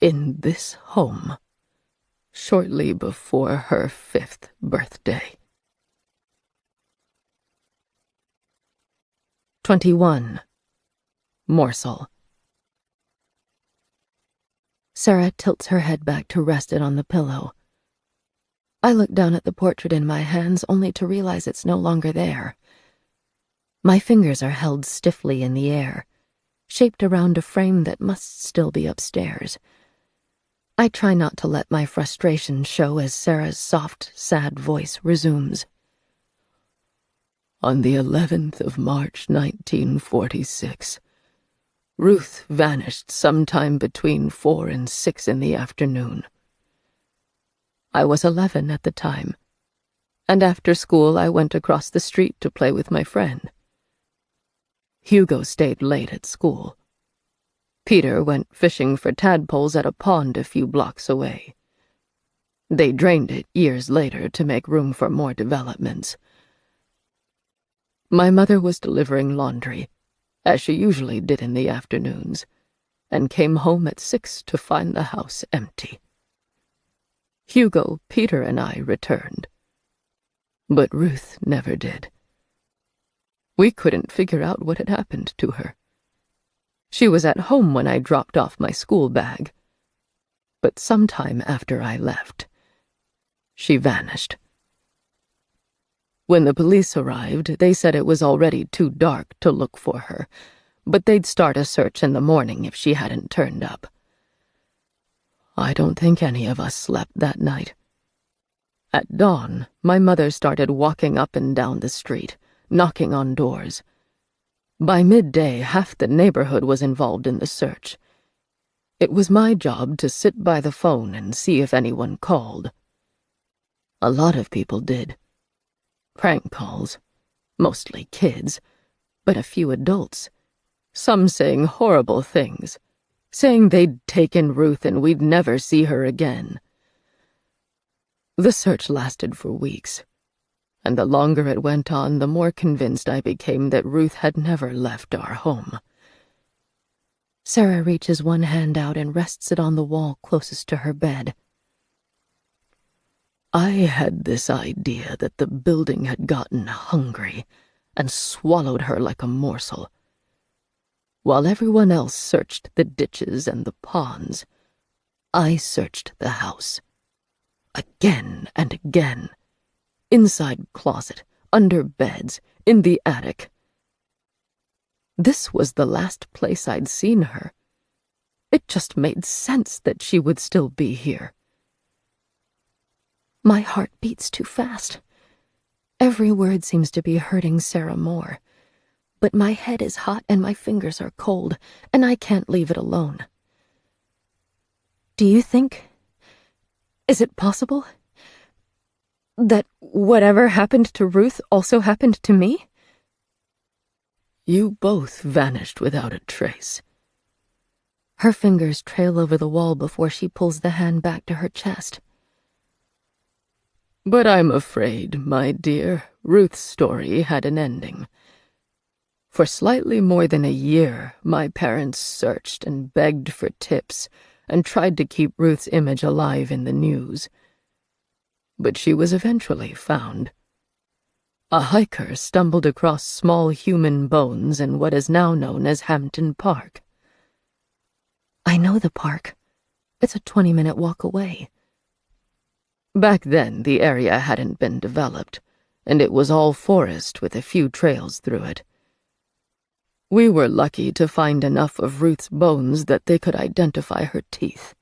In this home. Shortly before her 5th birthday. 21. Morsel. Sarah tilts her head back to rest it on the pillow. I look down at the portrait in my hands only to realize it's no longer there. My fingers are held stiffly in the air, shaped around a frame that must still be upstairs. I try not to let my frustration show as Sarah's soft, sad voice resumes. On the 11th of March, 1946, Ruth vanished sometime between 4 and 6 in the afternoon. I was 11 at the time, and after school I went across the street to play with my friend. Hugo stayed late at school. Peter went fishing for tadpoles at a pond a few blocks away. They drained it years later to make room for more developments. My mother was delivering laundry, as she usually did in the afternoons, and came home at 6 to find the house empty. Hugo, Peter, and I returned, but Ruth never did. We couldn't figure out what had happened to her. She was at home when I dropped off my school bag, but sometime after I left, she vanished. When the police arrived, they said it was already too dark to look for her, but they'd start a search in the morning if she hadn't turned up. I don't think any of us slept that night. At dawn, my mother started walking up and down the street, knocking on doors. By midday, half the neighborhood was involved in the search. It was my job to sit by the phone and see if anyone called. A lot of people did. Prank calls, mostly kids, but a few adults, some saying horrible things, saying they'd taken Ruth and we'd never see her again. The search lasted for weeks, and the longer it went on, the more convinced I became that Ruth had never left our home. Sarah reaches one hand out and rests it on the wall closest to her bed. I had this idea that the building had gotten hungry and swallowed her like a morsel. While everyone else searched the ditches and the ponds, I searched the house. Again and again. Inside closet, under beds, in the attic. This was the last place I'd seen her. It just made sense that she would still be here. My heart beats too fast. Every word seems to be hurting Sarah more. But my head is hot and my fingers are cold, and I can't leave it alone. Do you think... is it possible that whatever happened to Ruth also happened to me? You both vanished without a trace. Her fingers trail over the wall before she pulls the hand back to her chest. But I'm afraid, my dear, Ruth's story had an ending. For slightly more than a year, my parents searched and begged for tips and tried to keep Ruth's image alive in the news. But she was eventually found. A hiker stumbled across small human bones in what is now known as Hampton Park. I know the park. It's a 20-minute walk away. Back then, the area hadn't been developed, and it was all forest with a few trails through it. We were lucky to find enough of Ruth's bones that they could identify her teeth.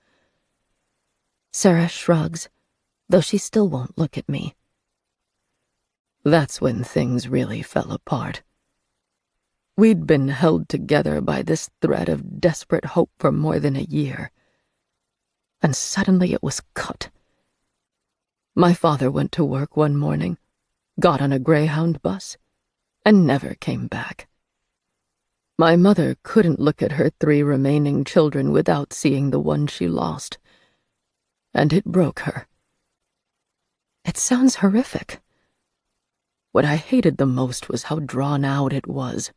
Sarah shrugs, though she still won't look at me. That's when things really fell apart. We'd been held together by this thread of desperate hope for more than a year, and suddenly it was cut. My father went to work one morning, got on a Greyhound bus, and never came back. My mother couldn't look at her 3 remaining children without seeing the one she lost, and it broke her. It sounds horrific. What I hated the most was how drawn out it was.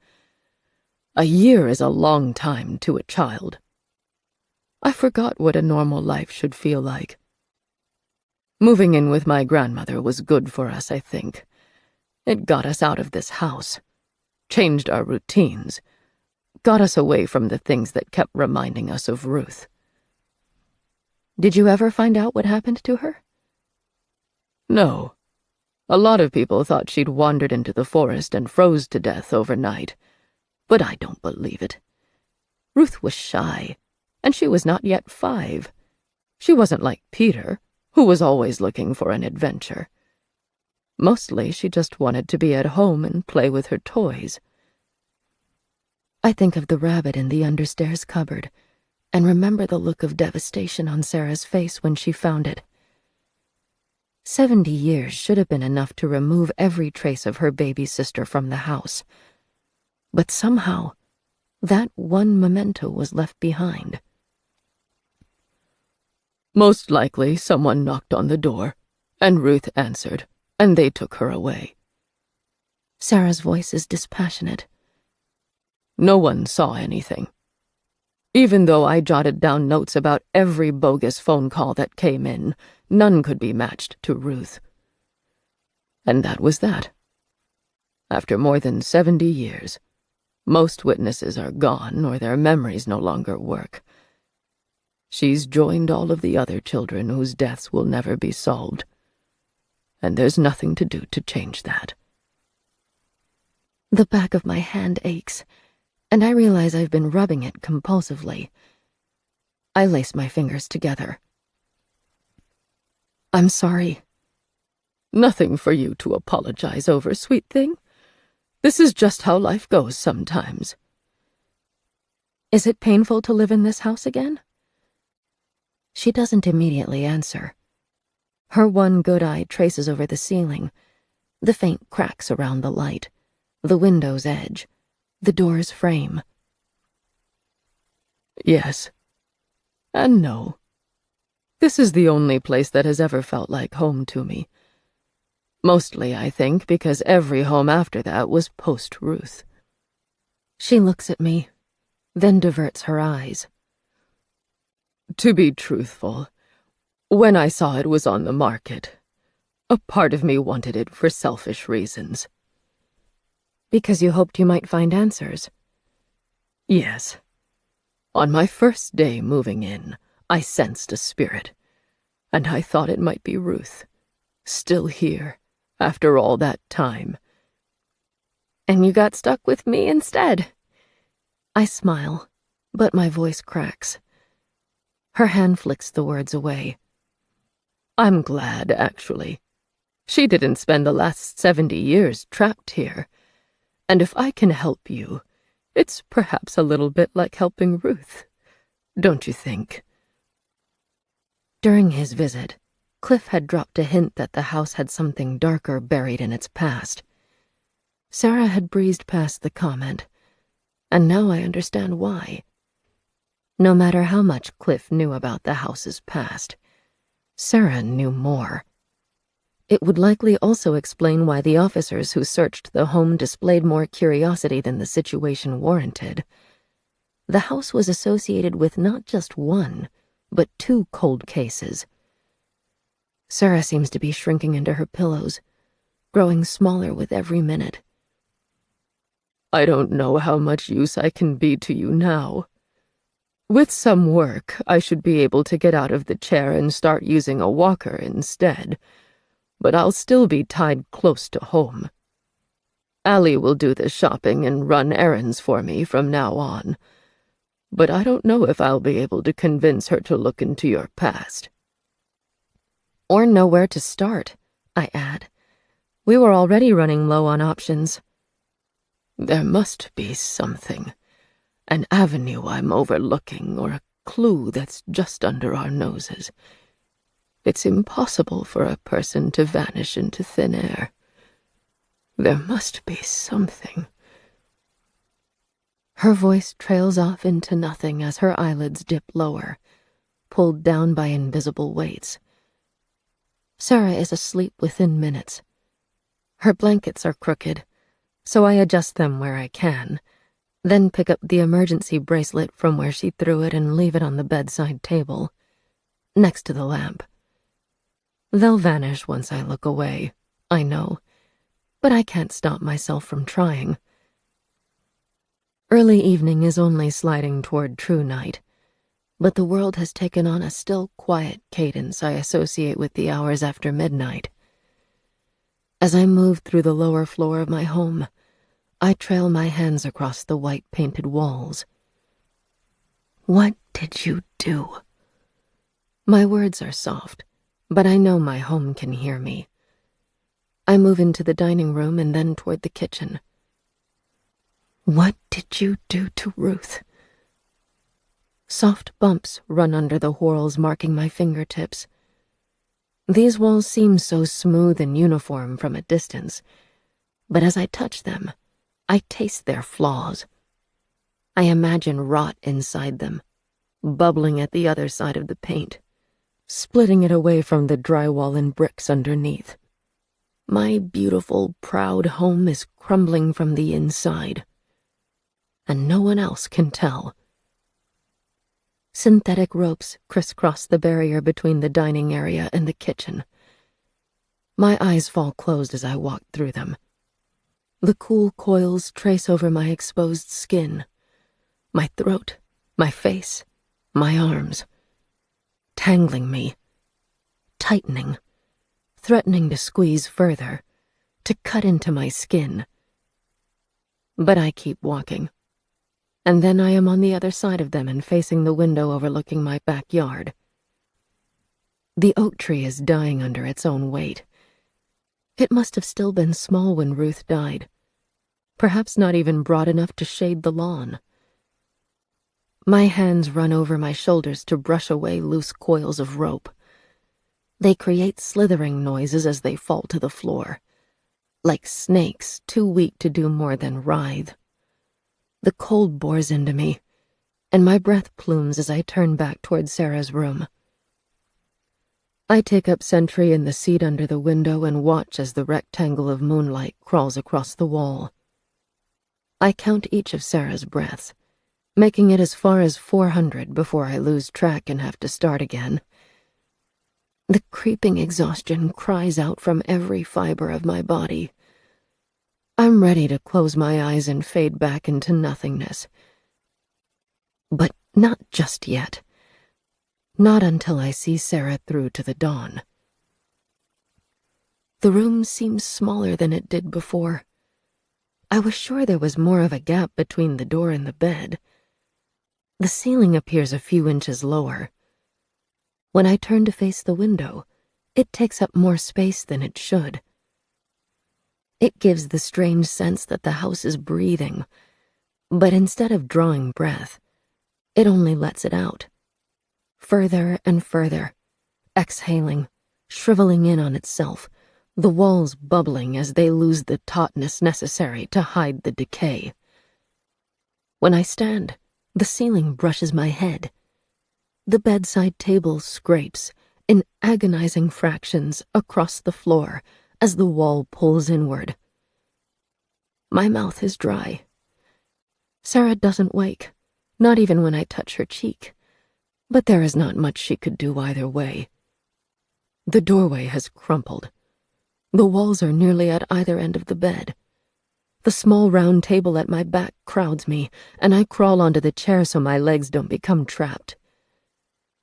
A year is a long time to a child. I forgot what a normal life should feel like. Moving in with my grandmother was good for us, I think. It got us out of this house, changed our routines, got us away from the things that kept reminding us of Ruth. Did you ever find out what happened to her? No. A lot of people thought she'd wandered into the forest and froze to death overnight, but I don't believe it. Ruth was shy, and she was not yet 5. She wasn't like Peter, who was always looking for an adventure. Mostly she just wanted to be at home and play with her toys. I think of the rabbit in the understairs cupboard, and remember the look of devastation on Sarah's face when she found it. 70 years should have been enough to remove every trace of her baby sister from the house. But somehow, that one memento was left behind. Most likely someone knocked on the door, and Ruth answered, and they took her away. Sarah's voice is dispassionate. No one saw anything. Even though I jotted down notes about every bogus phone call that came in, none could be matched to Ruth. And that was that. After more than 70 years, most witnesses are gone or their memories no longer work. She's joined all of the other children whose deaths will never be solved. And there's nothing to do to change that. The back of my hand aches, and I realize I've been rubbing it compulsively. I lace my fingers together. I'm sorry. Nothing for you to apologize over, sweet thing. This is just how life goes sometimes. Is it painful to live in this house again? She doesn't immediately answer. Her one good eye traces over the ceiling, the faint cracks around the light, the window's edge, the door's frame. Yes. And no. This is the only place that has ever felt like home to me. Mostly, I think, because every home after that was post-Ruth. She looks at me, then diverts her eyes. To be truthful, when I saw it was on the market, a part of me wanted it for selfish reasons. Because you hoped you might find answers? Yes. On my first day moving in, I sensed a spirit, and I thought it might be Ruth, still here, after all that time. And you got stuck with me instead. I smile, but my voice cracks. Her hand flicks the words away. I'm glad, actually. She didn't spend the last 70 years trapped here. And if I can help you, it's perhaps a little bit like helping Ruth, don't you think? During his visit, Cliff had dropped a hint that the house had something darker buried in its past. Sarah had breezed past the comment, and now I understand why. No matter how much Cliff knew about the house's past, Sarah knew more. It would likely also explain why the officers who searched the home displayed more curiosity than the situation warranted. The house was associated with not just one, but 2 cold cases. Sarah seems to be shrinking into her pillows, growing smaller with every minute. I don't know how much use I can be to you now. With some work, I should be able to get out of the chair and start using a walker instead, but I'll still be tied close to home. Allie will do the shopping and run errands for me from now on, but I don't know if I'll be able to convince her to look into your past. Or know where to start, I add. We were already running low on options. There must be something, an avenue I'm overlooking or a clue that's just under our noses. It's impossible for a person to vanish into thin air. There must be something. Her voice trails off into nothing as her eyelids dip lower, pulled down by invisible weights. Sarah is asleep within minutes. Her blankets are crooked, so I adjust them where I can, then pick up the emergency bracelet from where she threw it and leave it on the bedside table, next to the lamp. They'll vanish once I look away, I know, but I can't stop myself from trying. Early evening is only sliding toward true night, but the world has taken on a still quiet cadence I associate with the hours after midnight. As I move through the lower floor of my home, I trail my hands across the white painted walls. What did you do? My words are soft, but I know my home can hear me. I move into the dining room and then toward the kitchen. What did you do to Ruth? Soft bumps run under the whorls marking my fingertips. These walls seem so smooth and uniform from a distance, but as I touch them, I taste their flaws. I imagine rot inside them, bubbling at the other side of the paint, splitting it away from the drywall and bricks underneath. My beautiful, proud home is crumbling from the inside, and no one else can tell. Synthetic ropes crisscross the barrier between the dining area and the kitchen. My eyes fall closed as I walk through them. The cool coils trace over my exposed skin, my throat, my face, my arms, tangling me, tightening, threatening to squeeze further, to cut into my skin. But I keep walking, and then I am on the other side of them and facing the window overlooking my backyard. The oak tree is dying under its own weight. It must have still been small when Ruth died, perhaps not even broad enough to shade the lawn. My hands run over my shoulders to brush away loose coils of rope. They create slithering noises as they fall to the floor, like snakes too weak to do more than writhe. The cold bores into me, and my breath plumes as I turn back toward Sarah's room. I take up sentry in the seat under the window and watch as the rectangle of moonlight crawls across the wall. I count each of Sarah's breaths, making it as far as 400 before I lose track and have to start again. The creeping exhaustion cries out from every fiber of my body. I'm ready to close my eyes and fade back into nothingness. But not just yet. Not until I see Sarah through to the dawn. The room seems smaller than it did before. I was sure there was more of a gap between the door and the bed. The ceiling appears a few inches lower. When I turn to face the window, it takes up more space than it should. It gives the strange sense that the house is breathing, but instead of drawing breath, it only lets it out. Further and further, exhaling, shriveling in on itself, the walls bubbling as they lose the tautness necessary to hide the decay. When I stand, the ceiling brushes my head. The bedside table scrapes, in agonizing fractions, across the floor as the wall pulls inward. My mouth is dry. Sarah doesn't wake, not even when I touch her cheek. But there is not much she could do either way. The doorway has crumpled. The walls are nearly at either end of the bed. The small round table at my back crowds me, and I crawl onto the chair so my legs don't become trapped.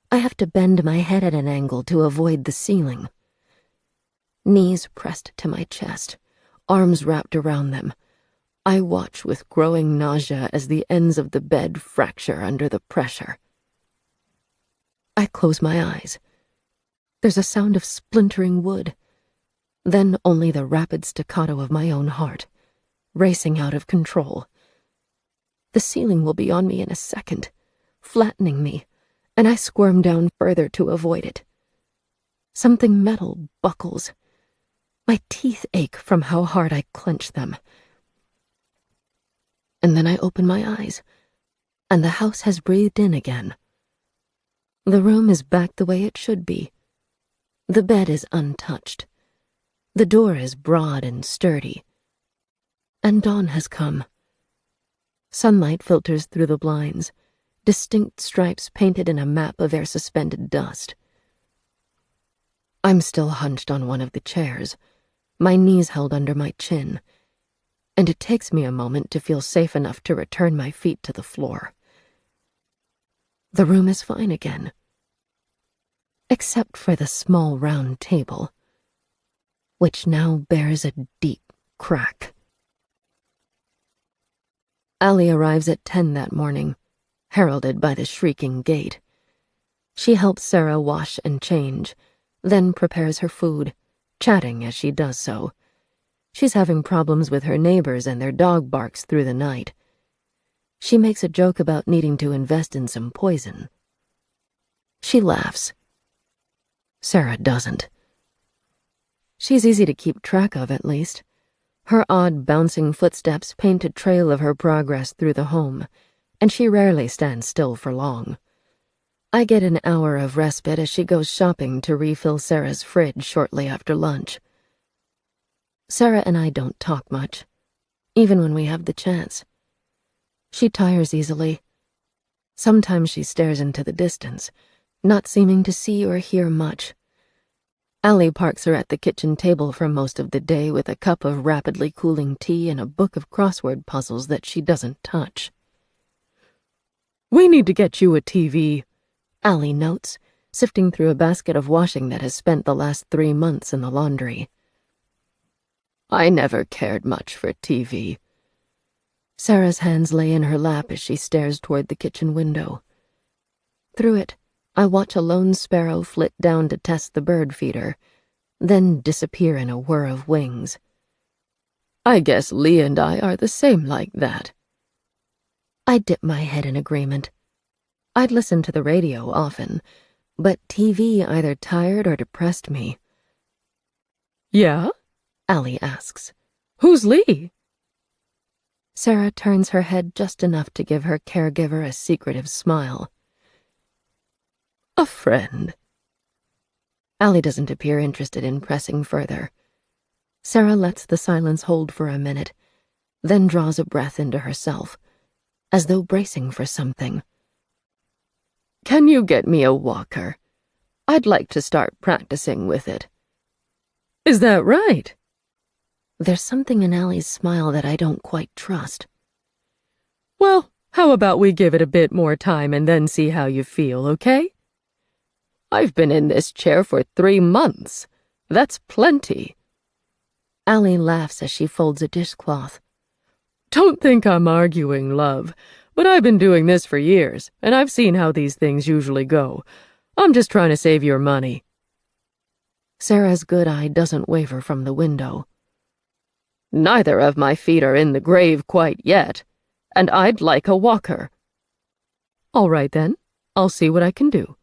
I have to bend my head at an angle to avoid the ceiling. Knees pressed to my chest, arms wrapped around them. I watch with growing nausea as the ends of the bed fracture under the pressure. I close my eyes. There's a sound of splintering wood, then only the rapid staccato of my own heart, racing out of control. The ceiling will be on me in a second, flattening me, and I squirm down further to avoid it. Something metal buckles. My teeth ache from how hard I clench them. And then I open my eyes, and the house has breathed in again. The room is back the way it should be. The bed is untouched. The door is broad and sturdy. And dawn has come. Sunlight filters through the blinds, distinct stripes painted in a map of air-suspended dust. I'm still hunched on one of the chairs, my knees held under my chin, and it takes me a moment to feel safe enough to return my feet to the floor. The room is fine again, except for the small round table, which now bears a deep crack. Allie arrives at 10 that morning, heralded by the shrieking gate. She helps Sarah wash and change, then prepares her food, chatting as she does so. She's having problems with her neighbors and their dog barks through the night. She makes a joke about needing to invest in some poison. She laughs. Sarah doesn't. She's easy to keep track of, at least. Her odd, bouncing footsteps paint a trail of her progress through the home, and she rarely stands still for long. I get an hour of respite as she goes shopping to refill Sarah's fridge shortly after lunch. Sarah and I don't talk much, even when we have the chance. She tires easily. Sometimes she stares into the distance, not seeming to see or hear much. Allie parks her at the kitchen table for most of the day with a cup of rapidly cooling tea and a book of crossword puzzles that she doesn't touch. "We need to get you a TV," Allie notes, sifting through a basket of washing that has spent the last 3 months in the laundry. "I never cared much for TV." Sarah's hands lay in her lap as she stares toward the kitchen window. Through it, I watch a lone sparrow flit down to test the bird feeder, then disappear in a whir of wings. "I guess Lee and I are the same like that." I dip my head in agreement. I'd listen to the radio often, but TV either tired or depressed me. "Yeah?" Allie asks. "Who's Lee?" Sarah turns her head just enough to give her caregiver a secretive smile. "A friend." Allie doesn't appear interested in pressing further. Sarah lets the silence hold for a minute, then draws a breath into herself, as though bracing for something. "Can you get me a walker? I'd like to start practicing with it." "Is that right?" There's something in Allie's smile that I don't quite trust. "Well, how about we give it a bit more time and then see how you feel, okay?" "I've been in this chair for 3 months. That's plenty." Allie laughs as she folds a dishcloth. "Don't think I'm arguing, love, but I've been doing this for years, and I've seen how these things usually go. I'm just trying to save your money." Sarah's good eye doesn't waver from the window. "Neither of my feet are in the grave quite yet, and I'd like a walker." "All right then, I'll see what I can do."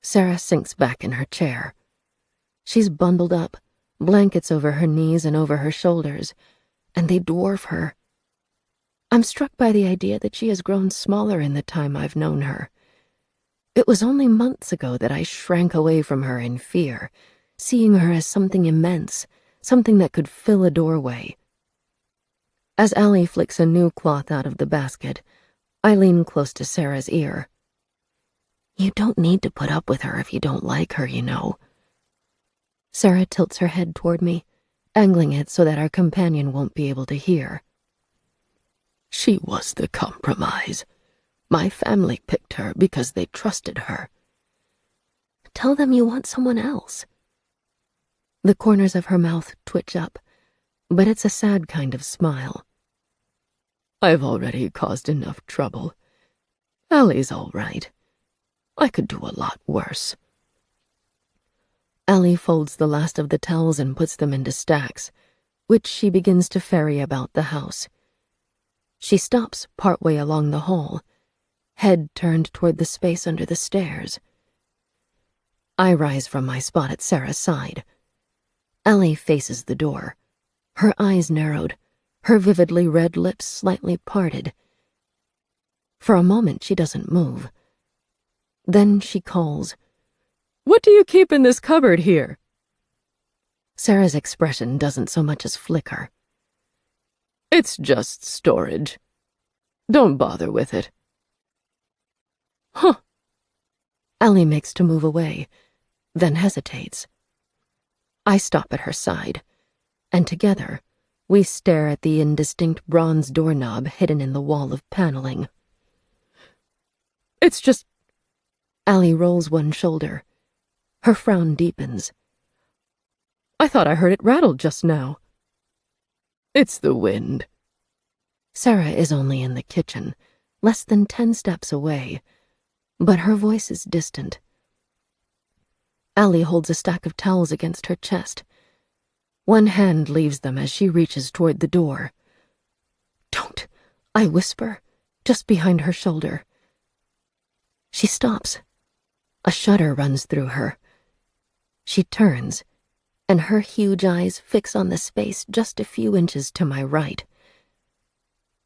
Sarah sinks back in her chair. She's bundled up, blankets over her knees and over her shoulders, and they dwarf her. I'm struck by the idea that she has grown smaller in the time I've known her. It was only months ago that I shrank away from her in fear, seeing her as something immense, something that could fill a doorway. As Allie flicks a new cloth out of the basket, I lean close to Sarah's ear. "You don't need to put up with her if you don't like her, you know." Sarah tilts her head toward me, angling it so that our companion won't be able to hear. "She was the compromise. My family picked her because they trusted her." "Tell them you want someone else." The corners of her mouth twitch up, but it's a sad kind of smile. "I've already caused enough trouble. Allie's all right. I could do a lot worse." Allie folds the last of the towels and puts them into stacks, which she begins to ferry about the house. She stops partway along the hall, head turned toward the space under the stairs. I rise from my spot at Sarah's side. Allie faces the door, her eyes narrowed, her vividly red lips slightly parted. For a moment she doesn't move. Then she calls, "What do you keep in this cupboard here?" Sarah's expression doesn't so much as flicker. "It's just storage. Don't bother with it." "Huh." Allie makes to move away, then hesitates. I stop at her side, and together we stare at the indistinct bronze doorknob hidden in the wall of paneling. "It's just—" Allie rolls one shoulder. Her frown deepens. "I thought I heard it rattle just now." "It's the wind." Sarah is only in the kitchen, less than 10 steps away, but her voice is distant. Allie holds a stack of towels against her chest. One hand leaves them as she reaches toward the door. "Don't," I whisper, just behind her shoulder. She stops. A shudder runs through her. She turns, and her huge eyes fix on the space just a few inches to my right.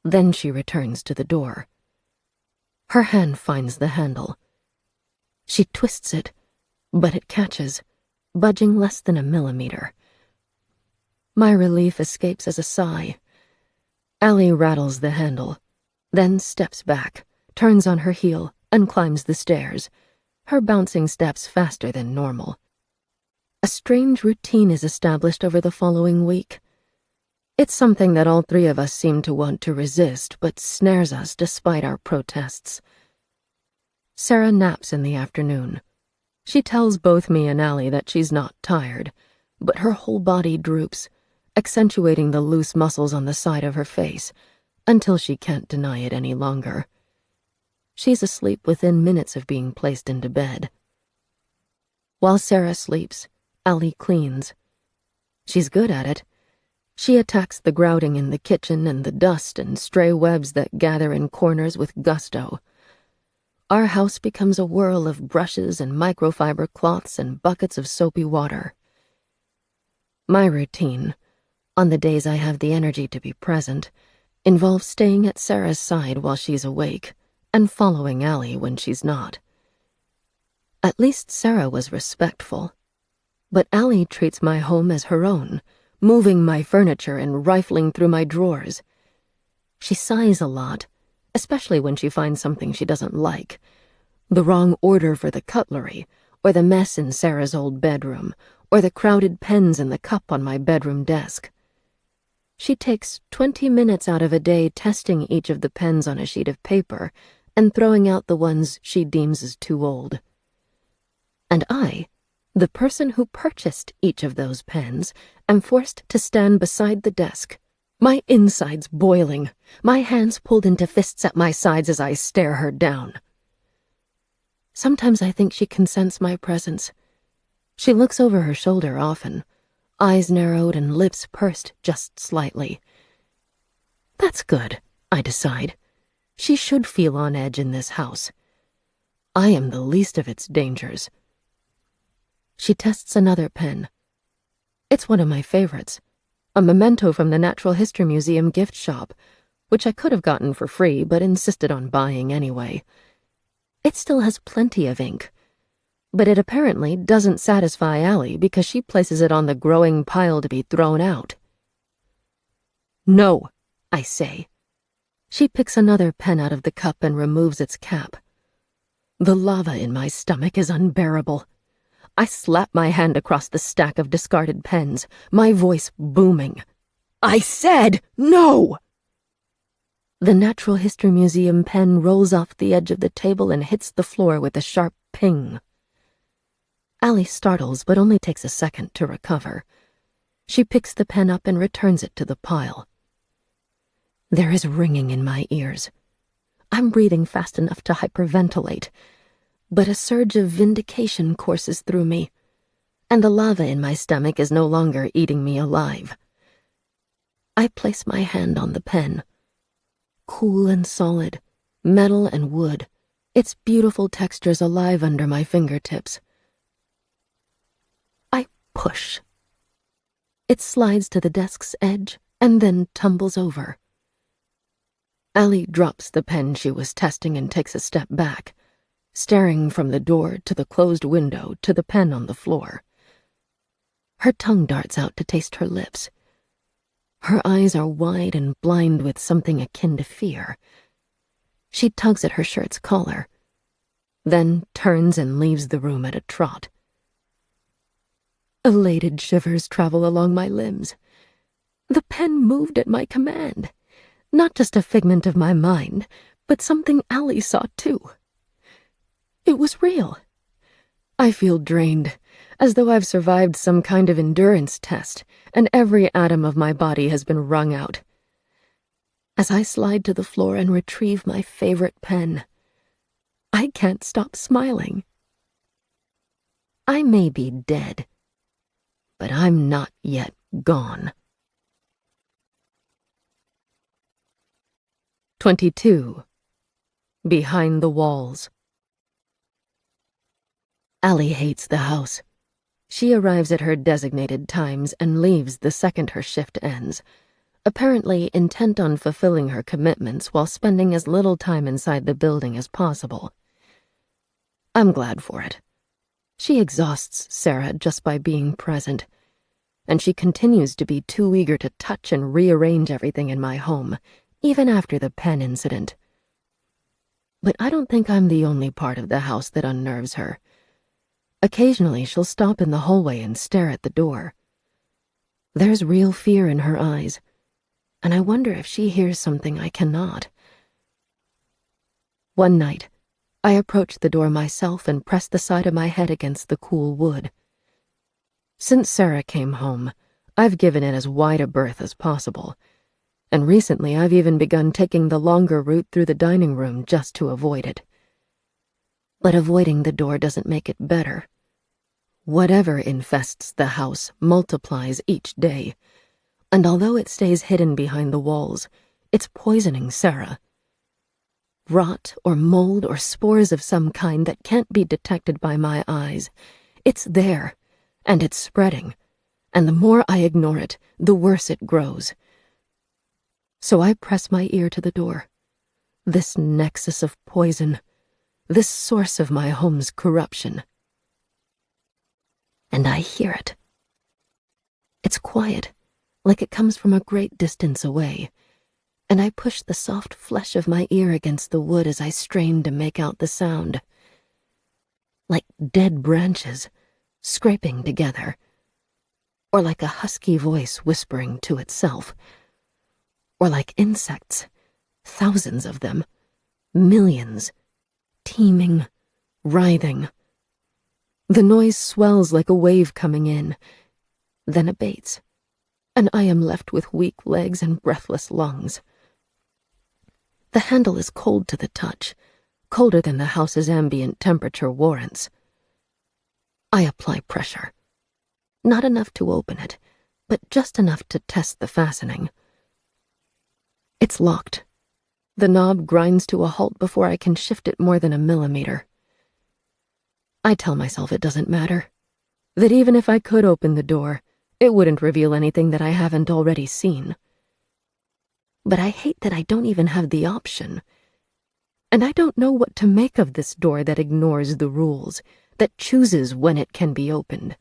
Then she returns to the door. Her hand finds the handle, She twists it, but it catches, budging less than a millimeter. My relief escapes as a sigh. Allie rattles the handle, then steps back, turns on her heel, and climbs the stairs, her bouncing steps faster than normal. A strange routine is established over the following week. It's something that all three of us seem to want to resist, but snares us despite our protests. Sarah naps in the afternoon. She tells both me and Allie that she's not tired, but her whole body droops, accentuating the loose muscles on the side of her face, until she can't deny it any longer. She's asleep within minutes of being placed into bed. While Sarah sleeps, Allie cleans. She's good at it. She attacks the grouting in the kitchen and the dust and stray webs that gather in corners with gusto. Our house becomes a whirl of brushes and microfiber cloths and buckets of soapy water. My routine, on the days I have the energy to be present, involves staying at Sarah's side while she's awake and following Allie when she's not. At least Sarah was respectful, but Allie treats my home as her own, moving my furniture and rifling through my drawers. She sighs a lot, especially when she finds something she doesn't like, the wrong order for the cutlery, or the mess in Sarah's old bedroom, or the crowded pens in the cup on my bedroom desk. She takes 20 minutes out of a day testing each of the pens on a sheet of paper and throwing out the ones she deems as too old. And I, the person who purchased each of those pens, am forced to stand beside the desk, my insides boiling, my hands pulled into fists at my sides as I stare her down. Sometimes I think she can sense my presence. She looks over her shoulder often, eyes narrowed and lips pursed just slightly. That's good, I decide. She should feel on edge in this house. I am the least of its dangers. She tests another pen. It's one of my favorites, a memento from the Natural History Museum gift shop, which I could have gotten for free but insisted on buying anyway. It still has plenty of ink, but it apparently doesn't satisfy Allie because she places it on the growing pile to be thrown out. No, I say. She picks another pen out of the cup and removes its cap. The lava in my stomach is unbearable. I slap my hand across the stack of discarded pens, my voice booming. I said no! The Natural History Museum pen rolls off the edge of the table and hits the floor with a sharp ping. Allie startles, but only takes a second to recover. She picks the pen up and returns it to the pile. There is ringing in my ears. I'm breathing fast enough to hyperventilate, but a surge of vindication courses through me, and the lava in my stomach is no longer eating me alive. I place my hand on the pen. Cool and solid, metal and wood, its beautiful textures alive under my fingertips. I push. It slides to the desk's edge and then tumbles over. Allie drops the pen she was testing and takes a step back, staring from the door to the closed window to the pen on the floor. Her tongue darts out to taste her lips. Her eyes are wide and blind with something akin to fear. She tugs at her shirt's collar, then turns and leaves the room at a trot. Elated shivers travel along my limbs. The pen moved at my command. Not just a figment of my mind, but something Allie saw too. It was real. I feel drained, as though I've survived some kind of endurance test, and every atom of my body has been wrung out. As I slide to the floor and retrieve my favorite pen, I can't stop smiling. I may be dead, but I'm not yet gone. 22. Behind the Walls. Allie hates the house. She arrives at her designated times and leaves the second her shift ends, apparently intent on fulfilling her commitments while spending as little time inside the building as possible. I'm glad for it. She exhausts Sarah just by being present, and she continues to be too eager to touch and rearrange everything in my home, even after the pen incident. But I don't think I'm the only part of the house that unnerves her. Occasionally, she'll stop in the hallway and stare at the door. There's real fear in her eyes, and I wonder if she hears something I cannot. One night, I approached the door myself and pressed the side of my head against the cool wood. Since Sarah came home, I've given it as wide a berth as possible, and recently I've even begun taking the longer route through the dining room just to avoid it. But avoiding the door doesn't make it better. Whatever infests the house multiplies each day, and although it stays hidden behind the walls, it's poisoning Sarah. Rot or mold or spores of some kind that can't be detected by my eyes. It's there, and it's spreading, and the more I ignore it, the worse it grows. So I press my ear to the door. This nexus of poison, this source of my home's corruption. And I hear it. It's quiet, like it comes from a great distance away, and I push the soft flesh of my ear against the wood as I strain to make out the sound. Like dead branches, scraping together, or like a husky voice whispering to itself, or like insects, thousands of them, millions, teeming, writhing. The noise swells like a wave coming in, then abates, and I am left with weak legs and breathless lungs. The handle is cold to the touch, colder than the house's ambient temperature warrants. I apply pressure. Not enough to open it, but just enough to test the fastening. It's locked. The knob grinds to a halt before I can shift it more than a millimeter. I tell myself it doesn't matter, that even if I could open the door, it wouldn't reveal anything that I haven't already seen. But I hate that I don't even have the option. And I don't know what to make of this door that ignores the rules, that chooses when it can be opened.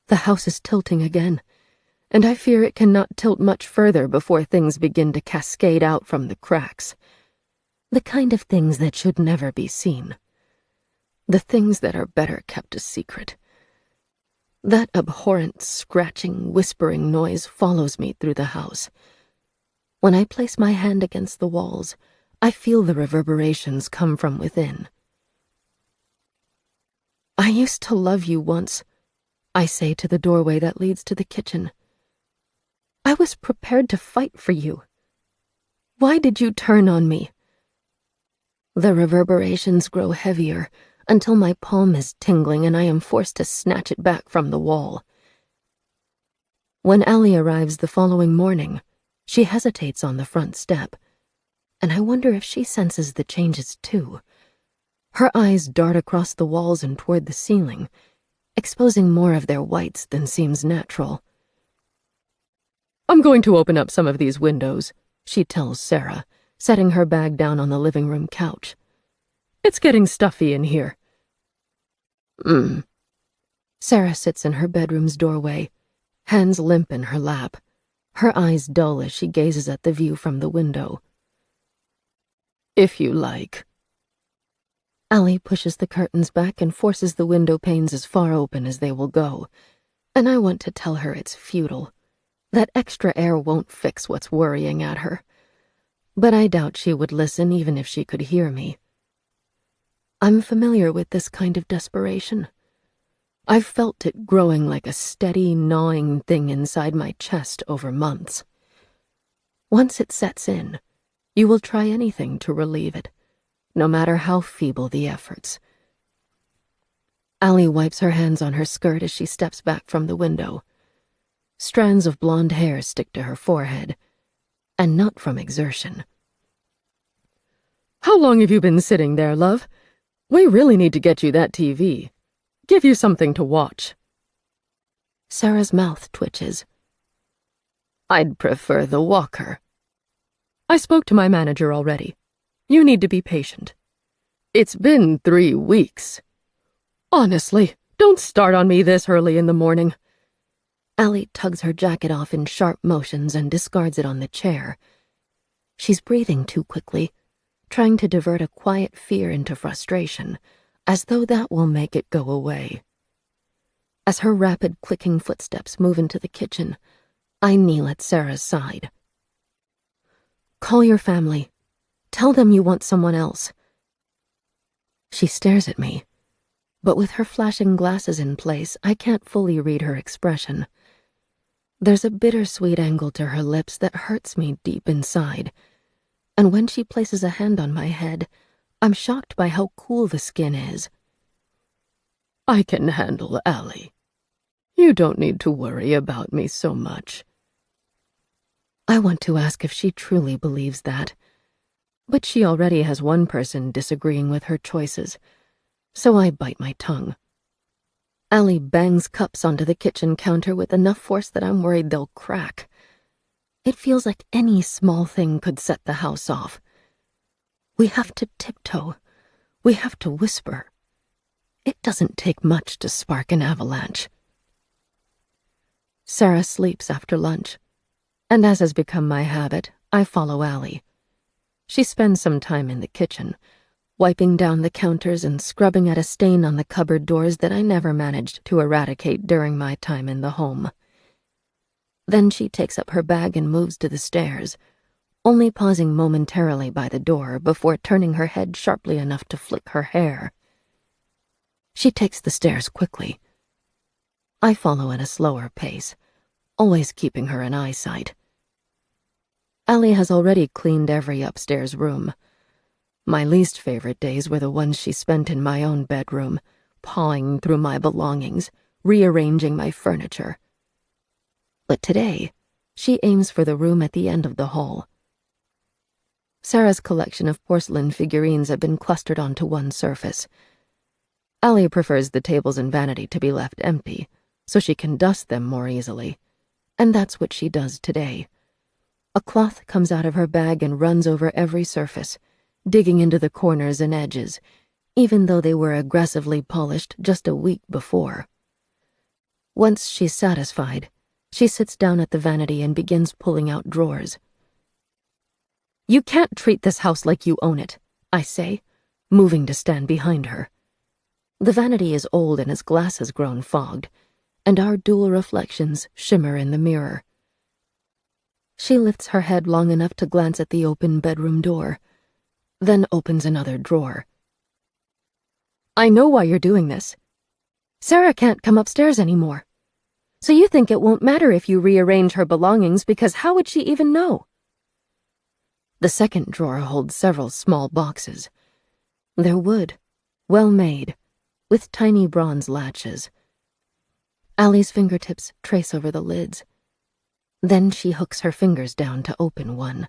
The house is tilting again, and I fear it cannot tilt much further before things begin to cascade out from the cracks. The kind of things that should never be seen. The things that are better kept a secret. That abhorrent, scratching, whispering noise follows me through the house. When I place my hand against the walls, I feel the reverberations come from within. I used to love you once, I say to the doorway that leads to the kitchen. I was prepared to fight for you. Why did you turn on me? The reverberations grow heavier until my palm is tingling and I am forced to snatch it back from the wall. When Allie arrives the following morning, she hesitates on the front step, and I wonder if she senses the changes too. Her eyes dart across the walls and toward the ceiling, exposing more of their whites than seems natural. I'm going to open up some of these windows, she tells Sarah, setting her bag down on the living room couch. It's getting stuffy in here. Sarah sits in her bedroom's doorway, hands limp in her lap, her eyes dull as she gazes at the view from the window. If you like. Allie pushes the curtains back and forces the window panes as far open as they will go, and I want to tell her it's futile. That extra air won't fix what's worrying at her. But I doubt she would listen even if she could hear me. I'm familiar with this kind of desperation. I've felt it growing like a steady, gnawing thing inside my chest over months. Once it sets in, you will try anything to relieve it, no matter how feeble the efforts. Allie wipes her hands on her skirt as she steps back from the window. Strands of blonde hair stick to her forehead, and not from exertion. How long have you been sitting there, love? We really need to get you that TV. Give you something to watch. Sarah's mouth twitches. I'd prefer the walker. I spoke to my manager already. You need to be patient. It's been 3 weeks. Honestly, don't start on me this early in the morning. Allie tugs her jacket off in sharp motions and discards it on the chair. She's breathing too quickly, trying to divert a quiet fear into frustration, as though that will make it go away. As her rapid clicking footsteps move into the kitchen, I kneel at Sarah's side. Call your family. Tell them you want someone else. She stares at me, but with her flashing glasses in place, I can't fully read her expression. There's a bittersweet angle to her lips that hurts me deep inside, and when she places a hand on my head, I'm shocked by how cool the skin is. I can handle Allie. You don't need to worry about me so much. I want to ask if she truly believes that, but she already has one person disagreeing with her choices, so I bite my tongue. Allie bangs cups onto the kitchen counter with enough force that I'm worried they'll crack. It feels like any small thing could set the house off. We have to tiptoe. We have to whisper. It doesn't take much to spark an avalanche. Sarah sleeps after lunch, and as has become my habit, I follow Allie. She spends some time in the kitchen, wiping down the counters and scrubbing at a stain on the cupboard doors that I never managed to eradicate during my time in the home. Then she takes up her bag and moves to the stairs, only pausing momentarily by the door before turning her head sharply enough to flick her hair. She takes the stairs quickly. I follow at a slower pace, always keeping her in eyesight. Allie has already cleaned every upstairs room. My least favorite days were the ones she spent in my own bedroom, pawing through my belongings, rearranging my furniture. But today, she aims for the room at the end of the hall. Sarah's collection of porcelain figurines have been clustered onto one surface. Allie prefers the tables and vanity to be left empty, so she can dust them more easily, and that's what she does today. A cloth comes out of her bag and runs over every surface, digging into the corners and edges, even though they were aggressively polished just a week before. Once she's satisfied, she sits down at the vanity and begins pulling out drawers. You can't treat this house like you own it, I say, moving to stand behind her. The vanity is old and its glass has grown fogged, and our dual reflections shimmer in the mirror. She lifts her head long enough to glance at the open bedroom door, then opens another drawer. I know why you're doing this. Sarah can't come upstairs anymore. So you think it won't matter if you rearrange her belongings because how would she even know? The second drawer holds several small boxes. They're wood, well made, with tiny bronze latches. Allie's fingertips trace over the lids. Then she hooks her fingers down to open one.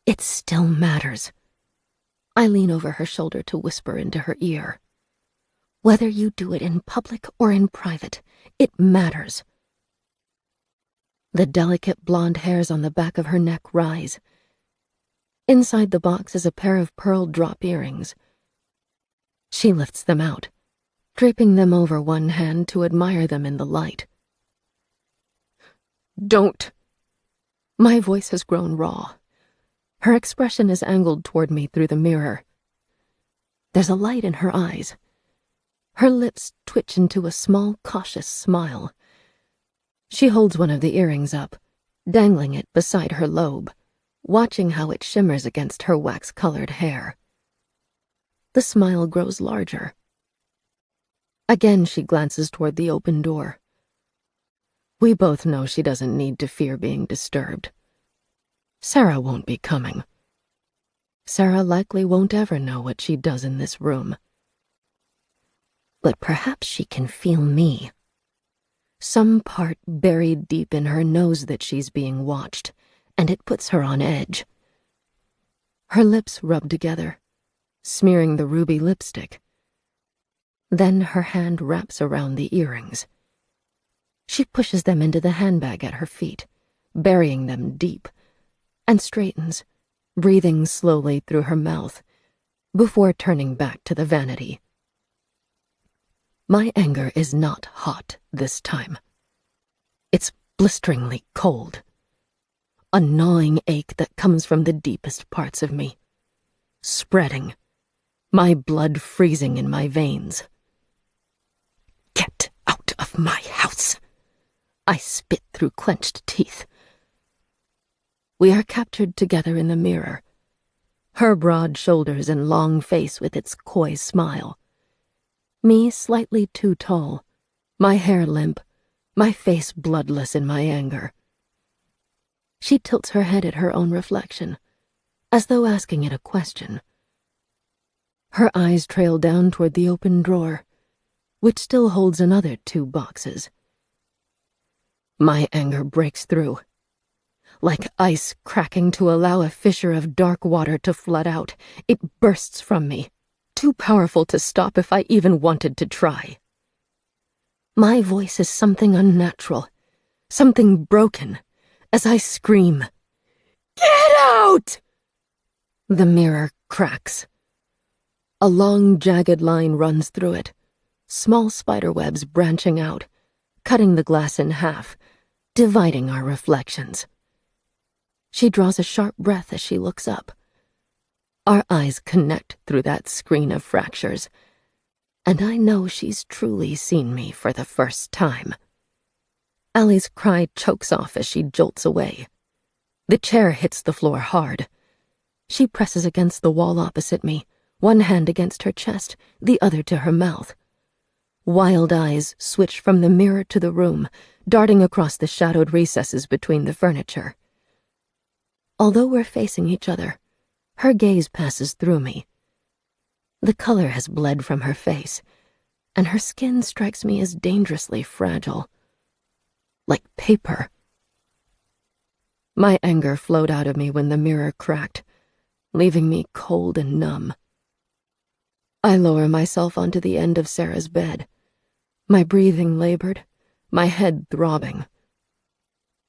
It still matters. I lean over her shoulder to whisper into her ear. Whether you do it in public or in private, it matters. The delicate blonde hairs on the back of her neck rise. Inside the box is a pair of pearl drop earrings. She lifts them out, draping them over one hand to admire them in the light. Don't. My voice has grown raw. Her expression is angled toward me through the mirror. There's a light in her eyes. Her lips twitch into a small, cautious smile. She holds one of the earrings up, dangling it beside her lobe, watching how it shimmers against her wax-colored hair. The smile grows larger. Again, she glances toward the open door. We both know she doesn't need to fear being disturbed. Sarah won't be coming. Sarah likely won't ever know what she does in this room. But perhaps she can feel me. Some part buried deep in her knows that she's being watched, and it puts her on edge. Her lips rub together, smearing the ruby lipstick. Then her hand wraps around the earrings. She pushes them into the handbag at her feet, burying them deep, and straightens, breathing slowly through her mouth, before turning back to the vanity. My anger is not hot this time. It's blisteringly cold. A gnawing ache that comes from the deepest parts of me, spreading, my blood freezing in my veins. Get out of my house! I spit through clenched teeth. We are captured together in the mirror, her broad shoulders and long face with its coy smile. Me slightly too tall, my hair limp, my face bloodless in my anger. She tilts her head at her own reflection, as though asking it a question. Her eyes trail down toward the open drawer, which still holds another 2 boxes. My anger breaks through. Like ice cracking to allow a fissure of dark water to flood out, it bursts from me, too powerful to stop if I even wanted to try. My voice is something unnatural, something broken, as I scream, "Get out!" The mirror cracks. A long, jagged line runs through it, small spiderwebs branching out, cutting the glass in half, dividing our reflections. She draws a sharp breath as she looks up. Our eyes connect through that screen of fractures, and I know she's truly seen me for the first time. Allie's cry chokes off as she jolts away. The chair hits the floor hard. She presses against the wall opposite me, one hand against her chest, the other to her mouth. Wild eyes switch from the mirror to the room, darting across the shadowed recesses between the furniture. Although we're facing each other, her gaze passes through me. The color has bled from her face, and her skin strikes me as dangerously fragile. Like paper. My anger flowed out of me when the mirror cracked, leaving me cold and numb. I lower myself onto the end of Sarah's bed, my breathing labored, my head throbbing.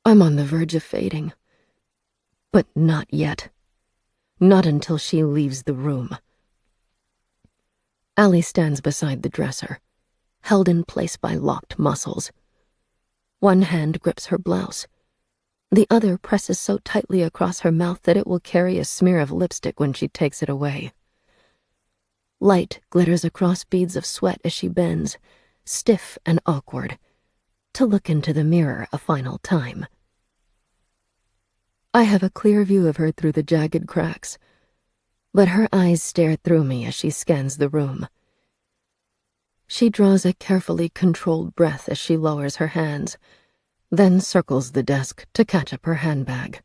I'm on the verge of fading. But not yet. Not until she leaves the room. Allie stands beside the dresser, held in place by locked muscles. One hand grips her blouse. The other presses so tightly across her mouth that it will carry a smear of lipstick when she takes it away. Light glitters across beads of sweat as she bends, stiff and awkward, to look into the mirror a final time. I have a clear view of her through the jagged cracks, but her eyes stare through me as she scans the room. She draws a carefully controlled breath as she lowers her hands, then circles the desk to catch up her handbag.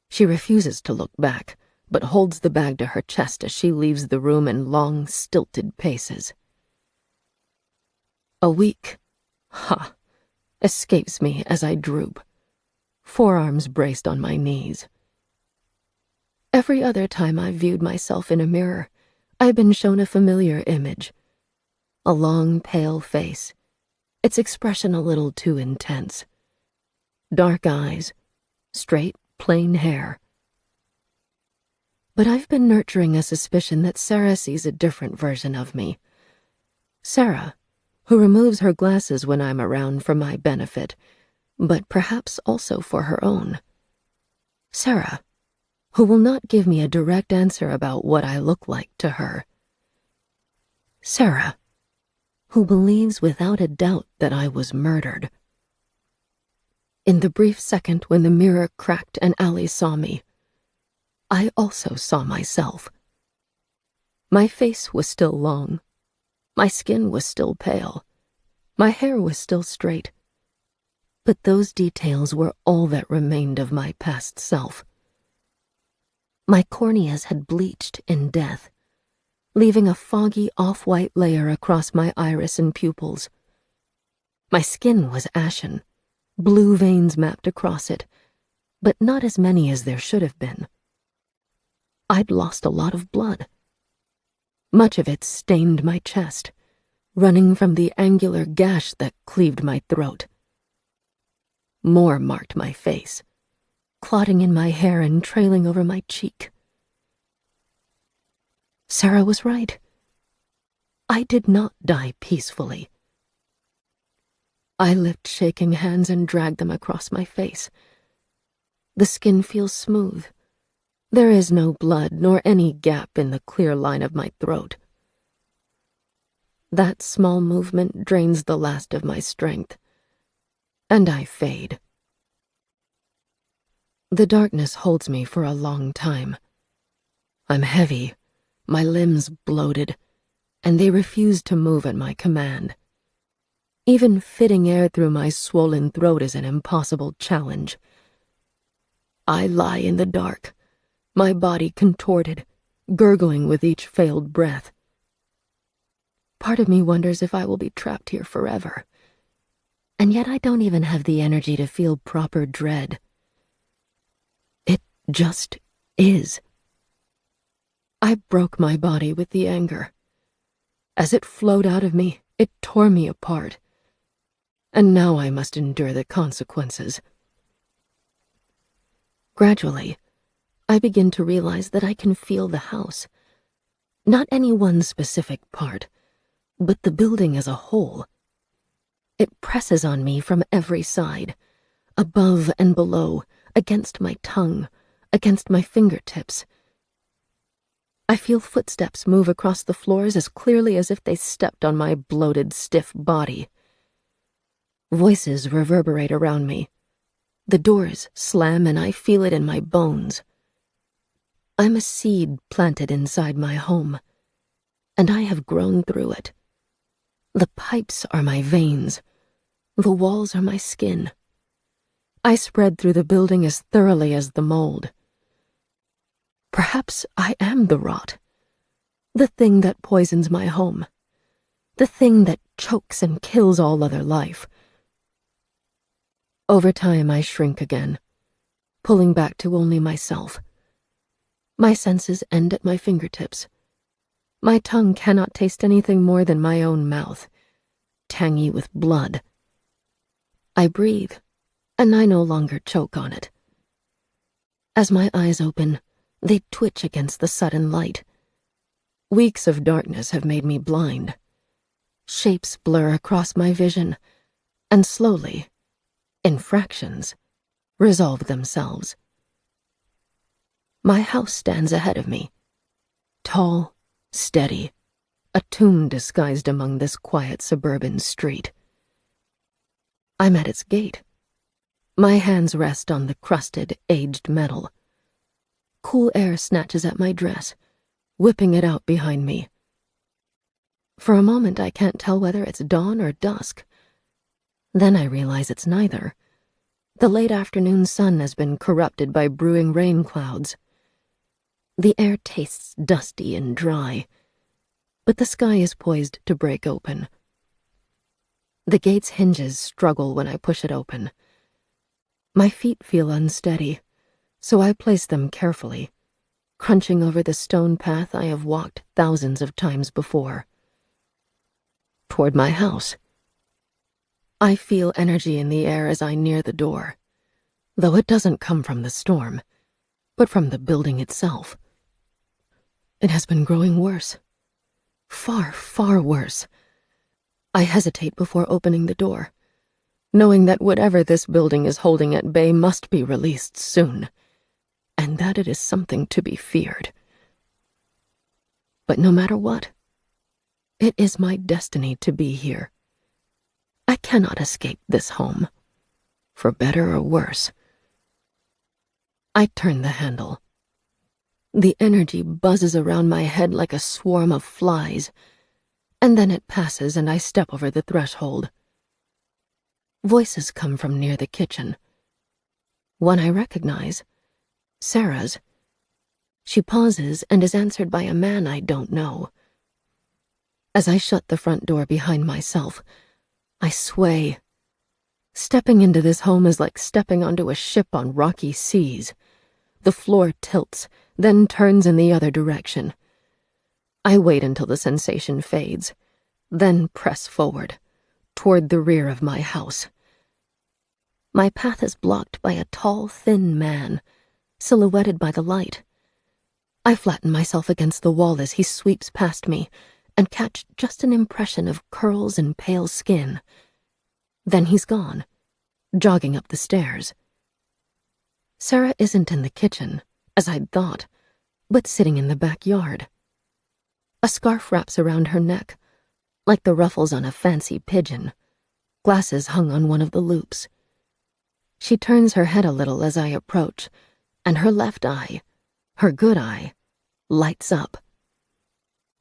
She refuses to look back, but holds the bag to her chest as she leaves the room in long, stilted paces. A week, escapes me as I droop, forearms braced on my knees. Every other time I've viewed myself in a mirror, I've been shown a familiar image. A long, pale face, its expression a little too intense. Dark eyes, straight, plain hair. But I've been nurturing a suspicion that Sarah sees a different version of me. Sarah, who removes her glasses when I'm around for my benefit, but perhaps also for her own. Sarah, who will not give me a direct answer about what I look like to her. Sarah, who believes without a doubt that I was murdered. In the brief second when the mirror cracked and Allie saw me, I also saw myself. My face was still long. My skin was still pale. My hair was still straight. But those details were all that remained of my past self. My corneas had bleached in death, leaving a foggy off-white layer across my iris and pupils. My skin was ashen, blue veins mapped across it, but not as many as there should have been. I'd lost a lot of blood. Much of it stained my chest, running from the angular gash that cleaved my throat. More marked my face, clotting in my hair and trailing over my cheek. Sarah was right. I did not die peacefully. I lift shaking hands and drag them across my face. The skin feels smooth. There is no blood nor any gap in the clear line of my throat. That small movement drains the last of my strength, and I fade. The darkness holds me for a long time. I'm heavy, my limbs bloated, and they refuse to move at my command. Even fitting air through my swollen throat is an impossible challenge. I lie in the dark, my body contorted, gurgling with each failed breath. Part of me wonders if I will be trapped here forever. And yet I don't even have the energy to feel proper dread. It just is. I broke my body with the anger. As it flowed out of me, it tore me apart. And now I must endure the consequences. Gradually, I begin to realize that I can feel the house. Not any one specific part, but the building as a whole. It presses on me from every side, above and below, against my tongue, against my fingertips. I feel footsteps move across the floors as clearly as if they stepped on my bloated, stiff body. Voices reverberate around me. The doors slam and I feel it in my bones. I'm a seed planted inside my home, and I have grown through it. The pipes are my veins. The walls are my skin. I spread through the building as thoroughly as the mold. Perhaps I am the rot, the thing that poisons my home, the thing that chokes and kills all other life. Over time, I shrink again, pulling back to only myself. My senses end at my fingertips. My tongue cannot taste anything more than my own mouth, tangy with blood. I breathe, and I no longer choke on it. As my eyes open, they twitch against the sudden light. Weeks of darkness have made me blind. Shapes blur across my vision, and slowly, in fractions, resolve themselves. My house stands ahead of me, tall, steady, a tomb disguised among this quiet suburban street. I'm at its gate. My hands rest on the crusted, aged metal. Cool air snatches at my dress, whipping it out behind me. For a moment I can't tell whether it's dawn or dusk. Then I realize it's neither. The late afternoon sun has been corrupted by brewing rain clouds. The air tastes dusty and dry, but the sky is poised to break open. The gate's hinges struggle when I push it open. My feet feel unsteady, so I place them carefully, crunching over the stone path I have walked thousands of times before. Toward my house. I feel energy in the air as I near the door, though it doesn't come from the storm, but from the building itself. It has been growing worse. Far, far worse. I hesitate before opening the door, knowing that whatever this building is holding at bay must be released soon, and that it is something to be feared. But no matter what, it is my destiny to be here. I cannot escape this home, for better or worse. I turn the handle. The energy buzzes around my head like a swarm of flies, and then it passes and I step over the threshold. Voices come from near the kitchen. One I recognize, Sarah's. She pauses and is answered by a man I don't know. As I shut the front door behind myself, I sway. Stepping into this home is like stepping onto a ship on rocky seas. The floor tilts, then turns in the other direction. I wait until the sensation fades, then press forward, toward the rear of my house. My path is blocked by a tall, thin man, silhouetted by the light. I flatten myself against the wall as he sweeps past me and catch just an impression of curls and pale skin. Then he's gone, jogging up the stairs. Sarah isn't in the kitchen, as I'd thought, but sitting in the backyard. A scarf wraps around her neck, like the ruffles on a fancy pigeon, glasses hung on one of the loops. She turns her head a little as I approach, and her left eye, her good eye, lights up.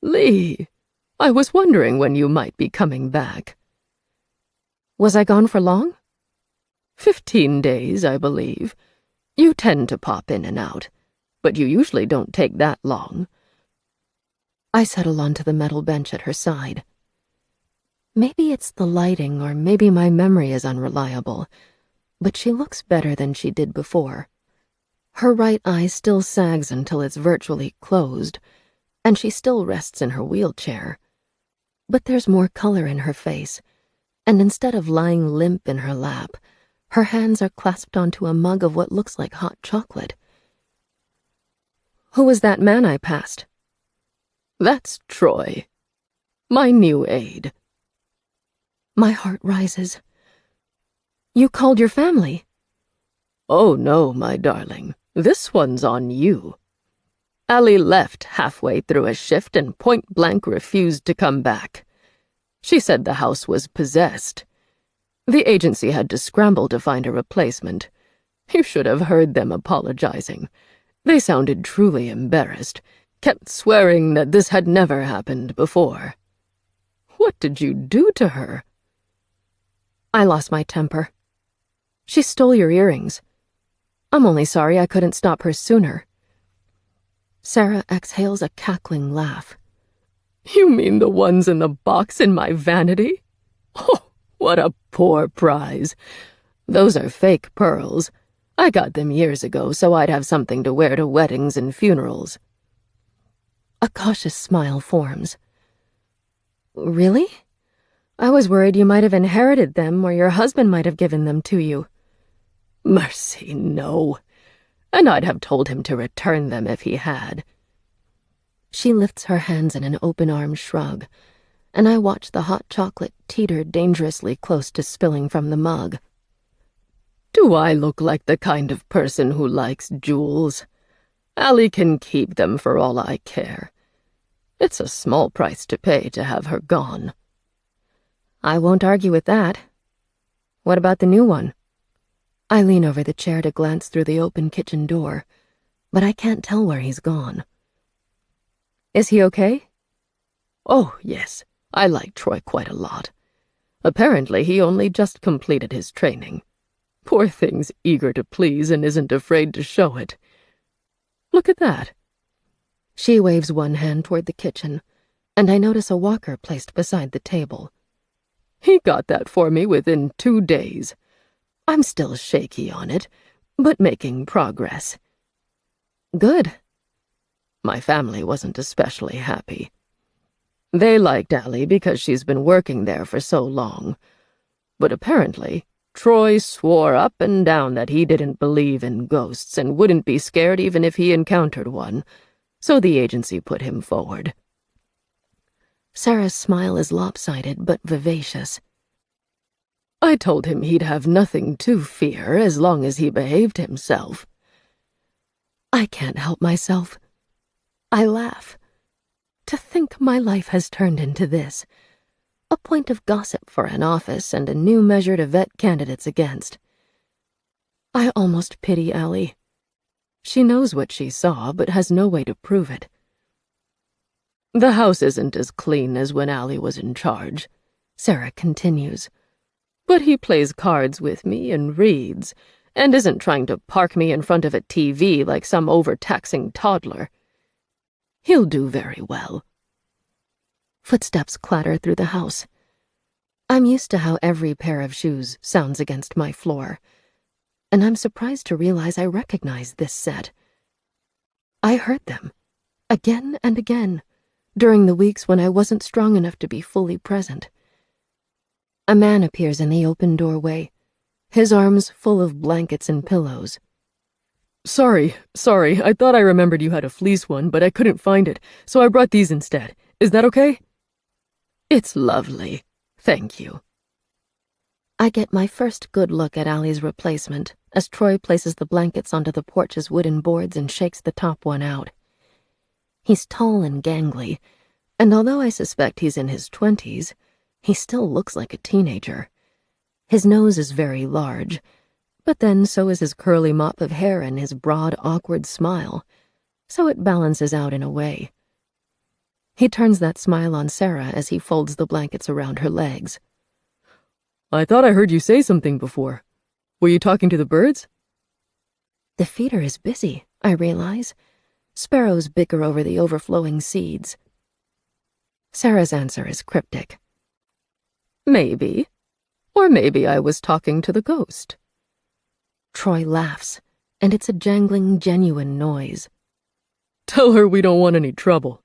"Lee, I was wondering when you might be coming back." "Was I gone for long?" 15 days, I believe. You tend to pop in and out, but you usually don't take that long." I settle onto the metal bench at her side. Maybe it's the lighting, or maybe my memory is unreliable, but she looks better than she did before. Her right eye still sags until it's virtually closed, and she still rests in her wheelchair. But there's more color in her face, and instead of lying limp in her lap, her hands are clasped onto a mug of what looks like hot chocolate. "Who was that man I passed?" "That's Troy, my new aide." My heart rises. "You called your family?" "Oh no, my darling. This one's on you. Allie left halfway through a shift and point-blank refused to come back. She said the house was possessed. The agency had to scramble to find a replacement. You should have heard them apologizing. They sounded truly embarrassed, kept swearing that this had never happened before." "What did you do to her?" I lost my temper. "She stole your earrings. I'm only sorry I couldn't stop her sooner." Sarah exhales a cackling laugh. "You mean the ones in the box in my vanity? Oh, what a poor prize. Those are fake pearls. I got them years ago so I'd have something to wear to weddings and funerals." A cautious smile forms. "Really? I was worried you might have inherited them, or your husband might have given them to you." "Mercy, no. And I'd have told him to return them if he had." She lifts her hands in an open-armed shrug, and I watch the hot chocolate teeter dangerously close to spilling from the mug. "Do I look like the kind of person who likes jewels? Allie can keep them for all I care. It's a small price to pay to have her gone." "I won't argue with that. What about the new one?" I lean over the chair to glance through the open kitchen door, but I can't tell where he's gone. "Is he okay?" "Oh, yes. I like Troy quite a lot. Apparently he only just completed his training. Poor thing's eager to please and isn't afraid to show it. Look at that." She waves one hand toward the kitchen, and I notice a walker placed beside the table. "He got that for me within 2 days. I'm still shaky on it, but making progress." "Good." My family wasn't especially happy. They liked Allie because she's been working there for so long. But apparently, Troy swore up and down that he didn't believe in ghosts and wouldn't be scared even if he encountered one, so the agency put him forward. Sarah's smile is lopsided but vivacious. "I told him he'd have nothing to fear as long as he behaved himself." I can't help myself. I laugh. To think my life has turned into this. A point of gossip for an office and a new measure to vet candidates against. I almost pity Allie. She knows what she saw, but has no way to prove it. "The house isn't as clean as when Allie was in charge," Sarah continues. "But he plays cards with me and reads, and isn't trying to park me in front of a TV like some overtaxing toddler. He'll do very well." Footsteps clatter through the house. I'm used to how every pair of shoes sounds against my floor, and I'm surprised to realize I recognize this set. I heard them, again and again, during the weeks when I wasn't strong enough to be fully present. A man appears in the open doorway, his arms full of blankets and pillows. Sorry. I thought I remembered you had a fleece one, but I couldn't find it, so I brought these instead. Is that okay? It's lovely. Thank you. I get my first good look at Allie's replacement as Troy places the blankets onto the porch's wooden boards and shakes the top one out. He's tall and gangly, and although I suspect he's in his 20s, he still looks like a teenager. His nose is very large, but then so is his curly mop of hair and his broad, awkward smile, so it balances out in a way. He turns that smile on Sarah as he folds the blankets around her legs. I thought I heard you say something before. Were you talking to the birds? The feeder is busy, I realize. Sparrows bicker over the overflowing seeds. Sarah's answer is cryptic. Maybe. Or maybe I was talking to the ghost. Troy laughs, and it's a jangling, genuine noise. Tell her we don't want any trouble.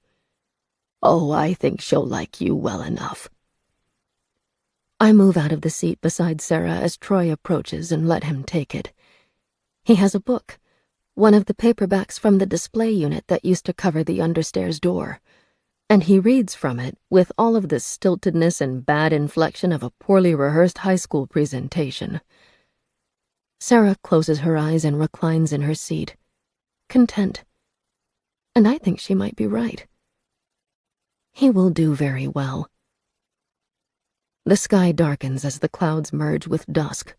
Oh, I think she'll like you well enough. I move out of the seat beside Sarah as Troy approaches and let him take it. He has a book, one of the paperbacks from the display unit that used to cover the understairs door, and he reads from it with all of the stiltedness and bad inflection of a poorly rehearsed high school presentation. Sarah closes her eyes and reclines in her seat, content. And I think she might be right. He will do very well. The sky darkens as the clouds merge with dusk.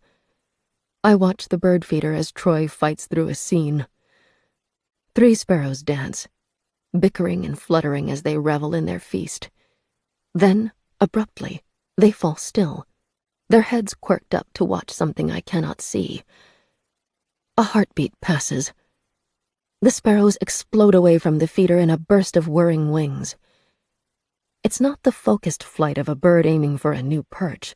I watch the bird feeder as Troy fights through a scene. 3 sparrows dance, bickering and fluttering as they revel in their feast. Then, abruptly, they fall still, their heads quirked up to watch something I cannot see. A heartbeat passes. The sparrows explode away from the feeder in a burst of whirring wings. It's not the focused flight of a bird aiming for a new perch,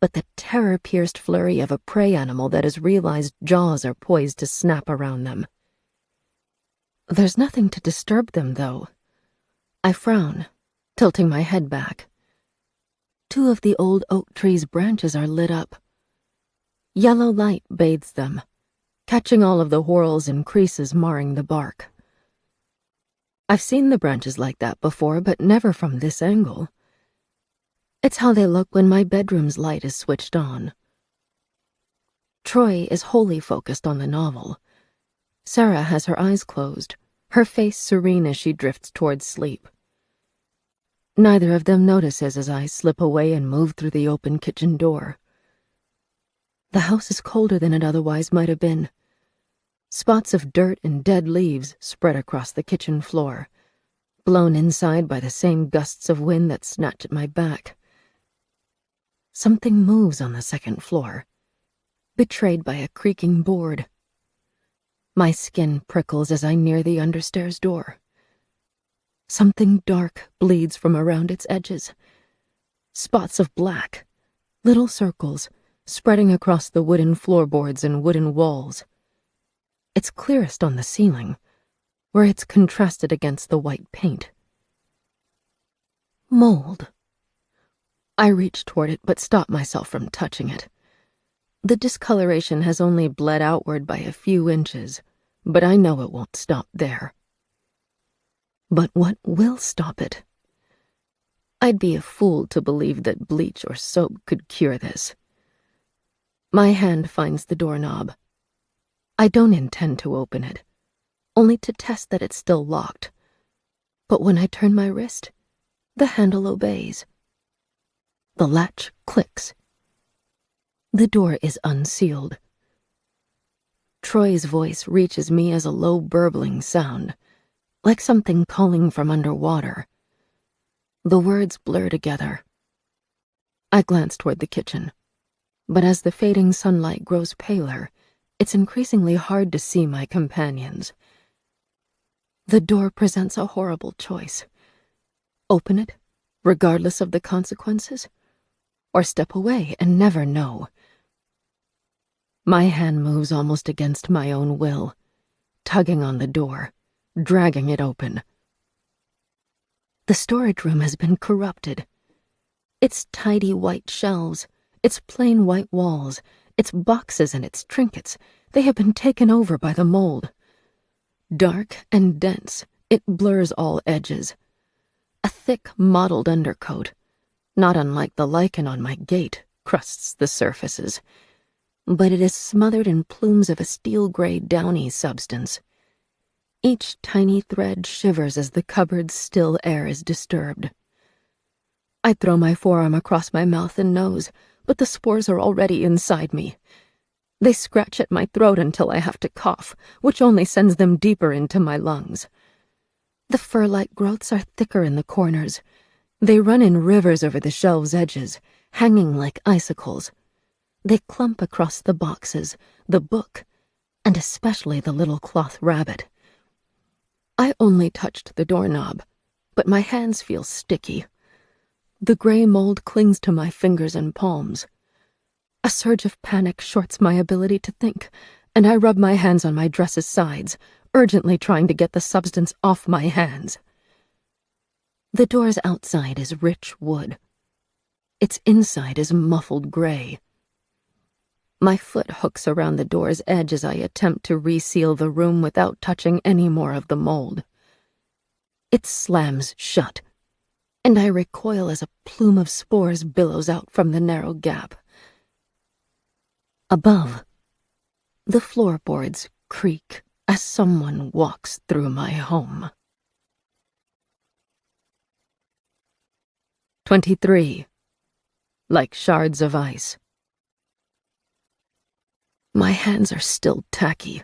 but the terror-pierced flurry of a prey animal that has realized jaws are poised to snap around them. There's nothing to disturb them, though. I frown, tilting my head back. 2 of the old oak tree's branches are lit up. Yellow light bathes them, catching all of the whorls and creases marring the bark. I've seen the branches like that before, but never from this angle. It's how they look when my bedroom's light is switched on. Troy is wholly focused on the novel. Sarah has her eyes closed, her face serene as she drifts towards sleep. Neither of them notices as I slip away and move through the open kitchen door. The house is colder than it otherwise might have been. Spots of dirt and dead leaves spread across the kitchen floor, blown inside by the same gusts of wind that snatch at my back. Something moves on the second floor, betrayed by a creaking board. My skin prickles as I near the understairs door. Something dark bleeds from around its edges. Spots of black, little circles, spreading across the wooden floorboards and wooden walls. It's clearest on the ceiling, where it's contrasted against the white paint. Mold. I reach toward it, but stop myself from touching it. The discoloration has only bled outward by a few inches, but I know it won't stop there. But what will stop it? I'd be a fool to believe that bleach or soap could cure this. My hand finds the doorknob. I don't intend to open it, only to test that it's still locked. But when I turn my wrist, the handle obeys. The latch clicks. The door is unsealed. Troy's voice reaches me as a low burbling sound, like something calling from underwater. The words blur together. I glance toward the kitchen, but as the fading sunlight grows paler, it's increasingly hard to see my companions. The door presents a horrible choice. Open it, regardless of the consequences, or step away and never know. My hand moves almost against my own will, tugging on the door, dragging it open. The storage room has been corrupted. Its tidy white shelves, its plain white walls, its boxes and its trinkets, they have been taken over by the mold. Dark and dense, it blurs all edges. A thick, mottled undercoat, not unlike the lichen on my gate, crusts the surfaces, but it is smothered in plumes of a steel-gray downy substance. Each tiny thread shivers as the cupboard's still air is disturbed. I throw my forearm across my mouth and nose, but the spores are already inside me. They scratch at my throat until I have to cough, which only sends them deeper into my lungs. The fur-like growths are thicker in the corners. They run in rivers over the shelves' edges, hanging like icicles. They clump across the boxes, the book, and especially the little cloth rabbit. I only touched the doorknob, but my hands feel sticky. The gray mold clings to my fingers and palms. A surge of panic shorts my ability to think, and I rub my hands on my dress's sides, urgently trying to get the substance off my hands. The door's outside is rich wood. Its inside is muffled gray. My foot hooks around the door's edge as I attempt to reseal the room without touching any more of the mold. It slams shut, and I recoil as a plume of spores billows out from the narrow gap. Above, the floorboards creak as someone walks through my home. 23. Like shards of ice. My hands are still tacky.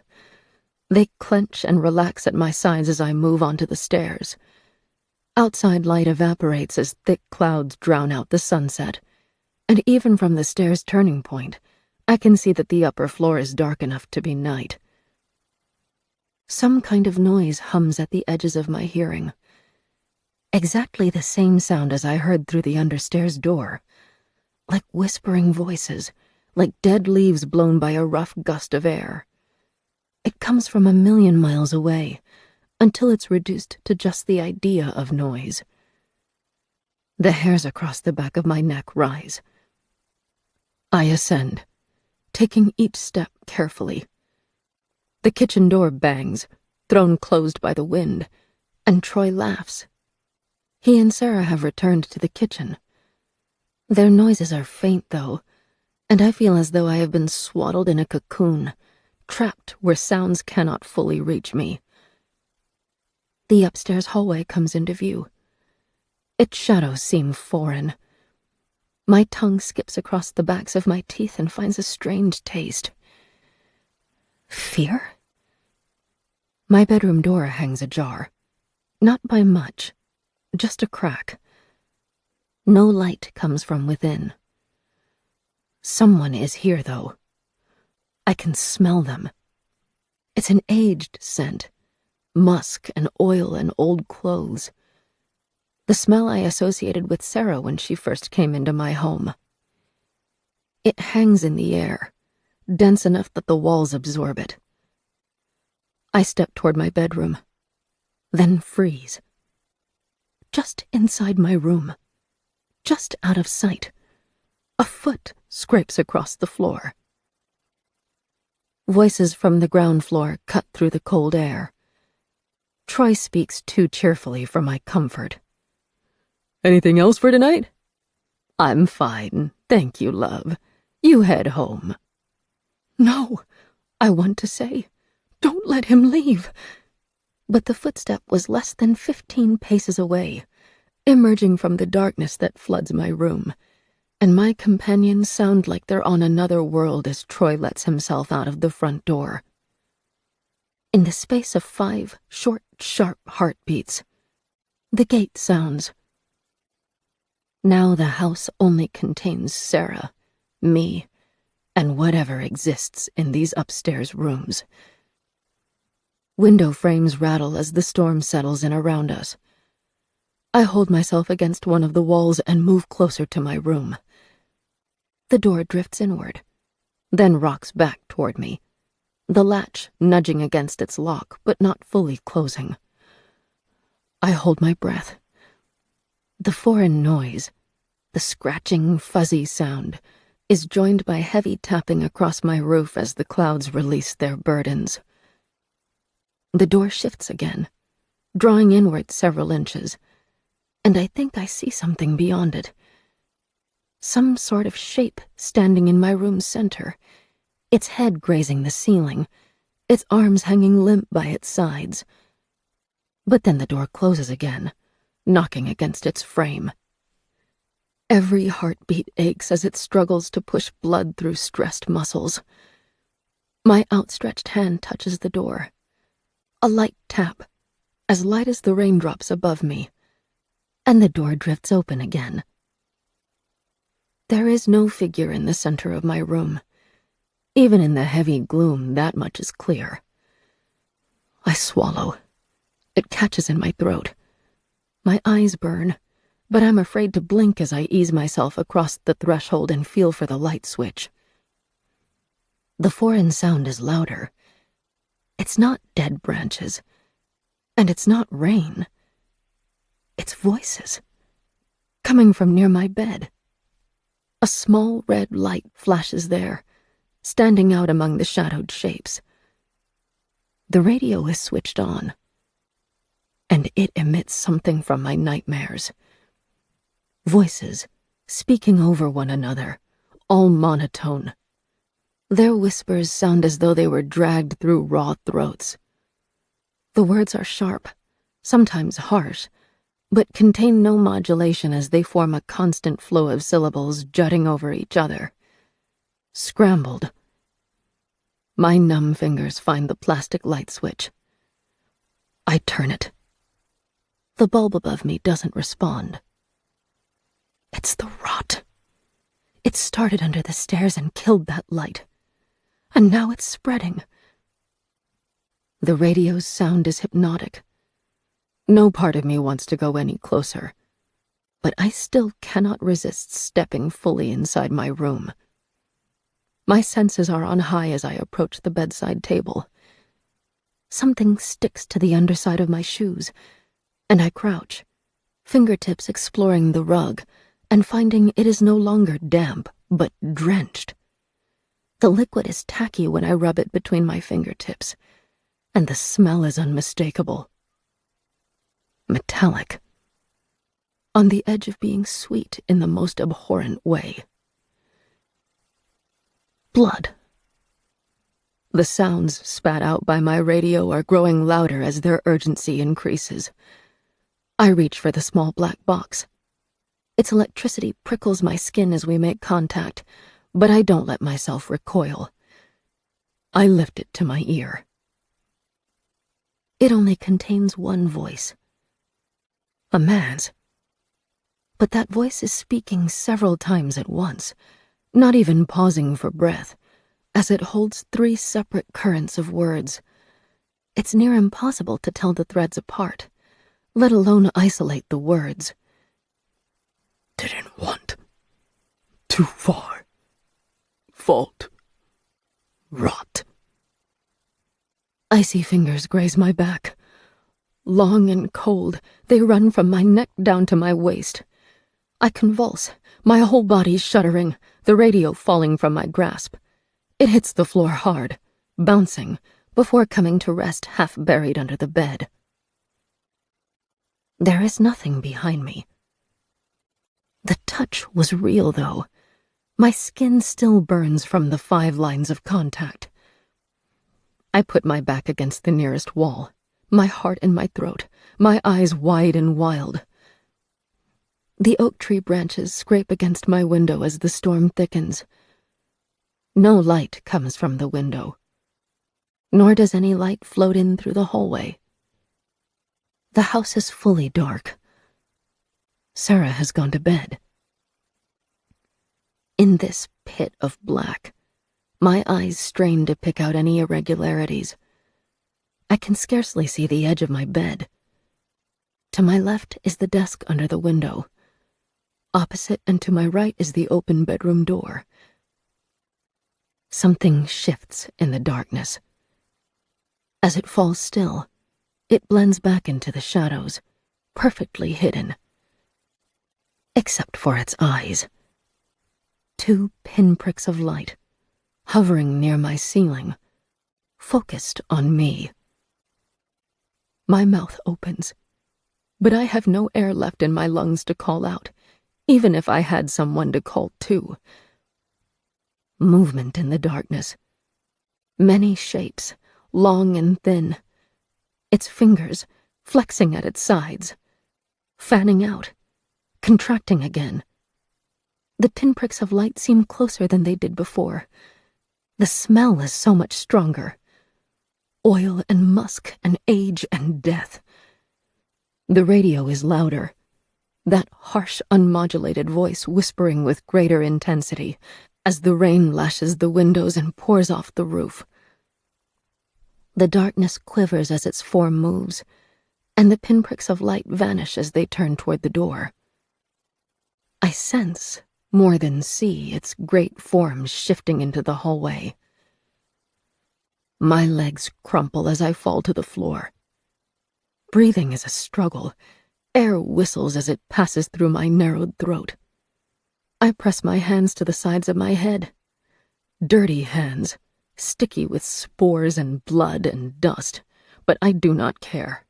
They clench and relax at my sides as I move onto the stairs. Outside light evaporates as thick clouds drown out the sunset, and even from the stairs' turning point, I can see that the upper floor is dark enough to be night. Some kind of noise hums at the edges of my hearing. Exactly the same sound as I heard through the understairs door, like whispering voices, like dead leaves blown by a rough gust of air. It comes from a million miles away, until it's reduced to just the idea of noise. The hairs across the back of my neck rise. I ascend, taking each step carefully. The kitchen door bangs, thrown closed by the wind, and Troy laughs. He and Sarah have returned to the kitchen. Their noises are faint, though, and I feel as though I have been swaddled in a cocoon, trapped where sounds cannot fully reach me. The upstairs hallway comes into view. Its shadows seem foreign. My tongue skips across the backs of my teeth and finds a strange taste. Fear? My bedroom door hangs ajar. Not by much, just a crack. No light comes from within. Someone is here, though. I can smell them. It's an aged scent, musk and oil and old clothes. The smell I associated with Sarah when she first came into my home. It hangs in the air, dense enough that the walls absorb it. I step toward my bedroom, then freeze. Just inside my room, just out of sight, a foot scrapes across the floor. Voices from the ground floor cut through the cold air. Troy speaks too cheerfully for my comfort. Anything else for tonight? I'm fine, thank you, love. You head home. No, I want to say, don't let him leave. But the footstep was less than 15 paces away, emerging from the darkness that floods my room, and my companions sound like they're on another world as Troy lets himself out of the front door. In the space of 5 short, sharp heartbeats, the gate sounds. Now the house only contains Sarah, me, and whatever exists in these upstairs rooms. Window frames rattle as the storm settles in around us. I hold myself against one of the walls and move closer to my room. The door drifts inward, then rocks back toward me, the latch nudging against its lock but not fully closing. I hold my breath. The foreign noise, the scratching, fuzzy sound, is joined by heavy tapping across my roof as the clouds release their burdens. The door shifts again, drawing inward several inches, and I think I see something beyond it. Some sort of shape standing in my room's center, its head grazing the ceiling, its arms hanging limp by its sides. But then the door closes again, knocking against its frame. Every heartbeat aches as it struggles to push blood through stressed muscles. My outstretched hand touches the door. A light tap, as light as the raindrops above me, and the door drifts open again. There is no figure in the center of my room. Even in the heavy gloom, that much is clear. I swallow. It catches in my throat. My eyes burn, but I'm afraid to blink as I ease myself across the threshold and feel for the light switch. The foreign sound is louder. It's not dead branches, and it's not rain. It's voices, coming from near my bed. A small red light flashes there, standing out among the shadowed shapes. The radio is switched on, and it emits something from my nightmares. Voices, speaking over one another, all monotone. Their whispers sound as though they were dragged through raw throats. The words are sharp, sometimes harsh, but contain no modulation as they form a constant flow of syllables jutting over each other. Scrambled. My numb fingers find the plastic light switch. I turn it. The bulb above me doesn't respond. It's the rot. It started under the stairs and killed that light. And now it's spreading. The radio's sound is hypnotic. No part of me wants to go any closer, but I still cannot resist stepping fully inside my room. My senses are on high as I approach the bedside table. Something sticks to the underside of my shoes, and I crouch, fingertips exploring the rug, and finding it is no longer damp, but drenched. The liquid is tacky when I rub it between my fingertips, and the smell is unmistakable. Metallic. On the edge of being sweet in the most abhorrent way. Blood. The sounds spat out by my radio are growing louder as their urgency increases. I reach for the small black box. Its electricity prickles my skin as we make contact, but I don't let myself recoil. I lift it to my ear. It only contains one voice. A man's. But that voice is speaking several times at once, not even pausing for breath, as it holds 3 separate currents of words. It's near impossible to tell the threads apart, let alone isolate the words. Didn't want. Too far. Fault. Rot. Icy fingers graze my back. Long and cold, they run from my neck down to my waist. I convulse, my whole body shuddering, the radio falling from my grasp. It hits the floor hard, bouncing, before coming to rest half buried under the bed. There is nothing behind me. The touch was real, though. My skin still burns from the 5 lines of contact. I put my back against the nearest wall, my heart in my throat, my eyes wide and wild. The oak tree branches scrape against my window as the storm thickens. No light comes from the window, nor does any light float in through the hallway. The house is fully dark. Sarah has gone to bed. In this pit of black, my eyes strain to pick out any irregularities. I can scarcely see the edge of my bed. To my left is the desk under the window. Opposite and to my right is the open bedroom door. Something shifts in the darkness. As it falls still, it blends back into the shadows, perfectly hidden. Except for its eyes. 2 pinpricks of light, hovering near my ceiling, focused on me. My mouth opens, but I have no air left in my lungs to call out, even if I had someone to call to. Movement in the darkness. Many shapes, long and thin. Its fingers flexing at its sides, fanning out, contracting again. The pinpricks of light seem closer than they did before. The smell is so much stronger. Oil and musk and age and death. The radio is louder. That harsh, unmodulated voice whispering with greater intensity as the rain lashes the windows and pours off the roof. The darkness quivers as its form moves, and the pinpricks of light vanish as they turn toward the door. I sense, more than see, its great form shifting into the hallway. My legs crumple as I fall to the floor. Breathing is a struggle. Air whistles as it passes through my narrowed throat. I press my hands to the sides of my head. Dirty hands, sticky with spores and blood and dust, but I do not care,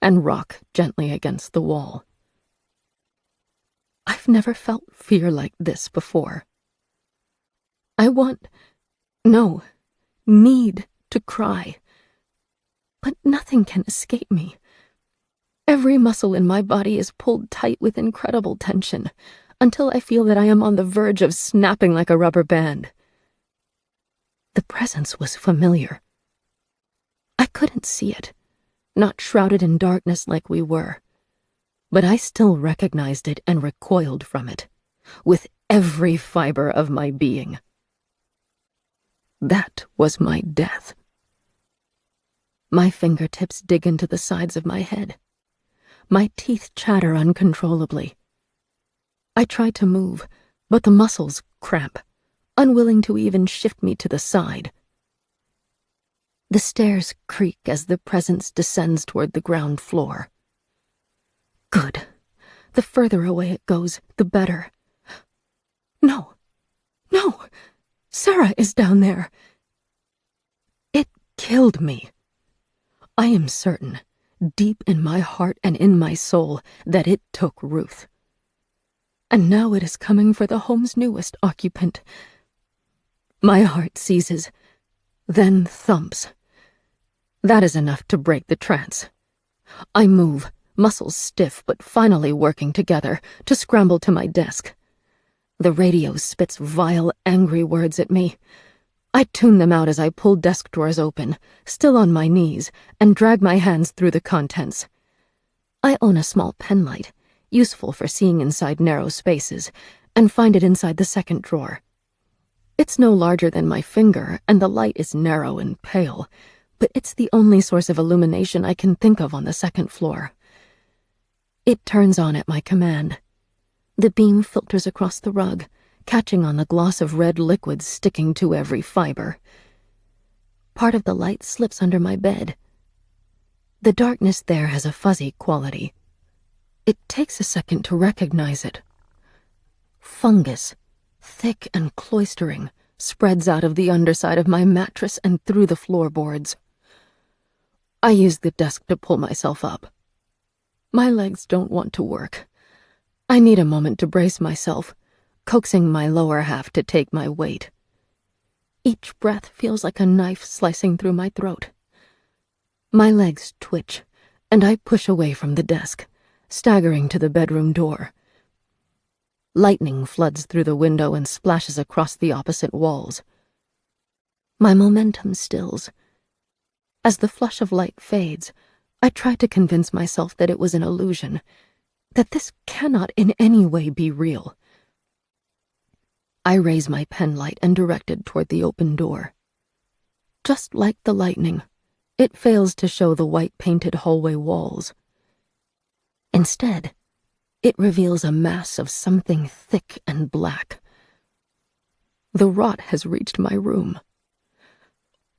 and rock gently against the wall. I've never felt fear like this before. I need to cry, but nothing can escape me. Every muscle in my body is pulled tight with incredible tension, until I feel that I am on the verge of snapping like a rubber band. The presence was familiar. I couldn't see it, not shrouded in darkness like we were, but I still recognized it and recoiled from it, with every fiber of my being. That was my death. My fingertips dig into the sides of my head. My teeth chatter uncontrollably. I try to move, but the muscles cramp, unwilling to even shift me to the side. The stairs creak as the presence descends toward the ground floor. Good. The further away it goes, the better. No. Sarah is down there. It killed me. I am certain, deep in my heart and in my soul, that it took Ruth. And now it is coming for the home's newest occupant. My heart seizes, then thumps. That is enough to break the trance. I move, muscles stiff but finally working together, to scramble to my desk. The radio spits vile, angry words at me. I tune them out as I pull desk drawers open, still on my knees, and drag my hands through the contents. I own a small penlight, useful for seeing inside narrow spaces, and find it inside the second drawer. It's no larger than my finger, and the light is narrow and pale, but it's the only source of illumination I can think of on the second floor. It turns on at my command. The beam filters across the rug, catching on the gloss of red liquid sticking to every fiber. Part of the light slips under my bed. The darkness there has a fuzzy quality. It takes a second to recognize it. Fungus, thick and cloistering, spreads out of the underside of my mattress and through the floorboards. I use the desk to pull myself up. My legs don't want to work. I need a moment to brace myself, coaxing my lower half to take my weight. Each breath feels like a knife slicing through my throat. My legs twitch, and I push away from the desk, staggering to the bedroom door. Lightning floods through the window and splashes across the opposite walls. My momentum stills. As the flush of light fades, I try to convince myself that it was an illusion, that this cannot in any way be real. I raise my penlight and direct it toward the open door. Just like the lightning, it fails to show the white-painted hallway walls. Instead, it reveals a mass of something thick and black. The rot has reached my room.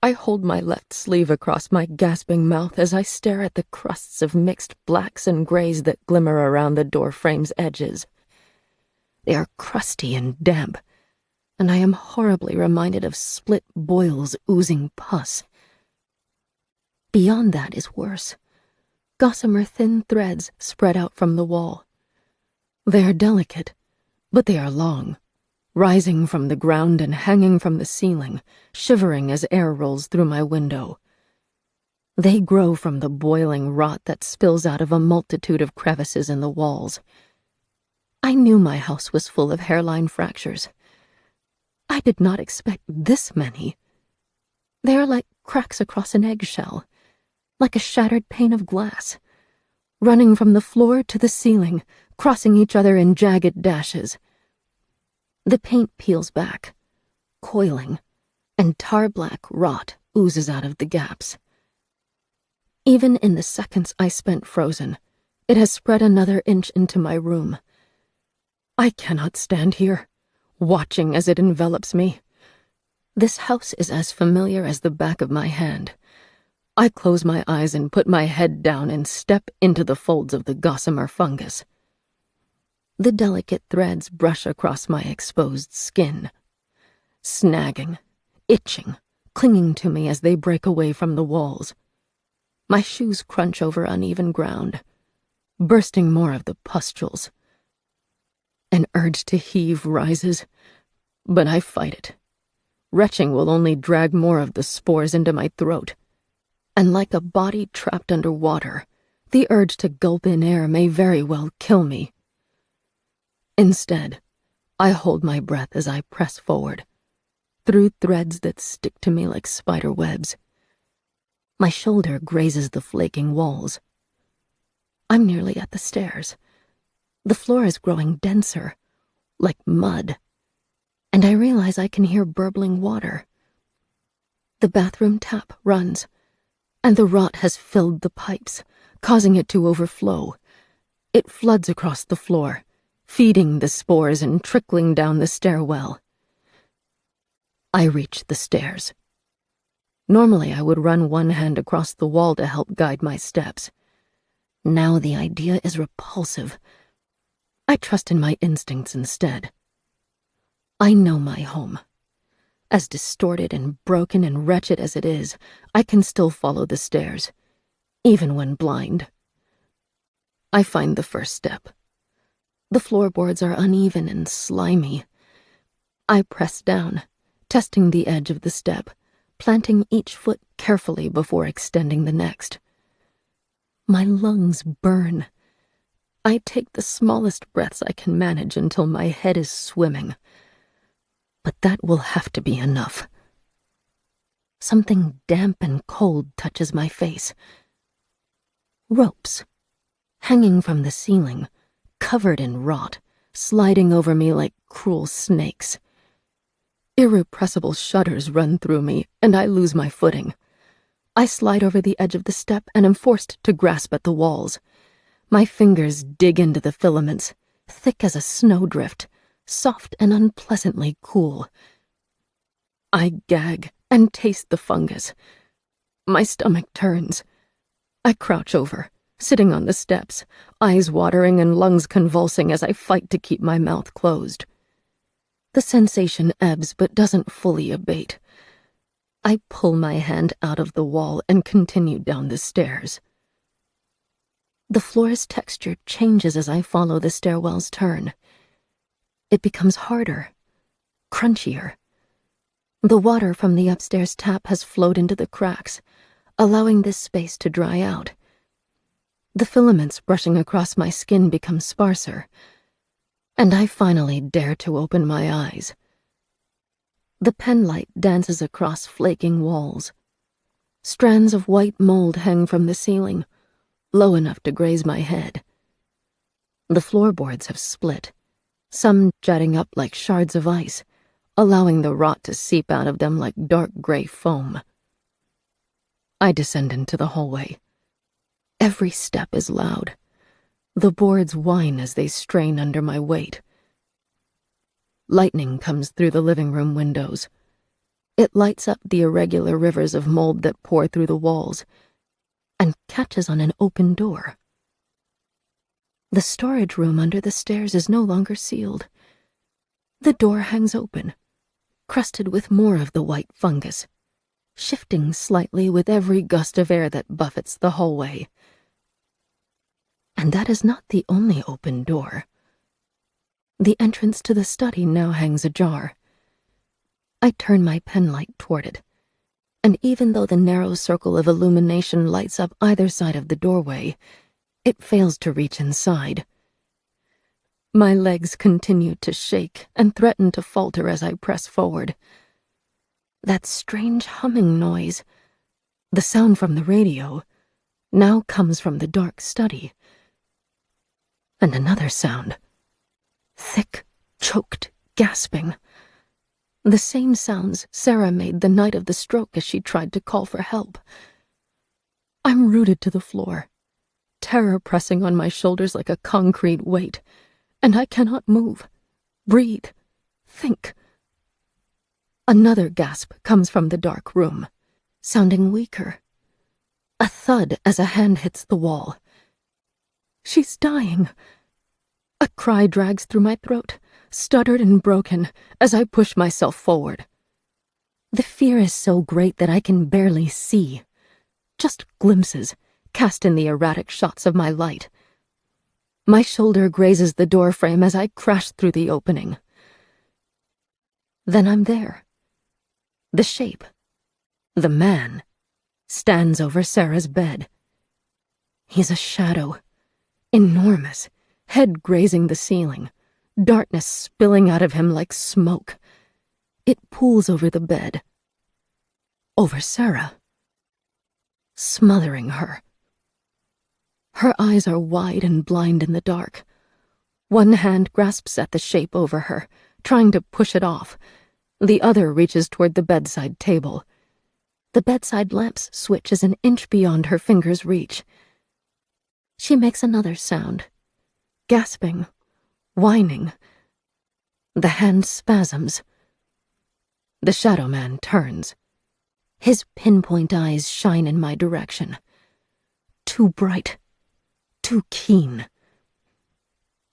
I hold my left sleeve across my gasping mouth as I stare at the crusts of mixed blacks and grays that glimmer around the door frame's edges. They are crusty and damp, and I am horribly reminded of split boils oozing pus. Beyond that is worse. Gossamer thin threads spread out from the wall. They are delicate, but they are long, rising from the ground and hanging from the ceiling, shivering as air rolls through my window. They grow from the boiling rot that spills out of a multitude of crevices in the walls. I knew my house was full of hairline fractures. I did not expect this many. They are like cracks across an eggshell, like a shattered pane of glass, running from the floor to the ceiling, crossing each other in jagged dashes. The paint peels back, coiling, and tar-black rot oozes out of the gaps. Even in the seconds I spent frozen, it has spread another inch into my room. I cannot stand here, watching as it envelops me. This house is as familiar as the back of my hand. I close my eyes and put my head down and step into the folds of the gossamer fungus. The delicate threads brush across my exposed skin, snagging, itching, clinging to me as they break away from the walls. My shoes crunch over uneven ground, bursting more of the pustules. An urge to heave rises, but I fight it. Retching will only drag more of the spores into my throat, and like a body trapped under water, the urge to gulp in air may very well kill me. Instead, I hold my breath as I press forward, through threads that stick to me like spider webs. My shoulder grazes the flaking walls. I'm nearly at the stairs. The floor is growing denser, like mud, and I realize I can hear burbling water. The bathroom tap runs, and the rot has filled the pipes, causing it to overflow. It floods across the floor, feeding the spores and trickling down the stairwell. I reach the stairs. Normally, I would run one hand across the wall to help guide my steps. Now the idea is repulsive. I trust in my instincts instead. I know my home. As distorted and broken and wretched as it is, I can still follow the stairs, even when blind. I find the first step. The floorboards are uneven and slimy. I press down, testing the edge of the step, planting each foot carefully before extending the next. My lungs burn. I take the smallest breaths I can manage until my head is swimming. But that will have to be enough. Something damp and cold touches my face. Ropes, hanging from the ceiling, covered in rot, sliding over me like cruel snakes. Irrepressible shudders run through me, and I lose my footing. I slide over the edge of the step and am forced to grasp at the walls. My fingers dig into the filaments, thick as a snowdrift, soft and unpleasantly cool. I gag and taste the fungus. My stomach turns. I crouch over, sitting on the steps, eyes watering and lungs convulsing as I fight to keep my mouth closed. The sensation ebbs but doesn't fully abate. I pull my hand out of the wall and continue down the stairs. The floor's texture changes as I follow the stairwell's turn. It becomes harder, crunchier. The water from the upstairs tap has flowed into the cracks, allowing this space to dry out. The filaments brushing across my skin become sparser, and I finally dare to open my eyes. The penlight dances across flaking walls. Strands of white mold hang from the ceiling, low enough to graze my head. The floorboards have split, some jutting up like shards of ice, allowing the rot to seep out of them like dark gray foam. I descend into the hallway. Every step is loud. The boards whine as they strain under my weight. Lightning comes through the living room windows. It lights up the irregular rivers of mold that pour through the walls, and catches on an open door. The storage room under the stairs is no longer sealed. The door hangs open, crusted with more of the white fungus, shifting slightly with every gust of air that buffets the hallway. And that is not the only open door. The entrance to the study now hangs ajar. I turn my penlight toward it, and even though the narrow circle of illumination lights up either side of the doorway, it fails to reach inside. My legs continue to shake and threaten to falter as I press forward. That strange humming noise, the sound from the radio, now comes from the dark study. And another sound. Thick, choked, gasping. The same sounds Sarah made the night of the stroke as she tried to call for help. I'm rooted to the floor, terror pressing on my shoulders like a concrete weight, and I cannot move, breathe, think. Another gasp comes from the dark room, sounding weaker. A thud as a hand hits the wall. She's dying. A cry drags through my throat, stuttered and broken, as I push myself forward. The fear is so great that I can barely see. Just glimpses, cast in the erratic shots of my light. My shoulder grazes the doorframe as I crash through the opening. Then I'm there. The shape, the man, stands over Sarah's bed. He's a shadow, enormous, head grazing the ceiling, darkness spilling out of him like smoke. It pools over the bed, over Sarah, smothering her. Her eyes are wide and blind in the dark. One hand grasps at the shape over her, trying to push it off. The other reaches toward the bedside table. The bedside lamp's switch is an inch beyond her finger's reach. She makes another sound, gasping, whining. The hand spasms. The shadow man turns. His pinpoint eyes shine in my direction. Too bright, too keen.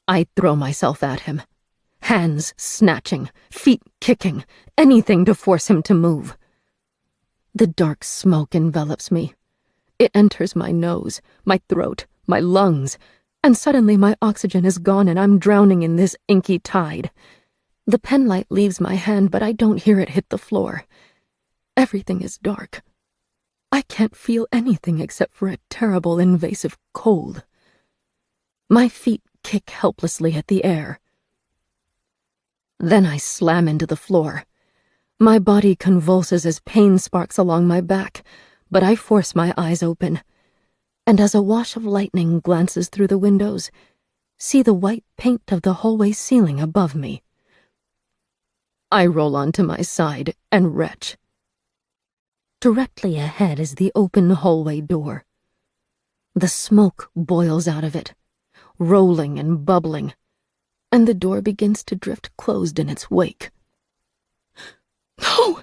I throw myself at him, hands snatching, feet kicking, anything to force him to move. The dark smoke envelops me. It enters my nose, my throat, my lungs, and suddenly my oxygen is gone and I'm drowning in this inky tide. The penlight leaves my hand, but I don't hear it hit the floor. Everything is dark. I can't feel anything except for a terrible, invasive cold. My feet kick helplessly at the air. Then I slam into the floor. My body convulses as pain sparks along my back, but I force my eyes open, and as a wash of lightning glances through the windows, see the white paint of the hallway ceiling above me. I roll onto my side and retch. Directly ahead is the open hallway door. The smoke boils out of it, rolling and bubbling, and the door begins to drift closed in its wake. "No!"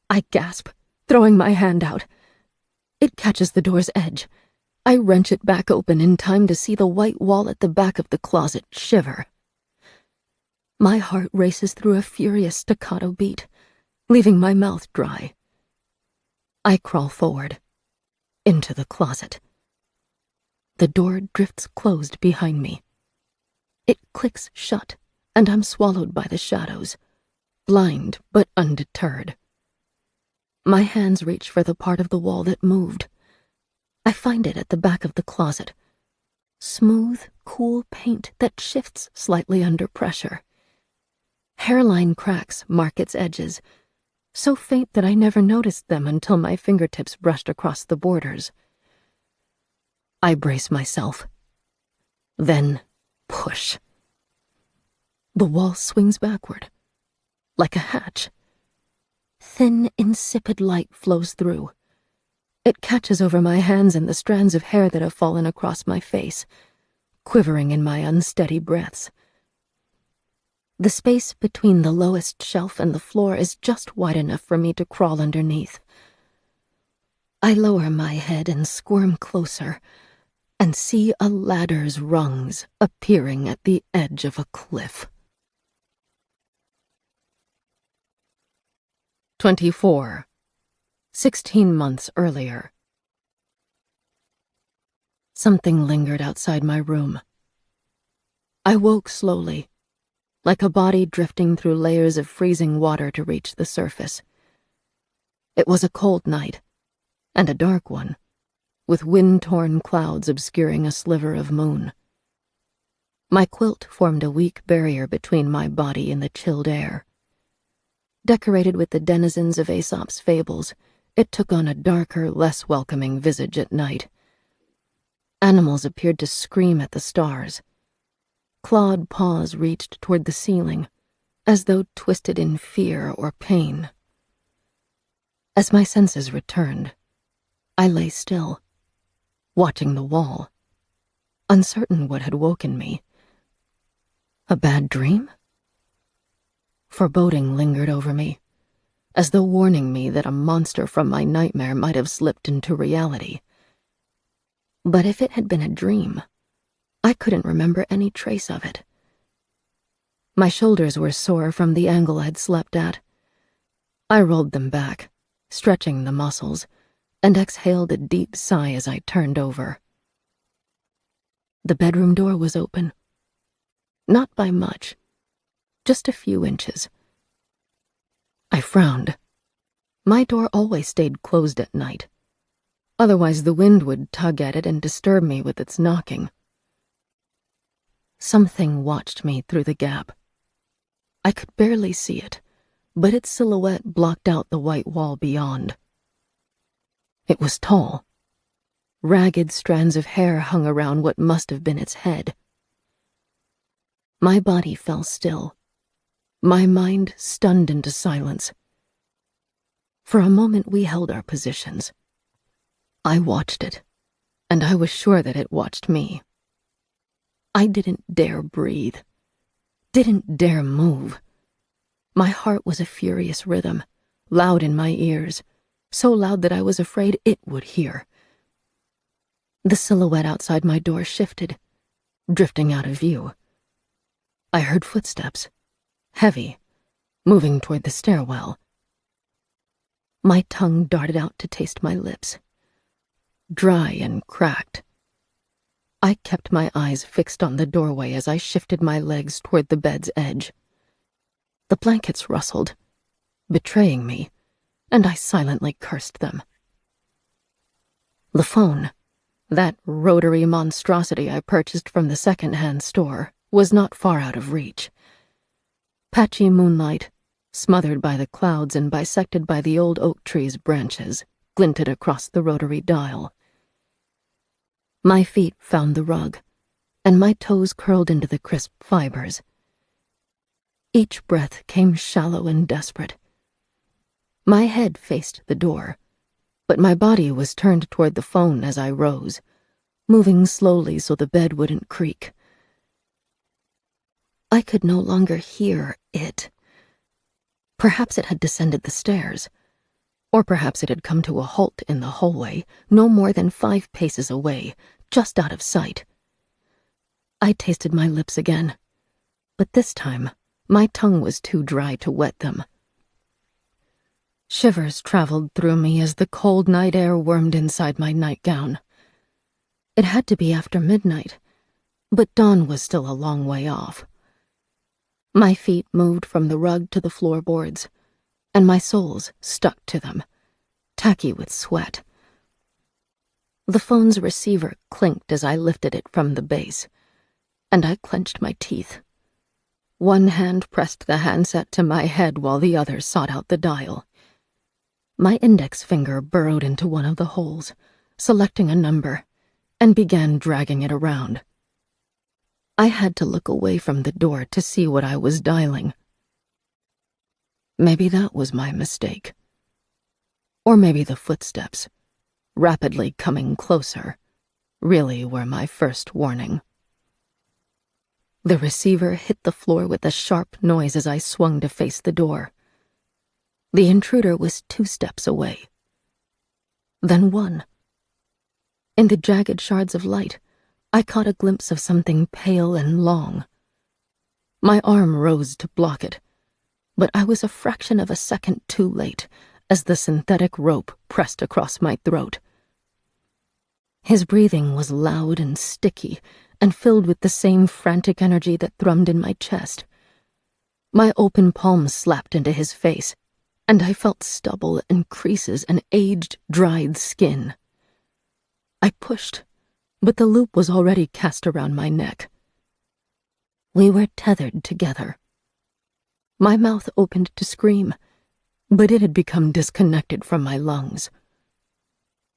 I gasp, throwing my hand out. It catches the door's edge. I wrench it back open in time to see the white wall at the back of the closet shiver. My heart races through a furious staccato beat, leaving my mouth dry. I crawl forward, into the closet. The door drifts closed behind me. It clicks shut, and I'm swallowed by the shadows, blind but undeterred. My hands reach for the part of the wall that moved. I find it at the back of the closet. Smooth, cool paint that shifts slightly under pressure. Hairline cracks mark its edges, so faint that I never noticed them until my fingertips brushed across the borders. I brace myself. Then push. The wall swings backward, like a hatch. Thin, insipid light flows through. It catches over my hands and the strands of hair that have fallen across my face, quivering in my unsteady breaths. The space between the lowest shelf and the floor is just wide enough for me to crawl underneath. I lower my head and squirm closer, and see a ladder's rungs appearing at the edge of a cliff. 24. 16 months earlier. Something lingered outside my room. I woke slowly, like a body drifting through layers of freezing water to reach the surface. It was a cold night, and a dark one, with wind-torn clouds obscuring a sliver of moon. My quilt formed a weak barrier between my body and the chilled air. Decorated with the denizens of Aesop's fables, it took on a darker, less welcoming visage at night. Animals appeared to scream at the stars. Clawed paws reached toward the ceiling, as though twisted in fear or pain. As my senses returned, I lay still, watching the wall, uncertain what had woken me. A bad dream? Foreboding lingered over me, as though warning me that a monster from my nightmare might have slipped into reality. But if it had been a dream, I couldn't remember any trace of it. My shoulders were sore from the angle I'd slept at. I rolled them back, stretching the muscles, and exhaled a deep sigh as I turned over. The bedroom door was open. Not by much, just a few inches. I frowned. My door always stayed closed at night. Otherwise the wind would tug at it and disturb me with its knocking. Something watched me through the gap. I could barely see it, but its silhouette blocked out the white wall beyond. It was tall. Ragged strands of hair hung around what must have been its head. My body fell still, my mind stunned into silence. For a moment we held our positions. I watched it, and I was sure that it watched me. I didn't dare breathe, didn't dare move. My heart was a furious rhythm, loud in my ears, so loud that I was afraid it would hear. The silhouette outside my door shifted, drifting out of view. I heard footsteps, heavy, moving toward the stairwell. My tongue darted out to taste my lips, dry and cracked. I kept my eyes fixed on the doorway as I shifted my legs toward the bed's edge. The blankets rustled, betraying me, and I silently cursed them. The phone, that rotary monstrosity I purchased from the second-hand store, was not far out of reach. Patchy moonlight, smothered by the clouds and bisected by the old oak tree's branches, glinted across the rotary dial. My feet found the rug, and my toes curled into the crisp fibers. Each breath came shallow and desperate. My head faced the door, but my body was turned toward the phone as I rose, moving slowly so the bed wouldn't creak. I could no longer hear it. Perhaps it had descended the stairs, or perhaps it had come to a halt in the hallway, no more than 5 paces away, just out of sight. I tasted my lips again, but this time my tongue was too dry to wet them. Shivers traveled through me as the cold night air wormed inside my nightgown. It had to be after midnight, but dawn was still a long way off. My feet moved from the rug to the floorboards, and my soles stuck to them, tacky with sweat. The phone's receiver clinked as I lifted it from the base, and I clenched my teeth. One hand pressed the handset to my head while the other sought out the dial. My index finger burrowed into one of the holes, selecting a number, and began dragging it around. I had to look away from the door to see what I was dialing. Maybe that was my mistake. Or maybe the footsteps, rapidly coming closer, really were my first warning. The receiver hit the floor with a sharp noise as I swung to face the door. The intruder was 2 steps away. Then 1. In the jagged shards of light, I caught a glimpse of something pale and long. My arm rose to block it, but I was a fraction of a second too late as the synthetic rope pressed across my throat. His breathing was loud and sticky and filled with the same frantic energy that thrummed in my chest. My open palm slapped into his face, and I felt stubble and creases and aged, dried skin. I pushed, but the loop was already cast around my neck. We were tethered together. My mouth opened to scream, but it had become disconnected from my lungs.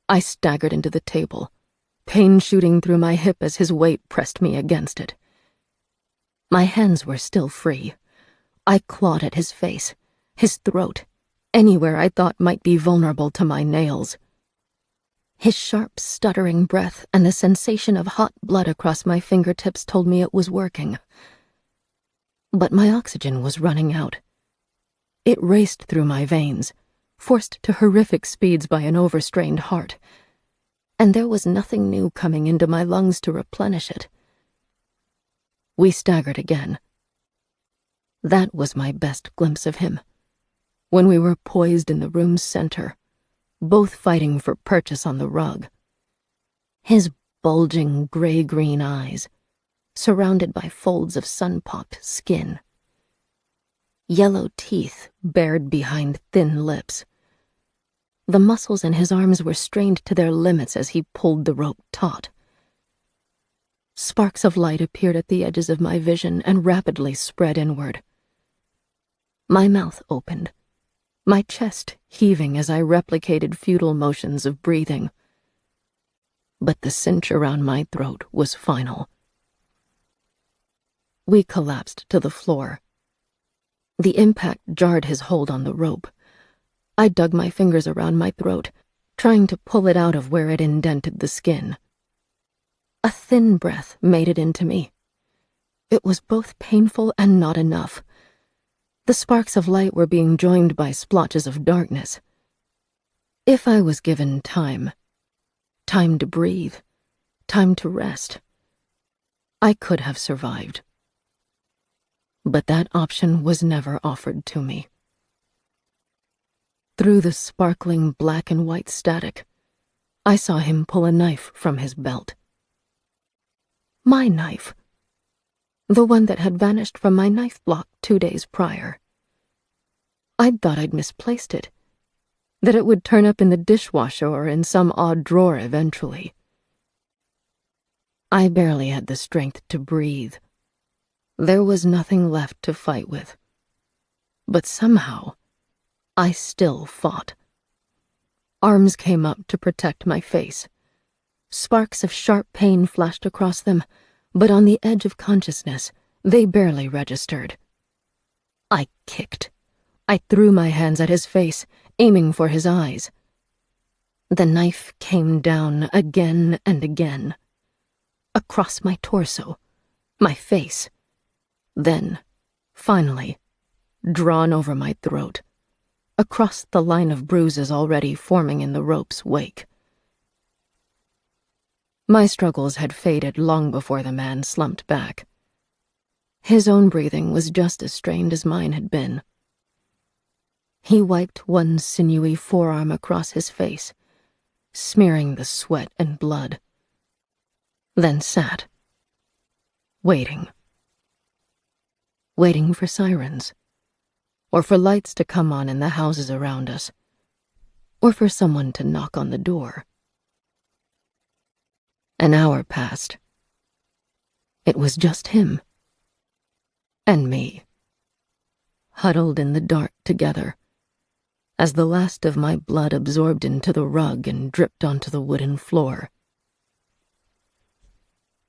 I staggered into the table, pain shooting through my hip as his weight pressed me against it. My hands were still free. I clawed at his face, his throat, anywhere I thought might be vulnerable to my nails. His sharp, stuttering breath and the sensation of hot blood across my fingertips told me it was working. But my oxygen was running out. It raced through my veins, forced to horrific speeds by an overstrained heart, and there was nothing new coming into my lungs to replenish it. We staggered again. That was my best glimpse of him, when we were poised in the room's center, both fighting for purchase on the rug. His bulging gray-green eyes, surrounded by folds of sun-popped skin. Yellow teeth bared behind thin lips. The muscles in his arms were strained to their limits as he pulled the rope taut. Sparks of light appeared at the edges of my vision and rapidly spread inward. My mouth opened, my chest heaving as I replicated futile motions of breathing. But the cinch around my throat was final. We collapsed to the floor. The impact jarred his hold on the rope. I dug my fingers around my throat, trying to pull it out of where it indented the skin. A thin breath made it into me. It was both painful and not enough. The sparks of light were being joined by splotches of darkness. If I was given time to breathe, time to rest, I could have survived. But that option was never offered to me. Through the sparkling black and white static, I saw him pull a knife from his belt. My knife. The one that had vanished from my knife block 2 days prior. I'd thought I'd misplaced it, that it would turn up in the dishwasher or in some odd drawer eventually. I barely had the strength to breathe. There was nothing left to fight with. But somehow, I still fought. Arms came up to protect my face. Sparks of sharp pain flashed across them, but on the edge of consciousness, they barely registered. I kicked. I threw my hands at his face, aiming for his eyes. The knife came down again and again. Across my torso, my face. Then, finally, drawn over my throat, across the line of bruises already forming in the rope's wake. My struggles had faded long before the man slumped back. His own breathing was just as strained as mine had been. He wiped one sinewy forearm across his face, smearing the sweat and blood, then sat, waiting for sirens, or for lights to come on in the houses around us, or for someone to knock on the door. An hour passed. It was just him and me, huddled in the dark together, as the last of my blood absorbed into the rug and dripped onto the wooden floor.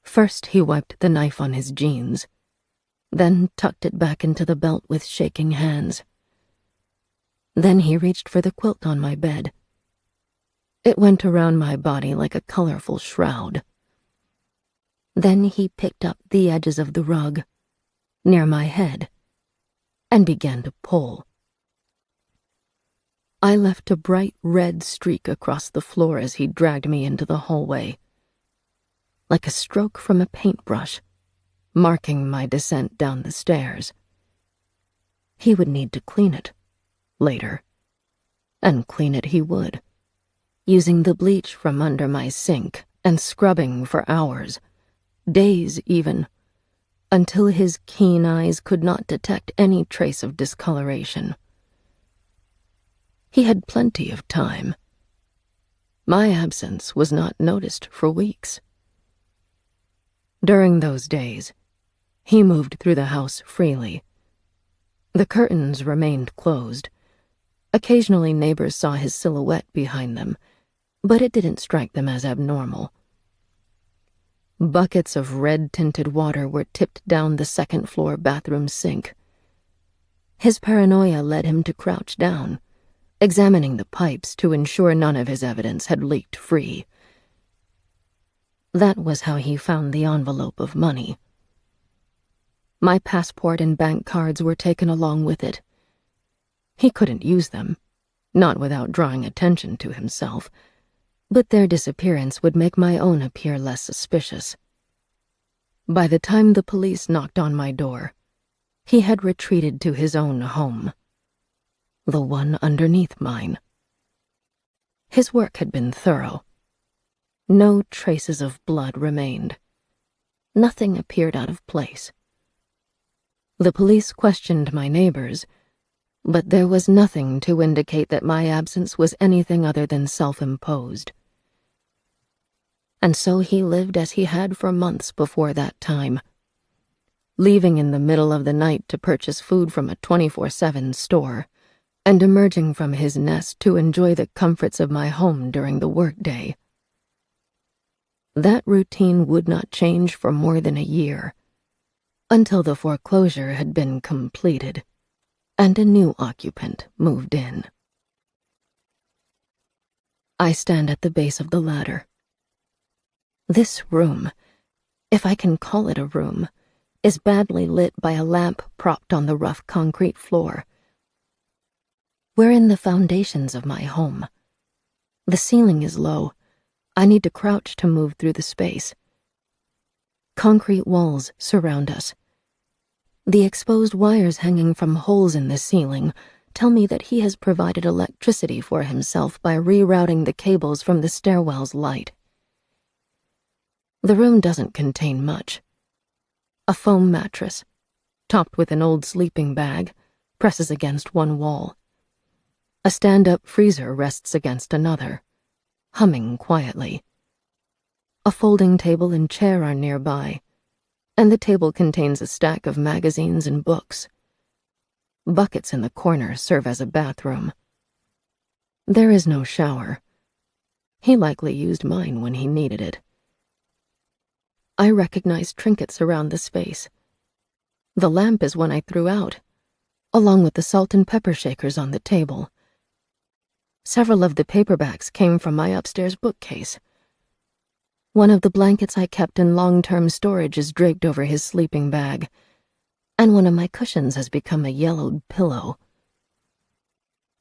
First he wiped the knife on his jeans, then tucked it back into the belt with shaking hands. Then he reached for the quilt on my bed. It went around my body like a colorful shroud. Then he picked up the edges of the rug, near my head, and began to pull. I left a bright red streak across the floor as he dragged me into the hallway, like a stroke from a paintbrush, marking my descent down the stairs. He would need to clean it later, and clean it he would, using the bleach from under my sink and scrubbing for hours, days even, until his keen eyes could not detect any trace of discoloration. He had plenty of time. My absence was not noticed for weeks. During those days, he moved through the house freely. The curtains remained closed. Occasionally neighbors saw his silhouette behind them, but it didn't strike them as abnormal. Buckets of red-tinted water were tipped down the second-floor bathroom sink. His paranoia led him to crouch down, examining the pipes to ensure none of his evidence had leaked free. That was how he found the envelope of money. My passport and bank cards were taken along with it. He couldn't use them, not without drawing attention to himself, but their disappearance would make my own appear less suspicious. By the time the police knocked on my door, he had retreated to his own home, the one underneath mine. His work had been thorough. No traces of blood remained. Nothing appeared out of place. The police questioned my neighbors, but there was nothing to indicate that my absence was anything other than self-imposed. And so he lived as he had for months before that time, leaving in the middle of the night to purchase food from a 24/7 store, and emerging from his nest to enjoy the comforts of my home during the workday. That routine would not change for more than a year, until the foreclosure had been completed and a new occupant moved in. I stand at the base of the ladder. This room, if I can call it a room, is badly lit by a lamp propped on the rough concrete floor. We're in the foundations of my home. The ceiling is low. I need to crouch to move through the space. Concrete walls surround us. The exposed wires hanging from holes in the ceiling tell me that he has provided electricity for himself by rerouting the cables from the stairwell's light. The room doesn't contain much. A foam mattress, topped with an old sleeping bag, presses against one wall. A stand-up freezer rests against another, humming quietly. A folding table and chair are nearby, and the table contains a stack of magazines and books. Buckets in the corner serve as a bathroom. There is no shower. He likely used mine when he needed it. I recognize trinkets around the space. The lamp is one I threw out, along with the salt and pepper shakers on the table. Several of the paperbacks came from my upstairs bookcase. One of the blankets I kept in long-term storage is draped over his sleeping bag, and one of my cushions has become a yellowed pillow.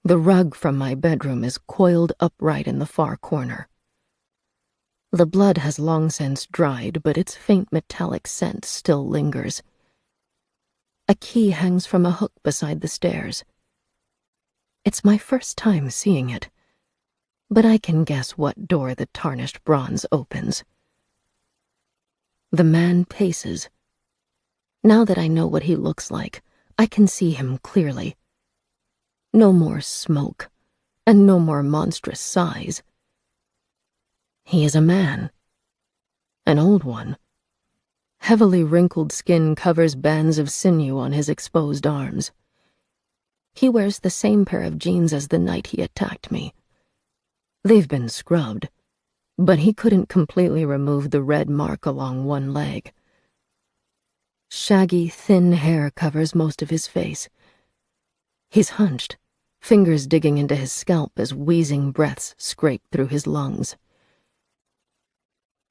The rug from my bedroom is coiled upright in the far corner. The blood has long since dried, but its faint metallic scent still lingers. A key hangs from a hook beside the stairs. It's my first time seeing it, but I can guess what door the tarnished bronze opens. The man paces. Now that I know what he looks like, I can see him clearly. No more smoke, and no more monstrous size. He is a man. An old one. Heavily wrinkled skin covers bands of sinew on his exposed arms. He wears the same pair of jeans as the night he attacked me. They've been scrubbed, but he couldn't completely remove the red mark along one leg. Shaggy, thin hair covers most of his face. He's hunched, fingers digging into his scalp as wheezing breaths scrape through his lungs.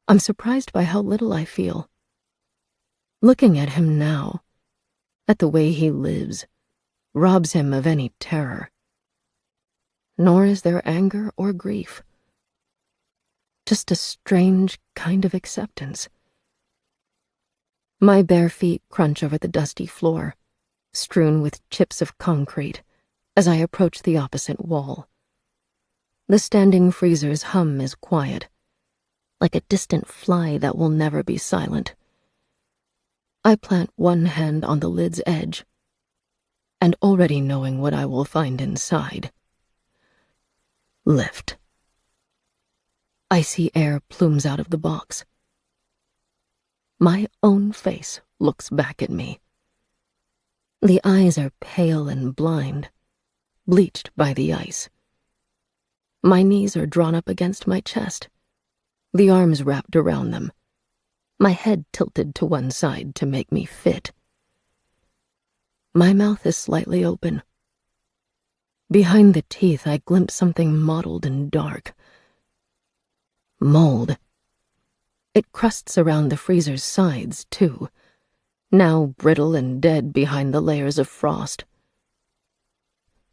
I'm surprised by how little I feel. Looking at him now, at the way he lives, robs him of any terror. Nor is there anger or grief. Just a strange kind of acceptance. My bare feet crunch over the dusty floor. strewn with chips of concrete, as I approach the opposite wall. The standing freezer's hum is quiet, like a distant fly that will never be silent. I plant one hand on the lid's edge, and already knowing what I will find inside. Lift. Icy air plumes out of the box. My own face looks back at me. The eyes are pale and blind, bleached by the ice. My knees are drawn up against my chest, the arms wrapped around them, my head tilted to one side to make me fit. My mouth is slightly open. Behind the teeth, I glimpse something mottled and dark. Mold. It crusts around the freezer's sides, too, now brittle and dead behind the layers of frost.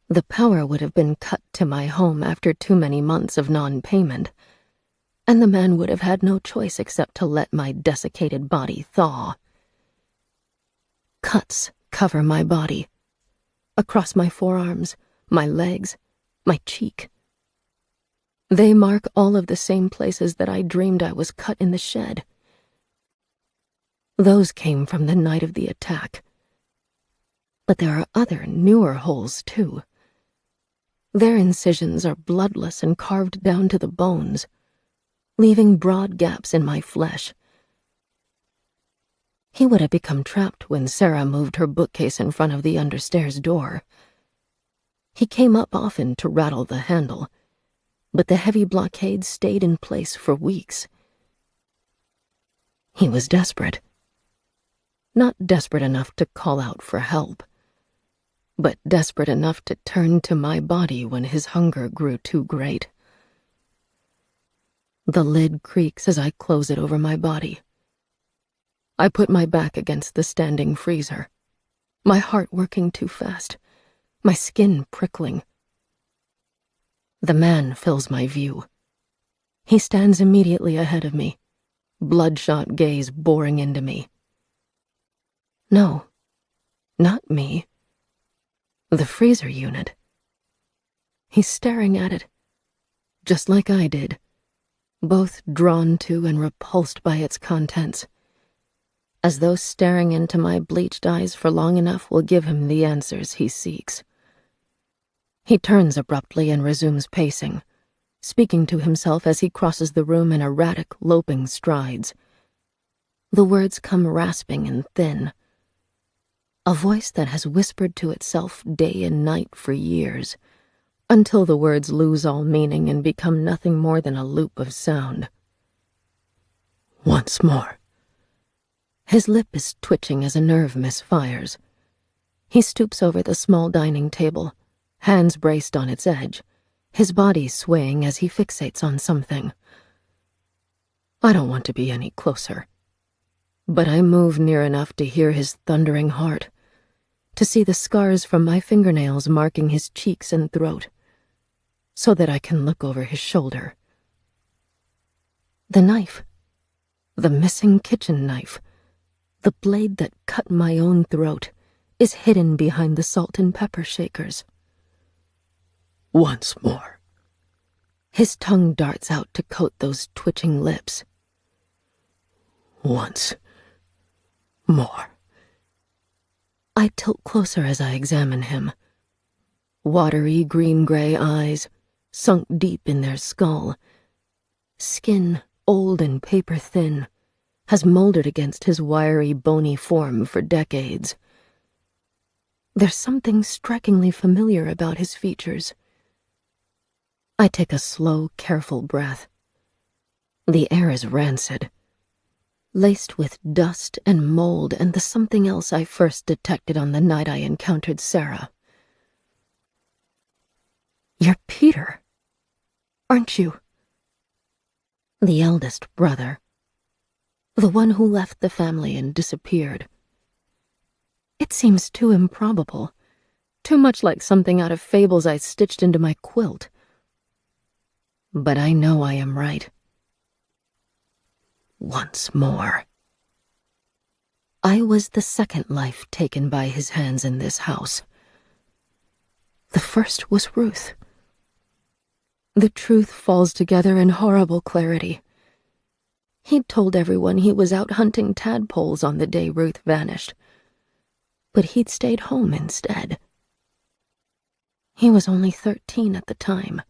The power would have been cut to my home after too many months of non-payment, and the man would have had no choice except to let my desiccated body thaw. Cuts cover my body, across my forearms, my legs, my cheek. They mark all of the same places that I dreamed I was cut in the shed. Those came from the night of the attack. But there are other, newer holes, too. Their incisions are bloodless and carved down to the bones, leaving broad gaps in my flesh. He would have become trapped when Sarah moved her bookcase in front of the understairs door. He came up often to rattle the handle, but the heavy blockade stayed in place for weeks. He was desperate. Not desperate enough to call out for help, but desperate enough to turn to my body when his hunger grew too great. The lid creaks as I close it over my body. I put my back against the standing freezer, my heart working too fast, my skin prickling. The man fills my view. He stands immediately ahead of me, bloodshot gaze boring into me. No, not me. The freezer unit. He's staring at it, just like I did, both drawn to and repulsed by its contents, as though staring into my bleached eyes for long enough will give him the answers he seeks. He turns abruptly and resumes pacing, speaking to himself as he crosses the room in erratic, loping strides. The words come rasping and thin, a voice that has whispered to itself day and night for years, until the words lose all meaning and become nothing more than a loop of sound. Once more. His lip is twitching as a nerve misfires. He stoops over the small dining table, hands braced on its edge, his body swaying as he fixates on something. I don't want to be any closer, but I move near enough to hear his thundering heart, to see the scars from my fingernails marking his cheeks and throat, so that I can look over his shoulder. The knife, the missing kitchen knife, the blade that cut my own throat, is hidden behind the salt and pepper shakers. Once more. His tongue darts out to coat those twitching lips. Once more. I tilt closer as I examine him. Watery green-gray eyes, sunk deep in their skull. Skin, old and paper-thin, has molded against his wiry, bony form for decades. There's something strikingly familiar about his features. I take a slow, careful breath. The air is rancid, laced with dust and mold and the something else I first detected on the night I encountered Sarah. You're Peter, aren't you? The eldest brother. The one who left the family and disappeared. It seems too improbable, too much like something out of fables I stitched into my quilt. But I know I am right. Once more. I was the second life taken by his hands in this house. The first was Ruth. The truth falls together in horrible clarity. He'd told everyone he was out hunting tadpoles on the day Ruth vanished, but he'd stayed home instead. He was only 13 at the time.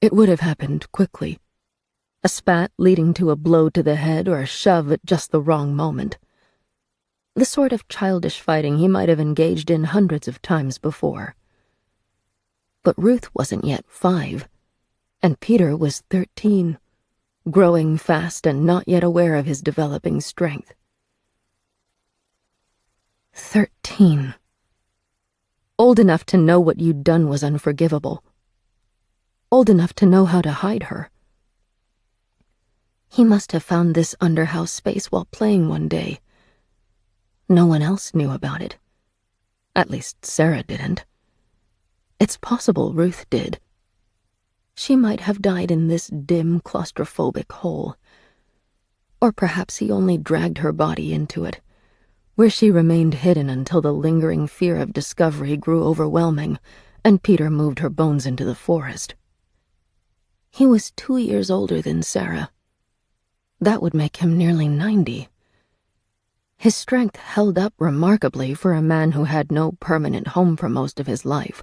It would have happened quickly. A spat leading to a blow to the head or a shove at just the wrong moment. The sort of childish fighting he might have engaged in hundreds of times before. But Ruth wasn't yet 5, and Peter was 13, growing fast and not yet aware of his developing strength. 13. Old enough to know what you'd done was unforgivable. Old enough to know how to hide her. He must have found this underhouse space while playing one day. No one else knew about it. At least Sarah didn't. It's possible Ruth did. She might have died in this dim, claustrophobic hole. Or perhaps he only dragged her body into it, where she remained hidden until the lingering fear of discovery grew overwhelming and Peter moved her bones into the forest. He was 2 years older than Sarah. That would make him nearly 90. His strength held up remarkably for a man who had no permanent home for most of his life.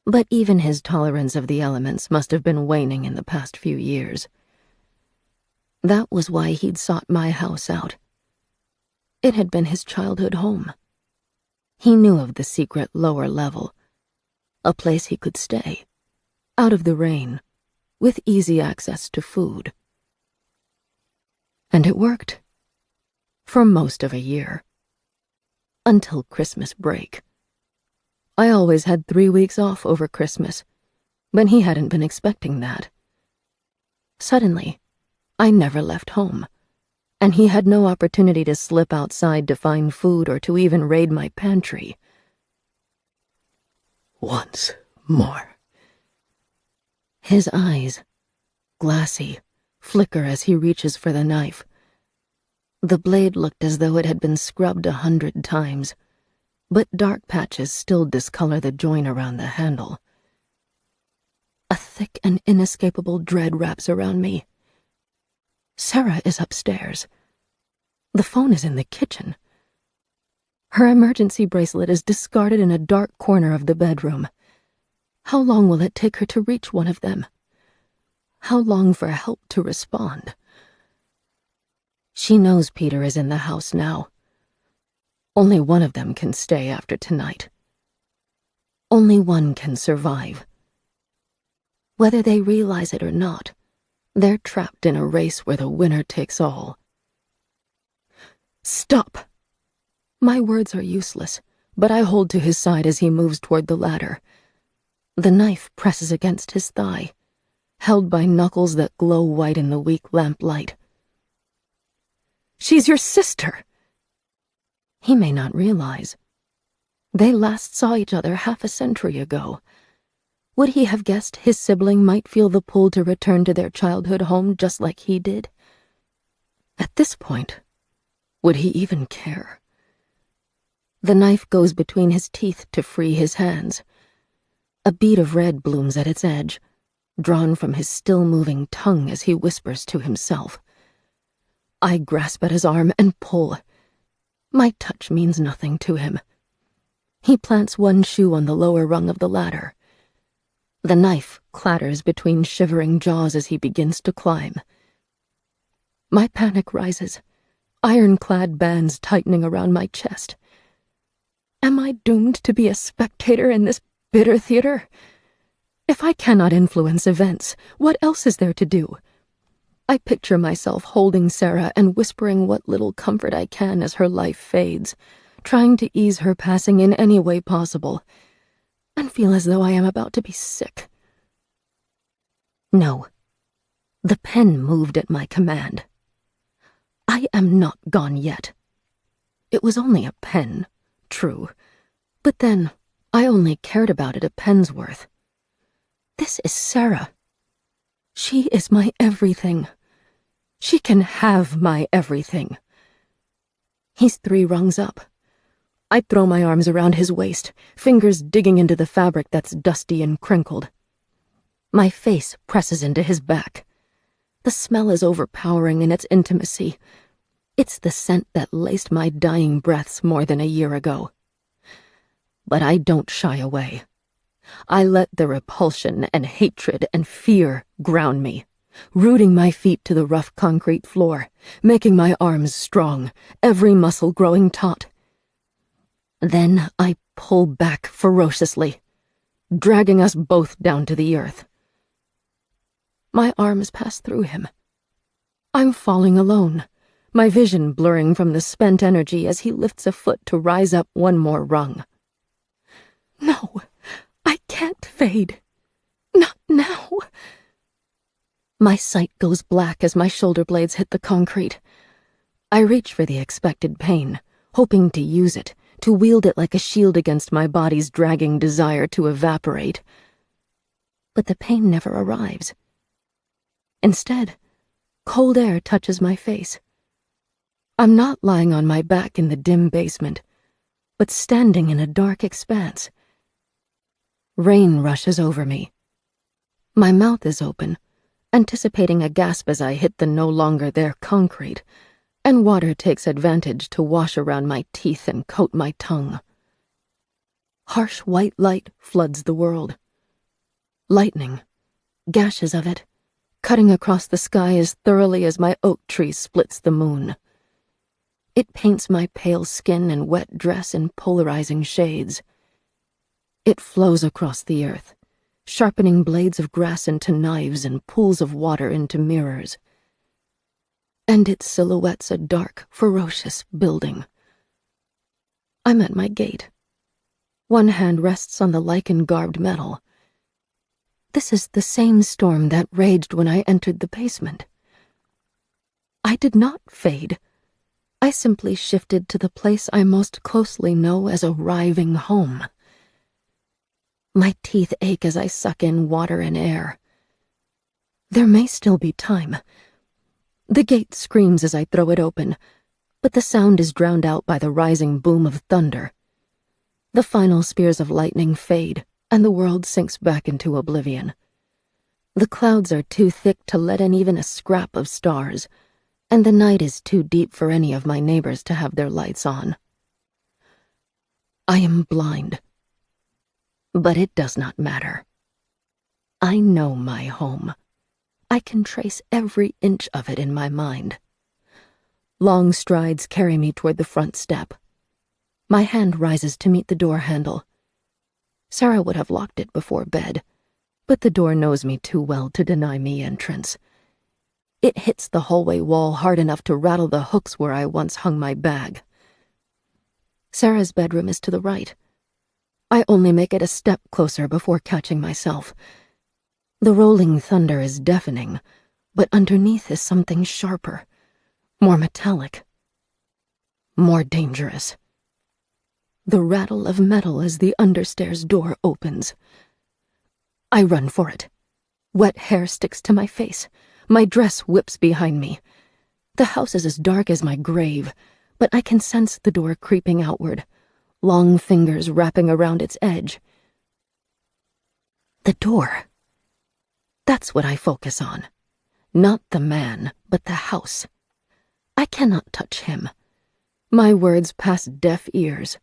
But even his tolerance of the elements must have been waning in the past few years. That was why he'd sought my house out. It had been his childhood home. He knew of the secret lower level, a place he could stay, out of the rain, with easy access to food. And it worked. For most of a year. Until Christmas break. I always had 3 weeks off over Christmas, but he hadn't been expecting that. Suddenly, I never left home, and he had no opportunity to slip outside to find food or to even raid my pantry. Once more. His eyes, glassy, flicker as he reaches for the knife. The blade looked as though it had been scrubbed 100 times, but dark patches still discolor the joint around the handle. A thick and inescapable dread wraps around me. Sarah is upstairs. The phone is in the kitchen. Her emergency bracelet is discarded in a dark corner of the bedroom. How long will it take her to reach one of them? How long for help to respond? She knows Peter is in the house now. Only one of them can stay after tonight. Only one can survive. Whether they realize it or not, they're trapped in a race where the winner takes all. Stop! My words are useless, but I hold to his side as he moves toward the ladder. The knife presses against his thigh, held by knuckles that glow white in the weak lamplight. She's your sister! He may not realize. They last saw each other half a century ago. Would he have guessed his sibling might feel the pull to return to their childhood home just like he did? At this point, would he even care? The knife goes between his teeth to free his hands. A bead of red blooms at its edge, drawn from his still-moving tongue as he whispers to himself. I grasp at his arm and pull. My touch means nothing to him. He plants one shoe on the lower rung of the ladder. The knife clatters between shivering jaws as he begins to climb. My panic rises, ironclad bands tightening around my chest. Am I doomed to be a spectator in this bitter theater? If I cannot influence events, what else is there to do? I picture myself holding Sarah and whispering what little comfort I can as her life fades, trying to ease her passing in any way possible, and feel as though I am about to be sick. No. The pen moved at my command. I am not gone yet. It was only a pen, true, but then I only cared about it a pen's worth. This is Sarah. She is my everything. She can have my everything. He's 3 rungs up. I throw my arms around his waist, fingers digging into the fabric that's dusty and crinkled. My face presses into his back. The smell is overpowering in its intimacy. It's the scent that laced my dying breaths more than a year ago. But I don't shy away. I let the repulsion and hatred and fear ground me, rooting my feet to the rough concrete floor, making my arms strong, every muscle growing taut. Then I pull back ferociously, dragging us both down to the earth. My arms pass through him. I'm falling alone, my vision blurring from the spent energy as he lifts a foot to rise up one more rung. No, I can't fade. Not now. My sight goes black as my shoulder blades hit the concrete. I reach for the expected pain, hoping to use it, to wield it like a shield against my body's dragging desire to evaporate. But the pain never arrives. Instead, cold air touches my face. I'm not lying on my back in the dim basement, but standing in a dark expanse. Rain rushes over me. My mouth is open, anticipating a gasp as I hit the no longer there concrete, and water takes advantage to wash around my teeth and coat my tongue. Harsh white light floods the world. Lightning, gashes of it, cutting across the sky as thoroughly as my oak tree splits the moon. It paints my pale skin and wet dress in polarizing shades. It flows across the earth, sharpening blades of grass into knives and pools of water into mirrors. And it silhouettes a dark, ferocious building. I'm at my gate. One hand rests on the lichen-garbed metal. This is the same storm that raged when I entered the basement. I did not fade. I simply shifted to the place I most closely know as a writhing home. My teeth ache as I suck in water and air. There may still be time. The gate screams as I throw it open, but the sound is drowned out by the rising boom of thunder. The final spears of lightning fade, and the world sinks back into oblivion. The clouds are too thick to let in even a scrap of stars, and the night is too deep for any of my neighbors to have their lights on. I am blind. But it does not matter. I know my home. I can trace every inch of it in my mind. Long strides carry me toward the front step. My hand rises to meet the door handle. Sarah would have locked it before bed, but the door knows me too well to deny me entrance. It hits the hallway wall hard enough to rattle the hooks where I once hung my bag. Sarah's bedroom is to the right. I only make it a step closer before catching myself. The rolling thunder is deafening, but underneath is something sharper, more metallic, more dangerous. The rattle of metal as the understairs door opens. I run for it. Wet hair sticks to my face. My dress whips behind me. The house is as dark as my grave, but I can sense the door creeping outward, long fingers wrapping around its edge. The door. That's what I focus on. Not the man, but the house. I cannot touch him. My words pass deaf ears.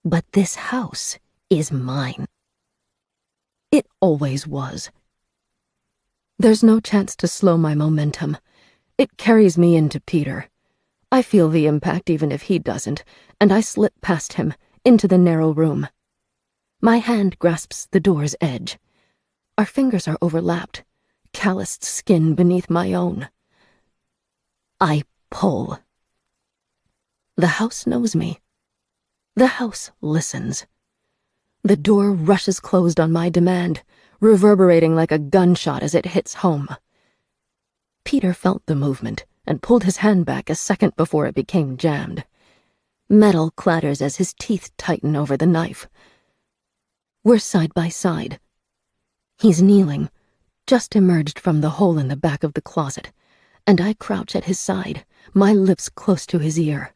But this house is mine. It always was. There's no chance to slow my momentum. It carries me into Peter. I feel the impact even if he doesn't, and I slip past him, into the narrow room. My hand grasps the door's edge. Our fingers are overlapped, calloused skin beneath my own. I pull. The house knows me. The house listens. The door rushes closed on my demand, reverberating like a gunshot as it hits home. Peter felt the movement and pulled his hand back a second before it became jammed. Metal clatters as his teeth tighten over the knife. We're side by side. He's kneeling, just emerged from the hole in the back of the closet, and I crouch at his side, my lips close to his ear.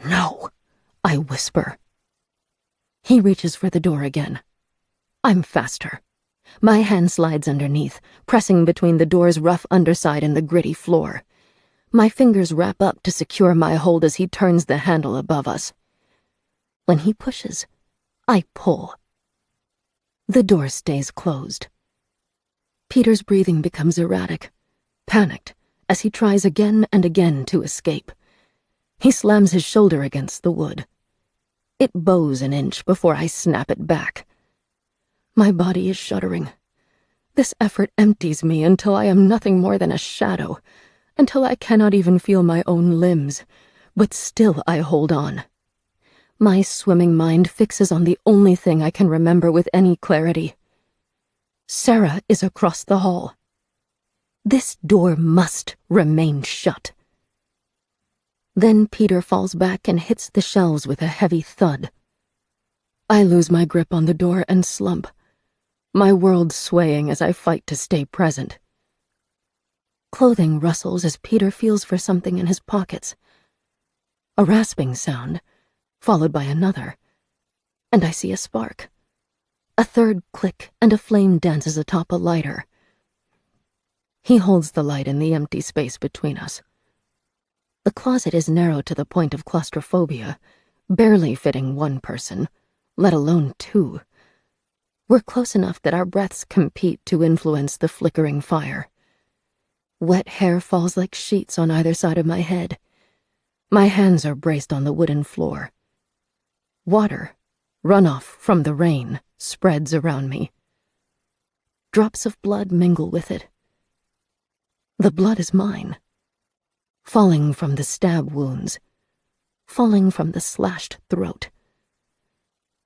No, I whisper. He reaches for the door again. I'm faster. My hand slides underneath, pressing between the door's rough underside and the gritty floor. My fingers wrap up to secure my hold as he turns the handle above us. When he pushes, I pull. The door stays closed. Peter's breathing becomes erratic, panicked, as he tries again and again to escape. He slams his shoulder against the wood. It bows an inch before I snap it back. My body is shuddering. This effort empties me until I am nothing more than a shadow, until I cannot even feel my own limbs, but still I hold on. My swimming mind fixes on the only thing I can remember with any clarity. Sarah is across the hall. This door must remain shut. Then Peter falls back and hits the shelves with a heavy thud. I lose my grip on the door and slump, my world swaying as I fight to stay present. Clothing rustles as Peter feels for something in his pockets. A rasping sound, followed by another, and I see a spark. A third click and a flame dances atop a lighter. He holds the light in the empty space between us. The closet is narrow to the point of claustrophobia, barely fitting one person, let alone two. We're close enough that our breaths compete to influence the flickering fire. Wet hair falls like sheets on either side of my head. My hands are braced on the wooden floor. Water, runoff from the rain, spreads around me. Drops of blood mingle with it. The blood is mine. Falling from the stab wounds, falling from the slashed throat.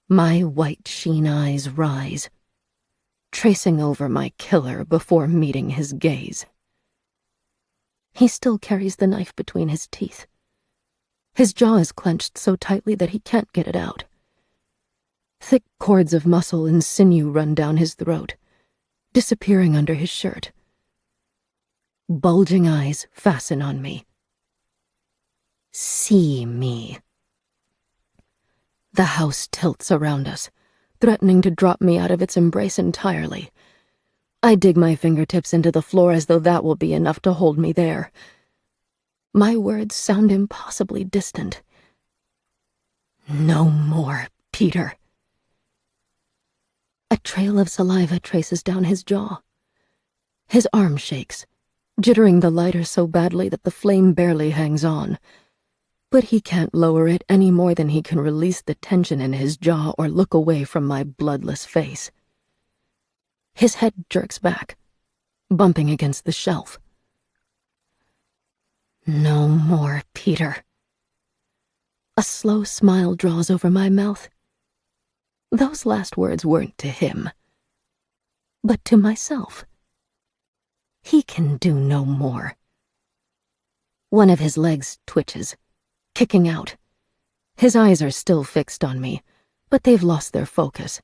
My white sheen eyes rise, tracing over my killer before meeting his gaze. He still carries the knife between his teeth. His jaw is clenched so tightly that he can't get it out. Thick cords of muscle and sinew run down his throat, disappearing under his shirt. Bulging eyes fasten on me. See me. The house tilts around us, threatening to drop me out of its embrace entirely. I dig my fingertips into the floor as though that will be enough to hold me there. My words sound impossibly distant. No more, Peter. A trail of saliva traces down his jaw. His arm shakes, jittering the lighter so badly that the flame barely hangs on. But he can't lower it any more than he can release the tension in his jaw or look away from my bloodless face. His head jerks back, bumping against the shelf. No more, Peter. A slow smile draws over my mouth. Those last words weren't to him, but to myself. He can do no more. One of his legs twitches, kicking out. His eyes are still fixed on me, but they've lost their focus.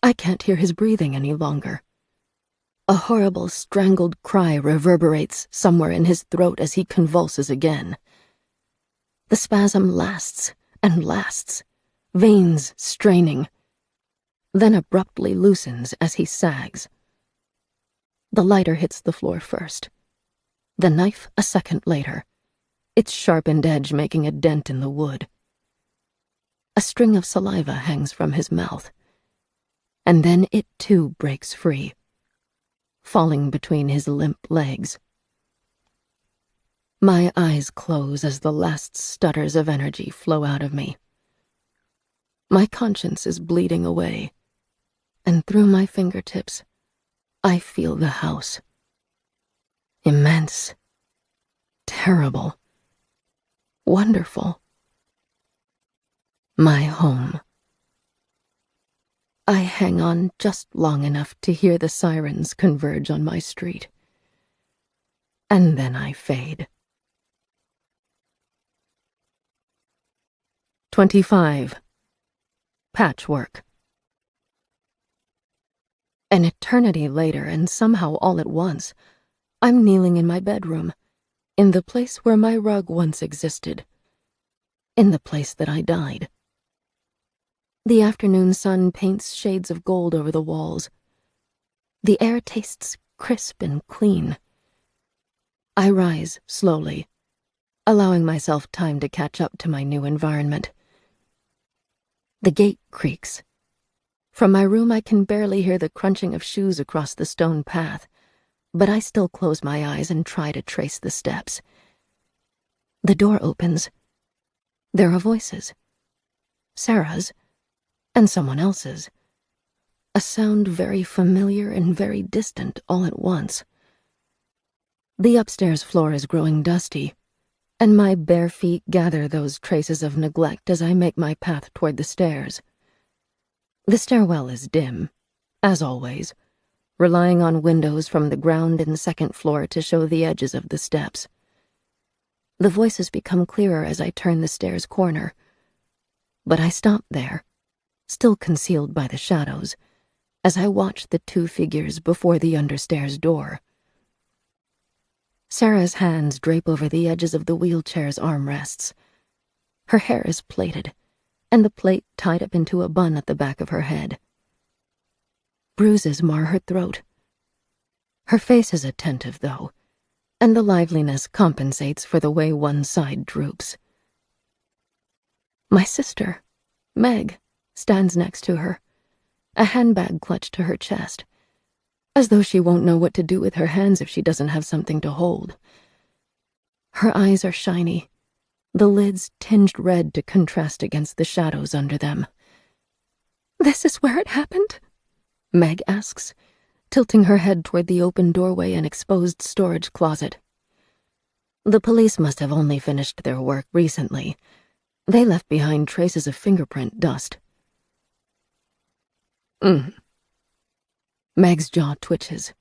I can't hear his breathing any longer. A horrible, strangled cry reverberates somewhere in his throat as he convulses again. The spasm lasts and lasts, veins straining, then abruptly loosens as he sags. The lighter hits the floor first, the knife a second later, its sharpened edge making a dent in the wood. A string of saliva hangs from his mouth, and then it too breaks free, falling between his limp legs. My eyes close as the last stutters of energy flow out of me. My conscience is bleeding away, and through my fingertips, I feel the house. Immense, terrible, wonderful. My home. I hang on just long enough to hear the sirens converge on my street. And then I fade. 25. Patchwork. An eternity later, and somehow all at once, I'm kneeling in my bedroom, in the place where my rug once existed. in the place that I died. The afternoon sun paints shades of gold over the walls. The air tastes crisp and clean. I rise slowly, allowing myself time to catch up to my new environment. The gate creaks. From my room I can barely hear the crunching of shoes across the stone path, but I still close my eyes and try to trace the steps. The door opens. There are voices. Sarah's, and someone else's. A sound very familiar and very distant all at once. The upstairs floor is growing dusty, and my bare feet gather those traces of neglect as I make my path toward the stairs. The stairwell is dim, as always, relying on windows from the ground and second floor to show the edges of the steps. The voices become clearer as I turn the stairs corner, but I stop there, still concealed by the shadows, as I watch the two figures before the understairs door. Sarah's hands drape over the edges of the wheelchair's armrests. Her hair is plaited, and the plait tied up into a bun at the back of her head. Bruises mar her throat. Her face is attentive, though, and the liveliness compensates for the way one side droops. My sister, Meg, stands next to her, a handbag clutched to her chest, as though she won't know what to do with her hands if she doesn't have something to hold. Her eyes are shiny, the lids tinged red to contrast against the shadows under them. "This is where it happened?" Meg asks, tilting her head toward the open doorway and exposed storage closet. The police must have only finished their work recently. They left behind traces of fingerprint dust. Meg's jaw twitches.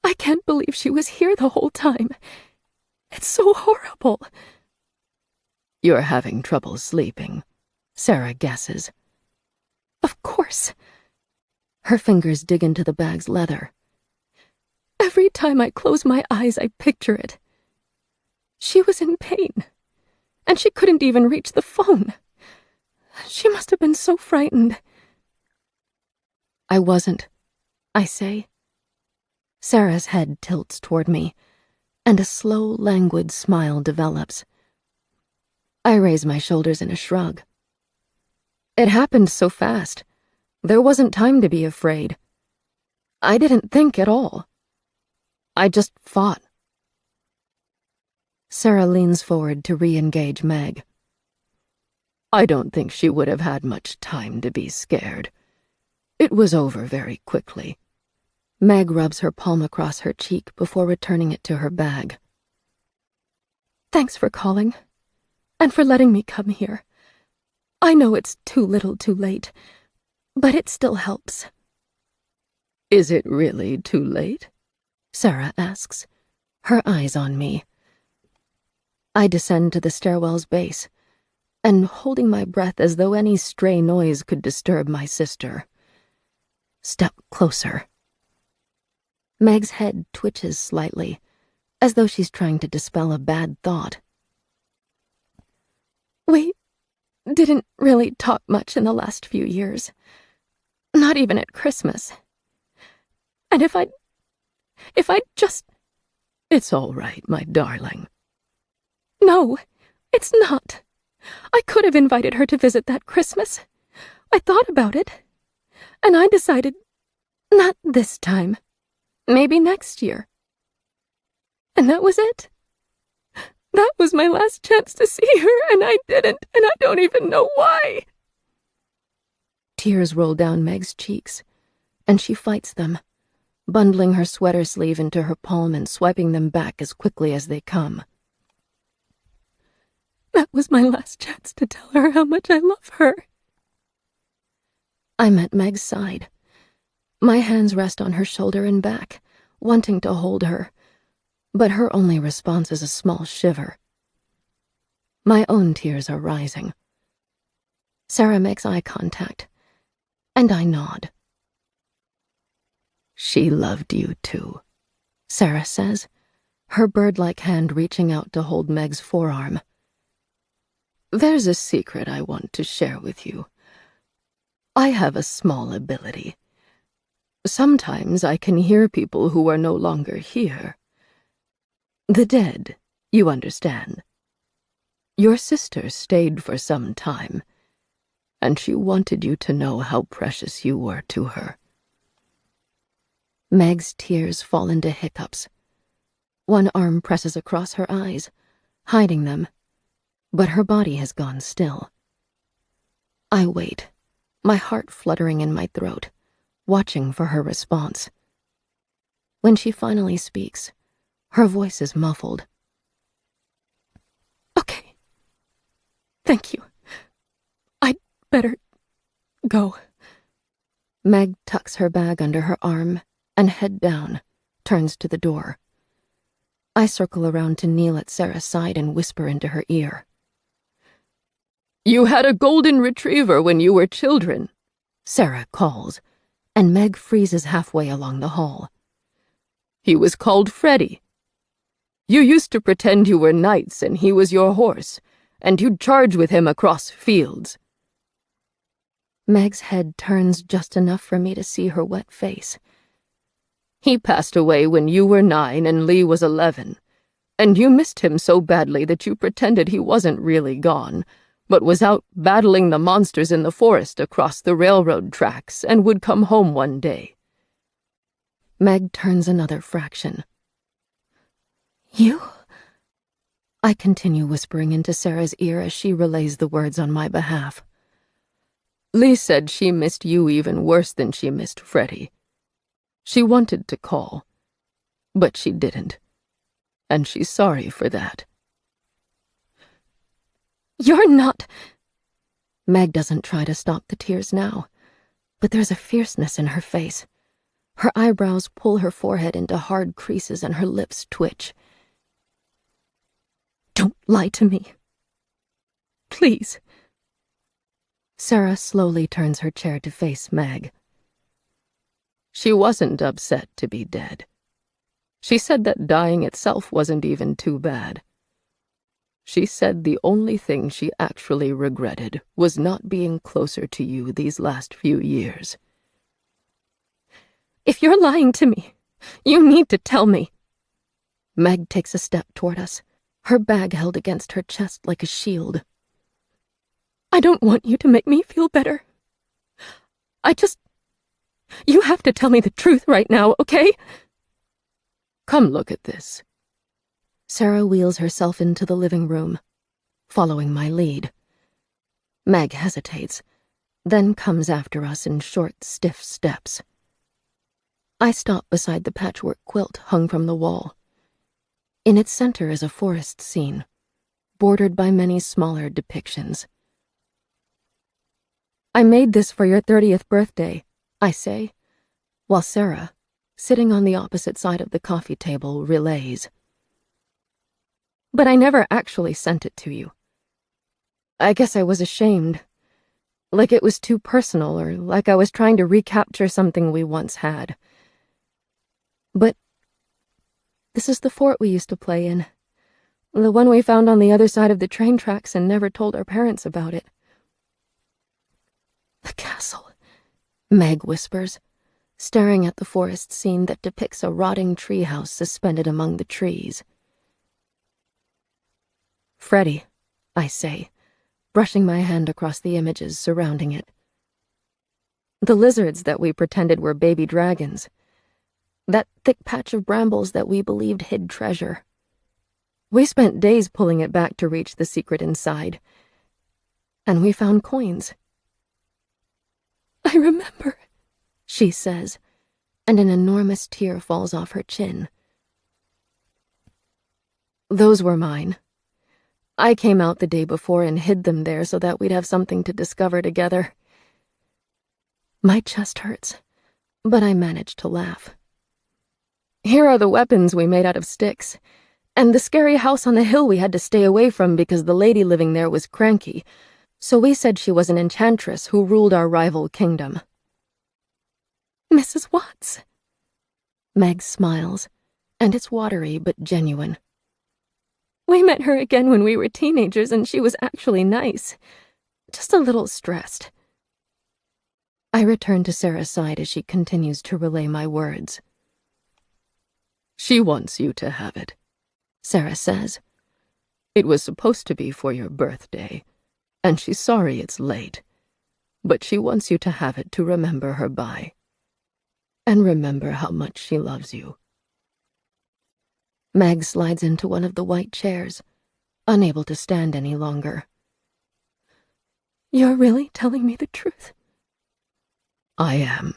"I can't believe she was here the whole time. It's so horrible." "You're having trouble sleeping," Sarah guesses. "Of course." Her fingers dig into the bag's leather. "Every time I close my eyes, I picture it. She was in pain, and she couldn't even reach the phone. She must have been so frightened." "I wasn't," I say. Sarah's head tilts toward me, and a slow, languid smile develops. I raise my shoulders in a shrug. It happened so fast. There wasn't time to be afraid. I didn't think at all. I just fought. Sarah leans forward to re-engage Meg. "I don't think she would have had much time to be scared. It was over very quickly." Meg rubs her palm across her cheek before returning it to her bag. "Thanks for calling, and for letting me come here. I know it's too little too late, but it still helps." "Is it really too late?" Sarah asks, her eyes on me. I descend to the stairwell's base, and holding my breath as though any stray noise could disturb my sister. Step closer. Meg's head twitches slightly, as though she's trying to dispel a bad thought. "We didn't really talk much in the last few years. Not even at Christmas. And if I'd just..." "It's all right, my darling." "No, it's not. I could have invited her to visit that Christmas. I thought about it, and I decided, not this time. Maybe next year. And that was it. That was my last chance to see her, and I didn't, and I don't even know why." Tears roll down Meg's cheeks, and she fights them, bundling her sweater sleeve into her palm and swiping them back as quickly as they come. "That was my last chance to tell her how much I love her." I'm at Meg's side. My hands rest on her shoulder and back, wanting to hold her, but her only response is a small shiver. My own tears are rising. Sarah makes eye contact, and I nod. "She loved you too," Sarah says, her bird-like hand reaching out to hold Meg's forearm. There's a secret I want to share with you. I have a small ability. Sometimes I can hear people who are no longer here. The dead, you understand. Your sister stayed for some time, and she wanted you to know how precious you were to her. Meg's tears fall into hiccups. One arm presses across her eyes, hiding them, but her body has gone still. I wait, my heart fluttering in my throat, watching for her response. When she finally speaks, her voice is muffled. Okay. Thank you. I'd better go. Meg tucks her bag under her arm and, head down, turns to the door. I circle around to kneel at Sarah's side and whisper into her ear. You had a golden retriever when you were children, Sarah calls, and Meg freezes halfway along the hall. He was called Freddie. You used to pretend you were knights and he was your horse, and you'd charge with him across fields. Meg's head turns just enough for me to see her wet face. He passed away when you were 9 and Lee was 11, and you missed him so badly that you pretended he wasn't really gone, but was out battling the monsters in the forest across the railroad tracks and would come home one day. Meg turns another fraction. You? I continue whispering into Sarah's ear as she relays the words on my behalf. Lee said she missed you even worse than she missed Freddie. She wanted to call, but she didn't, and she's sorry for that. You're not... Meg doesn't try to stop the tears now, but there's a fierceness in her face. Her eyebrows pull her forehead into hard creases and her lips twitch. Don't lie to me. Please. Sarah slowly turns her chair to face Meg. She wasn't upset to be dead. She said that dying itself wasn't even too bad. She said the only thing she actually regretted was not being closer to you these last few years. If you're lying to me, you need to tell me. Meg takes a step toward us, her bag held against her chest like a shield. I don't want you to make me feel better. You have to tell me the truth right now, okay? Come look at this. Sarah wheels herself into the living room, following my lead. Meg hesitates, then comes after us in short, stiff steps. I stop beside the patchwork quilt hung from the wall. In its center is a forest scene, bordered by many smaller depictions. I made this for your 30th birthday, I say, while Sarah, sitting on the opposite side of the coffee table, relays. But I never actually sent it to you. I guess I was ashamed, like it was too personal or like I was trying to recapture something we once had. But this is the fort we used to play in, the one we found on the other side of the train tracks and never told our parents about it. The castle, Meg whispers, staring at the forest scene that depicts a rotting treehouse suspended among the trees. Freddie, I say, brushing my hand across the images surrounding it. The lizards that we pretended were baby dragons. That thick patch of brambles that we believed hid treasure. We spent days pulling it back to reach the secret inside. And we found coins. I remember, she says, and an enormous tear falls off her chin. Those were mine. I came out the day before and hid them there so that we'd have something to discover together. My chest hurts, but I manage to laugh. Here are the weapons we made out of sticks, and the scary house on the hill we had to stay away from because the lady living there was cranky, so we said she was an enchantress who ruled our rival kingdom. Mrs. Watts. Meg smiles, and it's watery but genuine. We met her again when we were teenagers, and she was actually nice. Just a little stressed. I return to Sarah's side as she continues to relay my words. She wants you to have it, Sarah says. It was supposed to be for your birthday, and she's sorry it's late, but she wants you to have it to remember her by. And remember how much she loves you. Meg slides into one of the white chairs, unable to stand any longer. You're really telling me the truth? I am.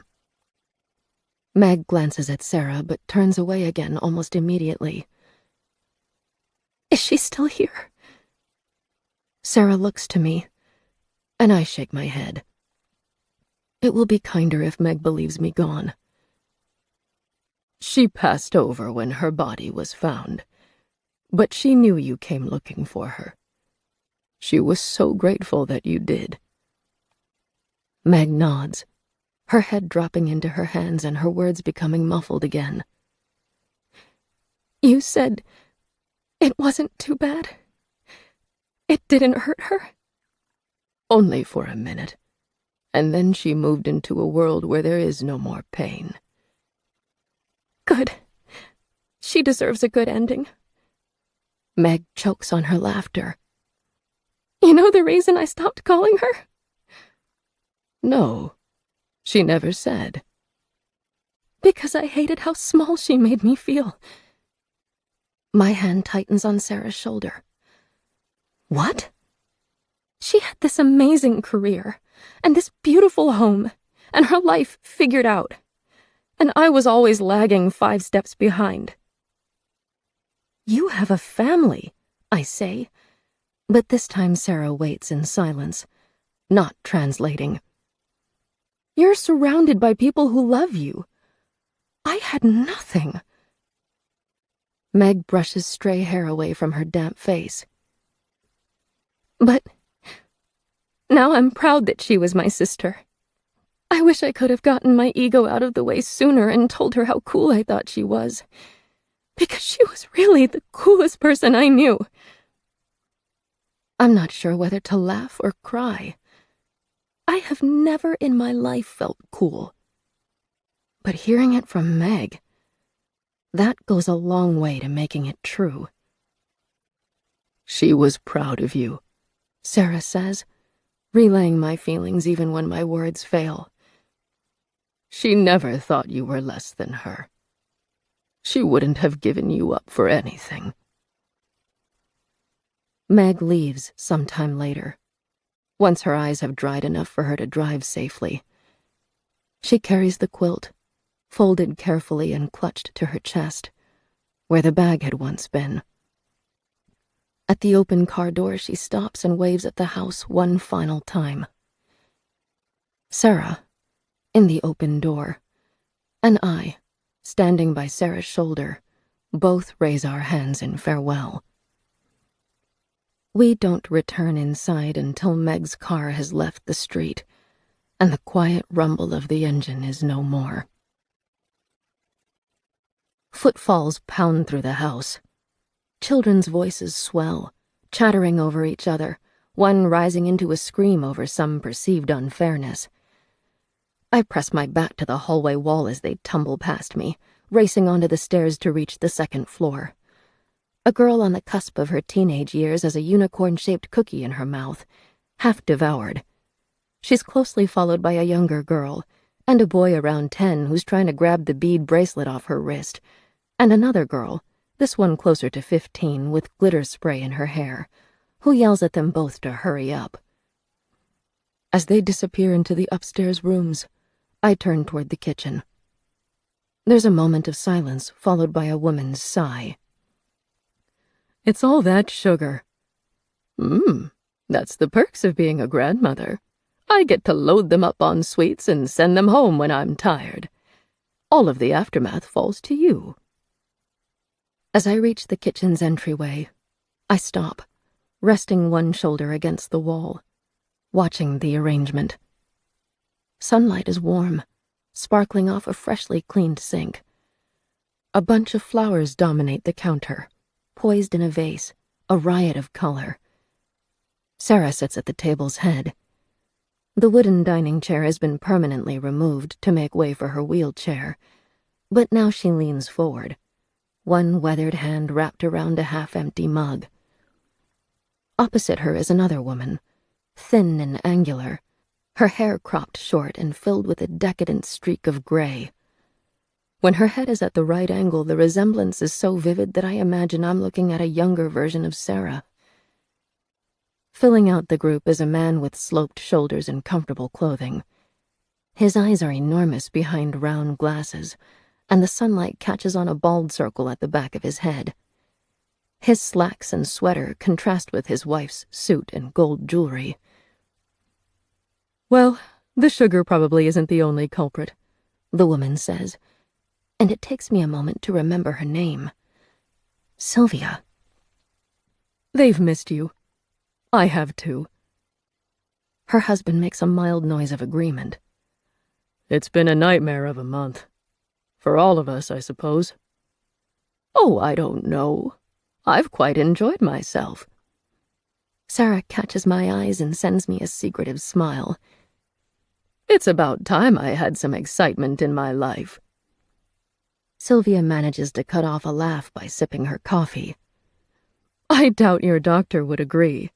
Meg glances at Sarah, but turns away again almost immediately. Is she still here? Sarah looks to me, and I shake my head. It will be kinder if Meg believes me gone. She passed over when her body was found, but she knew you came looking for her. She was so grateful that you did. Meg nods, her head dropping into her hands and her words becoming muffled again. You said it wasn't too bad? It didn't hurt her? Only for a minute, and then she moved into a world where there is no more pain. Good. She deserves a good ending. Meg chokes on her laughter. You know the reason I stopped calling her? No, she never said. Because I hated how small she made me feel. My hand tightens on Sarah's shoulder. What? She had this amazing career, and this beautiful home, and her life figured out. And I was always lagging 5 steps behind. You have a family, I say, but this time Sarah waits in silence, not translating. You're surrounded by people who love you. I had nothing. Meg brushes stray hair away from her damp face. But now I'm proud that she was my sister. I wish I could have gotten my ego out of the way sooner and told her how cool I thought she was. Because she was really the coolest person I knew. I'm not sure whether to laugh or cry. I have never in my life felt cool. But hearing it from Meg, that goes a long way to making it true. She was proud of you, Sarah says, relaying my feelings even when my words fail. She never thought you were less than her. She wouldn't have given you up for anything. Meg leaves sometime later, once her eyes have dried enough for her to drive safely. She carries the quilt, folded carefully and clutched to her chest, where the bag had once been. At the open car door, she stops and waves at the house one final time. Sarah, in the open door, and I, standing by Sarah's shoulder, both raise our hands in farewell. We don't return inside until Meg's car has left the street, and the quiet rumble of the engine is no more. Footfalls pound through the house. Children's voices swell, chattering over each other, one rising into a scream over some perceived unfairness. I press my back to the hallway wall as they tumble past me, racing onto the stairs to reach the 2nd floor. A girl on the cusp of her teenage years has a unicorn-shaped cookie in her mouth, half devoured. She's closely followed by a younger girl, and a boy around 10 who's trying to grab the bead bracelet off her wrist, and another girl, this one closer to 15, with glitter spray in her hair, who yells at them both to hurry up. As they disappear into the upstairs rooms, I turn toward the kitchen. There's a moment of silence, followed by a woman's sigh. It's all that sugar. That's the perks of being a grandmother. I get to load them up on sweets and send them home when I'm tired. All of the aftermath falls to you. As I reach the kitchen's entryway, I stop, resting one shoulder against the wall, watching the arrangement. Sunlight is warm, sparkling off a freshly cleaned sink. A bunch of flowers dominate the counter, poised in a vase, a riot of color. Sarah sits at the table's head. The wooden dining chair has been permanently removed to make way for her wheelchair, but now she leans forward, one weathered hand wrapped around a half-empty mug. Opposite her is another woman, thin and angular, her hair cropped short and filled with a decadent streak of gray. When her head is at the right angle, the resemblance is so vivid that I imagine I'm looking at a younger version of Sarah. Filling out the group is a man with sloped shoulders and comfortable clothing. His eyes are enormous behind round glasses, and the sunlight catches on a bald circle at the back of his head. His slacks and sweater contrast with his wife's suit and gold jewelry. "Well, the sugar probably isn't the only culprit," the woman says, and it takes me a moment to remember her name. Sylvia. "They've missed you. I have too." Her husband makes a mild noise of agreement. "It's been a nightmare of a month. For all of us, I suppose." "Oh, I don't know. I've quite enjoyed myself." Sarah catches my eyes and sends me a secretive smile. "It's about time I had some excitement in my life." Sylvia manages to cut off a laugh by sipping her coffee. "I doubt your doctor would agree."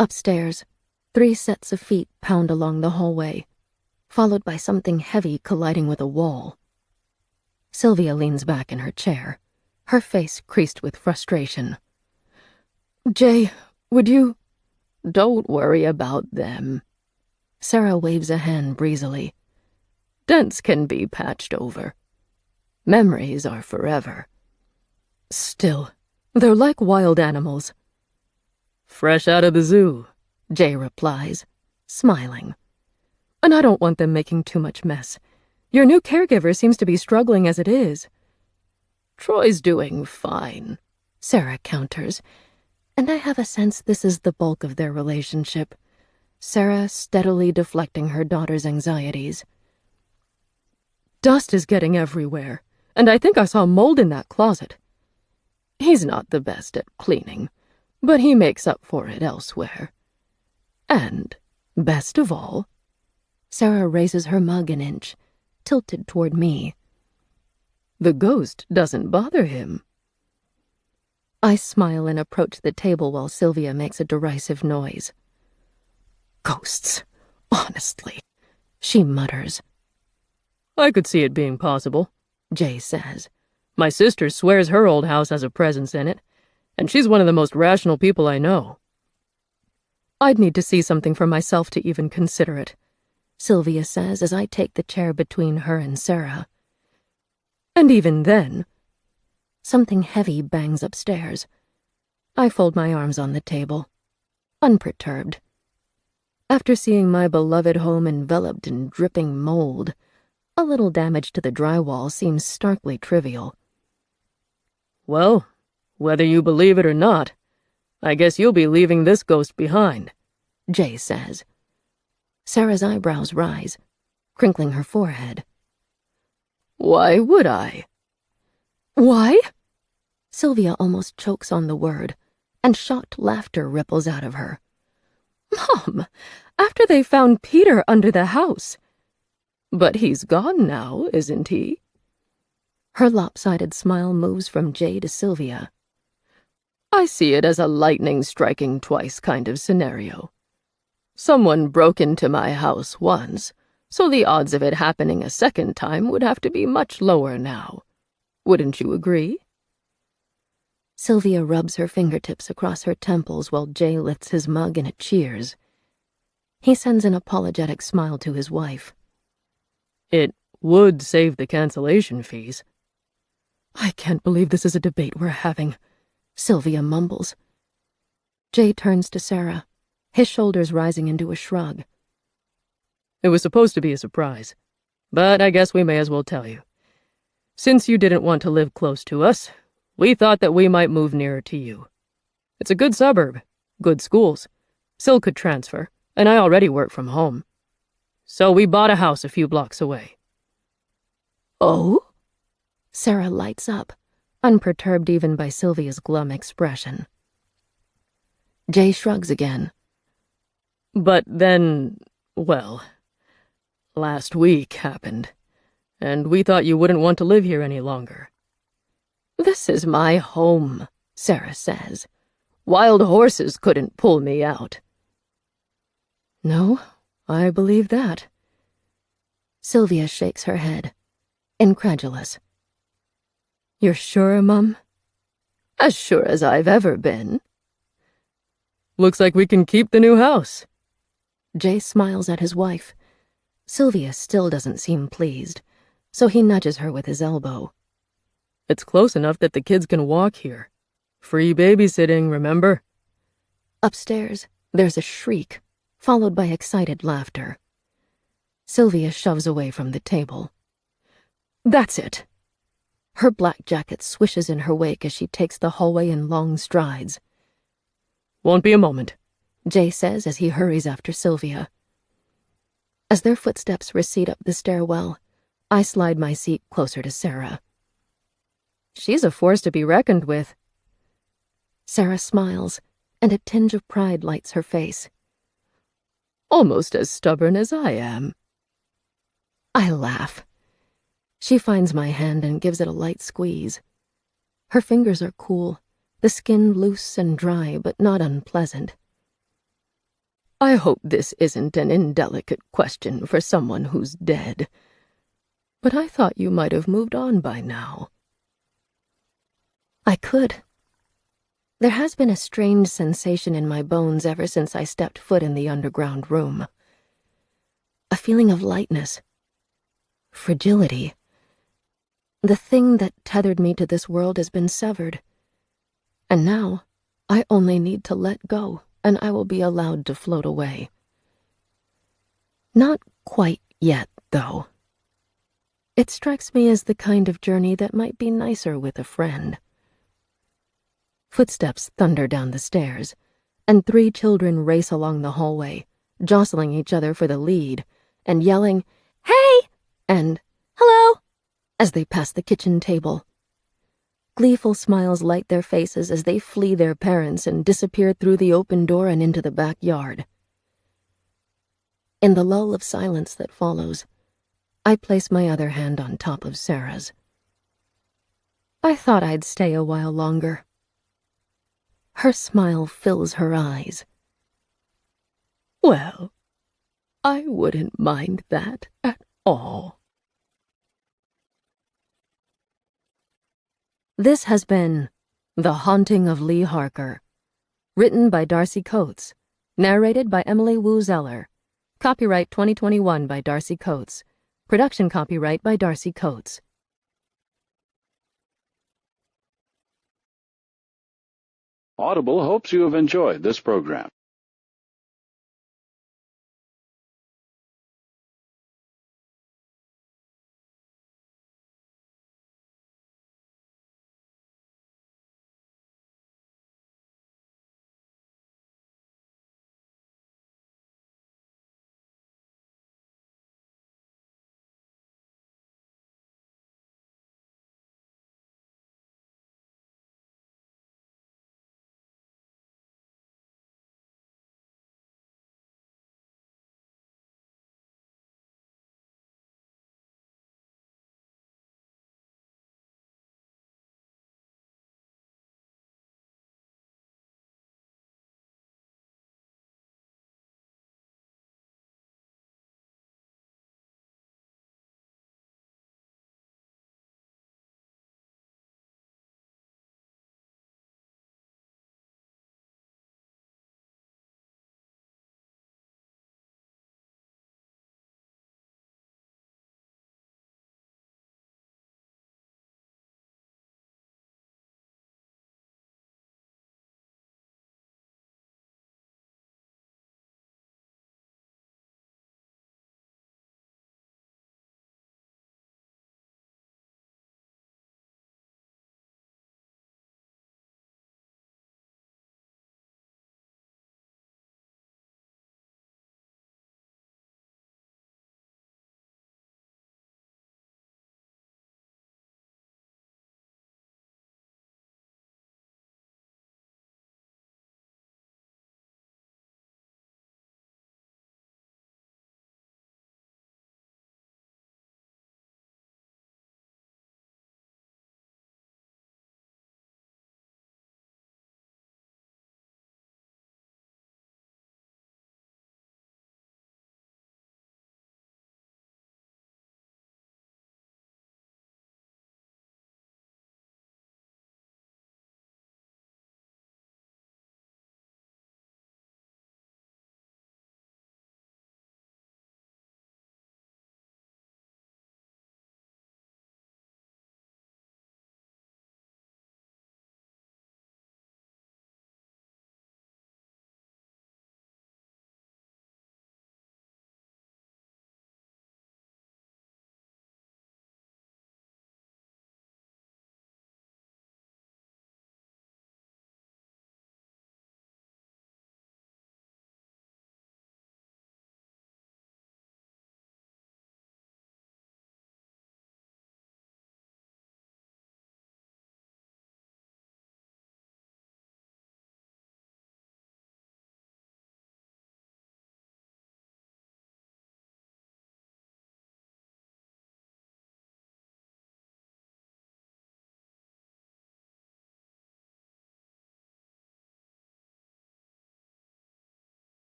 Upstairs, 3 sets of feet pound along the hallway, followed by something heavy colliding with a wall. Sylvia leans back in her chair, her face creased with frustration. "Jay, would you—" "Don't worry about them." Sarah waves a hand breezily. "Dents can be patched over. Memories are forever." "Still, they're like wild animals." "Fresh out of the zoo," Jay replies, smiling. "And I don't want them making too much mess. Your new caregiver seems to be struggling as it is." "Troy's doing fine," Sarah counters, and I have a sense this is the bulk of their relationship, Sarah steadily deflecting her daughter's anxieties. "Dust is getting everywhere, and I think I saw mold in that closet." "He's not the best at cleaning, but he makes up for it elsewhere. And, best of all," Sarah raises her mug an inch, tilted toward me, "the ghost doesn't bother him." I smile and approach the table while Sylvia makes a derisive noise. "Ghosts, honestly," she mutters. "I could see it being possible," Jay says. "My sister swears her old house has a presence in it, and she's one of the most rational people I know." "I'd need to see something for myself to even consider it," Sylvia says as I take the chair between her and Sarah. "And even then—" Something heavy bangs upstairs. I fold my arms on the table, unperturbed. After seeing my beloved home enveloped in dripping mold, a little damage to the drywall seems starkly trivial. "Well, whether you believe it or not, I guess you'll be leaving this ghost behind," Jay says. Sarah's eyebrows rise, crinkling her forehead. "Why would I?" "Why?" Sylvia almost chokes on the word, and shocked laughter ripples out of her. "Mom, after they found Peter under the house." "But he's gone now, isn't he?" Her lopsided smile moves from Jay to Sylvia. "I see it as a lightning striking twice kind of scenario. Someone broke into my house once, so the odds of it happening a second time would have to be much lower now. Wouldn't you agree?" Sylvia rubs her fingertips across her temples while Jay lifts his mug and it cheers. He sends an apologetic smile to his wife. "It would save the cancellation fees." "I can't believe this is a debate we're having," Sylvia mumbles. Jay turns to Sarah, his shoulders rising into a shrug. "It was supposed to be a surprise, but I guess we may as well tell you. Since you didn't want to live close to us, we thought that we might move nearer to you. It's a good suburb, good schools. Syl could transfer, and I already work from home. So we bought a house a few blocks away." "Oh?" Sarah lights up, unperturbed even by Sylvia's glum expression. Jay shrugs again. But then, well, last week happened, and we thought you wouldn't want to live here any longer. This is my home, Sarah says. Wild horses couldn't pull me out. No, I believe that. Sylvia shakes her head, incredulous. You're sure, Mum? As sure as I've ever been. Looks like we can keep the new house. Jay smiles at his wife. Sylvia still doesn't seem pleased, so he nudges her with his elbow. It's close enough that the kids can walk here. Free babysitting, remember? Upstairs, there's a shriek, followed by excited laughter. Sylvia shoves away from the table. That's it. Her black jacket swishes in her wake as she takes the hallway in long strides. Won't be a moment, Jay says as he hurries after Sylvia. As their footsteps recede up the stairwell, I slide my seat closer to Sarah. She's a force to be reckoned with. Sarah smiles, and a tinge of pride lights her face. Almost as stubborn as I am. I laugh. She finds my hand and gives it a light squeeze. Her fingers are cool, the skin loose and dry, but not unpleasant. I hope this isn't an indelicate question for someone who's dead. But I thought you might have moved on by now. I could. There has been a strange sensation in my bones ever since I stepped foot in the underground room. A feeling of lightness. Fragility. The thing that tethered me to this world has been severed. And now, I only need to let go, and I will be allowed to float away. Not quite yet, though. It strikes me as the kind of journey that might be nicer with a friend. Footsteps thunder down the stairs, and 3 children race along the hallway, jostling each other for the lead, and yelling, "Hey!" and "Hello!" as they pass the kitchen table. Gleeful smiles light their faces as they flee their parents and disappear through the open door and into the backyard. In the lull of silence that follows, I place my other hand on top of Sarah's. I thought I'd stay a while longer. Her smile fills her eyes. Well, I wouldn't mind that at all. This has been The Haunting of Lee Harker, written by Darcy Coates, narrated by Emily Wu Zeller, copyright 2021 by Darcy Coates, production copyright by Darcy Coates. Audible hopes you have enjoyed this program.